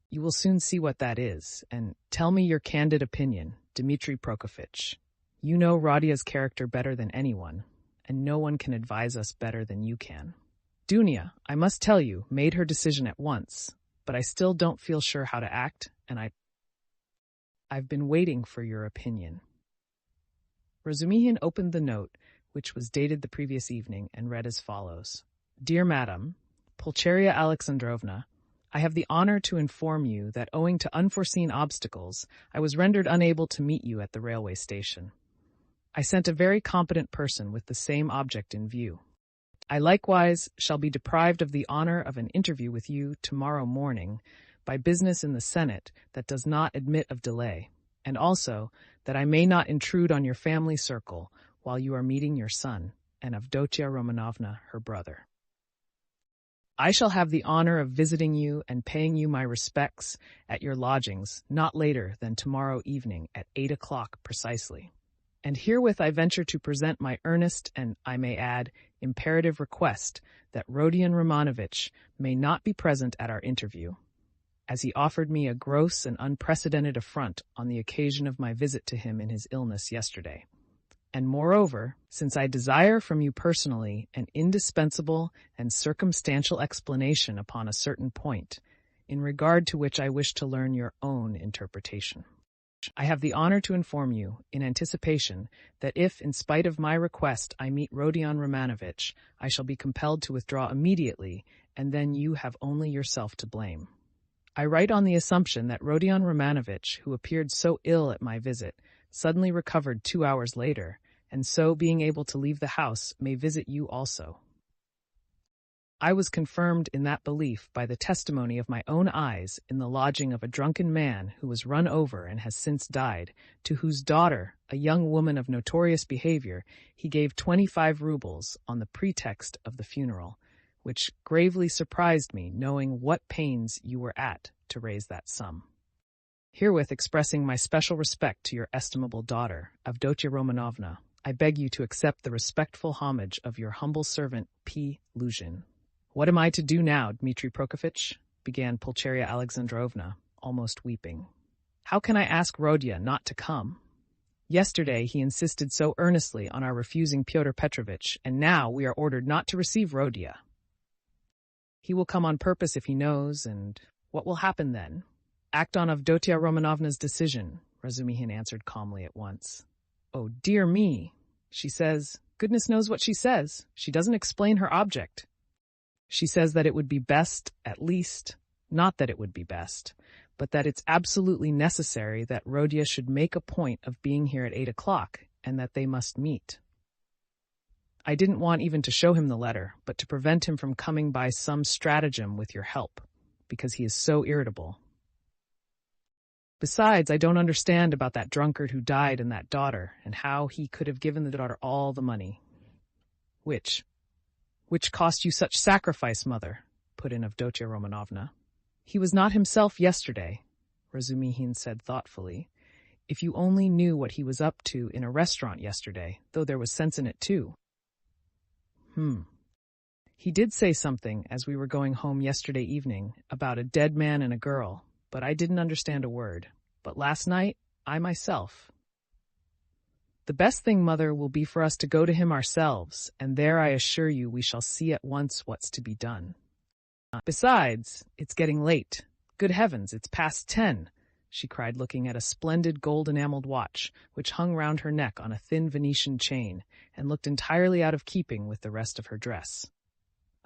You will soon see what that is, and tell me your candid opinion, Dmitri Prokofitch. You know Rodia's character better than anyone, and no one can advise us better than you can. Dunya, I must tell you, made her decision at once, but I still don't feel sure how to act, and I've been waiting for your opinion." Razumihin opened the note, which was dated the previous evening, and read as follows. "Dear Madam, Pulcheria Alexandrovna, I have the honor to inform you that owing to unforeseen obstacles, I was rendered unable to meet you at the railway station. I sent a very competent person with the same object in view. I likewise shall be deprived of the honor of an interview with you tomorrow morning by business in the Senate that does not admit of delay, and also that I may not intrude on your family circle while you are meeting your son and Avdotia Romanovna, her brother. I shall have the honor of visiting you and paying you my respects at your lodgings not later than tomorrow evening at 8 o'clock precisely. And herewith I venture to present my earnest and, I may add, imperative request that Rodion Romanovitch may not be present at our interview, as he offered me a gross and unprecedented affront on the occasion of my visit to him in his illness yesterday. And moreover, since I desire from you personally an indispensable and circumstantial explanation upon a certain point, in regard to which I wish to learn your own interpretation, I have the honor to inform you, in anticipation, that if, in spite of my request, I meet Rodion Romanovitch, I shall be compelled to withdraw immediately, and then you have only yourself to blame. I write on the assumption that Rodion Romanovitch, who appeared so ill at my visit, suddenly recovered 2 hours later, and so, being able to leave the house, may visit you also. I was confirmed in that belief by the testimony of my own eyes in the lodging of a drunken man who was run over and has since died, to whose daughter, a young woman of notorious behavior, he gave 25 rubles on the pretext of the funeral, which gravely surprised me, knowing what pains you were at to raise that sum. Herewith expressing my special respect to your estimable daughter, Avdotia Romanovna, I beg you to accept the respectful homage of your humble servant, P. Lushin. What am I to do now, Dmitri Prokofitch? Began Pulcheria Alexandrovna, almost weeping. How can I ask Rodia not to come? Yesterday he insisted so earnestly on our refusing Fyodor Petrovitch, and now we are ordered not to receive Rodia. He will come on purpose if he knows, and what will happen then? Act on Avdotia Romanovna's decision, Razumihin answered calmly at once. Oh, dear me, she says. Goodness knows what she says. She doesn't explain her object. She says that it would be best, at least, not that it would be best, but that it's absolutely necessary that Rodya should make a point of being here at 8 o'clock, and that they must meet. I didn't want even to show him the letter, but to prevent him from coming by some stratagem with your help, because he is so irritable. Besides, I don't understand about that drunkard who died and that daughter, and how he could have given the daughter all the money. Which cost you such sacrifice, mother, put in Avdotia Romanovna. He was not himself yesterday, Razumihin said thoughtfully. If you only knew what he was up to in a restaurant yesterday, though there was sense in it too. He did say something as we were going home yesterday evening about a dead man and a girl, but I didn't understand a word. But last night, I myself. The best thing, mother, will be for us to go to him ourselves, and there I assure you we shall see at once what's to be done. Besides, it's getting late. Good heavens, it's past 10, she cried, looking at a splendid gold-enameled watch, which hung round her neck on a thin Venetian chain, and looked entirely out of keeping with the rest of her dress.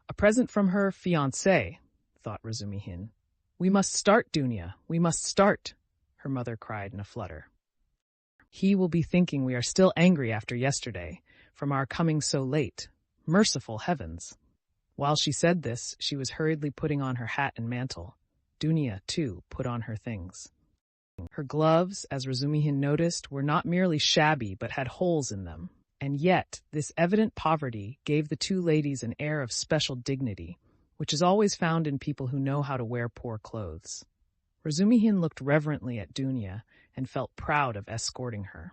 A present from her fiancé, thought Razumihin. We must start, Dunya, we must start, her mother cried in a flutter. He will be thinking we are still angry after yesterday, from our coming so late. Merciful heavens! While she said this, she was hurriedly putting on her hat and mantle. Dunya, too, put on her things. Her gloves, as Razumihin noticed, were not merely shabby but had holes in them, and yet this evident poverty gave the two ladies an air of special dignity, which is always found in people who know how to wear poor clothes. Razumihin looked reverently at Dunya and felt proud of escorting her.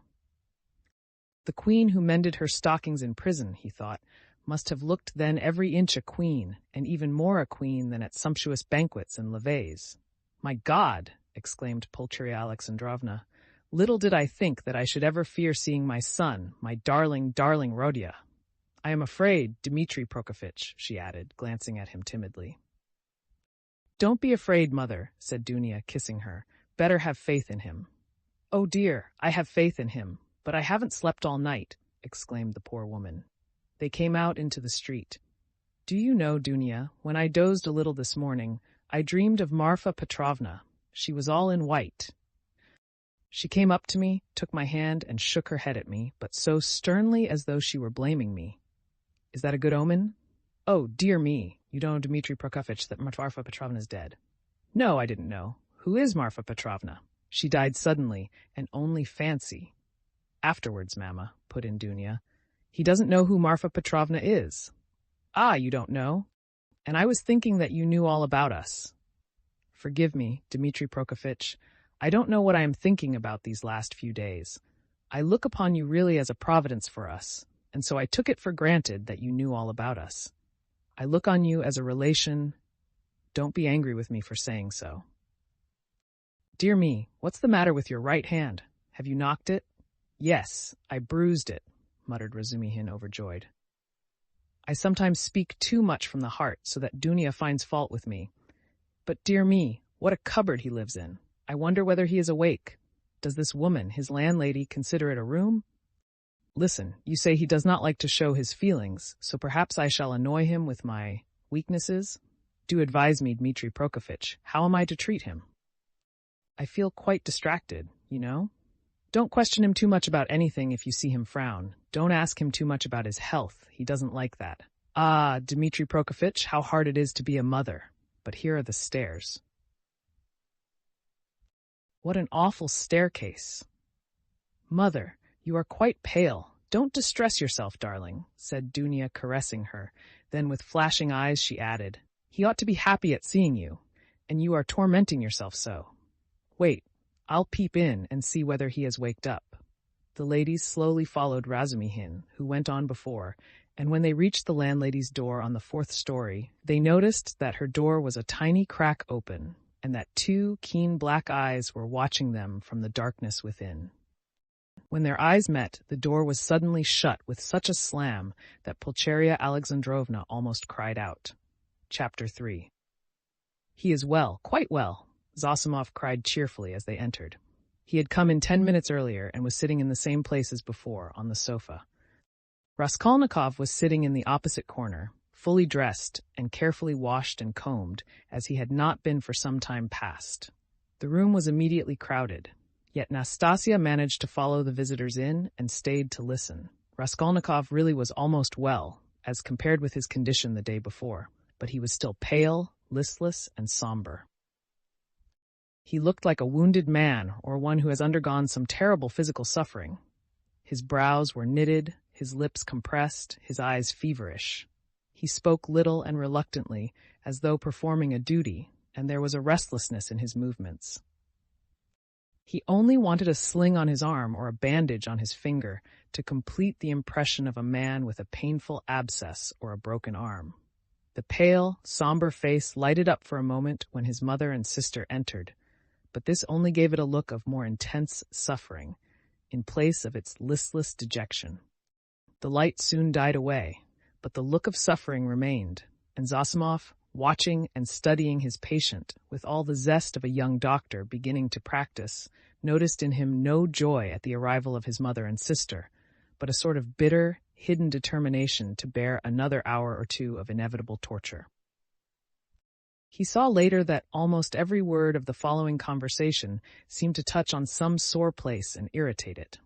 The queen who mended her stockings in prison, he thought, must have looked then every inch a queen, and even more a queen than at sumptuous banquets and levées. My God! Exclaimed Pulcheria Alexandrovna. Little did I think that I should ever fear seeing my son, my darling, darling Rodya. I am afraid, Dmitri Prokofitch, she added, glancing at him timidly. Don't be afraid, mother, said Dunya, kissing her. Better have faith in him. Oh dear, I have faith in him, but I haven't slept all night, exclaimed the poor woman. They came out into the street. Do you know, Dunya, when I dozed a little this morning, I dreamed of Marfa Petrovna. She was all in white. She came up to me, took my hand, and shook her head at me, but so sternly as though she were blaming me. Is that a good omen? Oh, dear me, you don't know, Dmitri Prokofitch, that Marfa Petrovna is dead. No, I didn't know. Who is Marfa Petrovna? She died suddenly, and only fancy. Afterwards, Mamma, put in Dunya. He doesn't know who Marfa Petrovna is. Ah, you don't know? And I was thinking that you knew all about us. Forgive me, Dmitri Prokofitch. I don't know what I am thinking about these last few days. I look upon you really as a providence for us, and so I took it for granted that you knew all about us. I look on you as a relation. Don't be angry with me for saying so. Dear me, what's the matter with your right hand? Have you knocked it? Yes, I bruised it, muttered Razumihin, overjoyed. I sometimes speak too much from the heart, so that Dunya finds fault with me. But dear me, what a cupboard he lives in. I wonder whether he is awake. Does this woman, his landlady, consider it a room? Listen, you say he does not like to show his feelings, so perhaps I shall annoy him with my weaknesses? Do advise me, Dmitri Prokofitch. How am I to treat him? I feel quite distracted, you know? Don't question him too much about anything if you see him frown. Don't ask him too much about his health. He doesn't like that. Ah, Dmitri Prokofitch, how hard it is to be a mother. But here are the stairs. What an awful staircase. Mother, you are quite pale. Don't distress yourself, darling, said Dunya, caressing her. Then with flashing eyes she added, he ought to be happy at seeing you, and you are tormenting yourself so. Wait, I'll peep in and see whether he has waked up. The ladies slowly followed Razumihin, who went on before, and when they reached the landlady's door on the 4th story, they noticed that her door was a tiny crack open, and that 2 keen black eyes were watching them from the darkness within. When their eyes met, the door was suddenly shut with such a slam that Pulcheria Alexandrovna almost cried out. Chapter 3. He is well, quite well, Zosimov cried cheerfully as they entered. He had come in 10 minutes earlier and was sitting in the same place as before, on the sofa. Raskolnikov was sitting in the opposite corner, fully dressed and carefully washed and combed, as he had not been for some time past. The room was immediately crowded, yet Nastasia managed to follow the visitors in and stayed to listen. Raskolnikov really was almost well, as compared with his condition the day before, but he was still pale, listless, and somber. He looked like a wounded man or one who has undergone some terrible physical suffering. His brows were knitted, his lips compressed, his eyes feverish. He spoke little and reluctantly, as though performing a duty, and there was a restlessness in his movements. He only wanted a sling on his arm or a bandage on his finger to complete the impression of a man with a painful abscess or a broken arm. The pale, somber face lighted up for a moment when his mother and sister entered, but this only gave it a look of more intense suffering, in place of its listless dejection. The light soon died away, but the look of suffering remained, and Zossimov, watching and studying his patient with all the zest of a young doctor beginning to practice, noticed in him no joy at the arrival of his mother and sister, but a sort of bitter, hidden determination to bear another hour or two of inevitable torture. He saw later that almost every word of the following conversation seemed to touch on some sore place and irritate it.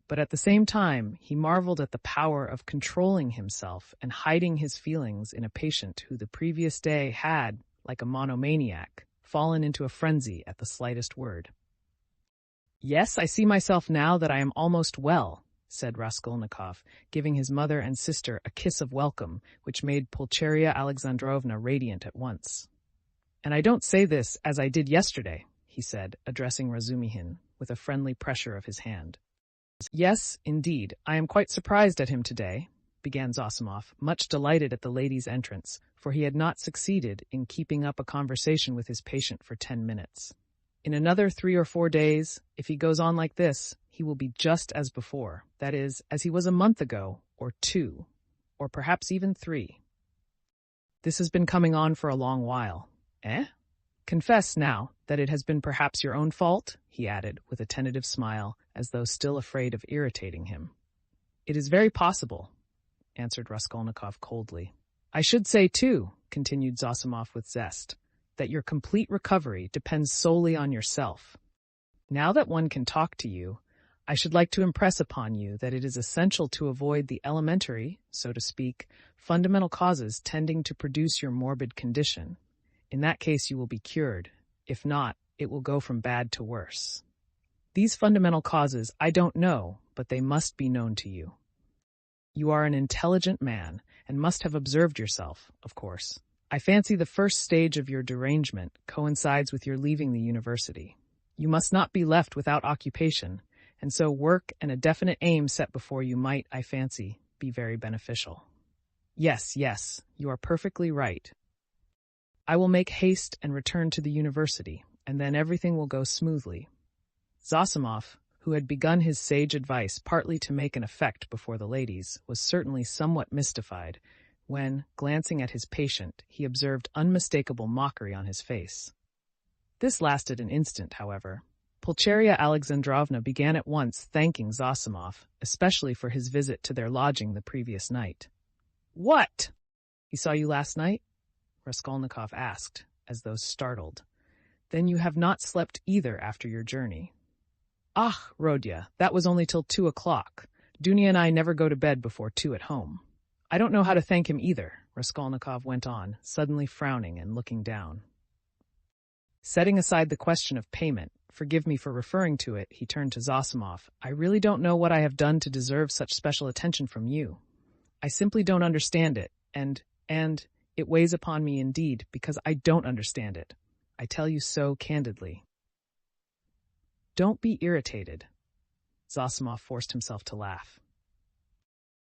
But at the same time, he marveled at the power of controlling himself and hiding his feelings in a patient who the previous day had, like a monomaniac, fallen into a frenzy at the slightest word. "Yes, I see myself now that I am almost well," said Raskolnikov, giving his mother and sister a kiss of welcome, which made Pulcheria Alexandrovna radiant at once. "And I don't say this as I did yesterday," he said, addressing Razumihin, with a friendly pressure of his hand. "Yes, indeed, I am quite surprised at him today," began Zossimov, much delighted at the lady's entrance, for he had not succeeded in keeping up a conversation with his patient for 10 minutes. "In another 3 or 4 days, if he goes on like this, he will be just as before, that is, as he was a month ago, or 2, or perhaps even 3. This has been coming on for a long while. Eh? Confess, now, that it has been perhaps your own fault," he added, with a tentative smile, as though still afraid of irritating him. "It is very possible," answered Raskolnikov coldly. "I should say, too," continued Zossimov with zest, "that your complete recovery depends solely on yourself. Now that one can talk to you, I should like to impress upon you that it is essential to avoid the elementary, so to speak, fundamental causes tending to produce your morbid condition. In that case you will be cured. If not, it will go from bad to worse. These fundamental causes I don't know, but they must be known to you. You are an intelligent man, and must have observed yourself, of course. I fancy the first stage of your derangement coincides with your leaving the university. You must not be left without occupation, and so work and a definite aim set before you might, I fancy, be very beneficial. Yes, you are perfectly right. I will make haste and return to the university, and then everything will go smoothly." Zossimov, who had begun his sage advice partly to make an effect before the ladies, was certainly somewhat mystified when, glancing at his patient, he observed unmistakable mockery on his face. This lasted an instant, however. Pulcheria Alexandrovna began at once thanking Zossimov, especially for his visit to their lodging the previous night. "What? He saw you last night?" Raskolnikov asked, as though startled. "Then you have not slept either after your journey." "Ah, Rodya, that was only till 2 o'clock. Dunya and I never go to bed before 2 at home. I don't know how to thank him either," Raskolnikov went on, suddenly frowning and looking down. Setting aside the question of payment, forgive me for referring to it, he turned to Zossimov. "I really don't know what I have done to deserve such special attention from you. I simply don't understand it, and it weighs upon me indeed, because I don't understand it. I tell you so candidly." "Don't be irritated." Zossimov forced himself to laugh.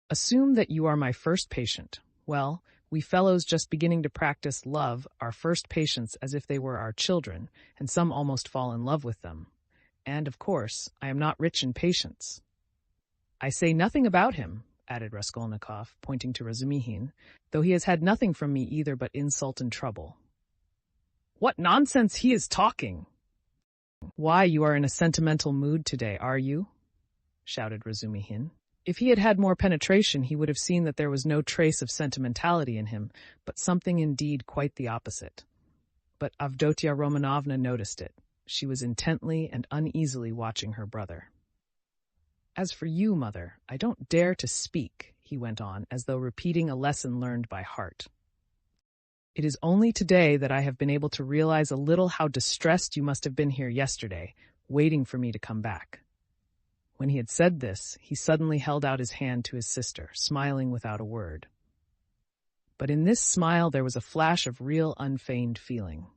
"Assume that you are my first patient. Well, we fellows just beginning to practice love our first patients as if they were our children, and some almost fall in love with them. And, of course, I am not rich in patience. I say nothing about him," added Raskolnikov, pointing to Razumihin, "though he has had nothing from me either but insult and trouble." "What nonsense he is talking!" "Why, you are in a sentimental mood today, are you?" shouted Razumihin. If he had had more penetration, he would have seen that there was no trace of sentimentality in him, but something indeed quite the opposite. But Avdotia Romanovna noticed it. She was intently and uneasily watching her brother. "As for you, mother, I don't dare to speak," he went on, as though repeating a lesson learned by heart. "It is only today that I have been able to realize a little how distressed you must have been here yesterday, waiting for me to come back." When he had said this, he suddenly held out his hand to his sister, smiling without a word. But in this smile there was a flash of real unfeigned feeling.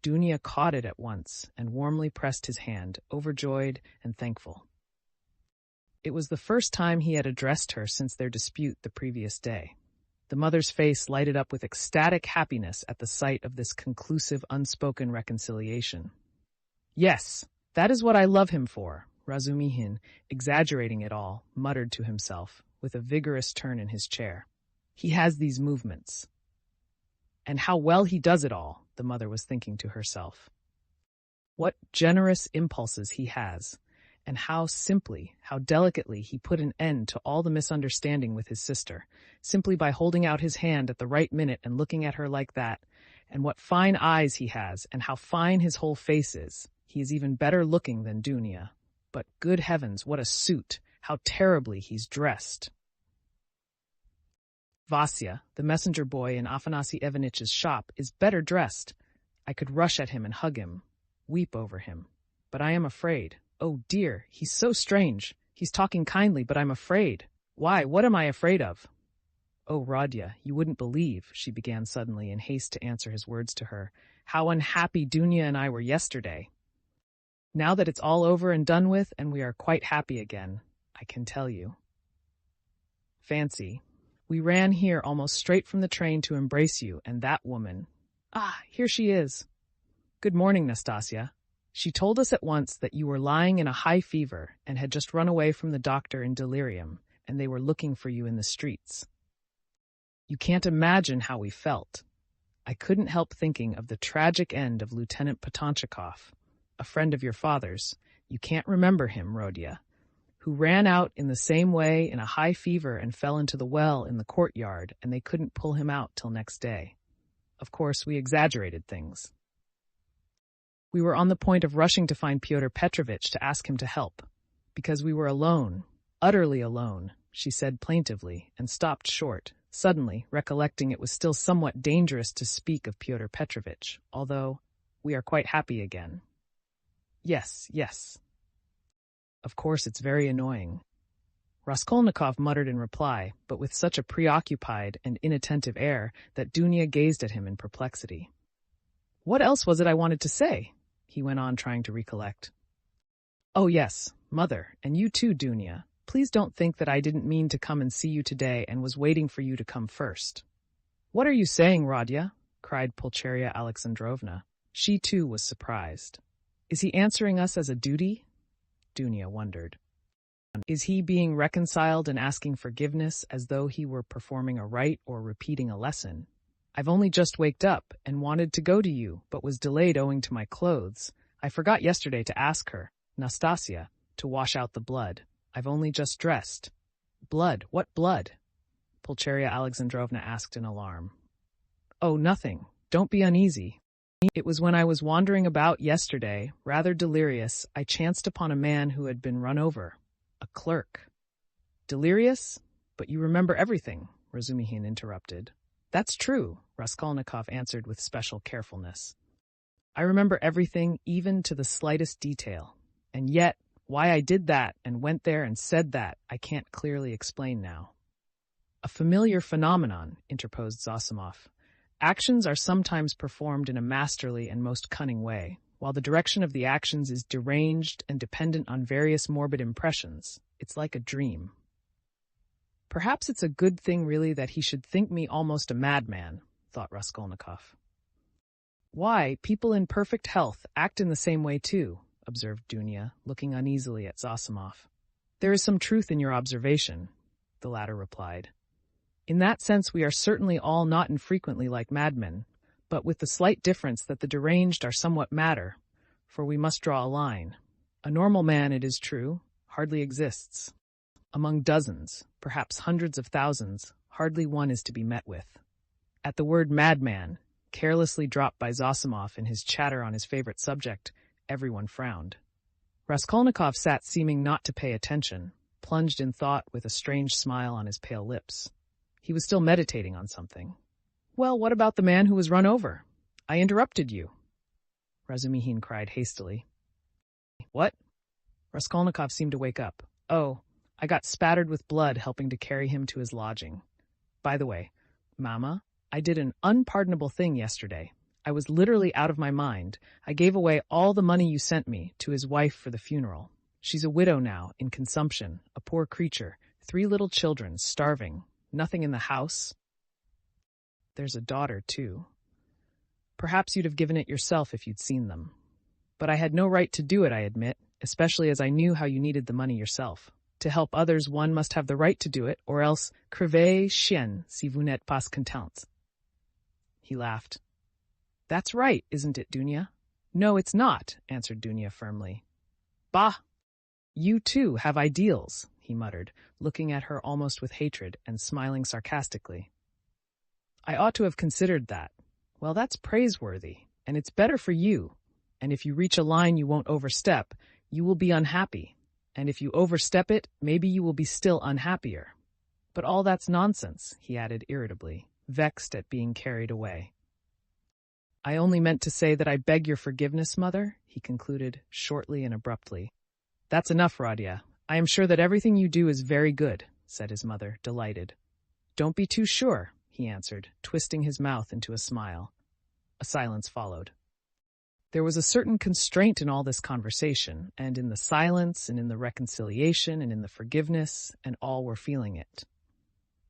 Dunia caught it at once and warmly pressed his hand, overjoyed and thankful. It was the first time he had addressed her since their dispute the previous day. The mother's face lighted up with ecstatic happiness at the sight of this conclusive, unspoken reconciliation. "Yes, that is what I love him for," Razumihin, exaggerating it all, muttered to himself, with a vigorous turn in his chair. "He has these movements. And how well he does it all," the mother was thinking to herself. "What generous impulses he has, and how simply, how delicately he put an end to all the misunderstanding with his sister, simply by holding out his hand at the right minute and looking at her like that. And what fine eyes he has, and how fine his whole face is. He is even better looking than Dunia. But good heavens, what a suit! How terribly he's dressed!" "Vasya, the messenger boy in Afanasy Ivanitch's shop, is better dressed. I could rush at him and hug him, weep over him. But I am afraid. Oh dear, he's so strange. He's talking kindly, but I'm afraid. Why, what am I afraid of?" "Oh, Rodya, you wouldn't believe," she began suddenly in haste to answer his words to her, "how unhappy Dunia and I were yesterday. Now that it's all over and done with, and we are quite happy again, I can tell you. Fancy, we ran here almost straight from the train to embrace you, and that woman. Ah, here she is. Good morning, Nastasia. She told us at once that you were lying in a high fever and had just run away from the doctor in delirium, and they were looking for you in the streets. You can't imagine how we felt. I couldn't help thinking of the tragic end of Lieutenant Potonchikov, a friend of your father's. You can't remember him, Rodya, who ran out in the same way in a high fever and fell into the well in the courtyard, and they couldn't pull him out till next day. Of course, we exaggerated things. We were on the point of rushing to find Fyodor Petrovitch to ask him to help, because we were alone, utterly alone," she said plaintively, and stopped short, suddenly recollecting it was still somewhat dangerous to speak of Fyodor Petrovitch, although we are quite happy again. Yes. Of course, it's very annoying," Raskolnikov muttered in reply, but with such a preoccupied and inattentive air that Dunia gazed at him in perplexity. "What else was it I wanted to say?" he went on, trying to recollect. "Oh yes, mother, and you too, Dunia. Please don't think that I didn't mean to come and see you today and was waiting for you to come first." "What are you saying, Rodya?" cried Pulcheria Alexandrovna. She too was surprised. "Is he answering us as a duty?" Dunia wondered. "Is he being reconciled and asking forgiveness as though he were performing a rite or repeating a lesson? I've only just waked up and wanted to go to you, but was delayed owing to my clothes. I forgot yesterday to ask her, Nastasia, to wash out the blood. I've only just dressed." "Blood? What blood?" Pulcheria Alexandrovna asked in alarm. "Oh, nothing. Don't be uneasy. It was when I was wandering about yesterday, rather delirious, I chanced upon a man who had been run over. A clerk." "Delirious? But you remember everything," Razumihin interrupted. "That's true," Raskolnikov answered with special carefulness. "I remember everything, even to the slightest detail. And yet, why I did that and went there and said that, I can't clearly explain now." "A familiar phenomenon," interposed Zosimov. "Actions are sometimes performed in a masterly and most cunning way, while the direction of the actions is deranged and dependent on various morbid impressions. It's like a dream." "Perhaps it's a good thing really that he should think me almost a madman," thought Raskolnikov. "Why, people in perfect health act in the same way too," observed Dunia, looking uneasily at Zosimov. "There is some truth in your observation," the latter replied. "In that sense we are certainly all not infrequently like madmen, but with the slight difference that the deranged are somewhat madder, for we must draw a line. A normal man, it is true, hardly exists. Among dozens, perhaps hundreds of thousands, hardly one is to be met with." At the word madman, carelessly dropped by Zosimov in his chatter on his favorite subject, Everyone frowned. Raskolnikov sat seeming not to pay attention, plunged in thought with a strange smile on his pale lips. He was still meditating on something. "Well, what about the man who was run over? I interrupted you," Razumihin cried hastily. "What?" Raskolnikov seemed to wake up. "Oh, I got spattered with blood helping to carry him to his lodging. By the way, Mama, I did an unpardonable thing yesterday. I was literally out of my mind. I gave away all the money you sent me to his wife for the funeral. She's a widow now, in consumption, a poor creature, 3 little children, starving, nothing in the house. There's a daughter, too. Perhaps you'd have given it yourself if you'd seen them. But I had no right to do it, I admit, especially as I knew how you needed the money yourself. To help others, one must have the right to do it, or else crevez chien si vous n'êtes pas contente." He laughed. "That's right, isn't it, Dunya?" "No, it's not," answered Dunya firmly. "Bah! You, too, have ideals," he muttered, looking at her almost with hatred and smiling sarcastically. "I ought to have considered that. Well, that's praiseworthy, and it's better for you. And if you reach a line you won't overstep, you will be unhappy. And if you overstep it, maybe you will be still unhappier. But all that's nonsense," he added irritably, vexed at being carried away. "I only meant to say that I beg your forgiveness, Mother," he concluded shortly and abruptly. "That's enough, Radia. I am sure that everything you do is very good," said his mother, delighted. "Don't be too sure," he answered, twisting his mouth into a smile. A silence followed. There was a certain constraint in all this conversation, and in the silence, and in the reconciliation, and in the forgiveness, and all were feeling it.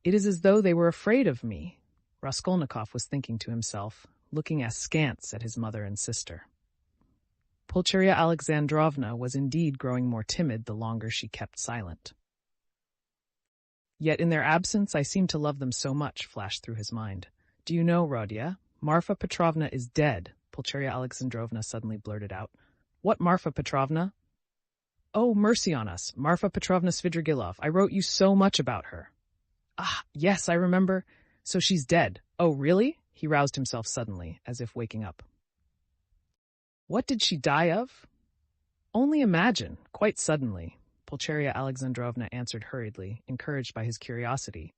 "It is as though they were afraid of me," Raskolnikov was thinking to himself, looking askance at his mother and sister. Pulcheria Alexandrovna was indeed growing more timid the longer she kept silent. "Yet in their absence I seem to love them so much," flashed through his mind. "Do you know, Rodia, Marfa Petrovna is dead," Pulcheria Alexandrovna suddenly blurted out. "What Marfa Petrovna?" "Oh, mercy on us, Marfa Petrovna Svidrigilov. I wrote you so much about her." "Ah, yes, I remember. So she's dead. Oh, really?" He roused himself suddenly, as if waking up. "What did she die of?" "Only imagine, quite suddenly," Pulcheria Alexandrovna answered hurriedly, encouraged by his curiosity.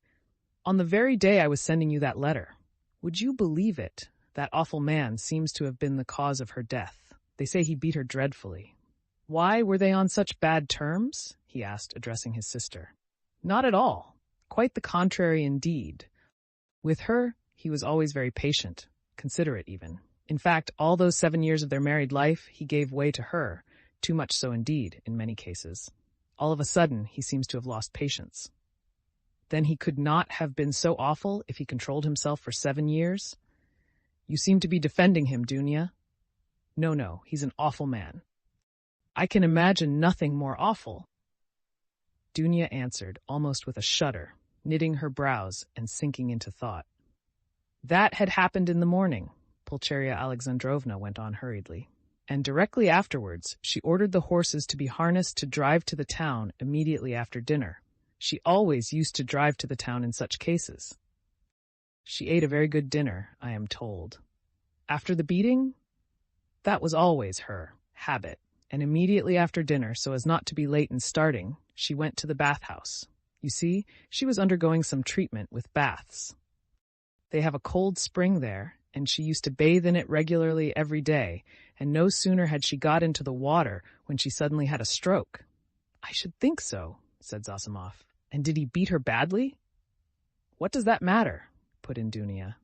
"On the very day I was sending you that letter. Would you believe it? That awful man seems to have been the cause of her death. They say he beat her dreadfully." "Why, were they on such bad terms?" he asked, addressing his sister. "Not at all. Quite the contrary indeed. With her, he was always very patient, considerate even. In fact, all those 7 years of their married life, he gave way to her, too much so indeed, in many cases. All of a sudden, he seems to have lost patience." "Then he could not have been so awful if he controlled himself for 7 years? You seem to be defending him, Dunya." No, he's an awful man." "I can imagine nothing more awful," Dunya answered, almost with a shudder, knitting her brows and sinking into thought. "That had happened in the morning," Pulcheria Alexandrovna went on hurriedly. "And directly afterwards, she ordered the horses to be harnessed to drive to the town immediately after dinner. She always used to drive to the town in such cases. She ate a very good dinner, I am told. After the beating? That was always her habit. And immediately after dinner, so as not to be late in starting, she went to the bathhouse. You see, she was undergoing some treatment with baths. They have a cold spring there, and she used to bathe in it regularly every day, and no sooner had she got into the water when she suddenly had a stroke." "I should think so," said Zossimov. "And did he beat her badly?" "What does that matter?" put in Dunya.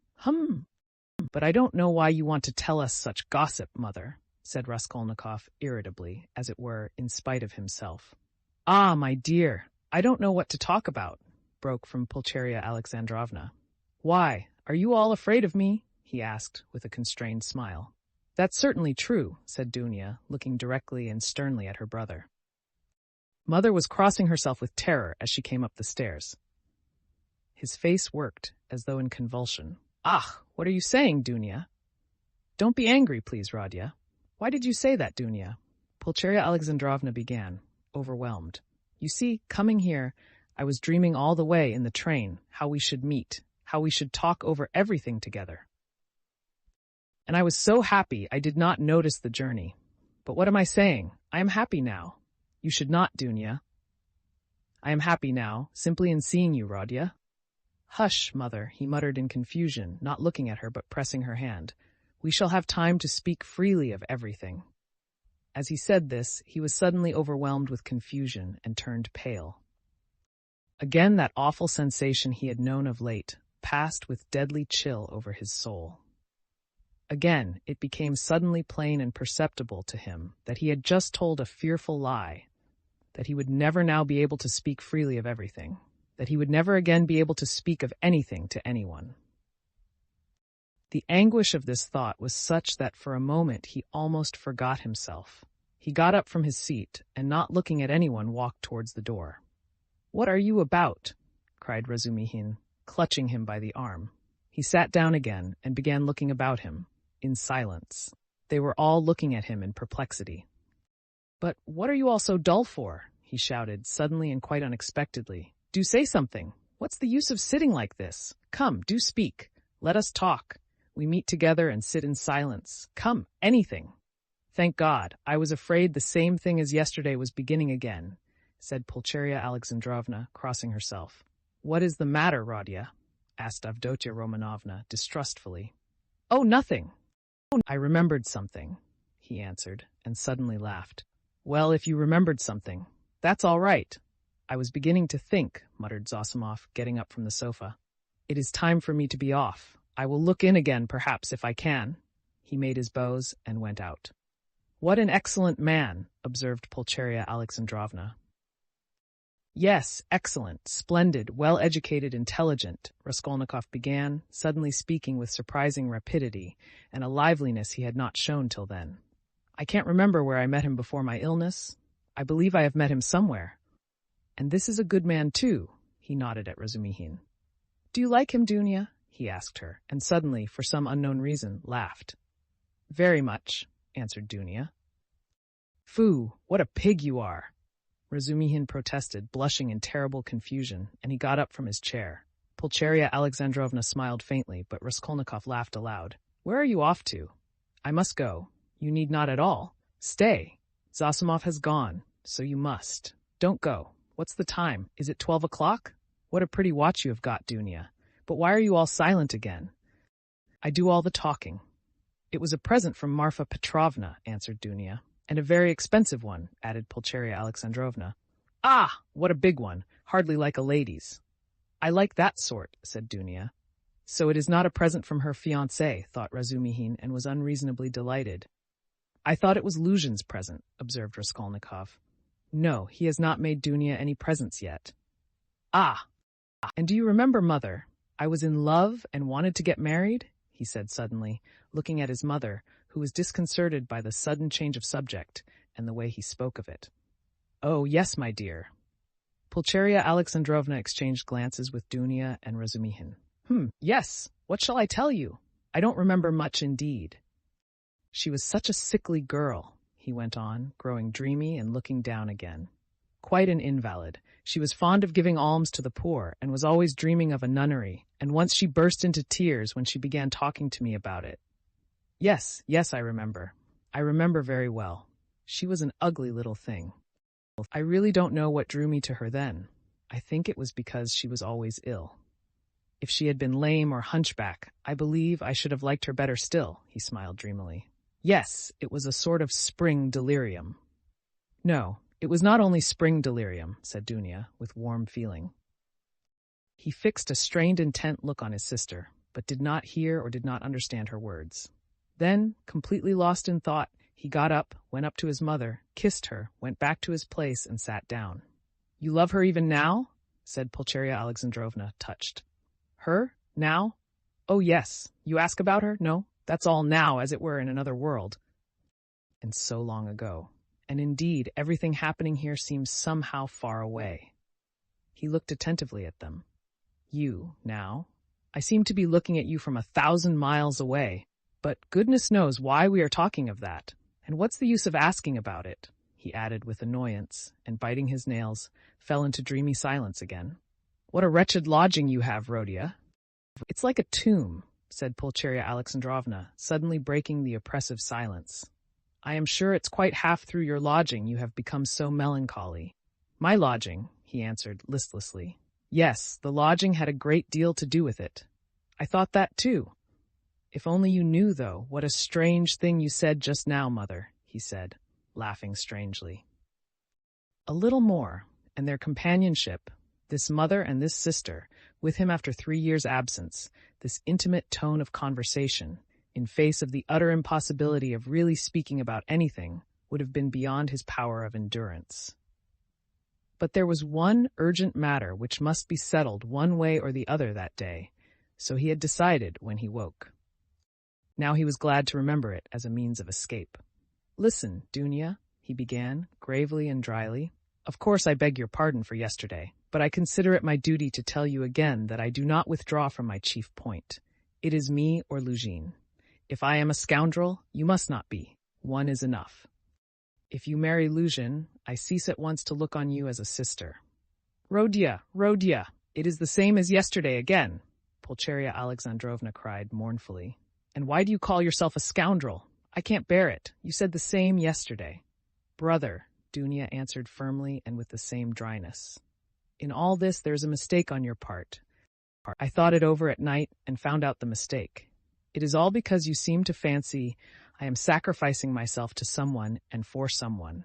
But I don't know why you want to tell us such gossip, Mother," said Raskolnikov irritably, as it were, in spite of himself. "Ah, my dear, I don't know what to talk about," broke from Pulcheria Alexandrovna. "Why, are you all afraid of me?" he asked, with a constrained smile. "That's certainly true," said Dunya, looking directly and sternly at her brother. Mother was crossing herself with terror as she came up the stairs. His face worked, as though in convulsion. "Ah, what are you saying, Dunya?" "Don't be angry, please, Radia." "Why did you say that, Dunya?" Pulcheria Alexandrovna began, overwhelmed. "You see, coming here, I was dreaming all the way in the train how we should meet, how we should talk over everything together. And I was so happy I did not notice the journey. But what am I saying? I am happy now. You should not, Dunya. I am happy now, simply in seeing you, Rodya. Hush, mother, he muttered in confusion, not looking at her but pressing her hand. We shall have time to speak freely of everything. As he said this, he was suddenly overwhelmed with confusion and turned pale. Again that awful sensation he had known of late passed with deadly chill over his soul. Again, it became suddenly plain and perceptible to him that he had just told a fearful lie, that he would never now be able to speak freely of everything, that he would never again be able to speak of anything to anyone. The anguish of this thought was such that for a moment he almost forgot himself. He got up from his seat and, not looking at anyone, walked towards the door. "What are you about?" cried Razumihin, clutching him by the arm. He sat down again and began looking about him, in silence. They were all looking at him in perplexity. "But what are you all so dull for?" he shouted, suddenly and quite unexpectedly. "Do say something. What's the use of sitting like this? Come, do speak. Let us talk. We meet together and sit in silence. Come, anything." "Thank God, I was afraid the same thing as yesterday was beginning again," said Pulcheria Alexandrovna, crossing herself. "What is the matter, Rodya?" asked Avdotya Romanovna, distrustfully. "Oh, nothing. I remembered something," he answered, and suddenly laughed. "Well, if you remembered something, that's all right. I was beginning to think," muttered Zossimov, getting up from the sofa. "It is time for me to be off. I will look in again, perhaps, if I can." He made his bows and went out. "What an excellent man," observed Pulcheria Alexandrovna. "Yes, excellent, splendid, well-educated, intelligent," Raskolnikov began, suddenly speaking with surprising rapidity and a liveliness he had not shown till then. "I can't remember where I met him before my illness. I believe I have met him somewhere. And this is a good man, too," he nodded at Razumihin. "Do you like him, Dunya?" he asked her, and suddenly, for some unknown reason, laughed. "Very much," answered Dunya. "Phoo, what a pig you are!" Razumihin protested, blushing in terrible confusion, and he got up from his chair. Pulcheria Alexandrovna smiled faintly, but Raskolnikov laughed aloud. "Where are you off to?" "I must go." "You need not at all. Stay. Zossimov has gone, so you must. Don't go. What's the time? Is it 12 o'clock? What a pretty watch you have got, Dunya. But why are you all silent again?" "I do all the talking." "It was a present from Marfa Petrovna," answered Dunya. "And a very expensive one," added Pulcheria Alexandrovna. "Ah, what a big one, hardly like a lady's." "I like that sort," said Dunya. "So it is not a present from her fiancé," thought Razumihin, and was unreasonably delighted. "I thought it was Luzhin's present," observed Raskolnikov. "No, he has not made Dunya any presents yet." "Ah! And do you remember, mother, I was in love and wanted to get married?" he said suddenly, looking at his mother, who was disconcerted by the sudden change of subject and the way he spoke of it. "Oh, yes, my dear." Pulcheria Alexandrovna exchanged glances with Dunya and Razumihin. Yes, what shall I tell you? I don't remember much indeed." "She was such a sickly girl," he went on, growing dreamy and looking down again. "Quite an invalid. She was fond of giving alms to the poor, and was always dreaming of a nunnery, and once she burst into tears when she began talking to me about it. Yes, I remember. I remember very well. She was an ugly little thing. I really don't know what drew me to her then. I think it was because she was always ill. If she had been lame or hunchback, I believe I should have liked her better still," he smiled dreamily. "Yes, it was a sort of spring delirium." "No, it was not only spring delirium," said Dunya, with warm feeling. He fixed a strained, intent look on his sister, but did not hear or did not understand her words. Then, completely lost in thought, he got up, went up to his mother, kissed her, went back to his place, and sat down. "You love her even now?" said Pulcheria Alexandrovna, touched. "Her? Now? Oh, yes. You ask about her? No, that's all now, as it were in another world. And so long ago. And indeed, everything happening here seems somehow far away." He looked attentively at them. "You, now? I seem to be looking at you from 1,000 miles away. But goodness knows why we are talking of that. And what's the use of asking about it?" he added with annoyance, and biting his nails, fell into dreamy silence again. "What a wretched lodging you have, Rodya." "It's like a tomb," said Pulcheria Alexandrovna, suddenly breaking the oppressive silence. I am sure it's quite half through your lodging you have become so melancholy. My lodging, he answered listlessly. Yes, the lodging had a great deal to do with it. I thought that too. If only you knew, though, what a strange thing you said just now, mother, he said, laughing strangely. A little more, and their companionship, this mother and this sister, with him after 3 years' absence, this intimate tone of conversation, in face of the utter impossibility of really speaking about anything, would have been beyond his power of endurance. But there was one urgent matter which must be settled one way or the other that day, so he had decided when he woke. Now he was glad to remember it as a means of escape. Listen, Dunya, he began, gravely and dryly. Of course I beg your pardon for yesterday, but I consider it my duty to tell you again that I do not withdraw from my chief point. It is me or Luzhin. If I am a scoundrel, you must not be. One is enough. If you marry Luzhin, I cease at once to look on you as a sister. Rodya, Rodya, it is the same as yesterday again, Pulcheria Alexandrovna cried mournfully. And why do you call yourself a scoundrel? I can't bear it. You said the same yesterday. Brother, Dunya answered firmly and with the same dryness. In all this there is a mistake on your part. I thought it over at night and found out the mistake. It is all because you seem to fancy I am sacrificing myself to someone and for someone.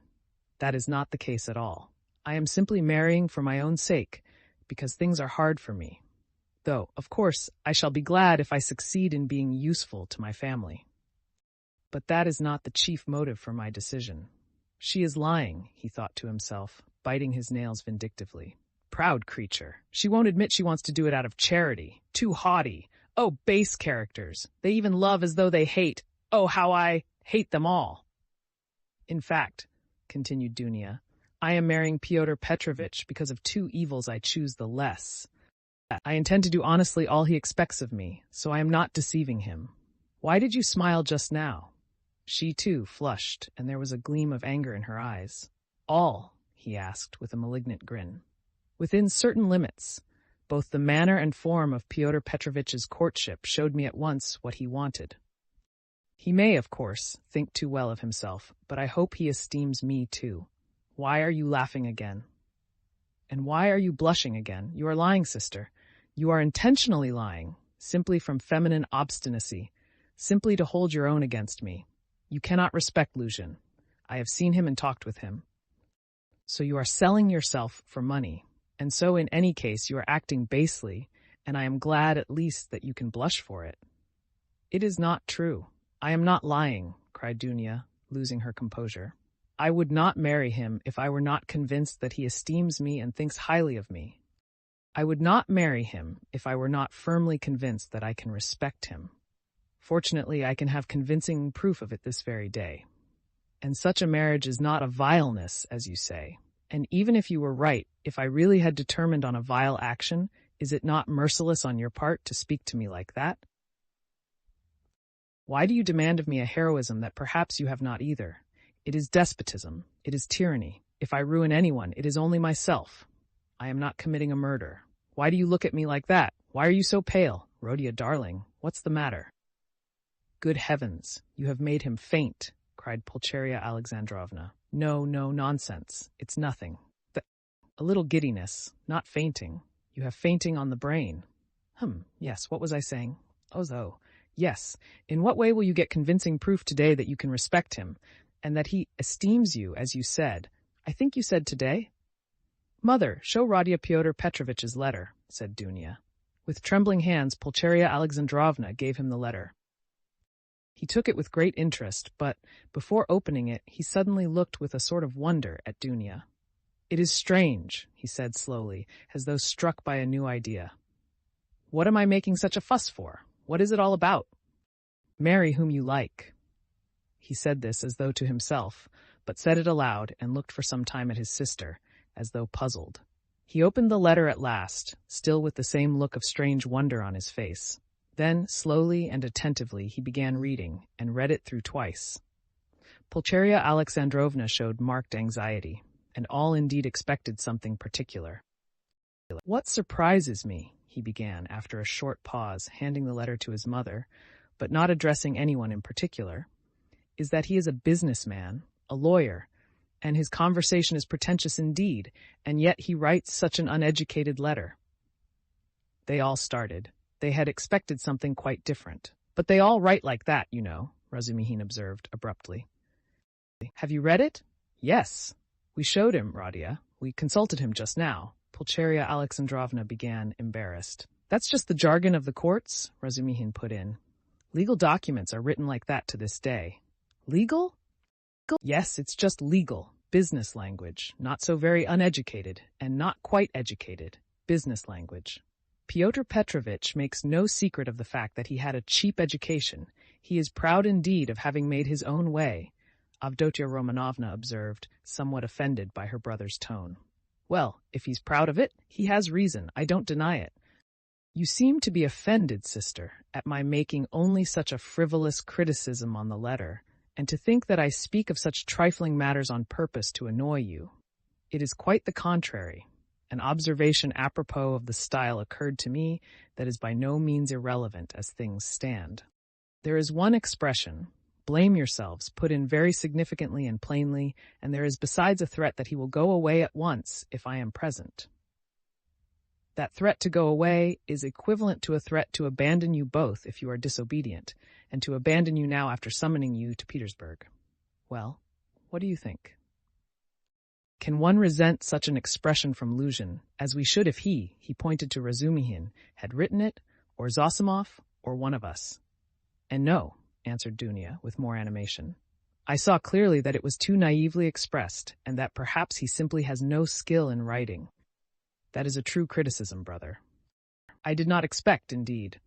That is not the case at all. I am simply marrying for my own sake, because things are hard for me. Though, of course, I shall be glad if I succeed in being useful to my family. But that is not the chief motive for my decision. She is lying, he thought to himself, biting his nails vindictively. Proud creature. She won't admit she wants to do it out of charity. Too haughty. Oh, base characters. They even love as though they hate. Oh, how I hate them all. In fact, continued Dunya, I am marrying Fyodor Petrovitch because of two evils I choose the less. I intend to do honestly all he expects of me, so I am not deceiving him. Why did you smile just now? She, too, flushed, and there was a gleam of anger in her eyes. All, he asked, with a malignant grin. Within certain limits. Both the manner and form of Fyodor Petrovitch's courtship showed me at once what he wanted. He may, of course, think too well of himself, but I hope he esteems me, too. Why are you laughing again? And why are you blushing again? You are lying, sister. You are intentionally lying, simply from feminine obstinacy, simply to hold your own against me. You cannot respect Luzhin. I have seen him and talked with him. So you are selling yourself for money, and so in any case you are acting basely, and I am glad at least that you can blush for it. It is not true. I am not lying, cried Dunya, losing her composure. I would not marry him if I were not convinced that he esteems me and thinks highly of me. I would not marry him if I were not firmly convinced that I can respect him. Fortunately, I can have convincing proof of it this very day. And such a marriage is not a vileness, as you say. And even if you were right, if I really had determined on a vile action, is it not merciless on your part to speak to me like that? Why do you demand of me a heroism that perhaps you have not either? It is despotism. It is tyranny. If I ruin anyone, it is only myself. I am not committing a murder. Why do you look at me like that? Why are you so pale? Rodya, darling, what's the matter? Good heavens, you have made him faint, cried Pulcheria Alexandrovna. No, nonsense. It's nothing. A little giddiness, not fainting. You have fainting on the brain. Yes, what was I saying? Oh, yes. In what way will you get convincing proof today that you can respect him, and that he esteems you, as you said? I think you said today? Mother, show Rodya Fyodor Petrovitch's letter, said Dunya. With trembling hands, Pulcheria Alexandrovna gave him the letter. He took it with great interest, but, before opening it, he suddenly looked with a sort of wonder at Dunya. It is strange, he said slowly, as though struck by a new idea. What am I making such a fuss for? What is it all about? Marry whom you like. He said this as though to himself, but said it aloud and looked for some time at his sister, as though puzzled. He opened the letter at last, still with the same look of strange wonder on his face. Then, slowly and attentively, he began reading, and read it through twice. Pulcheria Alexandrovna showed marked anxiety, and all indeed expected something particular. What surprises me, he began, after a short pause, handing the letter to his mother, but not addressing anyone in particular, is that he is a businessman, a lawyer, and his conversation is pretentious indeed, and yet he writes such an uneducated letter. They all started. They had expected something quite different. But they all write like that, you know, Razumihin observed abruptly. Have you read it? Yes. We showed him, Radia. We consulted him just now. Pulcheria Alexandrovna began, embarrassed. That's just the jargon of the courts, Razumihin put in. Legal documents are written like that to this day. Legal? Yes, it's just legal, business language, not so very uneducated, and not quite educated, business language. Pyotr Petrovitch makes no secret of the fact that he had a cheap education. He is proud indeed of having made his own way, Avdotia Romanovna observed, somewhat offended by her brother's tone. Well, if he's proud of it, he has reason, I don't deny it. You seem to be offended, sister, at my making only such a frivolous criticism on the letter, and to think that I speak of such trifling matters on purpose to annoy you. It is quite the contrary. An observation apropos of the style occurred to me that is by no means irrelevant as things stand. There is one expression, blame yourselves, put in very significantly and plainly, and there is besides a threat that he will go away at once if I am present. That threat to go away is equivalent to a threat to abandon you both if you are disobedient, and to abandon you now after summoning you to Petersburg. Well, what do you think? Can one resent such an expression from Luzhin, as we should if he pointed to Razumihin, had written it, or Zosimov, or one of us? And no, answered Dunya with more animation. I saw clearly that it was too naively expressed, and that perhaps he simply has no skill in writing. That is a true criticism, brother. I did not expect, indeed.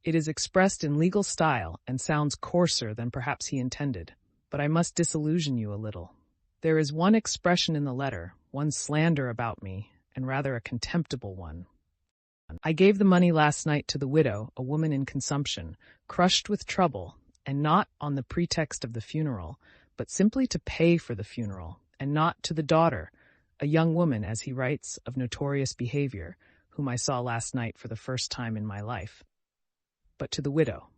It is expressed in legal style and sounds coarser than perhaps he intended, but I must disillusion you a little. There is one expression in the letter, one slander about me, and rather a contemptible one. I gave the money last night to the widow, a woman in consumption, crushed with trouble, and not on the pretext of the funeral, but simply to pay for the funeral, and not to the daughter, a young woman, as he writes, of notorious behavior, whom I saw last night for the first time in my life, but to the widow.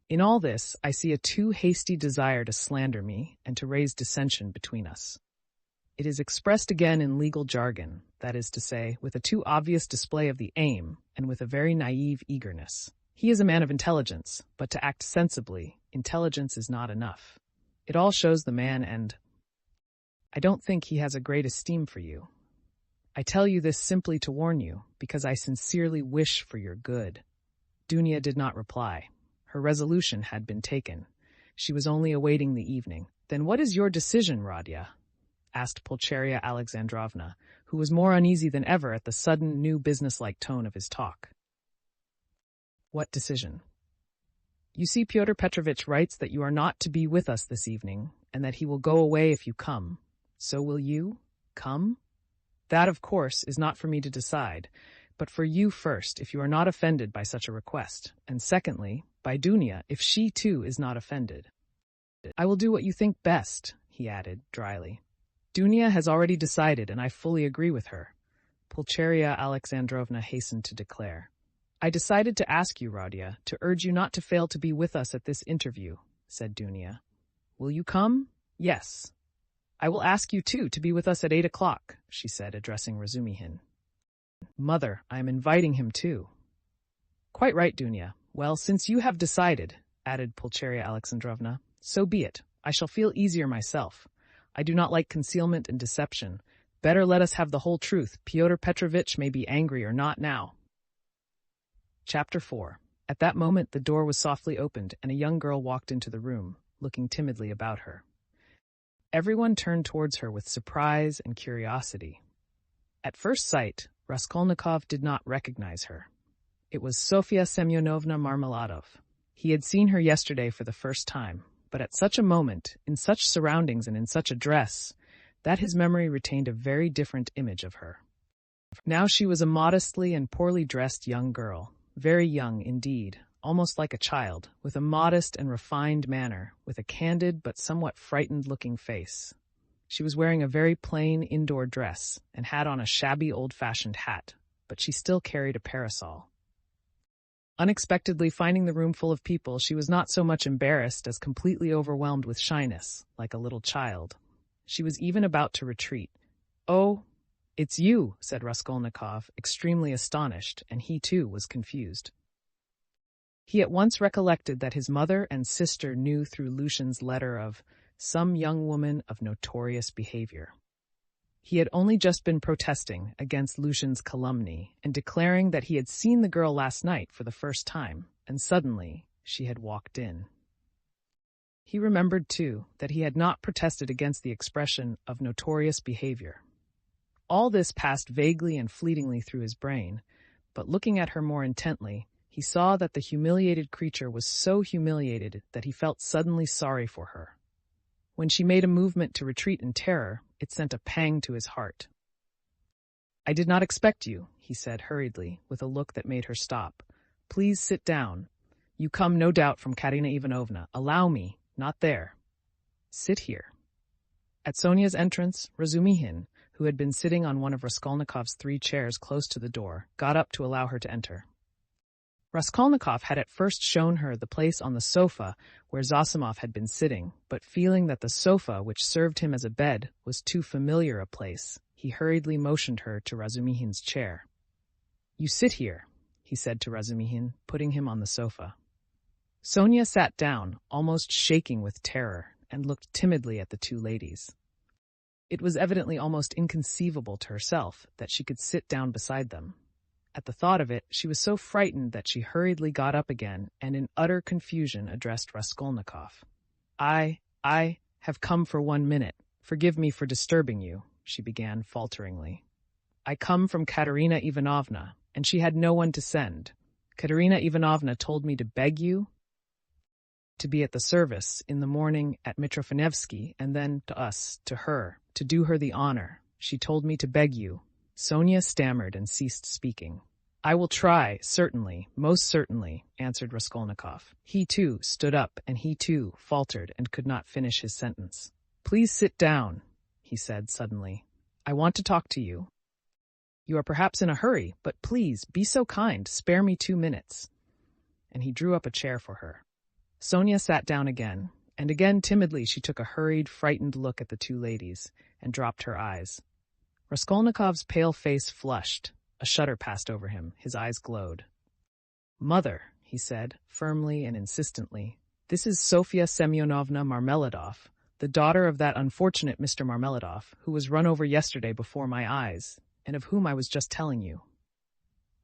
In all this, I see a too hasty desire to slander me and to raise dissension between us. It is expressed again in legal jargon, that is to say, with a too obvious display of the aim and with a very naive eagerness. He is a man of intelligence, but to act sensibly, intelligence is not enough. It all shows the man, and I don't think he has a great esteem for you. I tell you this simply to warn you, because I sincerely wish for your good. Dunya did not reply. Her resolution had been taken. She was only awaiting the evening. Then what is your decision, Radia? Asked Pulcheria Alexandrovna, who was more uneasy than ever at the sudden, new businesslike tone of his talk. What decision? You see, Pyotr Petrovitch writes that you are not to be with us this evening, and that he will go away if you come. So will you come? That, of course, is not for me to decide, but for you first, if you are not offended by such a request, and secondly, by Dunya, if she too is not offended. I will do what you think best, he added dryly. Dunya has already decided, and I fully agree with her, Pulcheria Alexandrovna hastened to declare. I decided to ask you, Radia, to urge you not to fail to be with us at this interview, said Dunya. Will you come? Yes. I will ask you, too, to be with us at 8 o'clock, she said, addressing Razumihin. Mother, I am inviting him, too. Quite right, Dunya. Well, since you have decided, added Pulcheria Alexandrovna, so be it. I shall feel easier myself. I do not like concealment and deception. Better let us have the whole truth. Pyotr Petrovitch may be angry or not now. Chapter 4. At that moment the door was softly opened, and a young girl walked into the room, looking timidly about her. Everyone turned towards her with surprise and curiosity. At first sight, Raskolnikov did not recognize her. It was Sofya Semyonovna Marmeladov. He had seen her yesterday for the first time, but at such a moment, in such surroundings and in such a dress, that his memory retained a very different image of her. Now she was a modestly and poorly dressed young girl, very young indeed, almost like a child, with a modest and refined manner, with a candid but somewhat frightened-looking face. She was wearing a very plain indoor dress and had on a shabby old-fashioned hat, but she still carried a parasol. Unexpectedly finding the room full of people, she was not so much embarrassed as completely overwhelmed with shyness, like a little child. She was even about to retreat. "Oh, it's you," said Raskolnikov, extremely astonished, and he too was confused. He at once recollected that his mother and sister knew through Lucian's letter of some young woman of notorious behavior. He had only just been protesting against Lucian's calumny and declaring that he had seen the girl last night for the first time, and suddenly she had walked in. He remembered, too, that he had not protested against the expression of notorious behavior. All this passed vaguely and fleetingly through his brain, but looking at her more intently, he saw that the humiliated creature was so humiliated that he felt suddenly sorry for her. When she made a movement to retreat in terror, it sent a pang to his heart. "I did not expect you," he said hurriedly, with a look that made her stop. "Please sit down. You come, no doubt, from Katerina Ivanovna. Allow me, not there. Sit here." At Sonia's entrance, Razumihin, who had been sitting on one of Raskolnikov's 3 chairs close to the door, got up to allow her to enter. Raskolnikov had at first shown her the place on the sofa where Zosimov had been sitting, but feeling that the sofa, which served him as a bed, was too familiar a place, he hurriedly motioned her to Razumihin's chair. "You sit here," he said to Razumihin, putting him on the sofa. Sonia sat down, almost shaking with terror, and looked timidly at the 2 ladies. It was evidently almost inconceivable to herself that she could sit down beside them. At the thought of it, she was so frightened that she hurriedly got up again and in utter confusion addressed Raskolnikov. I have come for 1 minute. Forgive me for disturbing you," she began falteringly. "I come from Katerina Ivanovna, and she had no one to send. Katerina Ivanovna told me to beg you to be at the service in the morning at Mitrofanevsky, and then to her, to do her the honor. She told me to beg you." Sonia stammered and ceased speaking. "I will try, certainly, most certainly," answered Raskolnikov. He, too, stood up, and he, too, faltered and could not finish his sentence. "Please sit down," he said suddenly. "I want to talk to you. You are perhaps in a hurry, but please, be so kind, spare me 2 minutes." And he drew up a chair for her. Sonia sat down again, and again timidly she took a hurried, frightened look at the 2 ladies, and dropped her eyes. Raskolnikov's pale face flushed. A shudder passed over him. His eyes glowed. "Mother," he said, firmly and insistently, "this is Sofya Semyonovna Marmeladov, the daughter of that unfortunate Mr. Marmeladov, who was run over yesterday before my eyes, and of whom I was just telling you."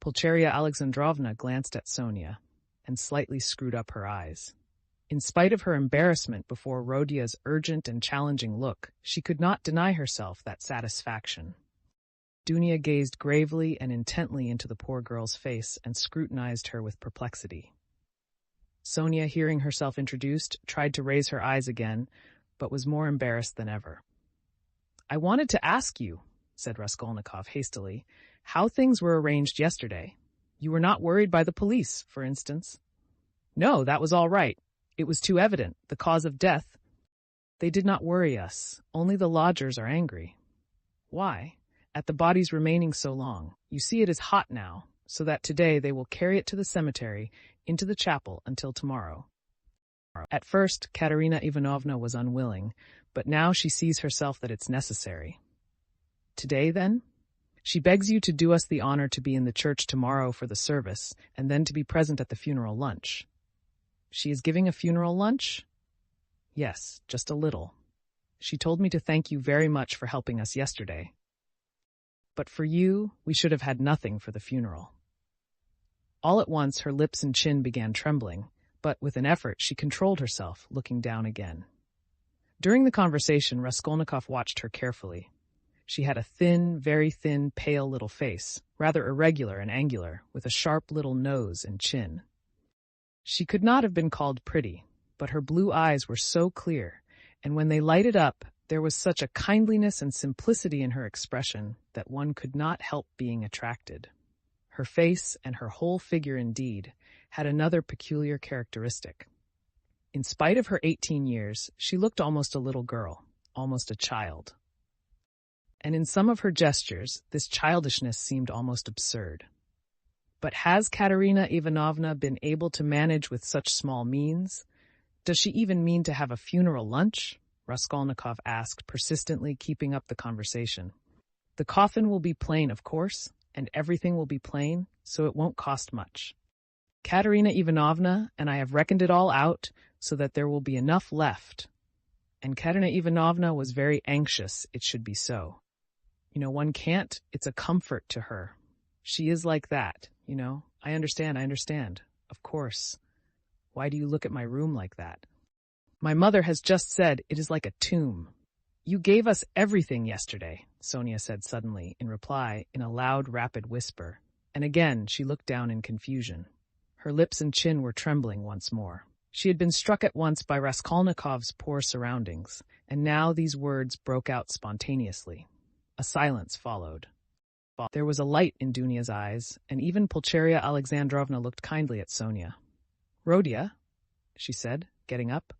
Pulcheria Alexandrovna glanced at Sonia, and slightly screwed up her eyes. In spite of her embarrassment before Rodia's urgent and challenging look, she could not deny herself that satisfaction. Dunya gazed gravely and intently into the poor girl's face and scrutinized her with perplexity. Sonia, hearing herself introduced, tried to raise her eyes again, but was more embarrassed than ever. "I wanted to ask you," said Raskolnikov hastily, "how things were arranged yesterday. You were not worried by the police, for instance." "No, that was all right. It was too evident, the cause of death." "They did not worry us. Only the lodgers are angry." "Why?" "At the body's remaining so long. You see it is hot now, so that today they will carry it to the cemetery, into the chapel, until tomorrow." At first, Katerina Ivanovna was unwilling, but now she sees herself that it's necessary. "Today, then? She begs you to do us the honor to be in the church tomorrow for the service, and then to be present at the funeral lunch." "She is giving a funeral lunch?" "Yes, just a little. She told me to thank you very much for helping us yesterday. But for you, we should have had nothing for the funeral." All at once her lips and chin began trembling, but with an effort she controlled herself, looking down again. During the conversation, Raskolnikov watched her carefully. She had a thin, very thin, pale little face, rather irregular and angular, with a sharp little nose and chin. She could not have been called pretty, but her blue eyes were so clear, and when they lighted up, there was such a kindliness and simplicity in her expression that one could not help being attracted. Her face, and her whole figure indeed, had another peculiar characteristic. In spite of her 18 years, she looked almost a little girl, almost a child. And in some of her gestures, this childishness seemed almost absurd. But has Katerina Ivanovna been able to manage with such small means? Does she even mean to have a funeral lunch? Raskolnikov asked, persistently keeping up the conversation. The coffin will be plain, of course, and everything will be plain, so it won't cost much. Katerina Ivanovna and I have reckoned it all out so that there will be enough left. And Katerina Ivanovna was very anxious it should be so. One can't, it's a comfort to her. She is like that, I understand. Of course. Why do you look at my room like that? My mother has just said it is like a tomb. You gave us everything yesterday, Sonia said suddenly in reply in a loud, rapid whisper, and again she looked down in confusion. Her lips and chin were trembling once more. She had been struck at once by Raskolnikov's poor surroundings, and now these words broke out spontaneously. A silence followed. There was a light in Dunia's eyes, and even Pulcheria Alexandrovna looked kindly at Sonia. "Rodia," she said, getting up,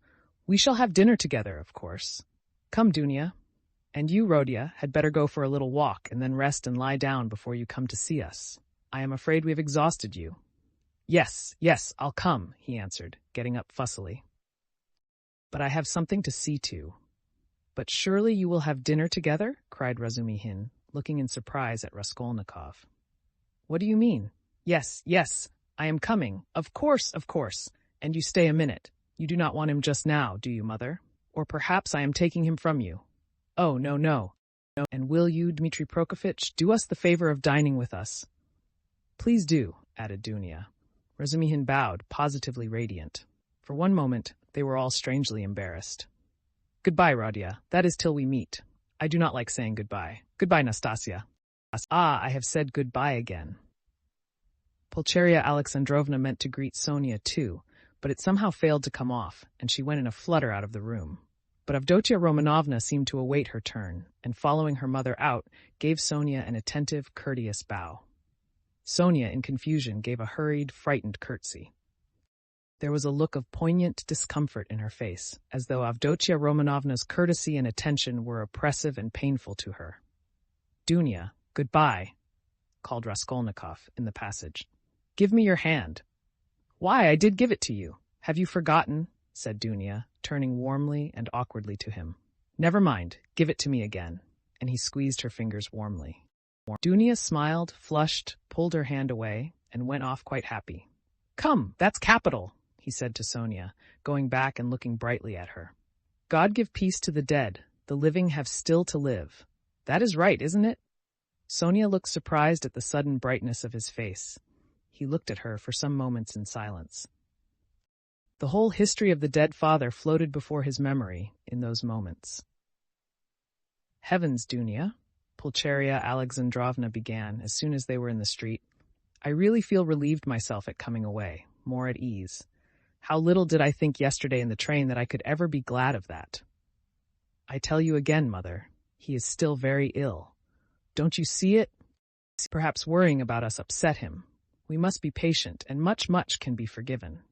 "we shall have dinner together, of course. Come, Dunia. And you, Rodia, had better go for a little walk and then rest and lie down before you come to see us. I am afraid we have exhausted you." Yes, I'll come," he answered, getting up fussily. "But I have something to see to." "But surely you will have dinner together?" cried Razumihin, looking in surprise at Raskolnikov. "What do you mean?" Yes, I am coming. Of course. And you stay a minute. You do not want him just now, do you, mother? Or perhaps I am taking him from you." "Oh, no. And will you, Dmitri Prokofitch, do us the favor of dining with us?" "Please do," added Dunia. Razumihin bowed, positively radiant. For one moment, they were all strangely embarrassed. "Goodbye, Rodia. That is till we meet. I do not like saying goodbye. Goodbye, Nastasia." "Ah, I have said goodbye again." Pulcheria Alexandrovna meant to greet Sonia too, but it somehow failed to come off, and she went in a flutter out of the room. But Avdotia Romanovna seemed to await her turn, and following her mother out, gave Sonia an attentive, courteous bow. Sonia, in confusion, gave a hurried, frightened curtsy. There was a look of poignant discomfort in her face, as though Avdotia Romanovna's courtesy and attention were oppressive and painful to her. "Dunia, goodbye," called Raskolnikov in the passage. "Give me your hand." "Why, I did give it to you. Have you forgotten?" said Dunia, turning warmly and awkwardly to him. "Never mind, give it to me again," and he squeezed her fingers warmly. Dunia smiled, flushed, pulled her hand away, and went off quite happy. "Come, that's capital," he said to Sonia, going back and looking brightly at her. "God give peace to the dead, the living have still to live. That is right, isn't it?" Sonia looked surprised at the sudden brightness of his face. He looked at her for some moments in silence. The whole history of the dead father floated before his memory in those moments. "Heavens, Dunia," Pulcheria Alexandrovna began as soon as they were in the street, "I really feel relieved myself at coming away, more at ease. How little did I think yesterday in the train that I could ever be glad of that. I tell you again, mother, he is still very ill. Don't you see it? Perhaps worrying about us upset him. We must be patient, and much can be forgiven."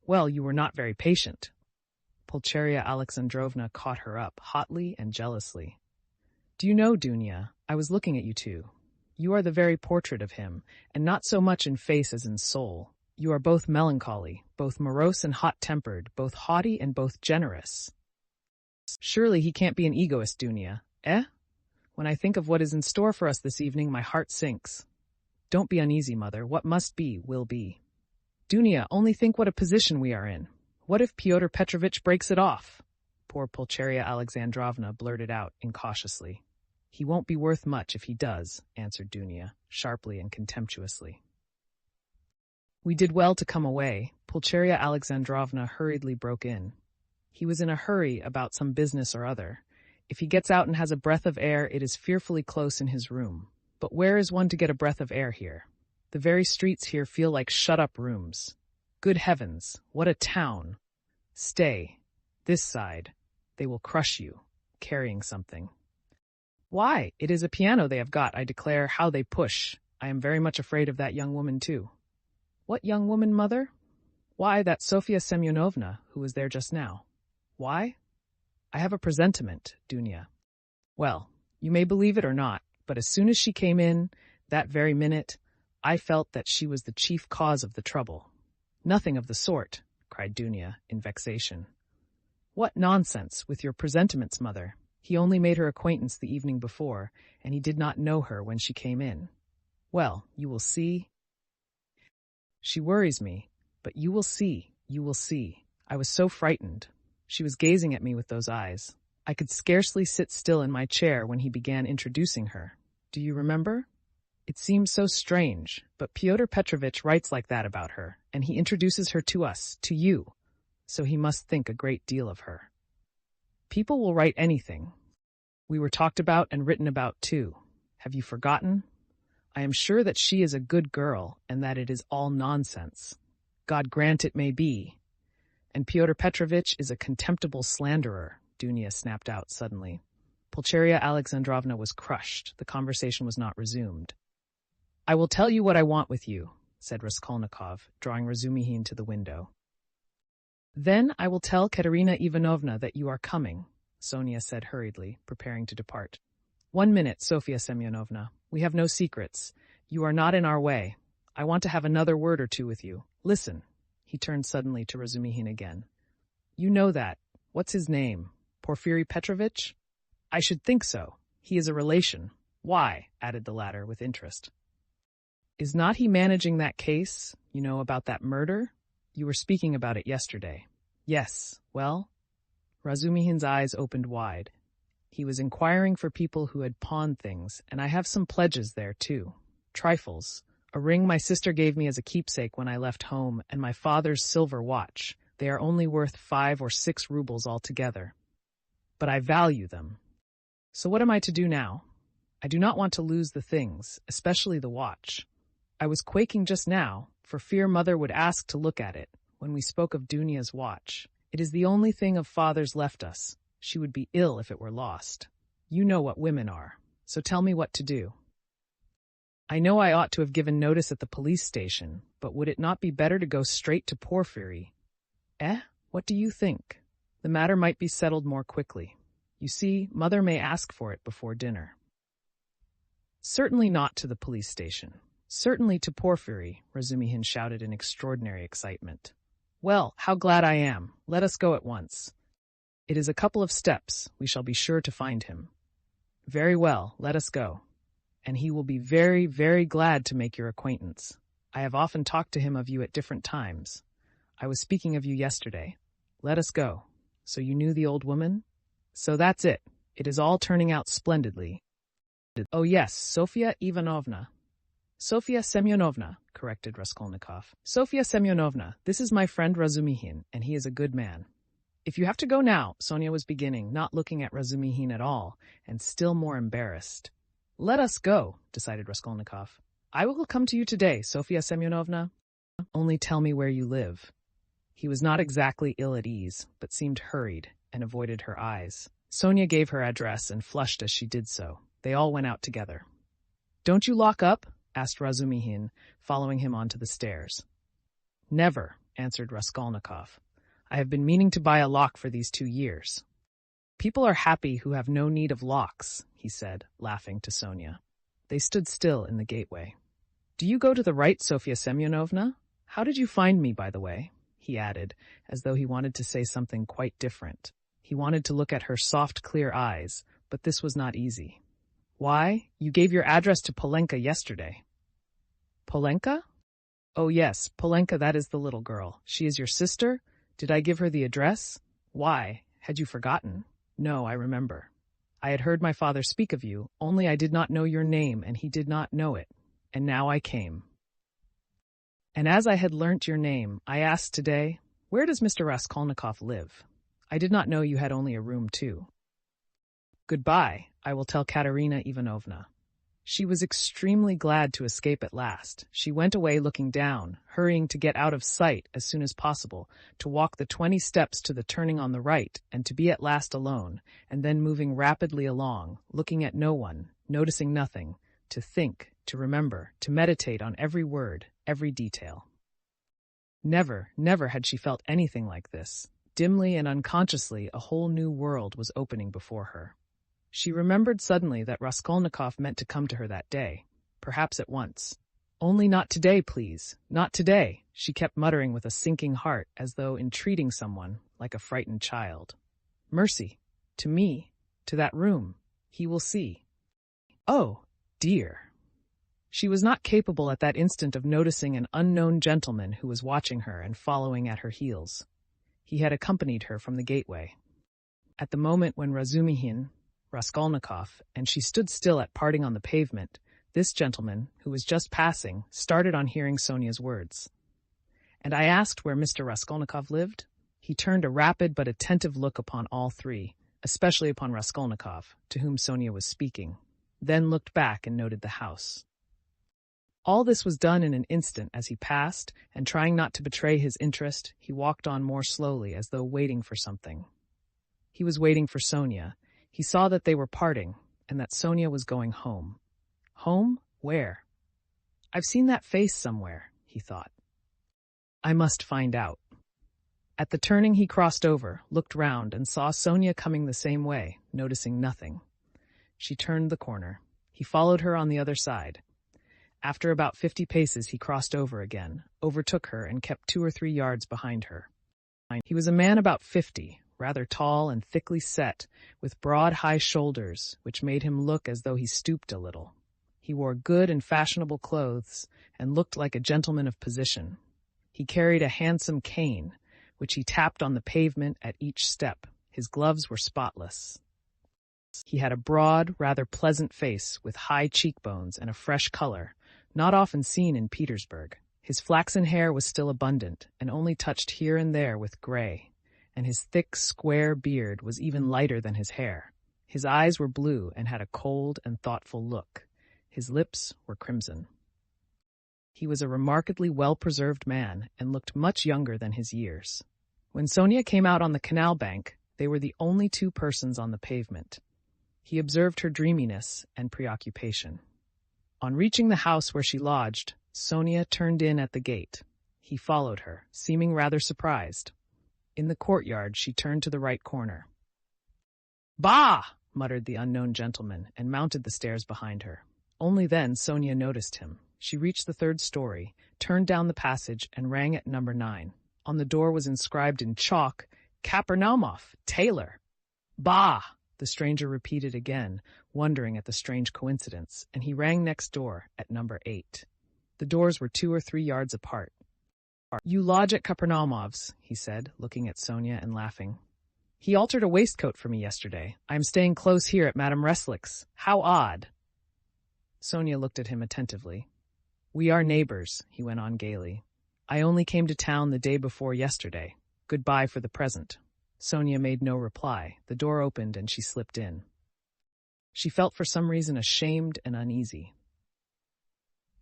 "Well, you were not very patient." Pulcheria Alexandrovna caught her up, hotly and jealously. "Do you know, Dunia, I was looking at you two. You are the very portrait of him, and not so much in face as in soul. You are both melancholy, both morose and hot-tempered, both haughty and both generous. Surely he can't be an egoist, Dunia, eh? When I think of what is in store for us this evening, my heart sinks. Don't be uneasy, mother. What must be, will be. Dunia, only think what a position we are in. What if Fyodor Petrovitch breaks it off?" Poor Pulcheria Alexandrovna blurted out incautiously. "He won't be worth much if he does," answered Dunia, sharply and contemptuously. "We did well to come away," Pulcheria Alexandrovna hurriedly broke in. "He was in a hurry about some business or other. If he gets out and has a breath of air, it is fearfully close in his room. But where is one to get a breath of air here? The very streets here feel like shut-up rooms. Good heavens, what a town! Stay, this side. They will crush you, carrying something. Why, it is a piano they have got, I declare, how they push. I am very much afraid of that young woman, too." "What young woman, mother?" "Why, that Sofya Semyonovna, who was there just now." "Why?" "I have a presentiment, Dunia." "Well, you may believe it or not, but as soon as she came in, that very minute, I felt that she was the chief cause of the trouble. Nothing of the sort, cried Dunya, in vexation. What nonsense, with your presentiments, mother. He only made her acquaintance the evening before, and he did not know her when she came in. Well, you will see. She worries me, but you will see, you will see. I was so frightened. She was gazing at me with those eyes. I could scarcely sit still in my chair when he began introducing her. Do you remember? It seems so strange, but Fyodor Petrovitch writes like that about her, and he introduces her to us, to you. So he must think a great deal of her. People will write anything. We were talked about and written about too. Have you forgotten? I am sure that she is a good girl and that it is all nonsense. God grant it may be. And Fyodor Petrovitch is a contemptible slanderer, Dunya snapped out suddenly. Pulcheria Alexandrovna was crushed. The conversation was not resumed. I will tell you what I want with you, said Raskolnikov, drawing Razumihin to the window. Then I will tell Katerina Ivanovna that you are coming, Sonia said hurriedly, preparing to depart. 1 minute, Sofia Semyonovna. We have no secrets. You are not in our way. I want to have another word or two with you. Listen. He turned suddenly to Razumihin again. You know that. What's his name? Porfiry Petrovitch? I should think so. He is a relation. Why? Added the latter with interest. Is not he managing that case, you know, about that murder? You were speaking about it yesterday. Yes, well? Razumihin's eyes opened wide. He was inquiring for people who had pawned things, and I have some pledges there, too. Trifles. A ring my sister gave me as a keepsake when I left home, and my father's silver watch. They are only worth 5 or 6 rubles altogether. But I value them. So what am I to do now? I do not want to lose the things, especially the watch. I was quaking just now, for fear Mother would ask to look at it, when we spoke of Dunya's watch. It is the only thing of Father's left us. She would be ill if it were lost. You know what women are, so tell me what to do. I know I ought to have given notice at the police station, but would it not be better to go straight to Porfiry? What do you think? The matter might be settled more quickly. You see, Mother may ask for it before dinner. Certainly not to the police station. Certainly to Porfiry, Razumihin shouted in extraordinary excitement. Well, how glad I am. Let us go at once. It is a couple of steps. We shall be sure to find him. Very well, let us go. And he will be very, very glad to make your acquaintance. I have often talked to him of you at different times. I was speaking of you yesterday. Let us go. So you knew the old woman? So that's it. It is all turning out splendidly. Oh yes, Sofia Ivanovna. Sofia Semyonovna, corrected Raskolnikov. Sofia Semyonovna, this is my friend Razumihin, and he is a good man. If you have to go now, Sonia was beginning, not looking at Razumihin at all, and still more embarrassed. Let us go, decided Raskolnikov. I will come to you today, Sofia Semyonovna. Only tell me where you live. He was not exactly ill at ease, but seemed hurried, and avoided her eyes. Sonia gave her address and flushed as she did so. They all went out together. Don't you lock up? Asked Razumihin, following him onto the stairs. Never, answered Raskolnikov. I have been meaning to buy a lock for these 2 years. People are happy who have no need of locks, he said, laughing to Sonia. They stood still in the gateway. Do you go to the right, Sofia Semyonovna? How did you find me, by the way? He added, as though he wanted to say something quite different. He wanted to look at her soft, clear eyes, but this was not easy. Why, you gave your address to Polenka yesterday. Polenka? Oh yes, Polenka, that is the little girl. She is your sister? Did I give her the address? Why, had you forgotten? No, I remember. I had heard my father speak of you, only I did not know your name, and he did not know it. And now I came. And as I had learnt your name, I asked today, where does Mr. Raskolnikov live? I did not know you had only a room too. Goodbye, I will tell Katerina Ivanovna. She was extremely glad to escape at last. She went away looking down, hurrying to get out of sight as soon as possible, to walk the 20 steps to the turning on the right, and to be at last alone, and then moving rapidly along, looking at no one, noticing nothing, to think, to remember, to meditate on every word, every detail. Never, never had she felt anything like this. Dimly and unconsciously, a whole new world was opening before her. She remembered suddenly that Raskolnikov meant to come to her that day, perhaps at once. Only not today, please. Not today, she kept muttering with a sinking heart as though entreating someone, like a frightened child. Mercy. To me. To that room. He will see. Oh, dear. She was not capable at that instant of noticing an unknown gentleman who was watching her and following at her heels. He had accompanied her from the gateway. At the moment when Razumihin, Raskolnikov, and she stood still at parting on the pavement, this gentleman, who was just passing, started on hearing Sonia's words. And I asked where Mr. Raskolnikov lived? He turned a rapid but attentive look upon all three, especially upon Raskolnikov, to whom Sonia was speaking, then looked back and noted the house. All this was done in an instant as he passed, and trying not to betray his interest, he walked on more slowly as though waiting for something. He was waiting for Sonia. He saw that they were parting, and that Sonia was going home. Home? Where? I've seen that face somewhere, he thought. I must find out. At the turning he crossed over, looked round, and saw Sonia coming the same way, noticing nothing. She turned the corner. He followed her on the other side. After about 50 paces he crossed over again, overtook her, and kept 2 or 3 yards behind her. He was a man about 50, rather tall and thickly set, with broad high shoulders, which made him look as though he stooped a little. He wore good and fashionable clothes, and looked like a gentleman of position. He carried a handsome cane, which he tapped on the pavement at each step. His gloves were spotless. He had a broad, rather pleasant face, with high cheekbones and a fresh color, not often seen in Petersburg. His flaxen hair was still abundant, and only touched here and there with gray, and his thick, square beard was even lighter than his hair. His eyes were blue and had a cold and thoughtful look. His lips were crimson. He was a remarkably well-preserved man, and looked much younger than his years. When Sonia came out on the canal bank, they were the only 2 persons on the pavement. He observed her dreaminess and preoccupation. On reaching the house where she lodged, Sonia turned in at the gate. He followed her, seeming rather surprised. In the courtyard, she turned to the right corner. "Bah!" muttered the unknown gentleman, and mounted the stairs behind her. Only then Sonia noticed him. She reached the 3rd story, turned down the passage, and rang at number 9. On the door was inscribed in chalk, "Kapernaumov, tailor." "Bah!" the stranger repeated again, wondering at the strange coincidence, and he rang next door, at number 8. The doors were 2 or 3 yards apart. "You lodge at Kapernaumov's," he said, looking at Sonia and laughing. "He altered a waistcoat for me yesterday. I am staying close here at Madame Reslick's. How odd!" Sonia looked at him attentively. "We are neighbors," he went on gaily. "I only came to town the day before yesterday. Goodbye for the present." Sonia made no reply. The door opened and she slipped in. She felt for some reason ashamed and uneasy.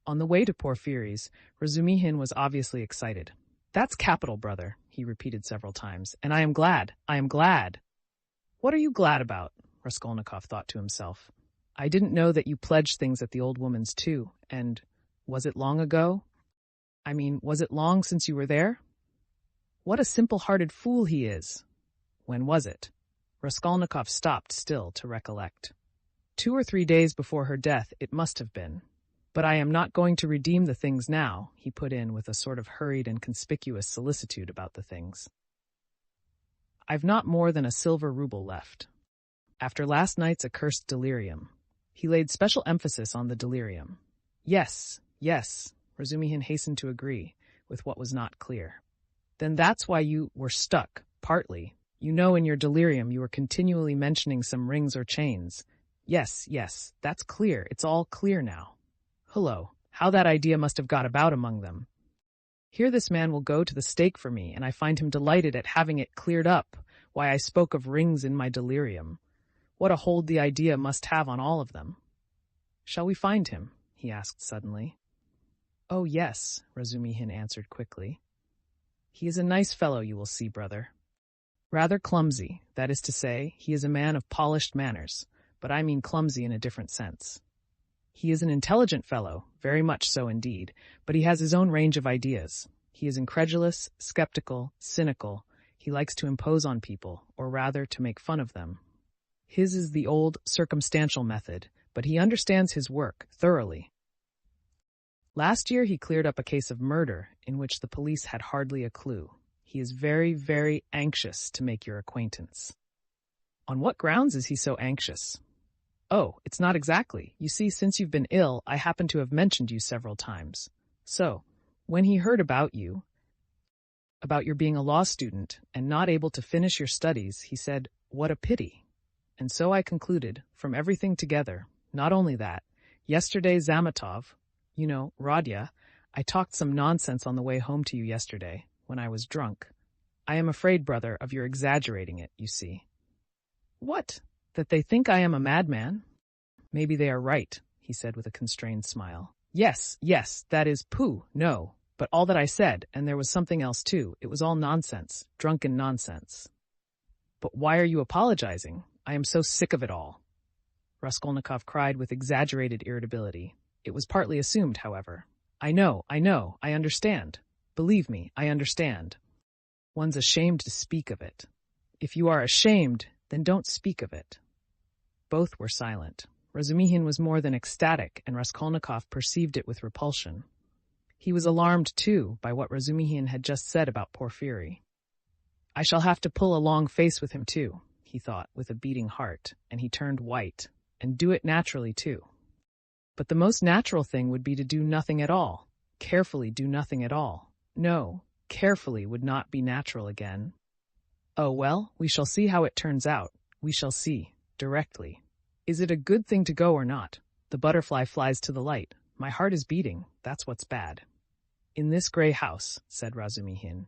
On the way to Porfiry's, Razumihin was obviously excited. "That's capital, brother," he repeated several times, "and I am glad. I am glad." "What are you glad about?" Raskolnikov thought to himself. "I didn't know that you pledged things at the old woman's too, and was it long ago? I mean, was it long since you were there? What a simple-hearted fool he is! When was it?" Raskolnikov stopped still to recollect. 2 or 3 days before her death it must have been. "But I am not going to redeem the things now," he put in with a sort of hurried and conspicuous solicitude about the things. "I've not more than a silver ruble left." After last night's accursed delirium. He laid special emphasis on the delirium. Yes, yes, Razumihin hastened to agree with what was not clear. "Then that's why you were stuck, partly. You know, in your delirium you were continually mentioning some rings or chains. Yes, yes, that's clear. It's all clear now. Hullo, how that idea must have got about among them. Here this man will go to the stake for me, and I find him delighted at having it cleared up, why I spoke of rings in my delirium. What a hold the idea must have on all of them. Shall we find him?" he asked suddenly. "Oh, yes," Razumihin answered quickly. "He is a nice fellow, you will see, brother. Rather clumsy, that is to say, he is a man of polished manners, but I mean clumsy in a different sense. He is an intelligent fellow, very much so indeed, but he has his own range of ideas. He is incredulous, skeptical, cynical. He likes to impose on people, or rather to make fun of them. His is the old circumstantial method, but he understands his work thoroughly. Last year he cleared up a case of murder in which the police had hardly a clue. He is very, very anxious to make your acquaintance. On what grounds is he so anxious? Oh, it's not exactly. You see, since you've been ill, I happen to have mentioned you several times. So, when he heard about you, about your being a law student and not able to finish your studies, he said, "What a pity." And so I concluded, from everything together, not only that, yesterday Zamatov, Radya, I talked some nonsense on the way home to you yesterday, when I was drunk. I am afraid, brother, of your exaggerating it, you see. What? That they think I am a madman? Maybe they are right, he said with a constrained smile. Yes, that is pooh, no. But all that I said, and there was something else too, it was all nonsense, drunken nonsense. But why are you apologizing? I am so sick of it all. Raskolnikov cried with exaggerated irritability. It was partly assumed, however. I know, I understand. Believe me, I understand. One's ashamed to speak of it. If you are ashamed, then don't speak of it. Both were silent. Razumihin was more than ecstatic, and Raskolnikov perceived it with repulsion. He was alarmed, too, by what Razumihin had just said about Porfiry. I shall have to pull a long face with him, too, he thought, with a beating heart, and he turned white, and do it naturally, too. But the most natural thing would be to do nothing at all, carefully do nothing at all. No, carefully would not be natural again. Oh, well, we shall see how it turns out. We shall see, directly. Is it a good thing to go or not? The butterfly flies to the light. My heart is beating, that's what's bad. In this grey house, said Razumihin.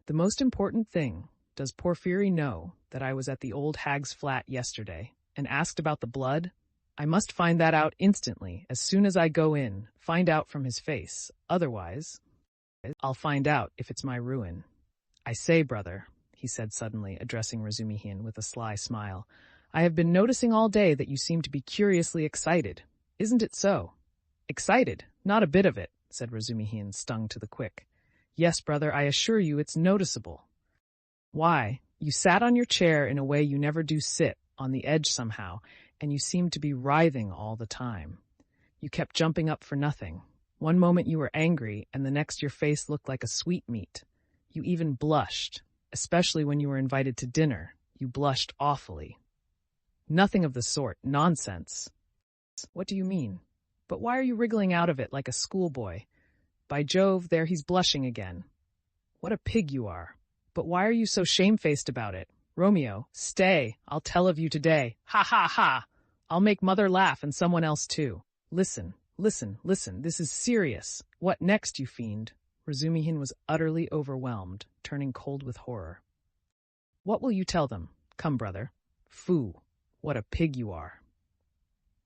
The most important thing, does Porfiry know that I was at the old hag's flat yesterday and asked about the blood? I must find that out instantly, as soon as I go in, find out from his face. Otherwise, I'll find out if it's my ruin. I say, brother, he said suddenly, addressing Razumihin with a sly smile, I have been noticing all day that you seem to be curiously excited. Isn't it so? Excited? Not a bit of it, said Razumihin, stung to the quick. Yes, brother, I assure you it's noticeable. Why, you sat on your chair in a way you never do sit, on the edge somehow, and you seemed to be writhing all the time. You kept jumping up for nothing. One moment you were angry, and the next your face looked like a sweetmeat. You even blushed, especially when you were invited to dinner. You blushed awfully. Nothing of the sort. Nonsense. What do you mean? But why are you wriggling out of it like a schoolboy? By Jove, there he's blushing again. What a pig you are. But why are you so shamefaced about it? Romeo, stay. I'll tell of you today. Ha ha ha! I'll make mother laugh and someone else too. Listen. This is serious. What next, you fiend? Razumihin was utterly overwhelmed, turning cold with horror. What will you tell them? Come, brother. Phoo! What a pig you are.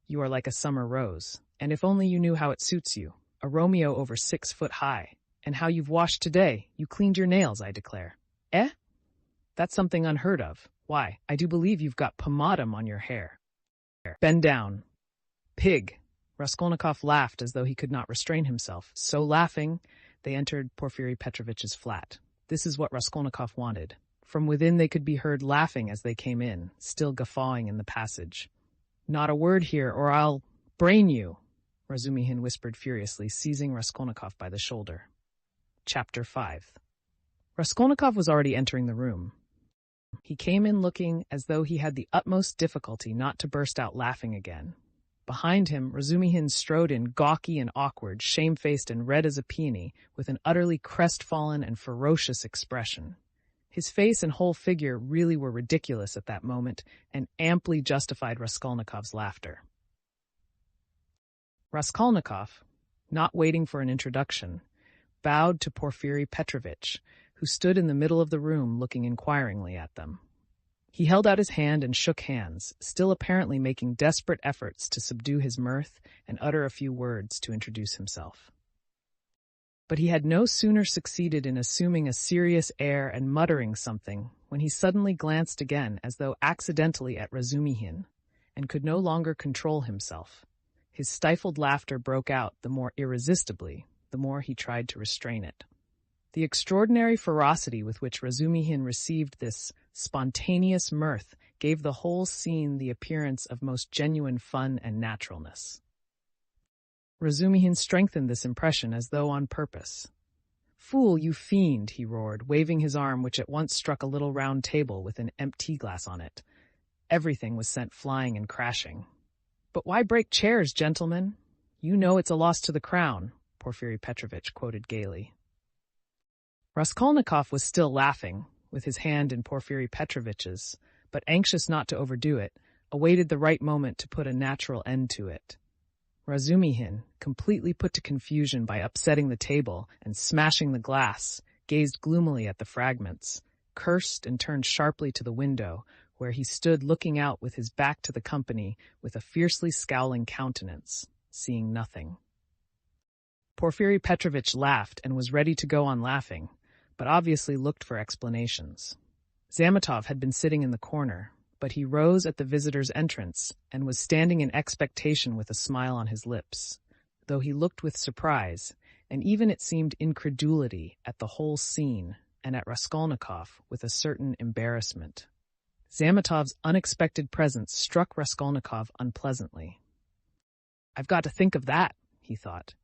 You are like a summer rose, and if only you knew how it suits you. A Romeo over 6 foot high. And how you've washed today. You cleaned your nails, I declare. Eh? That's something unheard of. Why, I do believe you've got pomatum on your hair. Bend down. Pig. Raskolnikov laughed as though he could not restrain himself. So laughing, they entered Porfiry Petrovitch's flat. This is what Raskolnikov wanted. From within they could be heard laughing as they came in, still guffawing in the passage. Not a word here, or I'll brain you, Razumihin whispered furiously, seizing Raskolnikov by the shoulder. Chapter 5. Raskolnikov was already entering the room. He came in looking as though he had the utmost difficulty not to burst out laughing again. Behind him, Razumihin strode in, gawky and awkward, shamefaced and red as a peony, with an utterly crestfallen and ferocious expression. His face and whole figure really were ridiculous at that moment, and amply justified Raskolnikov's laughter. Raskolnikov, not waiting for an introduction, bowed to Porfiry Petrovitch, who stood in the middle of the room looking inquiringly at them. He held out his hand and shook hands, still apparently making desperate efforts to subdue his mirth and utter a few words to introduce himself. But he had no sooner succeeded in assuming a serious air and muttering something when he suddenly glanced again as though accidentally at Razumihin, and could no longer control himself. His stifled laughter broke out the more irresistibly, the more he tried to restrain it. The extraordinary ferocity with which Razumihin received this spontaneous mirth gave the whole scene the appearance of most genuine fun and naturalness. Razumihin strengthened this impression as though on purpose. "Fool, you fiend," he roared, waving his arm, which at once struck a little round table with an empty glass on it. Everything was sent flying and crashing. "But why break chairs, gentlemen? You know it's a loss to the crown," Porfiri Petrovitch quoted gaily. Raskolnikov was still laughing, with his hand in Porfiri Petrovitch's, but anxious not to overdo it, awaited the right moment to put a natural end to it. Razumihin, completely put to confusion by upsetting the table and smashing the glass, gazed gloomily at the fragments, cursed and turned sharply to the window, where he stood looking out with his back to the company with a fiercely scowling countenance, seeing nothing. Porfiri Petrovitch laughed and was ready to go on laughing, but obviously looked for explanations. Zametov had been sitting in the corner, but he rose at the visitor's entrance and was standing in expectation with a smile on his lips, though he looked with surprise, and even it seemed incredulity at the whole scene, and at Raskolnikov with a certain embarrassment. Zametov's unexpected presence struck Raskolnikov unpleasantly. "I've got to think of that," he thought.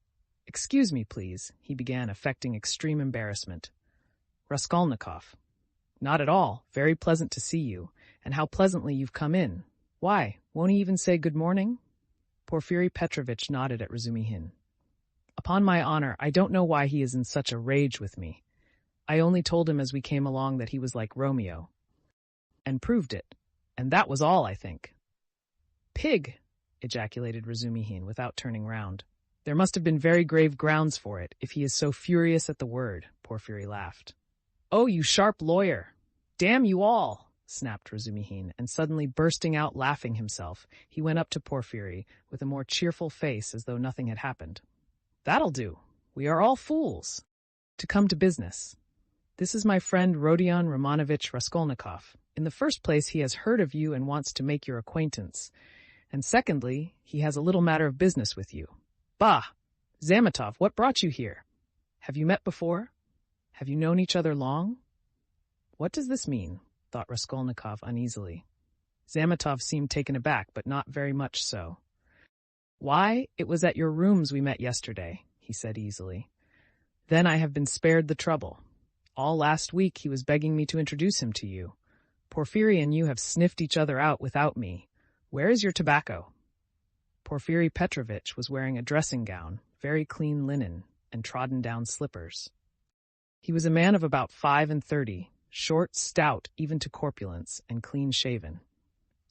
"Excuse me, please," he began, affecting extreme embarrassment. "Raskolnikov." "Not at all. Very pleasant to see you. And how pleasantly you've come in. Why, won't he even say good morning?" Porfiri Petrovitch nodded at Razumihin. "Upon my honor, I don't know why he is in such a rage with me. I only told him as we came along that he was like Romeo. And proved it. And that was all, I think." "Pig!" ejaculated Razumihin without turning round. "There must have been very grave grounds for it, if he is so furious at the word," Porfiri laughed. "Oh, you sharp lawyer! Damn you all!" snapped Razumihin, and suddenly bursting out laughing himself, he went up to Porfiri with a more cheerful face as though nothing had happened. "That'll do. We are all fools. To come to business. This is my friend Rodion Romanovitch Raskolnikov. In the first place, he has heard of you and wants to make your acquaintance. And secondly, he has a little matter of business with you. Bah! Zametov, what brought you here? Have you met before? Have you known each other long?" "What does this mean?" thought Raskolnikov uneasily. Zametov seemed taken aback, but not very much so. "Why, it was at your rooms we met yesterday," he said easily. "Then I have been spared the trouble. All last week he was begging me to introduce him to you. Porfiri and you have sniffed each other out without me. Where is your tobacco?" Porfiri Petrovitch was wearing a dressing gown, very clean linen, and trodden-down slippers. He was a man of about 35, short, stout, even to corpulence, and clean-shaven.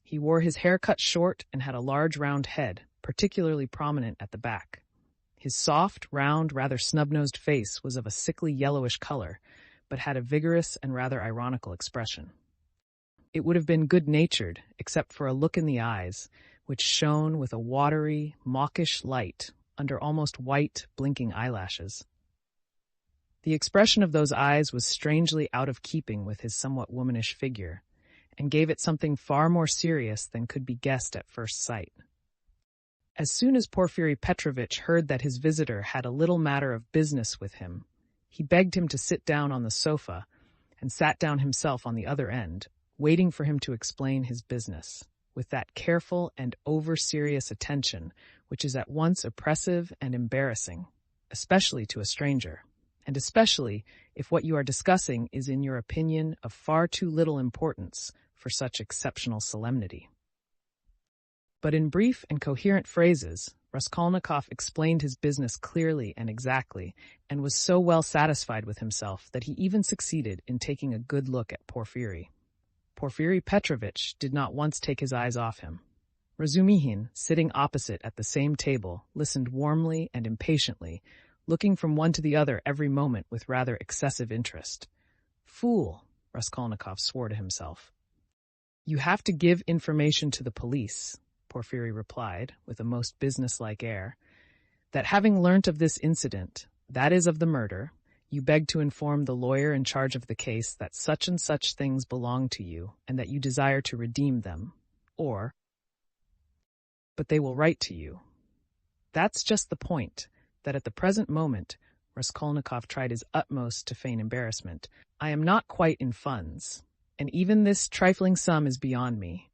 He wore his hair cut short and had a large round head, particularly prominent at the back. His soft, round, rather snub-nosed face was of a sickly yellowish color, but had a vigorous and rather ironical expression. It would have been good-natured, except for a look in the eyes, which shone with a watery, mawkish light under almost white, blinking eyelashes. The expression of those eyes was strangely out of keeping with his somewhat womanish figure, and gave it something far more serious than could be guessed at first sight. As soon as Porfiri Petrovitch heard that his visitor had a little matter of business with him, he begged him to sit down on the sofa, and sat down himself on the other end, waiting for him to explain his business, with that careful and over-serious attention which is at once oppressive and embarrassing, especially to a stranger, and especially if what you are discussing is in your opinion of far too little importance for such exceptional solemnity. But in brief and coherent phrases, Raskolnikov explained his business clearly and exactly, and was so well satisfied with himself that he even succeeded in taking a good look at Porfiri. Porfiri Petrovitch did not once take his eyes off him. Razumihin, sitting opposite at the same table, listened warmly and impatiently, looking from one to the other every moment with rather excessive interest. "Fool," Raskolnikov swore to himself. "You have to give information to the police," Porfiri replied, with a most businesslike air, "that having learnt of this incident, that is of the murder, you beg to inform the lawyer in charge of the case that such and such things belong to you and that you desire to redeem them, but they will write to you. That's just the point, that at the present moment," Raskolnikov tried his utmost to feign embarrassment, "I am not quite in funds, and even this trifling sum is beyond me.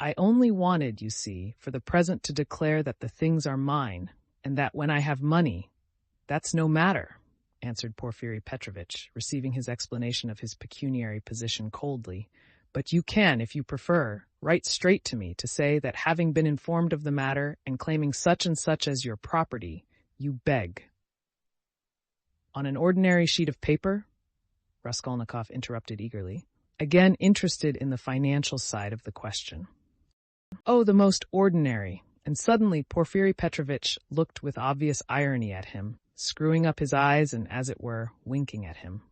I only wanted, you see, for the present to declare that the things are mine, and that when I have money, that's no matter, answered Porfiry Petrovitch, receiving his explanation of his pecuniary position coldly. But you can, if you prefer, write straight to me to say that having been informed of the matter and claiming such and such as your property, you beg. On an ordinary sheet of paper? Raskolnikov interrupted eagerly, again interested in the financial side of the question. Oh, the most ordinary. And suddenly Porfiry Petrovitch looked with obvious irony at him, screwing up his eyes and, as it were, winking at him.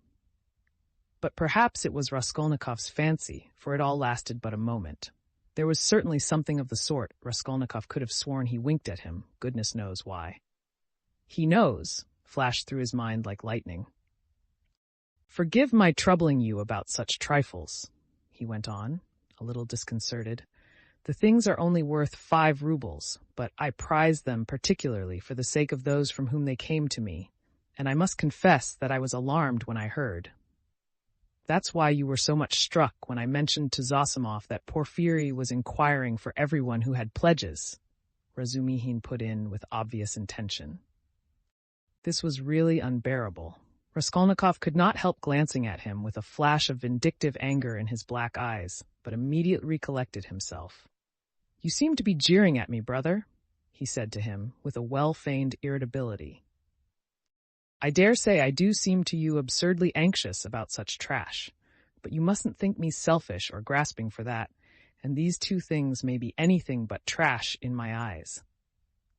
But perhaps it was Raskolnikov's fancy, for it all lasted but a moment. There was certainly something of the sort. Raskolnikov could have sworn he winked at him, goodness knows why. He knows, flashed through his mind like lightning. Forgive my troubling you about such trifles, he went on, a little disconcerted. The things are only worth 5 rubles, but I prize them particularly for the sake of those from whom they came to me, and I must confess that I was alarmed when I heard. That's why you were so much struck when I mentioned to Zosimov that Porfiry was inquiring for everyone who had pledges, Razumihin put in with obvious intention. This was really unbearable. Raskolnikov could not help glancing at him with a flash of vindictive anger in his black eyes, but immediately recollected himself. You seem to be jeering at me, brother, he said to him, with a well-feigned irritability. I dare say I do seem to you absurdly anxious about such trash, but you mustn't think me selfish or grasping for that, and these 2 things may be anything but trash in my eyes.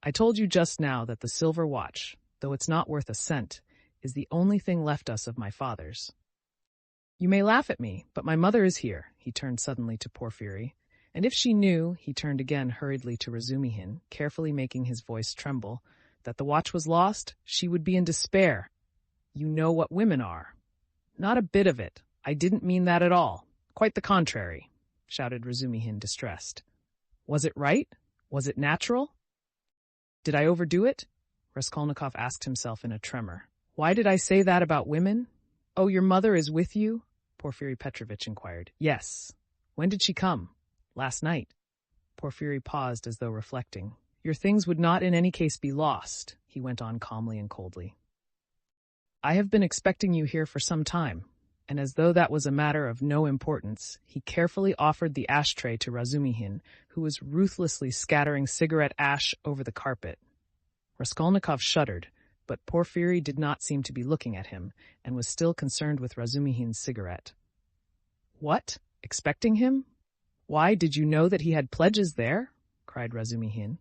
I told you just now that the silver watch, though it's not worth a cent, is the only thing left us of my father's. You may laugh at me, but my mother is here, he turned suddenly to Porfiry, and if she knew, he turned again hurriedly to Razumihin, carefully making his voice tremble, that the watch was lost, she would be in despair. You know what women are. Not a bit of it. I didn't mean that at all. Quite the contrary, shouted Razumihin, distressed. Was it right? Was it natural? Did I overdo it? Raskolnikov asked himself in a tremor. Why did I say that about women? Oh, your mother is with you? Porfiry Petrovitch inquired. Yes. When did she come? Last night. Porfiry paused as though reflecting. Your things would not in any case be lost, he went on calmly and coldly. I have been expecting you here for some time, and as though that was a matter of no importance, he carefully offered the ashtray to Razumihin, who was ruthlessly scattering cigarette ash over the carpet. Raskolnikov shuddered, but Porfiry did not seem to be looking at him, and was still concerned with Razumihin's cigarette. What? Expecting him? Why, did you know that he had pledges there? Cried Razumihin.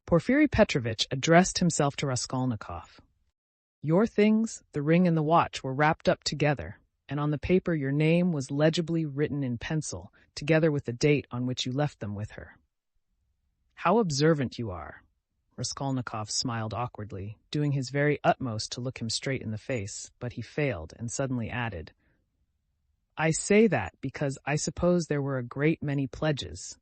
Porfiry Petrovitch addressed himself to Raskolnikov. Your things, the ring and the watch, were wrapped up together, and on the paper your name was legibly written in pencil, together with the date on which you left them with her. How observant you are! Raskolnikov smiled awkwardly, doing his very utmost to look him straight in the face, but he failed, and suddenly added, I say that because I suppose there were a great many pledges,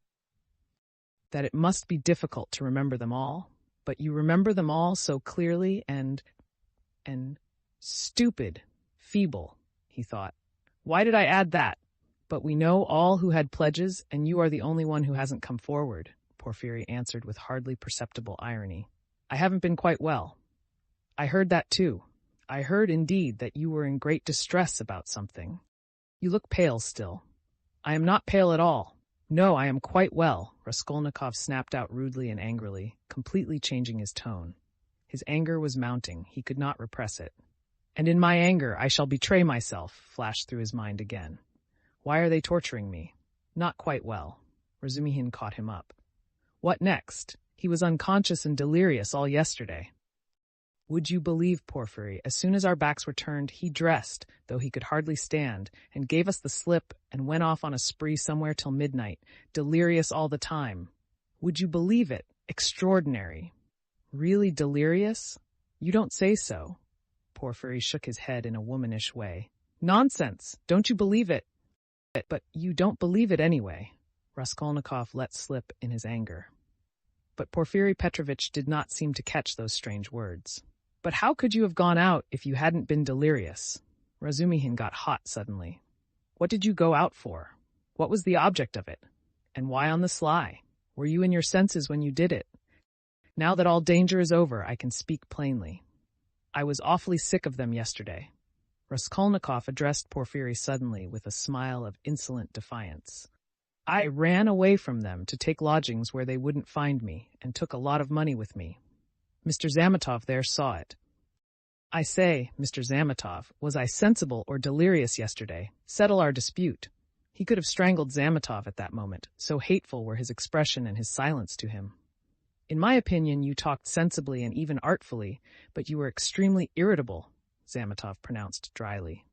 that it must be difficult to remember them all, but you remember them all so clearly and stupid, feeble, he thought. Why did I add that? But we know all who had pledges, and you are the only one who hasn't come forward, Porfiry answered with hardly perceptible irony. I haven't been quite well. I heard that too. I heard indeed that you were in great distress about something. You look pale still. I am not pale at all. No, I am quite well, Raskolnikov snapped out rudely and angrily, completely changing his tone. His anger was mounting. He could not repress it. And in my anger I shall betray myself, flashed through his mind again. Why are they torturing me? Not quite well. Razumihin caught him up. What next? He was unconscious and delirious all yesterday. Would you believe, Porfiry, as soon as our backs were turned, he dressed, though he could hardly stand, and gave us the slip and went off on a spree somewhere till midnight, delirious all the time. Would you believe it? Extraordinary. Really delirious? You don't say so. Porfiry shook his head in a womanish way. Nonsense! Don't you believe it? But you don't believe it anyway, Raskolnikov let slip in his anger. But Porfiry Petrovitch did not seem to catch those strange words. But how could you have gone out if you hadn't been delirious? Razumihin got hot suddenly. What did you go out for? What was the object of it? And why on the sly? Were you in your senses when you did it? Now that all danger is over, I can speak plainly. I was awfully sick of them yesterday. Raskolnikov addressed Porfiry suddenly with a smile of insolent defiance. I ran away from them to take lodgings where they wouldn't find me, and took a lot of money with me. Mr. Zametov there saw it. I say, Mr. Zametov, was I sensible or delirious yesterday? Settle our dispute. He could have strangled Zametov at that moment, so hateful were his expression and his silence to him. In my opinion, you talked sensibly and even artfully, but you were extremely irritable, Zametov pronounced dryly.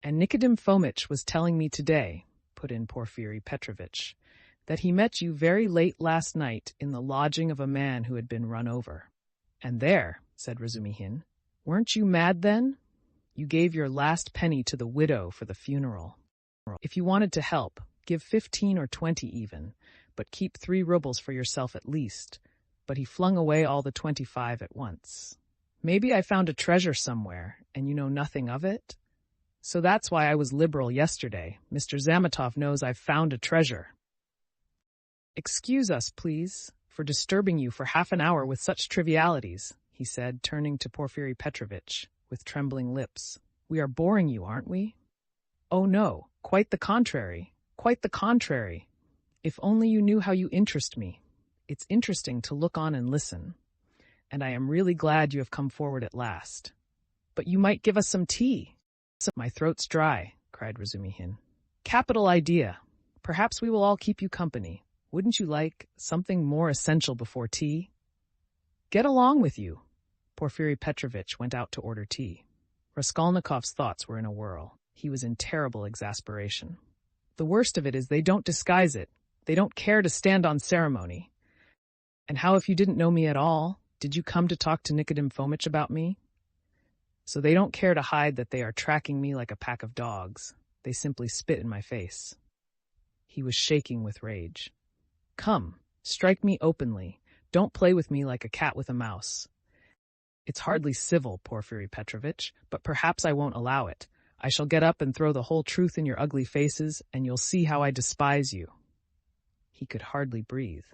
And Nikodym Fomitch was telling me today, put in Porfiry Petrovitch, that he met you very late last night in the lodging of a man who had been run over. And there, said Razumihin, weren't you mad then? You gave your last penny to the widow for the funeral. If you wanted to help, give 15 or 20 even, but keep 3 rubles for yourself at least. But he flung away all the 25 at once. Maybe I found a treasure somewhere, and you know nothing of it? So that's why I was liberal yesterday. Mr. Zametov knows I've found a treasure. Excuse us, please, for disturbing you for half an hour with such trivialities, he said, turning to Porfiry Petrovitch with trembling lips. We are boring you, aren't we? Oh no, quite the contrary, quite the contrary. If only you knew how you interest me. It's interesting to look on and listen. And I am really glad you have come forward at last. But you might give us some tea. My throat's dry, cried Razumihin. Capital idea. Perhaps we will all keep you company. Wouldn't you like something more essential before tea? Get along with you. Porfiry Petrovitch went out to order tea. Raskolnikov's thoughts were in a whirl. He was in terrible exasperation. The worst of it is they don't disguise it. They don't care to stand on ceremony. And how if you didn't know me at all? Did you come to talk to Nikodym Fomitch about me? So they don't care to hide that they are tracking me like a pack of dogs. They simply spit in my face. He was shaking with rage. Come, strike me openly. Don't play with me like a cat with a mouse. It's hardly civil, Porfiry Petrovitch, but perhaps I won't allow it. I shall get up and throw the whole truth in your ugly faces, and you'll see how I despise you. He could hardly breathe.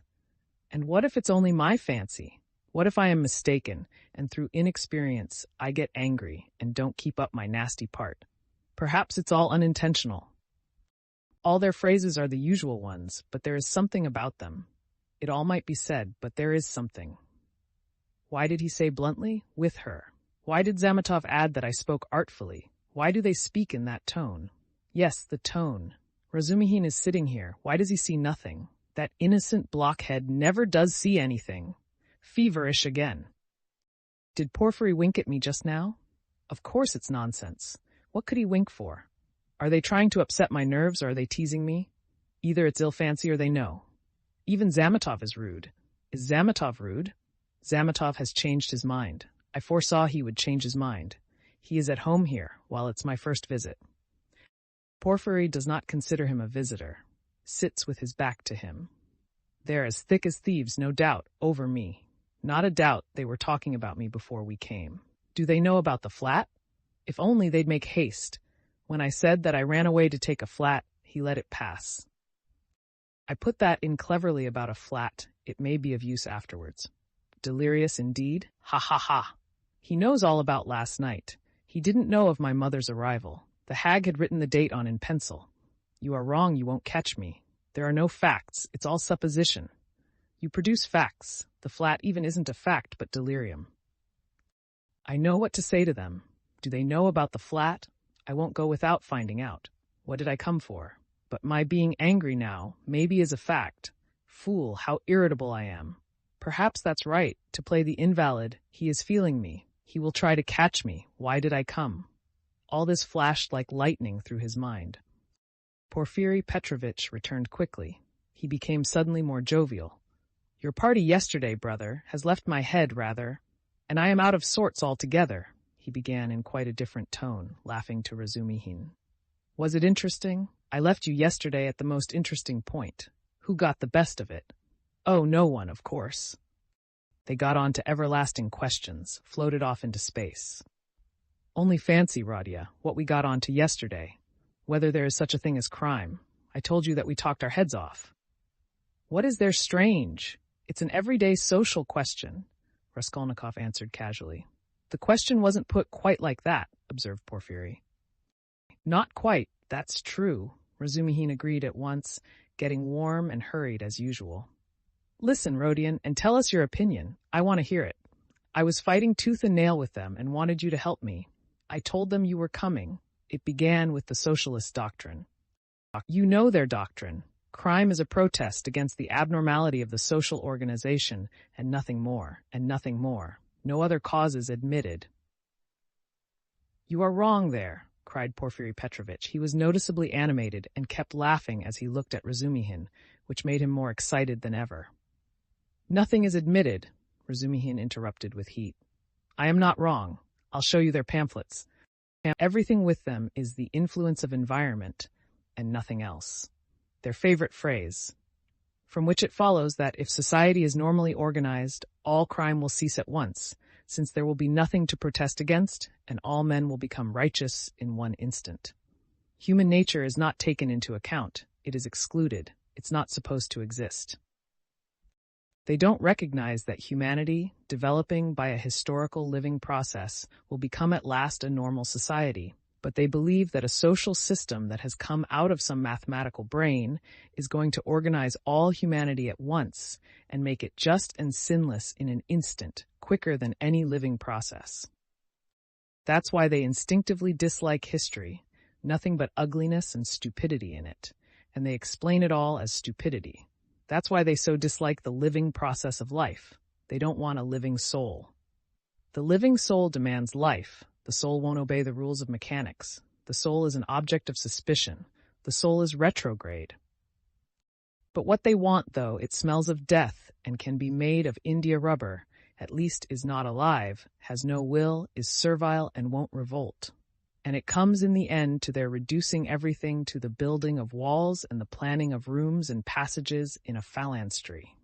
And what if it's only my fancy? What if I am mistaken, and through inexperience I get angry and don't keep up my nasty part? Perhaps it's all unintentional. All their phrases are the usual ones, but there is something about them. It all might be said, but there is something. Why did he say bluntly, with her? Why did Zametov add that I spoke artfully? Why do they speak in that tone? Yes, the tone. Razumihin is sitting here. Why does he see nothing? That innocent blockhead never does see anything. Feverish again. Did Porfiry wink at me just now? Of course it's nonsense. What could he wink for? Are they trying to upset my nerves, or are they teasing me? Either it's ill fancy or they know. Even Zametov is rude. Is Zametov rude? Zametov has changed his mind. I foresaw he would change his mind. He is at home here, while it's my first visit. Porfiry does not consider him a visitor. Sits with his back to him. They're as thick as thieves, no doubt, over me. Not a doubt they were talking about me before we came. Do they know about the flat? If only they'd make haste. When I said that I ran away to take a flat, he let it pass. I put that in cleverly about a flat. It may be of use afterwards. Delirious indeed? Ha ha ha. He knows all about last night. He didn't know of my mother's arrival. The hag had written the date on in pencil. You are wrong, you won't catch me. There are no facts, it's all supposition. You produce facts. The flat even isn't a fact, but delirium. I know what to say to them. Do they know about the flat? I won't go without finding out. What did I come for? But my being angry now, maybe is a fact. Fool, how irritable I am. Perhaps that's right, to play the invalid. He is feeling me. He will try to catch me. Why did I come? All this flashed like lightning through his mind. Porfiry Petrovitch returned quickly. He became suddenly more jovial. Your party yesterday, brother, has left my head rather, and I am out of sorts altogether, he began in quite a different tone, laughing to Razumihin. Was it interesting? I left you yesterday at the most interesting point. Who got the best of it? Oh, no one, of course. They got on to everlasting questions, floated off into space. Only fancy, Radia, what we got on to yesterday. Whether there is such a thing as crime. I told you that we talked our heads off. What is there strange? It's an everyday social question, Raskolnikov answered casually. The question wasn't put quite like that, observed Porfiry. Not quite, that's true, Razumihin agreed at once, getting warm and hurried as usual. Listen, Rodion, and tell us your opinion. I want to hear it. I was fighting tooth and nail with them and wanted you to help me. I told them you were coming. It began with the socialist doctrine. You know their doctrine. Crime is a protest against the abnormality of the social organization, and nothing more, and nothing more. No other causes admitted. You are wrong there, cried Porfiry Petrovitch. He was noticeably animated and kept laughing as he looked at Razumihin, which made him more excited than ever. Nothing is admitted, Razumihin interrupted with heat. I am not wrong. I'll show you their pamphlets. Everything with them is the influence of environment and nothing else. Their favorite phrase, from which it follows that if society is normally organized, all crime will cease at once, since there will be nothing to protest against, and all men will become righteous in one instant. Human nature is not taken into account. It is excluded. It's not supposed to exist. They don't recognize that humanity, developing by a historical living process, will become at last a normal society, but they believe that a social system that has come out of some mathematical brain is going to organize all humanity at once and make it just and sinless in an instant, quicker than any living process. That's why they instinctively dislike history, nothing but ugliness and stupidity in it, and they explain it all as stupidity. That's why they so dislike the living process of life. They don't want a living soul. The living soul demands life. The soul won't obey the rules of mechanics. The soul is an object of suspicion. The soul is retrograde. But what they want, though, it smells of death and can be made of India rubber, at least is not alive, has no will, is servile, and won't revolt. And it comes in the end to their reducing everything to the building of walls and the planning of rooms and passages in a phalanstery.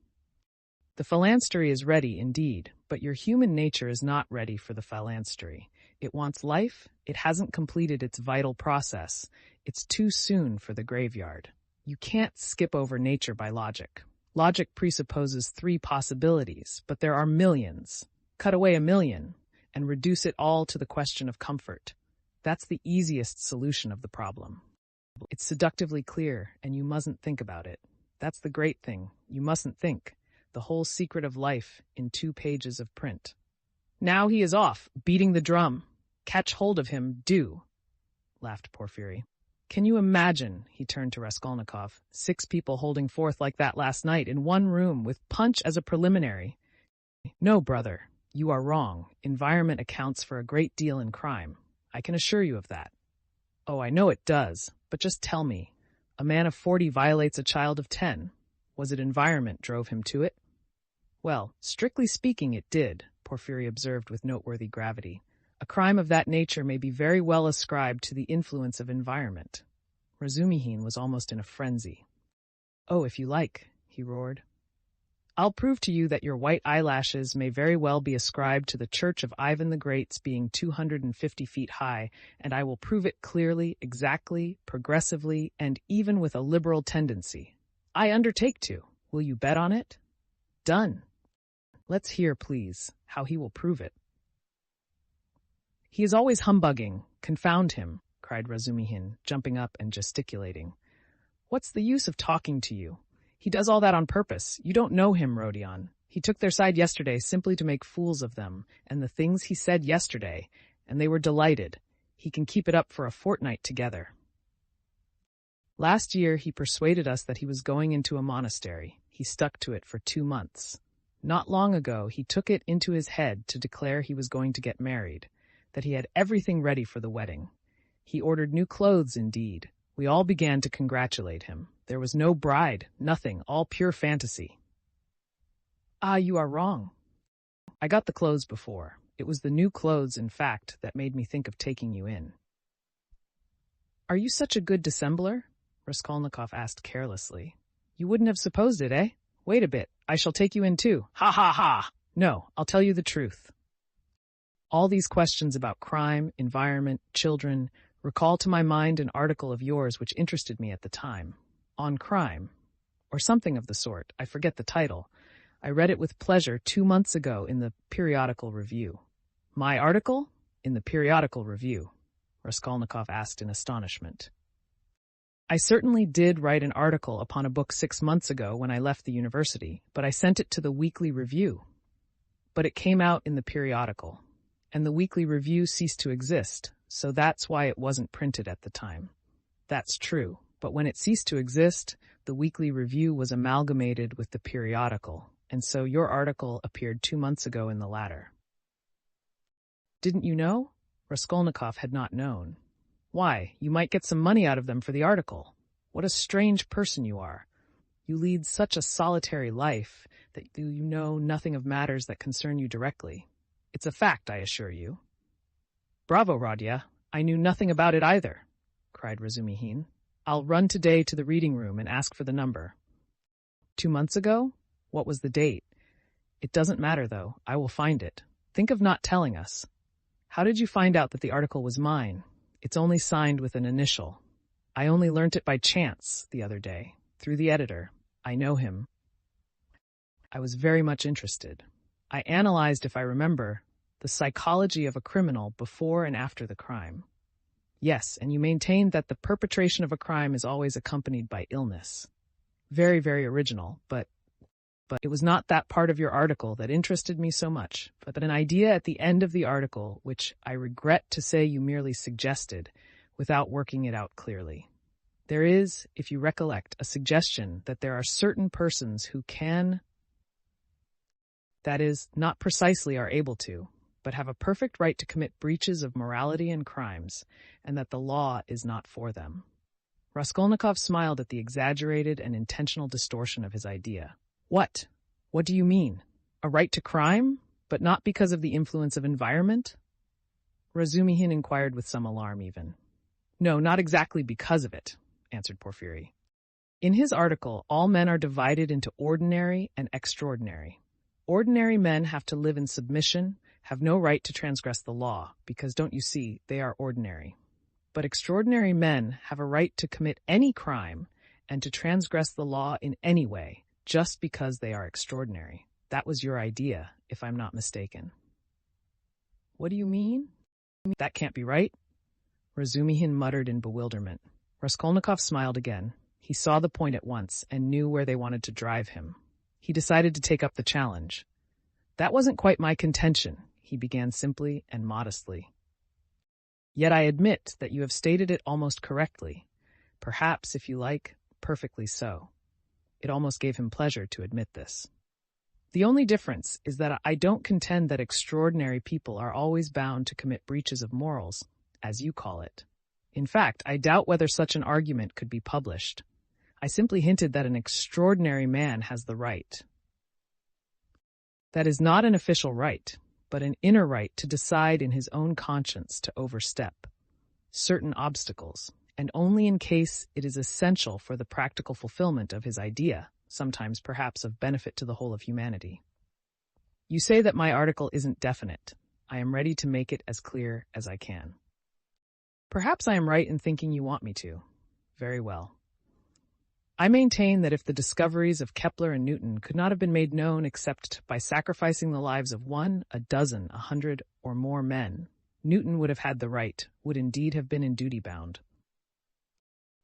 The phalanstery is ready, indeed, but your human nature is not ready for the phalanstery. It wants life. It hasn't completed its vital process. It's too soon for the graveyard. You can't skip over nature by logic. Logic presupposes 3 possibilities, but there are millions. Cut away a million and reduce it all to the question of comfort. That's the easiest solution of the problem. It's seductively clear, and you mustn't think about it. That's the great thing. You mustn't think. The whole secret of life in 2 pages of print. Now he is off, beating the drum. Catch hold of him, do, laughed Porfiry. Can you imagine, he turned to Raskolnikov, 6 people holding forth like that last night in one room with punch as a preliminary? No, brother, you are wrong. Environment accounts for a great deal in crime. I can assure you of that. Oh, I know it does, but just tell me, a man of 40 violates a child of 10. Was it environment drove him to it? Well, strictly speaking, it did, Porfiry observed with noteworthy gravity. A crime of that nature may be very well ascribed to the influence of environment. Razumihin was almost in a frenzy. Oh, if you like, he roared. I'll prove to you that your white eyelashes may very well be ascribed to the church of Ivan the Great's being 250 feet high, and I will prove it clearly, exactly, progressively, and even with a liberal tendency. I undertake to. Will you bet on it? Done. Let's hear, please, how he will prove it. He is always humbugging. Confound him, cried Razumihin, jumping up and gesticulating. What's the use of talking to you? He does all that on purpose. You don't know him, Rodion. He took their side yesterday simply to make fools of them, and the things he said yesterday, and they were delighted. He can keep it up for a fortnight together. Last year he persuaded us that he was going into a monastery. He stuck to it for 2 months. Not long ago he took it into his head to declare he was going to get married, that he had everything ready for the wedding. He ordered new clothes, indeed. We all began to congratulate him. There was no bride, nothing, all pure fantasy. Ah, you are wrong. I got the clothes before. It was the new clothes, in fact, that made me think of taking you in. Are you such a good dissembler? Raskolnikov asked carelessly. You wouldn't have supposed it, eh? Wait a bit, I shall take you in too. Ha ha ha! No, I'll tell you the truth. All these questions about crime, environment, children, recall to my mind an article of yours which interested me at the time. On crime, or something of the sort, I forget the title. I read it with pleasure 2 months ago in the Periodical Review. My article? In the Periodical Review? Raskolnikov asked in astonishment. I certainly did write an article upon a book 6 months ago when I left the university, but I sent it to the Weekly Review. But it came out in the periodical, and the Weekly Review ceased to exist, so that's why it wasn't printed at the time. That's true, but when it ceased to exist, the Weekly Review was amalgamated with the periodical, and so your article appeared 2 months ago in the latter. Didn't you know? Raskolnikov had not known. Why, you might get some money out of them for the article. What a strange person you are. You lead such a solitary life that you know nothing of matters that concern you directly. It's a fact, I assure you. Bravo, Rodya. I knew nothing about it either, cried Razumihin. I'll run today to the reading room and ask for the number. 2 months ago? What was the date? It doesn't matter, though. I will find it. Think of not telling us. How did you find out that the article was mine? It's only signed with an initial. I only learnt it by chance the other day, through the editor. I know him. I was very much interested. I analyzed, if I remember, the psychology of a criminal before and after the crime. Yes, and you maintained that the perpetration of a crime is always accompanied by illness. Very, very original, but it was not that part of your article that interested me so much, but an idea at the end of the article which I regret to say you merely suggested without working it out clearly. There is, if you recollect, a suggestion that there are certain persons who can, that is, not precisely are able to, but have a perfect right to commit breaches of morality and crimes, and that the law is not for them. Raskolnikov smiled at the exaggerated and intentional distortion of his idea. What? What do you mean? A right to crime, but not because of the influence of environment? Razumihin inquired with some alarm even. No, not exactly because of it, answered Porfiry. In his article, all men are divided into ordinary and extraordinary. Ordinary men have to live in submission, have no right to transgress the law, because, don't you see, they are ordinary. But extraordinary men have a right to commit any crime and to transgress the law in any way, just because they are extraordinary. That was your idea, if I'm not mistaken. What do you mean? That can't be right. Razumihin muttered in bewilderment. Raskolnikov smiled again. He saw the point at once and knew where they wanted to drive him. He decided to take up the challenge. That wasn't quite my contention, he began simply and modestly. Yet I admit that you have stated it almost correctly. Perhaps, if you like, perfectly so. It almost gave him pleasure to admit this. The only difference is that I don't contend that extraordinary people are always bound to commit breaches of morals, as you call it. In fact, I doubt whether such an argument could be published. I simply hinted that an extraordinary man has the right. That is not an official right, but an inner right to decide in his own conscience to overstep certain obstacles, and only in case it is essential for the practical fulfillment of his idea, sometimes perhaps of benefit to the whole of humanity. You say that my article isn't definite. I am ready to make it as clear as I can. Perhaps I am right in thinking you want me to. Very well. I maintain that if the discoveries of Kepler and Newton could not have been made known except by sacrificing the lives of 1, a dozen, 100, or more men, Newton would have had the right, would indeed have been in duty bound,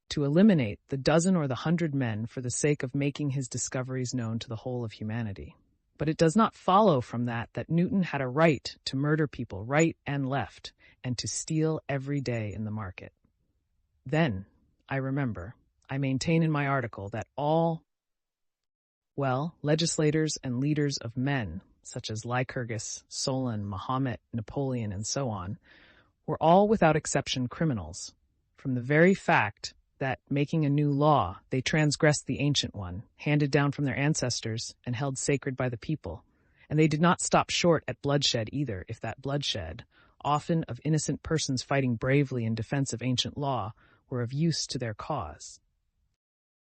to eliminate the dozen or the 100 men for the sake of making his discoveries known to the whole of humanity. But it does not follow from that Newton had a right to murder people right and left, and to steal every day in the market. Then, I remember, I maintain in my article that all, legislators and leaders of men, such as Lycurgus, Solon, Mahomet, Napoleon, and so on, were all without exception criminals, from the very fact that, making a new law, they transgressed the ancient one, handed down from their ancestors and held sacred by the people. And they did not stop short at bloodshed either, if that bloodshed, often of innocent persons fighting bravely in defense of ancient law, were of use to their cause.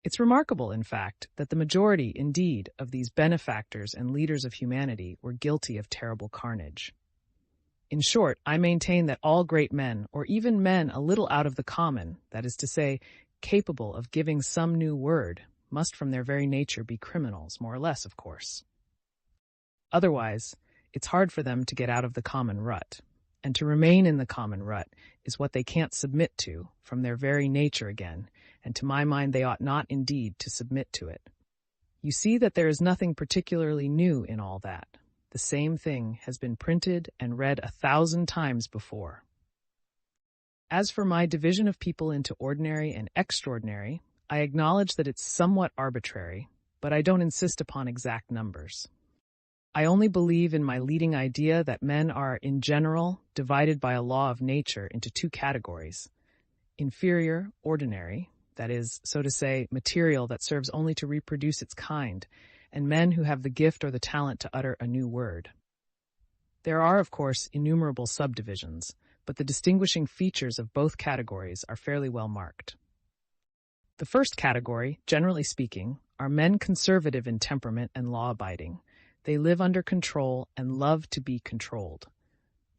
It's remarkable, in fact, that the majority, indeed, of these benefactors and leaders of humanity were guilty of terrible carnage. In short, I maintain that all great men, or even men a little out of the common, that is to say, capable of giving some new word, must from their very nature be criminals, more or less, of course. Otherwise, it's hard for them to get out of the common rut. And to remain in the common rut is what they can't submit to from their very nature again, and to my mind they ought not indeed to submit to it. You see that there is nothing particularly new in all that. The same thing has been printed and read 1,000 times before. As for my division of people into ordinary and extraordinary, I acknowledge that it's somewhat arbitrary, but I don't insist upon exact numbers. I only believe in my leading idea that men are, in general, divided by a law of nature into two categories: inferior, ordinary, that is, so to say, material that serves only to reproduce its kind, and men who have the gift or the talent to utter a new word. There are, of course, innumerable subdivisions, but the distinguishing features of both categories are fairly well marked. The first category, generally speaking, are men conservative in temperament and law-abiding. They live under control and love to be controlled.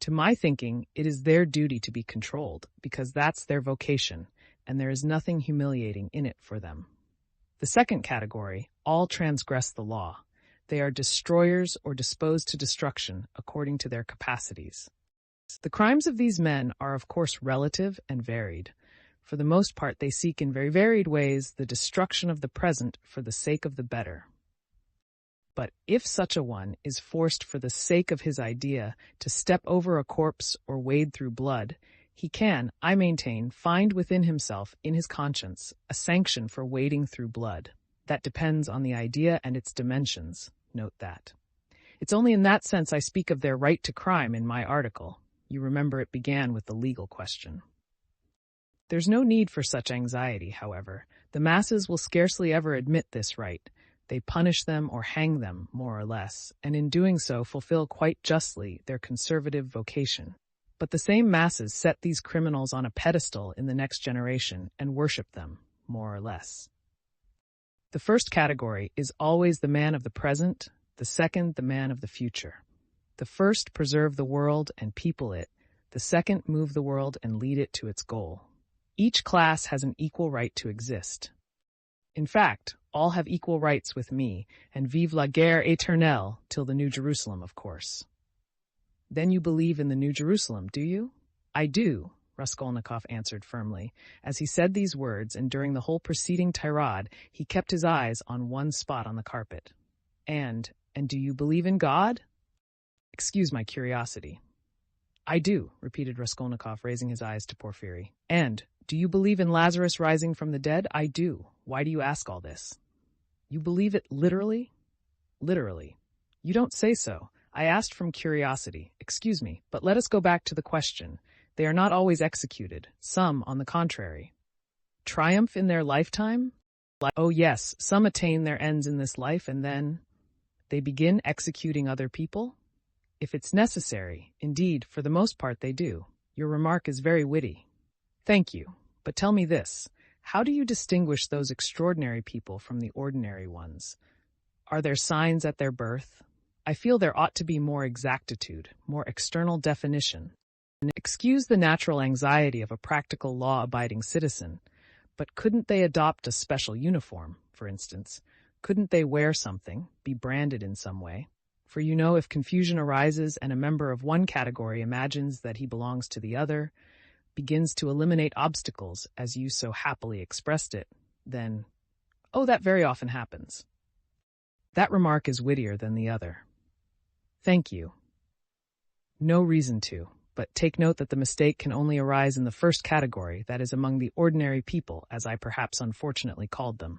To my thinking, it is their duty to be controlled, because that's their vocation, and there is nothing humiliating in it for them. The second category, all transgress the law. They are destroyers or disposed to destruction according to their capacities. The crimes of these men are, of course, relative and varied. For the most part, they seek in very varied ways the destruction of the present for the sake of the better. But if such a one is forced for the sake of his idea to step over a corpse or wade through blood, he can, I maintain, find within himself, in his conscience, a sanction for wading through blood. That depends on the idea and its dimensions. Note that. It's only in that sense I speak of their right to crime in my article. You remember it began with the legal question. There's no need for such anxiety, however. The masses will scarcely ever admit this right. They punish them or hang them, more or less, and in doing so fulfill quite justly their conservative vocation. But the same masses set these criminals on a pedestal in the next generation and worship them, more or less. The first category is always the man of the present, the second the man of the future. The first preserve the world and people it, the second move the world and lead it to its goal. Each class has an equal right to exist. In fact, all have equal rights with me, and vive la guerre éternelle, till the New Jerusalem, of course. Then you believe in the New Jerusalem, do you? I do, Raskolnikov answered firmly. As he said these words, and during the whole preceding tirade, he kept his eyes on one spot on the carpet. And do you believe in God? Excuse my curiosity. I do, repeated Raskolnikov, raising his eyes to Porfiry. And do you believe in Lazarus rising from the dead? I do. Why do you ask all this? You believe it literally? Literally. You don't say so. I asked from curiosity. Excuse me, but let us go back to the question. They are not always executed. Some, on the contrary, triumph in their lifetime? Oh yes, some attain their ends in this life and then they begin executing other people? If it's necessary, indeed, for the most part they do. Your remark is very witty. Thank you. But tell me this, how do you distinguish those extraordinary people from the ordinary ones? Are there signs at their birth? I feel there ought to be more exactitude, more external definition. And excuse the natural anxiety of a practical law-abiding citizen, but couldn't they adopt a special uniform, for instance? Couldn't they wear something, be branded in some way? For you know, if confusion arises and a member of one category imagines that he belongs to the other, begins to eliminate obstacles, as you so happily expressed it, then, oh, that very often happens. That remark is wittier than the other. Thank you. No reason to, but take note that the mistake can only arise in the first category, that is among the ordinary people, as I perhaps unfortunately called them.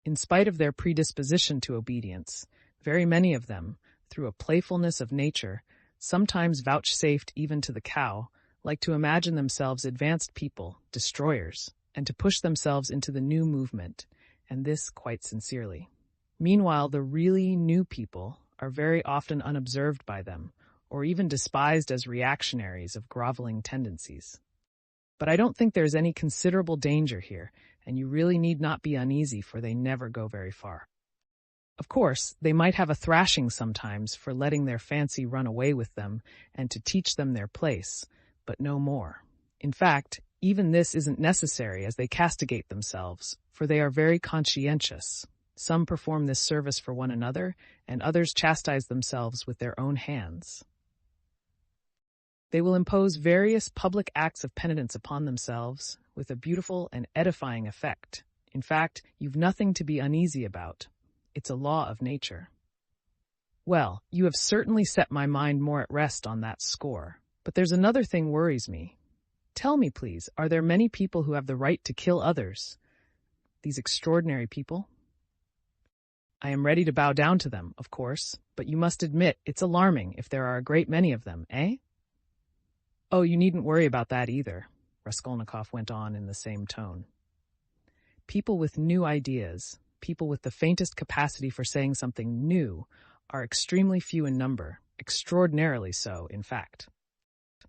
In spite of their predisposition to obedience, very many of them, through a playfulness of nature, sometimes vouchsafed even to the cow, like to imagine themselves advanced people, destroyers, and to push themselves into the new movement, and this quite sincerely. Meanwhile, the really new people are very often unobserved by them, or even despised as reactionaries of groveling tendencies. But I don't think there's any considerable danger here, and you really need not be uneasy, for they never go very far. Of course, they might have a thrashing sometimes for letting their fancy run away with them and to teach them their place, but no more. In fact, even this isn't necessary, as they castigate themselves, for they are very conscientious. Some perform this service for one another, and others chastise themselves with their own hands. They will impose various public acts of penitence upon themselves with a beautiful and edifying effect. In fact, you've nothing to be uneasy about. It's a law of nature. Well, you have certainly set my mind more at rest on that score. But there's another thing worries me. Tell me, please, are there many people who have the right to kill others? These extraordinary people? I am ready to bow down to them, of course, but you must admit it's alarming if there are a great many of them, eh? Oh, you needn't worry about that either, Raskolnikov went on in the same tone. People with new ideas, people with the faintest capacity for saying something new, are extremely few in number, extraordinarily so, in fact.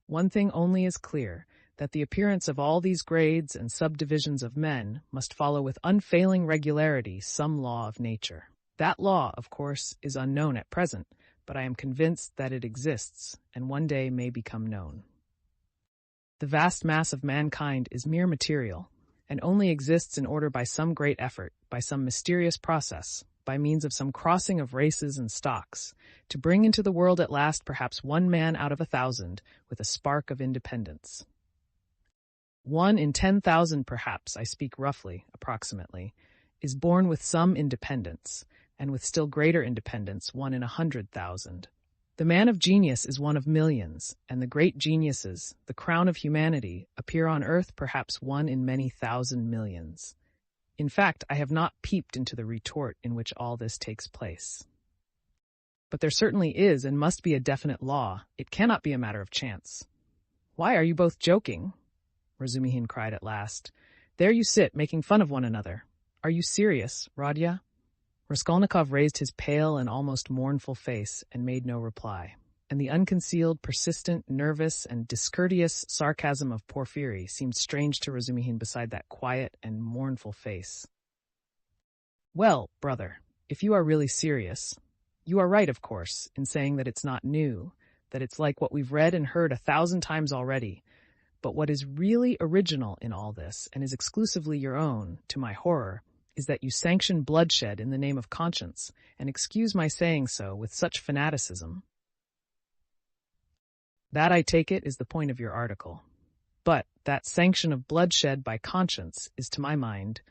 One thing only is clear, that the appearance of all these grades and subdivisions of men must follow with unfailing regularity some law of nature. That law, of course, is unknown at present, but I am convinced that it exists, and one day may become known. The vast mass of mankind is mere material, and only exists in order by some great effort, by some mysterious process, by means of some crossing of races and stocks, to bring into the world at last perhaps 1 man out of 1,000 with a spark of independence. 1 in 10,000 perhaps, I speak roughly, approximately, is born with some independence, and with still greater independence 1 in 100,000. The man of genius is one of millions, and the great geniuses, the crown of humanity, appear on earth perhaps 1 in many thousand millions. In fact, I have not peeped into the retort in which all this takes place. But there certainly is and must be a definite law. It cannot be a matter of chance. Why are you both joking? Razumihin cried at last. There you sit, making fun of one another. Are you serious, Rodya? Raskolnikov raised his pale and almost mournful face and made no reply, and the unconcealed, persistent, nervous, and discourteous sarcasm of Porfiry seemed strange to Razumihin beside that quiet and mournful face. Well, brother, if you are really serious, you are right, of course, in saying that it's not new, that it's like what we've read and heard 1,000 times already. But what is really original in all this, and is exclusively your own, to my horror, is that you sanction bloodshed in the name of conscience, and excuse my saying so with such fanaticism. That, I take it, is the point of your article. But that sanction of bloodshed by conscience is, to my mind,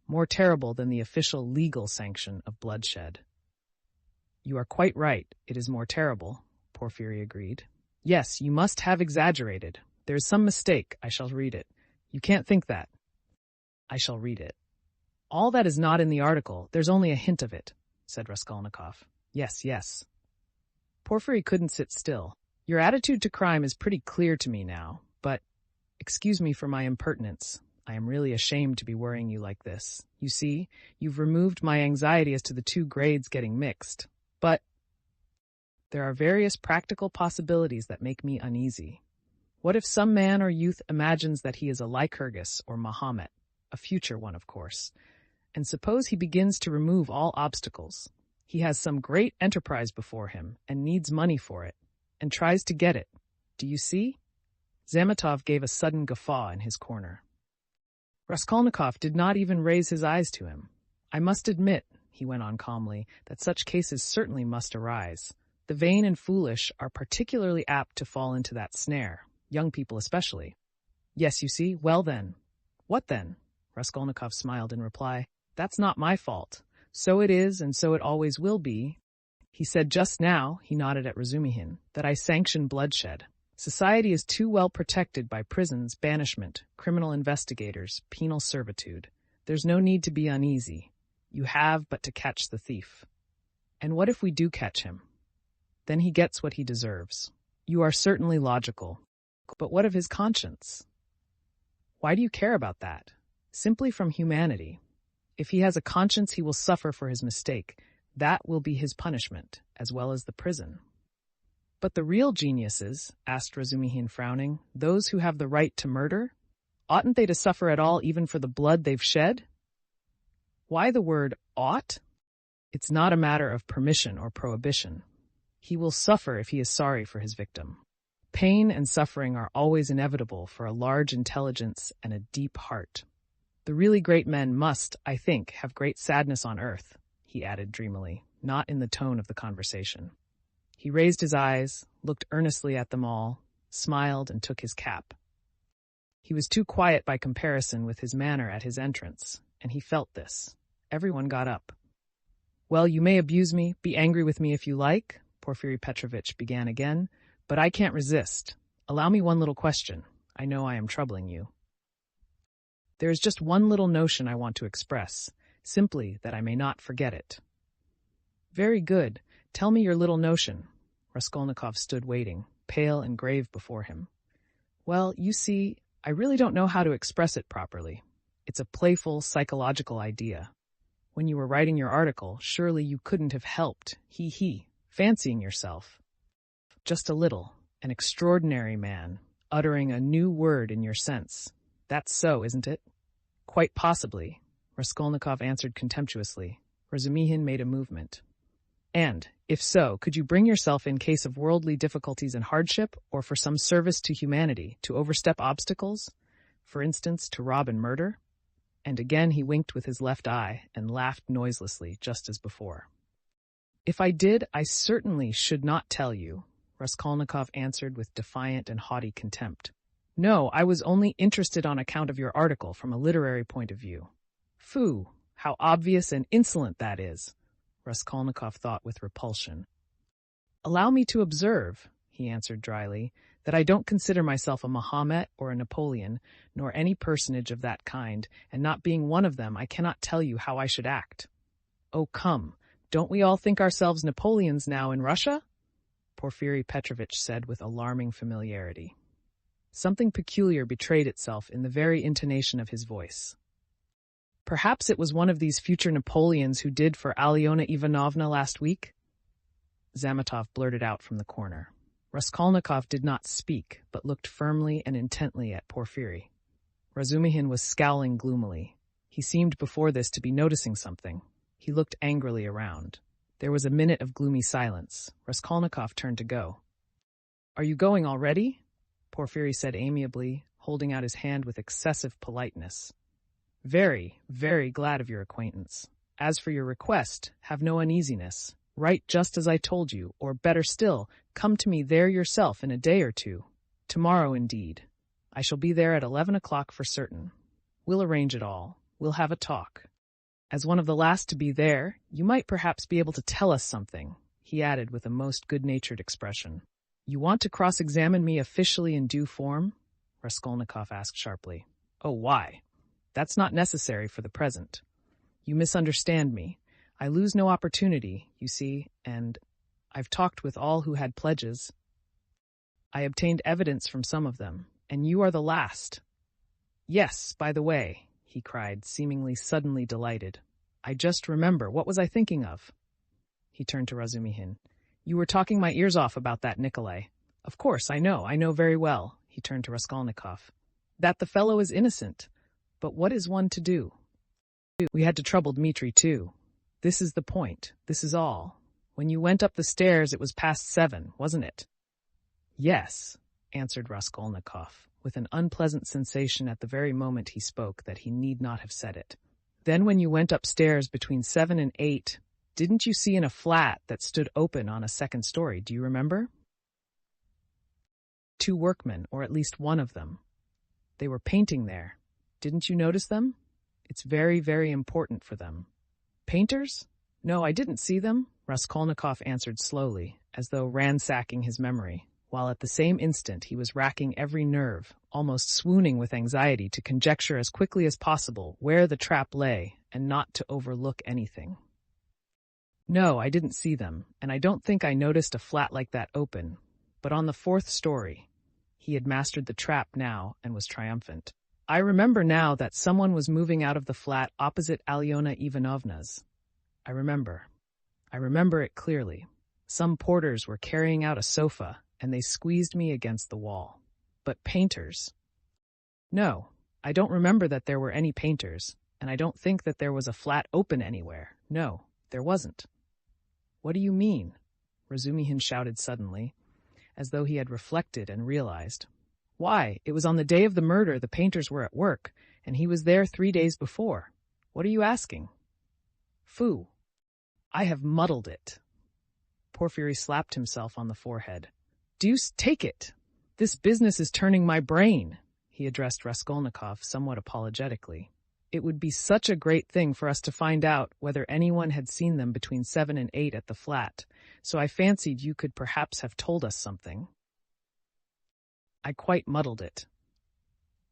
more terrible than the official legal sanction of bloodshed. You are quite right, it is more terrible, Porfiry agreed. Yes, you must have exaggerated. There is some mistake. I shall read it. You can't think that. I shall read it. All that is not in the article, there's only a hint of it, said Raskolnikov. Yes, yes. Porfiry couldn't sit still. Your attitude to crime is pretty clear to me now, but excuse me for my impertinence. I am really ashamed to be worrying you like this. You see, you've removed my anxiety as to the 2 grades getting mixed. But there are various practical possibilities that make me uneasy. What if some man or youth imagines that he is a Lycurgus or Mahomet, a future one, of course, and suppose he begins to remove all obstacles. He has some great enterprise before him and needs money for it, and tries to get it. Do you see? Zametov gave a sudden guffaw in his corner. Raskolnikov did not even raise his eyes to him. I must admit, he went on calmly, that such cases certainly must arise. The vain and foolish are particularly apt to fall into that snare, young people especially. Yes, you see? Well then. What then? Raskolnikov smiled in reply. That's not my fault. So it is, and so it always will be. He said just now, he nodded at Razumihin, that I sanction bloodshed. Society is too well protected by prisons, banishment, criminal investigators, penal servitude. There's no need to be uneasy. You have but to catch the thief. And what if we do catch him? Then he gets what he deserves. You are certainly logical. But what of his conscience? Why do you care about that? Simply from humanity. If he has a conscience, he will suffer for his mistake. That will be his punishment, as well as the prison. But the real geniuses, asked Razumihin frowning, those who have the right to murder, oughtn't they to suffer at all even for the blood they've shed? Why the word ought? It's not a matter of permission or prohibition. He will suffer if he is sorry for his victim. Pain and suffering are always inevitable for a large intelligence and a deep heart. The really great men must, I think, have great sadness on earth, he added dreamily, not in the tone of the conversation. He raised his eyes, looked earnestly at them all, smiled, and took his cap. He was too quiet by comparison with his manner at his entrance, and he felt this. Everyone got up. "Well, you may abuse me, be angry with me if you like," Porfiri Petrovitch began again, "but I can't resist. Allow me one little question. I know I am troubling you. There is just one little notion I want to express, simply that I may not forget it." "Very good. Tell me your little notion." Raskolnikov stood waiting, pale and grave before him. "Well, you see, I really don't know how to express it properly. It's a playful, psychological idea. When you were writing your article, surely you couldn't have helped, fancying yourself just a little, an extraordinary man, uttering a new word in your sense. That's so, isn't it?" "Quite possibly," Raskolnikov answered contemptuously. Razumihin made a movement. "And, if so, could you bring yourself in case of worldly difficulties and hardship, or for some service to humanity, to overstep obstacles? For instance, to rob and murder?" And again he winked with his left eye and laughed noiselessly, just as before. "If I did, I certainly should not tell you," Raskolnikov answered with defiant and haughty contempt. "No, I was only interested on account of your article from a literary point of view." "Phoo, how obvious and insolent that is," Raskolnikov thought with repulsion. "Allow me to observe," he answered dryly, "that I don't consider myself a Mahomet or a Napoleon, nor any personage of that kind, and not being one of them, I cannot tell you how I should act." "Oh, come, don't we all think ourselves Napoleons now in Russia?" Porfiri Petrovitch said with alarming familiarity. Something peculiar betrayed itself in the very intonation of his voice. "Perhaps it was one of these future Napoleons who did for Alyona Ivanovna last week?" Zametov blurted out from the corner. Raskolnikov did not speak, but looked firmly and intently at Porfiri. Razumihin was scowling gloomily. He seemed before this to be noticing something. He looked angrily around. There was a minute of gloomy silence. Raskolnikov turned to go. "Are you going already?" Porfiri said amiably, holding out his hand with excessive politeness. "Very, very glad of your acquaintance. As for your request, have no uneasiness. Write just as I told you, or better still, come to me there yourself in a day or two. Tomorrow, indeed. I shall be there at 11 o'clock for certain. We'll arrange it all. We'll have a talk. As one of the last to be there, you might perhaps be able to tell us something," he added with a most good-natured expression. "You want to cross-examine me officially in due form?" Raskolnikov asked sharply. "Oh, why? That's not necessary for the present. You misunderstand me. I lose no opportunity, you see, and I've talked with all who had pledges. I obtained evidence from some of them, and you are the last. Yes, by the way," he cried, seemingly suddenly delighted. "I just remember, what was I thinking of?" He turned to Razumihin. "You were talking my ears off about that Nikolai. Of course, I know very well," he turned to Raskolnikov, "that the fellow is innocent. But what is one to do? We had to trouble Dmitri too. This is the point. This is all. When you went up the stairs, it was past 7, wasn't it?" "Yes," answered Raskolnikov, with an unpleasant sensation at the very moment he spoke that he need not have said it. "Then when you went upstairs between 7 and 8, didn't you see in a flat that stood open on a second story, do you remember? 2 workmen, or at least one of them. They were painting there. Didn't you notice them? It's very, very important for them." "Painters? No, I didn't see them," Raskolnikov answered slowly, as though ransacking his memory, while at the same instant he was racking every nerve, almost swooning with anxiety to conjecture as quickly as possible where the trap lay and not to overlook anything. "No, I didn't see them, and I don't think I noticed a flat like that open, but on the 4th story." He had mastered the trap now and was triumphant. "I remember now that someone was moving out of the flat opposite Alyona Ivanovna's. I remember it clearly. Some porters were carrying out a sofa, and they squeezed me against the wall. But painters? No, I don't remember that there were any painters, and I don't think that there was a flat open anywhere. No, there wasn't." "What do you mean?" Razumihin shouted suddenly, as though he had reflected and realized. "Why, it was on the day of the murder the painters were at work, and he was there 3 days before. What are you asking?" "Phoo, I have muddled it. Porfiry slapped himself on the forehead. Deuce take it! This business is turning my brain, he addressed Raskolnikov somewhat apologetically. It would be such a great thing for us to find out whether anyone had seen them between 7 and 8 at the flat, so I fancied you could perhaps have told us something. I quite muddled it.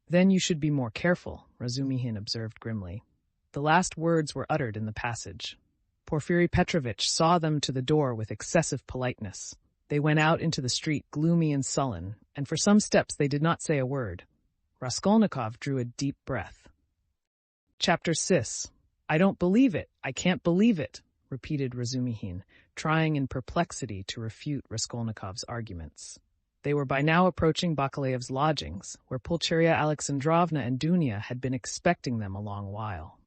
Then you should be more careful, Razumihin observed grimly. The last words were uttered in the passage. Porfiry Petrovitch saw them to the door with excessive politeness. They went out into the street gloomy and sullen, and for some steps they did not say a word. Raskolnikov drew a deep breath. Chapter 6. I don't believe it. I can't believe it, repeated Razumihin, trying in perplexity to refute Raskolnikov's arguments. They were by now approaching Bakaleyev's lodgings, where Pulcheria Alexandrovna and Dunya had been expecting them a long while.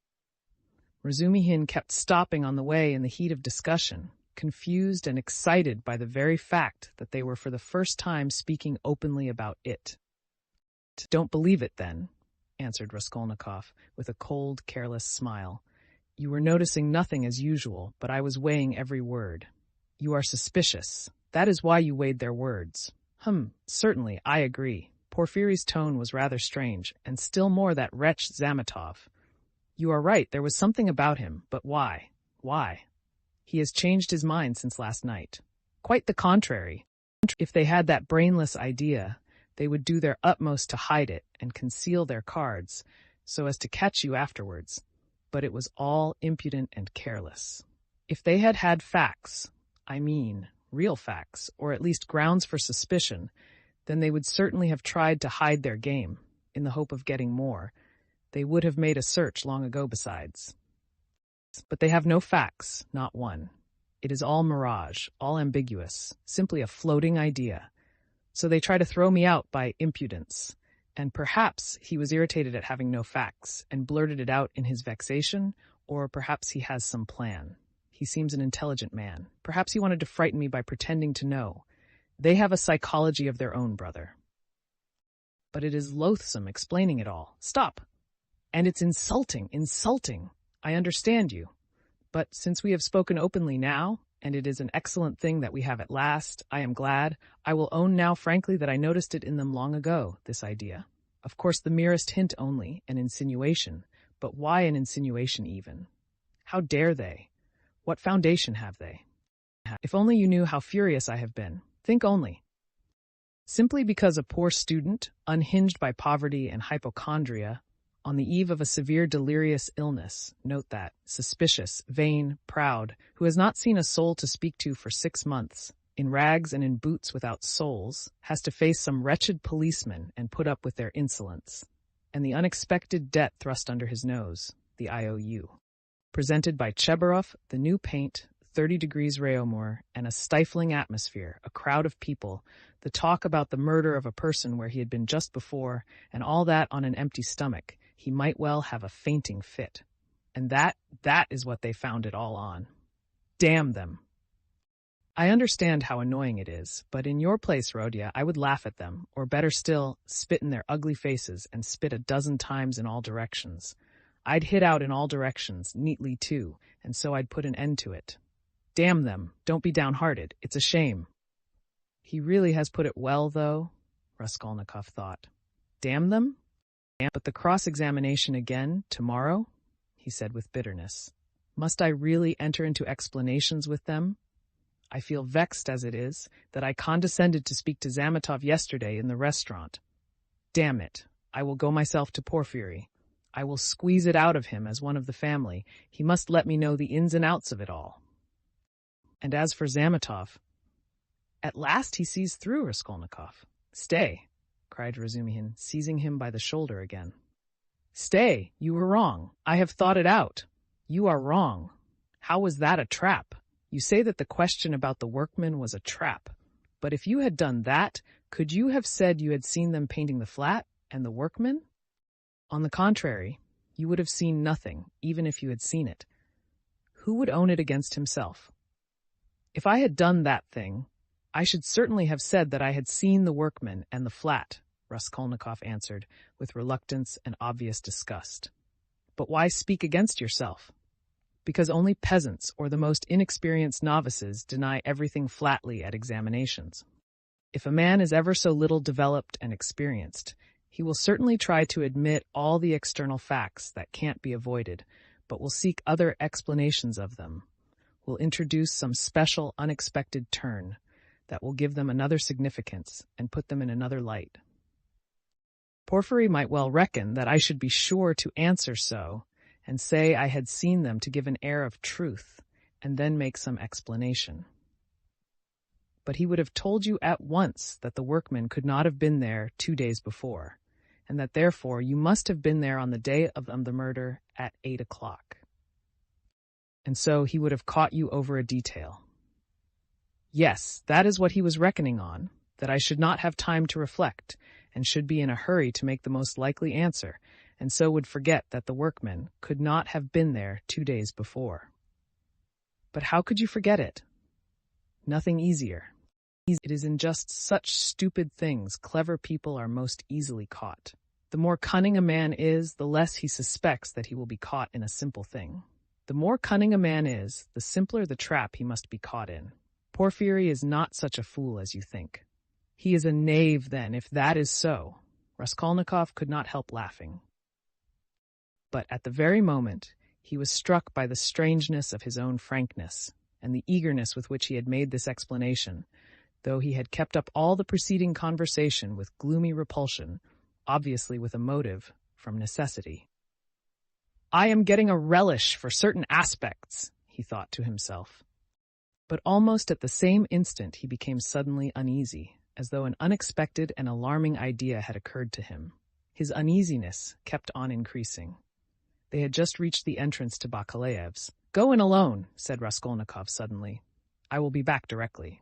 Razumihin kept stopping on the way in the heat of discussion, confused and excited by the very fact that they were for the first time speaking openly about it. Don't believe it, then, answered Raskolnikov, with a cold, careless smile. You were noticing nothing as usual, but I was weighing every word. You are suspicious. That is why you weighed their words. Certainly, I agree. Porfiry's tone was rather strange, and still more that wretch Zametov. You are right, there was something about him, but why? Why? He has changed his mind since last night. Quite the contrary. If they had that brainless idea, they would do their utmost to hide it and conceal their cards, so as to catch you afterwards. But it was all impudent and careless. If they had had facts, real facts, or at least grounds for suspicion, then they would certainly have tried to hide their game, in the hope of getting more. They would have made a search long ago besides. But they have no facts, not one. It is all mirage, all ambiguous, simply a floating idea. So they try to throw me out by impudence, and perhaps he was irritated at having no facts, and blurted it out in his vexation, or perhaps he has some plan. He seems an intelligent man. Perhaps he wanted to frighten me by pretending to know. They have a psychology of their own, brother. But it is loathsome explaining it all. Stop! And it's insulting. I understand you. But since we have spoken openly now, and it is an excellent thing that we have at last, I am glad. I will own now frankly that I noticed it in them long ago, this idea. Of course the merest hint only, an insinuation. But why an insinuation even? How dare they? What foundation have they? If only you knew how furious I have been. Think only. Simply because a poor student, unhinged by poverty and hypochondria, on the eve of a severe delirious illness, note that, suspicious, vain, proud, who has not seen a soul to speak to for 6 months, in rags and in boots without soles, has to face some wretched policeman and put up with their insolence, and the unexpected debt thrust under his nose, the IOU. Presented by Chebarov, the new paint, 30 degrees Réaumur, and a stifling atmosphere, a crowd of people, the talk about the murder of a person where he had been just before, and all that on an empty stomach, he might well have a fainting fit. And that is what they found it all on. Damn them. I understand how annoying it is, but in your place, Rodya, I would laugh at them, or better still, spit in their ugly faces and spit a dozen times in all directions. I'd hit out in all directions, neatly too, and so I'd put an end to it. Damn them, don't be downhearted, it's a shame. He really has put it well, though, Raskolnikov thought. Damn them? But the cross-examination again, tomorrow? He said with bitterness. Must I really enter into explanations with them? I feel vexed as it is, that I condescended to speak to Zametov yesterday in the restaurant. Damn it, I will go myself to Porfiry. I will squeeze it out of him as one of the family. He must let me know the ins and outs of it all. And as for Zametov, at last he sees through Raskolnikov. Stay, cried Razumihin, seizing him by the shoulder again. Stay, you were wrong. I have thought it out. You are wrong. How was that a trap? You say that the question about the workmen was a trap. But if you had done that, could you have said you had seen them painting the flat and the workmen? On the contrary, you would have seen nothing, even if you had seen it. Who would own it against himself? If I had done that thing, I should certainly have said that I had seen the workmen and the flat, Raskolnikov answered, with reluctance and obvious disgust. But why speak against yourself? because only peasants or the most inexperienced novices deny everything flatly at examinations. If a man is ever so little developed and experienced, he will certainly try to admit all the external facts that can't be avoided, but will seek other explanations of them, will introduce some special unexpected turn that will give them another significance and put them in another light. Porphyry might well reckon that I should be sure to answer so, and say I had seen them to give an air of truth, and then make some explanation. But he would have told you at once that the workman could not have been there 2 days before, and that therefore you must have been there on the day of the murder at 8 o'clock. And so he would have caught you over a detail. Yes, that is what he was reckoning on, that I should not have time to reflect, and should be in a hurry to make the most likely answer, and so would forget that the workman could not have been there 2 days before. But how could you forget it? Nothing easier. It is in just such stupid things clever people are most easily caught. The more cunning a man is, the less he suspects that he will be caught in a simple thing. The more cunning a man is, the simpler the trap he must be caught in. Porphyry is not such a fool as you think. He is a knave, then, if that is so. Raskolnikov could not help laughing. But at the very moment, he was struck by the strangeness of his own frankness, and the eagerness with which he had made this explanation, though he had kept up all the preceding conversation with gloomy repulsion, obviously with a motive from necessity. I am getting a relish for certain aspects, he thought to himself. But almost at the same instant he became suddenly uneasy, as though an unexpected and alarming idea had occurred to him. His uneasiness kept on increasing. They had just reached the entrance to Bakalaev's. Go in alone, said Raskolnikov suddenly. I will be back directly.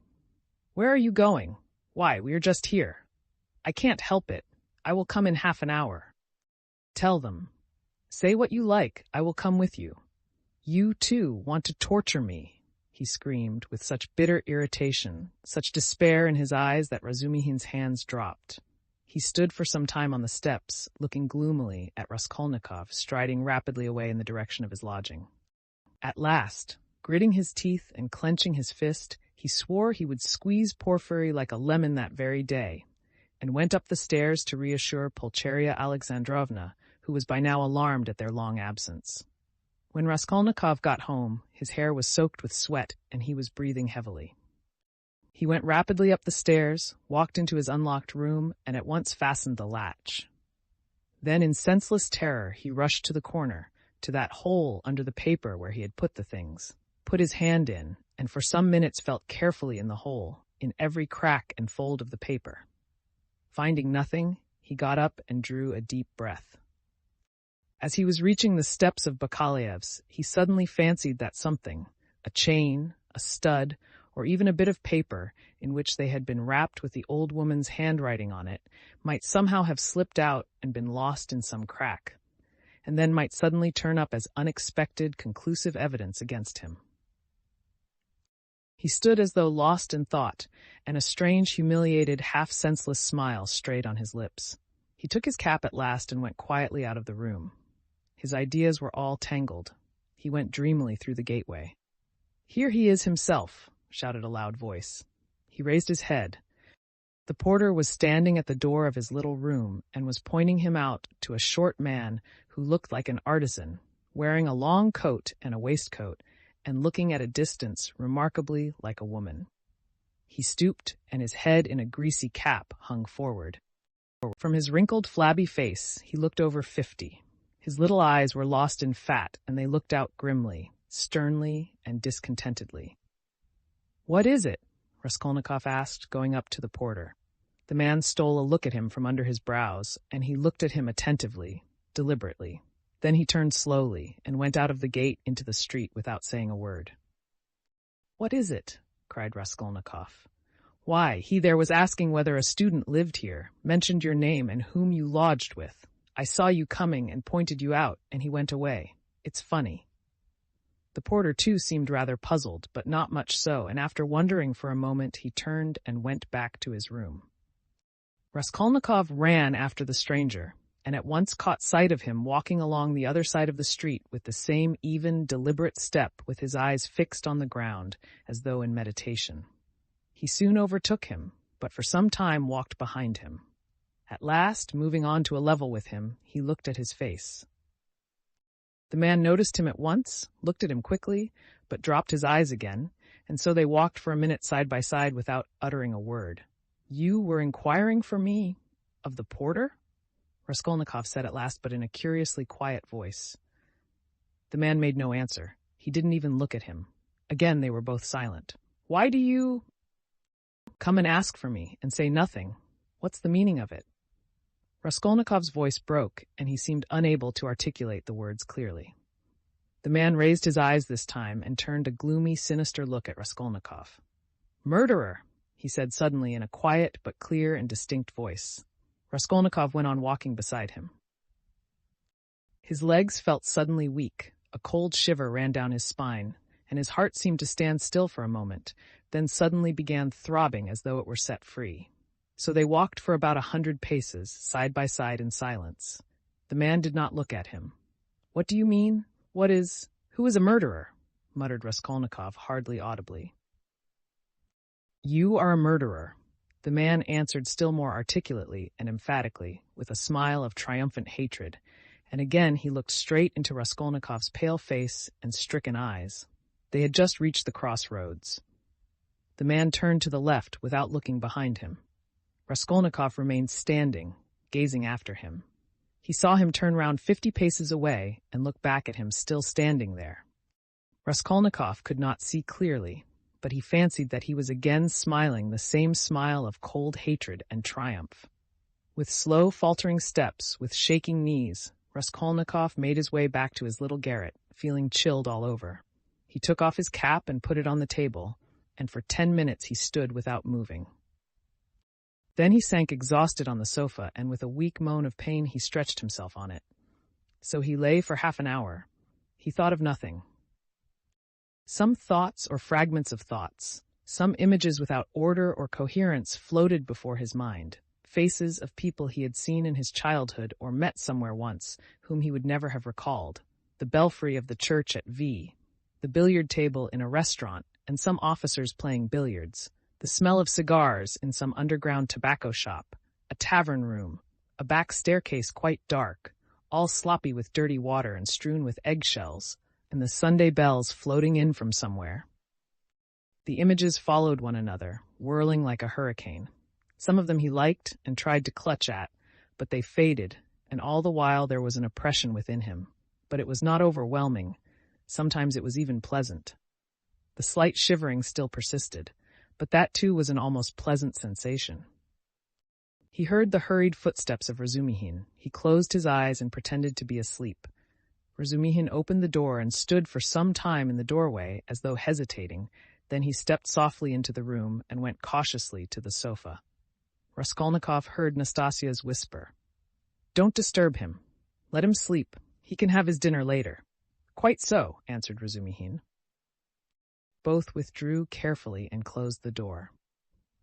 Where are you going? Why, we are just here. I can't help it. I will come in half an hour. Tell them. Say what you like, I will come with you. You, too, want to torture me, he screamed with such bitter irritation, such despair in his eyes that Razumihin's hands dropped. He stood for some time on the steps, looking gloomily at Raskolnikov striding rapidly away in the direction of his lodging. At last, gritting his teeth and clenching his fist, he swore he would squeeze Porphyry like a lemon that very day, and went up the stairs to reassure Pulcheria Alexandrovna, who was by now alarmed at their long absence. When Raskolnikov got home, his hair was soaked with sweat and he was breathing heavily. He went rapidly up the stairs, walked into his unlocked room, and at once fastened the latch. Then in senseless terror he rushed to the corner, to that hole under the paper where he had put the things, put his hand in, and for some minutes felt carefully in the hole, in every crack and fold of the paper. Finding nothing, he got up and drew a deep breath. As he was reaching the steps of Bakalaev's, he suddenly fancied that something, a chain, a stud, or even a bit of paper in which they had been wrapped with the old woman's handwriting on it, might somehow have slipped out and been lost in some crack, and then might suddenly turn up as unexpected, conclusive evidence against him. He stood as though lost in thought, and a strange, humiliated, half-senseless smile strayed on his lips. He took his cap at last and went quietly out of the room. His ideas were all tangled. He went dreamily through the gateway. Here he is himself, shouted a loud voice. He raised his head. The porter was standing at the door of his little room and was pointing him out to a short man who looked like an artisan, wearing a long coat and a waistcoat, and looking at a distance remarkably like a woman. He stooped, and his head in a greasy cap hung forward. From his wrinkled, flabby face, he looked over 50. His little eyes were lost in fat, and they looked out grimly, sternly, and discontentedly. What is it? Raskolnikov asked, going up to the porter. The man stole a look at him from under his brows, and he looked at him attentively, deliberately. Then he turned slowly and went out of the gate into the street without saying a word. What is it? Cried Raskolnikov. Why, he there was asking whether a student lived here, mentioned your name and whom you lodged with. I saw you coming and pointed you out, and he went away. It's funny. The porter, too, seemed rather puzzled, but not much so, and after wondering for a moment, he turned and went back to his room. Raskolnikov ran after the stranger, and at once caught sight of him walking along the other side of the street with the same even, deliberate step, with his eyes fixed on the ground, as though in meditation. He soon overtook him, but for some time walked behind him. At last, moving on to a level with him, he looked at his face. The man noticed him at once, looked at him quickly, but dropped his eyes again, and so they walked for a minute side by side without uttering a word. "You were inquiring for me of the porter?" Raskolnikov said at last, but in a curiously quiet voice. The man made no answer. He didn't even look at him. Again they were both silent. "Why do you come and ask for me, and say nothing? What's the meaning of it?" Raskolnikov's voice broke, and he seemed unable to articulate the words clearly. The man raised his eyes this time and turned a gloomy, sinister look at Raskolnikov. "Murderer!" he said suddenly in a quiet but clear and distinct voice. Raskolnikov went on walking beside him. His legs felt suddenly weak, a cold shiver ran down his spine, and his heart seemed to stand still for a moment, then suddenly began throbbing as though it were set free. So they walked for about 100 paces, side by side in silence. The man did not look at him. "What do you mean? Who is a murderer?" muttered Raskolnikov, hardly audibly. "You are a murderer," the man answered still more articulately and emphatically, with a smile of triumphant hatred, and again he looked straight into Raskolnikov's pale face and stricken eyes. They had just reached the crossroads. The man turned to the left without looking behind him. Raskolnikov remained standing, gazing after him. He saw him turn round 50 paces away and look back at him still standing there. Raskolnikov could not see clearly, but he fancied that he was again smiling the same smile of cold hatred and triumph. With slow, faltering steps, with shaking knees, Raskolnikov made his way back to his little garret, feeling chilled all over. He took off his cap and put it on the table, and for 10 minutes he stood without moving. Then he sank exhausted on the sofa, and with a weak moan of pain he stretched himself on it. So he lay for half an hour. He thought of nothing. Some thoughts or fragments of thoughts, some images without order or coherence floated before his mind, faces of people he had seen in his childhood or met somewhere once, whom he would never have recalled, the belfry of the church at V, the billiard table in a restaurant, and some officers playing billiards, the smell of cigars in some underground tobacco shop, a tavern room, a back staircase quite dark, all sloppy with dirty water and strewn with eggshells, and the Sunday bells floating in from somewhere. The images followed one another, whirling like a hurricane. Some of them he liked and tried to clutch at, but they faded, and all the while there was an oppression within him. But it was not overwhelming. Sometimes it was even pleasant. The slight shivering still persisted, but that too was an almost pleasant sensation. He heard the hurried footsteps of Razumihin. He closed his eyes and pretended to be asleep. Razumihin opened the door and stood for some time in the doorway, as though hesitating. Then he stepped softly into the room and went cautiously to the sofa. Raskolnikov heard Nastasia's whisper. "Don't disturb him. Let him sleep. He can have his dinner later." "Quite so," answered Razumihin. Both withdrew carefully and closed the door.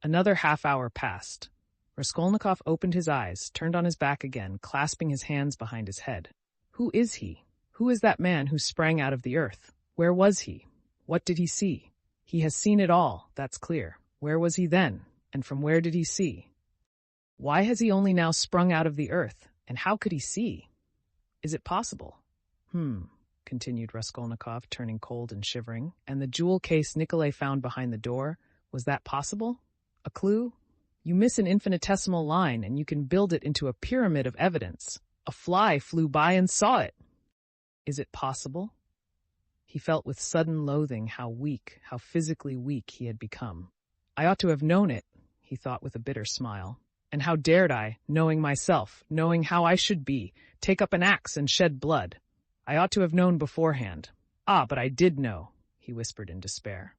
Another half-hour passed. Raskolnikov opened his eyes, turned on his back again, clasping his hands behind his head. Who is he? Who is that man who sprang out of the earth? Where was he? What did he see? He has seen it all, that's clear. Where was he then? And from where did he see? Why has he only now sprung out of the earth? And how could he see? Is it possible? Continued Raskolnikov, turning cold and shivering. And the jewel case Nikolay found behind the door, was that possible? A clue? You miss an infinitesimal line, and you can build it into a pyramid of evidence. A fly flew by and saw it. Is it possible? He felt with sudden loathing how weak, how physically weak he had become. I ought to have known it, he thought with a bitter smile. And how dared I, knowing myself, knowing how I should be, take up an axe and shed blood? I ought to have known beforehand. Ah, but I did know, he whispered in despair.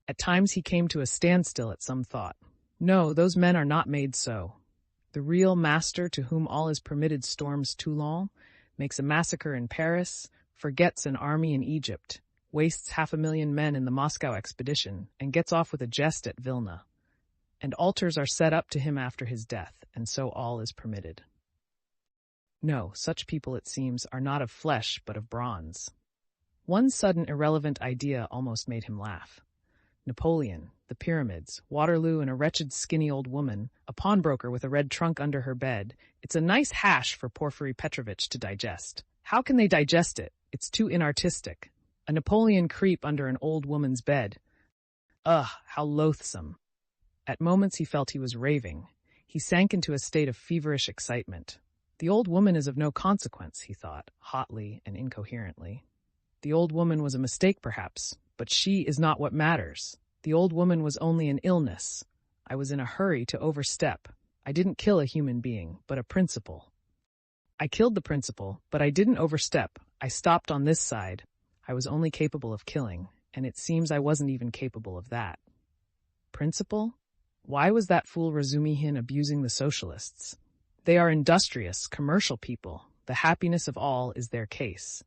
At times he came to a standstill at some thought. No, those men are not made so. The real master to whom all is permitted storms Toulon, makes a massacre in Paris, forgets an army in Egypt, wastes 500,000 men in the Moscow expedition, and gets off with a jest at Vilna. And altars are set up to him after his death, and so all is permitted. No, such people, it seems, are not of flesh but of bronze. One sudden irrelevant idea almost made him laugh. Napoleon, the pyramids, Waterloo, and a wretched skinny old woman, a pawnbroker with a red trunk under her bed. It's a nice hash for Porfiry Petrovitch to digest. How can they digest it? It's too inartistic. A Napoleon creep under an old woman's bed. Ugh, how loathsome. At moments he felt he was raving. He sank into a state of feverish excitement. The old woman is of no consequence, he thought, hotly and incoherently. The old woman was a mistake, perhaps, but she is not what matters. The old woman was only an illness. I was in a hurry to overstep. I didn't kill a human being, but a principle. I killed the principle, but I didn't overstep. I stopped on this side. I was only capable of killing, and it seems I wasn't even capable of that. Principle? Why was that fool Razumihin abusing the socialists? They are industrious, commercial people. The happiness of all is their case.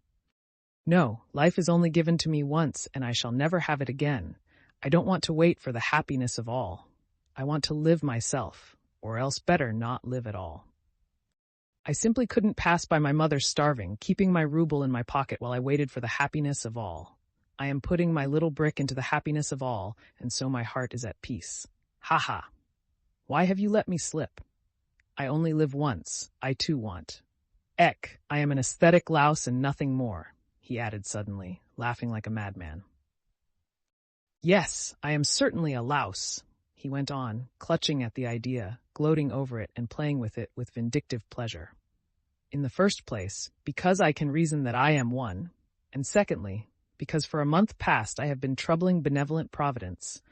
No, life is only given to me once, and I shall never have it again. I don't want to wait for the happiness of all. I want to live myself, or else better not live at all. I simply couldn't pass by my mother starving, keeping my ruble in my pocket while I waited for the happiness of all. I am putting my little brick into the happiness of all, and so my heart is at peace. Ha ha! Why have you let me slip? I only live once. I too want. Eck, I am an aesthetic louse and nothing more, he added suddenly, laughing like a madman. Yes, I am certainly a louse, he went on, clutching at the idea, gloating over it and playing with it with vindictive pleasure. In the first place, because I can reason that I am one, and secondly, because for a month past I have been troubling benevolent Providence,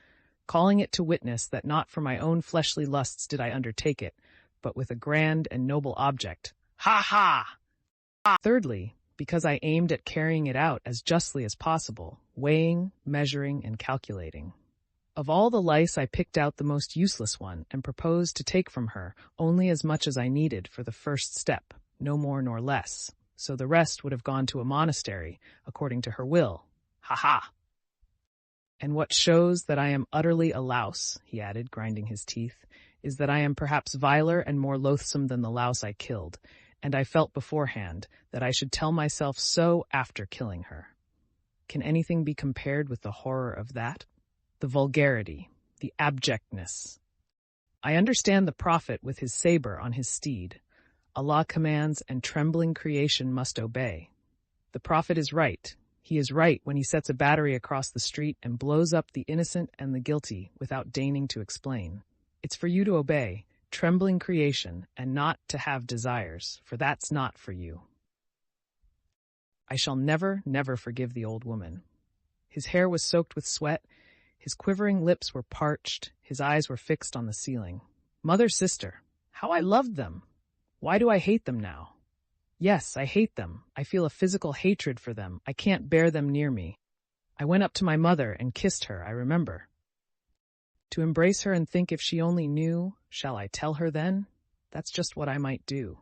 calling it to witness that not for my own fleshly lusts did I undertake it, but with a grand and noble object. Ha ha! Thirdly, because I aimed at carrying it out as justly as possible, weighing, measuring, and calculating. Of all the lice I picked out the most useless one and proposed to take from her only as much as I needed for the first step, no more nor less, so the rest would have gone to a monastery, according to her will. Ha ha! And what shows that I am utterly a louse, he added, grinding his teeth, is that I am perhaps viler and more loathsome than the louse I killed, and I felt beforehand that I should tell myself so after killing her. Can anything be compared with the horror of that? The vulgarity, the abjectness. I understand the prophet with his saber on his steed. Allah commands, and trembling creation must obey. The prophet is right. He is right when he sets a battery across the street and blows up the innocent and the guilty without deigning to explain. It's for you to obey, trembling creation, and not to have desires, for that's not for you. I shall never, never forgive the old woman. His hair was soaked with sweat, his quivering lips were parched, his eyes were fixed on the ceiling. Mother, sister, how I loved them! Why do I hate them now? Yes, I hate them. I feel a physical hatred for them. I can't bear them near me. I went up to my mother and kissed her, I remember. To embrace her and think if she only knew, shall I tell her then? That's just what I might do.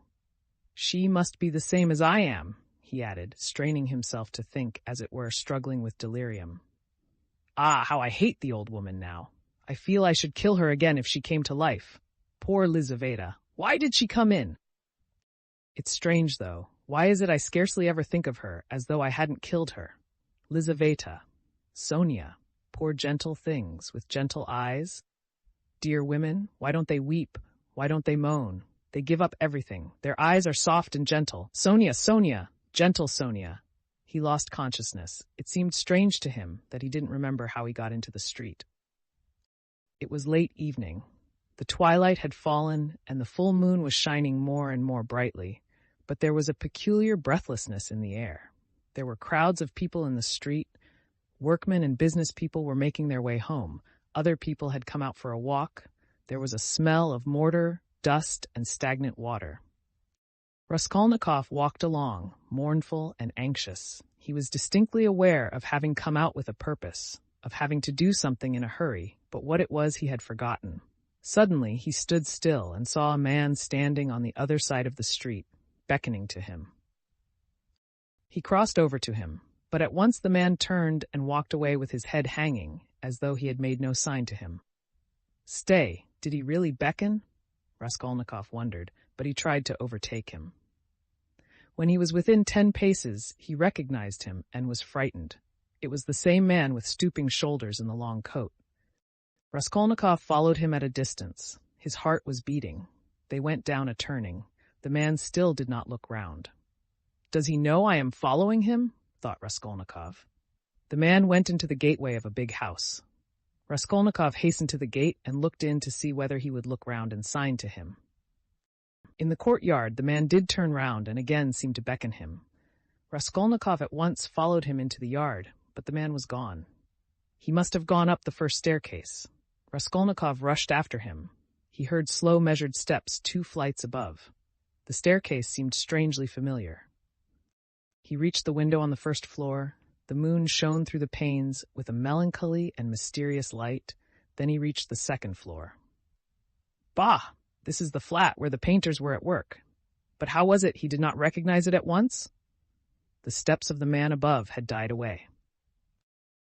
She must be the same as I am, he added, straining himself to think, as it were, struggling with delirium. Ah, how I hate the old woman now. I feel I should kill her again if she came to life. Poor Lizaveta. Why did she come in? It's strange, though. Why is it I scarcely ever think of her, as though I hadn't killed her? Lizaveta. Sonia. Poor gentle things, with gentle eyes. Dear women, why don't they weep? Why don't they moan? They give up everything. Their eyes are soft and gentle. Sonia, Sonia! Gentle Sonia. He lost consciousness. It seemed strange to him that he didn't remember how he got into the street. It was late evening. The twilight had fallen, and the full moon was shining more and more brightly, but there was a peculiar breathlessness in the air. There were crowds of people in the street. Workmen and business people were making their way home. Other people had come out for a walk. There was a smell of mortar, dust, and stagnant water. Raskolnikov walked along, mournful and anxious. He was distinctly aware of having come out with a purpose, of having to do something in a hurry, but what it was he had forgotten. Suddenly he stood still and saw a man standing on the other side of the street, beckoning to him. He crossed over to him, but at once the man turned and walked away with his head hanging, as though he had made no sign to him. Stay, did he really beckon? Raskolnikov wondered, but he tried to overtake him. When he was within 10 paces, he recognized him and was frightened. It was the same man with stooping shoulders and the long coat. Raskolnikov followed him at a distance. His heart was beating. They went down a turning. The man still did not look round. "Does he know I am following him?" thought Raskolnikov. The man went into the gateway of a big house. Raskolnikov hastened to the gate and looked in to see whether he would look round and sign to him. In the courtyard, the man did turn round and again seemed to beckon him. Raskolnikov at once followed him into the yard, but the man was gone. He must have gone up the first staircase. Raskolnikov rushed after him. He heard slow measured steps 2 flights above. The staircase seemed strangely familiar. He reached the window on the first floor. The moon shone through the panes with a melancholy and mysterious light. Then he reached the second floor. Bah! This is the flat where the painters were at work. But how was it he did not recognize it at once? The steps of the man above had died away.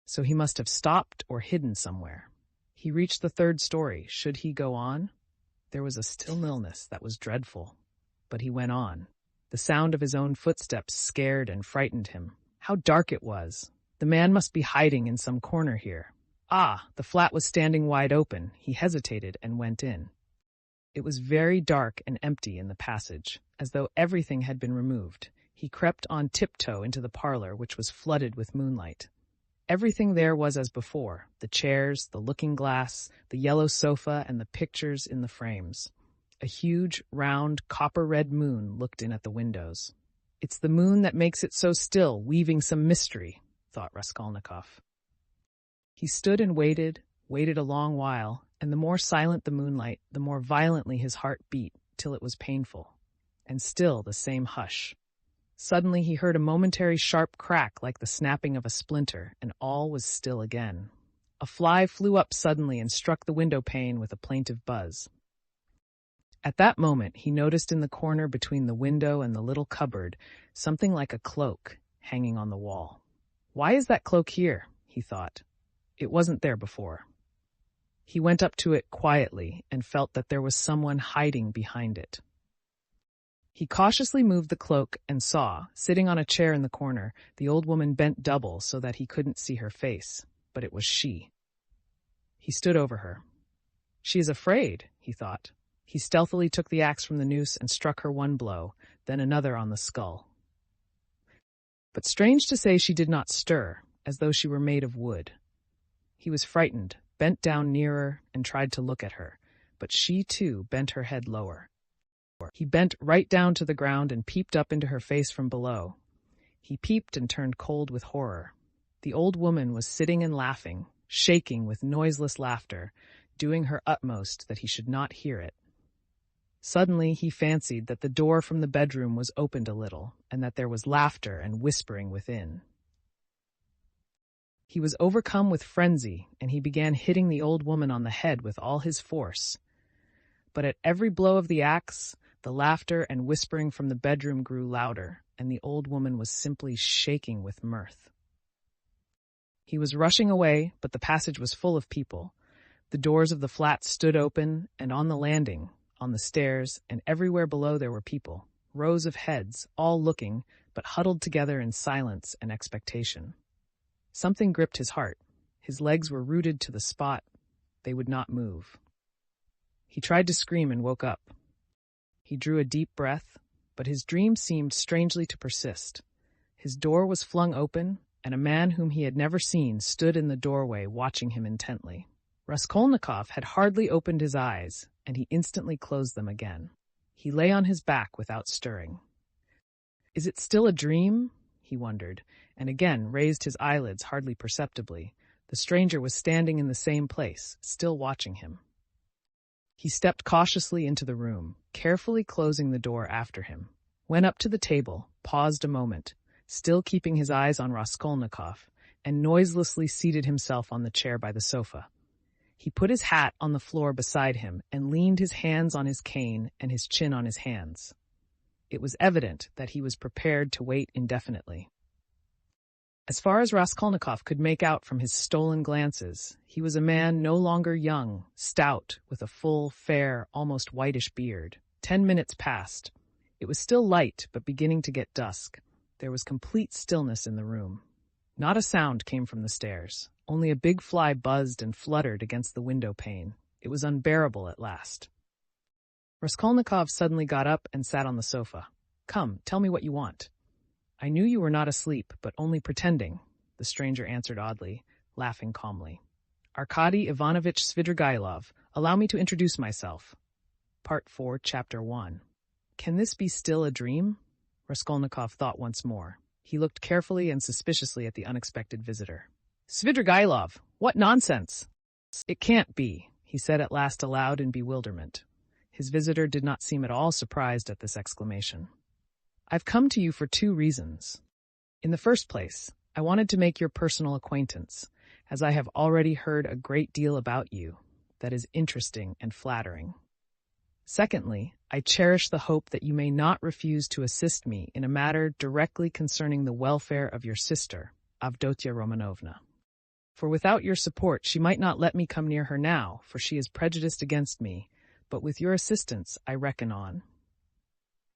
So he must have stopped or hidden somewhere. He reached the 3rd story. Should he go on? There was a stillness that was dreadful. But he went on. The sound of his own footsteps scared and frightened him. How dark it was. The man must be hiding in some corner here. Ah, the flat was standing wide open. He hesitated and went in. It was very dark and empty in the passage, as though everything had been removed. He crept on tiptoe into the parlor, which was flooded with moonlight. Everything there was as before, the chairs, the looking-glass, the yellow sofa, and the pictures in the frames. A huge, round, copper-red moon looked in at the windows. It's the moon that makes it so still, weaving some mystery, thought Raskolnikov. He stood and waited a long while, and the more silent the moonlight, the more violently his heart beat, till it was painful. And still the same hush. Suddenly he heard a momentary sharp crack like the snapping of a splinter, and all was still again. A fly flew up suddenly and struck the window pane with a plaintive buzz. At that moment he noticed in the corner between the window and the little cupboard something like a cloak hanging on the wall. Why is that cloak here? He thought. It wasn't there before. He went up to it quietly and felt that there was someone hiding behind it. He cautiously moved the cloak and saw, sitting on a chair in the corner, the old woman bent double so that he couldn't see her face, but it was she. He stood over her. She is afraid, he thought. He stealthily took the axe from the noose and struck her one blow, then another on the skull. But strange to say, she did not stir, as though she were made of wood. He was frightened, bent down nearer, and tried to look at her, but she, too, bent her head lower. He bent right down to the ground and peeped up into her face from below. He peeped and turned cold with horror. The old woman was sitting and laughing, shaking with noiseless laughter, doing her utmost that he should not hear it. Suddenly he fancied that the door from the bedroom was opened a little, and that there was laughter and whispering within. He was overcome with frenzy, and he began hitting the old woman on the head with all his force. But at every blow of the axe, the laughter and whispering from the bedroom grew louder, and the old woman was simply shaking with mirth. He was rushing away, but the passage was full of people. The doors of the flat stood open, and on the landing, on the stairs, and everywhere below there were people, rows of heads, all looking, but huddled together in silence and expectation. Something gripped his heart. His legs were rooted to the spot. They would not move. He tried to scream and woke up. He drew a deep breath, but his dream seemed strangely to persist. His door was flung open, and a man whom he had never seen stood in the doorway watching him intently. Raskolnikov had hardly opened his eyes, and he instantly closed them again. He lay on his back without stirring. Is it still a dream? He wondered, and again raised his eyelids hardly perceptibly. The stranger was standing in the same place, still watching him. He stepped cautiously into the room, carefully closing the door after him, went up to the table, paused a moment, still keeping his eyes on Raskolnikov, and noiselessly seated himself on the chair by the sofa. He put his hat on the floor beside him and leaned his hands on his cane and his chin on his hands. It was evident that he was prepared to wait indefinitely. As far as Raskolnikov could make out from his stolen glances, he was a man no longer young, stout, with a full, fair, almost whitish beard. 10 minutes passed. It was still light, but beginning to get dusk. There was complete stillness in the room. Not a sound came from the stairs. Only a big fly buzzed and fluttered against the window pane. It was unbearable at last. Raskolnikov suddenly got up and sat on the sofa. "Come, tell me what you want." "I knew you were not asleep, but only pretending," the stranger answered oddly, laughing calmly. "Arkady Ivanovitch Svidrigailov, allow me to introduce myself." Part 4, Chapter 1. Can this be still a dream? Raskolnikov thought once more. He looked carefully and suspiciously at the unexpected visitor. "Svidrigailov, what nonsense!" "It can't be," he said at last aloud in bewilderment. His visitor did not seem at all surprised at this exclamation. "I've come to you for 2 reasons. In the first place, I wanted to make your personal acquaintance, as I have already heard a great deal about you that is interesting and flattering. Secondly, I cherish the hope that you may not refuse to assist me in a matter directly concerning the welfare of your sister, Avdotia Romanovna. For without your support she might not let me come near her now, for she is prejudiced against me, but with your assistance I reckon on."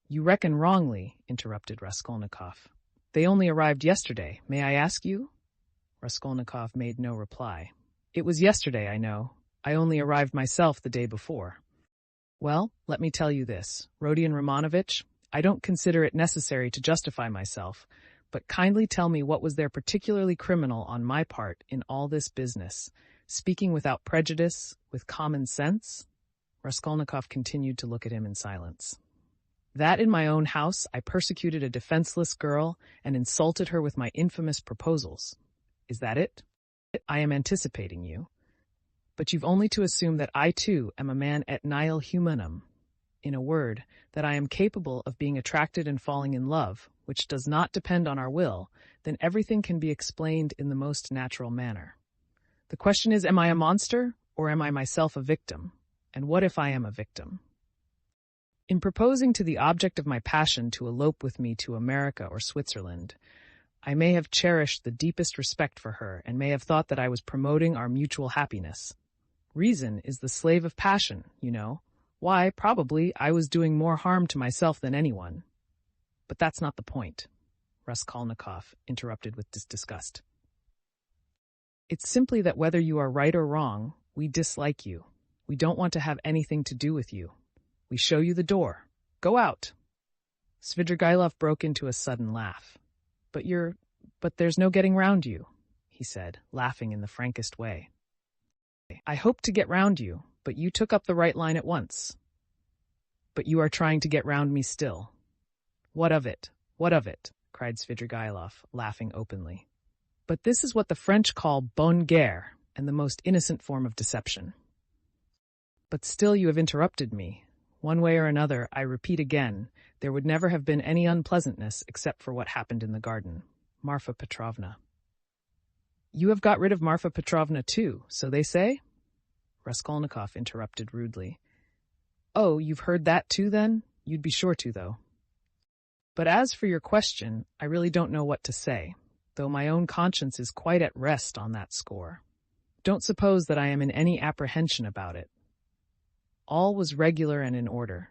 "You reckon wrongly," interrupted Raskolnikov. "They only arrived yesterday. May I ask you?" Raskolnikov made no reply. "It was yesterday, I know. I only arrived myself the day before." "Well, let me tell you this, Rodion Romanovitch, I don't consider it necessary to justify myself, but kindly tell me what was there particularly criminal on my part in all this business, speaking without prejudice, with common sense?" Raskolnikov continued to look at him in silence. "That in my own house I persecuted a defenseless girl and insulted her with my infamous proposals. Is that it? I am anticipating you. But you've only to assume that I, too, am a man et nihil humanum. In a word, that I am capable of being attracted and falling in love, which does not depend on our will, then everything can be explained in the most natural manner. The question is, am I a monster, or am I myself a victim? And what if I am a victim? In proposing to the object of my passion to elope with me to America or Switzerland, I may have cherished the deepest respect for her and may have thought that I was promoting our mutual happiness. Reason is the slave of passion, you know. Why, probably, I was doing more harm to myself than anyone. But that's not the point," Raskolnikov interrupted with disgust. "It's simply that whether you are right or wrong, we dislike you. We don't want to have anything to do with you. We show you the door. Go out." Svidrigailov broke into a sudden laugh. But there's no getting round you," he said, laughing in the frankest way. "I hoped to get round you, but you took up the right line at once. But you are trying to get round me still." "What of it? What of it?" cried Svidrigailov, laughing openly. "But this is what the French call bonne guerre, and the most innocent form of deception. But still you have interrupted me. One way or another, I repeat again, there would never have been any unpleasantness except for what happened in the garden. Marfa Petrovna." "You have got rid of Marfa Petrovna too, so they say?" Raskolnikov interrupted rudely. "Oh, you've heard that too, then? You'd be sure to, though. But as for your question, I really don't know what to say, though my own conscience is quite at rest on that score. Don't suppose that I am in any apprehension about it. All was regular and in order.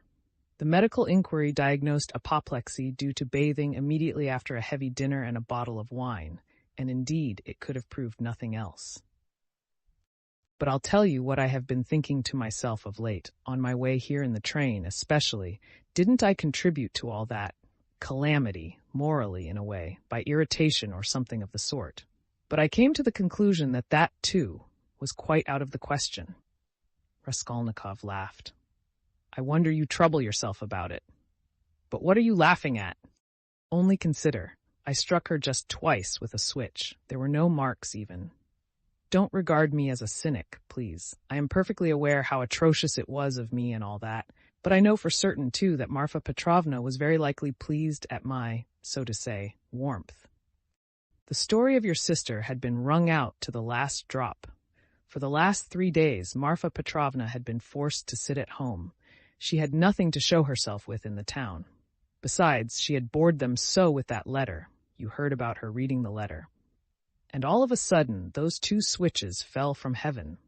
The medical inquiry diagnosed apoplexy due to bathing immediately after a heavy dinner and a bottle of wine, and indeed it could have proved nothing else. But I'll tell you what I have been thinking to myself of late, on my way here in the train especially. Didn't I contribute to all that calamity, morally in a way, by irritation or something of the sort? But I came to the conclusion that that, too, was quite out of the question." Raskolnikov laughed. "I wonder you trouble yourself about it. But what are you laughing at? Only consider. I struck her just twice with a switch. There were no marks even. Don't regard me as a cynic, please. I am perfectly aware how atrocious it was of me and all that, but I know for certain, too, that Marfa Petrovna was very likely pleased at my, so to say, warmth. The story of your sister had been wrung out to the last drop. For the last 3 days, Marfa Petrovna had been forced to sit at home. She had nothing to show herself with in the town. Besides, she had bored them so with that letter. You heard about her reading the letter. And all of a sudden, those 2 switches fell from heaven.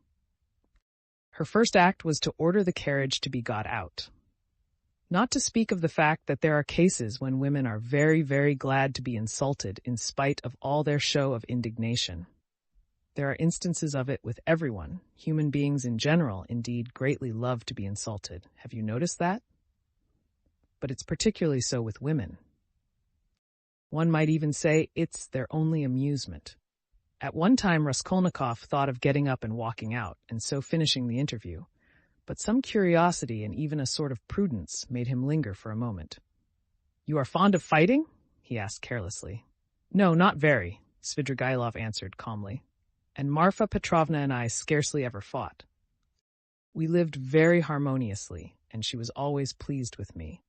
Her first act was to order the carriage to be got out. Not to speak of the fact that there are cases when women are very, very glad to be insulted in spite of all their show of indignation. There are instances of it with everyone. Human beings in general, indeed, greatly love to be insulted. Have you noticed that? But it's particularly so with women. One might even say it's their only amusement. At one time, Raskolnikov thought of getting up and walking out, and so finishing the interview. But some curiosity and even a sort of prudence made him linger for a moment. "You are fond of fighting?" he asked carelessly. "No, not very," Svidrigailov answered calmly. "And Marfa Petrovna and I scarcely ever fought. We lived very harmoniously, and she was always pleased with me.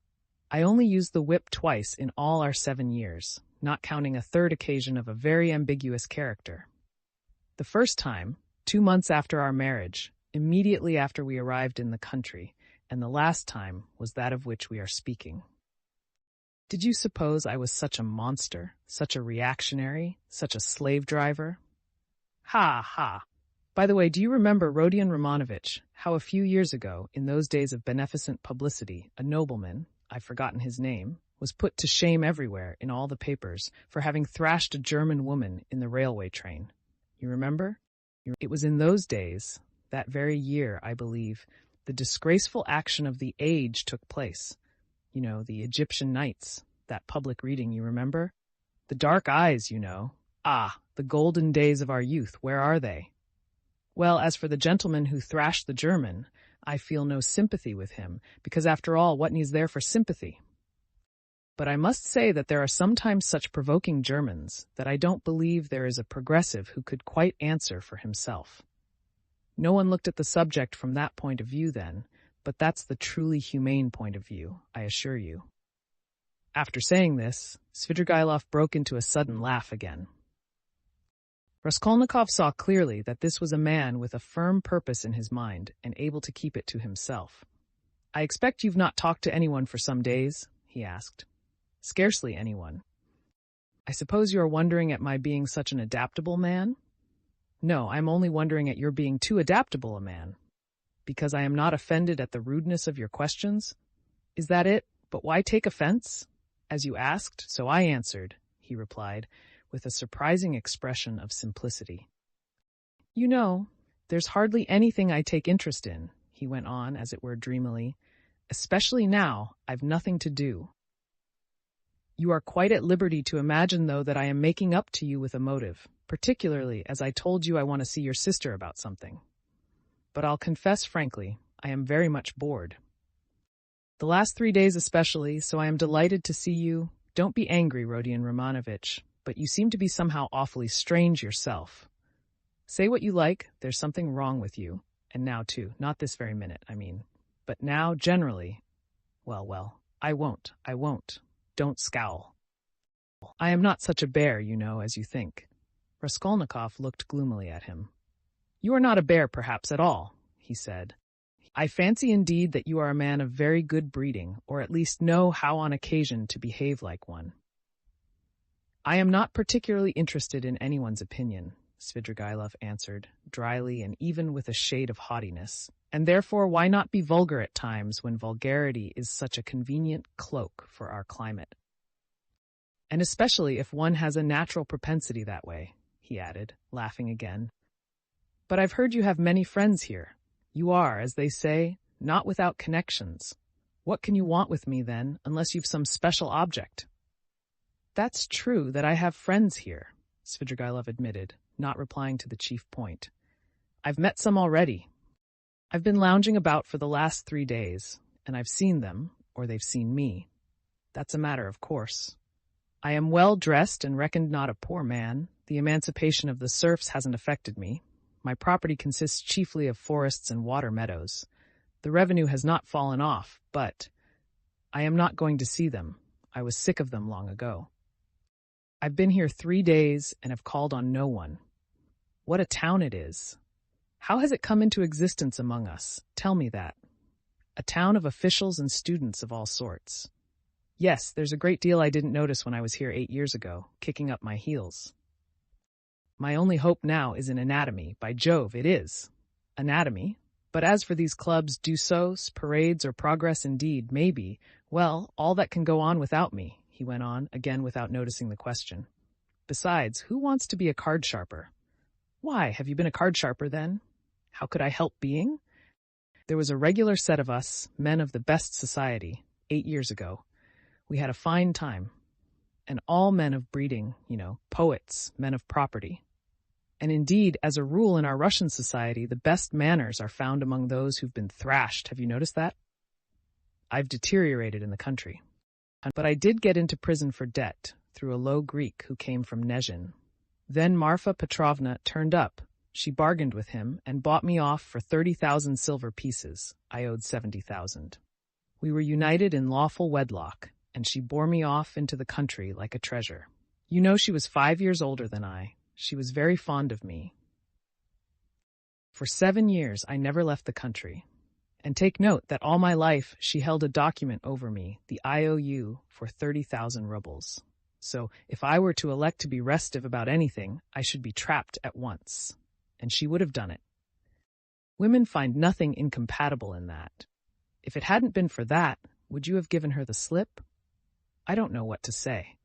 I only used the whip twice in all our 7 years, not counting a third occasion of a very ambiguous character. The first time, 2 months after our marriage, immediately after we arrived in the country, and the last time was that of which we are speaking. Did you suppose I was such a monster, such a reactionary, such a slave driver? Ha, ha! By the way, do you remember Rodion Romanovich, how a few years ago, in those days of beneficent publicity, a nobleman, I've forgotten his name, was put to shame everywhere in all the papers for having thrashed a German woman in the railway train? You remember? It was in those days, that very year, I believe, the disgraceful action of the age took place. You know, the Egyptian Nights, that public reading, you remember? The dark eyes, you know. Ah, the golden days of our youth, where are they? Well, as for the gentleman who thrashed the German, I feel no sympathy with him, because after all, what needs there for sympathy? But I must say that there are sometimes such provoking Germans that I don't believe there is a progressive who could quite answer for himself. No one looked at the subject from that point of view then, but that's the truly humane point of view, I assure you." After saying this, Svidrigailov broke into a sudden laugh again. Raskolnikov saw clearly that this was a man with a firm purpose in his mind and able to keep it to himself. "I expect you've not talked to anyone for some days?" he asked. "Scarcely anyone." "I suppose you are wondering at my being such an adaptable man?" "No, I am only wondering at your being too adaptable a man. Because I am not offended at the rudeness of your questions? Is that it? But why take offense? As you asked, so I answered," he replied, with a surprising expression of simplicity. "You know, there's hardly anything I take interest in," he went on, as it were dreamily. "Especially now, I've nothing to do. You are quite at liberty to imagine, though, that I am making up to you with a motive, particularly as I told you I want to see your sister about something. But I'll confess frankly, I am very much bored. The last 3 days especially, so I am delighted to see you. Don't be angry, Rodion Romanovich, but you seem to be somehow awfully strange yourself. Say what you like, there's something wrong with you. And now, too, not this very minute, I mean. But now, generally, well, I won't. Don't scowl. I am not such a bear, you know, as you think." Raskolnikov looked gloomily at him. "You are not a bear, perhaps, at all," he said. "I fancy indeed that you are a man of very good breeding, or at least know how on occasion to behave like one." "I am not particularly interested in anyone's opinion," Svidrigailov answered, dryly and even with a shade of haughtiness. "And therefore why not be vulgar at times when vulgarity is such a convenient cloak for our climate? And especially if one has a natural propensity that way," he added, laughing again. "But I've heard you have many friends here. You are, as they say, not without connections. What can you want with me, then, unless you've some special object?" "That's true that I have friends here," Svidrigailov admitted, not replying to the chief point. "I've met some already. I've been lounging about for the last 3 days, and I've seen them, or they've seen me. That's a matter of course. I am well dressed and reckoned not a poor man. The emancipation of the serfs hasn't affected me. My property consists chiefly of forests and water meadows. The revenue has not fallen off, but I am not going to see them. I was sick of them long ago. I've been here 3 days and have called on no one. What a town it is! How has it come into existence among us? Tell me that. A town of officials and students of all sorts. Yes, there's a great deal I didn't notice when I was here 8 years ago, kicking up my heels. My only hope now is in anatomy. By Jove, it is. Anatomy? But as for these clubs, Dusos, parades, or progress indeed, maybe, well, all that can go on without me, he went on, again without noticing the question. Besides, who wants to be a card sharper? Why, have you been a card sharper then? How could I help being? There was a regular set of us, men of the best society, 8 years ago. We had a fine time. And all men of breeding, poets, men of property. And indeed, as a rule in our Russian society, the best manners are found among those who've been thrashed. Have you noticed that? I've deteriorated in the country. But I did get into prison for debt through a low Greek who came from Nezhin. Then Marfa Petrovna turned up. She bargained with him and bought me off for 30,000 silver pieces. I owed 70,000. We were united in lawful wedlock, and she bore me off into the country like a treasure. She was 5 years older than I. She was very fond of me. For 7 years, I never left the country. And take note that all my life she held a document over me, the IOU, for 30,000 rubles. So if I were to elect to be restive about anything, I should be trapped at once. And she would have done it. Women find nothing incompatible in that. If it hadn't been for that, would you have given her the slip? I don't know what to say.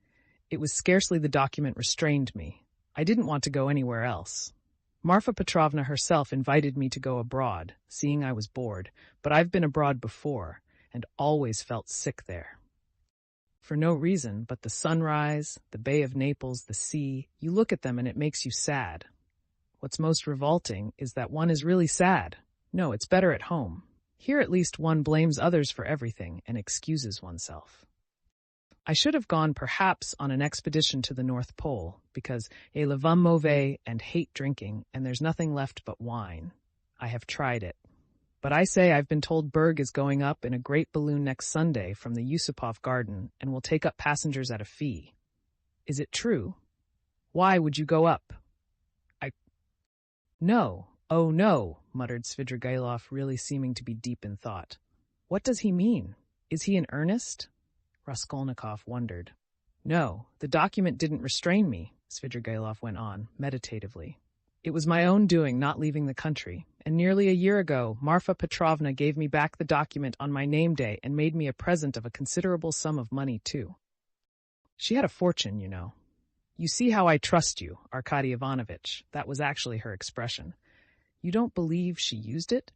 It was scarcely the document restrained me. I didn't want to go anywhere else. Marfa Petrovna herself invited me to go abroad, seeing I was bored, but I've been abroad before, and always felt sick there. For no reason but the sunrise, the Bay of Naples, the sea, you look at them and it makes you sad. What's most revolting is that one is really sad. No, it's better at home. Here at least one blames others for everything and excuses oneself. I should have gone perhaps on an expedition to the North Pole, because et le vin mauvais and hate drinking, and there's nothing left but wine. I have tried it. But I say I've been told Berg is going up in a great balloon next Sunday from the Yusupov garden and will take up passengers at a fee. Is it true? Why would you go up? No, oh no, muttered Svidrigailov, really seeming to be deep in thought. What does he mean? Is he in earnest? Raskolnikov wondered. No, the document didn't restrain me, Svidrigailov went on, meditatively. It was my own doing not leaving the country, and nearly a year ago, Marfa Petrovna gave me back the document on my name day and made me a present of a considerable sum of money, too. She had a fortune, You see how I trust you, Arkady Ivanovitch. That was actually her expression. You don't believe she used it?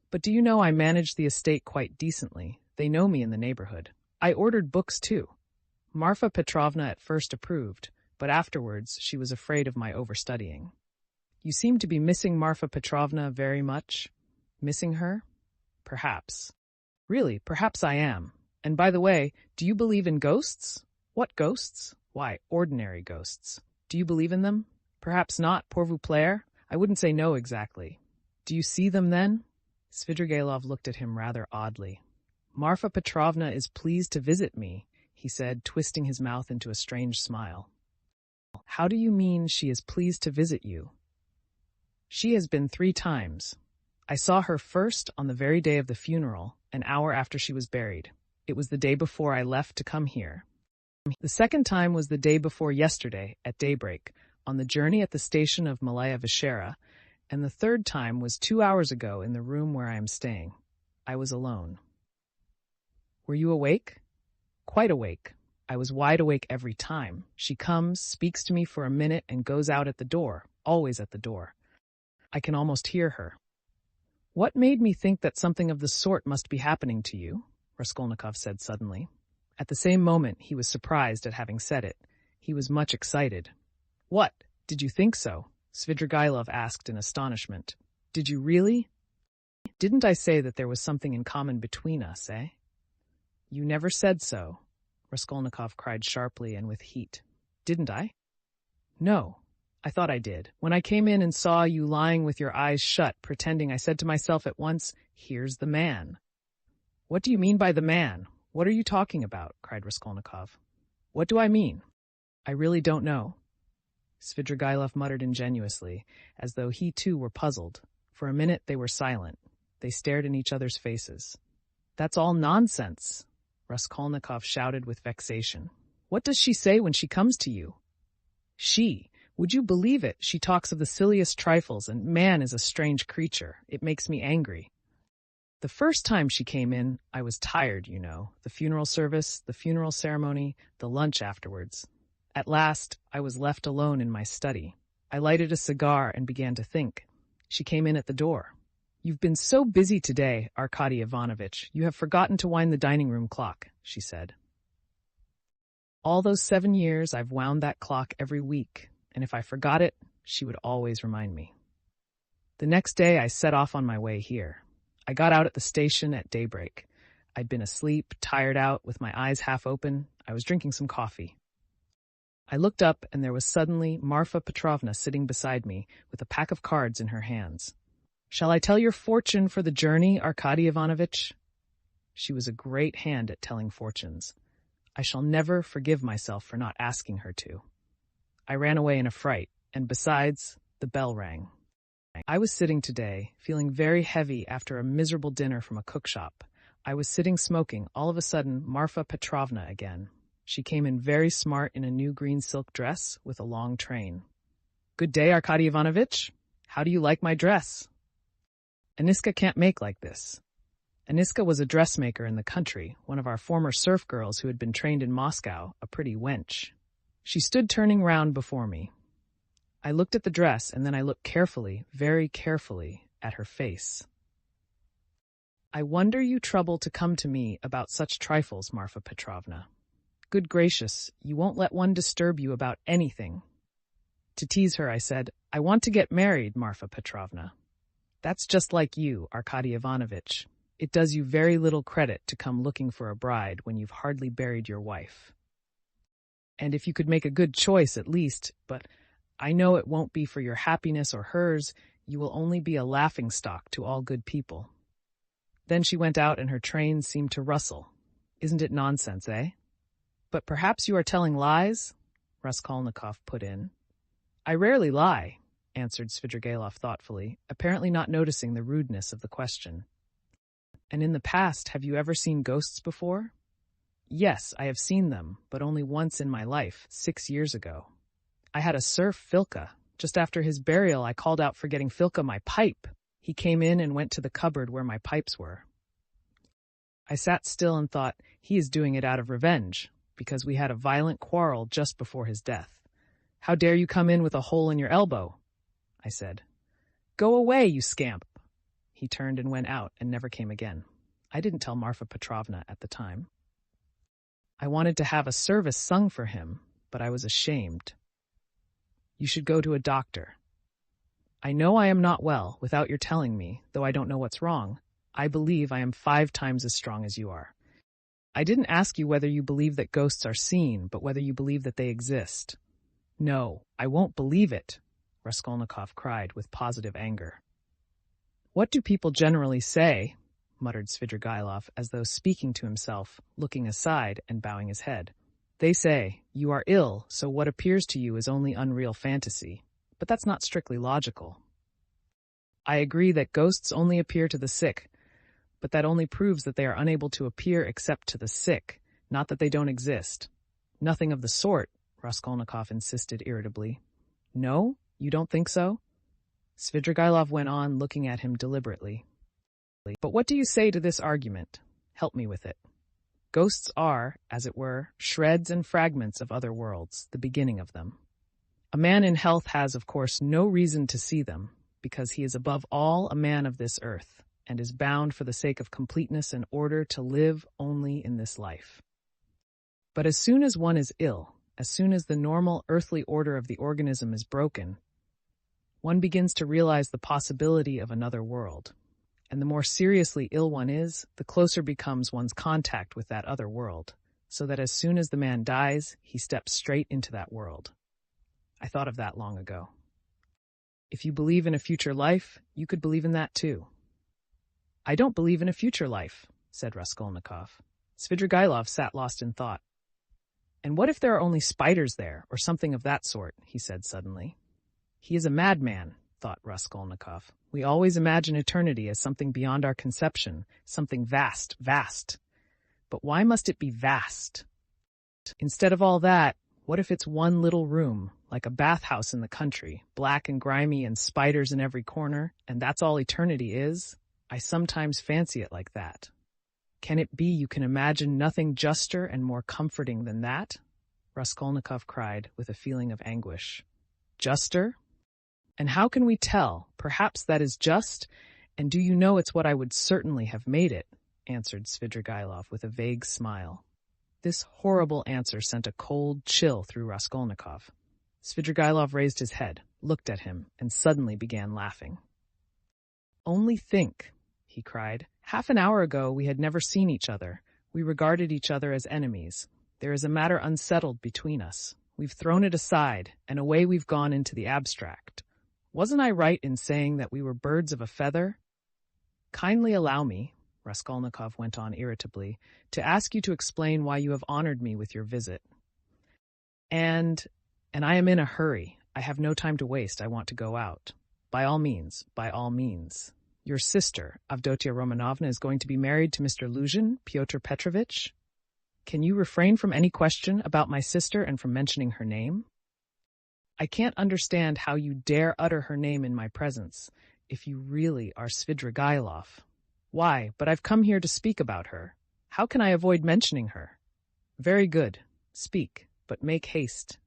But do you know I managed the estate quite decently? They know me in the neighborhood. I ordered books, too. Marfa Petrovna at first approved, but afterwards she was afraid of my overstudying. You seem to be missing Marfa Petrovna very much. Missing her? Perhaps. Really, perhaps I am. And by the way, do you believe in ghosts? What ghosts? Why, ordinary ghosts. Do you believe in them? Perhaps not, pour vous plaire? I wouldn't say no exactly. Do you see them then? Svidrigailov looked at him rather oddly. Marfa Petrovna is pleased to visit me, he said, twisting his mouth into a strange smile. How do you mean she is pleased to visit you? She has been 3 times. I saw her first on the very day of the funeral, an hour after she was buried. It was the day before I left to come here. The second time was the day before yesterday, at daybreak, on the journey at the station of Malaya Vishera, and the third time was 2 hours ago in the room where I am staying. I was alone. Were you awake? Quite awake. I was wide awake every time. She comes, speaks to me for a minute, and goes out at the door, always at the door. I can almost hear her. What made me think that something of the sort must be happening to you? Raskolnikov said suddenly. At the same moment, he was surprised at having said it. He was much excited. What? Did you think so? Svidrigailov asked in astonishment. Did you really? Didn't I say that there was something in common between us, eh? You never said so, Raskolnikov cried sharply and with heat. Didn't I? No, I thought I did. When I came in and saw you lying with your eyes shut, pretending, I said to myself at once, here's the man. What do you mean by the man? What are you talking about? Cried Raskolnikov. What do I mean? I really don't know. Svidrigailov muttered ingenuously, as though he too were puzzled. For a minute they were silent. They stared in each other's faces. That's all nonsense, Raskolnikov shouted with vexation. What does she say when she comes to you? She? Would you believe it? She talks of the silliest trifles, and man is a strange creature. It makes me angry. The first time she came in, I was tired, you know. The funeral service, the funeral ceremony, the lunch afterwards. At last, I was left alone in my study. I lighted a cigar and began to think. She came in at the door. "You've been so busy today, Arkady Ivanovitch. You have forgotten to wind the dining room clock," she said. All those 7 years, I've wound that clock every week, and if I forgot it, she would always remind me. The next day, I set off on my way here. I got out at the station at daybreak. I'd been asleep, tired out, with my eyes half open. I was drinking some coffee. I looked up, and there was suddenly Marfa Petrovna sitting beside me with a pack of cards in her hands. "Shall I tell your fortune for the journey, Arkady Ivanovitch?" She was a great hand at telling fortunes. I shall never forgive myself for not asking her to. I ran away in a fright, and besides, the bell rang. I was sitting today, feeling very heavy after a miserable dinner from a cookshop. I was sitting smoking, all of a sudden, Marfa Petrovna again. She came in very smart in a new green silk dress with a long train. "Good day, Arkady Ivanovitch. How do you like my dress?" "Aniska can't make like this." Aniska was a dressmaker in the country, one of our former serf girls who had been trained in Moscow, a pretty wench. She stood turning round before me. I looked at the dress, and then I looked carefully, very carefully, at her face. "I wonder you trouble to come to me about such trifles, Marfa Petrovna. Good gracious, you won't let one disturb you about anything." To tease her, I said, "I want to get married, Marfa Petrovna." "That's just like you, Arkady Ivanovitch. It does you very little credit to come looking for a bride when you've hardly buried your wife. And if you could make a good choice at least, but I know it won't be for your happiness or hers, you will only be a laughingstock to all good people." Then she went out and her train seemed to rustle. "Isn't it nonsense, eh?" "But perhaps you are telling lies?" Raskolnikov put in. "I rarely lie," answered Svidrigailov thoughtfully, apparently not noticing the rudeness of the question. "And in the past, have you ever seen ghosts before?" "Yes, I have seen them, but only once in my life, 6 years ago. I had a serf, Filka. Just after his burial, I called out for getting Filka my pipe. He came in and went to the cupboard where my pipes were. I sat still and thought, he is doing it out of revenge, because we had a violent quarrel just before his death. 'How dare you come in with a hole in your elbow?' I said. 'Go away, you scamp!' He turned and went out and never came again. I didn't tell Marfa Petrovna at the time. I wanted to have a service sung for him, but I was ashamed. You should go to a doctor. I know I am not well without your telling me, though I don't know what's wrong. I believe I am 5 times as strong as you are. I didn't ask you whether you believe that ghosts are seen, but whether you believe that they exist. No, I won't believe it, Raskolnikov cried with positive anger. What do people generally say? Muttered Svidrigailov, as though speaking to himself, looking aside and bowing his head. They say, you are ill, so what appears to you is only unreal fantasy. But that's not strictly logical. I agree that ghosts only appear to the sick, but that only proves that they are unable to appear except to the sick, not that they don't exist. Nothing of the sort, Raskolnikov insisted irritably. No? You don't think so? Svidrigailov went on, looking at him deliberately. But what do you say to this argument? Help me with it. Ghosts are, as it were, shreds and fragments of other worlds, the beginning of them. A man in health has, of course, no reason to see them, because he is above all a man of this earth, and is bound for the sake of completeness and order to live only in this life. But as soon as one is ill, as soon as the normal earthly order of the organism is broken, one begins to realize the possibility of another world. And the more seriously ill one is, the closer becomes one's contact with that other world, so that as soon as the man dies, he steps straight into that world. I thought of that long ago. If you believe in a future life, you could believe in that too. I don't believe in a future life, said Raskolnikov. Svidrigailov sat lost in thought. And what if there are only spiders there, or something of that sort, he said suddenly. He is a madman, thought Raskolnikov. We always imagine eternity as something beyond our conception, something vast, vast. But why must it be vast? Instead of all that, what if it's one little room, like a bathhouse in the country, black and grimy and spiders in every corner, and that's all eternity is? I sometimes fancy it like that. Can it be you can imagine nothing juster and more comforting than that? Raskolnikov cried with a feeling of anguish. Juster? And how can we tell? Perhaps that is just, and do you know it's what I would certainly have made it, answered Svidrigailov with a vague smile. This horrible answer sent a cold chill through Raskolnikov. Svidrigailov raised his head, looked at him, and suddenly began laughing. Only think, he cried. Half an hour ago we had never seen each other. We regarded each other as enemies. There is a matter unsettled between us. We've thrown it aside, and away we've gone into the abstract. Wasn't I right in saying that we were birds of a feather? Kindly allow me, Raskolnikov went on irritably, to ask you to explain why you have honored me with your visit. And I am in a hurry. I have no time to waste. I want to go out. By all means, by all means. Your sister, Avdotia Romanovna, is going to be married to Mr. Luzhin, Pyotr Petrovitch? Can you refrain from any question about my sister and from mentioning her name? I can't understand how you dare utter her name in my presence, if you really are Svidrigailov. Why, but I've come here to speak about her. How can I avoid mentioning her? Very good. Speak, but make haste.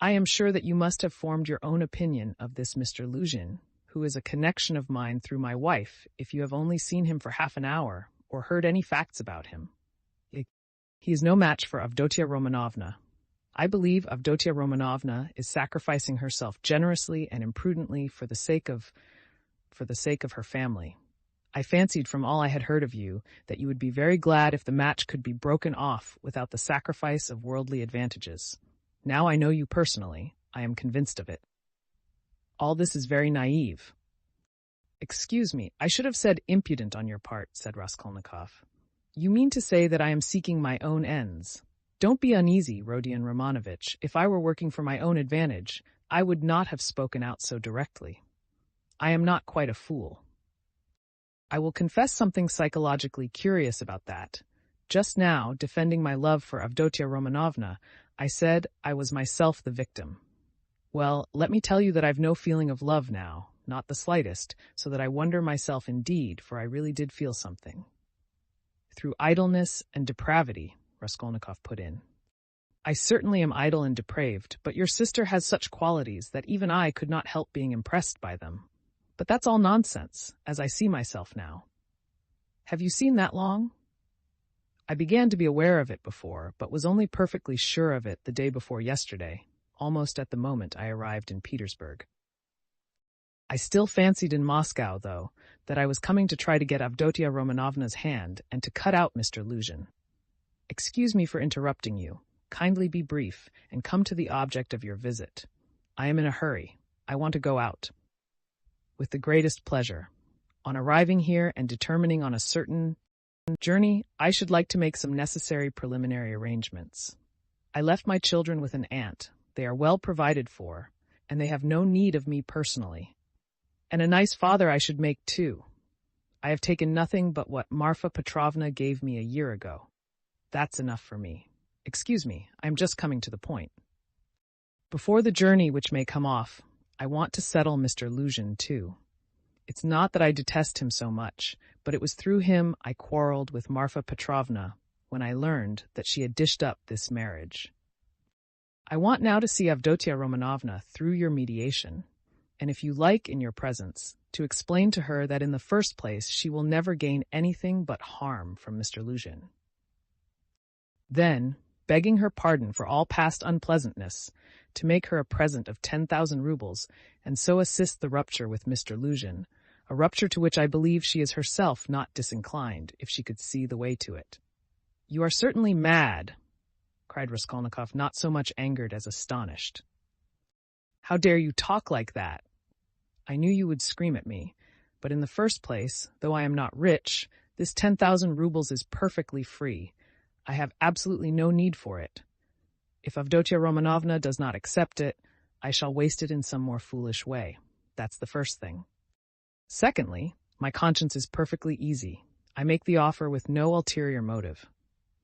I am sure that you must have formed your own opinion of this Mr. Luzhin, who is a connection of mine through my wife, if you have only seen him for half an hour, or heard any facts about him. He is no match for Avdotia Romanovna. I believe Avdotia Romanovna is sacrificing herself generously and imprudently for the sake of her family. I fancied from all I had heard of you that you would be very glad if the match could be broken off without the sacrifice of worldly advantages. Now I know you personally. I am convinced of it. All this is very naive. Excuse me, I should have said impudent on your part, said Raskolnikov. You mean to say that I am seeking my own ends. Don't be uneasy, Rodion Romanovitch. If I were working for my own advantage, I would not have spoken out so directly. I am not quite a fool. I will confess something psychologically curious about that. Just now, defending my love for Avdotia Romanovna, I said I was myself the victim. Well, let me tell you that I've no feeling of love now, not the slightest, so that I wonder myself indeed, for I really did feel something. Through idleness and depravity, Raskolnikov put in. I certainly am idle and depraved, but your sister has such qualities that even I could not help being impressed by them. But that's all nonsense, as I see myself now. Have you seen that long? I began to be aware of it before, but was only perfectly sure of it the day before yesterday, almost at the moment I arrived in Petersburg. I still fancied in Moscow, though, that I was coming to try to get Avdotia Romanovna's hand and to cut out Mr. Luzhin. Excuse me for interrupting you. Kindly be brief and come to the object of your visit. I am in a hurry. I want to go out. With the greatest pleasure. On arriving here and determining on a certain journey, I should like to make some necessary preliminary arrangements. I left my children with an aunt. They are well provided for, and they have no need of me personally. And a nice father I should make, too. I have taken nothing but what Marfa Petrovna gave me a year ago. That's enough for me. Excuse me, I am just coming to the point. Before the journey which may come off, I want to settle Mr. Luzhin, too. It's not that I detest him so much, but it was through him I quarreled with Marfa Petrovna when I learned that she had dished up this marriage. I want now to see Avdotia Romanovna through your mediation, and if you like in your presence, to explain to her that in the first place she will never gain anything but harm from Mr. Luzhin. Then, begging her pardon for all past unpleasantness, to make her a present of 10,000 rubles, and so assist the rupture with Mr. Luzhin, a rupture to which I believe she is herself not disinclined, if she could see the way to it. You are certainly mad, cried Raskolnikov, not so much angered as astonished. How dare you talk like that? I knew you would scream at me, but in the first place, though I am not rich, this 10,000 rubles is perfectly free. I have absolutely no need for it. If Avdotia Romanovna does not accept it, I shall waste it in some more foolish way. That's the first thing. Secondly, my conscience is perfectly easy. I make the offer with no ulterior motive.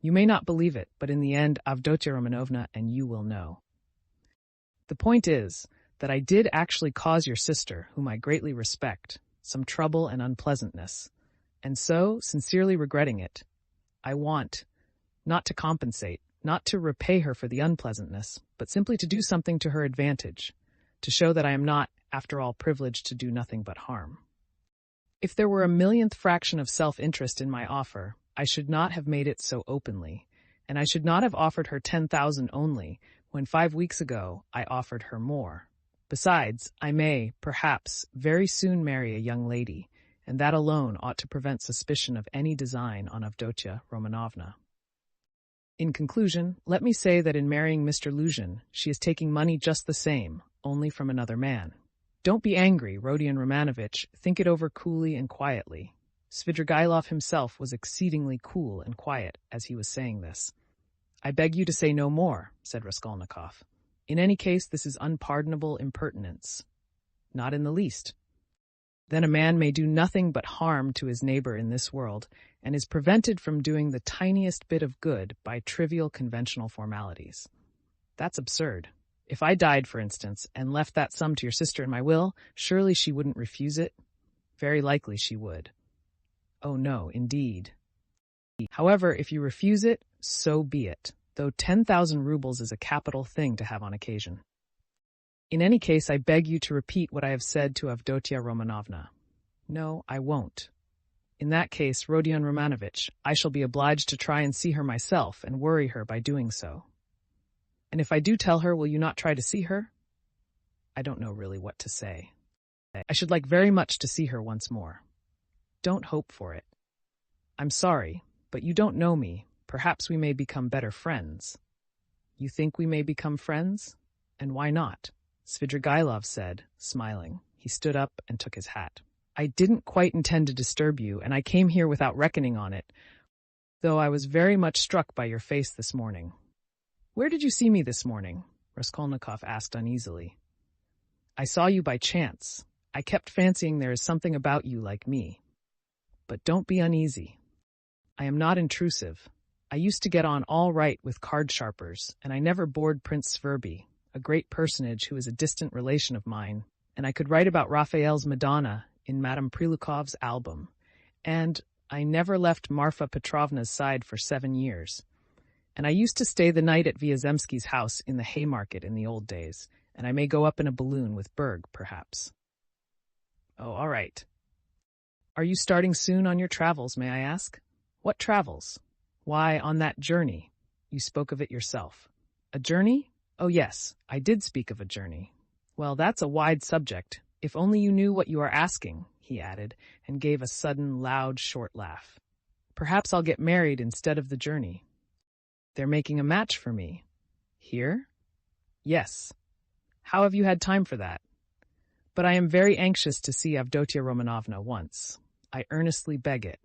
You may not believe it, but in the end, Avdotia Romanovna and you will know. The point is that I did actually cause your sister, whom I greatly respect, some trouble and unpleasantness, and so, sincerely regretting it, I want, not to compensate, not to repay her for the unpleasantness, but simply to do something to her advantage, to show that I am not, after all, privileged to do nothing but harm. If there were a millionth fraction of self-interest in my offer, I should not have made it so openly, and I should not have offered her 10,000 only, when 5 weeks ago I offered her more. Besides, I may, perhaps, very soon marry a young lady, and that alone ought to prevent suspicion of any design on Avdotia Romanovna. In conclusion, let me say that in marrying Mr. Luzhin, she is taking money just the same, only from another man. Don't be angry, Rodion Romanovich, think it over coolly and quietly. Svidrigailov himself was exceedingly cool and quiet as he was saying this. I beg you to say no more, said Raskolnikov. In any case, this is unpardonable impertinence. Not in the least. Then a man may do nothing but harm to his neighbor in this world, and is prevented from doing the tiniest bit of good by trivial conventional formalities. That's absurd. If I died, for instance, and left that sum to your sister in my will, surely she wouldn't refuse it? Very likely she would. Oh no, indeed. However, if you refuse it, so be it, though 10,000 rubles is a capital thing to have on occasion. In any case, I beg you to repeat what I have said to Avdotia Romanovna. No, I won't. In that case, Rodion Romanovich, I shall be obliged to try and see her myself and worry her by doing so. And if I do tell her, will you not try to see her? I don't know really what to say. I should like very much to see her once more. Don't hope for it. I'm sorry, but you don't know me. Perhaps we may become better friends. You think we may become friends? And why not? Svidrigailov said, smiling. He stood up and took his hat. I didn't quite intend to disturb you, and I came here without reckoning on it, though I was very much struck by your face this morning. Where did you see me this morning? Raskolnikov asked uneasily. I saw you by chance. I kept fancying there is something about you like me. But don't be uneasy. I am not intrusive. I used to get on all right with card-sharpers, and I never bored Prince Sverby, a great personage who is a distant relation of mine, and I could write about Raphael's Madonna in Madame Prilukov's album, and I never left Marfa Petrovna's side for 7 years. And I used to stay the night at Vyazemsky's house in the Haymarket in the old days, and I may go up in a balloon with Berg, perhaps. Oh, all right. Are you starting soon on your travels, may I ask? What travels? Why, on that journey. You spoke of it yourself. A journey? Oh, yes, I did speak of a journey. Well, that's a wide subject. If only you knew what you are asking, he added, and gave a sudden, loud, short laugh. Perhaps I'll get married instead of the journey. They're making a match for me. Here? Yes. How have you had time for that? But I am very anxious to see Avdotia Romanovna once. I earnestly beg it.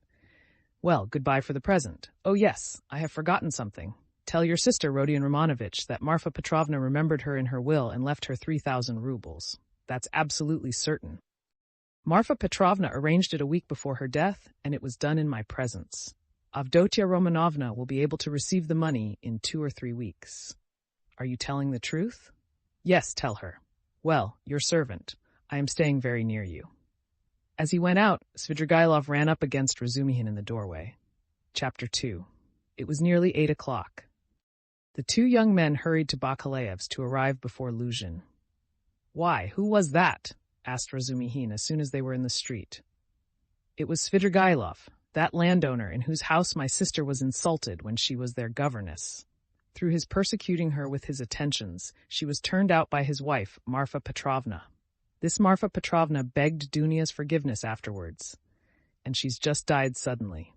Well, goodbye for the present. Oh yes, I have forgotten something. Tell your sister, Rodion Romanovich, that Marfa Petrovna remembered her in her will and left her 3,000 rubles. That's absolutely certain. Marfa Petrovna arranged it a week before her death, and it was done in my presence. Avdotia Romanovna will be able to receive the money in 2 or 3 weeks. Are you telling the truth? Yes, tell her. Well, your servant. I am staying very near you. As he went out, Svidrigailov ran up against Razumihin in the doorway. Chapter 2. It was nearly 8 o'clock. The 2 young men hurried to Bakalaev's to arrive before Luzhin. Why, who was that? Asked Razumihin as soon as they were in the street. It was Svidrigailov, that landowner in whose house my sister was insulted when she was their governess. Through his persecuting her with his attentions, she was turned out by his wife, Marfa Petrovna. This Marfa Petrovna begged Dunia's forgiveness afterwards, and she's just died suddenly.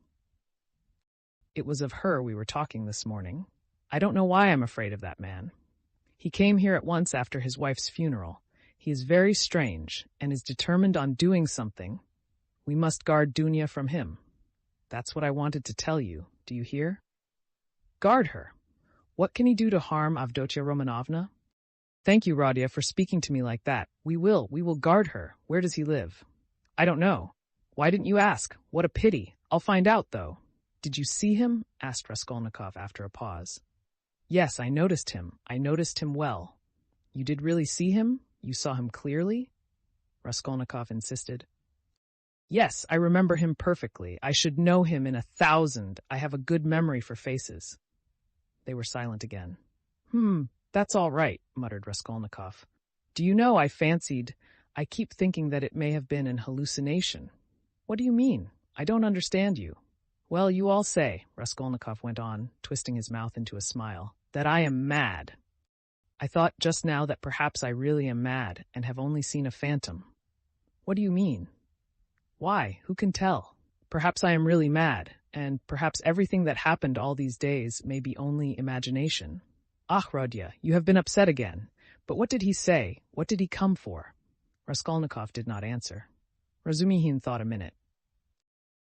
It was of her we were talking this morning. I don't know why I'm afraid of that man. He came here at once after his wife's funeral. He is very strange, and is determined on doing something. We must guard Dunia from him. That's what I wanted to tell you. Do you hear? Guard her. What can he do to harm Avdotia Romanovna? Thank you, Radia, for speaking to me like that. We will guard her. Where does he live? I don't know. Why didn't you ask? What a pity. I'll find out, though. Did you see him? Asked Raskolnikov after a pause. Yes, I noticed him. I noticed him well. You did really see him? You saw him clearly? Raskolnikov insisted. Yes, I remember him perfectly. I should know him in 1,000. I have a good memory for faces. They were silent again. That's all right, muttered Raskolnikov. Do you know, I keep thinking that it may have been an hallucination. What do you mean? I don't understand you. Well, you all say, Raskolnikov went on, twisting his mouth into a smile, that I am mad. I thought just now that perhaps I really am mad and have only seen a phantom. What do you mean? Why, who can tell? Perhaps I am really mad, and perhaps everything that happened all these days may be only imagination. Ah, Rodya, you have been upset again. But what did he say? What did he come for? Raskolnikov did not answer. Razumihin thought a minute.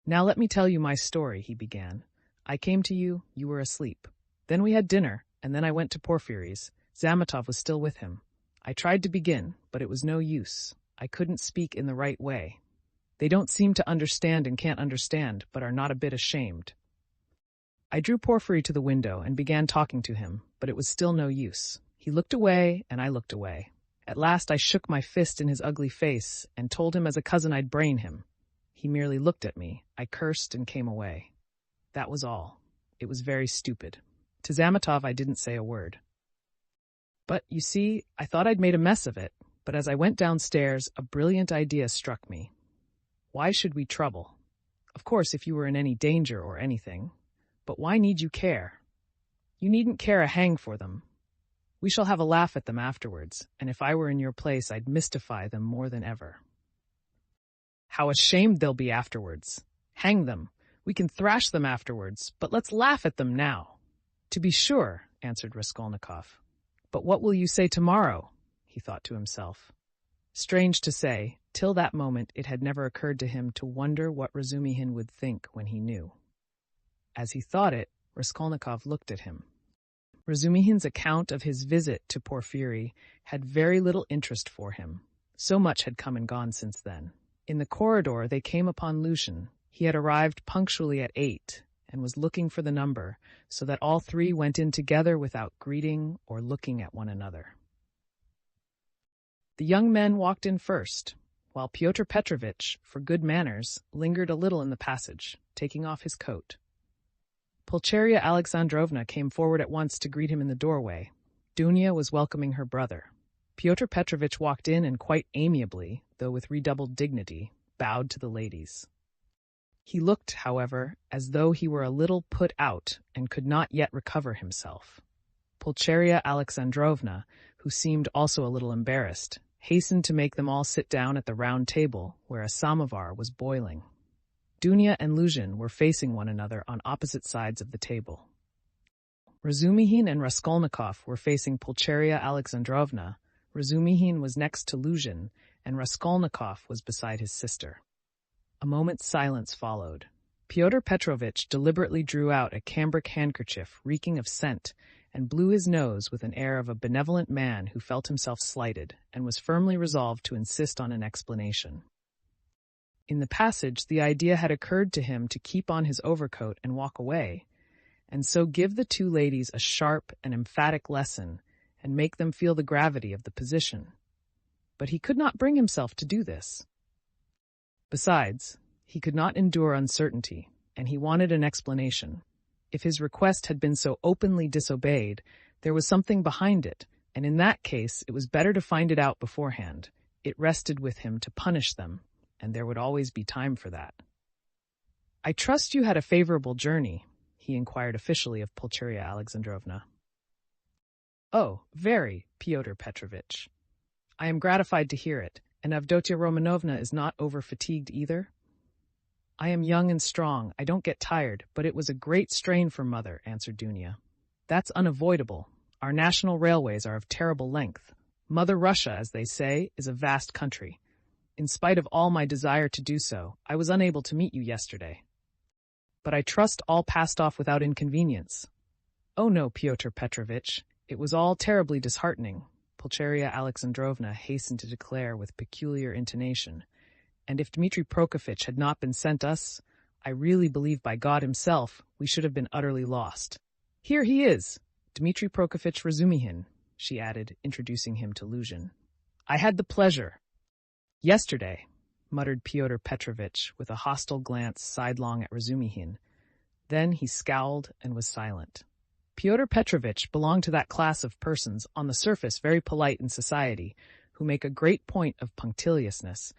Now let me tell you my story, he began. I came to you, you were asleep. Then we had dinner, and then I went to Porfiry's. Zametov was still with him. I tried to begin, but it was no use. I couldn't speak in the right way. They don't seem to understand and can't understand, but are not a bit ashamed. I drew Porfiry to the window and began talking to him, but it was still no use. He looked away, and I looked away. At last I shook my fist in his ugly face and told him as a cousin I'd brain him. He merely looked at me. I cursed and came away. That was all. It was very stupid. To Zametov I didn't say a word. But, you see, I thought I'd made a mess of it, but as I went downstairs, a brilliant idea struck me. Why should we trouble? Of course, if you were in any danger or anything. But why need you care? You needn't care a hang for them. We shall have a laugh at them afterwards, and if I were in your place, I'd mystify them more than ever. How ashamed they'll be afterwards. Hang them. We can thrash them afterwards, but let's laugh at them now. To be sure, answered Raskolnikov. But what will you say tomorrow? He thought to himself. Strange to say, till that moment it had never occurred to him to wonder what Razumihin would think when he knew. As he thought it, Raskolnikov looked at him. Razumihin's account of his visit to Porfiry had very little interest for him. So much had come and gone since then. In the corridor they came upon Lushin. He had arrived punctually at 8 and was looking for the number, so that all three went in together without greeting or looking at one another. The young men walked in first, while Pyotr Petrovitch, for good manners, lingered a little in the passage, taking off his coat. Pulcheria Alexandrovna came forward at once to greet him in the doorway. Dunya was welcoming her brother. Pyotr Petrovitch walked in and quite amiably, though with redoubled dignity, bowed to the ladies. He looked, however, as though he were a little put out and could not yet recover himself. Pulcheria Alexandrovna, who seemed also a little embarrassed, hastened to make them all sit down at the round table where a samovar was boiling. Dunya and Lushin were facing one another on opposite sides of the table. Razumihin and Raskolnikov were facing Pulcheria Alexandrovna. Razumihin was next to Lushin, and Raskolnikov was beside his sister. A moment's silence followed. Pyotr Petrovitch deliberately drew out a cambric handkerchief reeking of scent and blew his nose with an air of a benevolent man who felt himself slighted and was firmly resolved to insist on an explanation. In the passage, the idea had occurred to him to keep on his overcoat and walk away, and so give the two ladies a sharp and emphatic lesson and make them feel the gravity of the position. But he could not bring himself to do this. Besides, he could not endure uncertainty, and he wanted an explanation. If his request had been so openly disobeyed, there was something behind it, and in that case it was better to find it out beforehand. It rested with him to punish them, and there would always be time for that. I trust you had a favorable journey, he inquired officially of Pulcheria Alexandrovna. Oh, very, Pyotr Petrovitch. I am gratified to hear it, and Avdotia Romanovna is not over-fatigued either? I am young and strong, I don't get tired, but it was a great strain for Mother, answered Dunya. That's unavoidable. Our national railways are of terrible length. Mother Russia, as they say, is a vast country. In spite of all my desire to do so, I was unable to meet you yesterday. But I trust all passed off without inconvenience. Oh no, Pyotr Petrovitch, it was all terribly disheartening, Pulcheria Alexandrovna hastened to declare with peculiar intonation. And if Dmitri Prokofitch had not been sent us, I really believe by God himself we should have been utterly lost. Here he is, Dmitri Prokofitch Razumihin. she added, introducing him to Luzhin. I had the pleasure. Yesterday, muttered Pyotr Petrovitch with a hostile glance sidelong at Razumihin. Then he scowled and was silent. Pyotr Petrovitch belonged to that class of persons, on the surface very polite in society, who make a great point of punctiliousness,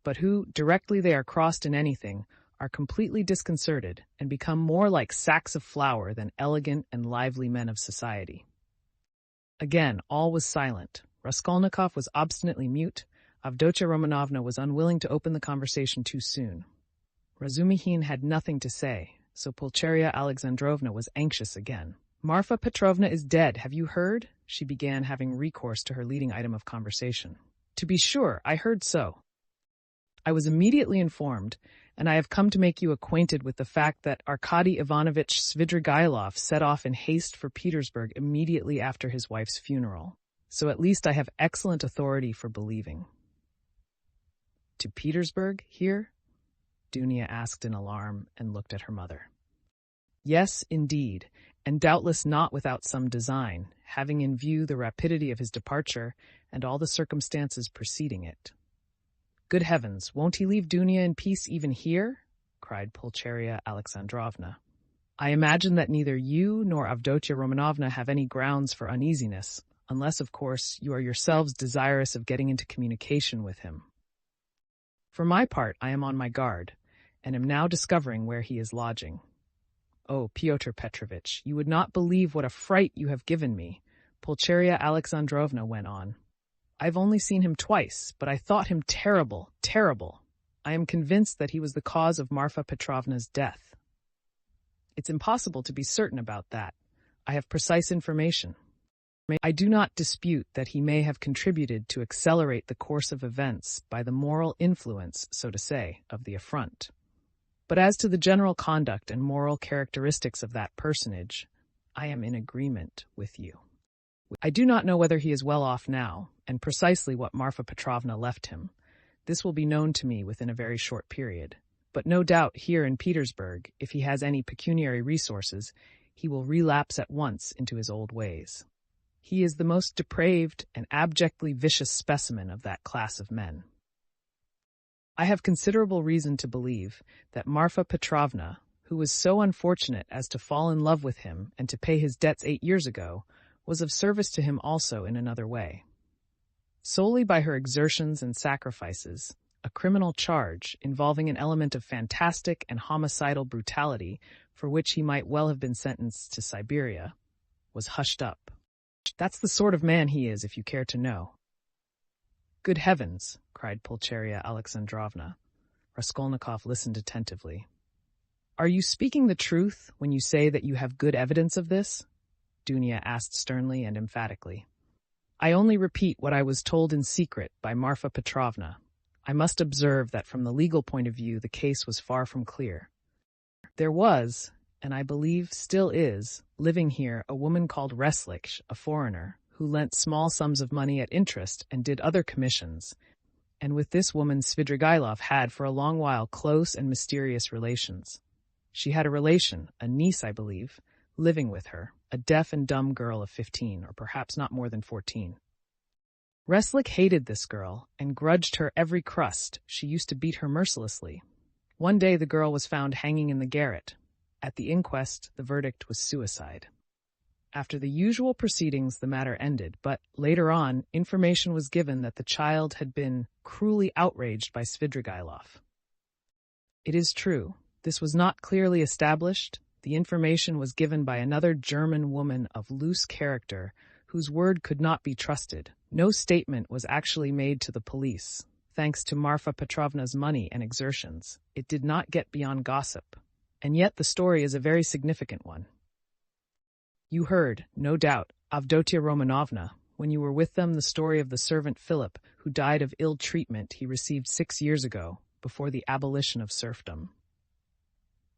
but who, directly they are crossed in anything, are completely disconcerted and become more like sacks of flour than elegant and lively men of society. Again, all was silent. Raskolnikov was obstinately mute. Avdotya Romanovna was unwilling to open the conversation too soon. Razumihin had nothing to say, so Pulcheria Alexandrovna was anxious again. Marfa Petrovna is dead, have you heard? She began, having recourse to her leading item of conversation. To be sure, I heard so. I was immediately informed, and I have come to make you acquainted with the fact that Arkady Ivanovitch Svidrigailov set off in haste for Petersburg immediately after his wife's funeral. So at least I have excellent authority for believing. To Petersburg, here? Dunya asked in alarm and looked at her mother. Yes, indeed, and doubtless not without some design, having in view the rapidity of his departure and all the circumstances preceding it. Good heavens, won't he leave Dunya in peace even here? Cried Pulcheria Alexandrovna. I imagine that neither you nor Avdotya Romanovna have any grounds for uneasiness, unless, of course, you are yourselves desirous of getting into communication with him. For my part, I am on my guard, and am now discovering where he is lodging. Oh, Pyotr Petrovitch, you would not believe what a fright you have given me, Pulcheria Alexandrovna went on. I've only seen him twice, but I thought him terrible, terrible. I am convinced that he was the cause of Marfa Petrovna's death. It's impossible to be certain about that. I have precise information. I do not dispute that he may have contributed to accelerate the course of events by the moral influence, so to say, of the affront. But as to the general conduct and moral characteristics of that personage, I am in agreement with you. I do not know whether he is well off now, and precisely what Marfa Petrovna left him. This will be known to me within a very short period. But no doubt here in Petersburg, if he has any pecuniary resources, he will relapse at once into his old ways. He is the most depraved and abjectly vicious specimen of that class of men. I have considerable reason to believe that Marfa Petrovna, who was so unfortunate as to fall in love with him and to pay his debts 8 years ago, was of service to him also in another way. Solely by her exertions and sacrifices, a criminal charge involving an element of fantastic and homicidal brutality for which he might well have been sentenced to Siberia, was hushed up. That's the sort of man he is, if you care to know. Good heavens, cried Pulcheria Alexandrovna. Raskolnikov listened attentively. Are you speaking the truth when you say that you have good evidence of this? Dunya asked sternly and emphatically. I only repeat what I was told in secret by Marfa Petrovna. I must observe that from the legal point of view the case was far from clear. There was, and I believe still is, living here a woman called Reslich, a foreigner, who lent small sums of money at interest and did other commissions, and with this woman Svidrigailov had for a long while close and mysterious relations. She had a relation, a niece I believe, living with her, a deaf and dumb girl of 15, or perhaps not more than 14. Reslich hated this girl and grudged her every crust. She used to beat her mercilessly. One day the girl was found hanging in the garret. At the inquest, the verdict was suicide. After the usual proceedings, the matter ended, but later on, information was given that the child had been cruelly outraged by Svidrigailov. It is true, this was not clearly established. The information was given by another German woman of loose character, whose word could not be trusted. No statement was actually made to the police. Thanks to Marfa Petrovna's money and exertions, it did not get beyond gossip. And yet the story is a very significant one. You heard, no doubt, Avdotya Romanovna, when you were with them, the story of the servant Philip, who died of ill treatment he received 6 years ago, before the abolition of serfdom.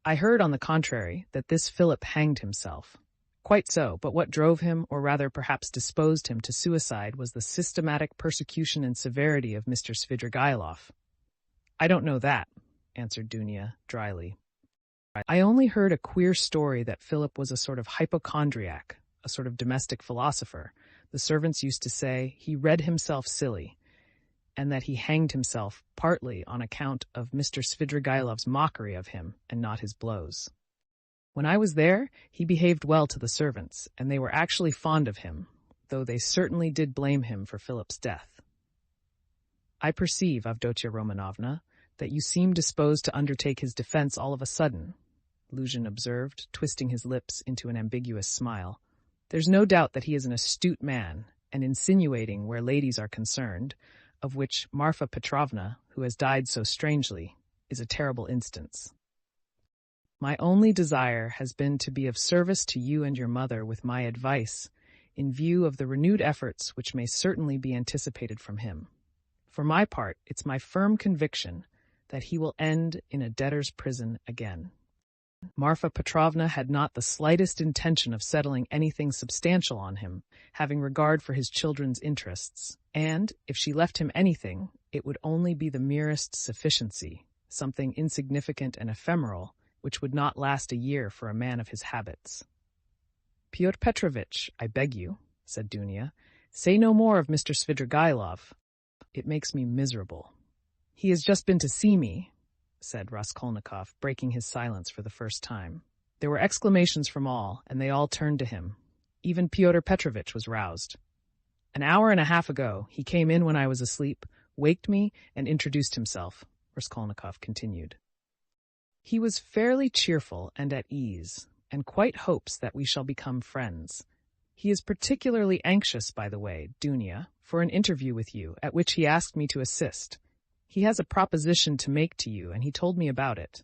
I heard, on the contrary, that this Philip hanged himself. Quite so, but what drove him, or rather perhaps disposed him to suicide, was the systematic persecution and severity of Mr. Svidrigailov. I don't know that, answered Dunya dryly. I only heard a queer story that Philip was a sort of hypochondriac, a sort of domestic philosopher, The servants used to say he read himself silly, and that he hanged himself partly on account of Mr. Svidrigailov's mockery of him and not his blows. When I was there, he behaved well to the servants, and they were actually fond of him, though they certainly did blame him for Philip's death. I perceive, Avdotia Romanovna, that you seem disposed to undertake his defense all of a sudden, Luzhin observed, twisting his lips into an ambiguous smile. There's no doubt that he is an astute man, and insinuating where ladies are concerned, of which Marfa Petrovna, who has died so strangely, is a terrible instance. My only desire has been to be of service to you and your mother with my advice, in view of the renewed efforts which may certainly be anticipated from him. For my part, it's my firm conviction that he will end in a debtor's prison again. Marfa Petrovna had not the slightest intention of settling anything substantial on him, having regard for his children's interests, and, if she left him anything, it would only be the merest sufficiency, something insignificant and ephemeral, which would not last a year for a man of his habits. Pyotr Petrovitch, I beg you, said Dunya, say no more of Mr. Svidrigailov. It makes me miserable. He has just been to see me, said Raskolnikov, breaking his silence for the first time. There were exclamations from all, and they all turned to him. Even Pyotr Petrovitch was roused. An hour and a half ago, he came in when I was asleep, waked me, and introduced himself, Raskolnikov continued. He was fairly cheerful and at ease, and quite hopes that we shall become friends. He is particularly anxious, by the way, Dunya, for an interview with you, at which he asked me to assist. He has a proposition to make to you, and he told me about it.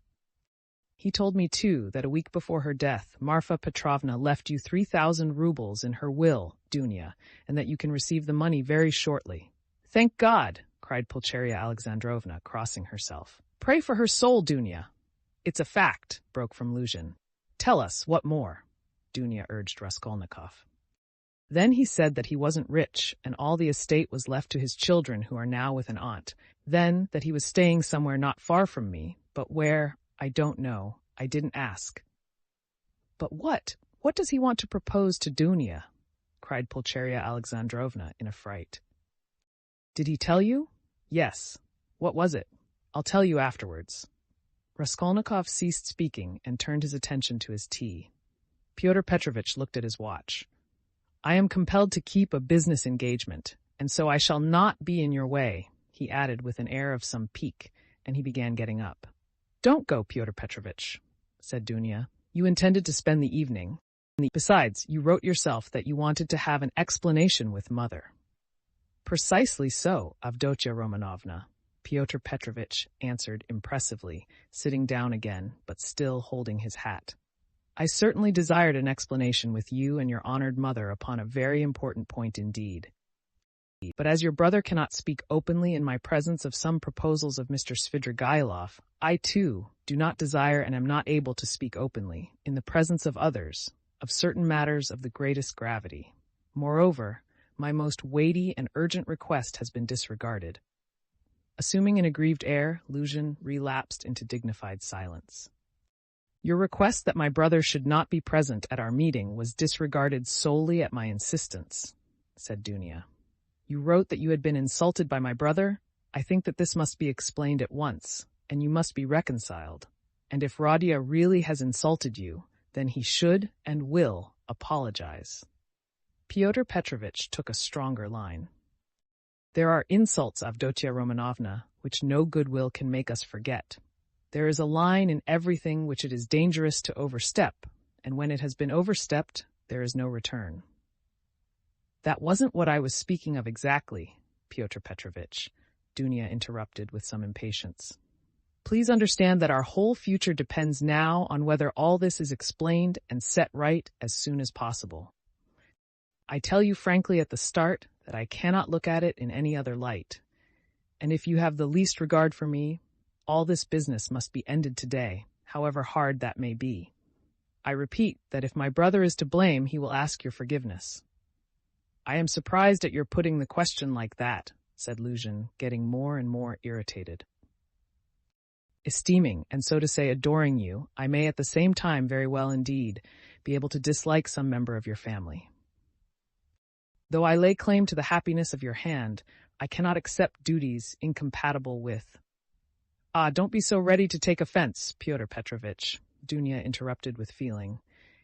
He told me, too, that a week before her death, Marfa Petrovna left you 3,000 rubles in her will, Dunya, and that you can receive the money very shortly. Thank God, cried Pulcheria Alexandrovna, crossing herself. Pray for her soul, Dunya. It's a fact, broke from Luzhin. Tell us, what more? Dunya urged Raskolnikov. Then he said that he wasn't rich, and all the estate was left to his children, who are now with an aunt. Then that he was staying somewhere not far from me, but where, I don't know. I didn't ask. But what? What does he want to propose to Dunya? Cried Pulcheria Alexandrovna in a fright. Did he tell you? Yes. What was it? I'll tell you afterwards. Raskolnikov ceased speaking and turned his attention to his tea. Pyotr Petrovitch looked at his watch. I am compelled to keep a business engagement, and so I shall not be in your way, he added with an air of some pique, and he began getting up. Don't go, Pyotr Petrovitch, said Dunya. You intended to spend the evening. Besides, you wrote yourself that you wanted to have an explanation with Mother. Precisely so, Avdotia Romanovna, Pyotr Petrovitch answered impressively, sitting down again, but still holding his hat. I certainly desired an explanation with you and your honored mother upon a very important point indeed. But as your brother cannot speak openly in my presence of some proposals of Mr. Svidrigailov, I, too, do not desire and am not able to speak openly, in the presence of others, of certain matters of the greatest gravity. Moreover, my most weighty and urgent request has been disregarded. Assuming an aggrieved air, Luzhin relapsed into dignified silence. Your request that my brother should not be present at our meeting was disregarded solely at my insistence, said Dunya. You wrote that you had been insulted by my brother. I think that this must be explained at once, and you must be reconciled. And if Radia really has insulted you, then he should and will apologize. Pyotr Petrovitch took a stronger line. There are insults, Avdotia Romanovna, which no goodwill can make us forget. There is a line in everything which it is dangerous to overstep, and when it has been overstepped, there is no return. That wasn't what I was speaking of exactly, Pyotr Petrovitch, Dunya interrupted with some impatience. Please understand that our whole future depends now on whether all this is explained and set right as soon as possible. I tell you frankly at the start that I cannot look at it in any other light, and if you have the least regard for me, all this business must be ended today, however hard that may be. I repeat that if my brother is to blame, he will ask your forgiveness. I am surprised at your putting the question like that, said Luzhin, getting more and more irritated. Esteeming, and so to say adoring you, I may at the same time very well indeed be able to dislike some member of your family. Though I lay claim to the happiness of your hand, I cannot accept duties incompatible with— Ah, don't be so ready to take offense, Pyotr Petrovitch, Dunya interrupted with feeling,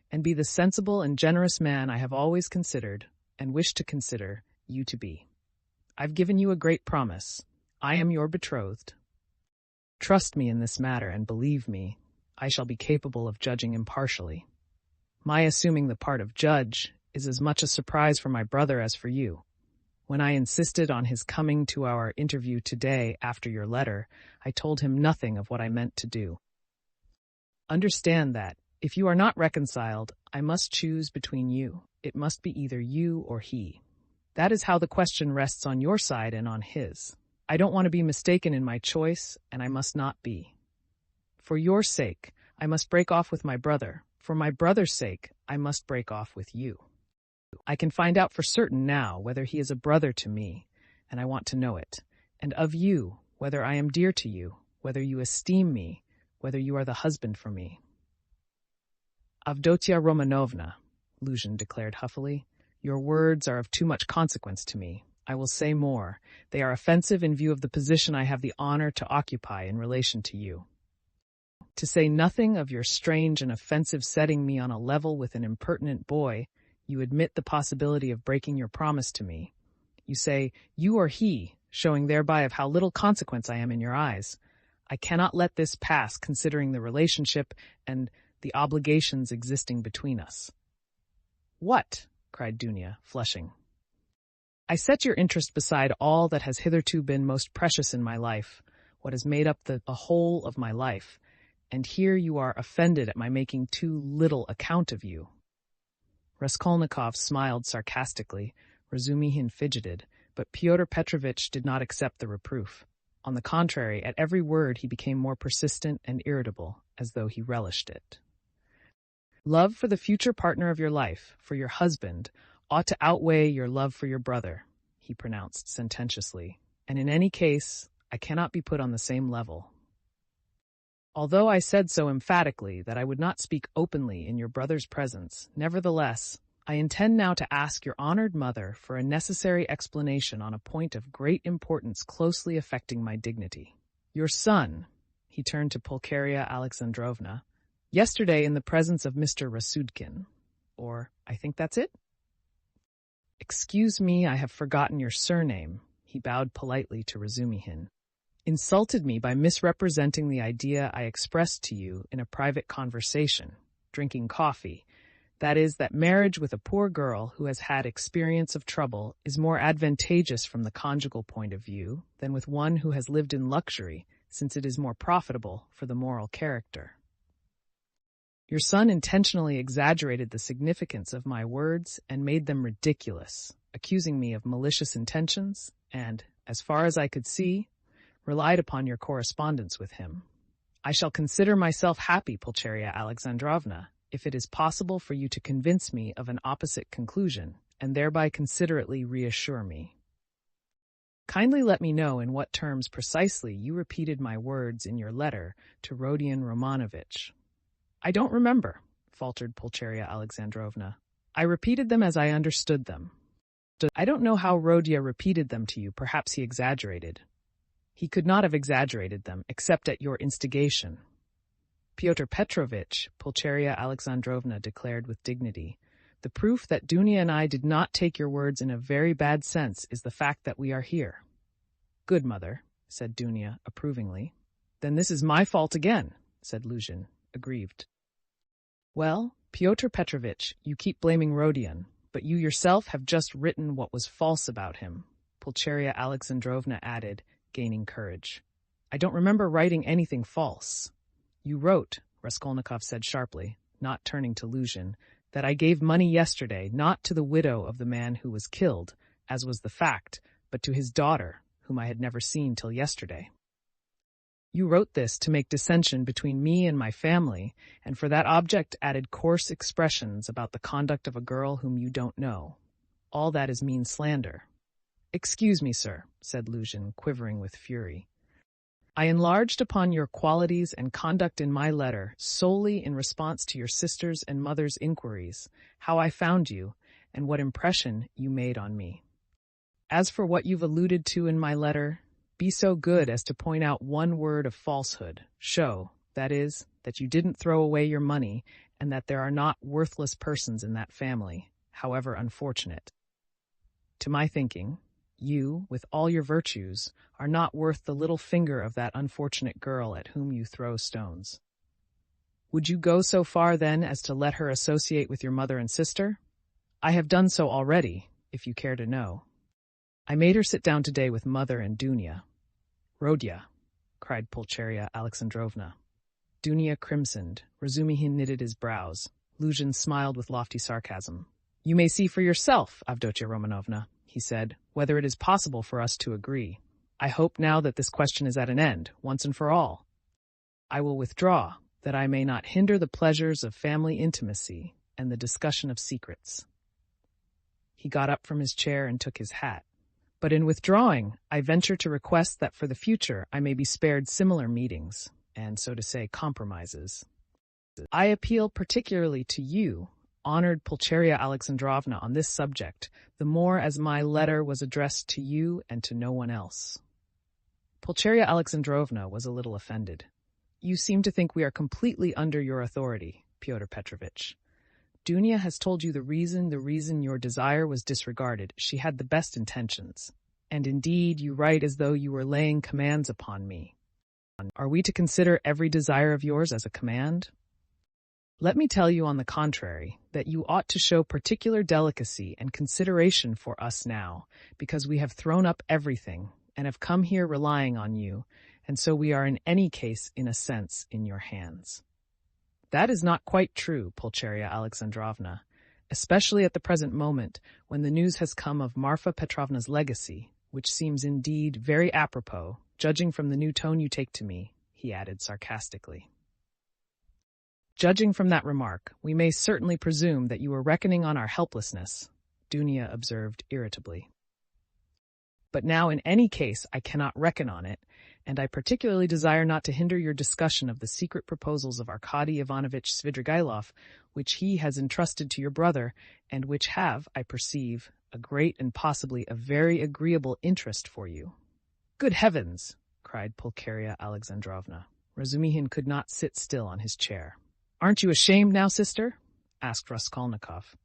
and be the sensible and generous man I have always considered, and wish to consider, you to be. I've given you a great promise. I am your betrothed. Trust me in this matter, and believe me, I shall be capable of judging impartially. My assuming the part of judge is as much a surprise for my brother as for you. When I insisted on his coming to our interview today after your letter, I told him nothing of what I meant to do. Understand that, if you are not reconciled, I must choose between you. It must be either you or he. That is how the question rests on your side and on his. I don't want to be mistaken in my choice, and I must not be. For your sake, I must break off with my brother. For my brother's sake, I must break off with you. I can find out for certain now whether he is a brother to me, and I want to know it, and of you, whether I am dear to you, whether you esteem me, whether you are the husband for me. Avdotia Romanovna, Luzhin declared huffily, your words are of too much consequence to me. I will say more. They are offensive in view of the position I have the honor to occupy in relation to you. To say nothing of your strange and offensive setting me on a level with an impertinent boy, you admit the possibility of breaking your promise to me. You say, you or he, showing thereby of how little consequence I am in your eyes. I cannot let this pass considering the relationship and the obligations existing between us. What? Cried Dunya, flushing. I set your interest beside all that has hitherto been most precious in my life, what has made up the whole of my life, and here you are offended at my making too little account of you. Raskolnikov smiled sarcastically, Razumihin fidgeted, but Pyotr Petrovitch did not accept the reproof. On the contrary, at every word he became more persistent and irritable, as though he relished it. Love for the future partner of your life, for your husband, ought to outweigh your love for your brother, he pronounced sententiously, and in any case, I cannot be put on the same level. Although I said so emphatically that I would not speak openly in your brother's presence, nevertheless, I intend now to ask your honored mother for a necessary explanation on a point of great importance closely affecting my dignity. Your son, he turned to Pulcheria Alexandrovna, yesterday in the presence of Mr. Rasudkin, or I think that's it? Excuse me, I have forgotten your surname, he bowed politely to Razumihin. Insulted me by misrepresenting the idea I expressed to you in a private conversation, drinking coffee, that is, that marriage with a poor girl who has had experience of trouble is more advantageous from the conjugal point of view than with one who has lived in luxury, since it is more profitable for the moral character. Your son intentionally exaggerated the significance of my words and made them ridiculous, accusing me of malicious intentions, and, as far as I could see, relied upon your correspondence with him. I shall consider myself happy, Pulcheria Alexandrovna, if it is possible for you to convince me of an opposite conclusion, and thereby considerately reassure me. Kindly let me know in what terms precisely you repeated my words in your letter to Rodion Romanovitch. I don't remember, faltered Pulcheria Alexandrovna. I repeated them as I understood them. I don't know how Rodya repeated them to you, perhaps he exaggerated. He could not have exaggerated them, except at your instigation. Pyotr Petrovitch, Pulcheria Alexandrovna declared with dignity, the proof that Dunya and I did not take your words in a very bad sense is the fact that we are here. Good, mother, said Dunya approvingly. Then this is my fault again, said Luzhin, aggrieved. Well, Pyotr Petrovitch, you keep blaming Rodion, but you yourself have just written what was false about him, Pulcheria Alexandrovna added, gaining courage. I don't remember writing anything false. You wrote, Raskolnikov said sharply, not turning to Luzhin, that I gave money yesterday not to the widow of the man who was killed, as was the fact, but to his daughter, whom I had never seen till yesterday. You wrote this to make dissension between me and my family, and for that object added coarse expressions about the conduct of a girl whom you don't know. All that is mean slander. Excuse me, sir, said Luzhin, quivering with fury. I enlarged upon your qualities and conduct in my letter solely in response to your sister's and mother's inquiries, how I found you, and what impression you made on me. As for what you've alluded to in my letter, be so good as to point out one word of falsehood. Show, that is, that you didn't throw away your money and that there are not worthless persons in that family, however unfortunate. To my thinking, you, with all your virtues, are not worth the little finger of that unfortunate girl at whom you throw stones. Would you go so far, then, as to let her associate with your mother and sister? I have done so already, if you care to know. I made her sit down today with mother and Dunya. Rodya, cried Pulcheria Alexandrovna. Dunya crimsoned. Razumihin knitted his brows. Luzhin smiled with lofty sarcasm. You may see for yourself, Avdotya Romanovna, he said, whether it is possible for us to agree. I hope now that this question is at an end, once and for all. I will withdraw, that I may not hinder the pleasures of family intimacy and the discussion of secrets. He got up from his chair and took his hat. But in withdrawing, I venture to request that for the future I may be spared similar meetings, and, so to say, compromises. I appeal particularly to you, honored Pulcheria Alexandrovna, on this subject, the more as my letter was addressed to you and to no one else. Pulcheria Alexandrovna was a little offended. You seem to think we are completely under your authority, Fyodor Petrovitch. Dunya has told you the reason your desire was disregarded. She had the best intentions. And indeed, you write as though you were laying commands upon me. Are we to consider every desire of yours as a command? Let me tell you, on the contrary, that you ought to show particular delicacy and consideration for us now, because we have thrown up everything and have come here relying on you, and so we are in any case, in a sense, in your hands. That is not quite true, Pulcheria Alexandrovna, especially at the present moment, when the news has come of Marfa Petrovna's legacy, which seems indeed very apropos, judging from the new tone you take to me, he added sarcastically. Judging from that remark, we may certainly presume that you were reckoning on our helplessness, Dunya observed irritably. But now, in any case, I cannot reckon on it, and I particularly desire not to hinder your discussion of the secret proposals of Arkady Ivanovitch Svidrigailov, which he has entrusted to your brother, and which have, I perceive, a great and possibly a very agreeable interest for you. Good heavens! Cried Pulcheria Alexandrovna. Razumihin could not sit still on his chair. Aren't you ashamed now, sister? Asked Raskolnikov.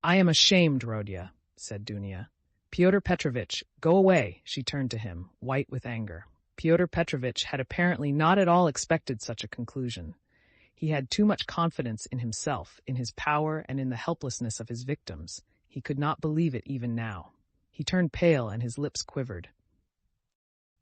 I am ashamed, Rodya, said Dunya. Fyodor Petrovitch, go away, she turned to him, white with anger. Fyodor Petrovitch had apparently not at all expected such a conclusion. He had too much confidence in himself, in his power, and in the helplessness of his victims. He could not believe it even now. He turned pale and his lips quivered.